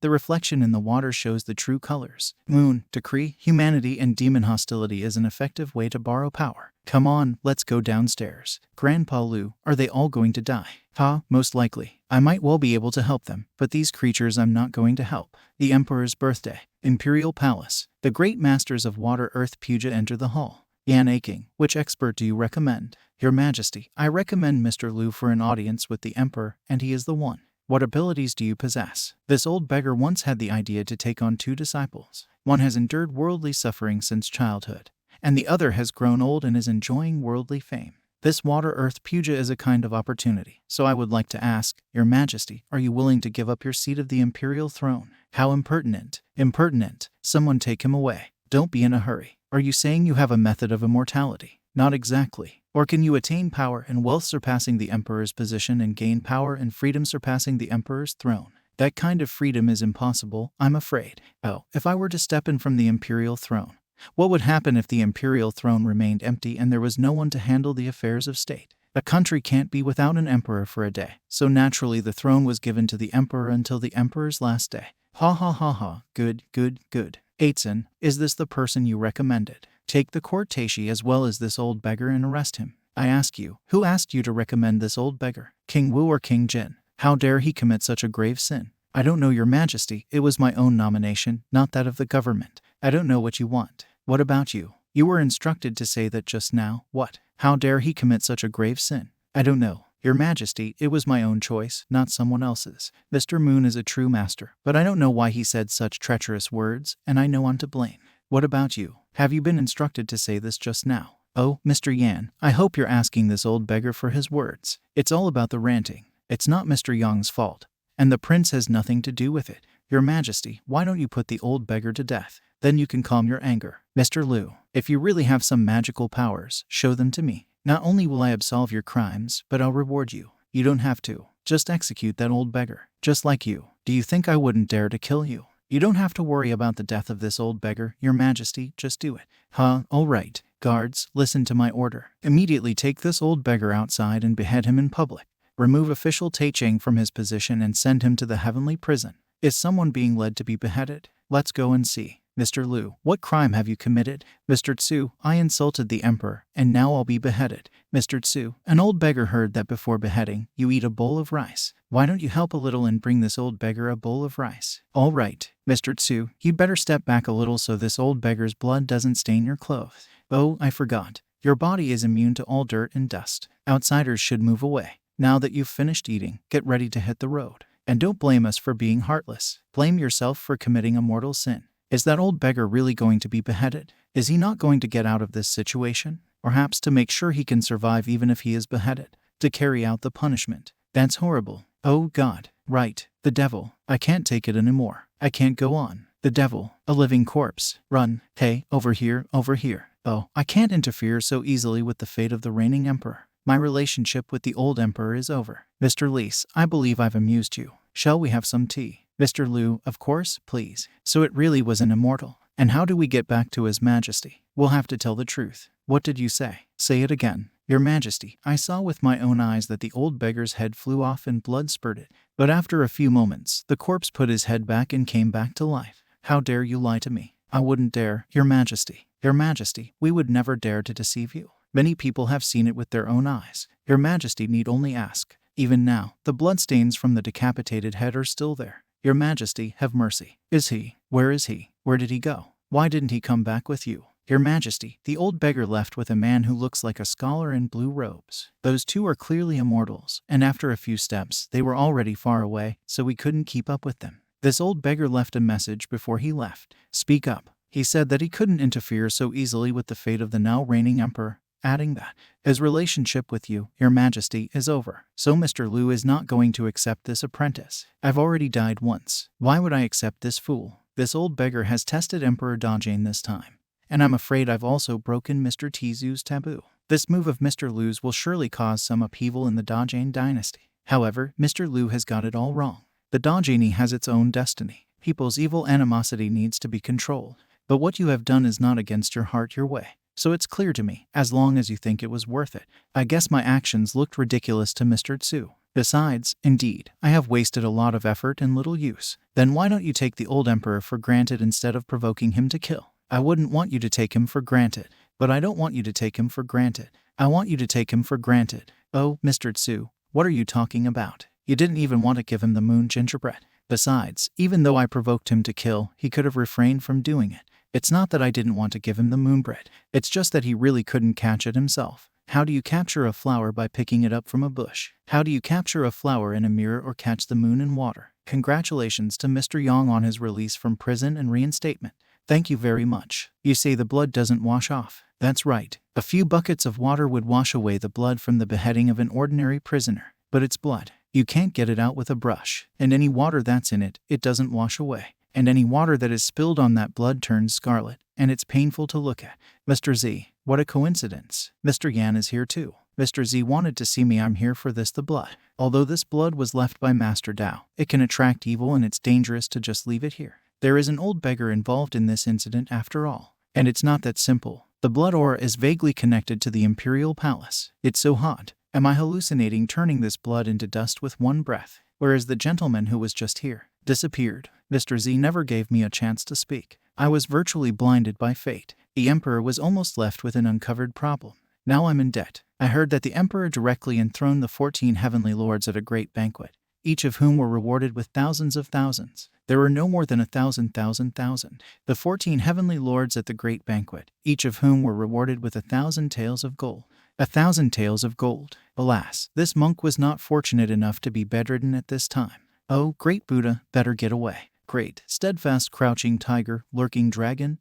The reflection in the water shows the true colors. Moon, decree, humanity and demon hostility is an effective way to borrow power. Come on, let's go downstairs. Grandpa Lu, are they all going to die? Most likely. I might well be able to help them, but these creatures I'm not going to help. The Emperor's birthday. Imperial Palace. The great masters of Water Earth Puja enter the hall. Yan aching, which expert do you recommend? Your Majesty, I recommend Mr. Lu for an audience with the Emperor, and he is the one. What abilities do you possess? This old beggar once had the idea to take on 2 disciples. One has endured worldly suffering since childhood, and the other has grown old and is enjoying worldly fame. This Water Earth Puja is a kind of opportunity, so I would like to ask, Your Majesty, are you willing to give up your seat of the imperial throne? How impertinent. Impertinent. Someone take him away. Don't be in a hurry. Are you saying you have a method of immortality? Not exactly. Or can you attain power and wealth surpassing the Emperor's position and gain power and freedom surpassing the Emperor's throne? That kind of freedom is impossible, I'm afraid. If I were to step in from the imperial throne, what would happen if the imperial throne remained empty and there was no one to handle the affairs of state? A country can't be without an emperor for a day, so naturally the throne was given to the emperor until the emperor's last day. Ha ha ha ha, good, good, good. Eitzen, is this the person you recommended? Take the court Taishi as well as this old beggar and arrest him. I ask you, who asked you to recommend this old beggar? King Wu or King Jin? How dare he commit such a grave sin? I don't know, Your Majesty. It was my own nomination, not that of the government. I don't know what you want. What about you? You were instructed to say that just now. What? How dare he commit such a grave sin? I don't know. Your Majesty, it was my own choice, not someone else's. Mr. Moon is a true master, but I don't know why he said such treacherous words, and I know I'm to blame. What about you? Have you been instructed to say this just now? Oh, Mr. Yan, I hope you're asking this old beggar for his words. It's all about the ranting. It's not Mr. Yang's fault, and the prince has nothing to do with it. Your Majesty, why don't you put the old beggar to death? Then you can calm your anger. Mr. Lu, if you really have some magical powers, show them to me. Not only will I absolve your crimes, but I'll reward you. You don't have to. Just execute that old beggar. Just like you. Do you think I wouldn't dare to kill you? You don't have to worry about the death of this old beggar, Your Majesty, just do it. All right. Guards, listen to my order. Immediately take this old beggar outside and behead him in public. Remove official Taiching from his position and send him to the heavenly prison. Is someone being led to be beheaded? Let's go and see. Mr. Lu, what crime have you committed? Mr. Tsu, I insulted the emperor, and now I'll be beheaded. Mr. Tsu, an old beggar heard that before beheading, you eat a bowl of rice. Why don't you help a little and bring this old beggar a bowl of rice? All right, Mr. Tsu, you'd better step back a little so this old beggar's blood doesn't stain your clothes. Oh, I forgot. Your body is immune to all dirt and dust. Outsiders should move away. Now that you've finished eating, get ready to hit the road. And don't blame us for being heartless. Blame yourself for committing a mortal sin. Is that old beggar really going to be beheaded? Is he not going to get out of this situation? Perhaps to make sure he can survive even if he is beheaded. To carry out the punishment. That's horrible. Oh God. Right. The devil. I can't take it anymore. I can't go on. The devil. A living corpse. Run. Hey, over here, over here. Oh, I can't interfere so easily with the fate of the reigning emperor. My relationship with the old emperor is over. Mr. Lise, I believe I've amused you. Shall we have some tea? Mr. Liu, of course, please. So it really was an immortal. And how do we get back to His Majesty? We'll have to tell the truth. What did you say? Say it again. Your Majesty, I saw with my own eyes that the old beggar's head flew off and blood spurted. But after a few moments, the corpse put his head back and came back to life. How dare you lie to me? I wouldn't dare, Your Majesty. Your Majesty, we would never dare to deceive you. Many people have seen it with their own eyes. Your Majesty need only ask. Even now, the bloodstains from the decapitated head are still there. Your Majesty, have mercy. Is he? Where is he? Where did he go? Why didn't he come back with you? Your Majesty, the old beggar left with a man who looks like a scholar in blue robes. Those two are clearly immortals, and after a few steps, they were already far away, so we couldn't keep up with them. This old beggar left a message before he left. Speak up. He said that he couldn't interfere so easily with the fate of the now reigning emperor, adding that his relationship with you, Your Majesty, is over. So Mr. Liu is not going to accept this apprentice. I've already died once. Why would I accept this fool? This old beggar has tested Emperor Dajane this time. And I'm afraid I've also broken Mr. Tizu's taboo. This move of Mr. Liu's will surely cause some upheaval in the Dajane dynasty. However, Mr. Liu has got it all wrong. The Dajane has its own destiny. People's evil animosity needs to be controlled. But what you have done is not against your heart your way. So it's clear to me, as long as you think it was worth it. I guess my actions looked ridiculous to Mr. Tsu. Besides, indeed, I have wasted a lot of effort and little use. Then why don't you take the old emperor for granted instead of provoking him to kill? I wouldn't want you to take him for granted. But I don't want you to take him for granted. I want you to take him for granted. Oh, Mr. Tsu, what are you talking about? You didn't even want to give him the moon gingerbread. Besides, even though I provoked him to kill, he could have refrained from doing it. It's not that I didn't want to give him the moon bread. It's just that he really couldn't catch it himself. How do you capture a flower by picking it up from a bush? How do you capture a flower in a mirror or catch the moon in water? Congratulations to Mr. Yang on his release from prison and reinstatement. Thank you very much. You say the blood doesn't wash off. That's right. A few buckets of water would wash away the blood from the beheading of an ordinary prisoner. But it's blood. You can't get it out with a brush. And any water that's in it, it doesn't wash away. And any water that is spilled on that blood turns scarlet, and it's painful to look at. Mr. Z, what a coincidence. Mr. Yan is here too. Mr. Z wanted to see me. I'm here for the blood. Although this blood was left by Master Dao, it can attract evil and it's dangerous to just leave it here. There is an old beggar involved in this incident after all. And it's not that simple. The blood aura is vaguely connected to the Imperial Palace. It's so hot. Am I hallucinating turning this blood into dust with one breath? Whereas the gentleman who was just here disappeared. Mr. Z never gave me a chance to speak. I was virtually blinded by fate. The Emperor was almost left with an uncovered problem. Now I'm in debt. I heard that the Emperor directly enthroned the 14 heavenly lords at a great banquet, each of whom were rewarded with thousands of thousands. There were no more than 1,000. The 14 heavenly lords at the great banquet, each of whom were rewarded with 1,000 taels of gold. 1,000 taels of gold. Alas, this monk was not fortunate enough to be bedridden at this time. Oh, great Buddha, better get away. Great, steadfast crouching tiger, lurking dragon,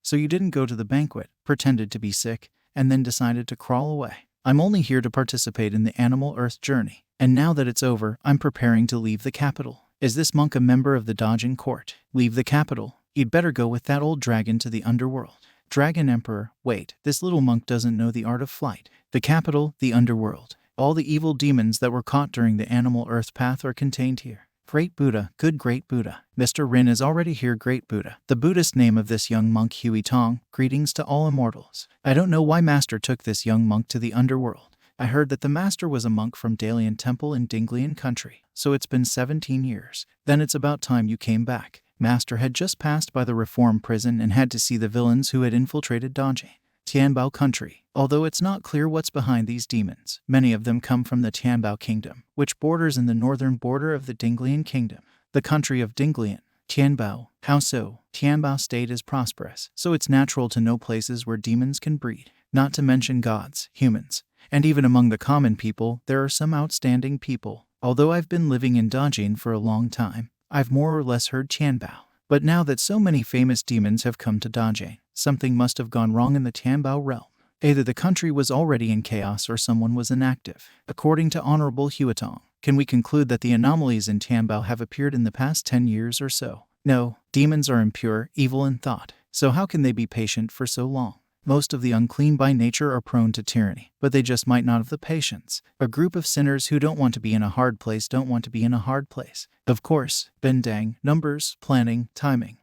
so you didn't go to the banquet, pretended to be sick, and then decided to crawl away. I'm only here to participate in the animal earth journey, and now that it's over, I'm preparing to leave the capital. Is this monk a member of the Dajin court? Leave the capital. You'd better go with that old dragon to the underworld. Dragon Emperor, wait, this little monk doesn't know the art of flight. The capital, the underworld. All the evil demons that were caught during the animal earth path are contained here. Great Buddha, good great Buddha. Mr. Rin is already here, great Buddha. The Buddhist name of this young monk, Hui Tong. Greetings to all immortals. I don't know why Master took this young monk to the underworld. I heard that the Master was a monk from Dalian Temple in Dinglian country. So it's been 17 years. Then it's about time you came back. Master had just passed by the reform prison and had to see the villains who had infiltrated Dajin, Tianbao country. Although it's not clear what's behind these demons, many of them come from the Tianbao kingdom, which borders in the northern border of the Dinglian kingdom, the country of Dinglian. Tianbao. How so? Tianbao state is prosperous, so it's natural to know places where demons can breed. not to mention gods, humans. And even among the common people, there are some outstanding people. Although I've been living in Dajin for a long time, I've more or less heard Tianbao. But now that so many famous demons have come to Dajin, something must have gone wrong in the Tianbao realm. Either the country was already in chaos or someone was inactive. According to Honorable Huatong, can we conclude that the anomalies in Tianbao have appeared in the past 10 years or so? No, demons are impure, evil in thought. So how can they be patient for so long? Most of the unclean by nature are prone to tyranny, but they just might not have the patience. A group of sinners who don't want to be in a hard place don't want to be in a hard place. Of course, bendang, numbers, planning, timing.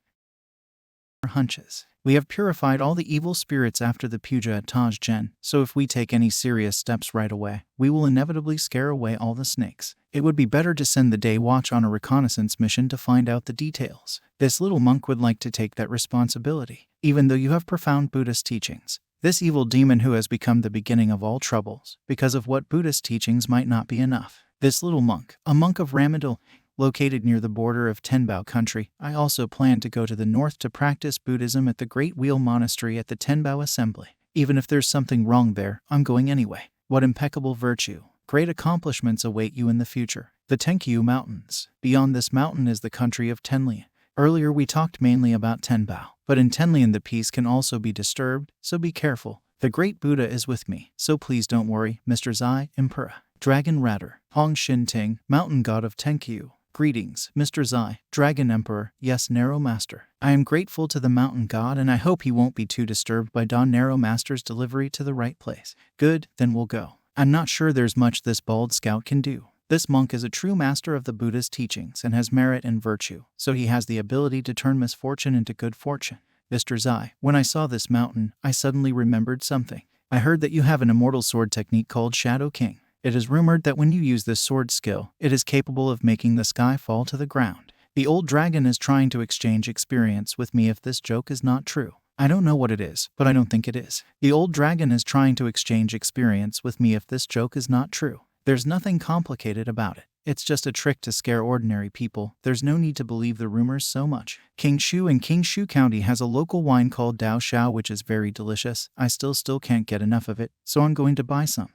Hunches. We have purified all the evil spirits after the puja at Taj Gen, so if we take any serious steps right away, we will inevitably scare away all the snakes. It would be better to send the day watch on a reconnaissance mission to find out the details. This little monk would like to take that responsibility. Even though you have profound Buddhist teachings, this evil demon who has become the beginning of all troubles, because of what Buddhist teachings might not be enough. This little monk, a monk of Ramadal, located near the border of Tenbao country, I also plan to go to the north to practice Buddhism at the Great Wheel Monastery at the Tenbao Assembly. Even if there's something wrong there, I'm going anyway. What impeccable virtue. Great accomplishments await you in the future. The Tenkyu Mountains. Beyond this mountain is the country of Tenlian. Earlier we talked mainly about Tenbao, but in Tenlian the peace can also be disturbed, so be careful. The great Buddha is with me, so please don't worry, Mr. Zai, Emperor. Dragon Ratter. Hong Shin Ting, Mountain God of Tenkyu. Greetings, Mr. Zai, Dragon Emperor, yes, Narrow Master. I am grateful to the Mountain God and I hope he won't be too disturbed by Don Narrow Master's delivery to the right place. Good, then we'll go. I'm not sure there's much this bald scout can do. This monk is a true master of the Buddha's teachings and has merit and virtue, so he has the ability to turn misfortune into good fortune. Mr. Zai, when I saw this mountain, I suddenly remembered something. I heard that you have an immortal sword technique called Shadow King. It is rumored that when you use this sword skill, it is capable of making the sky fall to the ground. The old dragon is trying to exchange experience with me if this joke is not true. I don't know what it is, but I don't think it is. The old dragon is trying to exchange experience with me if this joke is not true. There's nothing complicated about it. It's just a trick to scare ordinary people. There's no need to believe the rumors so much. Kingshu in Kingshu County has a local wine called Dao Xiao which is very delicious. I still can't get enough of it, so I'm going to buy some.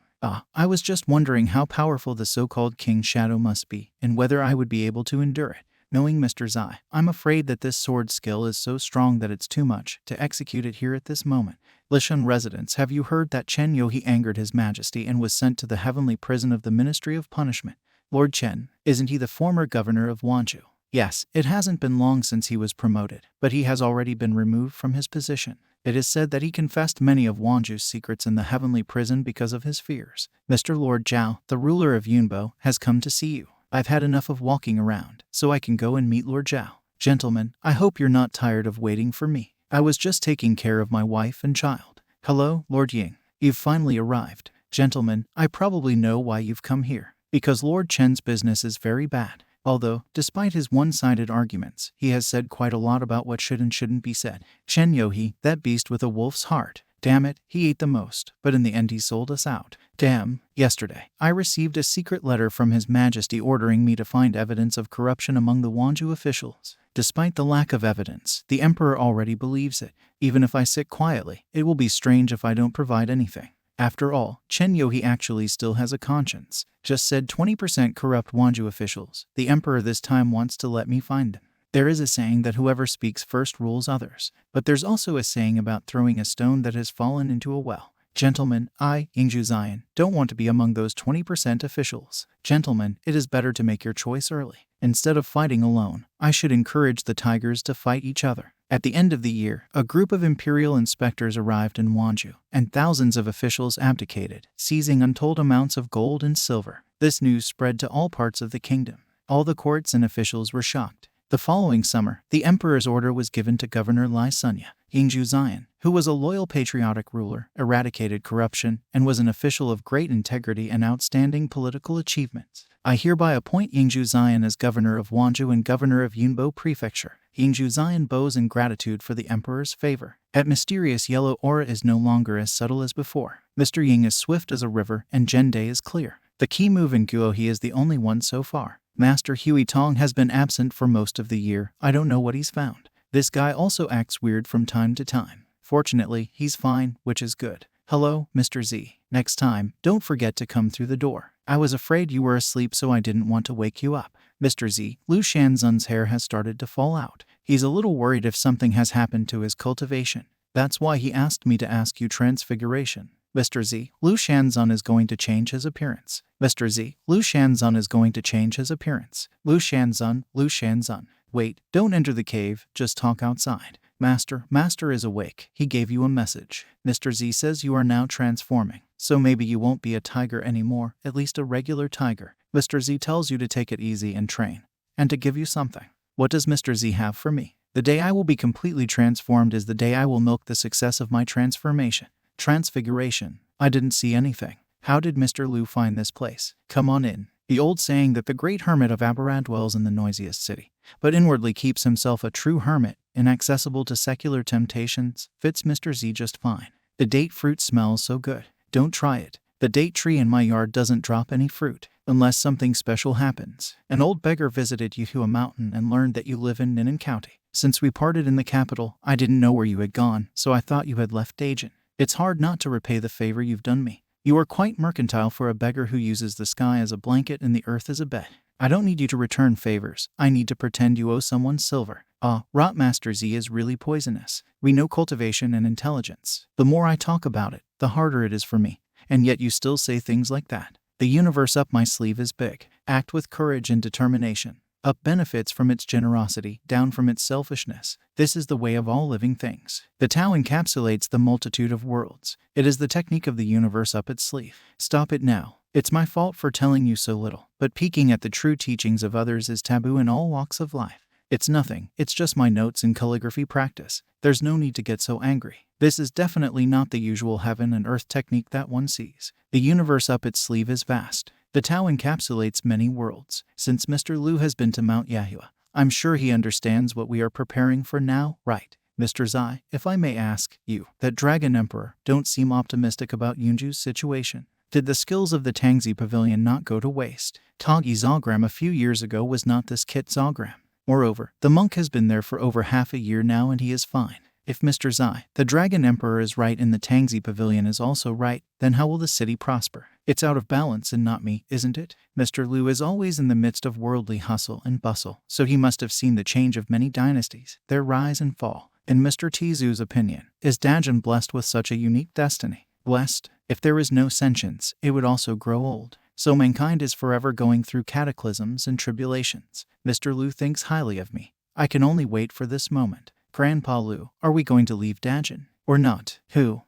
I was just wondering how powerful the so-called King Shadow must be, and whether I would be able to endure it. Knowing Mr. Zai, I'm afraid that this sword skill is so strong that it's too much to execute it here at this moment. Lishun residents, have you heard that Chen Yohi angered His Majesty and was sent to the heavenly prison of the Ministry of Punishment? Lord Chen, isn't he the former governor of Wanzhou? Yes, it hasn't been long since he was promoted, but he has already been removed from his position. It is said that he confessed many of Wanzhou's secrets in the heavenly prison because of his fears. Mr. Lord Zhao, the ruler of Yunbo, has come to see you. I've had enough of walking around, so I can go and meet Lord Zhao. Gentlemen, I hope you're not tired of waiting for me. I was just taking care of my wife and child. Hello, Lord Ying. You've finally arrived. Gentlemen, I probably know why you've come here. Because Lord Chen's business is very bad. Although, despite his one-sided arguments, he has said quite a lot about what should and shouldn't be said. Chen Yohi, that beast with a wolf's heart. Damn it, he ate the most, but in the end he sold us out. Damn, yesterday, I received a secret letter from His Majesty ordering me to find evidence of corruption among the Wanzhou officials. Despite the lack of evidence, the Emperor already believes it. Even if I sit quietly, it will be strange if I don't provide anything. After all, Chen Yohi actually still has a conscience. Just said 20% corrupt Wanzhou officials. The Emperor this time wants to let me find them. There is a saying that whoever speaks first rules others. But there's also a saying about throwing a stone that has fallen into a well. Gentlemen, I, Yingzhu Zion, don't want to be among those 20% officials. Gentlemen, it is better to make your choice early. Instead of fighting alone, I should encourage the tigers to fight each other. At the end of the year, a group of imperial inspectors arrived in Wanzhou, and thousands of officials abdicated, seizing untold amounts of gold and silver. This news spread to all parts of the kingdom. All the courts and officials were shocked. The following summer, the emperor's order was given to Governor Lai Sunya. Yingzhu Zion, who was a loyal patriotic ruler, eradicated corruption, and was an official of great integrity and outstanding political achievements. I hereby appoint Yingzhu Zion as governor of Wanzhou and governor of Yunbo Prefecture. Yingzhu Zion bows in gratitude for the emperor's favor. That mysterious yellow aura is no longer as subtle as before. Mr. Ying is swift as a river, and Zhende is clear. The key move in Guohe is the only one so far. Master Huey Tong has been absent for most of the year. I don't know what he's found. This guy also acts weird from time to time. Fortunately, he's fine, which is good. Hello, Mr. Z. Next time, don't forget to come through the door. I was afraid you were asleep, so I didn't want to wake you up. Mr. Z. Lu Shanzun's hair has started to fall out. He's a little worried if something has happened to his cultivation. That's why he asked me to ask you transfiguration. Mr. Z. Lu Shanzun is going to change his appearance. Mr. Z. Lu Shanzun is going to change his appearance. Lu Shanzun, Lu Shanzun. Wait, don't enter the cave, just talk outside. Master is awake. He gave you a message. Mr. Z says you are now transforming. So maybe you won't be a tiger anymore, at least a regular tiger. Mr. Z tells you to take it easy and train. And to give you something. What does Mr. Z have for me? The day I will be completely transformed is the day I will milk the success of my transformation. Transfiguration. I didn't see anything. How did Mr. Lu find this place? Come on in. The old saying that the great hermit of Aberrad dwells in the noisiest city, but inwardly keeps himself a true hermit, inaccessible to secular temptations, fits Mr. Z just fine. The date fruit smells so good. Don't try it. The date tree in my yard doesn't drop any fruit, unless something special happens. An old beggar visited you to a mountain and learned that you live in Ninin County. Since we parted in the capital, I didn't know where you had gone, so I thought you had left Daejeon. It's hard not to repay the favor you've done me. You are quite mercantile for a beggar who uses the sky as a blanket and the earth as a bed. I don't need you to return favors. I need to pretend you owe someone silver. Rot Master Z is really poisonous. We know cultivation and intelligence. The more I talk about it, the harder it is for me. And yet you still say things like that. The universe up my sleeve is big. Act with courage and determination. Up benefits from its generosity, down from its selfishness. This is the way of all living things. The Tao encapsulates the multitude of worlds. It is the technique of the universe up its sleeve. Stop it now. It's my fault for telling you so little, but peeking at the true teachings of others is taboo in all walks of life. It's nothing. It's just my notes in calligraphy practice. There's no need to get so angry. This is definitely not the usual heaven and earth technique that one sees. The universe up its sleeve is vast. The Tao encapsulates many worlds. Since Mr. Lu has been to Mount Yahua, I'm sure he understands what we are preparing for now, right? Mr. Zai, if I may ask, you, that Dragon Emperor, don't seem optimistic about Yunju's situation. Did the skills of the Tangzi Pavilion not go to waste? Toggy Zogram a few years ago was not this Kit Zogram. Moreover, the monk has been there for over half a year now and he is fine. If Mr. Zai, the Dragon Emperor is right and the Tangzi Pavilion is also right, then how will the city prosper? It's out of balance and not me, isn't it? Mr. Lu is always in the midst of worldly hustle and bustle, so he must have seen the change of many dynasties, their rise and fall. In Mr. Tizu's opinion, is Daejeon blessed with such a unique destiny? Blessed? If there is no sentience, it would also grow old. So mankind is forever going through cataclysms and tribulations. Mr. Lu thinks highly of me. I can only wait for this moment. Grandpa Lu, are we going to leave Daejeon? Or not?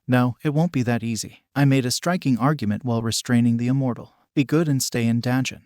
No, it won't be that easy. I made a striking argument while restraining the immortal. Be good and stay in Daejeon.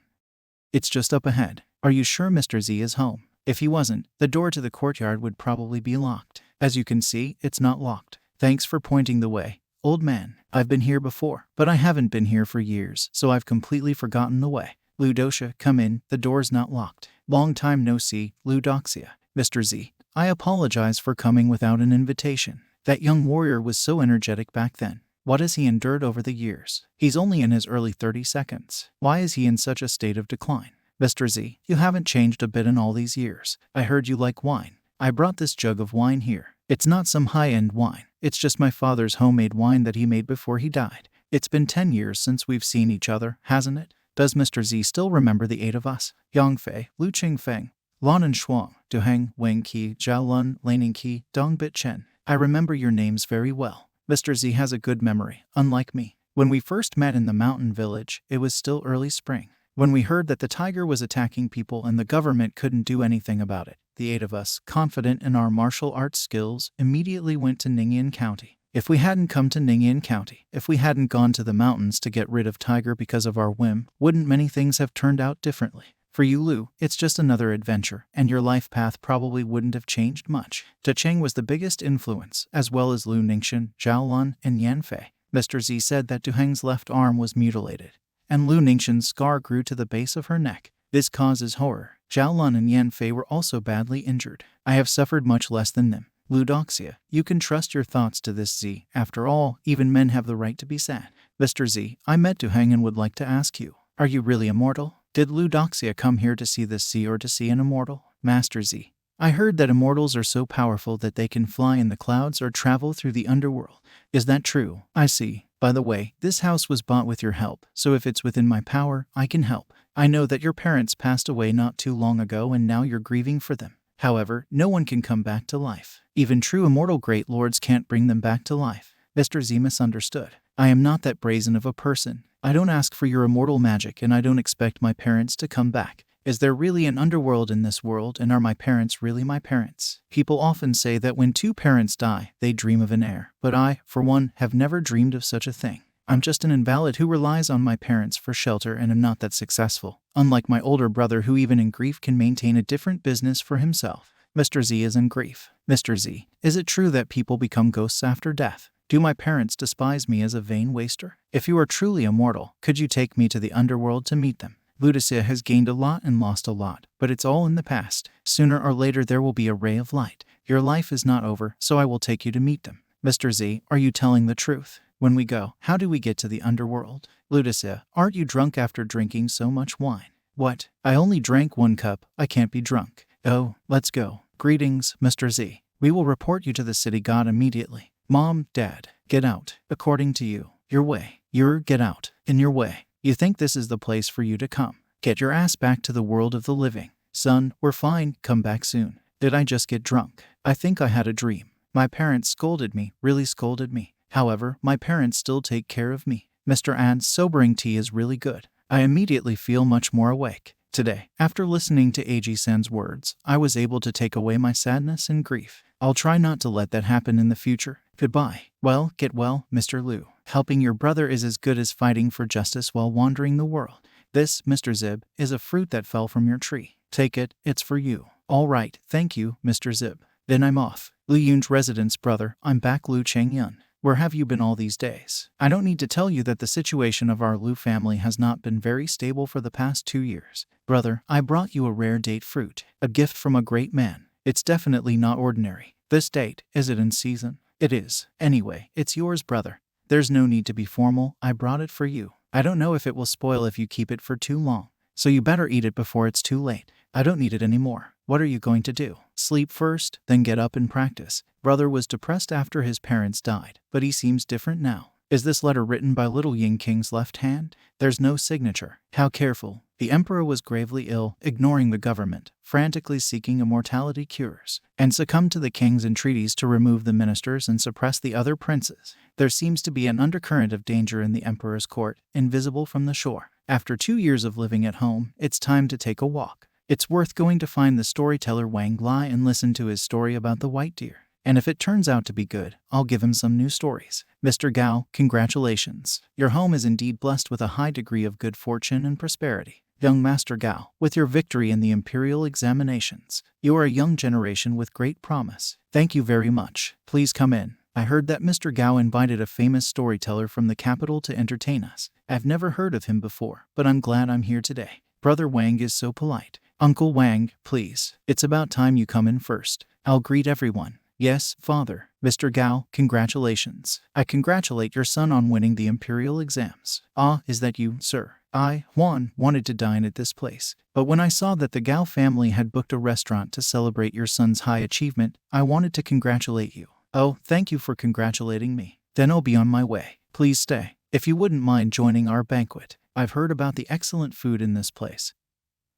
It's just up ahead. Are you sure Mr. Z is home? If he wasn't, the door to the courtyard would probably be locked. As you can see, it's not locked. Thanks for pointing the way. Old man, I've been here before, but I haven't been here for years, so I've completely forgotten the way. Ludosha, come in, the door's not locked. Long time no see, Ludoxia. Mr. Z, I apologize for coming without an invitation. That young warrior was so energetic back then. What has he endured over the years? He's only in his early 30 seconds. Why is he in such a state of decline? Mr. Z, you haven't changed a bit in all these years. I heard you like wine. I brought this jug of wine here. It's not some high-end wine. It's just my father's homemade wine that he made before he died. It's been 10 years since we've seen each other, hasn't it? Does Mr. Z still remember the 8 of us? Yang Fei, Lu Qingfeng, Lan Shuang, Duheng, Wang Qi, Zhao Lun, Laning Qi, Dong Bit Chen. I remember your names very well. Mr. Z has a good memory, unlike me. When we first met in the mountain village, it was still early spring. When we heard that the tiger was attacking people and the government couldn't do anything about it, the 8 of us, confident in our martial arts skills, immediately went to Ningyan County. If we hadn't come to Ningyan County, if we hadn't gone to the mountains to get rid of Tiger because of our whim, wouldn't many things have turned out differently? For you, Lu, it's just another adventure, and your life path probably wouldn't have changed much. Ta Cheng was the biggest influence, as well as Lu Ningxin, Zhao Lun, and Yan Fei. Mr. Z said that Duheng's left arm was mutilated, and Lu Ningxin's scar grew to the base of her neck. This causes horror. Zhao Lun and Yan Fei were also badly injured. I have suffered much less than them. Ludoxia, you can trust your thoughts to this Z. After all, even men have the right to be sad. Mr. Z, I met Duheng and would like to ask you, are you really immortal? Did Ludoxia come here to see this Z or to see an immortal? Master Z, I heard that immortals are so powerful that they can fly in the clouds or travel through the underworld. Is that true? I see. By the way, this house was bought with your help, so if it's within my power, I can help. I know that your parents passed away not too long ago and now you're grieving for them. However, no one can come back to life. Even true immortal great lords can't bring them back to life. Mr. Z misunderstood. I am not that brazen of a person. I don't ask for your immortal magic and I don't expect my parents to come back. Is there really an underworld in this world, and are my parents really my parents? People often say that when two parents die, they dream of an heir, but I, for one, have never dreamed of such a thing. I'm just an invalid who relies on my parents for shelter and am not that successful, unlike my older brother who even in grief can maintain a different business for himself. Mr. Z is in grief. Mr. Z, is it true that people become ghosts after death? Do my parents despise me as a vain waster? If you are truly immortal, could you take me to the underworld to meet them? Ludicia has gained a lot and lost a lot, but it's all in the past. Sooner or later there will be a ray of light. Your life is not over, so I will take you to meet them. Mr. Z, are you telling the truth? When we go, how do we get to the underworld? Ludicia, aren't you drunk after drinking so much wine? What? I only drank 1 cup, I can't be drunk. Oh, let's go. Greetings, Mr. Z. We will report you to the city god immediately. Mom, Dad, get out. According to you. Your way. Get out. In your way. You think this is the place for you to come? Get your ass back to the world of the living. Son, we're fine, come back soon. Did I just get drunk? I think I had a dream. My parents scolded me, really scolded me. However, my parents still take care of me. Mr. Ad's sobering tea is really good. I immediately feel much more awake. Today, after listening to Aji-san's words, I was able to take away my sadness and grief. I'll try not to let that happen in the future. Goodbye. Well, get well, Mr. Liu. Helping your brother is as good as fighting for justice while wandering the world. This, Mr. Zib, is a fruit that fell from your tree. Take it, it's for you. All right, thank you, Mr. Zib. Then I'm off. Liu Yun's residence, brother, I'm back. Liu Chengyun. Where have you been all these days? I don't need to tell you that the situation of our Liu family has not been very stable for the past 2 years. Brother, I brought you a rare date fruit, a gift from a great man. It's definitely not ordinary. This date, is it in season? It is. Anyway, it's yours, brother. There's no need to be formal, I brought it for you. I don't know if it will spoil if you keep it for too long, so you better eat it before it's too late. I don't need it anymore. What are you going to do? Sleep first, then get up and practice. Brother was depressed after his parents died, but he seems different now. Is this letter written by Little Ying King's left hand? There's no signature. How careful. The emperor was gravely ill, ignoring the government, frantically seeking immortality cures, and succumbed to the king's entreaties to remove the ministers and suppress the other princes. There seems to be an undercurrent of danger in the emperor's court, invisible from the shore. After 2 years of living at home, it's time to take a walk. It's worth going to find the storyteller Wang Lai and listen to his story about the white deer. And if it turns out to be good, I'll give him some new stories. Mr. Gao, congratulations. Your home is indeed blessed with a high degree of good fortune and prosperity. Young Master Gao, with your victory in the imperial examinations, you are a young generation with great promise. Thank you very much. Please come in. I heard that Mr. Gao invited a famous storyteller from the capital to entertain us. I've never heard of him before, but I'm glad I'm here today. Brother Wang is so polite. Uncle Wang, please. It's about time you come in first. I'll greet everyone. Yes, father. Mr. Gao, congratulations. I congratulate your son on winning the imperial exams. Ah, is that you, sir? I, Juan, wanted to dine at this place, but when I saw that the Gao family had booked a restaurant to celebrate your son's high achievement, I wanted to congratulate you. Oh, thank you for congratulating me. Then I'll be on my way. Please stay. If you wouldn't mind joining our banquet. I've heard about the excellent food in this place,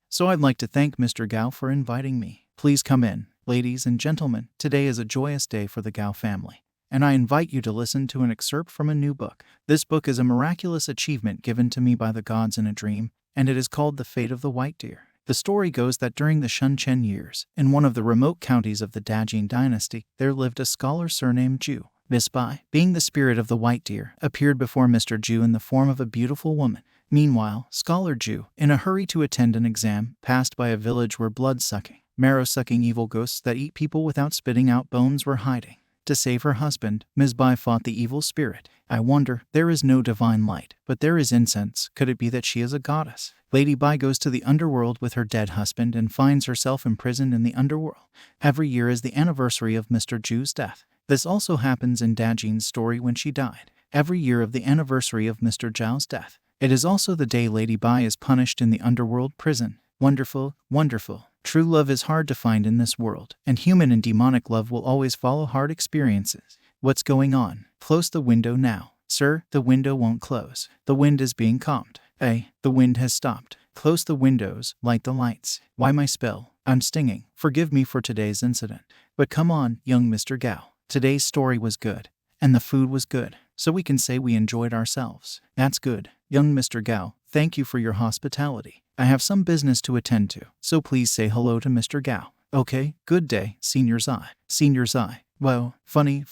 so I'd like to thank Mr. Gao for inviting me. Please come in. Ladies and gentlemen, today is a joyous day for the Gao family, and I invite you to listen to an excerpt from a new book. This book is a miraculous achievement given to me by the gods in a dream, and it is called The Fate of the White Deer. The story goes that during the Shunchen years, in one of the remote counties of the Dajin dynasty, there lived a scholar surnamed Ju. Miss Bai, being the spirit of the white deer, appeared before Mr. Ju in the form of a beautiful woman. Meanwhile, Scholar Ju, in a hurry to attend an exam, passed by a village where blood-sucking, marrow-sucking evil ghosts that eat people without spitting out bones were hiding. To save her husband, Ms. Bai fought the evil spirit. I wonder, there is no divine light, but there is incense. Could it be that she is a goddess? Lady Bai goes to the underworld with her dead husband and finds herself imprisoned in the underworld. Every year is the anniversary of Mr. Ju's death. This also happens in Dajin's story when she died. Every year of the anniversary of Mr. Zhao's death. It is also the day Lady Bai is punished in the underworld prison. Wonderful, wonderful. True love is hard to find in this world, and human and demonic love will always follow hard experiences. What's going on? Close the window now. Sir, the window won't close. The wind is being calmed. The wind has stopped. Close the windows, light the lights. Why my spell? I'm stinging. Forgive me for today's incident. But come on, young Mr. Gao. Today's story was good. And the food was good. So we can say we enjoyed ourselves. That's good. Young Mr. Gao, thank you for your hospitality. I have some business to attend to, so please say hello to Mr. Gao. Okay, good day, Senior Zai. Senior Zai. Whoa, funny.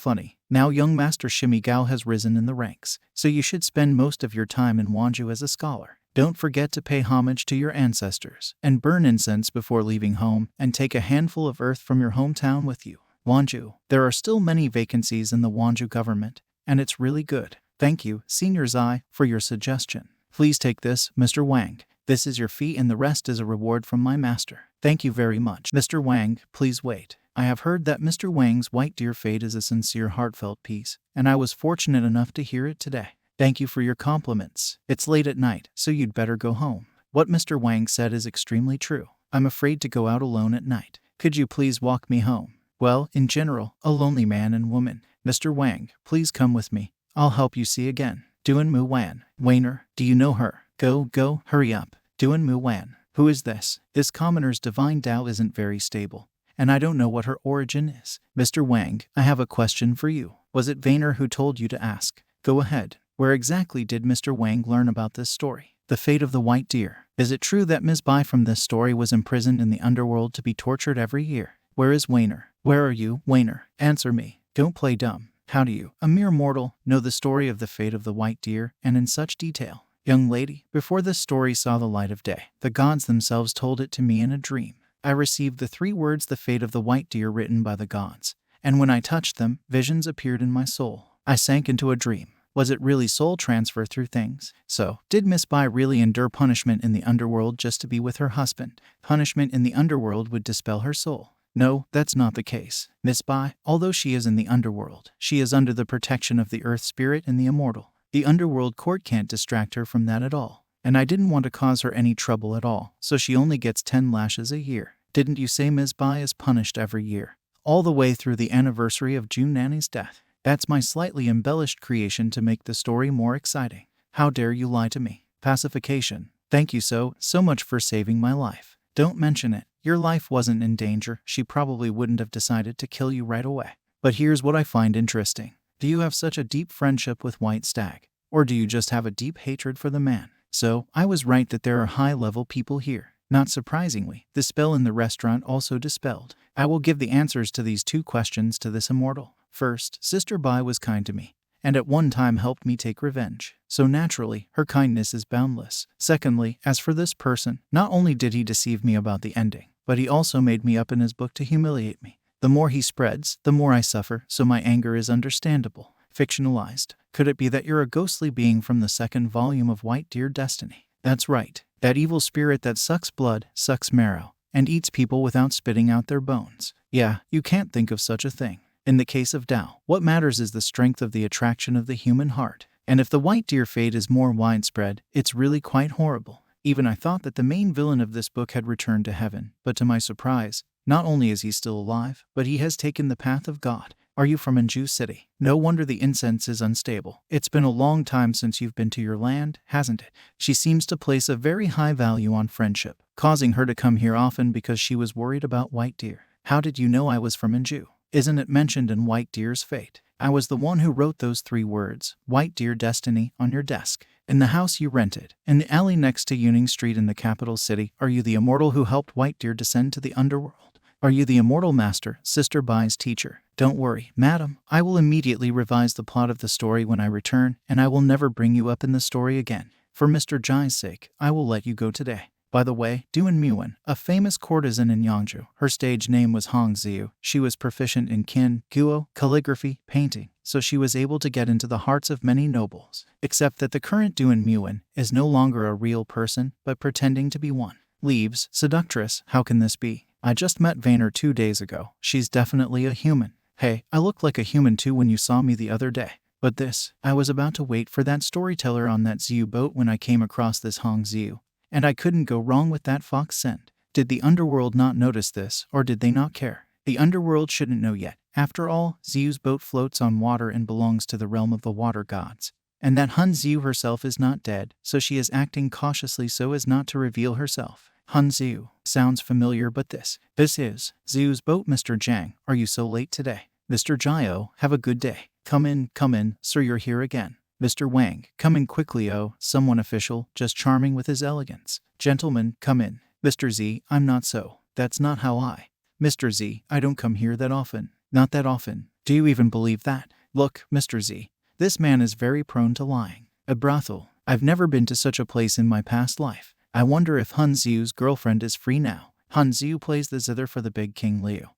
Now young Master Shimmy Gao has risen in the ranks, so you should spend most of your time in Wanju as a scholar. Don't forget to pay homage to your ancestors, and burn incense before leaving home, and take a handful of earth from your hometown with you. Wanju. There are still many vacancies in the Wanju government, and it's really good. Thank you, Senior Zai, for your suggestion. Please take this, Mr. Wang. This is your fee and the rest is a reward from my master. Thank you very much. Mr. Wang, please wait. I have heard that Mr. Wang's white deer fate is a sincere, heartfelt piece, and I was fortunate enough to hear it today. Thank you for your compliments. It's late at night, so you'd better go home. What Mr. Wang said is extremely true. I'm afraid to go out alone at night. Could you please walk me home? Well, in general, a lonely man and woman. Mr. Wang, please come with me. I'll help you see again. Duan Mu Wan. Wainer, do you know her? Go, hurry up. Duan Mu Wan. Who is this? This commoner's divine Tao isn't very stable, and I don't know what her origin is. Mr. Wang, I have a question for you. Was it Vainer who told you to ask? Go ahead. Where exactly did Mr. Wang learn about this story? The fate of the white deer. Is it true that Ms. Bai from this story was imprisoned in the underworld to be tortured every year? Where is Wainer? Where are you, Wainer? Answer me. Don't play dumb. How do you, a mere mortal, know the story of the fate of the white deer, and in such detail? Young lady, before this story saw the light of day, the gods themselves told it to me in a dream. I received the 3 words, the fate of the white deer, written by the gods, and when I touched them, visions appeared in my soul. I sank into a dream. Was it really soul transfer through things? So, did Miss Bai really endure punishment in the underworld just to be with her husband? Punishment in the underworld would dispel her soul. No, that's not the case. Miss Bai, although she is in the underworld, she is under the protection of the earth spirit and the immortal. The underworld court can't distract her from that at all. And I didn't want to cause her any trouble at all, so she only gets 10 lashes a year. Didn't you say Ms. Bai is punished every year? All the way through the anniversary of June Nanny's death. That's my slightly embellished creation to make the story more exciting. How dare you lie to me? Pacification. Thank you so much for saving my life. Don't mention it. Your life wasn't in danger. She probably wouldn't have decided to kill you right away. But here's what I find interesting. Do you have such a deep friendship with White Stag? Or do you just have a deep hatred for the man? So, I was right that there are high-level people here. Not surprisingly, the spell in the restaurant also dispelled. I will give the answers to these 2 questions to this immortal. First, Sister Bai was kind to me, and at one time helped me take revenge. So naturally, her kindness is boundless. Secondly, as for this person, not only did he deceive me about the ending, but he also made me up in his book to humiliate me. The more he spreads, the more I suffer, so my anger is understandable. Fictionalized. Could it be that you're a ghostly being from the 2nd volume of White Deer Destiny? That's right. That evil spirit that sucks blood, sucks marrow, and eats people without spitting out their bones. Yeah, you can't think of such a thing. In the case of Tao, what matters is the strength of the attraction of the human heart. And if the white deer fate is more widespread, it's really quite horrible. Even I thought that the main villain of this book had returned to heaven, but to my surprise, not only is he still alive, but he has taken the path of God. Are you from Anju City? No wonder the incense is unstable. It's been a long time since you've been to your land, hasn't it? She seems to place a very high value on friendship, causing her to come here often because she was worried about white deer. How did you know I was from Anju? Isn't it mentioned in White Deer's fate? I was the one who wrote those 3 words, White Deer Destiny, on your desk. In the house you rented, in the alley next to Yuning Street in the capital city, are you the immortal who helped White Deer descend to the underworld? Are you the immortal master, Sister Bai's teacher? Don't worry, madam. I will immediately revise the plot of the story when I return, and I will never bring you up in the story again. For Mr. Jai's sake, I will let you go today. By the way, Duan Yuan, a famous courtesan in Yangzhou, her stage name was Hong Xiu. She was proficient in kin, guo, calligraphy, painting, so she was able to get into the hearts of many nobles. Except that the current Duan Yuan is no longer a real person, but pretending to be one. Leaves, seductress, how can this be? I just met Vainer 2 days ago. She's definitely a human. Hey, I looked like a human too when you saw me the other day. But this, I was about to wait for that storyteller on that Xiu boat when I came across this Hong Xiu. And I couldn't go wrong with that fox scent. Did the underworld not notice this, or did they not care? The underworld shouldn't know yet. After all, Xiu's boat floats on water and belongs to the realm of the water gods. And that Han Xiu herself is not dead, so she is acting cautiously so as not to reveal herself. Han Xiu. Sounds familiar, but this is Xiu's boat. Mr. Zhang, are you so late today? Mr. Jiao, have a good day. Come in, sir, you're here again. Mr. Wang, come in quickly. Oh, someone official, just charming with his elegance. Gentlemen, come in. Mr. Z, I'm not so. That's not how I. Mr. Z, I don't come here that often. Not that often. Do you even believe that? Look, Mr. Z, this man is very prone to lying. A brothel. I've never been to such a place in my past life. I wonder if Han Xiu's girlfriend is free now. Han Xiu plays the zither for the big King Liu,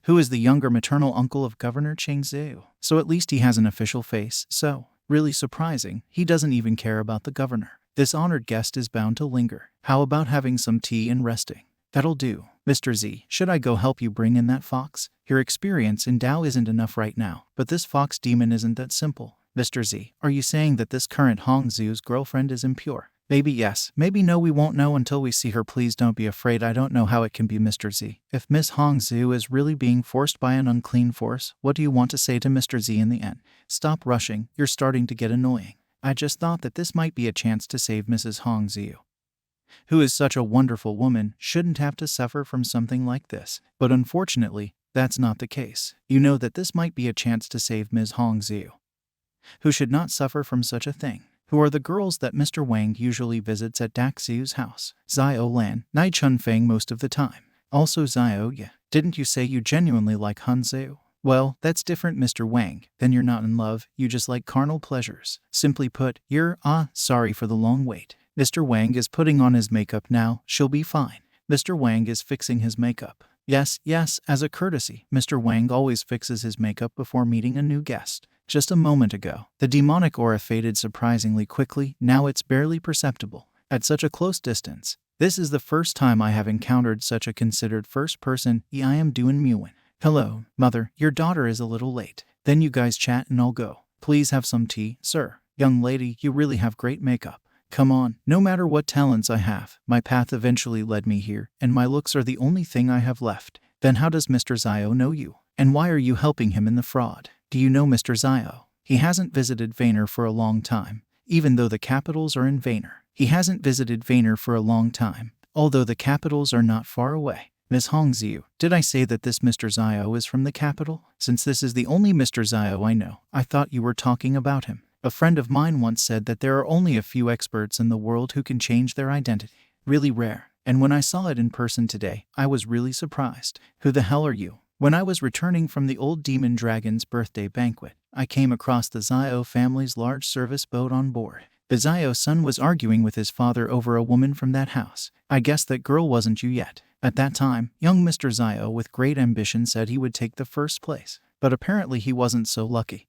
who is the younger maternal uncle of Governor Cheng Xiu. So at least he has an official face. So, really surprising, he doesn't even care about the governor. This honored guest is bound to linger. How about having some tea and resting? That'll do. Mr. Z, should I go help you bring in that fox? Your experience in Dao isn't enough right now, but this fox demon isn't that simple. Mr. Z, are you saying that this current Han Xiu's girlfriend is impure? Maybe yes, maybe no, we won't know until we see her. Please don't be afraid, I don't know how it can be. Mr. Z, if Miss Hong Xiu is really being forced by an unclean force, what do you want to say to Mr. Z in the end? Stop rushing, you're starting to get annoying. I just thought that this might be a chance to save Mrs. Hong Xiu, who is such a wonderful woman, shouldn't have to suffer from something like this. But unfortunately, that's not the case. You know that this might be a chance to save Ms. Hong Xiu, who should not suffer from such a thing. Who are the girls that Mr. Wang usually visits at Dak Xiu's house? Xiao Lan, Nai Chun Feng most of the time. Also Xiao Ye. Didn't you say you genuinely like Han Xiu? Well, that's different, Mr. Wang. Then you're not in love, you just like carnal pleasures. Simply put, you're, sorry for the long wait. Mr. Wang is putting on his makeup now, she'll be fine. Mr. Wang is fixing his makeup. Yes, as a courtesy, Mr. Wang always fixes his makeup before meeting a new guest. Just a moment ago, the demonic aura faded surprisingly quickly, now it's barely perceptible. At such a close distance. This is the first time I have encountered such a considered first person. I am Duan Muin. Hello, mother, your daughter is a little late. Then you guys chat and I'll go. Please have some tea, sir. Young lady, you really have great makeup. Come on, no matter what talents I have, my path eventually led me here, and my looks are the only thing I have left. Then how does Mr. Xiao know you? And why are you helping him in the fraud? Do you know Mr. Xiao? He hasn't visited Vayner for a long time, even though the capitals are in Vayner. He hasn't visited Vayner for a long time, although the capitals are not far away. Miss Hong Xiu, did I say that this Mr. Xiao is from the capital? Since this is the only Mr. Xiao I know, I thought you were talking about him. A friend of mine once said that there are only a few experts in the world who can change their identity. Really rare. And when I saw it in person today, I was really surprised. Who the hell are you? When I was returning from the old demon dragon's birthday banquet, I came across the Xiao family's large service boat on board. The Xiao son was arguing with his father over a woman from that house. I guess that girl wasn't you yet. At that time, young Mr. Xiao with great ambition said he would take the first place. But apparently he wasn't so lucky.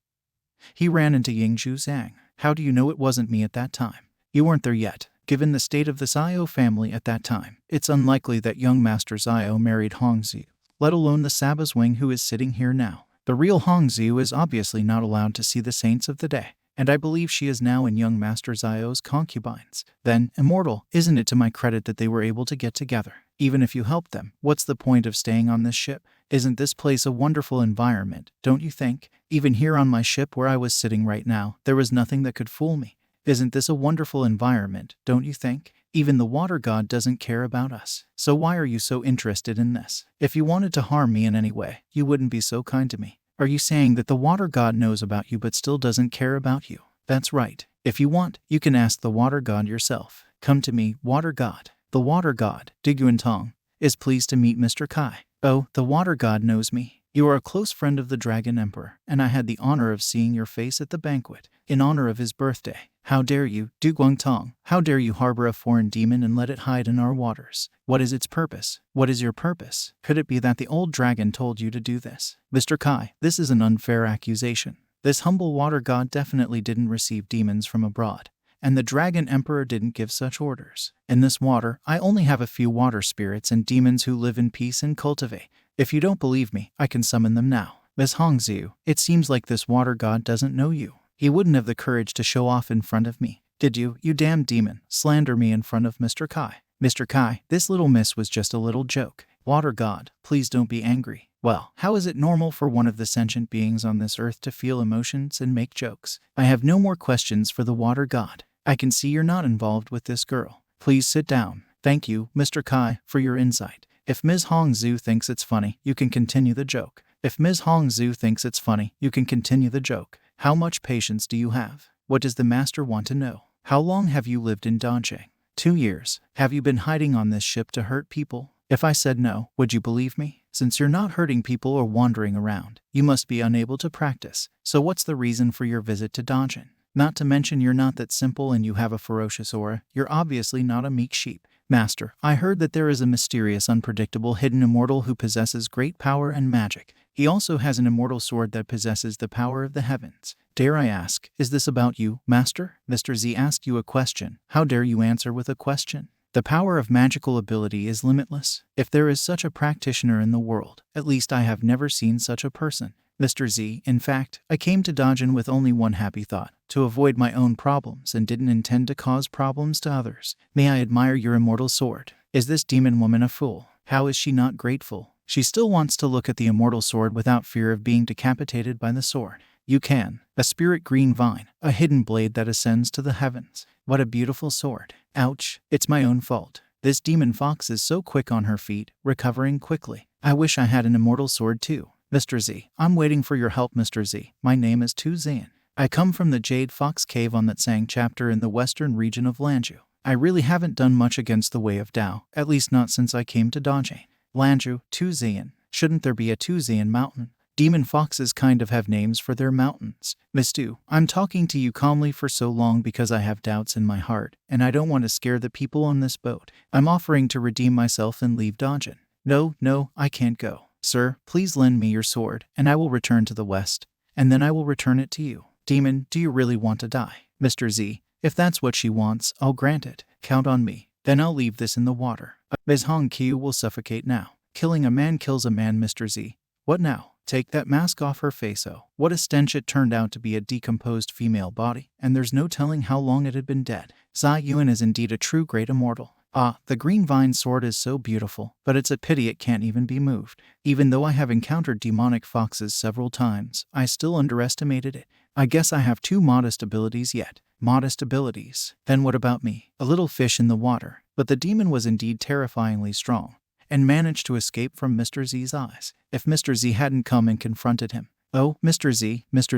He ran into Yingzhu Zhang. How do you know it wasn't me at that time? You weren't there yet. Given the state of the Xiao family at that time, it's unlikely that young Master Xiao married Hong Xiu, let alone the Sabba's wing who is sitting here now. The real Hong Xiu is obviously not allowed to see the saints of the day, and I believe she is now in young Master Xiao's concubines. Then, immortal, isn't it to my credit that they were able to get together? Even if you helped them, what's the point of staying on this ship? Isn't this place a wonderful environment, don't you think? Even here on my ship where I was sitting right now, there was nothing that could fool me. Isn't this a wonderful environment, don't you think? Even the water god doesn't care about us. So why are you so interested in this? If you wanted to harm me in any way, you wouldn't be so kind to me. Are you saying that the water god knows about you but still doesn't care about you? That's right. If you want, you can ask the water god yourself. Come to me, water god. The water god, Diguan Tong, is pleased to meet Mr. Kai. Oh, the water god knows me. You are a close friend of the Dragon Emperor, and I had the honor of seeing your face at the banquet, in honor of his birthday. How dare you, Du Guangtong? How dare you harbor a foreign demon and let it hide in our waters? What is its purpose? What is your purpose? Could it be that the old dragon told you to do this? Mr. Kai, this is an unfair accusation. This humble water god definitely didn't receive demons from abroad, and the Dragon Emperor didn't give such orders. In this water, I only have a few water spirits and demons who live in peace and cultivate. If you don't believe me, I can summon them now. Miss Hong Xiu, it seems like this water god doesn't know you. He wouldn't have the courage to show off in front of me. Did you, you damn demon, slander me in front of Mr. Kai? Mr. Kai, this little miss was just a little joke. Water god, please don't be angry. Well, how is it normal for one of the sentient beings on this earth to feel emotions and make jokes? I have no more questions for the water god. I can see you're not involved with this girl. Please sit down. Thank you, Mr. Kai, for your insight. If Ms. Hongzhu thinks it's funny, you can continue the joke. If Ms. Hongzhu thinks it's funny, you can continue the joke. How much patience do you have? What does the master want to know? How long have you lived in Dongqing? 2 years. Have you been hiding on this ship to hurt people? If I said no, would you believe me? Since you're not hurting people or wandering around, you must be unable to practice. So what's the reason for your visit to Dongqing? Not to mention you're not that simple and you have a ferocious aura. You're obviously not a meek sheep. Master, I heard that there is a mysterious, unpredictable, hidden immortal who possesses great power and magic. He also has an immortal sword that possesses the power of the heavens. Dare I ask, is this about you, Master? Mr. Z asked you a question. How dare you answer with a question? The power of magical ability is limitless. If there is such a practitioner in the world, at least I have never seen such a person. Mr. Z, in fact, I came to Dongqing with only one happy thought, to avoid my own problems and didn't intend to cause problems to others. May I admire your immortal sword? Is this demon woman a fool? How is she not grateful? She still wants to look at the immortal sword without fear of being decapitated by the sword. You can. A spirit green vine, a hidden blade that ascends to the heavens. What a beautiful sword. Ouch, it's my own fault. This demon fox is so quick on her feet, recovering quickly. I wish I had an immortal sword too. Mr. Z, I'm waiting for your help, Mr. Z. My name is Tu Zian. I come from the Jade Fox Cave on that Sang chapter in the western region of Lanzhou. I really haven't done much against the way of Tao, at least not since I came to Dongqing. Lanzhou, Tu Zian. Shouldn't there be a Tu Zian mountain? Demon foxes kind of have names for their mountains. Miss Tu, I'm talking to you calmly for so long because I have doubts in my heart, and I don't want to scare the people on this boat. I'm offering to redeem myself and leave Dongqing. No, I can't go. Sir, please lend me your sword, and I will return to the west, and then I will return it to you. Demon, do you really want to die? Mr. Z, if that's what she wants, I'll grant it. Count on me. Then I'll leave this in the water. Ms. Hong Qiu will suffocate now. Killing a man kills a man, Mr. Z. What now? Take that mask off her face. Oh, what a stench. It turned out to be a decomposed female body, and there's no telling how long it had been dead. Ji Yuan is indeed a true great immortal. Ah, the green vine sword is so beautiful, but it's a pity it can't even be moved. Even though I have encountered demonic foxes several times, I still underestimated it. I guess I have 2 modest abilities yet. Modest abilities. Then what about me? A little fish in the water. But the demon was indeed terrifyingly strong, and managed to escape from Mr. Z's eyes. If Mr. Z hadn't come and confronted him. Oh, Mr.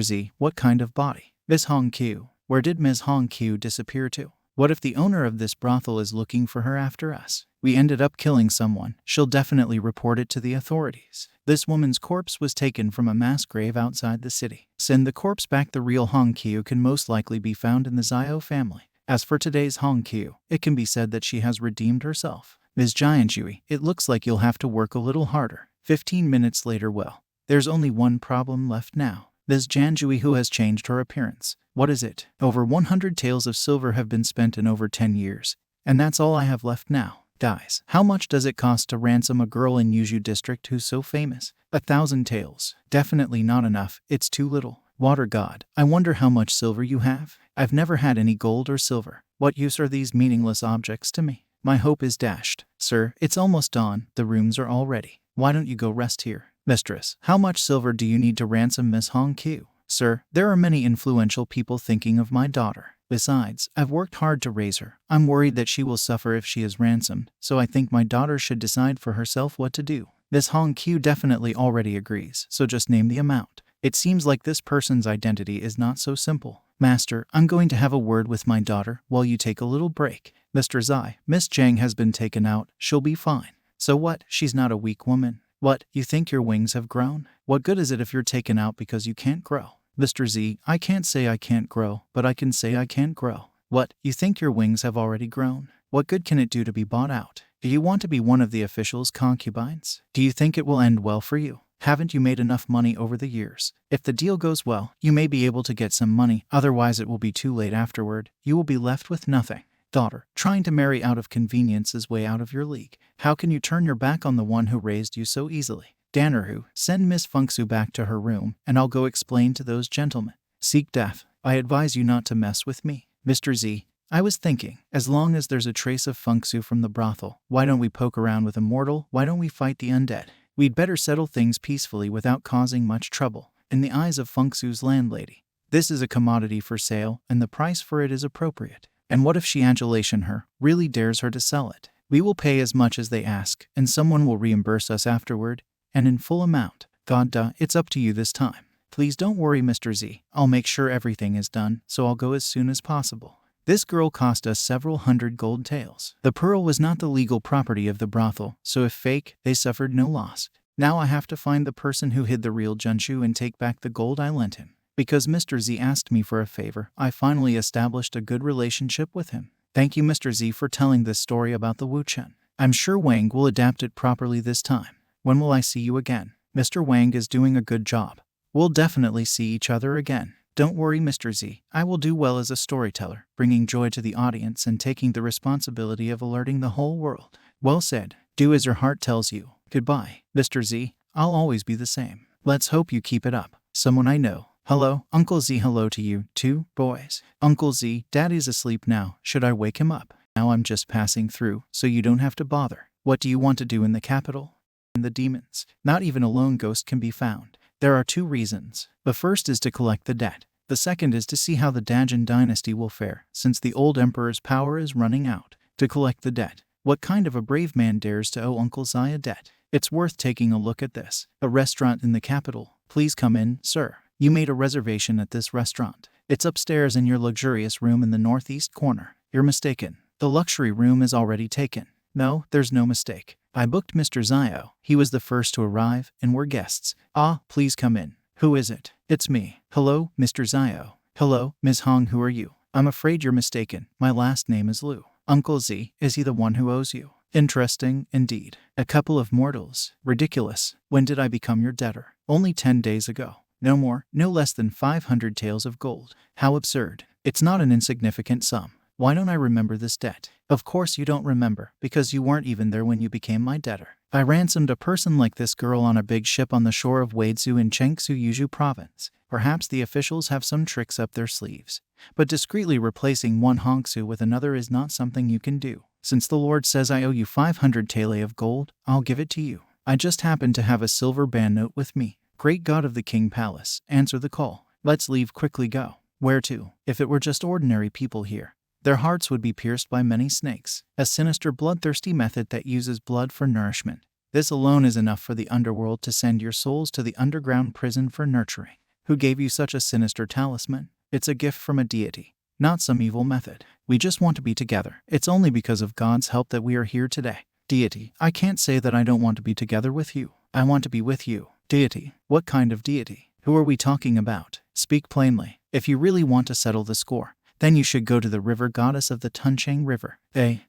Z, what kind of body? Ms. Hong Qiu. Where did Ms. Hong Qiu disappear to? What if the owner of this brothel is looking for her after us? We ended up killing someone. She'll definitely report it to the authorities. This woman's corpse was taken from a mass grave outside the city. Send the corpse back. The real Hong Qiu can most likely be found in the Zio family. As for today's Hong Qiu, it can be said that she has redeemed herself. Ms. Jianjui, it looks like you'll have to work a little harder. 15 minutes later. Well, there's only one problem left now. Ms. Jianjui, who has changed her appearance. What is it? Over 100 taels of silver have been spent in over 10 years. And that's all I have left now. Guys, how much does it cost to ransom a girl in Yuzhu district who's so famous? 1,000 taels. Definitely not enough. It's too little. Water god, I wonder how much silver you have. I've never had any gold or silver. What use are these meaningless objects to me? My hope is dashed. Sir, it's almost dawn. The rooms are all ready. Why don't you go rest here? Mistress, how much silver do you need to ransom Miss Hong Qiu? Sir, there are many influential people thinking of my daughter. Besides, I've worked hard to raise her. I'm worried that she will suffer if she is ransomed, so I think my daughter should decide for herself what to do. Miss Hong Qiu definitely already agrees, so just name the amount. It seems like this person's identity is not so simple. Master, I'm going to have a word with my daughter while you take a little break. Mr. Zai, Miss Zhang has been taken out. She'll be fine. So what? She's not a weak woman. What? You think your wings have grown? What good is it if you're taken out because you can't grow? Mr. Z, I can't say I can't grow, but I can say I can't grow. What? You think your wings have already grown? What good can it do to be bought out? Do you want to be one of the officials' concubines? Do you think it will end well for you? Haven't you made enough money over the years? If the deal goes well, you may be able to get some money, otherwise it will be too late afterward. You will be left with nothing. Daughter, trying to marry out of convenience is way out of your league. How can you turn your back on the one who raised you so easily? Dannerhu, send Miss Fengsu back to her room, and I'll go explain to those gentlemen. Seek death. I advise you not to mess with me. Mr. Z, I was thinking, as long as there's a trace of Fengsu from the brothel, why don't we poke around with Immortal? Why don't we fight the undead? We'd better settle things peacefully without causing much trouble. In the eyes of Fengsu's landlady, this is a commodity for sale, and the price for it is appropriate. And what if she adulation her, really dares her to sell it? We will pay as much as they ask, and someone will reimburse us afterward, and in full amount. God duh, it's up to you this time. Please don't worry, Mr. Z. I'll make sure everything is done, so I'll go as soon as possible. This girl cost us several hundred gold taels. The pearl was not the legal property of the brothel, so if fake, they suffered no loss. Now I have to find the person who hid the real Junshu and take back the gold I lent him. Because Mr. Z asked me for a favor, I finally established a good relationship with him. Thank you, Mr. Z, for telling this story about the Wuchen. I'm sure Wang will adapt it properly this time. When will I see you again? Mr. Wang is doing a good job. We'll definitely see each other again. Don't worry, Mr. Z. I will do well as a storyteller, bringing joy to the audience and taking the responsibility of alerting the whole world. Well said. Do as your heart tells you. Goodbye, Mr. Z. I'll always be the same. Let's hope you keep it up. Someone I know. Hello, Uncle Z. Hello to you, too, boys. Uncle Z, Daddy's asleep now. Should I wake him up? Now I'm just passing through, so you don't have to bother. What do you want to do in the capital? In the demons. Not even a lone ghost can be found. There are 2 reasons. The first is to collect the debt. The second is to see how the Dajin dynasty will fare, since the old emperor's power is running out. To collect the debt. What kind of a brave man dares to owe Uncle Zai a debt? It's worth taking a look at this. A restaurant in the capital. Please come in, sir. You made a reservation at this restaurant. It's upstairs in your luxurious room in the northeast corner. You're mistaken. The luxury room is already taken. No, there's no mistake. I booked Mr. Zio. He was the first to arrive, and we're guests. Ah, please come in. Who is it? It's me. Hello, Mr. Zio. Hello, Ms. Hong, who are you? I'm afraid you're mistaken. My last name is Liu. Uncle Z, is he the one who owes you? Interesting, indeed. A couple of mortals. Ridiculous. When did I become your debtor? Only 10 days ago. No more, no less than 500 taels of gold. How absurd. It's not an insignificant sum. Why don't I remember this debt? Of course you don't remember, because you weren't even there when you became my debtor. I ransomed a person like this girl on a big ship on the shore of Wadesu in Chengsu Yuzhou province. Perhaps the officials have some tricks up their sleeves. But discreetly replacing one Hongsu with another is not something you can do. Since the Lord says I owe you 500 tael of gold, I'll give it to you. I just happen to have a silver banknote with me. Great God of the King Palace, answer the call. Let's leave quickly go. Where to? If it were just ordinary people here, their hearts would be pierced by many snakes. A sinister bloodthirsty method that uses blood for nourishment. This alone is enough for the underworld to send your souls to the underground prison for nurturing. Who gave you such a sinister talisman? It's a gift from a deity, not some evil method. We just want to be together. It's only because of God's help that we are here today. Deity, I can't say that I don't want to be together with you. I want to be with you. Deity, what kind of deity? Who are we talking about? Speak plainly. If you really want to settle the score, then you should go to the river goddess of the Tongcheng River.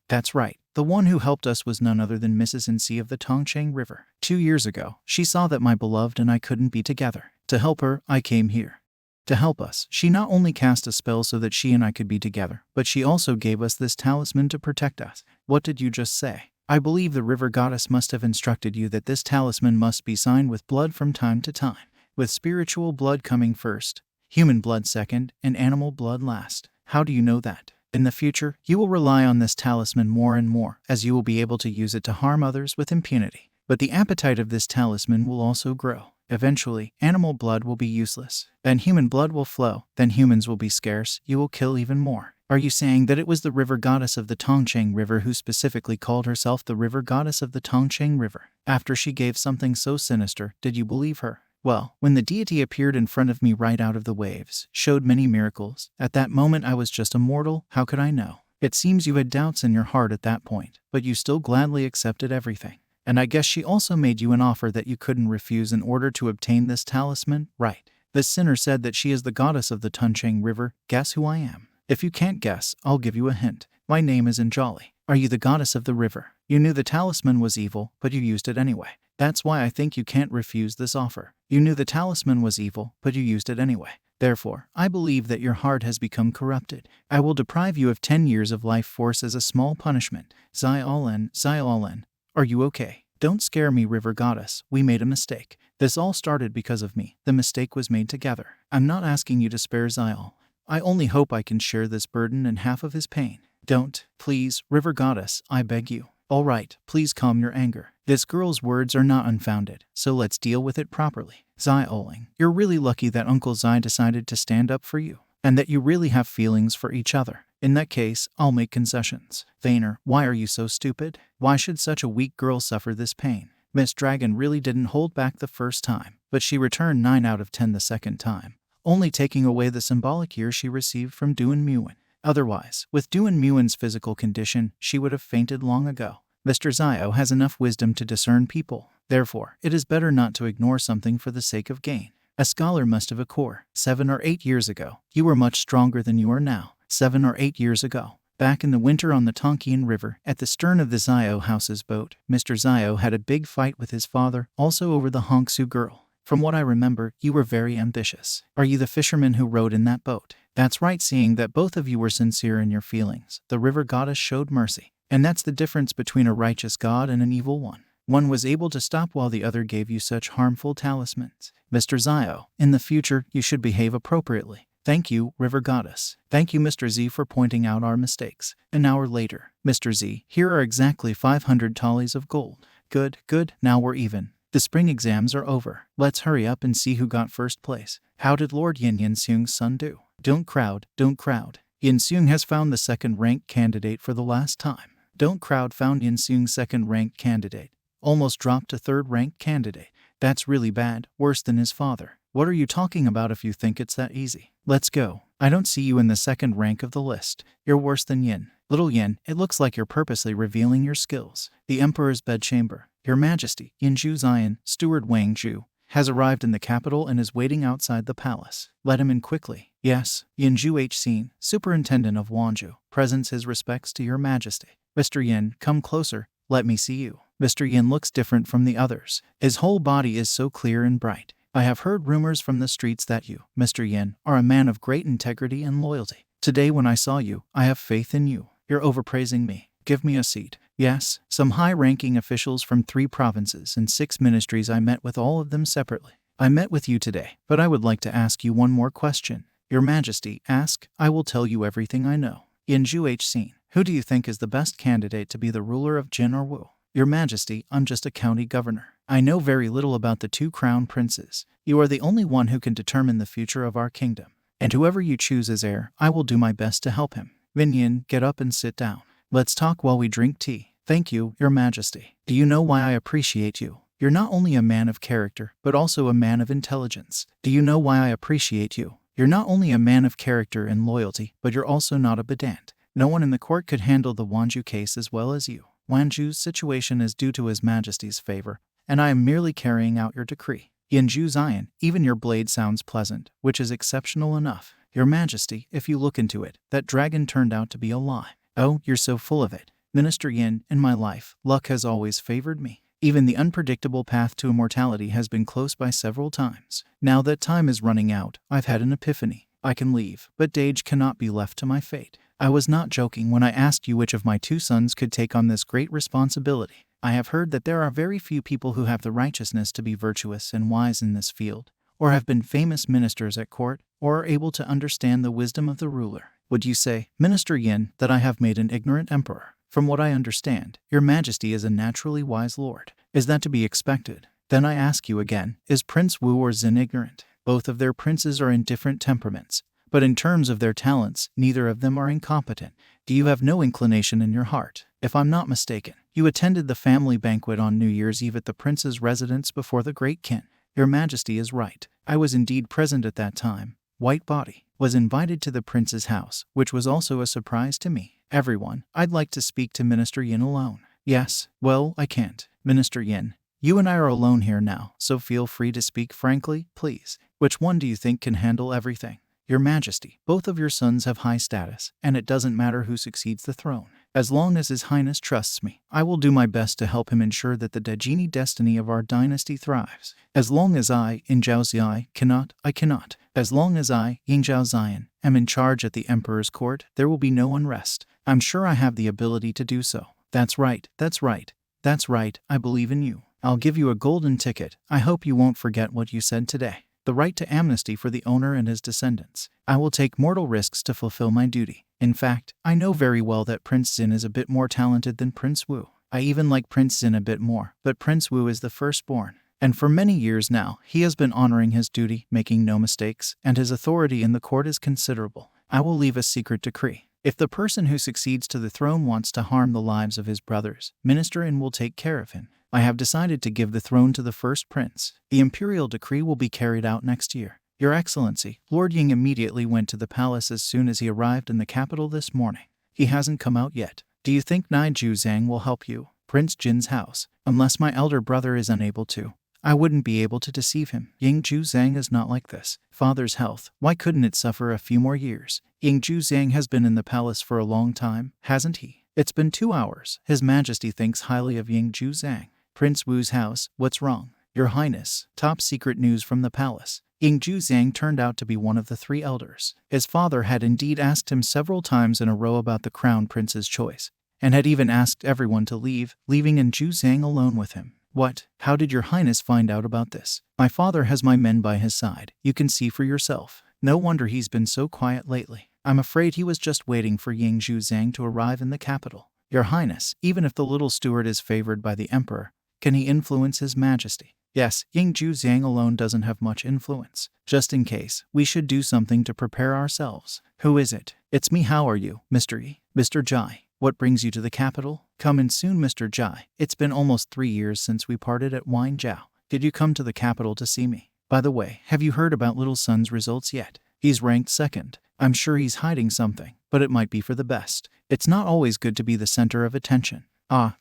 That's right. The one who helped us was none other than Mrs. Nc of the Tongcheng River. 2 years ago, she saw that my beloved and I couldn't be together. To help her, I came here. To help us, she not only cast a spell so that she and I could be together, but she also gave us this talisman to protect us. What did you just say? I believe the river goddess must have instructed you that this talisman must be signed with blood from time to time, with spiritual blood coming first, human blood second, and animal blood last. How do you know that? In the future, you will rely on this talisman more and more, as you will be able to use it to harm others with impunity. But the appetite of this talisman will also grow. Eventually, animal blood will be useless. Then human blood will flow. Then humans will be scarce. You will kill even more. Are you saying that it was the river goddess of the Tongcheng River who specifically called herself the river goddess of the Tongcheng River? After she gave something so sinister, did you believe her? Well, when the deity appeared in front of me right out of the waves, showed many miracles, at that moment I was just a mortal. How could I know? It seems you had doubts in your heart at that point, but you still gladly accepted everything. And I guess she also made you an offer that you couldn't refuse in order to obtain this talisman, right? This sinner said that she is the goddess of the Tongcheng River. Guess who I am? If you can't guess, I'll give you a hint. My name is Anjali. Are you the goddess of the river? You knew the talisman was evil, but you used it anyway. That's why I think you can't refuse this offer. You knew the talisman was evil, but you used it anyway. Therefore, I believe that your heart has become corrupted. I will deprive you of 10 years of life force as a small punishment. Zai-Olen. Are you okay? Don't scare me, river goddess. We made a mistake. This all started because of me. The mistake was made together. I'm not asking you to spare Zai-Ol. I only hope I can share this burden and half of his pain. Don't, please, River Goddess, I beg you. All right, please calm your anger. This girl's words are not unfounded, so let's deal with it properly. Zai Oling, you're really lucky that Uncle Zai decided to stand up for you, and that you really have feelings for each other. In that case, I'll make concessions. Vayner, why are you so stupid? Why should such a weak girl suffer this pain? Miss Dragon really didn't hold back the first time, but she returned 9 out of 10 the second time, only taking away the symbolic ear she received from Duan Muan. Otherwise, with Duan Muan's physical condition, she would have fainted long ago. Mr. Zio has enough wisdom to discern people. Therefore, it is better not to ignore something for the sake of gain. A scholar must have a core. 7 or 8 years ago, you were much stronger than you are now. 7 or 8 years ago, back in the winter on the Tonkian River, at the stern of the Zio house's boat, Mr. Zio had a big fight with his father, also over the Hongsu girl. From what I remember, you were very ambitious. Are you the fisherman who rowed in that boat? That's right, seeing that both of you were sincere in your feelings, the river goddess showed mercy. And that's the difference between a righteous god and an evil one. One was able to stop while the other gave you such harmful talismans. Mr. Zio, in the future, you should behave appropriately. Thank you, River Goddess. Thank you, Mr. Z, for pointing out our mistakes. An hour later, Mr. Z, here are exactly 500 tallies of gold. Good, good, now we're even. The spring exams are over. Let's hurry up and see who got first place. How did Lord Yin Seung's son do? Don't crowd, don't crowd. Yin Seung has found the second-ranked candidate for the last time. Don't crowd found Yin Seung's second-ranked candidate. Almost dropped to third-ranked candidate. That's really bad, worse than his father. What are you talking about if you think it's that easy? Let's go. I don't see you in the second rank of the list. You're worse than Yin. Little Yin, it looks like you're purposely revealing your skills. The Emperor's bedchamber. Your Majesty, Yinzhu Zion, Steward Wang Zhu, has arrived in the capital and is waiting outside the palace. Let him in quickly. Yes, Yinzhu H. Seen, Superintendent of Wanzhou, presents his respects to your Majesty. Mr. Yin, come closer. Let me see you. Mr. Yin looks different from the others. His whole body is so clear and bright. I have heard rumors from the streets that you, Mr. Yin, are a man of great integrity and loyalty. Today when I saw you, I have faith in you. You're overpraising me. Give me a seat. Yes, some high-ranking officials from 3 provinces and 6 ministries. I met with all of them separately. I met with you today, but I would like to ask you one more question. Your Majesty, ask. I will tell you everything I know. Yinzhu H. Seen, who do you think is the best candidate to be the ruler of Jin or Wu? Your Majesty, I'm just a county governor. I know very little about the 2 crown princes. You are the only one who can determine the future of our kingdom. And whoever you choose as heir, I will do my best to help him. Vin Yin, get up and sit down. Let's talk while we drink tea. Thank you, Your Majesty. Do you know why I appreciate you? You're not only a man of character, but also a man of intelligence. Do you know why I appreciate you? You're not only a man of character and loyalty, but you're also not a pedant. No one in the court could handle the Wanzhou case as well as you. Wanzhou's situation is due to His Majesty's favor, and I am merely carrying out your decree. Yinzhu Zion, even your blade sounds pleasant, which is exceptional enough. Your Majesty, if you look into it, that dragon turned out to be a lie. Oh, you're so full of it. Minister Yin, in my life, luck has always favored me. Even the unpredictable path to immortality has been close by several times. Now that time is running out, I've had an epiphany. I can leave, but Dage cannot be left to my fate. I was not joking when I asked you which of my 2 sons could take on this great responsibility. I have heard that there are very few people who have the righteousness to be virtuous and wise in this field, or have been famous ministers at court, or are able to understand the wisdom of the ruler. Would you say, Minister Yin, that I have made an ignorant emperor? From what I understand, Your Majesty is a naturally wise lord. Is that to be expected? Then I ask you again, is Prince Wu or Xin ignorant? Both of their princes are in different temperaments, but in terms of their talents, neither of them are incompetent. Do you have no inclination in your heart? If I'm not mistaken, you attended the family banquet on New Year's Eve at the prince's residence before the Great Qin. Your Majesty is right. I was indeed present at that time. White Body was invited to the prince's house, which was also a surprise to me. Everyone, I'd like to speak to Minister Yin alone. Yes, well, I can't. Minister Yin, you and I are alone here now, so feel free to speak frankly, please. Which one do you think can handle everything? Your Majesty, both of your sons have high status, and it doesn't matter who succeeds the throne. As long as His Highness trusts me, I will do my best to help him ensure that the Dajini destiny of our dynasty thrives. As long as I, Yinzhao Ziai, I cannot. As long as I, Yinzhao Zion, am in charge at the Emperor's court, there will be no unrest. I'm sure I have the ability to do so. That's right, that's right. That's right, I believe in you. I'll give you a golden ticket. I hope you won't forget what you said today. the right to amnesty for the owner and his descendants. I will take mortal risks to fulfill my duty. In fact, I know very well that Prince Xin is a bit more talented than Prince Wu. I even like Prince Xin a bit more, but Prince Wu is the firstborn. And for many years now, he has been honoring his duty, making no mistakes, and his authority in the court is considerable. I will leave a secret decree. If the person who succeeds to the throne wants to harm the lives of his brothers, Minister In will take care of him. I have decided to give the throne to the first prince. The imperial decree will be carried out next year. Your Excellency, Lord Ying immediately went to the palace as soon as he arrived in the capital this morning. He hasn't come out yet. Do you think Naiju Zhang will help you? Prince Jin's house. Unless my elder brother is unable to, I wouldn't be able to deceive him. Yingzhu Zhang is not like this. Father's health, why couldn't it suffer a few more years? Yingzhu Zhang has been in the palace for a long time, hasn't he? It's been 2 hours. His Majesty thinks highly of Yingzhu Zhang. Prince Wu's house, what's wrong? Your Highness, top secret news from the palace. Yingzhu Zhang turned out to be one of the 3 elders. His father had indeed asked him several times in a row about the crown prince's choice, and had even asked everyone to leave, leaving Yingzhu Zhang alone with him. What? How did your Highness find out about this? My father has my men by his side. You can see for yourself. No wonder he's been so quiet lately. I'm afraid he was just waiting for Yingzhu Zhang to arrive in the capital. Your Highness, even if the little steward is favored by the emperor, can he influence his Majesty? Yes, Yingzhu Zhang alone doesn't have much influence. Just in case, we should do something to prepare ourselves. Who is it? It's me. How are you, Mr. E? Mr. Jai. What brings you to the capital? Come in soon, Mr. Jai. It's been almost 3 years since we parted at Wangzhou. Did you come to the capital to see me? By the way, have you heard about little son's results yet? He's ranked 2nd. I'm sure he's hiding something, but it might be for the best. It's not always good to be the center of attention.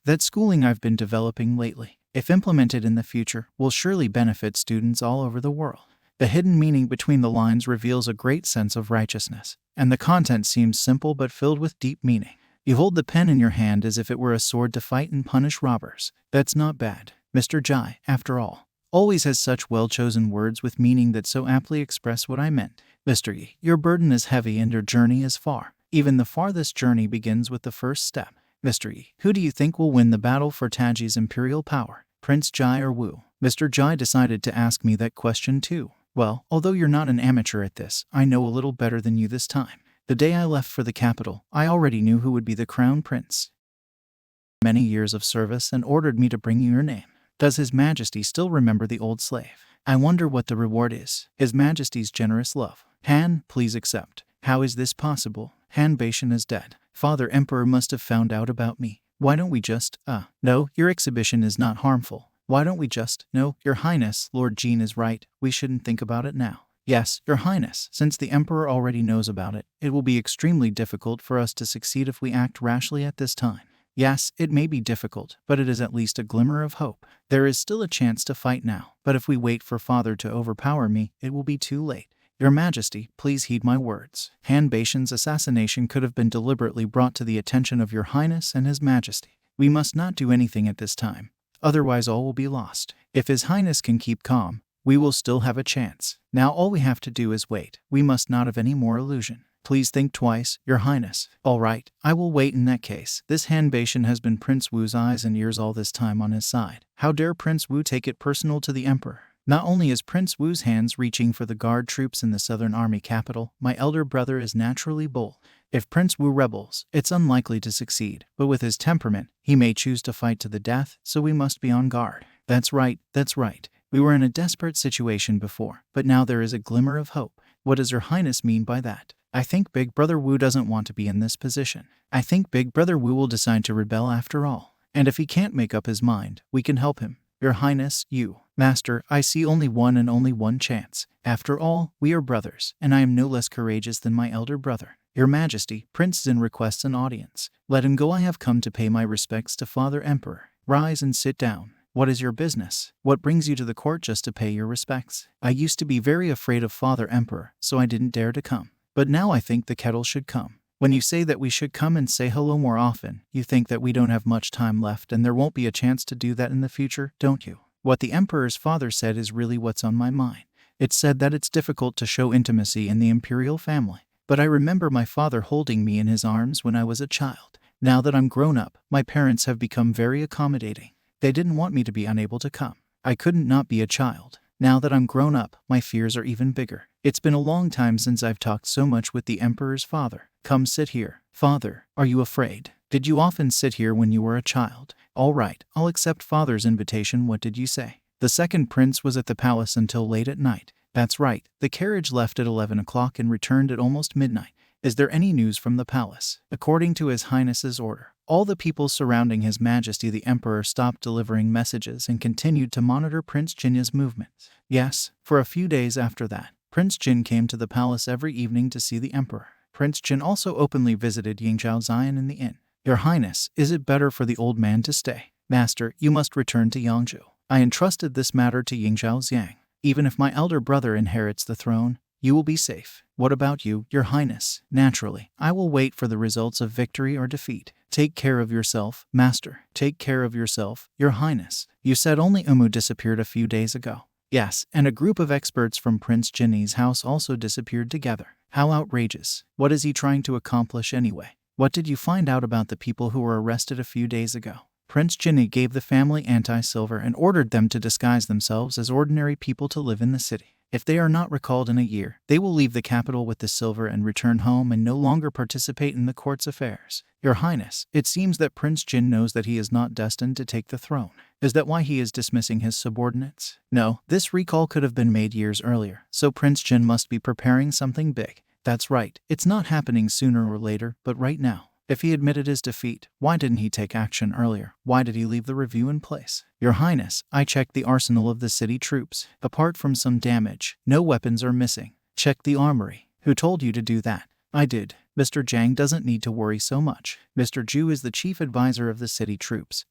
That schooling I've been developing lately, if implemented in the future, will surely benefit students all over the world. The hidden meaning between the lines reveals a great sense of righteousness, and the content seems simple but filled with deep meaning. You hold the pen in your hand as if it were a sword to fight and punish robbers. That's not bad. Mr. Jai, after all, always has such well-chosen words with meaning that so aptly express what I meant. Mr. Yi, your burden is heavy and your journey is far. Even the farthest journey begins with the first step. Mr. Yi, who do you think will win the battle for Taji's imperial power? Prince Jai or Wu? Mr. Jai decided to ask me that question too. Well, although you're not an amateur at this, I know a little better than you this time. The day I left for the capital, I already knew who would be the crown prince. Many years of service and ordered me to bring you your name. Does His Majesty still remember the old slave? I wonder what the reward is. His Majesty's generous love. Han, please accept. How is this possible? Han Beishan is dead. Father Emperor must have found out about me. Why don't we just, no, your exhibition is not harmful. Why don't we just, no, Your Highness, Lord Jean is right. We shouldn't think about it now. Yes, Your Highness, since the Emperor already knows about it, it will be extremely difficult for us to succeed if we act rashly at this time. Yes, it may be difficult, but it is at least a glimmer of hope. There is still a chance to fight now, but if we wait for Father to overpower me, it will be too late. Your Majesty, please heed my words. Han Beishan's assassination could have been deliberately brought to the attention of Your Highness and His Majesty. We must not do anything at this time, otherwise all will be lost. If His Highness can keep calm, we will still have a chance. Now all we have to do is wait. We must not have any more illusion. Please think twice, Your Highness. All right, I will wait in that case. This Han Beishan has been Prince Wu's eyes and ears all this time on his side. How dare Prince Wu take it personal to the Emperor? Not only is Prince Wu's hands reaching for the guard troops in the southern army capital, my elder brother is naturally bold. If Prince Wu rebels, it's unlikely to succeed, but with his temperament, he may choose to fight to the death, so we must be on guard. That's right, that's right. We were in a desperate situation before, but now there is a glimmer of hope. What does Your Highness mean by that? I think Big Brother Wu doesn't want to be in this position. I think Big Brother Wu will decide to rebel after all. And if he can't make up his mind, we can help him. Your Highness, you, Master, I see only one chance. After all, we are brothers, and I am no less courageous than my elder brother. Your Majesty, Prince Xin requests an audience. Let him go. I have come to pay my respects to Father Emperor. Rise and sit down. What is your business? What brings you to the court just to pay your respects? I used to be very afraid of Father Emperor, so I didn't dare to come. But now I think the kettle should come. When you say that we should come and say hello more often, you think that we don't have much time left and there won't be a chance to do that in the future, don't you? What the Emperor's father said is really what's on my mind. It said that it's difficult to show intimacy in the imperial family. But I remember my father holding me in his arms when I was a child. Now that I'm grown up, my parents have become very accommodating. They didn't want me to be unable to come. I couldn't not be a child. Now that I'm grown up, my fears are even bigger. It's been a long time since I've talked so much with the Emperor's father. Come sit here. Father, are you afraid? Did you often sit here when you were a child? All right, I'll accept father's invitation. What did you say? The second prince was at the palace until late at night. That's right, the carriage left at 11 o'clock and returned at almost midnight. Is there any news from the palace? According to His Highness's order, all the people surrounding His Majesty the Emperor stopped delivering messages and continued to monitor Prince Jinya's movements. Yes, for a few days after that, Prince Jin came to the palace every evening to see the Emperor. Prince Jin also openly visited Yingzhao Zion in the inn. Your Highness, is it better for the old man to stay? Master, you must return to Yangzhou. I entrusted this matter to Yingzhao Xiang. Even if my elder brother inherits the throne, you will be safe. What about you, Your Highness? Naturally, I will wait for the results of victory or defeat. Take care of yourself, Master. Take care of yourself, Your Highness. You said only Umu disappeared a few days ago. Yes, and a group of experts from Prince Jinni's house also disappeared together. How outrageous. What is he trying to accomplish anyway? What did you find out about the people who were arrested a few days ago? Prince Jinni gave the family anti-silver and ordered them to disguise themselves as ordinary people to live in the city. If they are not recalled in a year, they will leave the capital with the silver and return home and no longer participate in the court's affairs. Your Highness, it seems that Prince Jin knows that he is not destined to take the throne. Is that why he is dismissing his subordinates? No, this recall could have been made years earlier, so Prince Jin must be preparing something big. That's right, it's not happening sooner or later, but right now. If he admitted his defeat, why didn't he take action earlier? Why did he leave the review in place? Your Highness, I checked the arsenal of the city troops. Apart from some damage, no weapons are missing. Check the armory. Who told you to do that? I did. Mr. Zhang doesn't need to worry so much. Mr. Zhu is the chief advisor of the city troops.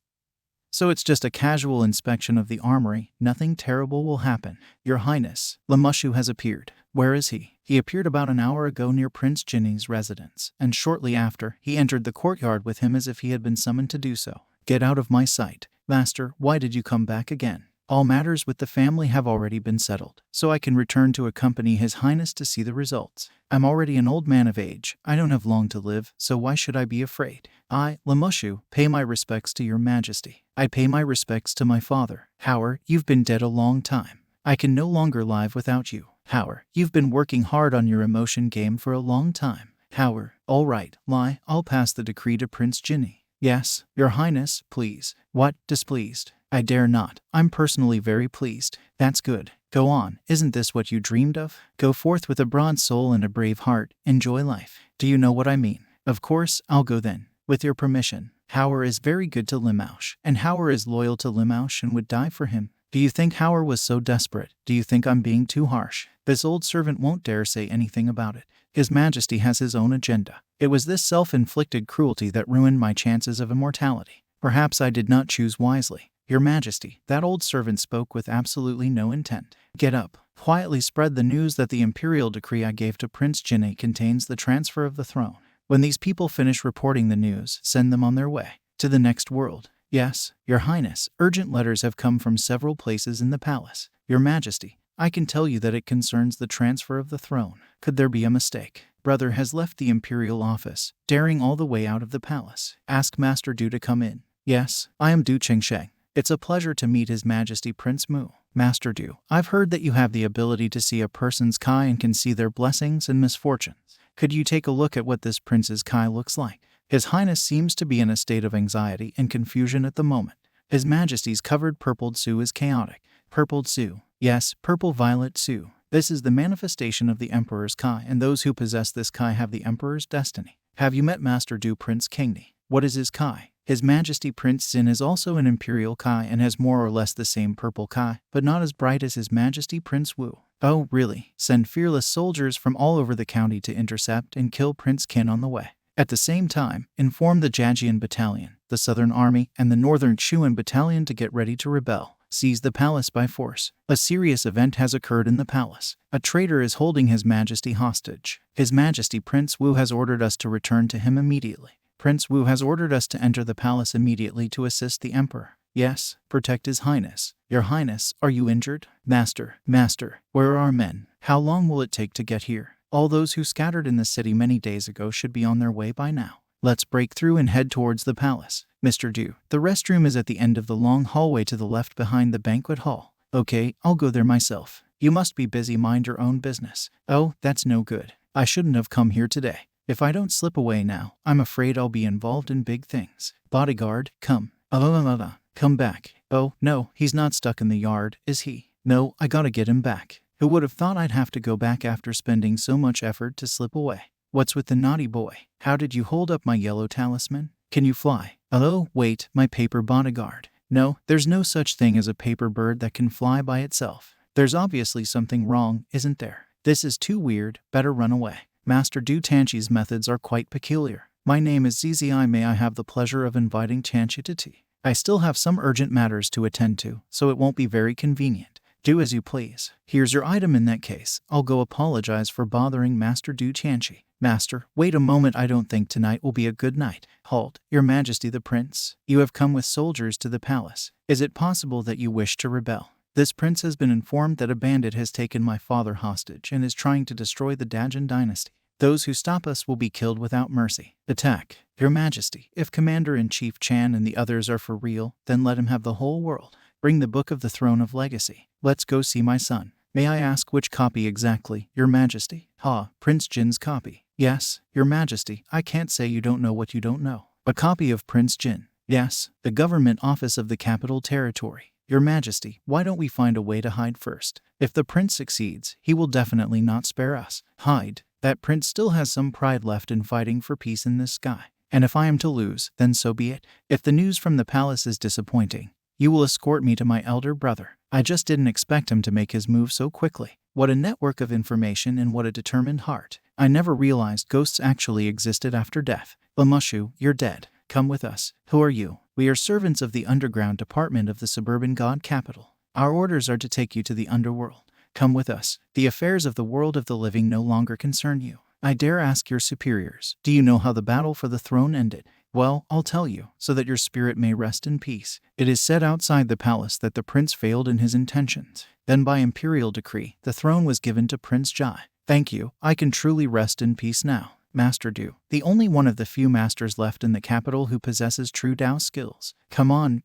So it's just a casual inspection of the armory. Nothing terrible will happen. Your Highness, Lamushu has appeared. Where is he? He appeared about an hour ago near Prince Jinni's residence, and shortly after, he entered the courtyard with him as if he had been summoned to do so. Get out of my sight. Master, why did you come back again? All matters with the family have already been settled, so I can return to accompany His Highness to see the results. I'm already an old man of age. I don't have long to live, so why should I be afraid? I, Lamushu, pay my respects to Your Majesty. I pay my respects to my father. Howard, you've been dead a long time. I can no longer live without you. Howard, you've been working hard on your emotion game for a long time. Howard, all right, I'll pass the decree to Prince Jinni. Yes, Your Highness, please. What, displeased? I dare not. I'm personally very pleased. That's good. Go on. Isn't this what you dreamed of? Go forth with a broad soul and a brave heart. Enjoy life. Do you know what I mean? Of course, I'll go then. With your permission. Howard is very good to Limouche, and Howard is loyal to Limouche and would die for him. Do you think Howard was so desperate? Do you think I'm being too harsh? This old servant won't dare say anything about it. His Majesty has his own agenda. It was this self-inflicted cruelty that ruined my chances of immortality. Perhaps I did not choose wisely. Your Majesty, that old servant spoke with absolutely no intent. Get up. Quietly spread the news that the imperial decree I gave to Prince Jinni contains the transfer of the throne. When these people finish reporting the news, send them on their way to the next world. Yes, Your Highness, urgent letters have come from several places in the palace. Your Majesty, I can tell you that it concerns the transfer of the throne. Could there be a mistake? Brother has left the imperial office, daring all the way out of the palace. Ask Master Du to come in. Yes, I am Du Qingsheng. It's a pleasure to meet His Majesty Prince Mu. Master Du, I've heard that you have the ability to see a person's Kai and can see their blessings and misfortunes. Could you take a look at what this prince's Kai looks like? His Highness seems to be in a state of anxiety and confusion at the moment. His Majesty's covered purpled Su is chaotic. Purpled Su. Yes, purple-violet Su. This is the manifestation of the Emperor's Kai, and those who possess this Kai have the Emperor's destiny. Have you met Master Du Prince Kingni? What is his Kai? His Majesty Prince Xin is also an Imperial Kai and has more or less the same purple Kai, but not as bright as His Majesty Prince Wu. Oh, really? Send fearless soldiers from all over the county to intercept and kill Prince Qin on the way. At the same time, inform the Jiajian Battalion, the Southern Army, and the Northern Chuan Battalion to get ready to rebel. Seize the palace by force. A serious event has occurred in the palace. A traitor is holding His Majesty hostage. His Majesty Prince Wu has ordered us to return to him immediately. Prince Wu has ordered us to enter the palace immediately to assist the Emperor. Yes, protect His Highness. Your Highness, are you injured? Master, where are our men? How long will it take to get here? All those who scattered in the city many days ago should be on their way by now. Let's break through and head towards the palace. Mr. Du, the restroom is at the end of the long hallway to the left behind the banquet hall. Okay, I'll go there myself. You must be busy, mind your own business. Oh, that's no good. I shouldn't have come here today. If I don't slip away now, I'm afraid I'll be involved in big things. Bodyguard, come. Come back. Oh, no, he's not stuck in the yard, is he? No, I gotta get him back. Who would have thought I'd have to go back after spending so much effort to slip away? What's with the naughty boy? How did you hold up my yellow talisman? Can you fly? Oh, wait, my paper bodyguard. No, there's no such thing as a paper bird that can fly by itself. There's obviously something wrong, isn't there? This is too weird, better run away. Master Du Tianqi's methods are quite peculiar. My name is ZZI. May I have the pleasure of inviting Tianqi to tea? I still have some urgent matters to attend to, so it won't be very convenient. Do as you please. Here's your item in that case. I'll go apologize for bothering Master Du Tianqi. Master, wait a moment, I don't think tonight will be a good night. Halt, Your Majesty the Prince. You have come with soldiers to the palace. Is it possible that you wish to rebel? This prince has been informed that a bandit has taken my father hostage and is trying to destroy the Dajin dynasty. Those who stop us will be killed without mercy. Attack. Your Majesty, if Commander-in-Chief Chan and the others are for real, then let him have the whole world. Bring the Book of the Throne of Legacy. Let's go see my son. May I ask which copy exactly, Your Majesty? Prince Jin's copy. Yes, Your Majesty, I can't say you don't know what you don't know. A copy of Prince Jin. Yes, the government office of the capital territory. Your Majesty, why don't we find a way to hide first? If the prince succeeds, he will definitely not spare us. Hide. That prince still has some pride left in fighting for peace in this sky. And if I am to lose, then so be it. If the news from the palace is disappointing, you will escort me to my elder brother. I just didn't expect him to make his move so quickly. What a network of information and what a determined heart. I never realized ghosts actually existed after death. Lamushu, you're dead. Come with us. Who are you? We are servants of the underground department of the suburban god capital. Our orders are to take you to the underworld. Come with us. The affairs of the world of the living no longer concern you. I dare ask your superiors, do you know how the battle for the throne ended? Well, I'll tell you, so that your spirit may rest in peace. It is said outside the palace that the prince failed in his intentions. Then by imperial decree, the throne was given to Prince Jai. Thank you, I can truly rest in peace now. Master Du, the only one of the few masters left in the capital who possesses true Dao skills. Come on,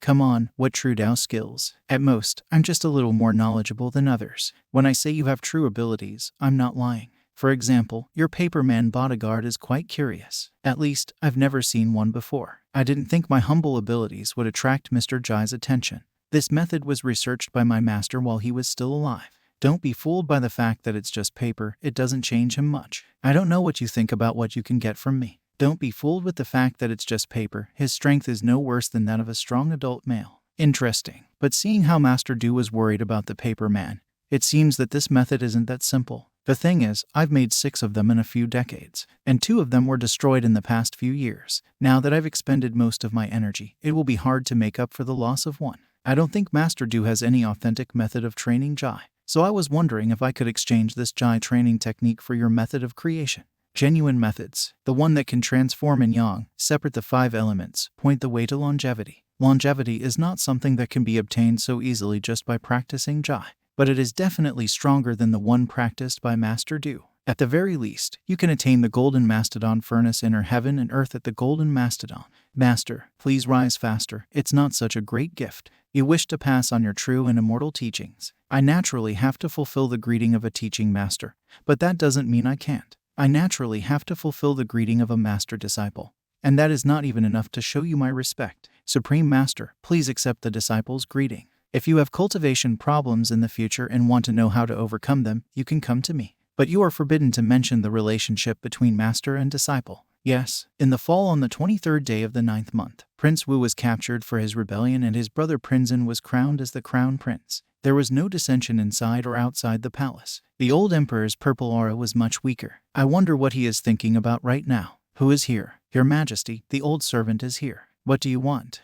what true Dao skills? At most, I'm just a little more knowledgeable than others. When I say you have true abilities, I'm not lying. For example, your paperman bodyguard is quite curious. At least, I've never seen one before. I didn't think my humble abilities would attract Mr. Jai's attention. This method was researched by my master while he was still alive. Don't be fooled by the fact that it's just paper, it doesn't change him much. I don't know what you think about what you can get from me. Don't be fooled with the fact that it's just paper, his strength is no worse than that of a strong adult male. Interesting. But seeing how Master Du was worried about the paper man, it seems that this method isn't that simple. The thing is, I've made 6 of them in a few decades, and 2 of them were destroyed in the past few years. Now that I've expended most of my energy, it will be hard to make up for the loss of 1. I don't think Master Du has any authentic method of training Jai. So I was wondering if I could exchange this Jai training technique for your method of creation. Genuine methods. The one that can transform in yang, separate the 5 elements, point the way to longevity. Longevity is not something that can be obtained so easily just by practicing Jai, but it is definitely stronger than the one practiced by Master Du. At the very least, you can attain the Golden Mastodon Furnace inner heaven and earth at the Golden Mastodon. Master, please rise faster. It's not such a great gift. You wish to pass on your true and immortal teachings. I naturally have to fulfill the greeting of a teaching master, but that doesn't mean I can't. I naturally have to fulfill the greeting of a master disciple, and that is not even enough to show you my respect. Supreme Master, please accept the disciple's greeting. If you have cultivation problems in the future and want to know how to overcome them, you can come to me. But you are forbidden to mention the relationship between master and disciple. Yes, in the fall on the 23rd day of the 9th month, Prince Wu was captured for his rebellion and his brother Prinzin was crowned as the crown prince. There was no dissension inside or outside the palace. The old emperor's purple aura was much weaker. I wonder what he is thinking about right now. Who is here? Your Majesty, the old servant is here. What do you want?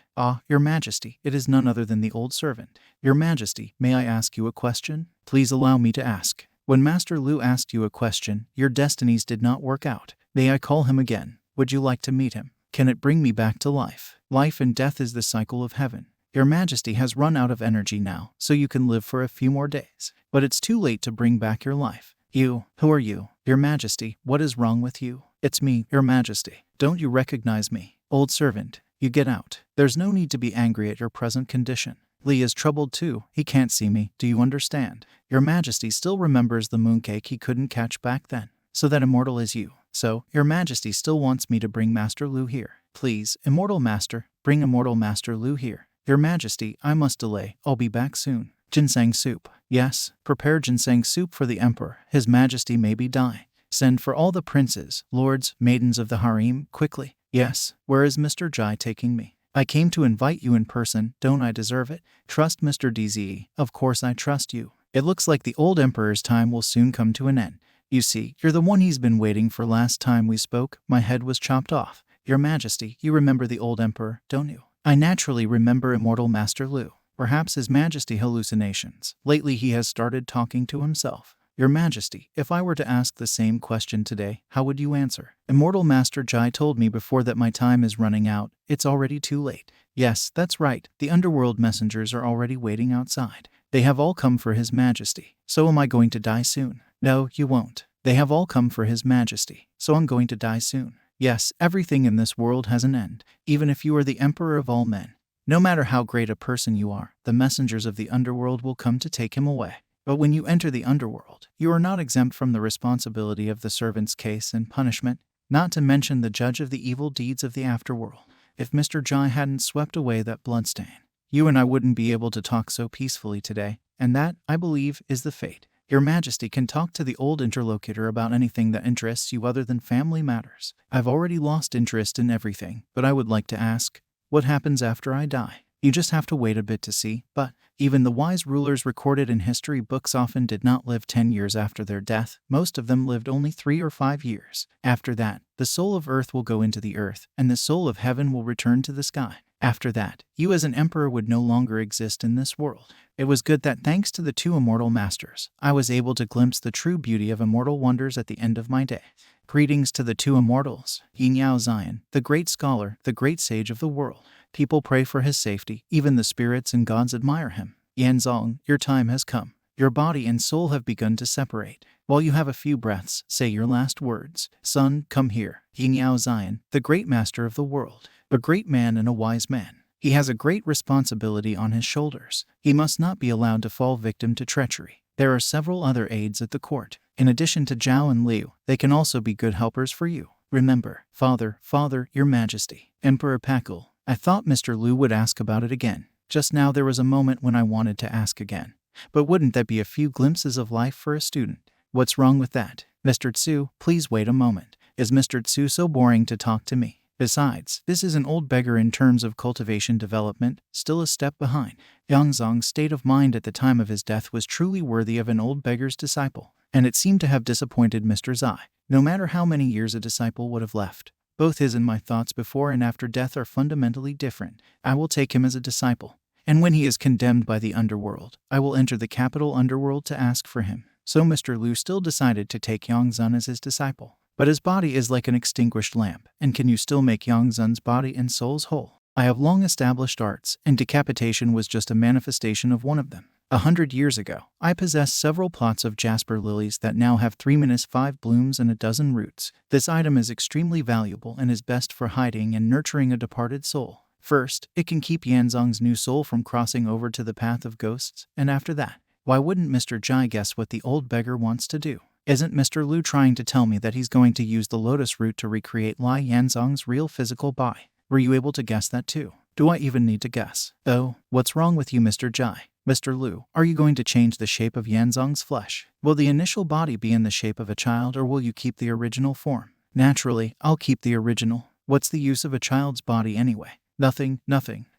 Your Majesty, it is none other than the old servant. Your Majesty, may I ask you a question? Please allow me to ask. When Master Lu asked you a question, your destinies did not work out. May I call him again? Would you like to meet him? Can it bring me back to life? Life and death is the cycle of heaven. Your Majesty has run out of energy now, so you can live for a few more days. But it's too late to bring back your life. You, who are you? Your Majesty, what is wrong with you? It's me, Your Majesty. Don't you recognize me? Old servant, you get out. There's no need to be angry at your present condition. Li is troubled too. He can't see me. Do you understand? Your Majesty still remembers the mooncake he couldn't catch back then. So that immortal is you. So, Your Majesty still wants me to bring Master Lu here. Please, Immortal Master, bring Immortal Master Lu here. Your Majesty, I must delay. I'll be back soon. Ginseng soup. Yes, prepare ginseng soup for the Emperor. His Majesty may be dying. Send for all the princes, lords, maidens of the harem, quickly. Yes, where is Mr. Ji taking me? I came to invite you in person. Don't I deserve it? Trust Mr. DZE. Of course I trust you. It looks like the old Emperor's time will soon come to an end. You see, you're the one he's been waiting for. Last time we spoke, my head was chopped off. Your Majesty, you remember the old Emperor, don't you? I naturally remember Immortal Master Lu. Perhaps His Majesty hallucinations. Lately he has started talking to himself. Your Majesty, if I were to ask the same question today, how would you answer? Immortal Master Ji told me before that my time is running out. It's already too late. Yes, that's right. The underworld messengers are already waiting outside. They have all come for His Majesty. So am I going to die soon? No, you won't. They have all come for His Majesty. So I'm going to die soon. Yes, everything in this world has an end, even if you are the Emperor of all men. No matter how great a person you are, the messengers of the underworld will come to take him away. But when you enter the underworld, you are not exempt from the responsibility of the servant's case and punishment, not to mention the judge of the evil deeds of the afterworld. If Mr. Ji hadn't swept away that bloodstain, you and I wouldn't be able to talk so peacefully today, and that, I believe, is the fate. Your Majesty can talk to the old interlocutor about anything that interests you other than family matters. I've already lost interest in everything, but I would like to ask, what happens after I die? You just have to wait a bit to see, but even the wise rulers recorded in history books often did not live 10 years after their death. Most of them lived only 3 or 5 years. After that, the soul of earth will go into the earth, and the soul of heaven will return to the sky. After that, you as an emperor would no longer exist in this world. It was good that thanks to the 2 immortal masters, I was able to glimpse the true beauty of immortal wonders at the end of my day. Greetings to the 2 immortals, Yin Yao Zion, the great scholar, the great sage of the world. People pray for his safety, even the spirits and gods admire him. Yanzong, your time has come. Your body and soul have begun to separate. While you have a few breaths, say your last words. Son, come here. Yin Yao Zion, the great master of the world, a great man and a wise man. He has a great responsibility on his shoulders. He must not be allowed to fall victim to treachery. There are several other aides at the court. In addition to Zhao and Liu, they can also be good helpers for you. Remember, Father, Your Majesty, Emperor Pakul. I thought Mr. Lu would ask about it again. Just now there was a moment when I wanted to ask again. But wouldn't that be a few glimpses of life for a student? What's wrong with that? Mr. Tsu, please wait a moment. Is Mr. Tsu so boring to talk to me? Besides, this is an old beggar in terms of cultivation development, still a step behind. Yangzong's state of mind at the time of his death was truly worthy of an old beggar's disciple, and it seemed to have disappointed Mr. Zai, no matter how many years a disciple would have left. Both his and my thoughts before and after death are fundamentally different. I will take him as a disciple. And when he is condemned by the underworld, I will enter the capital underworld to ask for him. So Mr. Lu still decided to take Yangzun as his disciple. But his body is like an extinguished lamp, and can you still make Yangzun's body and souls whole? I have long established arts, and decapitation was just a manifestation of one of them. 100 years ago, I possessed several plots of jasper lilies that now have 3-5 blooms and a dozen roots. This item is extremely valuable and is best for hiding and nurturing a departed soul. First, it can keep Yanzong's new soul from crossing over to the path of ghosts, and after that, why wouldn't Mr. Ji guess what the old beggar wants to do? Isn't Mr. Lu trying to tell me that he's going to use the lotus root to recreate Lai Yanzong's real physical body? Were you able to guess that too? Do I even need to guess? Oh, what's wrong with you, Mr. Ji? Mr. Lu, are you going to change the shape of Yanzong's flesh? Will the initial body be in the shape of a child, or will you keep the original form? Naturally, I'll keep the original. What's the use of a child's body anyway? Nothing.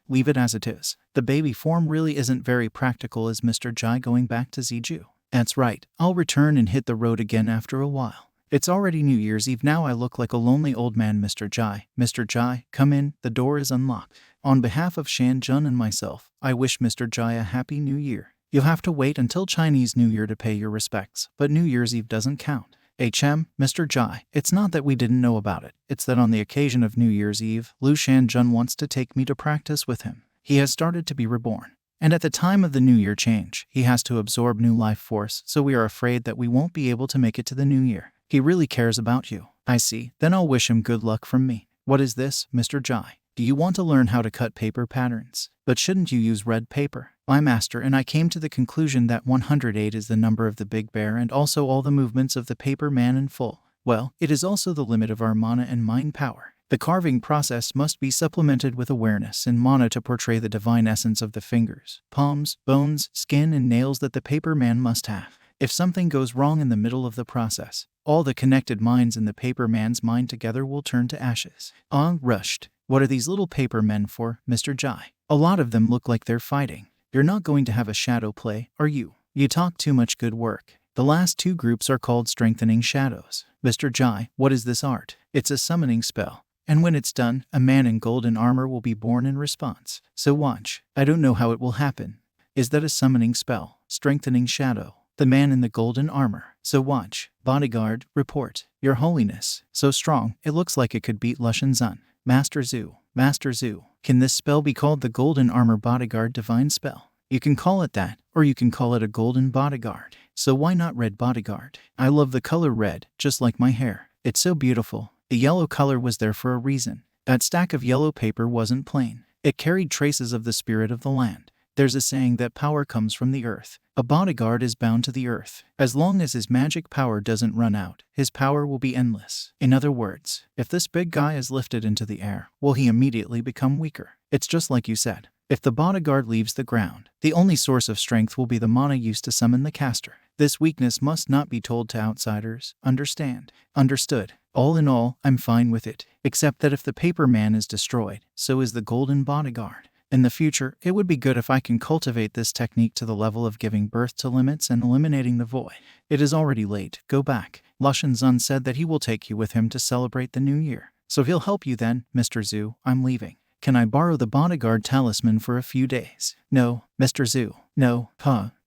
Leave it as it is. The baby form really isn't very practical. Is Mr. Ji going back to Ziju? That's right. I'll return and hit the road again after a while. It's already New Year's Eve now. I look like a lonely old man. Mr. Ji. Mr. Ji, come in. The door is unlocked. On behalf of Shan Jun and myself, I wish Mr. Ji a Happy New Year. You'll have to wait until Chinese New Year to pay your respects, but New Year's Eve doesn't count. Mr. Ji, it's not that we didn't know about it. It's that on the occasion of New Year's Eve, Lu Shanjun wants to take me to practice with him. He has started to be reborn. And at the time of the New Year change, he has to absorb new life force, so we are afraid that we won't be able to make it to the New Year. He really cares about you. I see. Then I'll wish him good luck from me. What is this, Mr. Ji? Do you want to learn how to cut paper patterns? But shouldn't you use red paper? My master and I came to the conclusion that 108 is the number of the big bear and also all the movements of the paper man in full. Well, it is also the limit of our mana and mind power. The carving process must be supplemented with awareness and mana to portray the divine essence of the fingers, palms, bones, skin, and nails that the paper man must have. If something goes wrong in the middle of the process, all the connected minds in the paper man's mind together will turn to ashes. Rushed. What are these little paper men for, Mr. Ji? A lot of them look like they're fighting. You're not going to have a shadow play, are you? You talk too much good work. The last two groups are called Strengthening Shadows. Mr. Ji, what is this art? It's a summoning spell. And when it's done, a man in golden armor will be born in response. So watch. I don't know how it will happen. Is that a summoning spell? Strengthening Shadow. The man in the golden armor. So watch. Bodyguard, report. Your Holiness. So strong, it looks like it could beat Lushan Zun. Master Zhu. Master Zhu. Can this spell be called the Golden Armor Bodyguard Divine Spell? You can call it that, or you can call it a Golden Bodyguard. So why not Red Bodyguard? I love the color red, just like my hair. It's so beautiful. The yellow color was there for a reason. That stack of yellow paper wasn't plain. It carried traces of the spirit of the land. There's a saying that power comes from the earth. A bodyguard is bound to the earth. As long as his magic power doesn't run out, his power will be endless. In other words, if this big guy is lifted into the air, will he immediately become weaker? It's just like you said. If the bodyguard leaves the ground, the only source of strength will be the mana used to summon the caster. This weakness must not be told to outsiders. Understand? Understood. All in all, I'm fine with it. Except that if the paper man is destroyed, so is the golden bodyguard. In the future, it would be good if I can cultivate this technique to the level of giving birth to limits and eliminating the void. It is already late. Go back. Lushan Zun said that he will take you with him to celebrate the new year. So he'll help you then, Mr. Zhu. I'm leaving. Can I borrow the bodyguard talisman for a few days? No, Mr. Zhu. No.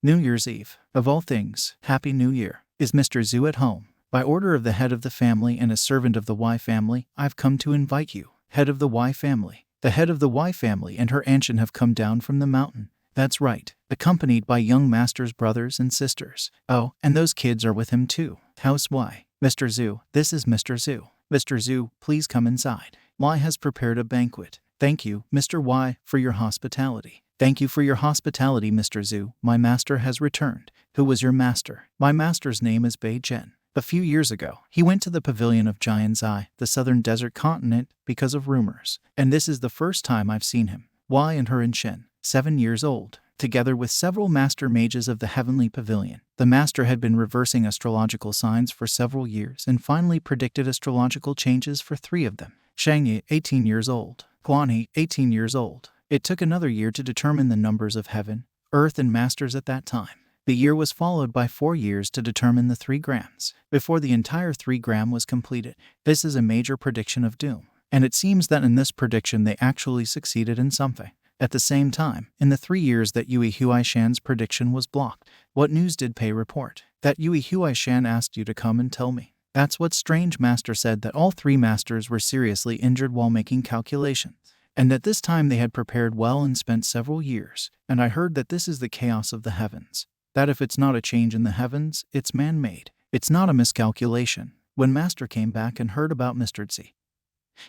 New Year's Eve. Of all things, Happy New Year. Is Mr. Zhu at home? By order of the head of the family and a servant of the Y family, I've come to invite you. Head of the Y family. The head of the Y family and her ancient have come down from the mountain. That's right, accompanied by young master's brothers and sisters. Oh, and those kids are with him too. House Y. Mr. Zhu, this is Mr. Zhu. Mr. Zhu, please come inside. Y has prepared a banquet. Thank you, Mr. Y, for your hospitality. Thank you for your hospitality, Mr. Zhu. My master has returned. Who was your master? My master's name is Bei Zhen. A few years ago, he went to the pavilion of Jianzai, the southern desert continent, because of rumors. And this is the first time I've seen him. Y and her in Shen, 7 years old, together with several master mages of the heavenly pavilion. The master had been reversing astrological signs for several years and finally predicted astrological changes for 3 of them. Shangyi, 18 years old. Guanyi, 18 years old. It took another year to determine the numbers of heaven, earth, and masters at that time. The year was followed by 4 years to determine the 3 grams. Before the entire 3 gram was completed, this is a major prediction of doom. And it seems that in this prediction they actually succeeded in something. At the same time, in the 3 years that Yui Huaishan's prediction was blocked, what news did Pei report? That Yui Huaishan asked you to come and tell me. That's what Strange Master said, that all 3 masters were seriously injured while making calculations. And at this time they had prepared well and spent several years. And I heard that this is the chaos of the heavens. That if it's not a change in the heavens, it's man-made. It's not a miscalculation. When Master came back and heard about Mr. Tzi,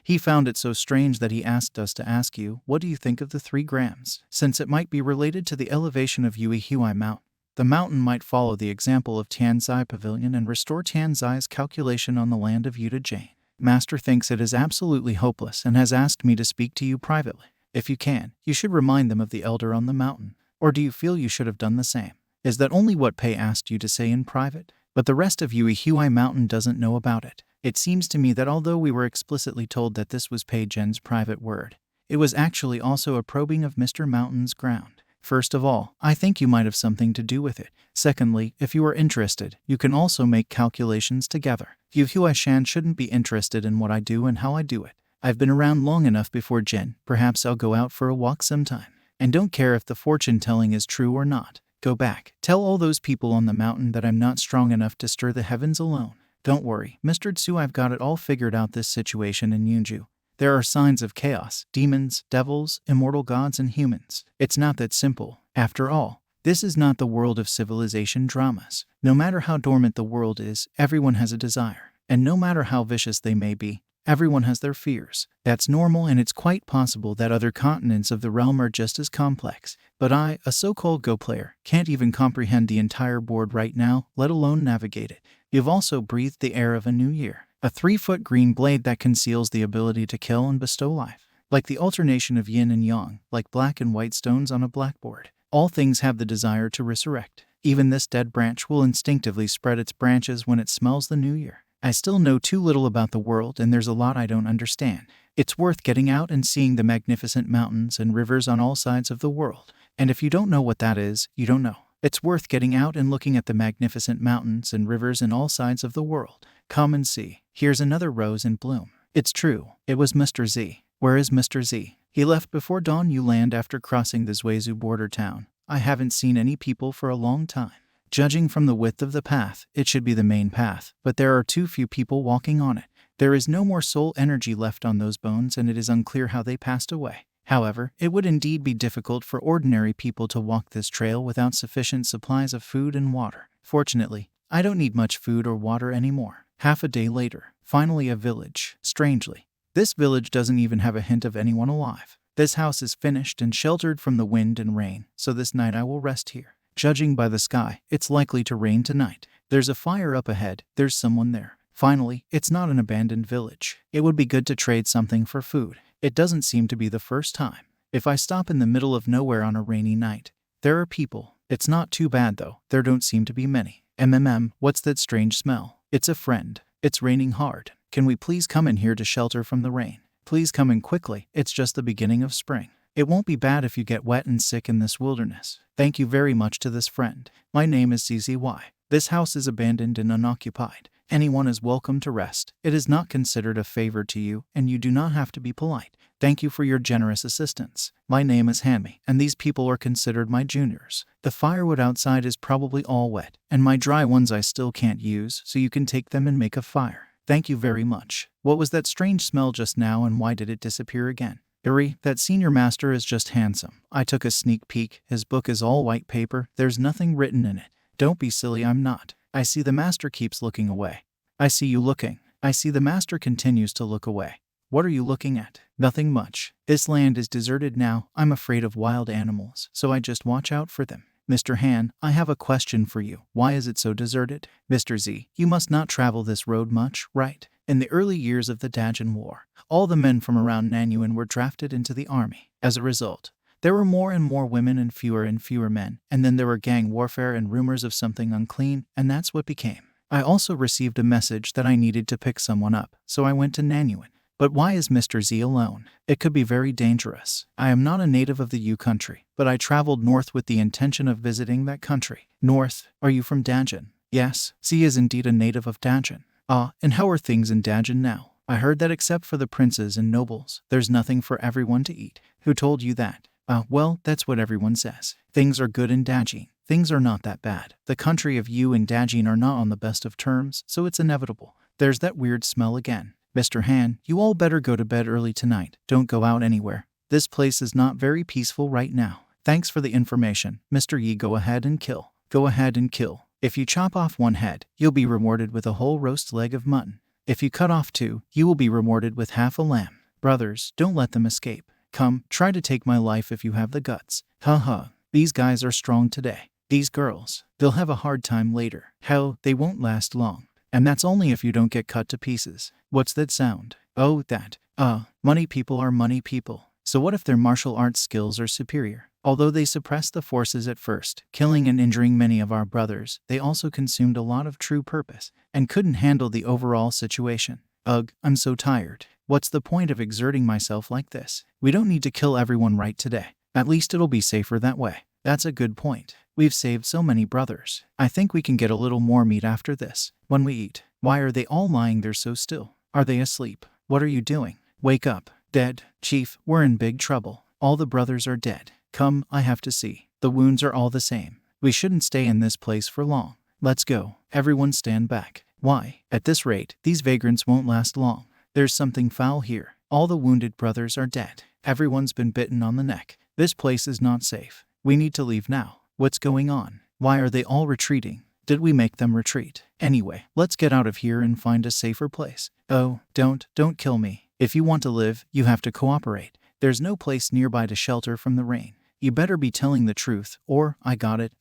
he found it so strange that he asked us to ask you, what do you think of the 3 grams? Since it might be related to the elevation of Yui Huai Mountain, the mountain might follow the example of Tianzai Pavilion and restore Tianzai's calculation on the land of Yuta Jane. Master thinks it is absolutely hopeless and has asked me to speak to you privately. If you can, you should remind them of the elder on the mountain. Or do you feel you should have done the same? Is that only what Pei asked you to say in private? But the rest of Yui Huai Mountain doesn't know about it. It seems to me that although we were explicitly told that this was Pei Zhen's private word, it was actually also a probing of Mr. Mountain's ground. First of all, I think you might have something to do with it. Secondly, if you are interested, you can also make calculations together. Yu Huaishan shouldn't be interested in what I do and how I do it. I've been around long enough before Jin. Perhaps I'll go out for a walk sometime. And don't care if the fortune-telling is true or not. Go back. Tell all those people on the mountain that I'm not strong enough to stir the heavens alone. Don't worry, Mr. Tsu, I've got it all figured out. This situation in Yunju. There are signs of chaos, demons, devils, immortal gods, and humans. It's not that simple. After all, this is not the world of civilization dramas. No matter how dormant the world is, everyone has a desire. And no matter how vicious they may be, Everyone has their fears. That's normal, and it's quite possible that other continents of the realm are just as complex. But I, a so-called Go player, can't even comprehend the entire board right now, let alone navigate it. You've also breathed the air of a new year. A 3-foot green blade that conceals the ability to kill and bestow life. Like the alternation of yin and yang, like black and white stones on a blackboard. All things have the desire to resurrect. Even this dead branch will instinctively spread its branches when it smells the new year. I still know too little about the world, and there's a lot I don't understand. It's worth getting out and seeing the magnificent mountains and rivers on all sides of the world. And if you don't know what that is, you don't know. It's worth getting out and looking at the magnificent mountains and rivers in all sides of the world. Come and see. Here's another rose in bloom. It's true. It was Mr. Z. Where is Mr. Z? He left before dawn. You land after crossing the Zhuezu border town. I haven't seen any people for a long time. Judging from the width of the path, it should be the main path, but there are too few people walking on it. There is no more soul energy left on those bones, and it is unclear how they passed away. However, it would indeed be difficult for ordinary people to walk this trail without sufficient supplies of food and water. Fortunately, I don't need much food or water anymore. Half a day later, finally a village. Strangely, this village doesn't even have a hint of anyone alive. This house is finished and sheltered from the wind and rain, so this night I will rest here. Judging by the sky, it's likely to rain tonight. There's a fire up ahead. There's someone there. Finally, it's not an abandoned village. It would be good to trade something for food. It doesn't seem to be the first time. If I stop in the middle of nowhere on a rainy night, there are people. It's not too bad though. There don't seem to be many. What's that strange smell? It's a friend. It's raining hard. Can we please come in here to shelter from the rain? Please come in quickly. It's just the beginning of spring. It won't be bad if you get wet and sick in this wilderness. Thank you very much to this friend. My name is ZZY. This house is abandoned and unoccupied. Anyone is welcome to rest. It is not considered a favor to you, and you do not have to be polite. Thank you for your generous assistance. My name is Hanmi, and these people are considered my juniors. The firewood outside is probably all wet, and my dry ones I still can't use, so you can take them and make a fire. Thank you very much. What was that strange smell just now, and why did it disappear again? That senior master is just handsome. I took a sneak peek. His book is all white paper. There's nothing written in it. Don't be silly, I'm not. I see the master keeps looking away. I see you looking. I see the master continues to look away. What are you looking at? Nothing much. This land is deserted now. I'm afraid of wild animals, so I just watch out for them. Mr. Han, I have a question for you. Why is it so deserted? Mr. Z, you must not travel this road much, right? In the early years of the Dajin War, all the men from around Tian Yuan were drafted into the army. As a result, there were more and more women and fewer men, and then there were gang warfare and rumors of something unclean, and that's what became. I also received a message that I needed to pick someone up, so I went to Tian Yuan. But why is Mr. Z alone? It could be very dangerous. I am not a native of the U country, but I traveled north with the intention of visiting that country. North? Are you from Dajin? Yes, Z is indeed a native of Dajin. Ah, and how are things in Dajin now? I heard that except for the princes and nobles, there's nothing for everyone to eat. Who told you that? Well, that's what everyone says. Things are good in Dajin. Things are not that bad. The country of you and Dajin are not on the best of terms, so it's inevitable. There's that weird smell again. Mr. Han, you all better go to bed early tonight. Don't go out anywhere. This place is not very peaceful right now. Thanks for the information. Mr. Yi, go ahead and kill. Go ahead and kill. If you chop off one head, you'll be rewarded with a whole roast leg of mutton. If you cut off two, you will be rewarded with half a lamb. Brothers, don't let them escape. Come, try to take my life if you have the guts. Haha, these guys are strong today. These girls, they'll have a hard time later. Hell, they won't last long. And that's only if you don't get cut to pieces. What's that sound? Oh, that. Money people are money people. So what if their martial arts skills are superior? Although they suppressed the forces at first, killing and injuring many of our brothers, they also consumed a lot of true purpose, and couldn't handle the overall situation. Ugh, I'm so tired. What's the point of exerting myself like this? We don't need to kill everyone right today. At least it'll be safer that way. That's a good point. We've saved so many brothers. I think we can get a little more meat after this. When we eat. Why are they all lying there so still? Are they asleep? What are you doing? Wake up. Dead. Chief, we're in big trouble. All the brothers are dead. Come, I have to see. The wounds are all the same. We shouldn't stay in this place for long. Let's go. Everyone stand back. Why? At this rate, these vagrants won't last long. There's something foul here. All the wounded brothers are dead. Everyone's been bitten on the neck. This place is not safe. We need to leave now. What's going on? Why are they all retreating? Did we make them retreat? Anyway, let's get out of here and find a safer place. Oh, don't kill me. If you want to live, you have to cooperate. There's no place nearby to shelter from the rain. You better be telling the truth, or I got it.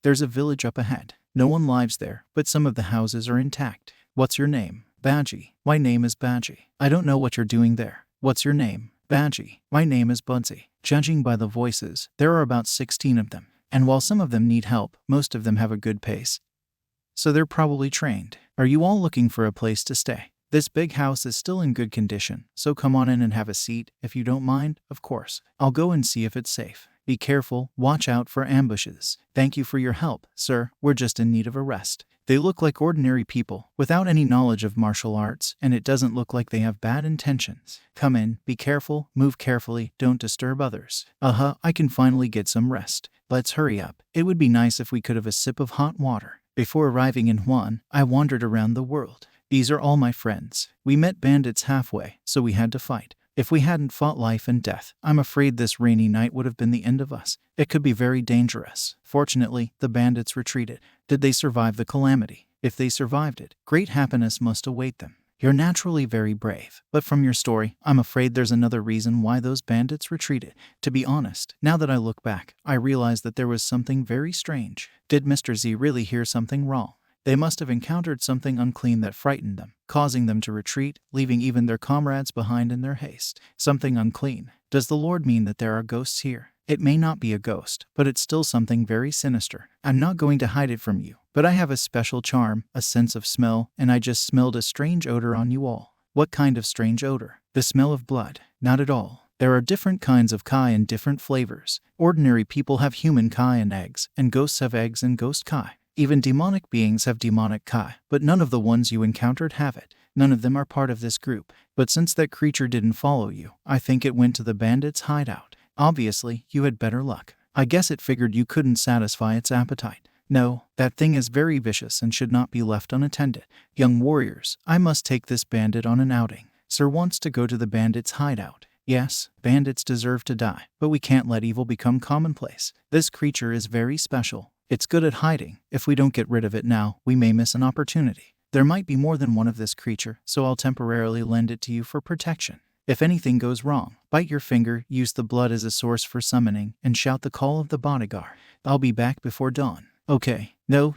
There's a village up ahead. No one lives there, but some of the houses are intact. What's your name? Badgie. My name is Badgie. I don't know what you're doing there. What's your name? Badgie. My name is Budsy. Judging by the voices, there are about 16 of them. And while some of them need help, most of them have a good pace. So they're probably trained. Are you all looking for a place to stay? This big house is still in good condition, so come on in and have a seat, if you don't mind, of course. I'll go and see if it's safe. Be careful, watch out for ambushes. Thank you for your help, sir. We're just in need of a rest. They look like ordinary people, without any knowledge of martial arts, and it doesn't look like they have bad intentions. Come in, be careful, move carefully, don't disturb others. I can finally get some rest. Let's hurry up. It would be nice if we could have a sip of hot water. Before arriving in Huan, I wandered around the world. These are all my friends. We met bandits halfway, so we had to fight. If we hadn't fought life and death, I'm afraid this rainy night would have been the end of us. It could be very dangerous. Fortunately, the bandits retreated. Did they survive the calamity? If they survived it, great happiness must await them. You're naturally very brave, but from your story, I'm afraid there's another reason why those bandits retreated. To be honest, now that I look back, I realize that there was something very strange. Did Mr. Z really hear something wrong? They must have encountered something unclean that frightened them, causing them to retreat, leaving even their comrades behind in their haste. Something unclean. Does the Lord mean that there are ghosts here? It may not be a ghost, but it's still something very sinister. I'm not going to hide it from you, but I have a special charm, a sense of smell, and I just smelled a strange odor on you all. What kind of strange odor? The smell of blood. Not at all. There are different kinds of kai and different flavors. Ordinary people have human kai and eggs, and ghosts have eggs and ghost kai. Even demonic beings have demonic kai, but none of the ones you encountered have it. None of them are part of this group. But since that creature didn't follow you, I think it went to the bandits' hideout. Obviously, you had better luck. I guess it figured you couldn't satisfy its appetite. No, that thing is very vicious and should not be left unattended. Young warriors, I must take this bandit on an outing. Sir wants to go to the bandits' hideout. Yes, bandits deserve to die, but we can't let evil become commonplace. This creature is very special. It's good at hiding. If we don't get rid of it now, we may miss an opportunity. There might be more than one of this creature, so I'll temporarily lend it to you for protection. If anything goes wrong, bite your finger, use the blood as a source for summoning, and shout the call of the bodyguard. I'll be back before dawn. Okay. No,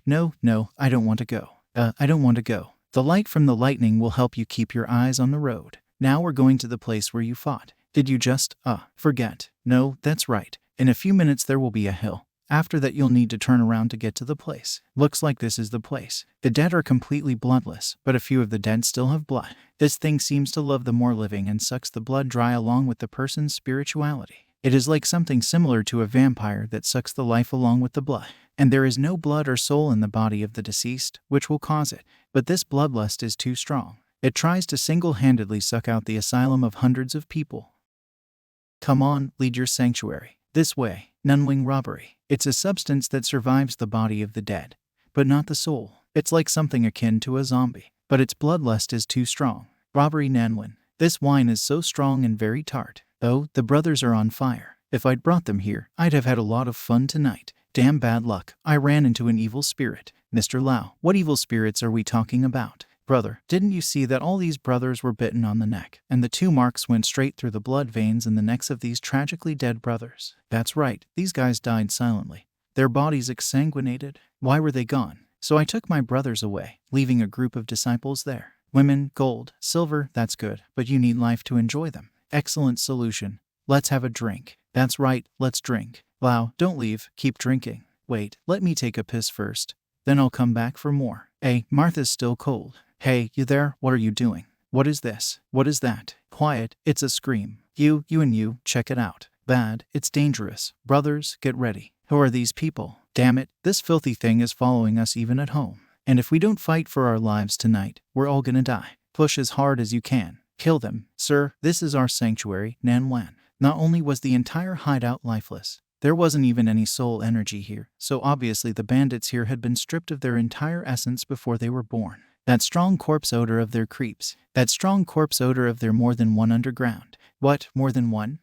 I don't want to go. I don't want to go. The light from the lightning will help you keep your eyes on the road. Now we're going to the place where you fought. Did you just, forget? No, that's right. In a few minutes there will be a hill. After that you'll need to turn around to get to the place. Looks like this is the place. The dead are completely bloodless, but a few of the dead still have blood. This thing seems to love the more living and sucks the blood dry along with the person's spirituality. It is like something similar to a vampire that sucks the life along with the blood. And there is no blood or soul in the body of the deceased, which will cause it. But this bloodlust is too strong. It tries to single-handedly suck out the asylum of hundreds of people. Come on, lead your sanctuary. This way. Nunwing robbery. It's a substance that survives the body of the dead, but not the soul. It's like something akin to a zombie, but its bloodlust is too strong. Robbery Nanwin. This wine is so strong and very tart. Oh, the brothers are on fire. If I'd brought them here, I'd have had a lot of fun tonight. Damn bad luck. I ran into an evil spirit. Mr. Lau, what evil spirits are we talking about? Brother, didn't you see that all these brothers were bitten on the neck, and the 2 marks went straight through the blood veins in the necks of these tragically dead brothers? That's right, these guys died silently. Their bodies exsanguinated. Why were they gone? So I took my brothers away, leaving a group of disciples there. Women, gold, silver, that's good, but you need life to enjoy them. Excellent solution. Let's have a drink. That's right, let's drink. Lau, don't leave, keep drinking. Wait, let me take a piss first. Then I'll come back for more. Hey, Martha's still cold. Hey, you there? What are you doing? What is this? What is that? Quiet, it's a scream. You and you, check it out. Bad, it's dangerous. Brothers, get ready. Who are these people? Damn it, this filthy thing is following us even at home. And if we don't fight for our lives tonight, we're all gonna die. Push as hard as you can. Kill them. Sir, this is our sanctuary, Nanwan. Not only was the entire hideout lifeless, there wasn't even any soul energy here, so obviously the bandits here had been stripped of their entire essence before they were born. That strong corpse odor of their creeps. That strong corpse odor of their more than one underground. What, more than one?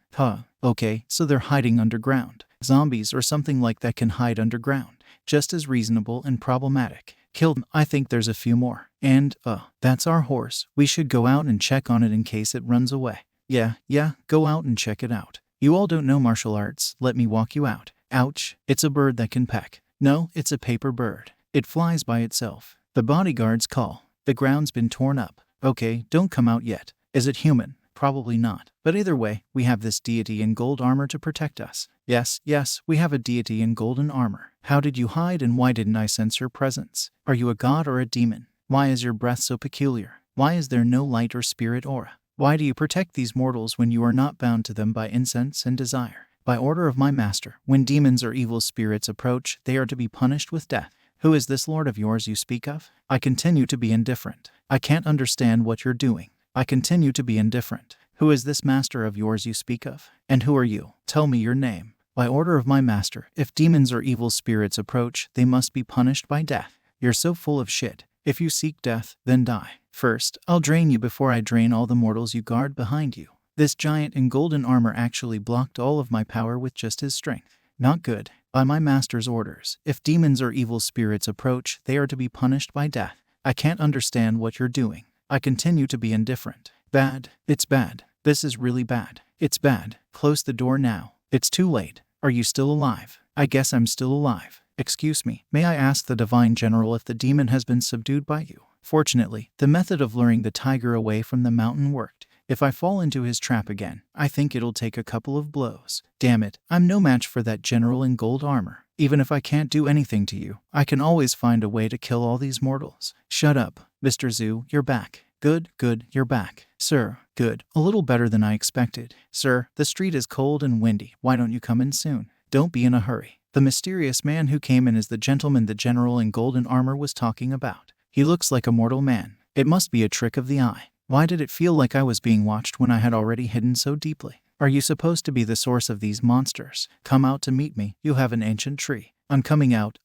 Okay, so they're hiding underground. Zombies or something like that can hide underground. just as reasonable and problematic. Killed him. I think there's a few more. And, that's our horse. We should go out and check on it in case it runs away. Yeah, go out and check it out. You all don't know martial arts. Let me walk you out. Ouch, it's a bird that can peck. No, it's a paper bird. It flies by itself. The bodyguards call. The ground's been torn up. Okay, don't come out yet. Is it human? Probably not. But either way, we have this deity in gold armor to protect us. Yes, we have a deity in golden armor. How did you hide and why didn't I sense your presence? Are you a god or a demon? Why is your breath so peculiar? Why is there no light or spirit aura? Why do you protect these mortals when you are not bound to them by incense and desire? By order of my master, when demons or evil spirits approach, they are to be punished with death. Who is this lord of yours you speak of? I continue to be indifferent. I can't understand what you're doing. I continue to be indifferent. Who is this master of yours you speak of? And who are you? Tell me your name. By order of my master, if demons or evil spirits approach, they must be punished by death. You're so full of shit. If you seek death, then die. First, I'll drain you before I drain all the mortals you guard behind you. This giant in golden armor actually blocked all of my power with just his strength. Not good. By my master's orders, if demons or evil spirits approach, they are to be punished by death. I can't understand what you're doing. I continue to be indifferent. Bad. It's bad. This is really bad. It's bad. Close the door now. It's too late. Are you still alive? I guess I'm still alive. Excuse me, may I ask the Divine General if the demon has been subdued by you? Fortunately, the method of luring the tiger away from the mountain worked. If I fall into his trap again, I think it'll take a couple of blows. Damn it, I'm no match for that general in gold armor. Even if I can't do anything to you, I can always find a way to kill all these mortals. Shut up, Mr. Zhu, you're back. Good, you're back. Sir, good. A little better than I expected. Sir, the street is cold and windy. Why don't you come in soon? Don't be in a hurry. The mysterious man who came in is the gentleman the general in golden armor was talking about. He looks like a mortal man. It must be a trick of the eye. Why did it feel like I was being watched when I had already hidden so deeply? Are you supposed to be the source of these monsters? Come out to meet me. You have an ancient tree. I'm coming out.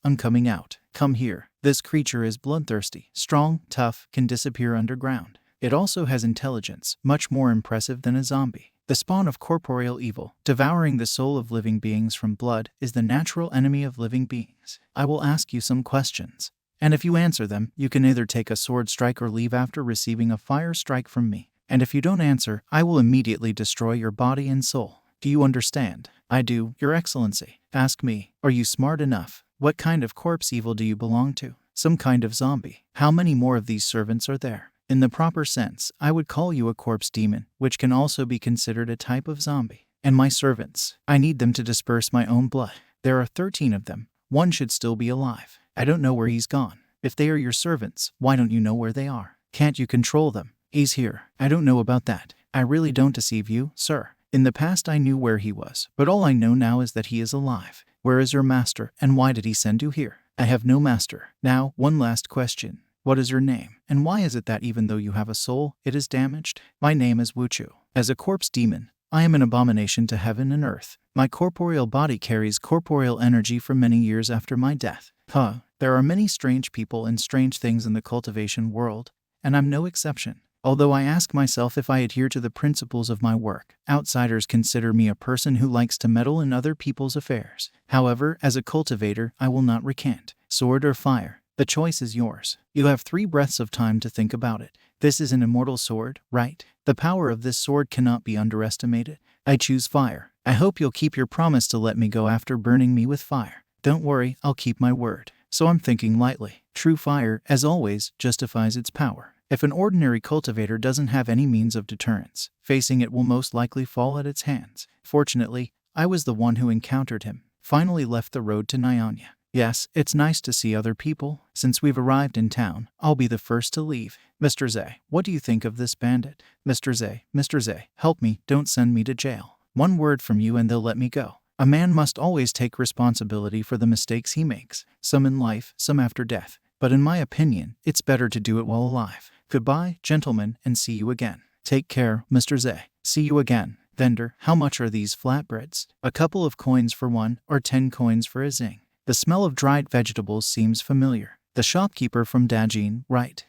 Come here. This creature is bloodthirsty, strong, tough, can disappear underground. It also has intelligence, much more impressive than a zombie. The spawn of corporeal evil, devouring the soul of living beings from blood, is the natural enemy of living beings. I will ask you some questions, and if you answer them, you can either take a sword strike or leave after receiving a fire strike from me. And if you don't answer, I will immediately destroy your body and soul. Do you understand? I do, Your Excellency. Ask me, are you smart enough? What kind of corpse evil do you belong to? Some kind of zombie. How many more of these servants are there? In the proper sense, I would call you a corpse demon, which can also be considered a type of zombie. And my servants, I need them to disperse my own blood. There are 13 of them. One should still be alive. I don't know where he's gone. If they are your servants, why don't you know where they are? Can't you control them? He's here. I don't know about that. I really don't deceive you, sir. In the past I knew where he was, but all I know now is that he is alive. Where is your master, and why did he send you here? I have no master. Now, one last question. What is your name? And why is it that even though you have a soul, it is damaged? My name is Wuchu. As a corpse demon, I am an abomination to heaven and earth. My corporeal body carries corporeal energy for many years after my death. There are many strange people and strange things in the cultivation world, and I'm no exception. Although I ask myself if I adhere to the principles of my work, outsiders consider me a person who likes to meddle in other people's affairs. However, as a cultivator, I will not recant. Sword or fire? The choice is yours. You have 3 breaths of time to think about it. This is an immortal sword, right? The power of this sword cannot be underestimated. I choose fire. I hope you'll keep your promise to let me go after burning me with fire. Don't worry, I'll keep my word. So I'm thinking lightly. True fire, as always, justifies its power. If an ordinary cultivator doesn't have any means of deterrence, facing it will most likely fall at its hands. Fortunately, I was the one who encountered him. Finally left the road to Nyanya. Yes, it's nice to see other people. Since we've arrived in town, I'll be the first to leave. Mr. Zhe, what do you think of this bandit? Mr. Zhe, help me, don't send me to jail. One word from you and they'll let me go. A man must always take responsibility for the mistakes he makes, some in life, some after death. But in my opinion, it's better to do it while alive. Goodbye, gentlemen, and see you again. Take care, Mr. Zhe. See you again. Vendor, how much are these flatbreads? A couple of coins for one, or 10 coins for a zing. The smell of dried vegetables seems familiar. The shopkeeper from Dajin, right?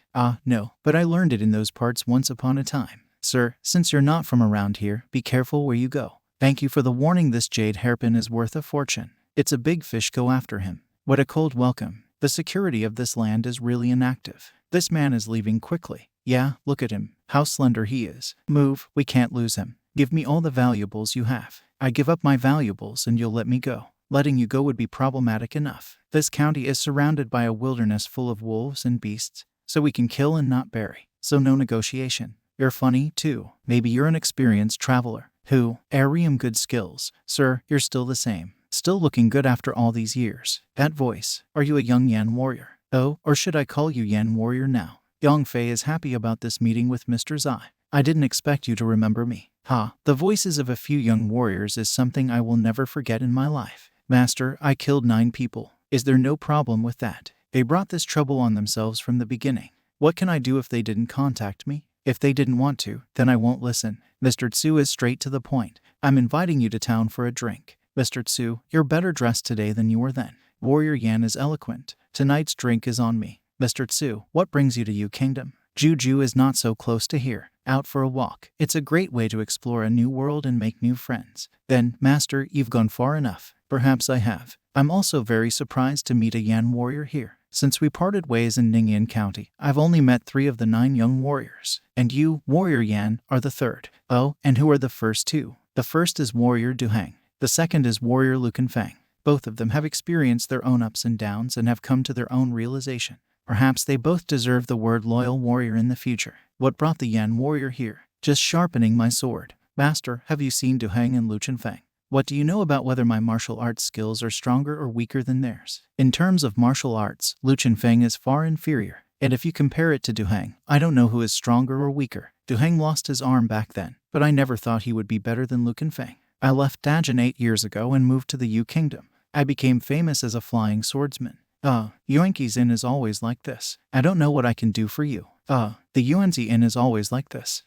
No, but I learned it in those parts once upon a time. Sir, since you're not from around here, be careful where you go. Thank you for the warning. This jade hairpin is worth a fortune. It's a big fish, go after him. What a cold welcome. The security of this land is really inactive. This man is leaving quickly. Yeah, look at him. How slender he is. Move, we can't lose him. Give me all the valuables you have. I give up my valuables and you'll let me go. Letting you go would be problematic enough. This county is surrounded by a wilderness full of wolves and beasts, so we can kill and not bury. So no negotiation. You're funny, too. Maybe you're an experienced traveler. Who? Arium good skills. Sir, you're still the same. Still looking good after all these years. That voice. Are you a young Yan warrior? Oh, or should I call you Yan warrior now? Yongfei is happy about this meeting with Mr. Zai. I didn't expect you to remember me. Ha, the voices of a few young warriors is something I will never forget in my life. Master, I killed 9 people. Is there no problem with that? They brought this trouble on themselves from the beginning. What can I do if they didn't contact me? If they didn't want to, then I won't listen. Mr. Tsu is straight to the point. I'm inviting you to town for a drink. Mr. Tsu, you're better dressed today than you were then. Warrior Yan is eloquent. Tonight's drink is on me. Mr. Tsu, what brings you to Yu Kingdom? Juju is not so close to here. Out for a walk. It's a great way to explore a new world and make new friends. Then, Master, you've gone far enough. Perhaps I have. I'm also very surprised to meet a Yan warrior here. Since we parted ways in Ningyan County, I've only met 3 of the 9 young warriors. And you, Warrior Yan, are the 3rd. Oh, and who are the first 2? The first is Warrior Duhang. The second is Warrior Lucanfang. Both of them have experienced their own ups and downs and have come to their own realization. Perhaps they both deserve the word loyal warrior in the future. What brought the Yan warrior here? Just sharpening my sword. Master, have you seen Duhang and Lucanfang? What do you know about whether my martial arts skills are stronger or weaker than theirs? In terms of martial arts, Lucanfang is far inferior. And if you compare it to Duhang, I don't know who is stronger or weaker. Duhang lost his arm back then, but I never thought he would be better than Lucanfang. I left Dajin 8 years ago and moved to the Yu Kingdom. I became famous as a flying swordsman. Yuanqi's Inn is always like this. I don't know what I can do for you. The Yuanzi Inn is always like this.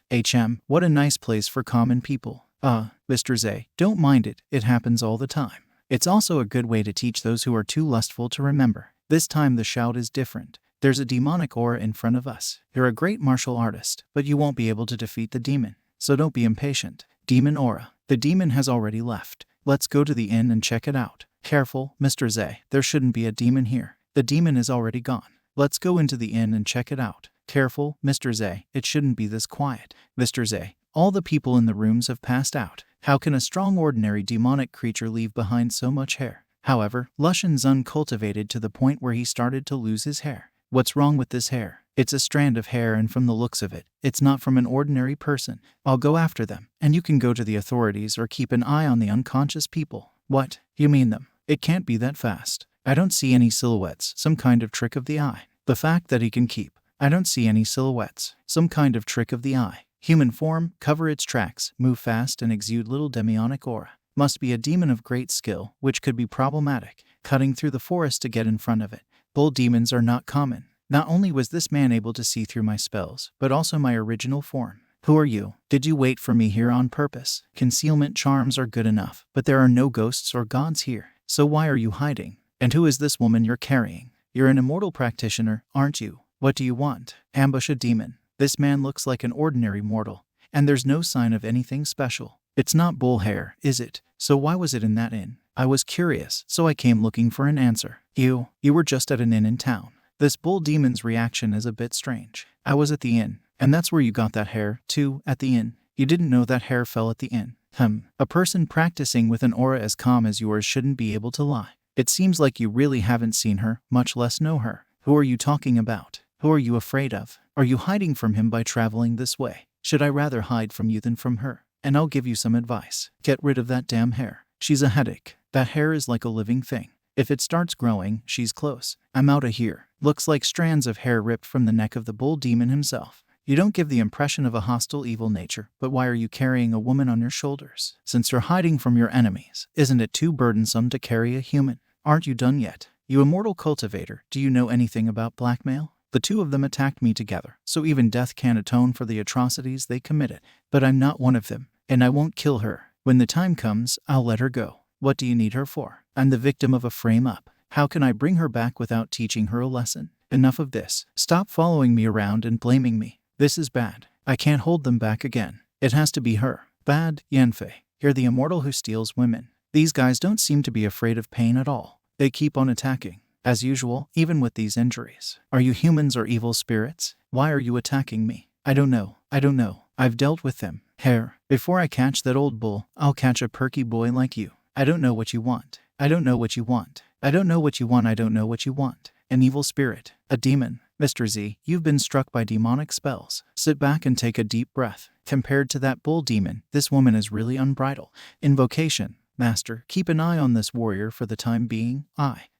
What a nice place for common people. Mr. Zay, don't mind it, it happens all the time. It's also a good way to teach those who are too lustful to remember. This time the shout is different. There's a demonic aura in front of us. You're a great martial artist, but you won't be able to defeat the demon. So don't be impatient. Demon aura. The demon has already left. Let's go to the inn and check it out. Careful, Mr. Zay, there shouldn't be a demon here. The demon is already gone. Let's go into the inn and check it out. Careful, Mr. Zay, it shouldn't be this quiet. Mr. Zay, all the people in the rooms have passed out. How can a strong ordinary demonic creature leave behind so much hair? However, Lushan's uncultivated to the point where he started to lose his hair. What's wrong with this hair? It's a strand of hair, and from the looks of it, it's not from an ordinary person. I'll go after them, and you can go to the authorities or keep an eye on the unconscious people. What? You mean them? It can't be that fast. I don't see any silhouettes, some kind of trick of the eye. The fact that he can keep. I don't see any silhouettes, some kind of trick of the eye. Human form, cover its tracks, move fast and exude little demonic aura. Must be a demon of great skill, which could be problematic, cutting through the forest to get in front of it. Bull demons are not common. Not only was this man able to see through my spells, but also my original form. Who are you? Did you wait for me here on purpose? Concealment charms are good enough, but there are no ghosts or gods here. So why are you hiding? And who is this woman you're carrying? You're an immortal practitioner, aren't you? What do you want? Ambush a demon. This man looks like an ordinary mortal, and there's no sign of anything special. It's not bull hair, is it? So why was it in that inn? I was curious, so I came looking for an answer. You were just at an inn in town. This bull demon's reaction is a bit strange. I was at the inn, and that's where you got that hair, too, at the inn. You didn't know that hair fell at the inn. A person practicing with an aura as calm as yours shouldn't be able to lie. It seems like you really haven't seen her, much less know her. Who are you talking about? Who are you afraid of? Are you hiding from him by traveling this way? Should I rather hide from you than from her? And I'll give you some advice. Get rid of that damn hair. She's a headache. That hair is like a living thing. If it starts growing, she's close. I'm outta here. Looks like strands of hair ripped from the neck of the bull demon himself. You don't give the impression of a hostile evil nature, but why are you carrying a woman on your shoulders? Since you're hiding from your enemies, isn't it too burdensome to carry a human? Aren't you done yet? You immortal cultivator, do you know anything about blackmail? The 2 of them attacked me together, so even death can't atone for the atrocities they committed. But I'm not one of them, and I won't kill her. When the time comes, I'll let her go. What do you need her for? I'm the victim of a frame-up. How can I bring her back without teaching her a lesson? Enough of this. Stop following me around and blaming me. This is bad. I can't hold them back again. It has to be her. Bad, Yanfei. You're the immortal who steals women. These guys don't seem to be afraid of pain at all. They keep on attacking. as usual, even with these injuries. Are you humans or evil spirits? Why are you attacking me? I don't know. I've dealt with them. Hair. Before I catch that old bull, I'll catch a perky boy like you. I don't know what you want. I don't know what you want. I don't know what you want. I don't know what you want. An evil spirit. A demon. Mr. Z, you've been struck by demonic spells. Sit back and take a deep breath. Compared to that bull demon, this woman is really unbridled. Invocation. Master, keep an eye on this warrior for the time being.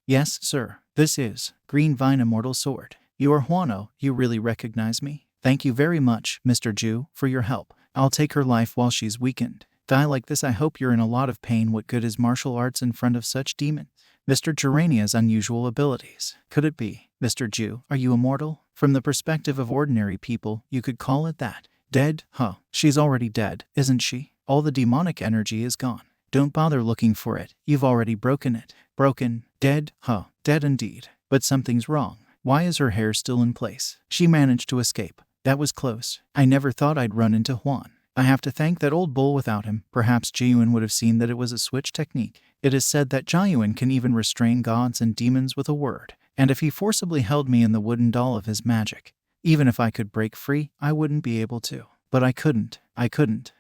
Yes, sir. This is Green Vine Immortal Sword. You are Huano. You really recognize me? Thank you very much, Mr. Ju, for your help. I'll take her life while she's weakened. Die like this. I hope you're in a lot of pain. What good is martial arts in front of such demons? Mr. Gerania's unusual abilities. Could it be? Mr. Ju, are you immortal? From the perspective of ordinary people, you could call it that. Dead? Huh. She's already dead, isn't she? All the demonic energy is gone. Don't bother looking for it. You've already broken it. Broken? Dead? Huh. Dead indeed. But something's wrong. Why is her hair still in place? She managed to escape. That was close. I never thought I'd run into Huan. I have to thank that old bull. Without him, perhaps Ji Yuan would have seen that it was a switch technique. It is said that Ji Yuan can even restrain gods and demons with a word. And if he forcibly held me in the wooden doll of his magic, even if I could break free, I wouldn't be able to. But I couldn't.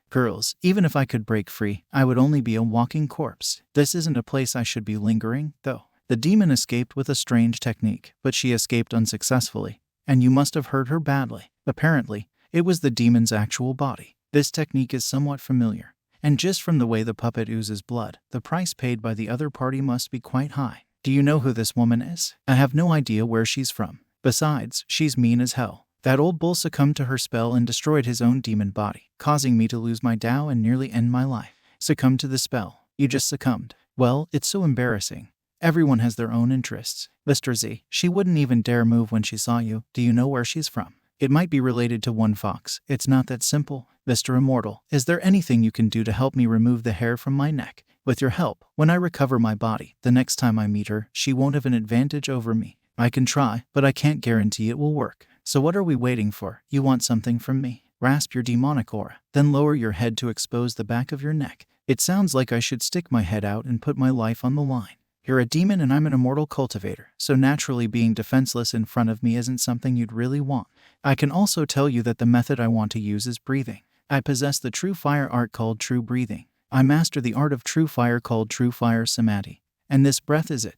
Girls, even if I could break free, I would only be a walking corpse. This isn't a place I should be lingering, though. The demon escaped with a strange technique, but she escaped unsuccessfully. And you must have hurt her badly. Apparently, it was the demon's actual body. This technique is somewhat familiar. And just from the way the puppet oozes blood, the price paid by the other party must be quite high. Do you know who this woman is? I have no idea where she's from. Besides, she's mean as hell. That old bull succumbed to her spell and destroyed his own demon body, causing me to lose my Tao and nearly end my life. Succumbed to the spell. You just succumbed. Well, it's so embarrassing. Everyone has their own interests. Mr. Z, she wouldn't even dare move when she saw you. Do you know where she's from? It might be related to one fox. It's not that simple. Mr. Immortal, is there anything you can do to help me remove the hair from my neck? With your help, when I recover my body, the next time I meet her, she won't have an advantage over me. I can try, but I can't guarantee it will work. So what are we waiting for? You want something from me? Grasp your demonic aura, then lower your head to expose the back of your neck. It sounds like I should stick my head out and put my life on the line. You're a demon and I'm an immortal cultivator, so naturally being defenseless in front of me isn't something you'd really want. I can also tell you that the method I want to use is breathing. I possess the true fire art called true breathing. I master the art of true fire called true fire samadhi. And this breath is it.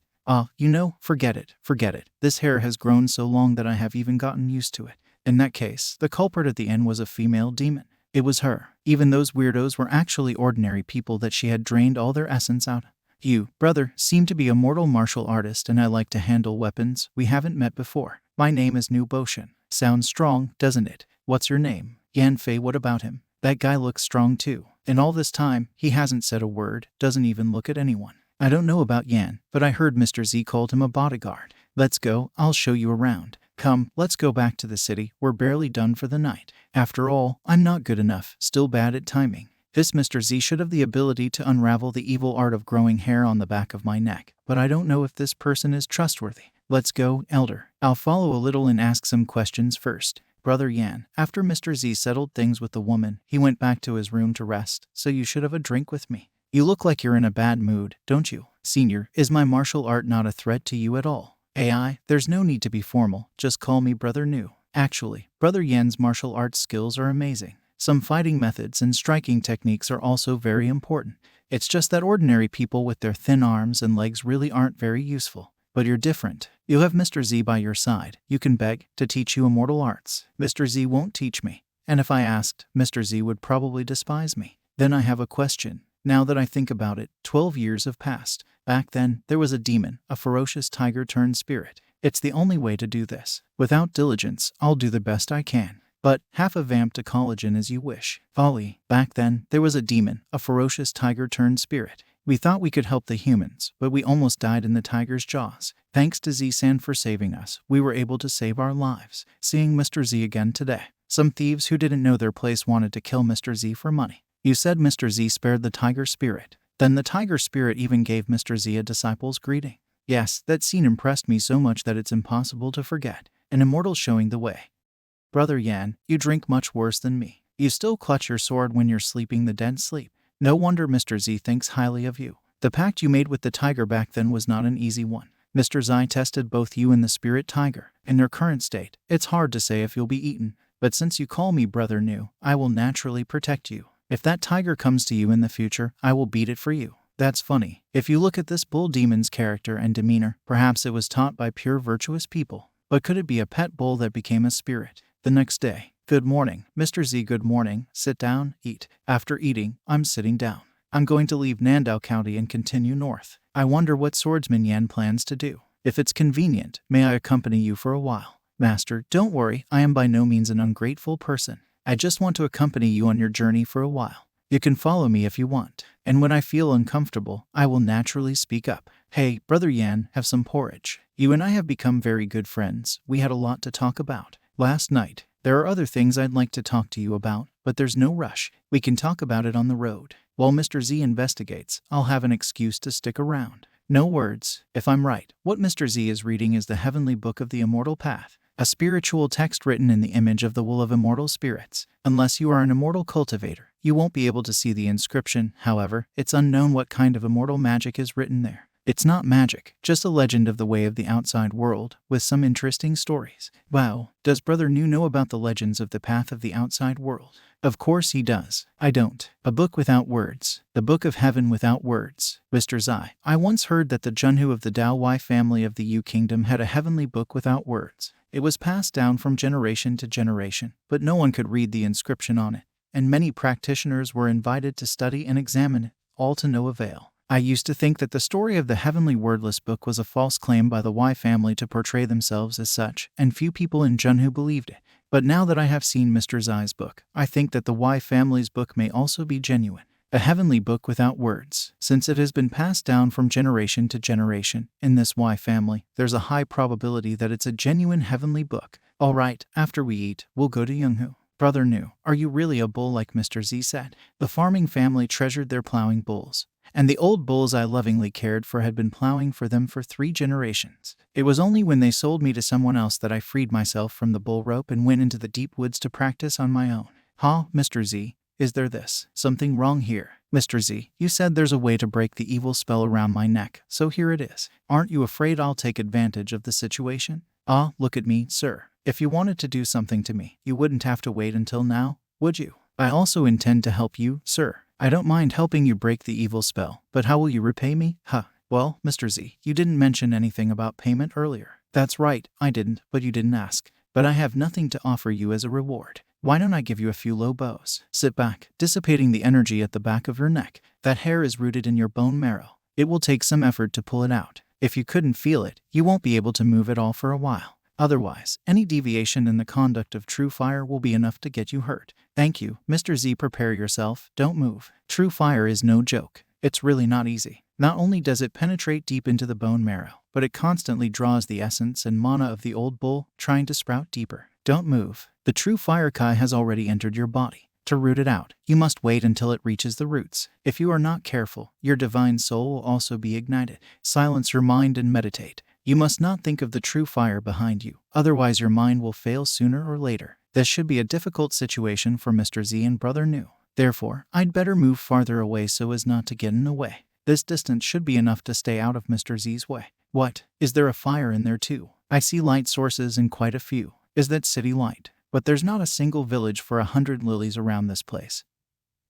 Forget it. This hair has grown so long that I have even gotten used to it. In that case, the culprit at the end was a female demon. It was her. Even those weirdos were actually ordinary people that she had drained all their essence out of. You, brother, seem to be a mortal martial artist and I like to handle weapons. We haven't met before. My name is Nu Boshin. Sounds strong, doesn't it? What's your name? Yan Fei. What about him? That guy looks strong too. And all this time, he hasn't said a word, doesn't even look at anyone. I don't know about Yan, but I heard Mr. Z called him a bodyguard. Let's go, I'll show you around. Come, let's go back to the city. We're barely done for the night. After all, I'm not good enough, still bad at timing. This Mr. Z should have the ability to unravel the evil art of growing hair on the back of my neck, but I don't know if this person is trustworthy. Let's go, Elder. I'll follow a little and ask some questions first. Brother Yan, after Mr. Z settled things with the woman, he went back to his room to rest, so you should have a drink with me. You look like you're in a bad mood, don't you? Senior, is my martial art not a threat to you at all? AI, there's no need to be formal, just call me Brother Nu. Actually, Brother Yan's martial arts skills are amazing. Some fighting methods and striking techniques are also very important. It's just that ordinary people with their thin arms and legs really aren't very useful. But you're different. You have Mr. Z by your side. You can beg to teach you immortal arts. Mr. Z won't teach me. And if I asked, Mr. Z would probably despise me. Then I have a question. Now that I think about it, 12 years have passed. Back then, there was a demon, a ferocious tiger-turned-spirit. It's the only way to do this. Without diligence, I'll do the best I can. But half a vamp to collagen as you wish. Folly. Back then, there was a demon, a ferocious tiger-turned-spirit. We thought we could help the humans, but we almost died in the tiger's jaws. Thanks to Z-san for saving us, we were able to save our lives. Seeing Mr. Z again today. Some thieves who didn't know their place wanted to kill Mr. Z for money. You said Mr. Z spared the tiger spirit. Then the tiger spirit even gave Mr. Z a disciple's greeting. Yes, that scene impressed me so much that it's impossible to forget. An immortal showing the way. Brother Yan, you drink much worse than me. You still clutch your sword when you're sleeping the dead sleep. No wonder Mr. Z thinks highly of you. The pact you made with the tiger back then was not an easy one. Mr. Zai tested both you and the spirit tiger. In their current state, it's hard to say if you'll be eaten, but since you call me Brother Nu, I will naturally protect you. If that tiger comes to you in the future, I will beat it for you. That's funny. If you look at this bull demon's character and demeanor, perhaps it was taught by pure virtuous people. But could it be a pet bull that became a spirit? The next day. Good morning, Mr. Z. Good morning. Sit down, eat. After eating, I'm sitting down. I'm going to leave Nandao County and continue north. I wonder what Swordsman Yan plans to do. If it's convenient, may I accompany you for a while? Master, don't worry, I am by no means an ungrateful person. I just want to accompany you on your journey for a while. You can follow me if you want, and when I feel uncomfortable, I will naturally speak up. Hey, Brother Yan, have some porridge. You and I have become very good friends. We had a lot to talk about last night. There are other things I'd like to talk to you about, but there's no rush. We can talk about it on the road. While Mr. Z investigates, I'll have an excuse to stick around. No words. If I'm right, what Mr. Z is reading is the Heavenly Book of the Immortal Path, a spiritual text written in the image of the will of immortal spirits. Unless you are an immortal cultivator, you won't be able to see the inscription. However, it's unknown what kind of immortal magic is written there. It's not magic, just a legend of the way of the outside world, with some interesting stories. Wow, does Brother Nu know about the legends of the path of the outside world? Of course he does. I don't. A book without words. The Book of Heaven without words. Mr. Zai, I once heard that the Junhu of the Dao Wai family of the Yu Kingdom had a heavenly book without words. It was passed down from generation to generation, but no one could read the inscription on it, and many practitioners were invited to study and examine it, all to no avail. I used to think that the story of the Heavenly Wordless Book was a false claim by the Wai family to portray themselves as such, and few people in Junhu believed it. But now that I have seen Mr. Zai's book, I think that the Wai family's book may also be genuine. A heavenly book without words. Since it has been passed down from generation to generation in this Wai family, there's a high probability that it's a genuine heavenly book. Alright, after we eat, we'll go to Yunhu. Brother Nu, are you really a bull like Mr. Z said? The farming family treasured their plowing bulls, and the old bulls I lovingly cared for had been plowing for them for 3 generations. It was only when they sold me to someone else that I freed myself from the bull rope and went into the deep woods to practice on my own. Huh, Mr. Z? Is there something wrong here? Mr. Z, you said there's a way to break the evil spell around my neck, so here it is. Aren't you afraid I'll take advantage of the situation? Ah, look at me, sir. If you wanted to do something to me, you wouldn't have to wait until now, would you? I also intend to help you, sir. I don't mind helping you break the evil spell, but how will you repay me? Well, Mr. Z, you didn't mention anything about payment earlier. That's right, I didn't, but you didn't ask. But I have nothing to offer you as a reward. Why don't I give you a few low bows? Sit back, dissipating the energy at the back of your neck. That hair is rooted in your bone marrow. It will take some effort to pull it out. If you couldn't feel it, you won't be able to move at all for a while. Otherwise, any deviation in the conduct of true fire will be enough to get you hurt. Thank you, Mr. Z. Prepare yourself, don't move. True fire is no joke. It's really not easy. Not only does it penetrate deep into the bone marrow, but it constantly draws the essence and mana of the old bull, trying to sprout deeper. Don't move. The true fire Kai has already entered your body. To root it out, you must wait until it reaches the roots. If you are not careful, your divine soul will also be ignited. Silence your mind and meditate. You must not think of the true fire behind you, otherwise your mind will fail sooner or later. This should be a difficult situation for Mr. Z and Brother Nu. Therefore, I'd better move farther away so as not to get in the way. This distance should be enough to stay out of Mr. Z's way. What? Is there a fire in there too? I see light sources in quite a few. Is that city light? But there's not a single village for 100 lilies around this place.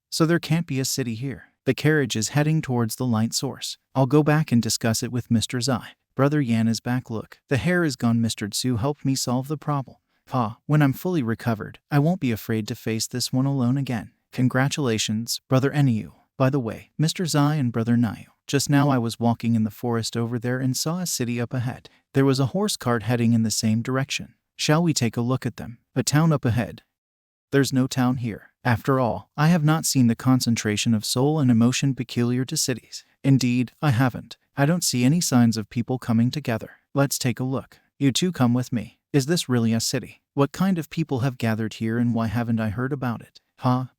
So there can't be a city here. The carriage is heading towards the light source. I'll go back and discuss it with Mr. Zai. Brother Yan is back. Look, the hair is gone. Mr. Tsu helped me solve the problem. When I'm fully recovered, I won't be afraid to face this one alone again. Congratulations, Brother Eniu. By the way, Mr. Zai and Brother Nayu, just now I was walking in the forest over there and saw a city up ahead. There was a horse cart heading in the same direction. Shall we take a look at them? A town up ahead. There's no town here. After all, I have not seen the concentration of soul and emotion peculiar to cities. Indeed, I haven't. I don't see any signs of people coming together. Let's take a look. You two come with me. Is this really a city? What kind of people have gathered here and why haven't I heard about it?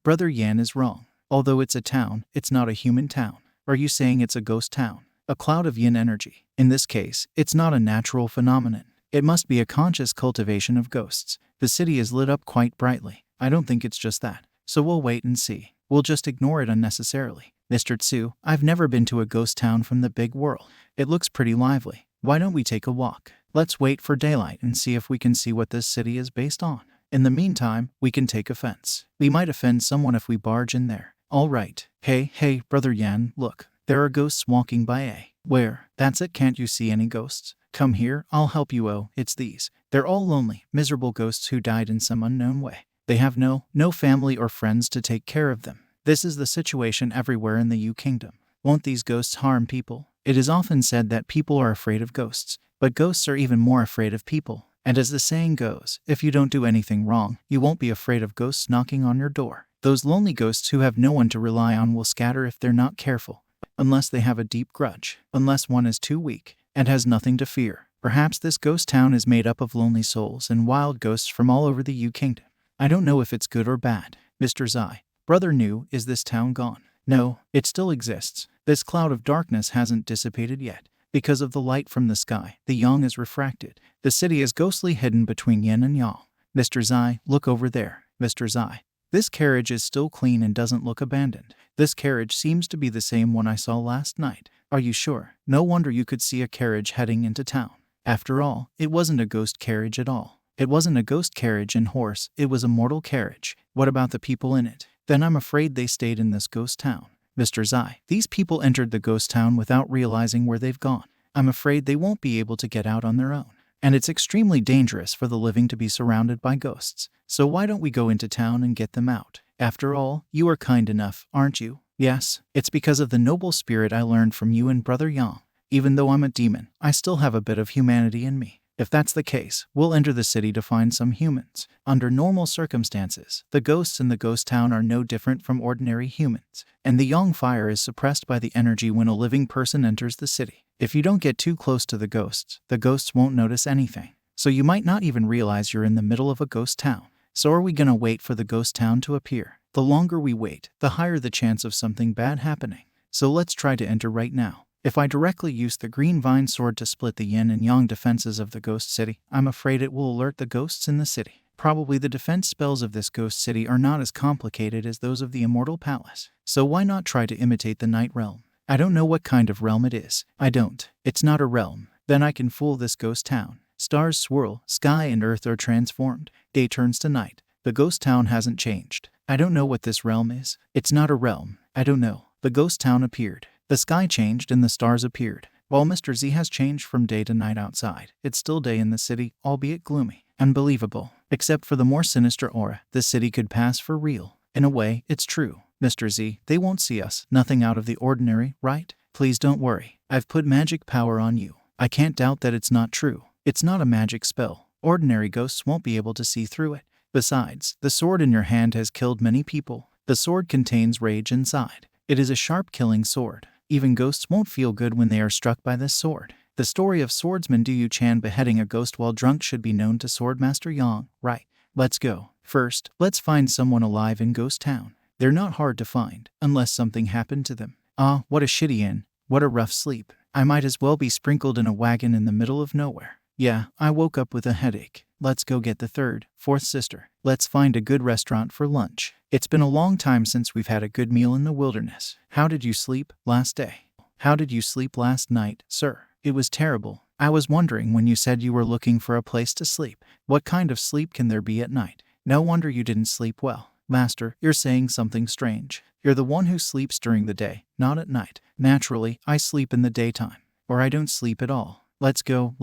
Brother Yan is wrong. Although it's a town, it's not a human town. Are you saying it's a ghost town? A cloud of yin energy. In this case, it's not a natural phenomenon. It must be a conscious cultivation of ghosts. The city is lit up quite brightly. I don't think it's just that. So we'll wait and see. We'll just ignore it unnecessarily. Mr. Tsu, I've never been to a ghost town from the big world. It looks pretty lively. Why don't we take a walk? Let's wait for daylight and see if we can see what this city is based on. In the meantime, we can take offense. We might offend someone if we barge in there. All right. Hey, Brother Yan, look. There are ghosts walking by. Where? That's it. Can't you see any ghosts? Come here, I'll help you. Oh, it's these. They're all lonely, miserable ghosts who died in some unknown way. They have no family or friends to take care of them. This is the situation everywhere in the U Kingdom. Won't these ghosts harm people? It is often said that people are afraid of ghosts, but ghosts are even more afraid of people. And as the saying goes, if you don't do anything wrong, you won't be afraid of ghosts knocking on your door. Those lonely ghosts who have no one to rely on will scatter if they're not careful, unless they have a deep grudge, unless one is too weak and has nothing to fear. Perhaps this ghost town is made up of lonely souls and wild ghosts from all over the U Kingdom. I don't know if it's good or bad. Mr. Zai, Brother Nu, is this town gone? No, it still exists. This cloud of darkness hasn't dissipated yet. Because of the light from the sky, the yang is refracted. The city is ghostly hidden between yin and yang. Mr. Zai, look over there. Mr. Zai, this carriage is still clean and doesn't look abandoned. This carriage seems to be the same one I saw last night. Are you sure? No wonder you could see a carriage heading into town. After all, it wasn't a ghost carriage at all. It wasn't a ghost carriage and horse, it was a mortal carriage. What about the people in it? Then I'm afraid they stayed in this ghost town. Mr. Zai, these people entered the ghost town without realizing where they've gone. I'm afraid they won't be able to get out on their own. And it's extremely dangerous for the living to be surrounded by ghosts. So why don't we go into town and get them out? After all, you are kind enough, aren't you? Yes, it's because of the noble spirit I learned from you and Brother Yang. Even though I'm a demon, I still have a bit of humanity in me. If that's the case, we'll enter the city to find some humans. Under normal circumstances, the ghosts in the ghost town are no different from ordinary humans, and the yang fire is suppressed by the energy when a living person enters the city. If you don't get too close to the ghosts won't notice anything. So you might not even realize you're in the middle of a ghost town. So are we gonna wait for the ghost town to appear? The longer we wait, the higher the chance of something bad happening. So let's try to enter right now. If I directly use the green vine sword to split the yin and yang defenses of the ghost city, I'm afraid it will alert the ghosts in the city. Probably the defense spells of this ghost city are not as complicated as those of the Immortal Palace. So why not try to imitate the Night Realm? I don't know what kind of realm it is. I don't. It's not a realm. Then I can fool this ghost town. Stars swirl, sky and earth are transformed. Day turns to night. The ghost town hasn't changed. I don't know what this realm is. It's not a realm. I don't know. The ghost town appeared. The sky changed and the stars appeared. While Mr. Z has changed from day to night outside, it's still day in the city, albeit gloomy. Unbelievable. Except for the more sinister aura, the city could pass for real. In a way, it's true. Mr. Z, they won't see us. Nothing out of the ordinary, right? Please don't worry. I've put magic power on you. I can't doubt that it's not true. It's not a magic spell. Ordinary ghosts won't be able to see through it. Besides, the sword in your hand has killed many people. The sword contains rage inside. It is a sharp killing sword. Even ghosts won't feel good when they are struck by this sword. The story of swordsman Du Yu Chan beheading a ghost while drunk should be known to Swordmaster Yang, right? Let's go. First, let's find someone alive in Ghost Town. They're not hard to find, unless something happened to them. Ah, what a shitty inn. What a rough sleep. I might as well be sprinkled in a wagon in the middle of nowhere. Yeah, I woke up with a headache. Let's go get the third, fourth sister. Let's find a good restaurant for lunch. It's been a long time since we've had a good meal in the wilderness. How did you sleep last day? How did you sleep last night, sir? It was terrible. I was wondering when you said you were looking for a place to sleep. What kind of sleep can there be at night? No wonder you didn't sleep well. Master, you're saying something strange. You're the one who sleeps during the day, not at night. Naturally, I sleep in the daytime. Or I don't sleep at all. Let's go.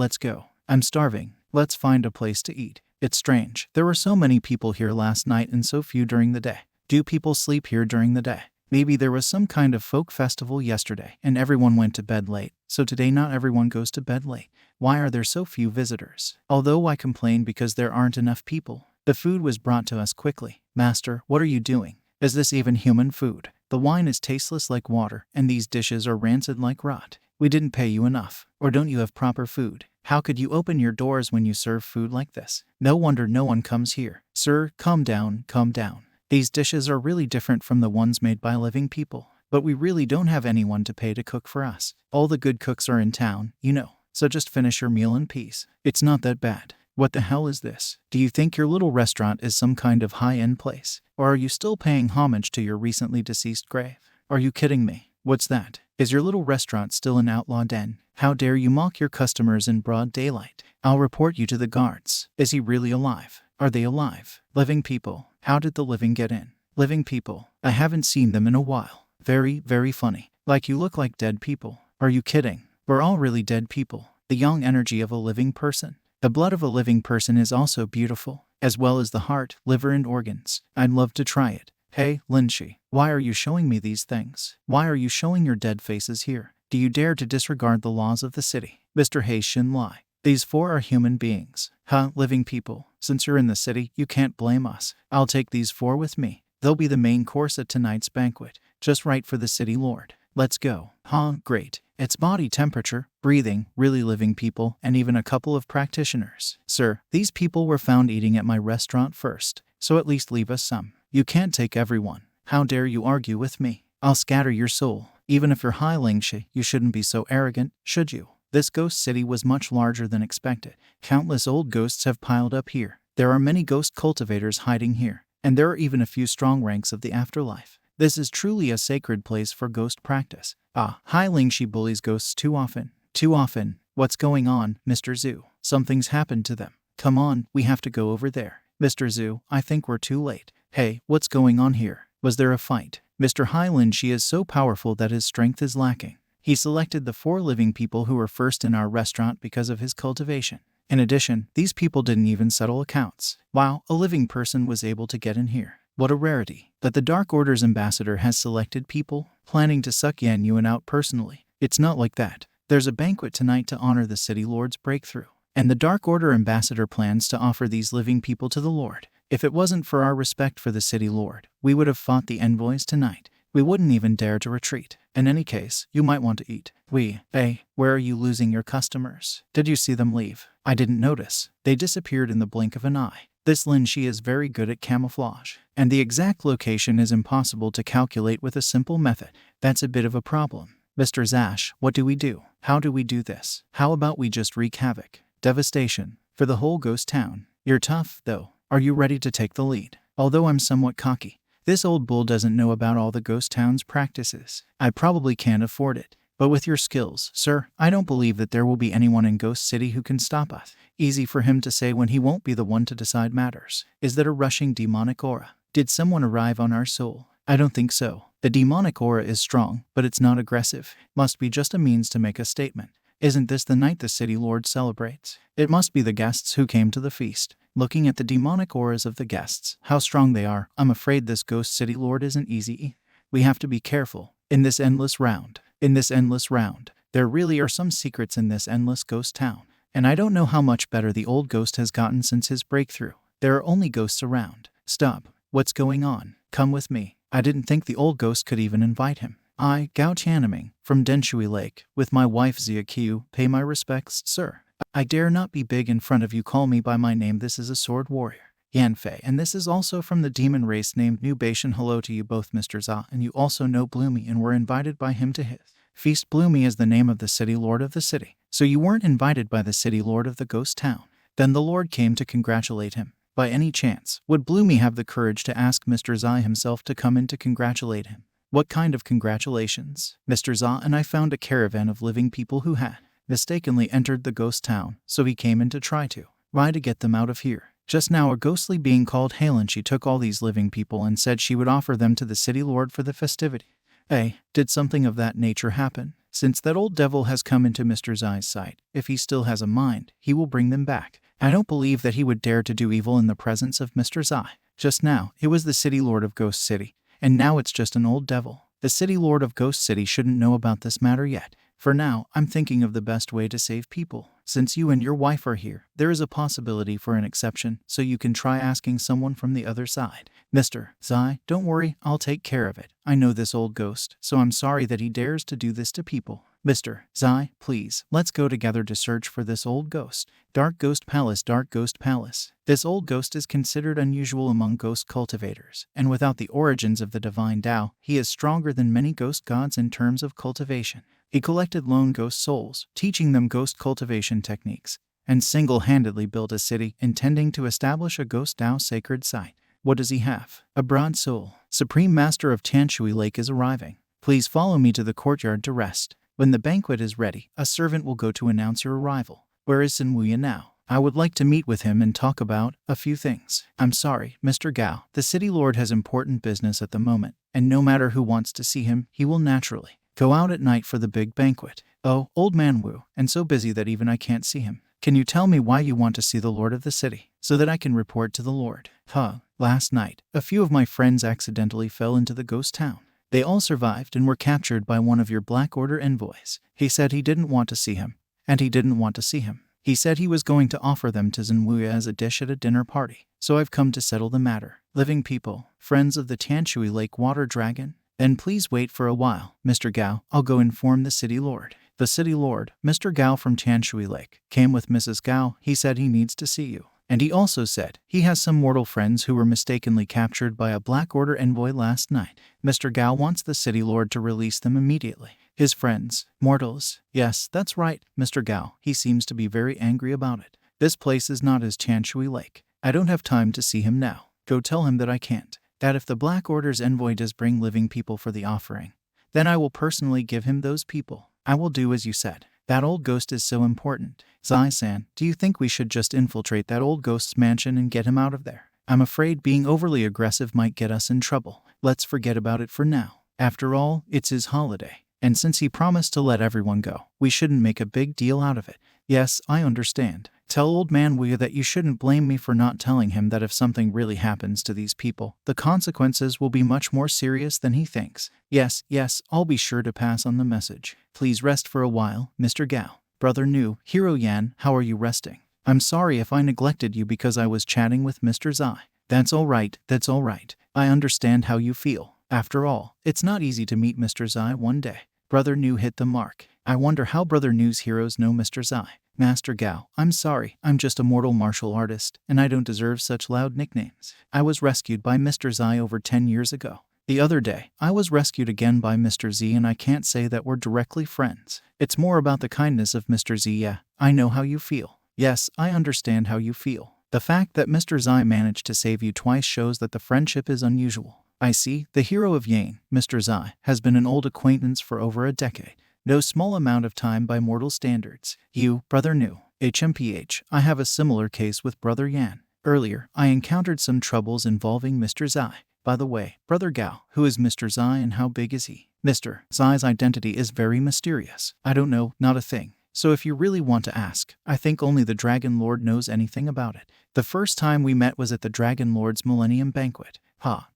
I'm starving. Let's find a place to eat. It's strange. There were so many people here last night and so few during the day. Do people sleep here during the day? Maybe there was some kind of folk festival yesterday and everyone went to bed late. So today not everyone goes to bed late. Why are there so few visitors? Although I complain because there aren't enough people. The food was brought to us quickly. Master, what are you doing? Is this even human food? The wine is tasteless like water and these dishes are rancid like rot. We didn't pay you enough. Or don't you have proper food? How could you open your doors when you serve food like this? No wonder no one comes here. Sir, calm down. These dishes are really different from the ones made by living people. But we really don't have anyone to pay to cook for us. All the good cooks are in town, you know. So just finish your meal in peace. It's not that bad. What the hell is this? Do you think your little restaurant is some kind of high-end place? Or are you still paying homage to your recently deceased grave? Are you kidding me? What's that? Is your little restaurant still an outlaw den? How dare you mock your customers in broad daylight? I'll report you to the guards. Is he really alive? Are they alive? Living people. How did the living get in? Living people. I haven't seen them in a while. Very, very funny. Like you look like dead people. Are you kidding? We're all really dead people. The young energy of a living person. The blood of a living person is also beautiful, as well as the heart, liver, and organs. I'd love to try it. Hey, Linshi, why are you showing me these things? Why are you showing your dead faces here? Do you dare to disregard the laws of the city? Mr. He Xin Lai. These four are human beings. Huh, living people. Since you're in the city, you can't blame us. I'll take these four with me. They'll be the main course at tonight's banquet. Just right for the city lord. Let's go. Huh, great. It's body temperature, breathing, really living people, and even a couple of practitioners. Sir, these people were found eating at my restaurant first, so at least leave us some. You can't take everyone. How dare you argue with me? I'll scatter your soul. Even if you're Hai Lingshi, you shouldn't be so arrogant, should you? This ghost city was much larger than expected. Countless old ghosts have piled up here. There are many ghost cultivators hiding here, and there are even a few strong ranks of the afterlife. This is truly a sacred place for ghost practice. Hai Lingshi bullies ghosts too often. Too often. What's going on, Mr. Zhu? Something's happened to them. Come on, we have to go over there. Mr. Zhu, I think we're too late. Hey, what's going on here? Was there a fight? Mr. Hai Lingshi is so powerful that his strength is lacking. He selected the four living people who were first in our restaurant because of his cultivation. In addition, these people didn't even settle accounts. Wow, a living person was able to get in here. What a rarity. That the Dark Order's ambassador has selected people, planning to suck Tian Yuan out personally. It's not like that. There's a banquet tonight to honor the city lord's breakthrough. And the Dark Order ambassador plans to offer these living people to the lord. If it wasn't for our respect for the city lord, we would have fought the envoys tonight. We wouldn't even dare to retreat. In any case, you might want to eat. Where are you losing your customers? Did you see them leave? I didn't notice. They disappeared in the blink of an eye. This Linshi is very good at camouflage, and the exact location is impossible to calculate with a simple method. That's a bit of a problem. Mr. Zash, what do we do? How do we do this? How about we just wreak havoc, devastation, for the whole ghost town? You're tough, though. Are you ready to take the lead? Although I'm somewhat cocky, this old bull doesn't know about all the ghost town's practices. I probably can't afford it. But with your skills, sir, I don't believe that there will be anyone in Ghost City who can stop us. Easy for him to say when he won't be the one to decide matters. Is that a rushing demonic aura? Did someone arrive on our soul? I don't think so. The demonic aura is strong, but it's not aggressive. Must be just a means to make a statement. Isn't this the night the city lord celebrates? It must be the guests who came to the feast. Looking at the demonic auras of the guests, how strong they are, I'm afraid this Ghost City lord isn't easy. We have to be careful. In this endless round, there really are some secrets in this endless ghost town. And I don't know how much better the old ghost has gotten since his breakthrough. There are only ghosts around. Stop. What's going on? Come with me. I didn't think the old ghost could even invite him. I, Gao Tianming, from Denshui Lake, with my wife Xia Qiu, pay my respects, sir. I dare not be big in front of you. Call me by my name. This is a sword warrior, Yan Fei, and this is also from the demon race named New Bashan. Hello to you both, Mr. Za, and you also know Bloomy, and were invited by him to his feast. Bloomy is the name of the city lord of the city. So you weren't invited by the city lord of the ghost town. Then the lord came to congratulate him. By any chance, would Bloomy have the courage to ask Mr. Za himself to come in to congratulate him? What kind of congratulations? Mr. Za and I found a caravan of living people who had mistakenly entered the ghost town, so he came in to try to get them out of here. Just now a ghostly being called Halen, she took all these living people and said she would offer them to the city lord for the festivity. Did something of that nature happen? Since that old devil has come into Mr. Zai's sight, if he still has a mind, he will bring them back. I don't believe that he would dare to do evil in the presence of Mr. Zai. Just now, it was the city lord of Ghost City, and now it's just an old devil. The city lord of Ghost City shouldn't know about this matter yet. For now, I'm thinking of the best way to save people. Since you and your wife are here, there is a possibility for an exception, so you can try asking someone from the other side. Mr. Zai, don't worry, I'll take care of it. I know this old ghost, so I'm sorry that he dares to do this to people. Mr. Zai, please, let's go together to search for this old ghost. Dark Ghost Palace, Dark Ghost Palace. This old ghost is considered unusual among ghost cultivators, and without the origins of the divine Tao, he is stronger than many ghost gods in terms of cultivation. He collected lone ghost souls, teaching them ghost cultivation techniques, and single-handedly built a city intending to establish a ghost Tao sacred site. What does he have? A broad soul. Supreme Master of Tanshui Lake is arriving. Please follow me to the courtyard to rest. When the banquet is ready, a servant will go to announce your arrival. Where is Sinwuya now? I would like to meet with him and talk about a few things. I'm sorry, Mr. Gao. The city lord has important business at the moment, and no matter who wants to see him, he will naturally go out at night for the big banquet. Oh, old man Wu, and so busy that even I can't see him. Can you tell me why you want to see the lord of the city, so that I can report to the lord? Last night, a few of my friends accidentally fell into the ghost town. They all survived and were captured by one of your Black Order envoys. He said he didn't want to see him, and he didn't want to see him. He said he was going to offer them to Zenwuya as a dish at a dinner party, so I've come to settle the matter. Living people, friends of the Tianshui Lake Water Dragon, then please wait for a while, Mr. Gao. I'll go inform the city lord. The city lord, Mr. Gao from Tianshui Lake, came with Mrs. Gao. He said he needs to see you. And he also said he has some mortal friends who were mistakenly captured by a Black Order envoy last night. Mr. Gao wants the city lord to release them immediately. His friends, mortals. Yes, that's right, Mr. Gao. He seems to be very angry about it. This place is not his Tianshui Lake. I don't have time to see him now. Go tell him that I can't. That if the Black Order's envoy does bring living people for the offering, then I will personally give him those people. I will do as you said. That old ghost is so important. Zai-san, do you think we should just infiltrate that old ghost's mansion and get him out of there? I'm afraid being overly aggressive might get us in trouble. Let's forget about it for now. After all, it's his holiday. And since he promised to let everyone go, we shouldn't make a big deal out of it. Yes, I understand. Tell old man Wu that you shouldn't blame me for not telling him that if something really happens to these people, the consequences will be much more serious than he thinks. Yes, I'll be sure to pass on the message. Please rest for a while, Mr. Gao. Brother Nu, Hero Yan, how are you resting? I'm sorry if I neglected you because I was chatting with Mr. Zai. That's all right. I understand how you feel. After all, it's not easy to meet Mr. Zai one day. Brother Nu hit the mark. I wonder how Brother Nu's heroes know Mr. Zai. Master Gao, I'm sorry, I'm just a mortal martial artist, and I don't deserve such loud nicknames. I was rescued by Mr. Zai over 10 years ago. The other day, I was rescued again by Mr. Z, and I can't say that we're directly friends. It's more about the kindness of Mr. Z. Yeah, I know how you feel. Yes, I understand how you feel. The fact that Mr. Zai managed to save you twice shows that the friendship is unusual. I see, the hero of Yane, Mr. Zai, has been an old acquaintance for over a decade. No small amount of time by mortal standards. You, Brother Nu, HMPH, I have a similar case with Brother Yan. Earlier, I encountered some troubles involving Mr. Zai. By the way, Brother Gao, who is Mr. Zai and how big is he? Mr. Zai's identity is very mysterious. I don't know, not a thing. So if you really want to ask, I think only the Dragon Lord knows anything about it. The first time we met was at the Dragon Lord's Millennium Banquet.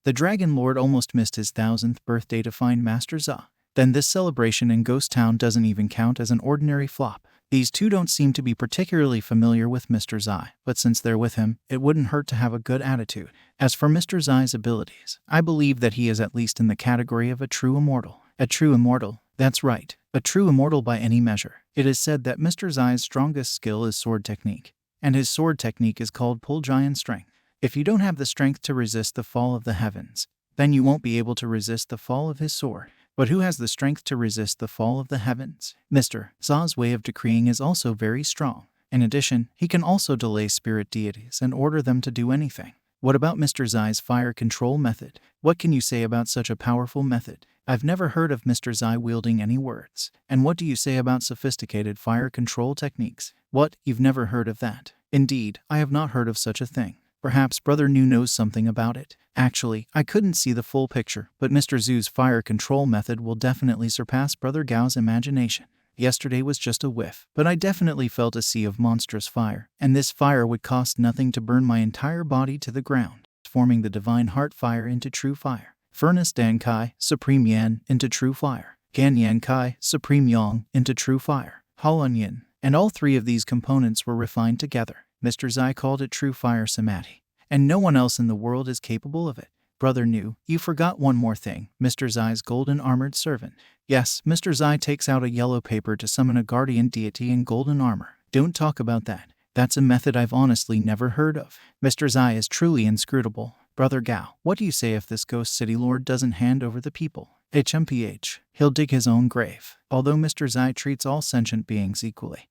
The Dragon Lord almost missed his 1000th birthday to find Master Zai. Then this celebration in Ghost Town doesn't even count as an ordinary flop. These two don't seem to be particularly familiar with Mr. Zai, but since they're with him, it wouldn't hurt to have a good attitude. As for Mr. Zai's abilities, I believe that he is at least in the category of a true immortal. A true immortal, that's right. A true immortal by any measure. It is said that Mr. Zai's strongest skill is sword technique, and his sword technique is called Pull Giant Strength. If you don't have the strength to resist the fall of the heavens, then you won't be able to resist the fall of his sword. But who has the strength to resist the fall of the heavens? Mr. Zai's way of decreeing is also very strong. In addition, he can also delay spirit deities and order them to do anything. What about Mr. Zai's fire control method? What can you say about such a powerful method? I've never heard of Mr. Zai wielding any words. And what do you say about sophisticated fire control techniques? What? You've never heard of that? Indeed, I have not heard of such a thing. Perhaps Brother Nu knows something about it. Actually, I couldn't see the full picture, but Mr. Zhu's fire control method will definitely surpass Brother Gao's imagination. Yesterday was just a whiff, but I definitely felt a sea of monstrous fire, and this fire would cost nothing to burn my entire body to the ground, forming the divine heart fire into true fire. Furnace Dan Kai, Supreme Yan, into true fire. Gan Yan Kai, Supreme Yang, into true fire. Haoan Yin. And all three of these components were refined together. Mr. Zai called it true fire samadhi, and no one else in the world is capable of it. Brother Nu, you forgot one more thing, Mr. Zai's golden armored servant. Yes, Mr. Zai takes out a yellow paper to summon a guardian deity in golden armor. Don't talk about that. That's a method I've honestly never heard of. Mr. Zai is truly inscrutable. Brother Gao, what do you say if this ghost city lord doesn't hand over the people? HMPH, he'll dig his own grave. Although Mr. Zai treats all sentient beings equally,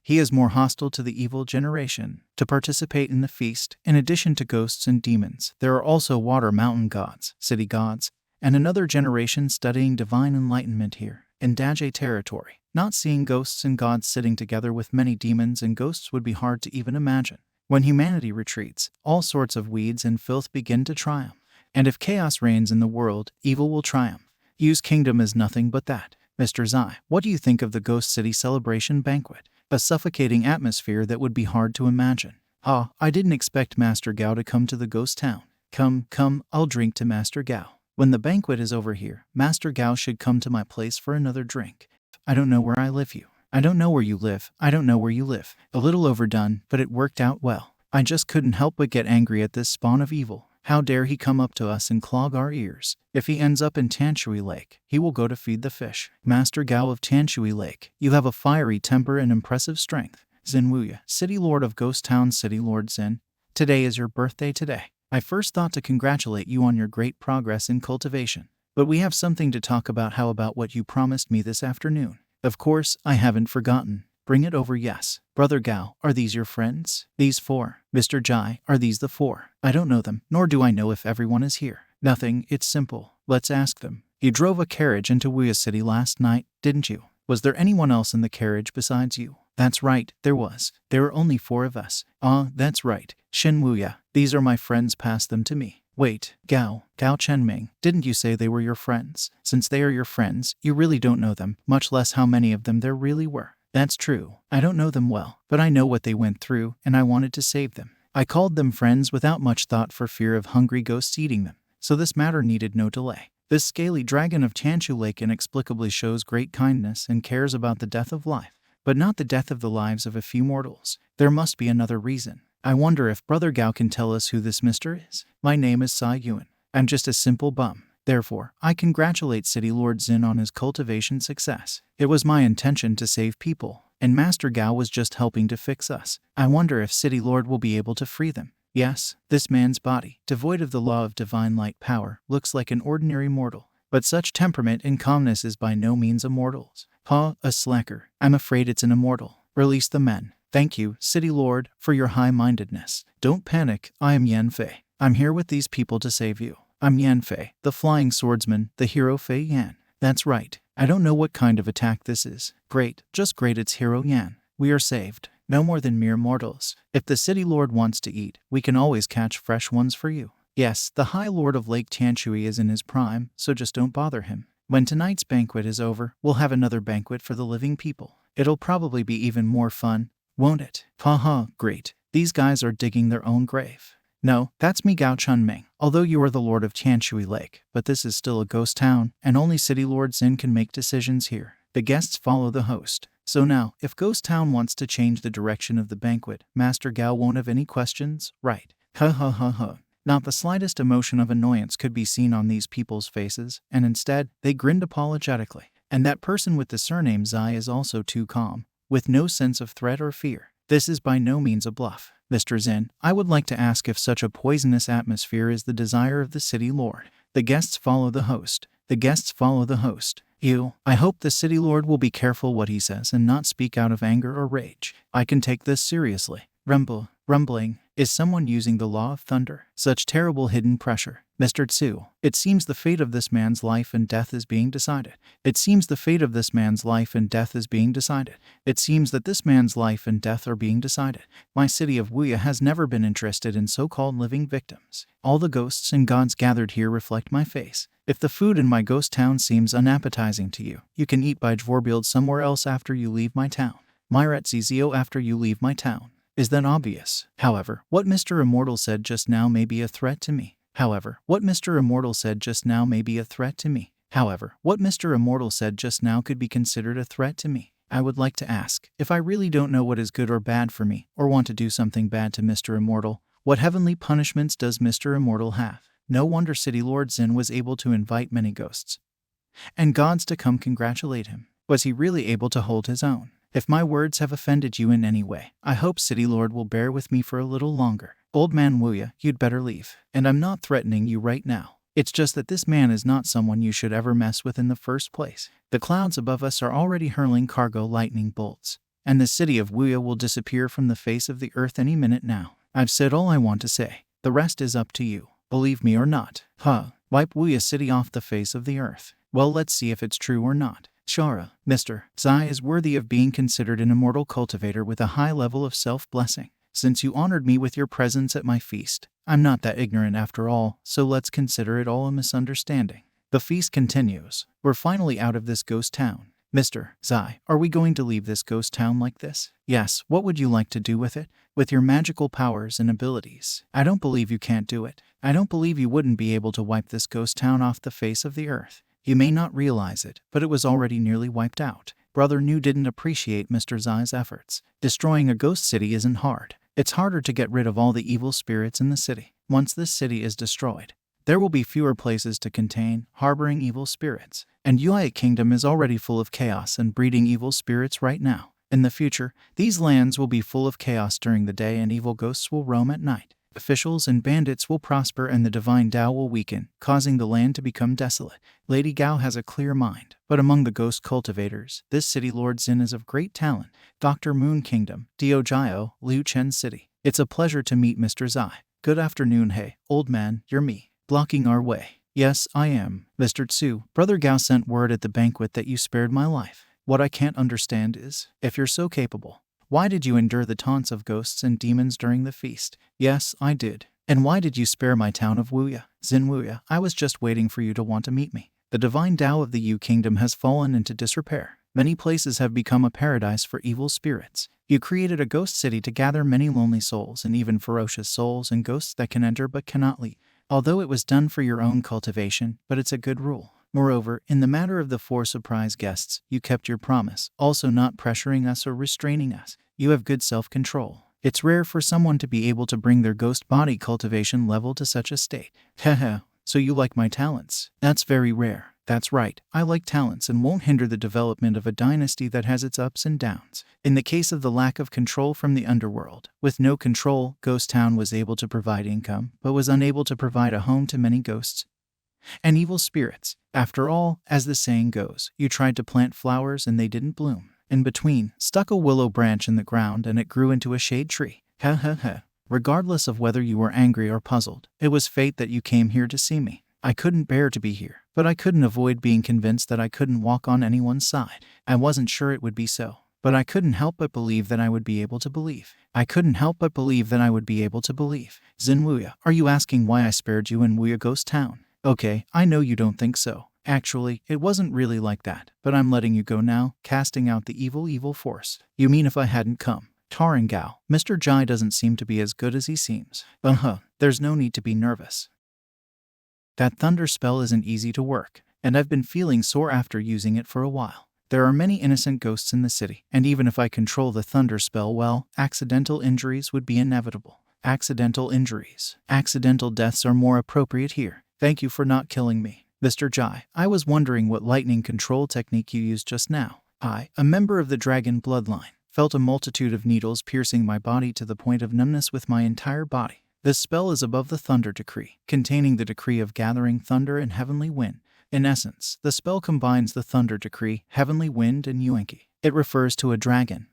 he is more hostile to the evil generation. To participate in the feast, in addition to ghosts and demons, there are also water mountain gods, city gods, and another generation studying divine enlightenment here, in Daje territory. Not seeing ghosts and gods sitting together with many demons and ghosts would be hard to even imagine. When humanity retreats, all sorts of weeds and filth begin to triumph. And if chaos reigns in the world, evil will triumph. Yu's kingdom is nothing but that. Mr. Zai, what do you think of the Ghost City celebration banquet? A suffocating atmosphere that would be hard to imagine. Ah, I didn't expect Master Gao to come to the ghost town. Come, I'll drink to Master Gao. When the banquet is over here, Master Gao should come to my place for another drink. I don't know where I live you. I don't know where you live. I don't know where you live. A little overdone, but it worked out well. I just couldn't help but get angry at this spawn of evil. How dare he come up to us and clog our ears? If he ends up in Tanshui Lake, he will go to feed the fish. Master Gao of Tanshui Lake, you have a fiery temper and impressive strength. Zin Wuya, City Lord of Ghost Town, City Lord Zin. Today is your birthday today. I first thought to congratulate you on your great progress in cultivation. But we have something to talk about. How about what you promised me this afternoon? Of course, I haven't forgotten. Bring it over, yes. Brother Gao, are these your friends? These four. Mr. Jai, are these the four? I don't know them, nor do I know if everyone is here. Nothing, it's simple. Let's ask them. You drove a carriage into Wuya City last night, didn't you? Was there anyone else in the carriage besides you? That's right, there was. There were only 4 of us. Ah, that's right. Shin Wuya, these are my friends, pass them to me. Wait, Gao Chenming, didn't you say they were your friends? Since they are your friends, you really don't know them, much less how many of them there really were. That's true. I don't know them well, but I know what they went through, and I wanted to save them. I called them friends without much thought for fear of hungry ghosts eating them, so this matter needed no delay. This scaly dragon of Tanshu Lake inexplicably shows great kindness and cares about the death of life, but not the death of the lives of a few mortals. There must be another reason. I wonder if Brother Gao can tell us who this mister is. My name is Ji Yuan. I'm just a simple bum. Therefore, I congratulate City Lord Zin on his cultivation success. It was my intention to save people, and Master Gao was just helping to fix us. I wonder if City Lord will be able to free them. Yes, this man's body, devoid of the law of divine light power, looks like an ordinary mortal. But such temperament and calmness is by no means a mortal's. Ha, a slacker. I'm afraid it's an immortal. Release the men. Thank you, City Lord, for your high-mindedness. Don't panic, I am Yan Fei. I'm here with these people to save you. I'm Yan Fei, the flying swordsman, the hero Fei Yan. That's right. I don't know what kind of attack this is. Great, just great, it's Hero Yan. We are saved. No more than mere mortals. If the City Lord wants to eat, we can always catch fresh ones for you. Yes, the High Lord of Lake Tanshui is in his prime, so just don't bother him. When tonight's banquet is over, we'll have another banquet for the living people. It'll probably be even more fun, won't it? Haha, great. These guys are digging their own grave. No, that's me, Gao Chunming. Although you are the Lord of Tanshui Lake, but this is still a ghost town, and only City Lord Zin can make decisions here. The guests follow the host. So now, if Ghost Town wants to change the direction of the banquet, Master Gao won't have any questions, right? Ha. Not the slightest emotion of annoyance could be seen on these people's faces, and instead, they grinned apologetically. And that person with the surname Zai is also too calm, with no sense of threat or fear. This is by no means a bluff. Mr. Zin, I would like to ask if such a poisonous atmosphere is the desire of the City Lord. The guests follow the host. I hope the City Lord will be careful what he says and not speak out of anger or rage. I can take this seriously. Rumbling. Is someone using the law of thunder? Such terrible hidden pressure. Mr. Tsu, it seems the fate of this man's life and death is being decided. It seems that this man's life and death are being decided. My city of Wuya has never been interested in so-called living victims. All the ghosts and gods gathered here reflect my face. If the food in my ghost town seems unappetizing to you, you can eat by Dvorbild somewhere else after you leave my town. Myret Zizio after you leave my town. Is that obvious? However, what Mr. Immortal said just now may be a threat to me. What Mr. Immortal said just now could be considered a threat to me. I would like to ask, if I really don't know what is good or bad for me, or want to do something bad to Mr. Immortal, what heavenly punishments does Mr. Immortal have? No wonder City Lord Zin was able to invite many ghosts and gods to come congratulate him. Was he really able to hold his own? If my words have offended you in any way, I hope City Lord will bear with me for a little longer. Old man Wuya, you'd better leave. And I'm not threatening you right now. It's just that this man is not someone you should ever mess with in the first place. The clouds above us are already hurling cargo lightning bolts, and the city of Wuya will disappear from the face of the earth any minute now. I've said all I want to say. The rest is up to you. Believe me or not. Wipe Wuya City off the face of the earth. Well, let's see if it's true or not. Shara, Mr. Zai is worthy of being considered an immortal cultivator with a high level of self-blessing. Since you honored me with your presence at my feast, I'm not that ignorant after all, so let's consider it all a misunderstanding. The feast continues. We're finally out of this ghost town. Mr. Zai, are we going to leave this ghost town like this? Yes, what would you like to do with it? With your magical powers and abilities. I don't believe you can't do it. I don't believe you wouldn't be able to wipe this ghost town off the face of the earth. You may not realize it, but it was already nearly wiped out. Brother New didn't appreciate Mr. Zai's efforts. Destroying a ghost city isn't hard. It's harder to get rid of all the evil spirits in the city. Once this city is destroyed, there will be fewer places to contain, harboring evil spirits. And Yue Kingdom is already full of chaos and breeding evil spirits right now. In the future, these lands will be full of chaos during the day and evil ghosts will roam at night. Officials and bandits will prosper and the divine Tao will weaken, causing the land to become desolate. Lady Gao has a clear mind, but among the ghost cultivators, this city Lord Xin is of great talent. Dr. Moon Kingdom, Diojio, Liu Chen City. It's a pleasure to meet Mr. Zai. Good afternoon. Hey, old man, you're me. Blocking our way. Yes, I am. Mr. Tsu, Brother Gao sent word at the banquet that you spared my life. What I can't understand is, if you're so capable, why did you endure the taunts of ghosts and demons during the feast? Yes, I did. And why did you spare my town of Wuya? Xin Wuya, I was just waiting for you to want to meet me. The divine Tao of the Yu Kingdom has fallen into disrepair. Many places have become a paradise for evil spirits. You created a ghost city to gather many lonely souls and even ferocious souls and ghosts that can enter but cannot leave. Although it was done for your own cultivation, but it's a good rule. Moreover, in the matter of the 4 surprise guests, you kept your promise, also not pressuring us or restraining us. You have good self-control. It's rare for someone to be able to bring their ghost body cultivation level to such a state. Haha, so you like my talents? That's very rare. That's right, I like talents and won't hinder the development of a dynasty that has its ups and downs. In the case of the lack of control from the underworld, with no control, Ghost Town was able to provide income, but was unable to provide a home to many ghosts and evil spirits. After all, as the saying goes, you tried to plant flowers and they didn't bloom. In between, stuck a willow branch in the ground and it grew into a shade tree. Ha ha ha. Regardless of whether you were angry or puzzled, it was fate that you came here to see me. I couldn't bear to be here, but I couldn't avoid being convinced that I couldn't walk on anyone's side. I wasn't sure it would be so, but I couldn't help but believe that I would be able to believe. I couldn't help but believe that I would be able to believe. Xin Wuya, are you asking why I spared you in Wuya Ghost Town? Okay, I know you don't think so. Actually, it wasn't really like that, but I'm letting you go now, casting out the evil force. You mean if I hadn't come? Tarangao, Mr. Jai doesn't seem to be as good as he seems. There's no need to be nervous. That thunder spell isn't easy to work, and I've been feeling sore after using it for a while. There are many innocent ghosts in the city, and even if I control the thunder spell well, accidental injuries would be inevitable. Accidental injuries. Accidental deaths are more appropriate here. Thank you for not killing me. Mr. Jai, I was wondering what lightning control technique you used just now. I, a member of the dragon bloodline, felt a multitude of needles piercing my body to the point of numbness with my entire body. This spell is above the thunder decree, containing the decree of gathering thunder and heavenly wind. In essence, the spell combines the thunder decree, heavenly wind, and yuanqi. It refers to a dragon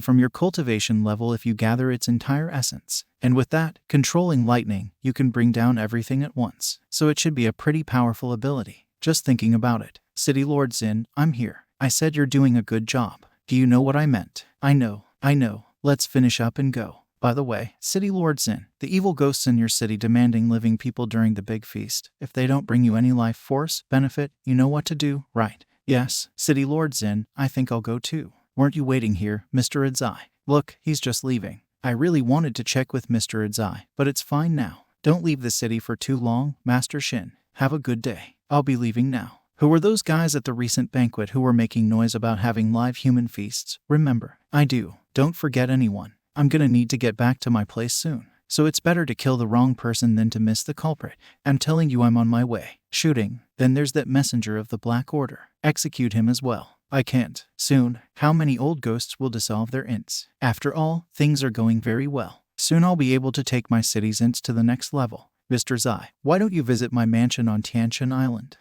from your cultivation level if you gather its entire essence. And with that, controlling lightning, you can bring down everything at once. So it should be a pretty powerful ability. Just thinking about it. City Lord Xin, I'm here. I said you're doing a good job. Do you know what I meant? I know. Let's finish up and go. By the way, City Lord Xin, the evil ghosts in your city demanding living people during the big feast. If they don't bring you any life force, benefit, you know what to do, right? Yes, City Lord Xin, I think I'll go too. Weren't you waiting here, Mr. Adzai? Look, he's just leaving. I really wanted to check with Mr. Adzai, but it's fine now. Don't leave the city for too long, Master Shin. Have a good day. I'll be leaving now. Who were those guys at the recent banquet who were making noise about having live human feasts? Remember, I do. Don't forget anyone. I'm gonna need to get back to my place soon. So it's better to kill the wrong person than to miss the culprit. I'm telling you I'm on my way. Shooting. Then there's that messenger of the Black Order. Execute him as well. I can't. Soon. How many old ghosts will dissolve their ints? After all, things are going very well. Soon I'll be able to take my city's ints to the next level. Mr. Zai, why don't you visit my mansion on Tianshan Island?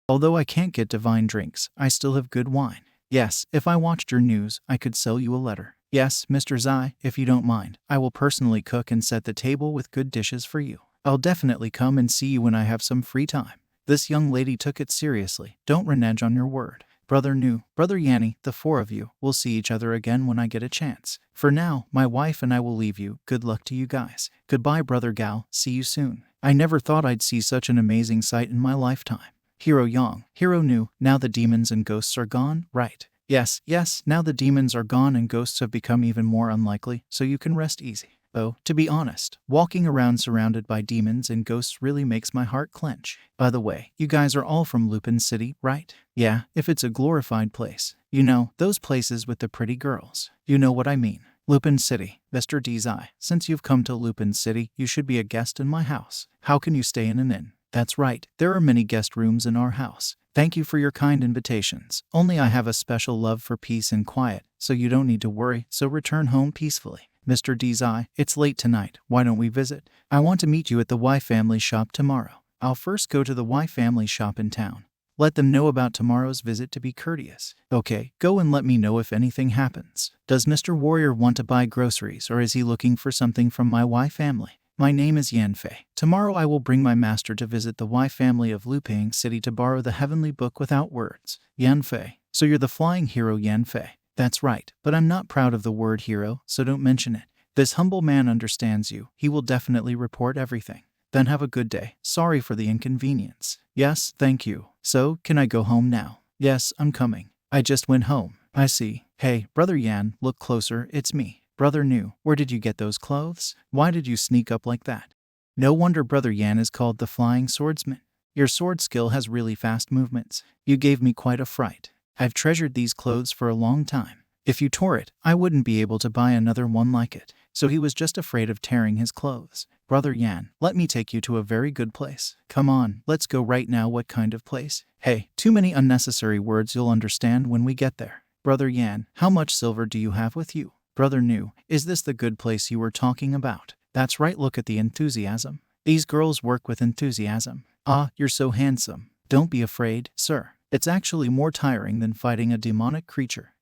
Although I can't get divine drinks, I still have good wine. Yes, if I watched your news, I could sell you a letter. Yes, Mr. Zai, if you don't mind, I will personally cook and set the table with good dishes for you. I'll definitely come and see you when I have some free time. This young lady took it seriously. Don't renege on your word. Brother Nu, Brother Yanni, the four of you will see each other again when I get a chance. For now, my wife and I will leave you. Good luck to you guys. Goodbye, Brother Gao. See you soon. I never thought I'd see such an amazing sight in my lifetime. Hero Yang, Hero Nu, now the demons and ghosts are gone, right? Yes, now the demons are gone and ghosts have become even more unlikely, so you can rest easy. Oh, to be honest, walking around surrounded by demons and ghosts really makes my heart clench. By the way, you guys are all from Lupin City, right? Yeah, if it's a glorified place. You know, those places with the pretty girls. You know what I mean. Lupin City. Mr. Dzi, since you've come to Lupin City, you should be a guest in my house. How can you stay in an inn? That's right, there are many guest rooms in our house. Thank you for your kind invitations. Only I have a special love for peace and quiet, so you don't need to worry, so return home peacefully. Mr. Dzi, it's late tonight. Why don't we visit? I want to meet you at the Y family shop tomorrow. I'll first go to the Y family shop in town. Let them know about tomorrow's visit to be courteous. Okay, go and let me know if anything happens. Does Mr. Warrior want to buy groceries or is he looking for something from my Y family? My name is Yanfei. Tomorrow I will bring my master to visit the Y family of Luping City to borrow the heavenly book without words. Yanfei. So you're the flying hero Yanfei. That's right, but I'm not proud of the word hero, so don't mention it. This humble man understands you. He will definitely report everything. Then have a good day. Sorry for the inconvenience. Yes, thank you. So, can I go home now? Yes, I'm coming. I just went home. I see. Hey, Brother Yan, look closer, it's me. Brother Nu, where did you get those clothes? Why did you sneak up like that? No wonder Brother Yan is called the Flying Swordsman. Your sword skill has really fast movements. You gave me quite a fright. I've treasured these clothes for a long time. If you tore it, I wouldn't be able to buy another one like it. So he was just afraid of tearing his clothes. Brother Yan, let me take you to a very good place. Come on, let's go right now. What kind of place? Hey, too many unnecessary words, you'll understand when we get there. Brother Yan, how much silver do you have with you? Brother Nu, is this the good place you were talking about? That's right, look at the enthusiasm. These girls work with enthusiasm. Ah, you're so handsome. Don't be afraid, sir. It's actually more tiring than fighting a demonic creature.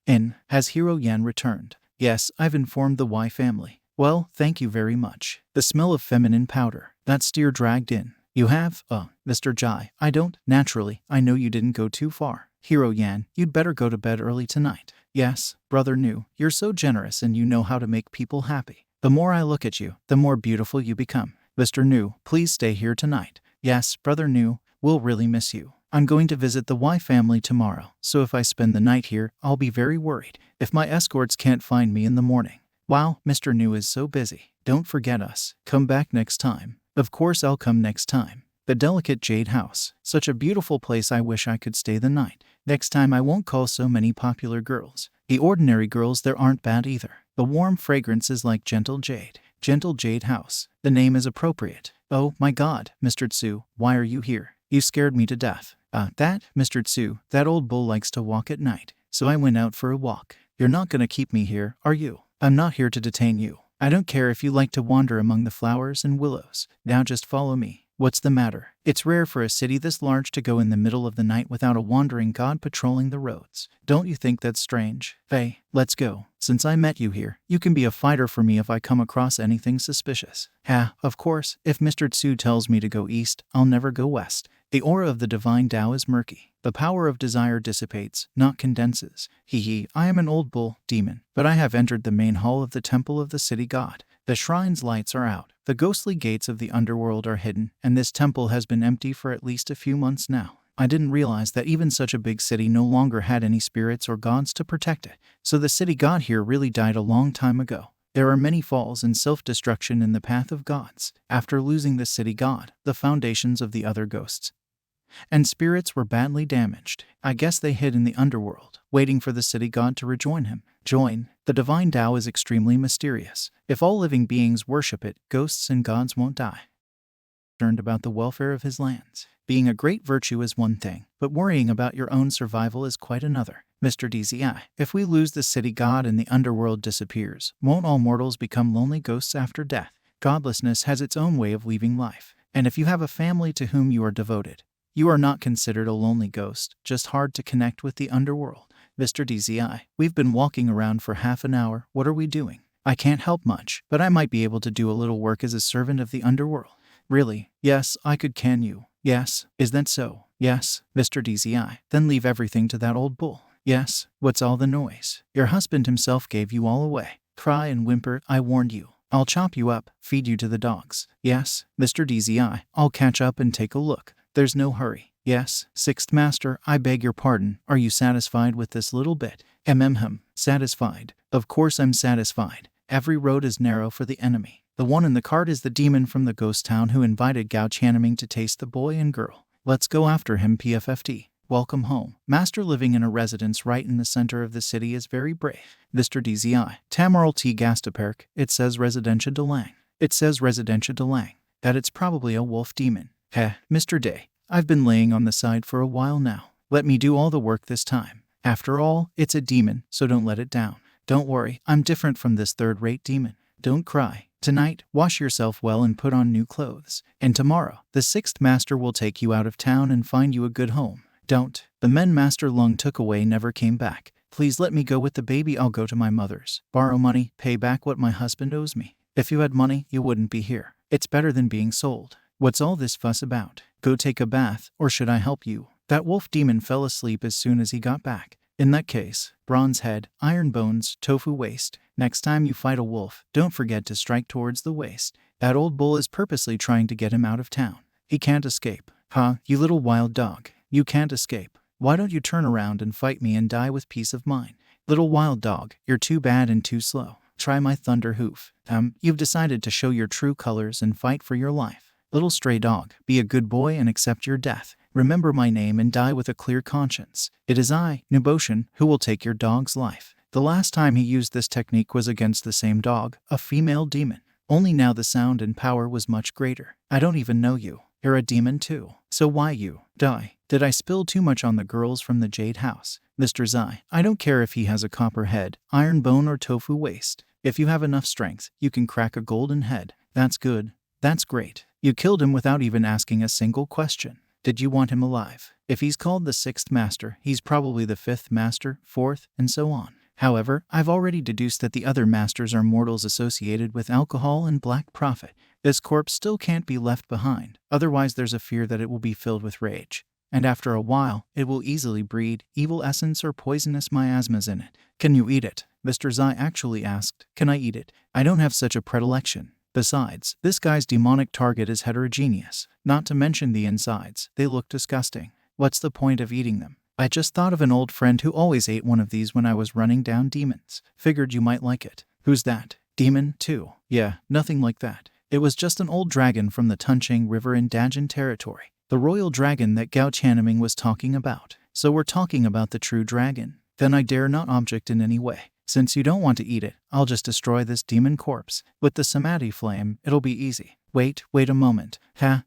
Has Hero Yan returned? Yes, I've informed the Y family. Well, thank you very much. The smell of feminine powder. That steer dragged in. You have? Mr. Ji, I don't. Naturally, I know you didn't go too far. Hero Yan, you'd better go to bed early tonight. Yes, Brother Nu, you're so generous and you know how to make people happy. The more I look at you, the more beautiful you become. Mr. Nu, please stay here tonight. Yes, Brother Nu, we'll really miss you. I'm going to visit the Y family tomorrow, so if I spend the night here, I'll be very worried if my escorts can't find me in the morning. Wow, Mr. Nu is so busy. Don't forget us. Come back next time. Of course I'll come next time. The delicate jade house. Such a beautiful place, I wish I could stay the night. Next time I won't call so many popular girls. The ordinary girls there aren't bad either. The warm fragrance is like gentle jade. Gentle jade house. The name is appropriate. Oh my god, Mr. Tsu, why are you here? You scared me to death. Mr. Tsu, that old bull likes to walk at night, so I went out for a walk. You're not gonna keep me here, are you? I'm not here to detain you. I don't care if you like to wander among the flowers and willows. Now just follow me. What's the matter? It's rare for a city this large to go in the middle of the night without a wandering god patrolling the roads. Don't you think that's strange? Hey, let's go. Since I met you here, you can be a fighter for me if I come across anything suspicious. Of course, if Mr. Tsu tells me to go east, I'll never go west. The aura of the divine Tao is murky. The power of desire dissipates, not condenses. I am an old bull, demon, but I have entered the main hall of the temple of the city god. The shrine's lights are out, the ghostly gates of the underworld are hidden, and this temple has been empty for at least a few months now. I didn't realize that even such a big city no longer had any spirits or gods to protect it, so the city god here really died a long time ago. There are many falls and self-destruction in the path of gods. After losing the city god, the foundations of the other ghosts and spirits were badly damaged. I guess they hid in the underworld, waiting for the city god to rejoin him. The divine Tao is extremely mysterious. If all living beings worship it, ghosts and gods won't die. Concerned about the welfare of his lands. Being a great virtue is one thing, but worrying about your own survival is quite another. Mr. DZI, if we lose the city god and the underworld disappears, won't all mortals become lonely ghosts after death? Godlessness has its own way of leaving life, and if you have a family to whom you are devoted, you are not considered a lonely ghost, just hard to connect with the underworld. Mr. DZI, we've been walking around for half an hour. What are we doing? I can't help much, but I might be able to do a little work as a servant of the underworld. Really? Yes, I could. Can you? Yes. Is that so? Yes, Mr. DZI. Then leave everything to that old bull. Yes. What's all the noise? Your husband himself gave you all away. Cry and whimper, I warned you. I'll chop you up, feed you to the dogs. Yes, Mr. DZI, I'll catch up and take a look. There's no hurry. Yes, Sixth Master, I beg your pardon. Are you satisfied with this little bit? Satisfied. Of course I'm satisfied. Every road is narrow for the enemy. The one in the cart is the demon from the ghost town who invited Gao Chanming to taste the boy and girl. Let's go after him. PFFT. Welcome home. Master living in a residence right in the center of the city is very brave. Mr. DZI. Tamaral T. Gastaperk. It says Residencia de Lang. That it's probably a wolf demon. Heh, Mr. Day. I've been laying on the side for a while now. Let me do all the work this time. After all, it's a demon, so don't let it down. Don't worry, I'm different from this third-rate demon. Don't cry. Tonight, wash yourself well and put on new clothes. And tomorrow, the Sixth Master will take you out of town and find you a good home. Don't. The men Master Lung took away never came back. Please let me go with the baby. I'll go to my mother's. Borrow money, pay back what my husband owes me. If you had money, you wouldn't be here. It's better than being sold. What's all this fuss about? Go take a bath, or should I help you? That wolf demon fell asleep as soon as he got back. In that case, bronze head, iron bones, tofu waist. Next time you fight a wolf, don't forget to strike towards the waist. That old bull is purposely trying to get him out of town. He can't escape. Huh, you little wild dog. You can't escape. Why don't you turn around and fight me and die with peace of mind? Little wild dog, you're too bad and too slow. Try my thunder hoof. You've decided to show your true colors and fight for your life. Little stray dog, be a good boy and accept your death. Remember my name and die with a clear conscience. It is I, Nuboshin, who will take your dog's life. The last time he used this technique was against the same dog, a female demon. Only now the sound and power was much greater. I don't even know you. You're a demon too. So why you? Die. Did I spill too much on the girls from the Jade House? Mr. Zai, I don't care if he has a copper head, iron bone or tofu waist. If you have enough strength, you can crack a golden head. That's good. That's great. You killed him without even asking a single question. Did you want him alive? If he's called the Sixth Master, he's probably the Fifth Master, Fourth, and so on. However, I've already deduced that the other masters are mortals associated with alcohol and black profit. This corpse still can't be left behind, otherwise there's a fear that it will be filled with rage. And after a while, it will easily breed evil essence or poisonous miasmas in it. Can you eat it? Mr. Zai actually asked. Can I eat it? I don't have such a predilection. Besides, this guy's demonic target is heterogeneous. Not to mention the insides. They look disgusting. What's the point of eating them? I just thought of an old friend who always ate one of these when I was running down demons. Figured you might like it. Who's that? Demon, too? Yeah, nothing like that. It was just an old dragon from the Tuncheng River in Dajin territory. The royal dragon that Gao Chanming was talking about. So we're talking about the true dragon. Then I dare not object in any way. Since you don't want to eat it, I'll just destroy this demon corpse. With the samadhi flame, it'll be easy. Wait a moment.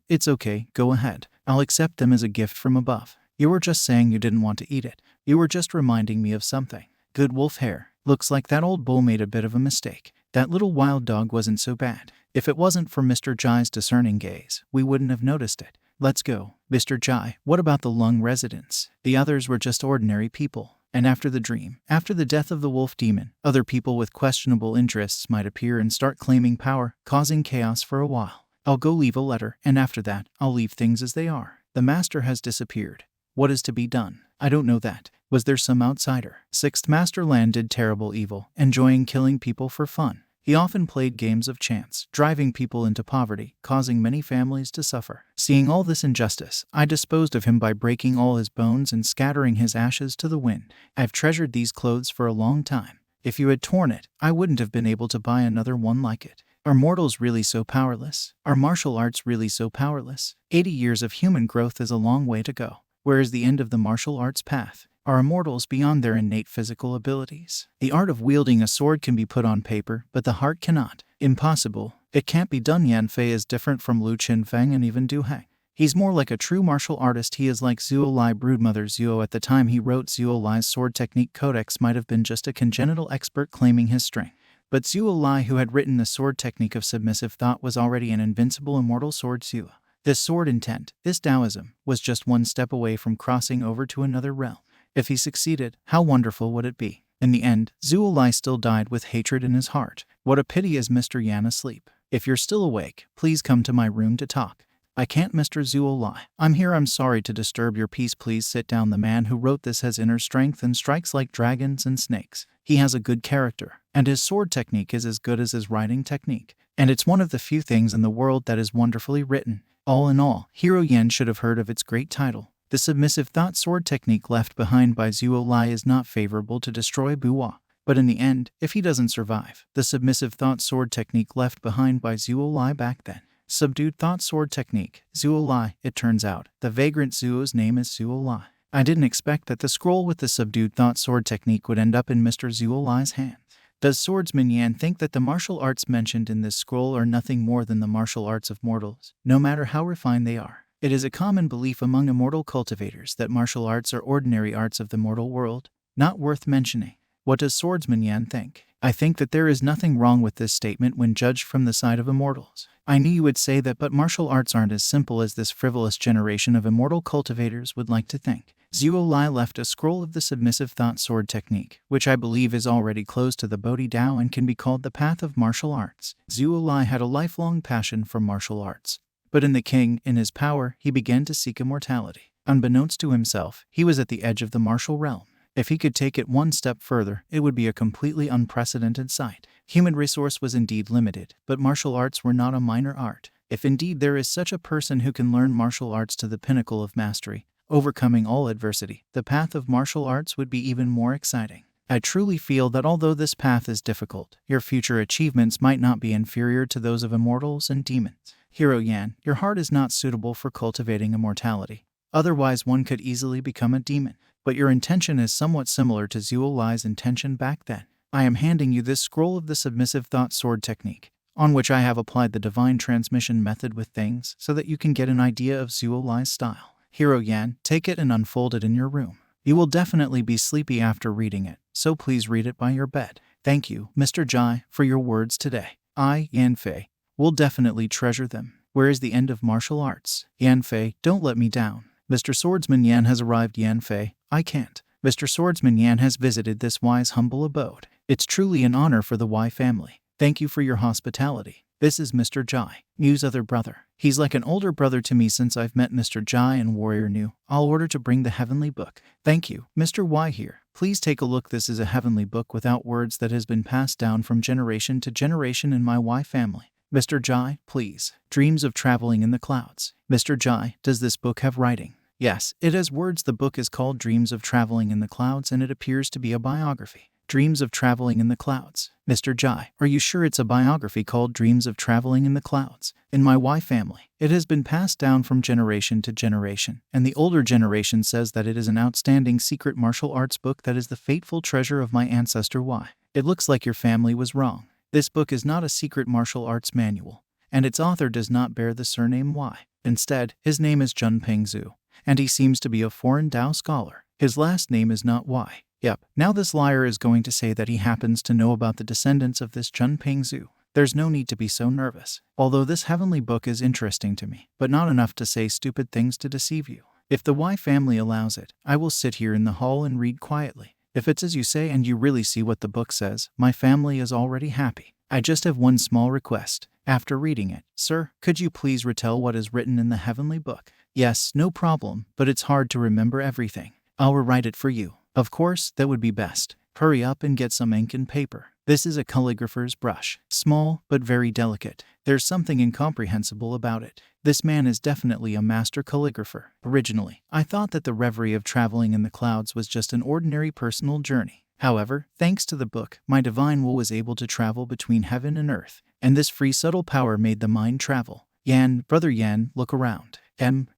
It's okay, go ahead. I'll accept them as a gift from above. You were just saying you didn't want to eat it. You were just reminding me of something. Good wolf hair. Looks like that old bull made a bit of a mistake. That little wild dog wasn't so bad. If it wasn't for Mr. Jai's discerning gaze, we wouldn't have noticed it. Let's go. Mr. Jai, what about the Lung residents? The others were just ordinary people. And after the dream, after the death of the wolf demon, other people with questionable interests might appear and start claiming power, causing chaos for a while. I'll go leave a letter, and after that, I'll leave things as they are. The master has disappeared. What is to be done? I don't know that. Was there some outsider? Sixth Master Lan did terrible evil, enjoying killing people for fun. He often played games of chance, driving people into poverty, causing many families to suffer. Seeing all this injustice, I disposed of him by breaking all his bones and scattering his ashes to the wind. I've treasured these clothes for a long time. If you had torn it, I wouldn't have been able to buy another one like it. Are mortals really so powerless? Are martial arts really so powerless? 80 years of human growth is a long way to go. Where is the end of the martial arts path? Are immortals beyond their innate physical abilities? The art of wielding a sword can be put on paper, but the heart cannot. Impossible. It can't be done. Yan Fei is different from Lu Qinfeng and even Du Heng. He's more like a true martial artist. He is like Zuo Lai broodmother. Zuo at the time he wrote Zuo Lai's sword technique codex might have been just a congenital expert claiming his strength. But Zuo Lai, who had written the sword technique of submissive thought, was already an invincible immortal sword Zuo. This sword intent, this Taoism, was just one step away from crossing over to another realm. If he succeeded, how wonderful would it be? In the end, Zuo Lai still died with hatred in his heart. What a pity. Is Mr. Yan asleep? If you're still awake, please come to my room to talk. I can't, Mr. Zuolai. I'm here. I'm sorry to disturb your peace. Please sit down. The man who wrote this has inner strength and strikes like dragons and snakes. He has a good character, and his sword technique is as good as his writing technique. And it's one of the few things in the world that is wonderfully written. All in all, Hero Yen should have heard of its great title. The submissive thought sword technique left behind by Zuolai is not favorable to destroy Buwa. But in the end, if he doesn't survive, the submissive thought sword technique left behind by Zuolai back then. Subdued thought sword technique, Zuolai, it turns out, the vagrant Zuo's name is Zuolai. I didn't expect that the scroll with the subdued thought sword technique would end up in Mr. Zuolai's hands. Does Swordsman Yan think that the martial arts mentioned in this scroll are nothing more than the martial arts of mortals, no matter how refined they are? It is a common belief among immortal cultivators that martial arts are ordinary arts of the mortal world, not worth mentioning. What does Swordsman Yan think? I think that there is nothing wrong with this statement when judged from the side of immortals. I knew you would say that, but martial arts aren't as simple as this frivolous generation of immortal cultivators would like to think. Zuolai left a scroll of the submissive thought sword technique, which I believe is already close to the Bodhi Dao and can be called the path of martial arts. Zuolai had a lifelong passion for martial arts. But in the king, in his power, he began to seek immortality. Unbeknownst to himself, he was at the edge of the martial realm. If he could take it one step further, it would be a completely unprecedented sight. Human resource was indeed limited, but martial arts were not a minor art. If indeed there is such a person who can learn martial arts to the pinnacle of mastery, overcoming all adversity, the path of martial arts would be even more exciting. I truly feel that although this path is difficult, your future achievements might not be inferior to those of immortals and demons. Hero Yan, your heart is not suitable for cultivating immortality. Otherwise one could easily become a demon. But your intention is somewhat similar to Zuolai's intention back then. I am handing you this scroll of the submissive thought sword technique, on which I have applied the divine transmission method with things so that you can get an idea of Zuolai's style. Hero Yan, take it and unfold it in your room. You will definitely be sleepy after reading it, so please read it by your bed. Thank you, Mr. Ji, for your words today. I, Yan Fei, will definitely treasure them. Where is the end of martial arts? Yan Fei, don't let me down. Mr. Swordsman Yan has arrived. Yan Fei, I can't. Mr. Swordsman Yan has visited this wise humble abode. It's truly an honor for the Y family. Thank you for your hospitality. This is Mr. Ji, Nu's other brother. He's like an older brother to me since I've met Mr. Ji and Warrior Nu. I'll order to bring the heavenly book. Thank you. Mr. Y here. Please take a look. This is a heavenly book without words that has been passed down from generation to generation in my Y family. Mr. Ji, please. Dreams of Traveling in the Clouds. Mr. Ji, does this book have writing? Yes, it has words. The book is called Dreams of Traveling in the Clouds and it appears to be a biography. Dreams of Traveling in the Clouds. Mr. Ji, are you sure it's a biography called Dreams of Traveling in the Clouds? In my Y family, it has been passed down from generation to generation, and the older generation says that it is an outstanding secret martial arts book that is the fateful treasure of my ancestor Y. It looks like your family was wrong. This book is not a secret martial arts manual, and its author does not bear the surname Y. Instead, his name is Junpeng Zhu, and he seems to be a foreign Dao scholar. His last name is not Y. Yep, now this liar is going to say that he happens to know about the descendants of this Junpeng Zhu. There's no need to be so nervous. Although this heavenly book is interesting to me, but not enough to say stupid things to deceive you. If the Y family allows it, I will sit here in the hall and read quietly. If it's as you say and you really see what the book says, my family is already happy. I just have one small request. After reading it, sir, could you please retell what is written in the heavenly book? Yes, no problem, but it's hard to remember everything. I'll rewrite it for you. Of course, that would be best. Hurry up and get some ink and paper. This is a calligrapher's brush. Small, but very delicate. There's something incomprehensible about it. This man is definitely a master calligrapher. Originally, I thought that the reverie of traveling in the clouds was just an ordinary personal journey. However, thanks to the book, my divine will was able to travel between heaven and earth, and this free subtle power made the mind travel. Yan, Brother Yan, look around.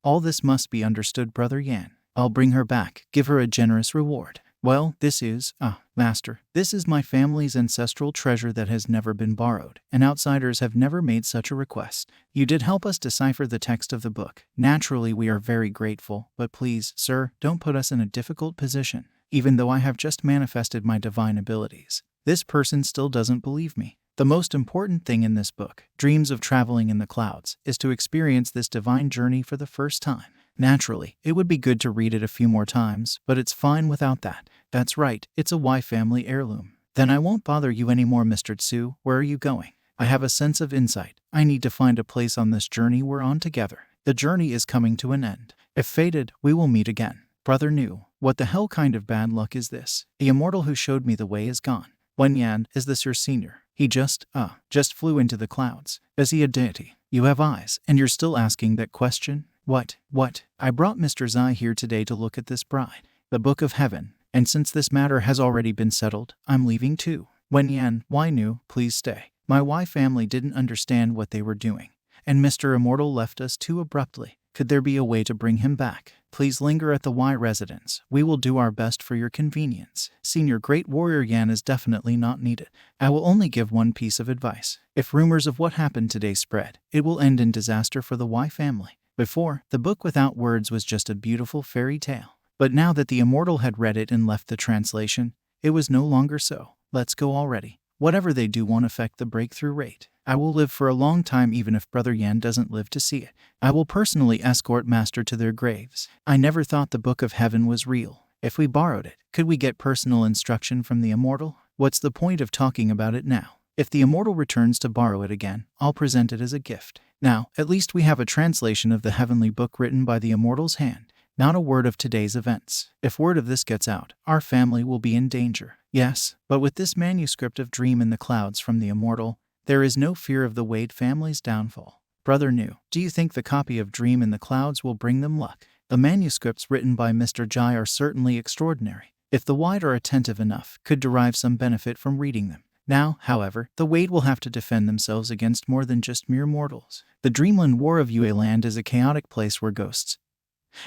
All this must be understood, Brother Yan. I'll bring her back, give her a generous reward. Well, this is, Master, this is my family's ancestral treasure that has never been borrowed, and outsiders have never made such a request. You did help us decipher the text of the book. Naturally, we are very grateful, but please, sir, don't put us in a difficult position. Even though I have just manifested my divine abilities, this person still doesn't believe me. The most important thing in this book, Dreams of Traveling in the Clouds, is to experience this divine journey for the first time. Naturally, it would be good to read it a few more times, but it's fine without that. That's right, it's a Y family heirloom. Then I won't bother you anymore, Mr. Tsu. Where are you going? I have a sense of insight. I need to find a place on this journey we're on together. The journey is coming to an end. If fated, we will meet again. Brother Nu, what the hell kind of bad luck is this? The immortal who showed me the way is gone. Wen Yan, is this your senior? He just flew into the clouds. Is he a deity? You have eyes, and you're still asking that question? What? I brought Mr. Zai here today to look at this bride, the Book of Heaven, and since this matter has already been settled, I'm leaving too. Wen Yan, why Nu, please stay. My Y family didn't understand what they were doing, and Mr. Immortal left us too abruptly. Could there be a way to bring him back? Please linger at the Y residence. We will do our best for your convenience. Senior Great Warrior Yan is definitely not needed. I will only give one piece of advice. If rumors of what happened today spread, it will end in disaster for the Y family. Before, the book without words was just a beautiful fairy tale. But now that the immortal had read it and left the translation, it was no longer so. Let's go already. Whatever they do won't affect the breakthrough rate. I will live for a long time even if Brother Yan doesn't live to see it. I will personally escort Master to their graves. I never thought the Book of Heaven was real. If we borrowed it, could we get personal instruction from the immortal? What's the point of talking about it now? If the immortal returns to borrow it again, I'll present it as a gift. Now, at least we have a translation of the heavenly book written by the immortal's hand. Not a word of today's events. If word of this gets out, our family will be in danger. Yes, but with this manuscript of Dream in the Clouds from the immortal, there is no fear of the Wade family's downfall. Brother Nu, do you think the copy of Dream in the Clouds will bring them luck? The manuscripts written by Mr. Ji are certainly extraordinary. If the Wade are attentive enough, could derive some benefit from reading them. Now, however, the Wade will have to defend themselves against more than just mere mortals. The Dreamland War of Yue Land is a chaotic place where ghosts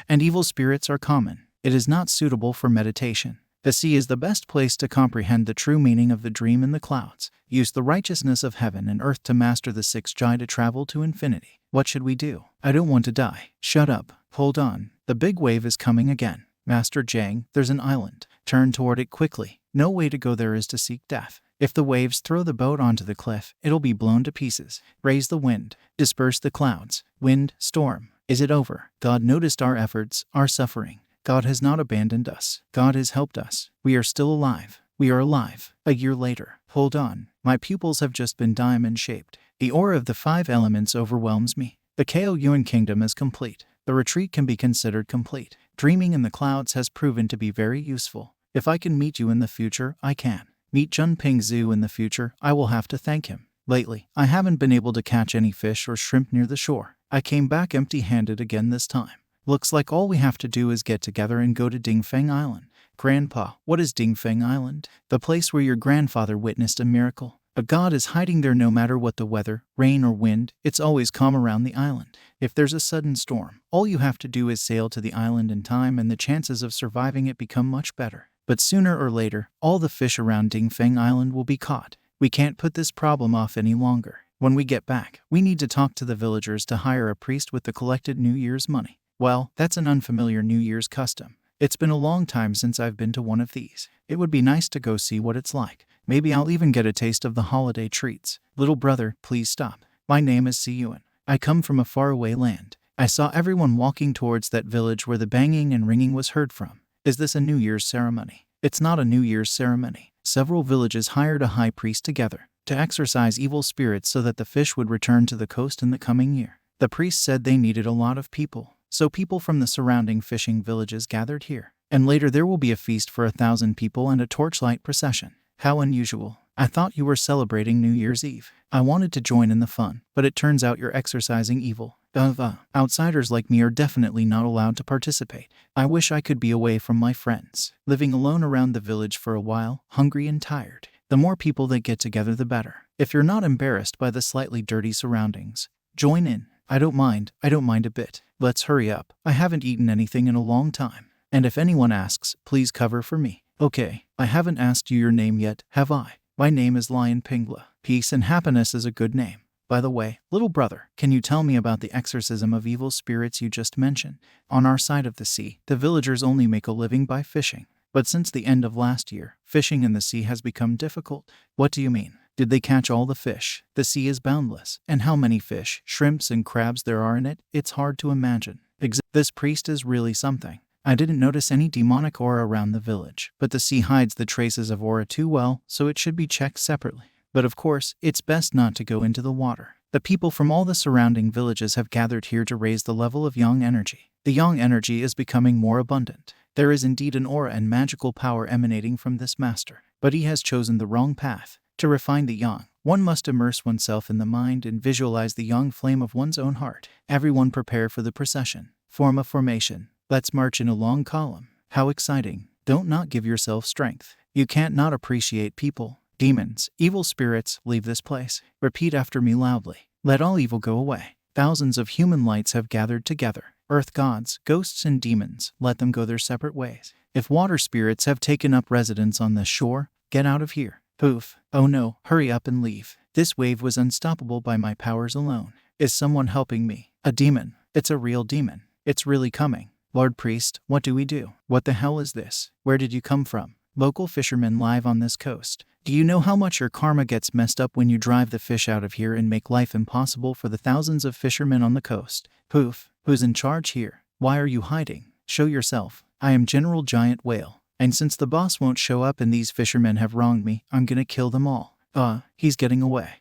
and evil spirits are common. It is not suitable for meditation. The sea is the best place to comprehend the true meaning of the dream in the clouds. Use the righteousness of heaven and earth to master the 6 Ji to travel to infinity. What should we do? I don't want to die. Shut up. Hold on. The big wave is coming again. Master Jiang, there's an island. Turn toward it quickly. No way to go there is to seek death. If the waves throw the boat onto the cliff, it'll be blown to pieces. Raise the wind. Disperse the clouds. Wind, storm. Is it over? God noticed our efforts, our suffering. God has not abandoned us. God has helped us. We are still alive. We are alive. A year later. Hold on. My pupils have just been diamond-shaped. The aura of the 5 elements overwhelms me. The Ko Yuan kingdom is complete. The retreat can be considered complete. Dreaming in the clouds has proven to be very useful. If I can meet you in the future, I can. Meet Junping Zhu in the future, I will have to thank him. Lately, I haven't been able to catch any fish or shrimp near the shore. I came back empty-handed again this time. Looks like all we have to do is get together and go to Dingfeng Island. Grandpa, what is Dingfeng Island? The place where your grandfather witnessed a miracle. A god is hiding there no matter what the weather, rain or wind, it's always calm around the island. If there's a sudden storm, all you have to do is sail to the island in time and the chances of surviving it become much better. But sooner or later, all the fish around Dingfeng Island will be caught. We can't put this problem off any longer. When we get back, we need to talk to the villagers to hire a priest with the collected New Year's money. Well, that's an unfamiliar New Year's custom. It's been a long time since I've been to one of these. It would be nice to go see what it's like. Maybe I'll even get a taste of the holiday treats. Little brother, please stop. My name is Ji Yuan. I come from a faraway land. I saw everyone walking towards that village where the banging and ringing was heard from. Is this a New Year's ceremony? It's not a New Year's ceremony. Several villages hired a high priest together to exorcise evil spirits so that the fish would return to the coast in the coming year. The priest said they needed a lot of people, so people from the surrounding fishing villages gathered here. And later there will be a feast for 1,000 people and a torchlight procession. How unusual. I thought you were celebrating New Year's Eve. I wanted to join in the fun, but it turns out you're exorcising evil. Outsiders like me are definitely not allowed to participate. I wish I could be away from my friends, living alone around the village for a while, hungry and tired. The more people that get together, the better. If you're not embarrassed by the slightly dirty surroundings, join in. I don't mind a bit. Let's hurry up. I haven't eaten anything in a long time. And if anyone asks, please cover for me. Okay, I haven't asked you your name yet, have I? My name is Lion Pingla. Peace and happiness is a good name. By the way, little brother, can you tell me about the exorcism of evil spirits you just mentioned? On our side of the sea, the villagers only make a living by fishing. But since the end of last year, fishing in the sea has become difficult. What do you mean? Did they catch all the fish? The sea is boundless. And how many fish, shrimps and crabs there are in it, it's hard to imagine. This priest is really something. I didn't notice any demonic aura around the village, but the sea hides the traces of aura too well, so it should be checked separately. But of course, it's best not to go into the water. The people from all the surrounding villages have gathered here to raise the level of yang energy. The yang energy is becoming more abundant. There is indeed an aura and magical power emanating from this master, but he has chosen the wrong path. To refine the yang, one must immerse oneself in the mind and visualize the yang flame of one's own heart. Everyone prepare for the procession. Form a formation. Let's march in a long column. How exciting. Don't not give yourself strength. You can't not appreciate people. Demons, evil spirits, leave this place. Repeat after me loudly. Let all evil go away. Thousands of human lights have gathered together. Earth gods, ghosts and demons, let them go their separate ways. If water spirits have taken up residence on this shore, get out of here. Poof. Oh no, hurry up and leave. This wave was unstoppable by my powers alone. Is someone helping me? A demon. It's a real demon. It's really coming. Lord Priest, what do we do? What the hell is this? Where did you come from? Local fishermen live on this coast. Do you know how much your karma gets messed up when you drive the fish out of here and make life impossible for the thousands of fishermen on the coast? Poof. Who's in charge here? Why are you hiding? Show yourself. I am General Giant Whale. And since the boss won't show up and these fishermen have wronged me, I'm gonna kill them all. He's getting away.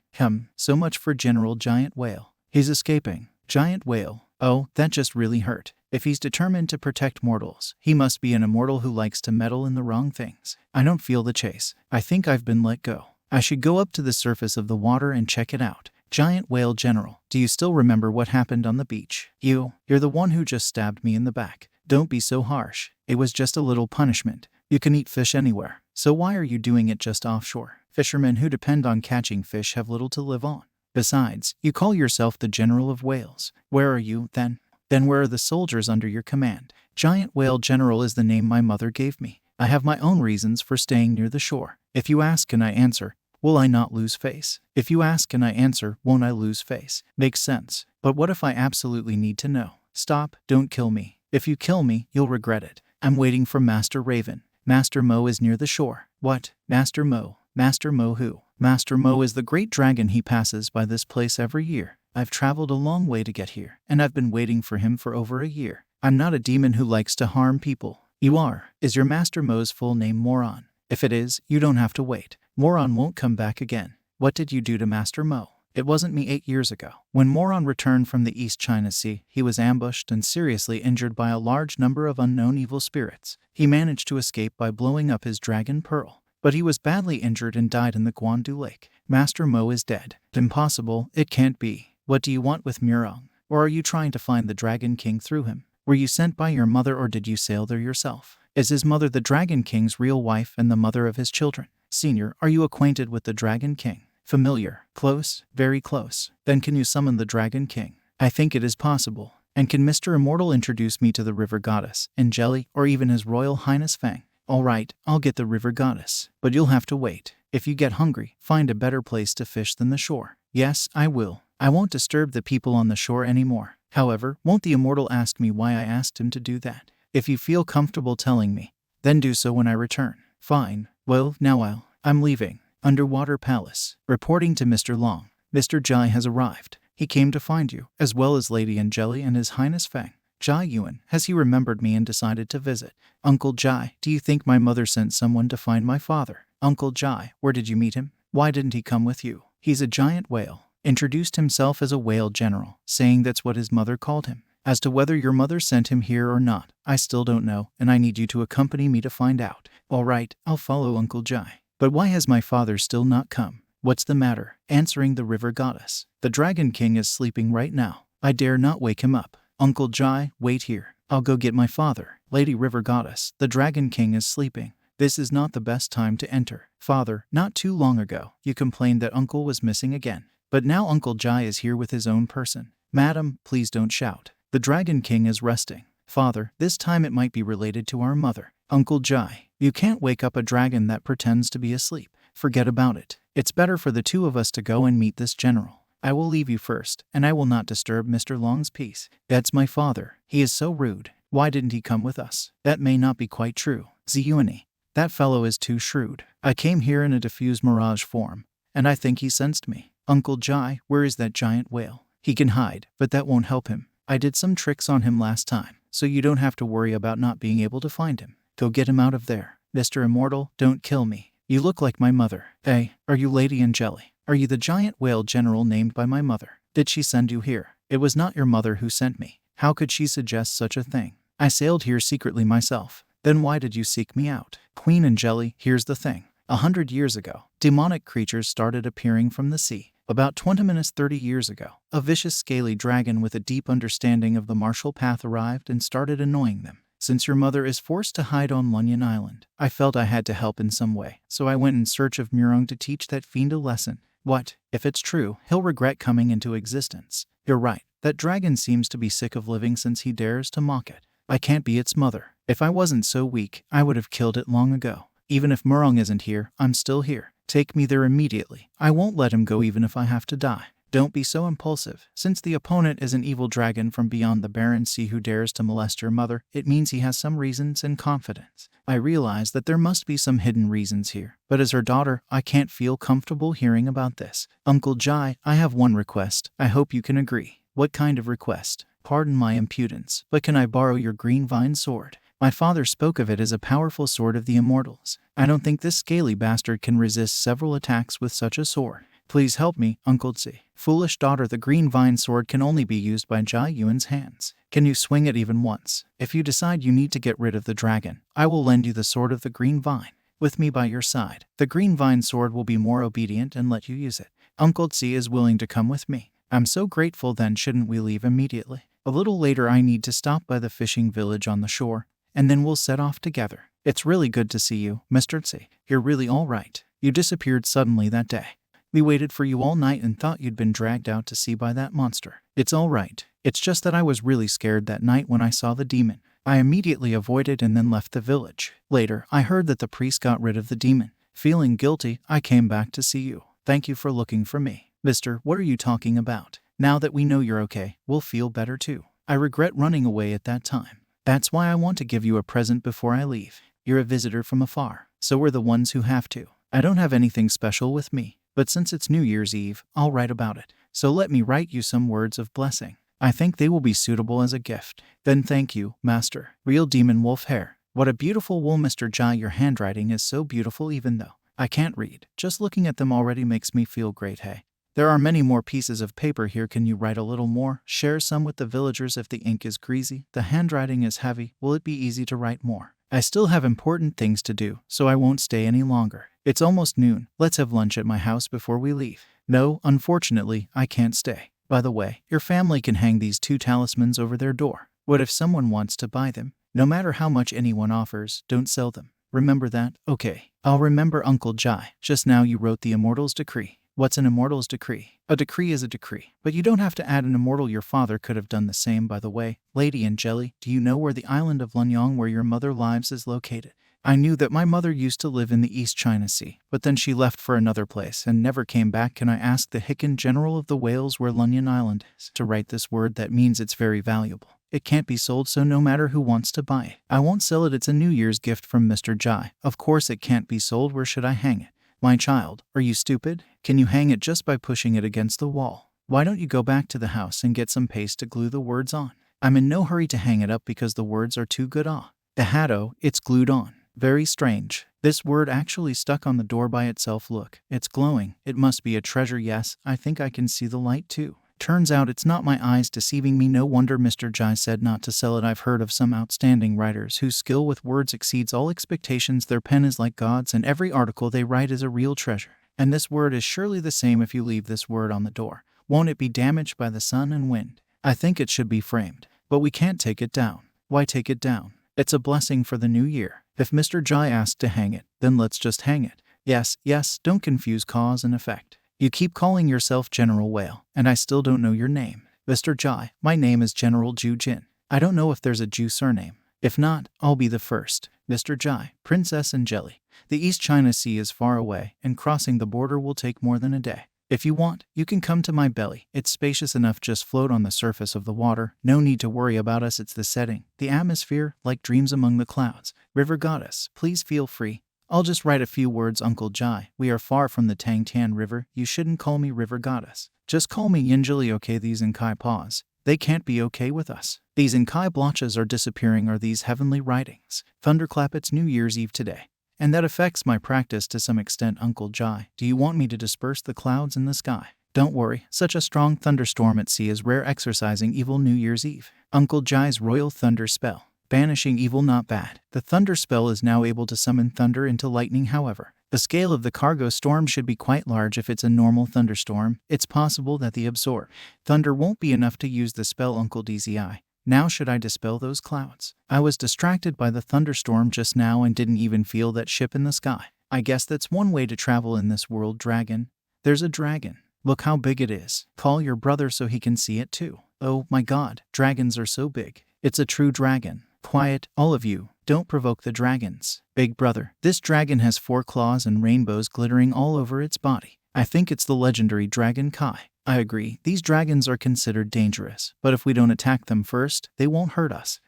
So much for General Giant Whale. He's escaping. Giant Whale. Oh, that just really hurt. If he's determined to protect mortals, he must be an immortal who likes to meddle in the wrong things. I don't feel the chase. I think I've been let go. I should go up to the surface of the water and check it out. Giant Whale General, do you still remember what happened on the beach? You're the one who just stabbed me in the back. Don't be so harsh. It was just a little punishment. You can eat fish anywhere. So why are you doing it just offshore? Fishermen who depend on catching fish have little to live on. Besides, you call yourself the General of Whales. Where are you, then? Then where are the soldiers under your command? Giant Whale General is the name my mother gave me. I have my own reasons for staying near the shore. If you ask and I answer, will I not lose face? If you ask and I answer, won't I lose face? Makes sense. But what if I absolutely need to know? Stop, don't kill me. If you kill me, you'll regret it. I'm waiting for Master Raven. Master Mo is near the shore. What? Master Mo? Master Mo who? Master Mo is the great dragon. He passes by this place every year. I've traveled a long way to get here, and I've been waiting for him for over a year. I'm not a demon who likes to harm people. You are. Is your Master Mo's full name Moron? If it is, you don't have to wait. Moron won't come back again. What did you do to Master Mo? It wasn't me 8 years ago. When Moron returned from the East China Sea, he was ambushed and seriously injured by a large number of unknown evil spirits. He managed to escape by blowing up his dragon pearl, but he was badly injured and died in the Guandu Lake. Master Mo is dead. Impossible. It can't be. What do you want with Murong? Or are you trying to find the Dragon King through him? Were you sent by your mother or did you sail there yourself? Is his mother the Dragon King's real wife and the mother of his children? Senior, are you acquainted with the Dragon King? Familiar. Close? Very close. Then can you summon the Dragon King? I think it is possible. And can Mr. Immortal introduce me to the River Goddess, Angeli, or even His Royal Highness Fang? All right, I'll get the River Goddess. But you'll have to wait. If you get hungry, find a better place to fish than the shore. Yes, I will. I won't disturb the people on the shore anymore. However, won't the Immortal ask me why I asked him to do that? If you feel comfortable telling me, then do so when I return. Fine. Well, now I'm leaving. Underwater Palace. Reporting to Mr. Long. Mr. Jai has arrived. He came to find you, as well as Lady Angeli and His Highness Fang. Ji Yuan, has he remembered me and decided to visit? Uncle Jai, do you think my mother sent someone to find my father? Uncle Jai, where did you meet him? Why didn't he come with you? He's a giant whale. Introduced himself as a whale general, saying that's what his mother called him. As to whether your mother sent him here or not, I still don't know, and I need you to accompany me to find out. All right, I'll follow Uncle Jai. But why has my father still not come? What's the matter? Answering the River Goddess. The Dragon King is sleeping right now. I dare not wake him up. Uncle Jai, wait here. I'll go get my father. Lady River Goddess, the Dragon King is sleeping. This is not the best time to enter. Father, not too long ago, you complained that Uncle was missing again. But now Uncle Jai is here with his own person. Madam, please don't shout. The Dragon King is resting. Father, this time it might be related to our mother. Uncle Jai, you can't wake up a dragon that pretends to be asleep. Forget about it. It's better for the two of us to go and meet this general. I will leave you first, and I will not disturb Mr. Long's peace. That's my father. He is so rude. Why didn't he come with us? That may not be quite true. Ji Yuan, that fellow is too shrewd. I came here in a diffused mirage form, and I think he sensed me. Uncle Jai, where is that giant whale? He can hide, but that won't help him. I did some tricks on him last time, so you don't have to worry about not being able to find him. Go get him out of there. Mr. Immortal, don't kill me. You look like my mother. Hey, are you Lady Angeli? Are you the giant whale general named by my mother? Did she send you here? It was not your mother who sent me. How could she suggest such a thing? I sailed here secretly myself. Then why did you seek me out? Queen and Jelly, here's the thing. 100 years ago, demonic creatures started appearing from the sea. About 30 years ago, a vicious scaly dragon with a deep understanding of the martial path arrived and started annoying them. Since your mother is forced to hide on Lunyan Island, I felt I had to help in some way, so I went in search of Murong to teach that fiend a lesson. What? If it's true, he'll regret coming into existence. You're right, that dragon seems to be sick of living since he dares to mock it. I can't be its mother. If I wasn't so weak, I would have killed it long ago. Even if Murong isn't here, I'm still here. Take me there immediately. I won't let him go even if I have to die. Don't be so impulsive. Since the opponent is an evil dragon from beyond the barren sea who dares to molest your mother, it means he has some reasons and confidence. I realize that there must be some hidden reasons here, but as her daughter, I can't feel comfortable hearing about this. Uncle Ji, I have one request. I hope you can agree. What kind of request? Pardon my impudence, but can I borrow your green vine sword? My father spoke of it as a powerful sword of the immortals. I don't think this scaly bastard can resist several attacks with such a sword. Please help me, Uncle Ji. Foolish daughter, the green vine sword can only be used by Ji Yuan's hands. Can you swing it even once? If you decide you need to get rid of the dragon, I will lend you the sword of the green vine. With me by your side, the green vine sword will be more obedient and let you use it. Uncle Ji is willing to come with me. I'm so grateful. Then shouldn't we leave immediately? A little later I need to stop by the fishing village on the shore, and then we'll set off together. It's really good to see you, Mr. Ji. You're really all right. You disappeared suddenly that day. We waited for you all night and thought you'd been dragged out to sea by that monster. It's all right. It's just that I was really scared that night when I saw the demon. I immediately avoided and then left the village. Later, I heard that the priest got rid of the demon. Feeling guilty, I came back to see you. Thank you for looking for me. Mister, what are you talking about? Now that we know you're okay, we'll feel better too. I regret running away at that time. That's why I want to give you a present before I leave. You're a visitor from afar, so we're the ones who have to. I don't have anything special with me, but since it's New Year's Eve, I'll write about it. So let me write you some words of blessing. I think they will be suitable as a gift. Then thank you, Master. Real demon wolf hair. What a beautiful wool, Mr. Ji. Your handwriting is so beautiful even though I can't read. Just looking at them already makes me feel great, hey. There are many more pieces of paper here. Can you write a little more? Share some with the villagers if the ink is greasy. The handwriting is heavy. Will it be easy to write more? I still have important things to do, so I won't stay any longer. It's almost noon. Let's have lunch at my house before we leave. No, unfortunately, I can't stay. By the way, your family can hang these 2 talismans over their door. What if someone wants to buy them? No matter how much anyone offers, don't sell them. Remember that? Okay. I'll remember, Uncle Ji. Just now you wrote the Immortal's Decree. What's an Immortal's Decree? A decree is a decree, but you don't have to add an immortal. Your father could have done the same, by the way. Lady and Jelly, do you know where the island of Lunyang where your mother lives is located? I knew that my mother used to live in the East China Sea, but then she left for another place and never came back. Can I ask the Hicken General of the Whales where Lunyan Island is? To write this word that means it's very valuable. It can't be sold, so no matter who wants to buy it. I won't sell it. It's a New Year's gift from Mr. Ji. Of course it can't be sold. Where should I hang it? My child, are you stupid? Can you hang it just by pushing it against the wall? Why don't you go back to the house and get some paste to glue the words on? I'm in no hurry to hang it up because the words are too good. Ahado, it's glued on. Very strange. This word actually stuck on the door by itself. Look, it's glowing. It must be a treasure. Yes, I think I can see the light too. Turns out it's not my eyes deceiving me. No wonder Mr. Ji said not to sell it. I've heard of some outstanding writers whose skill with words exceeds all expectations. Their pen is like God's and every article they write is a real treasure. And this word is surely the same. If you leave this word on the door, won't it be damaged by the sun and wind? I think it should be framed, but we can't take it down. Why take it down? It's a blessing for the new year. If Mr. Ji asked to hang it, then let's just hang it. Yes, don't confuse cause and effect. You keep calling yourself General Whale, and I still don't know your name. Mr. Ji, my name is General Ju Jin. I don't know if there's a Ju surname. If not, I'll be the first. Mr. Ji, Princess and Jelly. The East China Sea is far away, and crossing the border will take more than a day. If you want, you can come to my belly. It's spacious enough. Just float on the surface of the water. No need to worry about us. It's the setting, the atmosphere, like dreams among the clouds. River Goddess, please feel free. I'll just write a few words. Uncle Ji, we are far from the Tangtian River. You shouldn't call me River Goddess. Just call me Yinjili, okay? These Inkai paws, they can't be okay with us. These Inkai blotches are disappearing. Are these heavenly writings? Thunderclap, it's New Year's Eve today, and that affects my practice to some extent. Uncle Ji, do you want me to disperse the clouds in the sky? Don't worry, such a strong thunderstorm at sea is rare. Exercising evil. New Year's Eve. Uncle Jai's royal thunder spell. Banishing evil. Not bad. The thunder spell is now able to summon thunder into lightning. However, the scale of the cargo storm should be quite large. If it's a normal thunderstorm, it's possible that the absorb thunder won't be enough to use the spell. Uncle DZI. Now should I dispel those clouds? I was distracted by the thunderstorm just now and didn't even feel that ship in the sky. I guess that's one way to travel in this world. Dragon. There's a dragon. Look how big it is. Call your brother so he can see it too. Oh my god, dragons are so big. It's a true dragon. Quiet, all of you. Don't provoke the dragons. Big brother, this dragon has 4 claws and rainbows glittering all over its body. I think it's the legendary dragon Kai. I agree, these dragons are considered dangerous, but if we don't attack them first, they won't hurt us.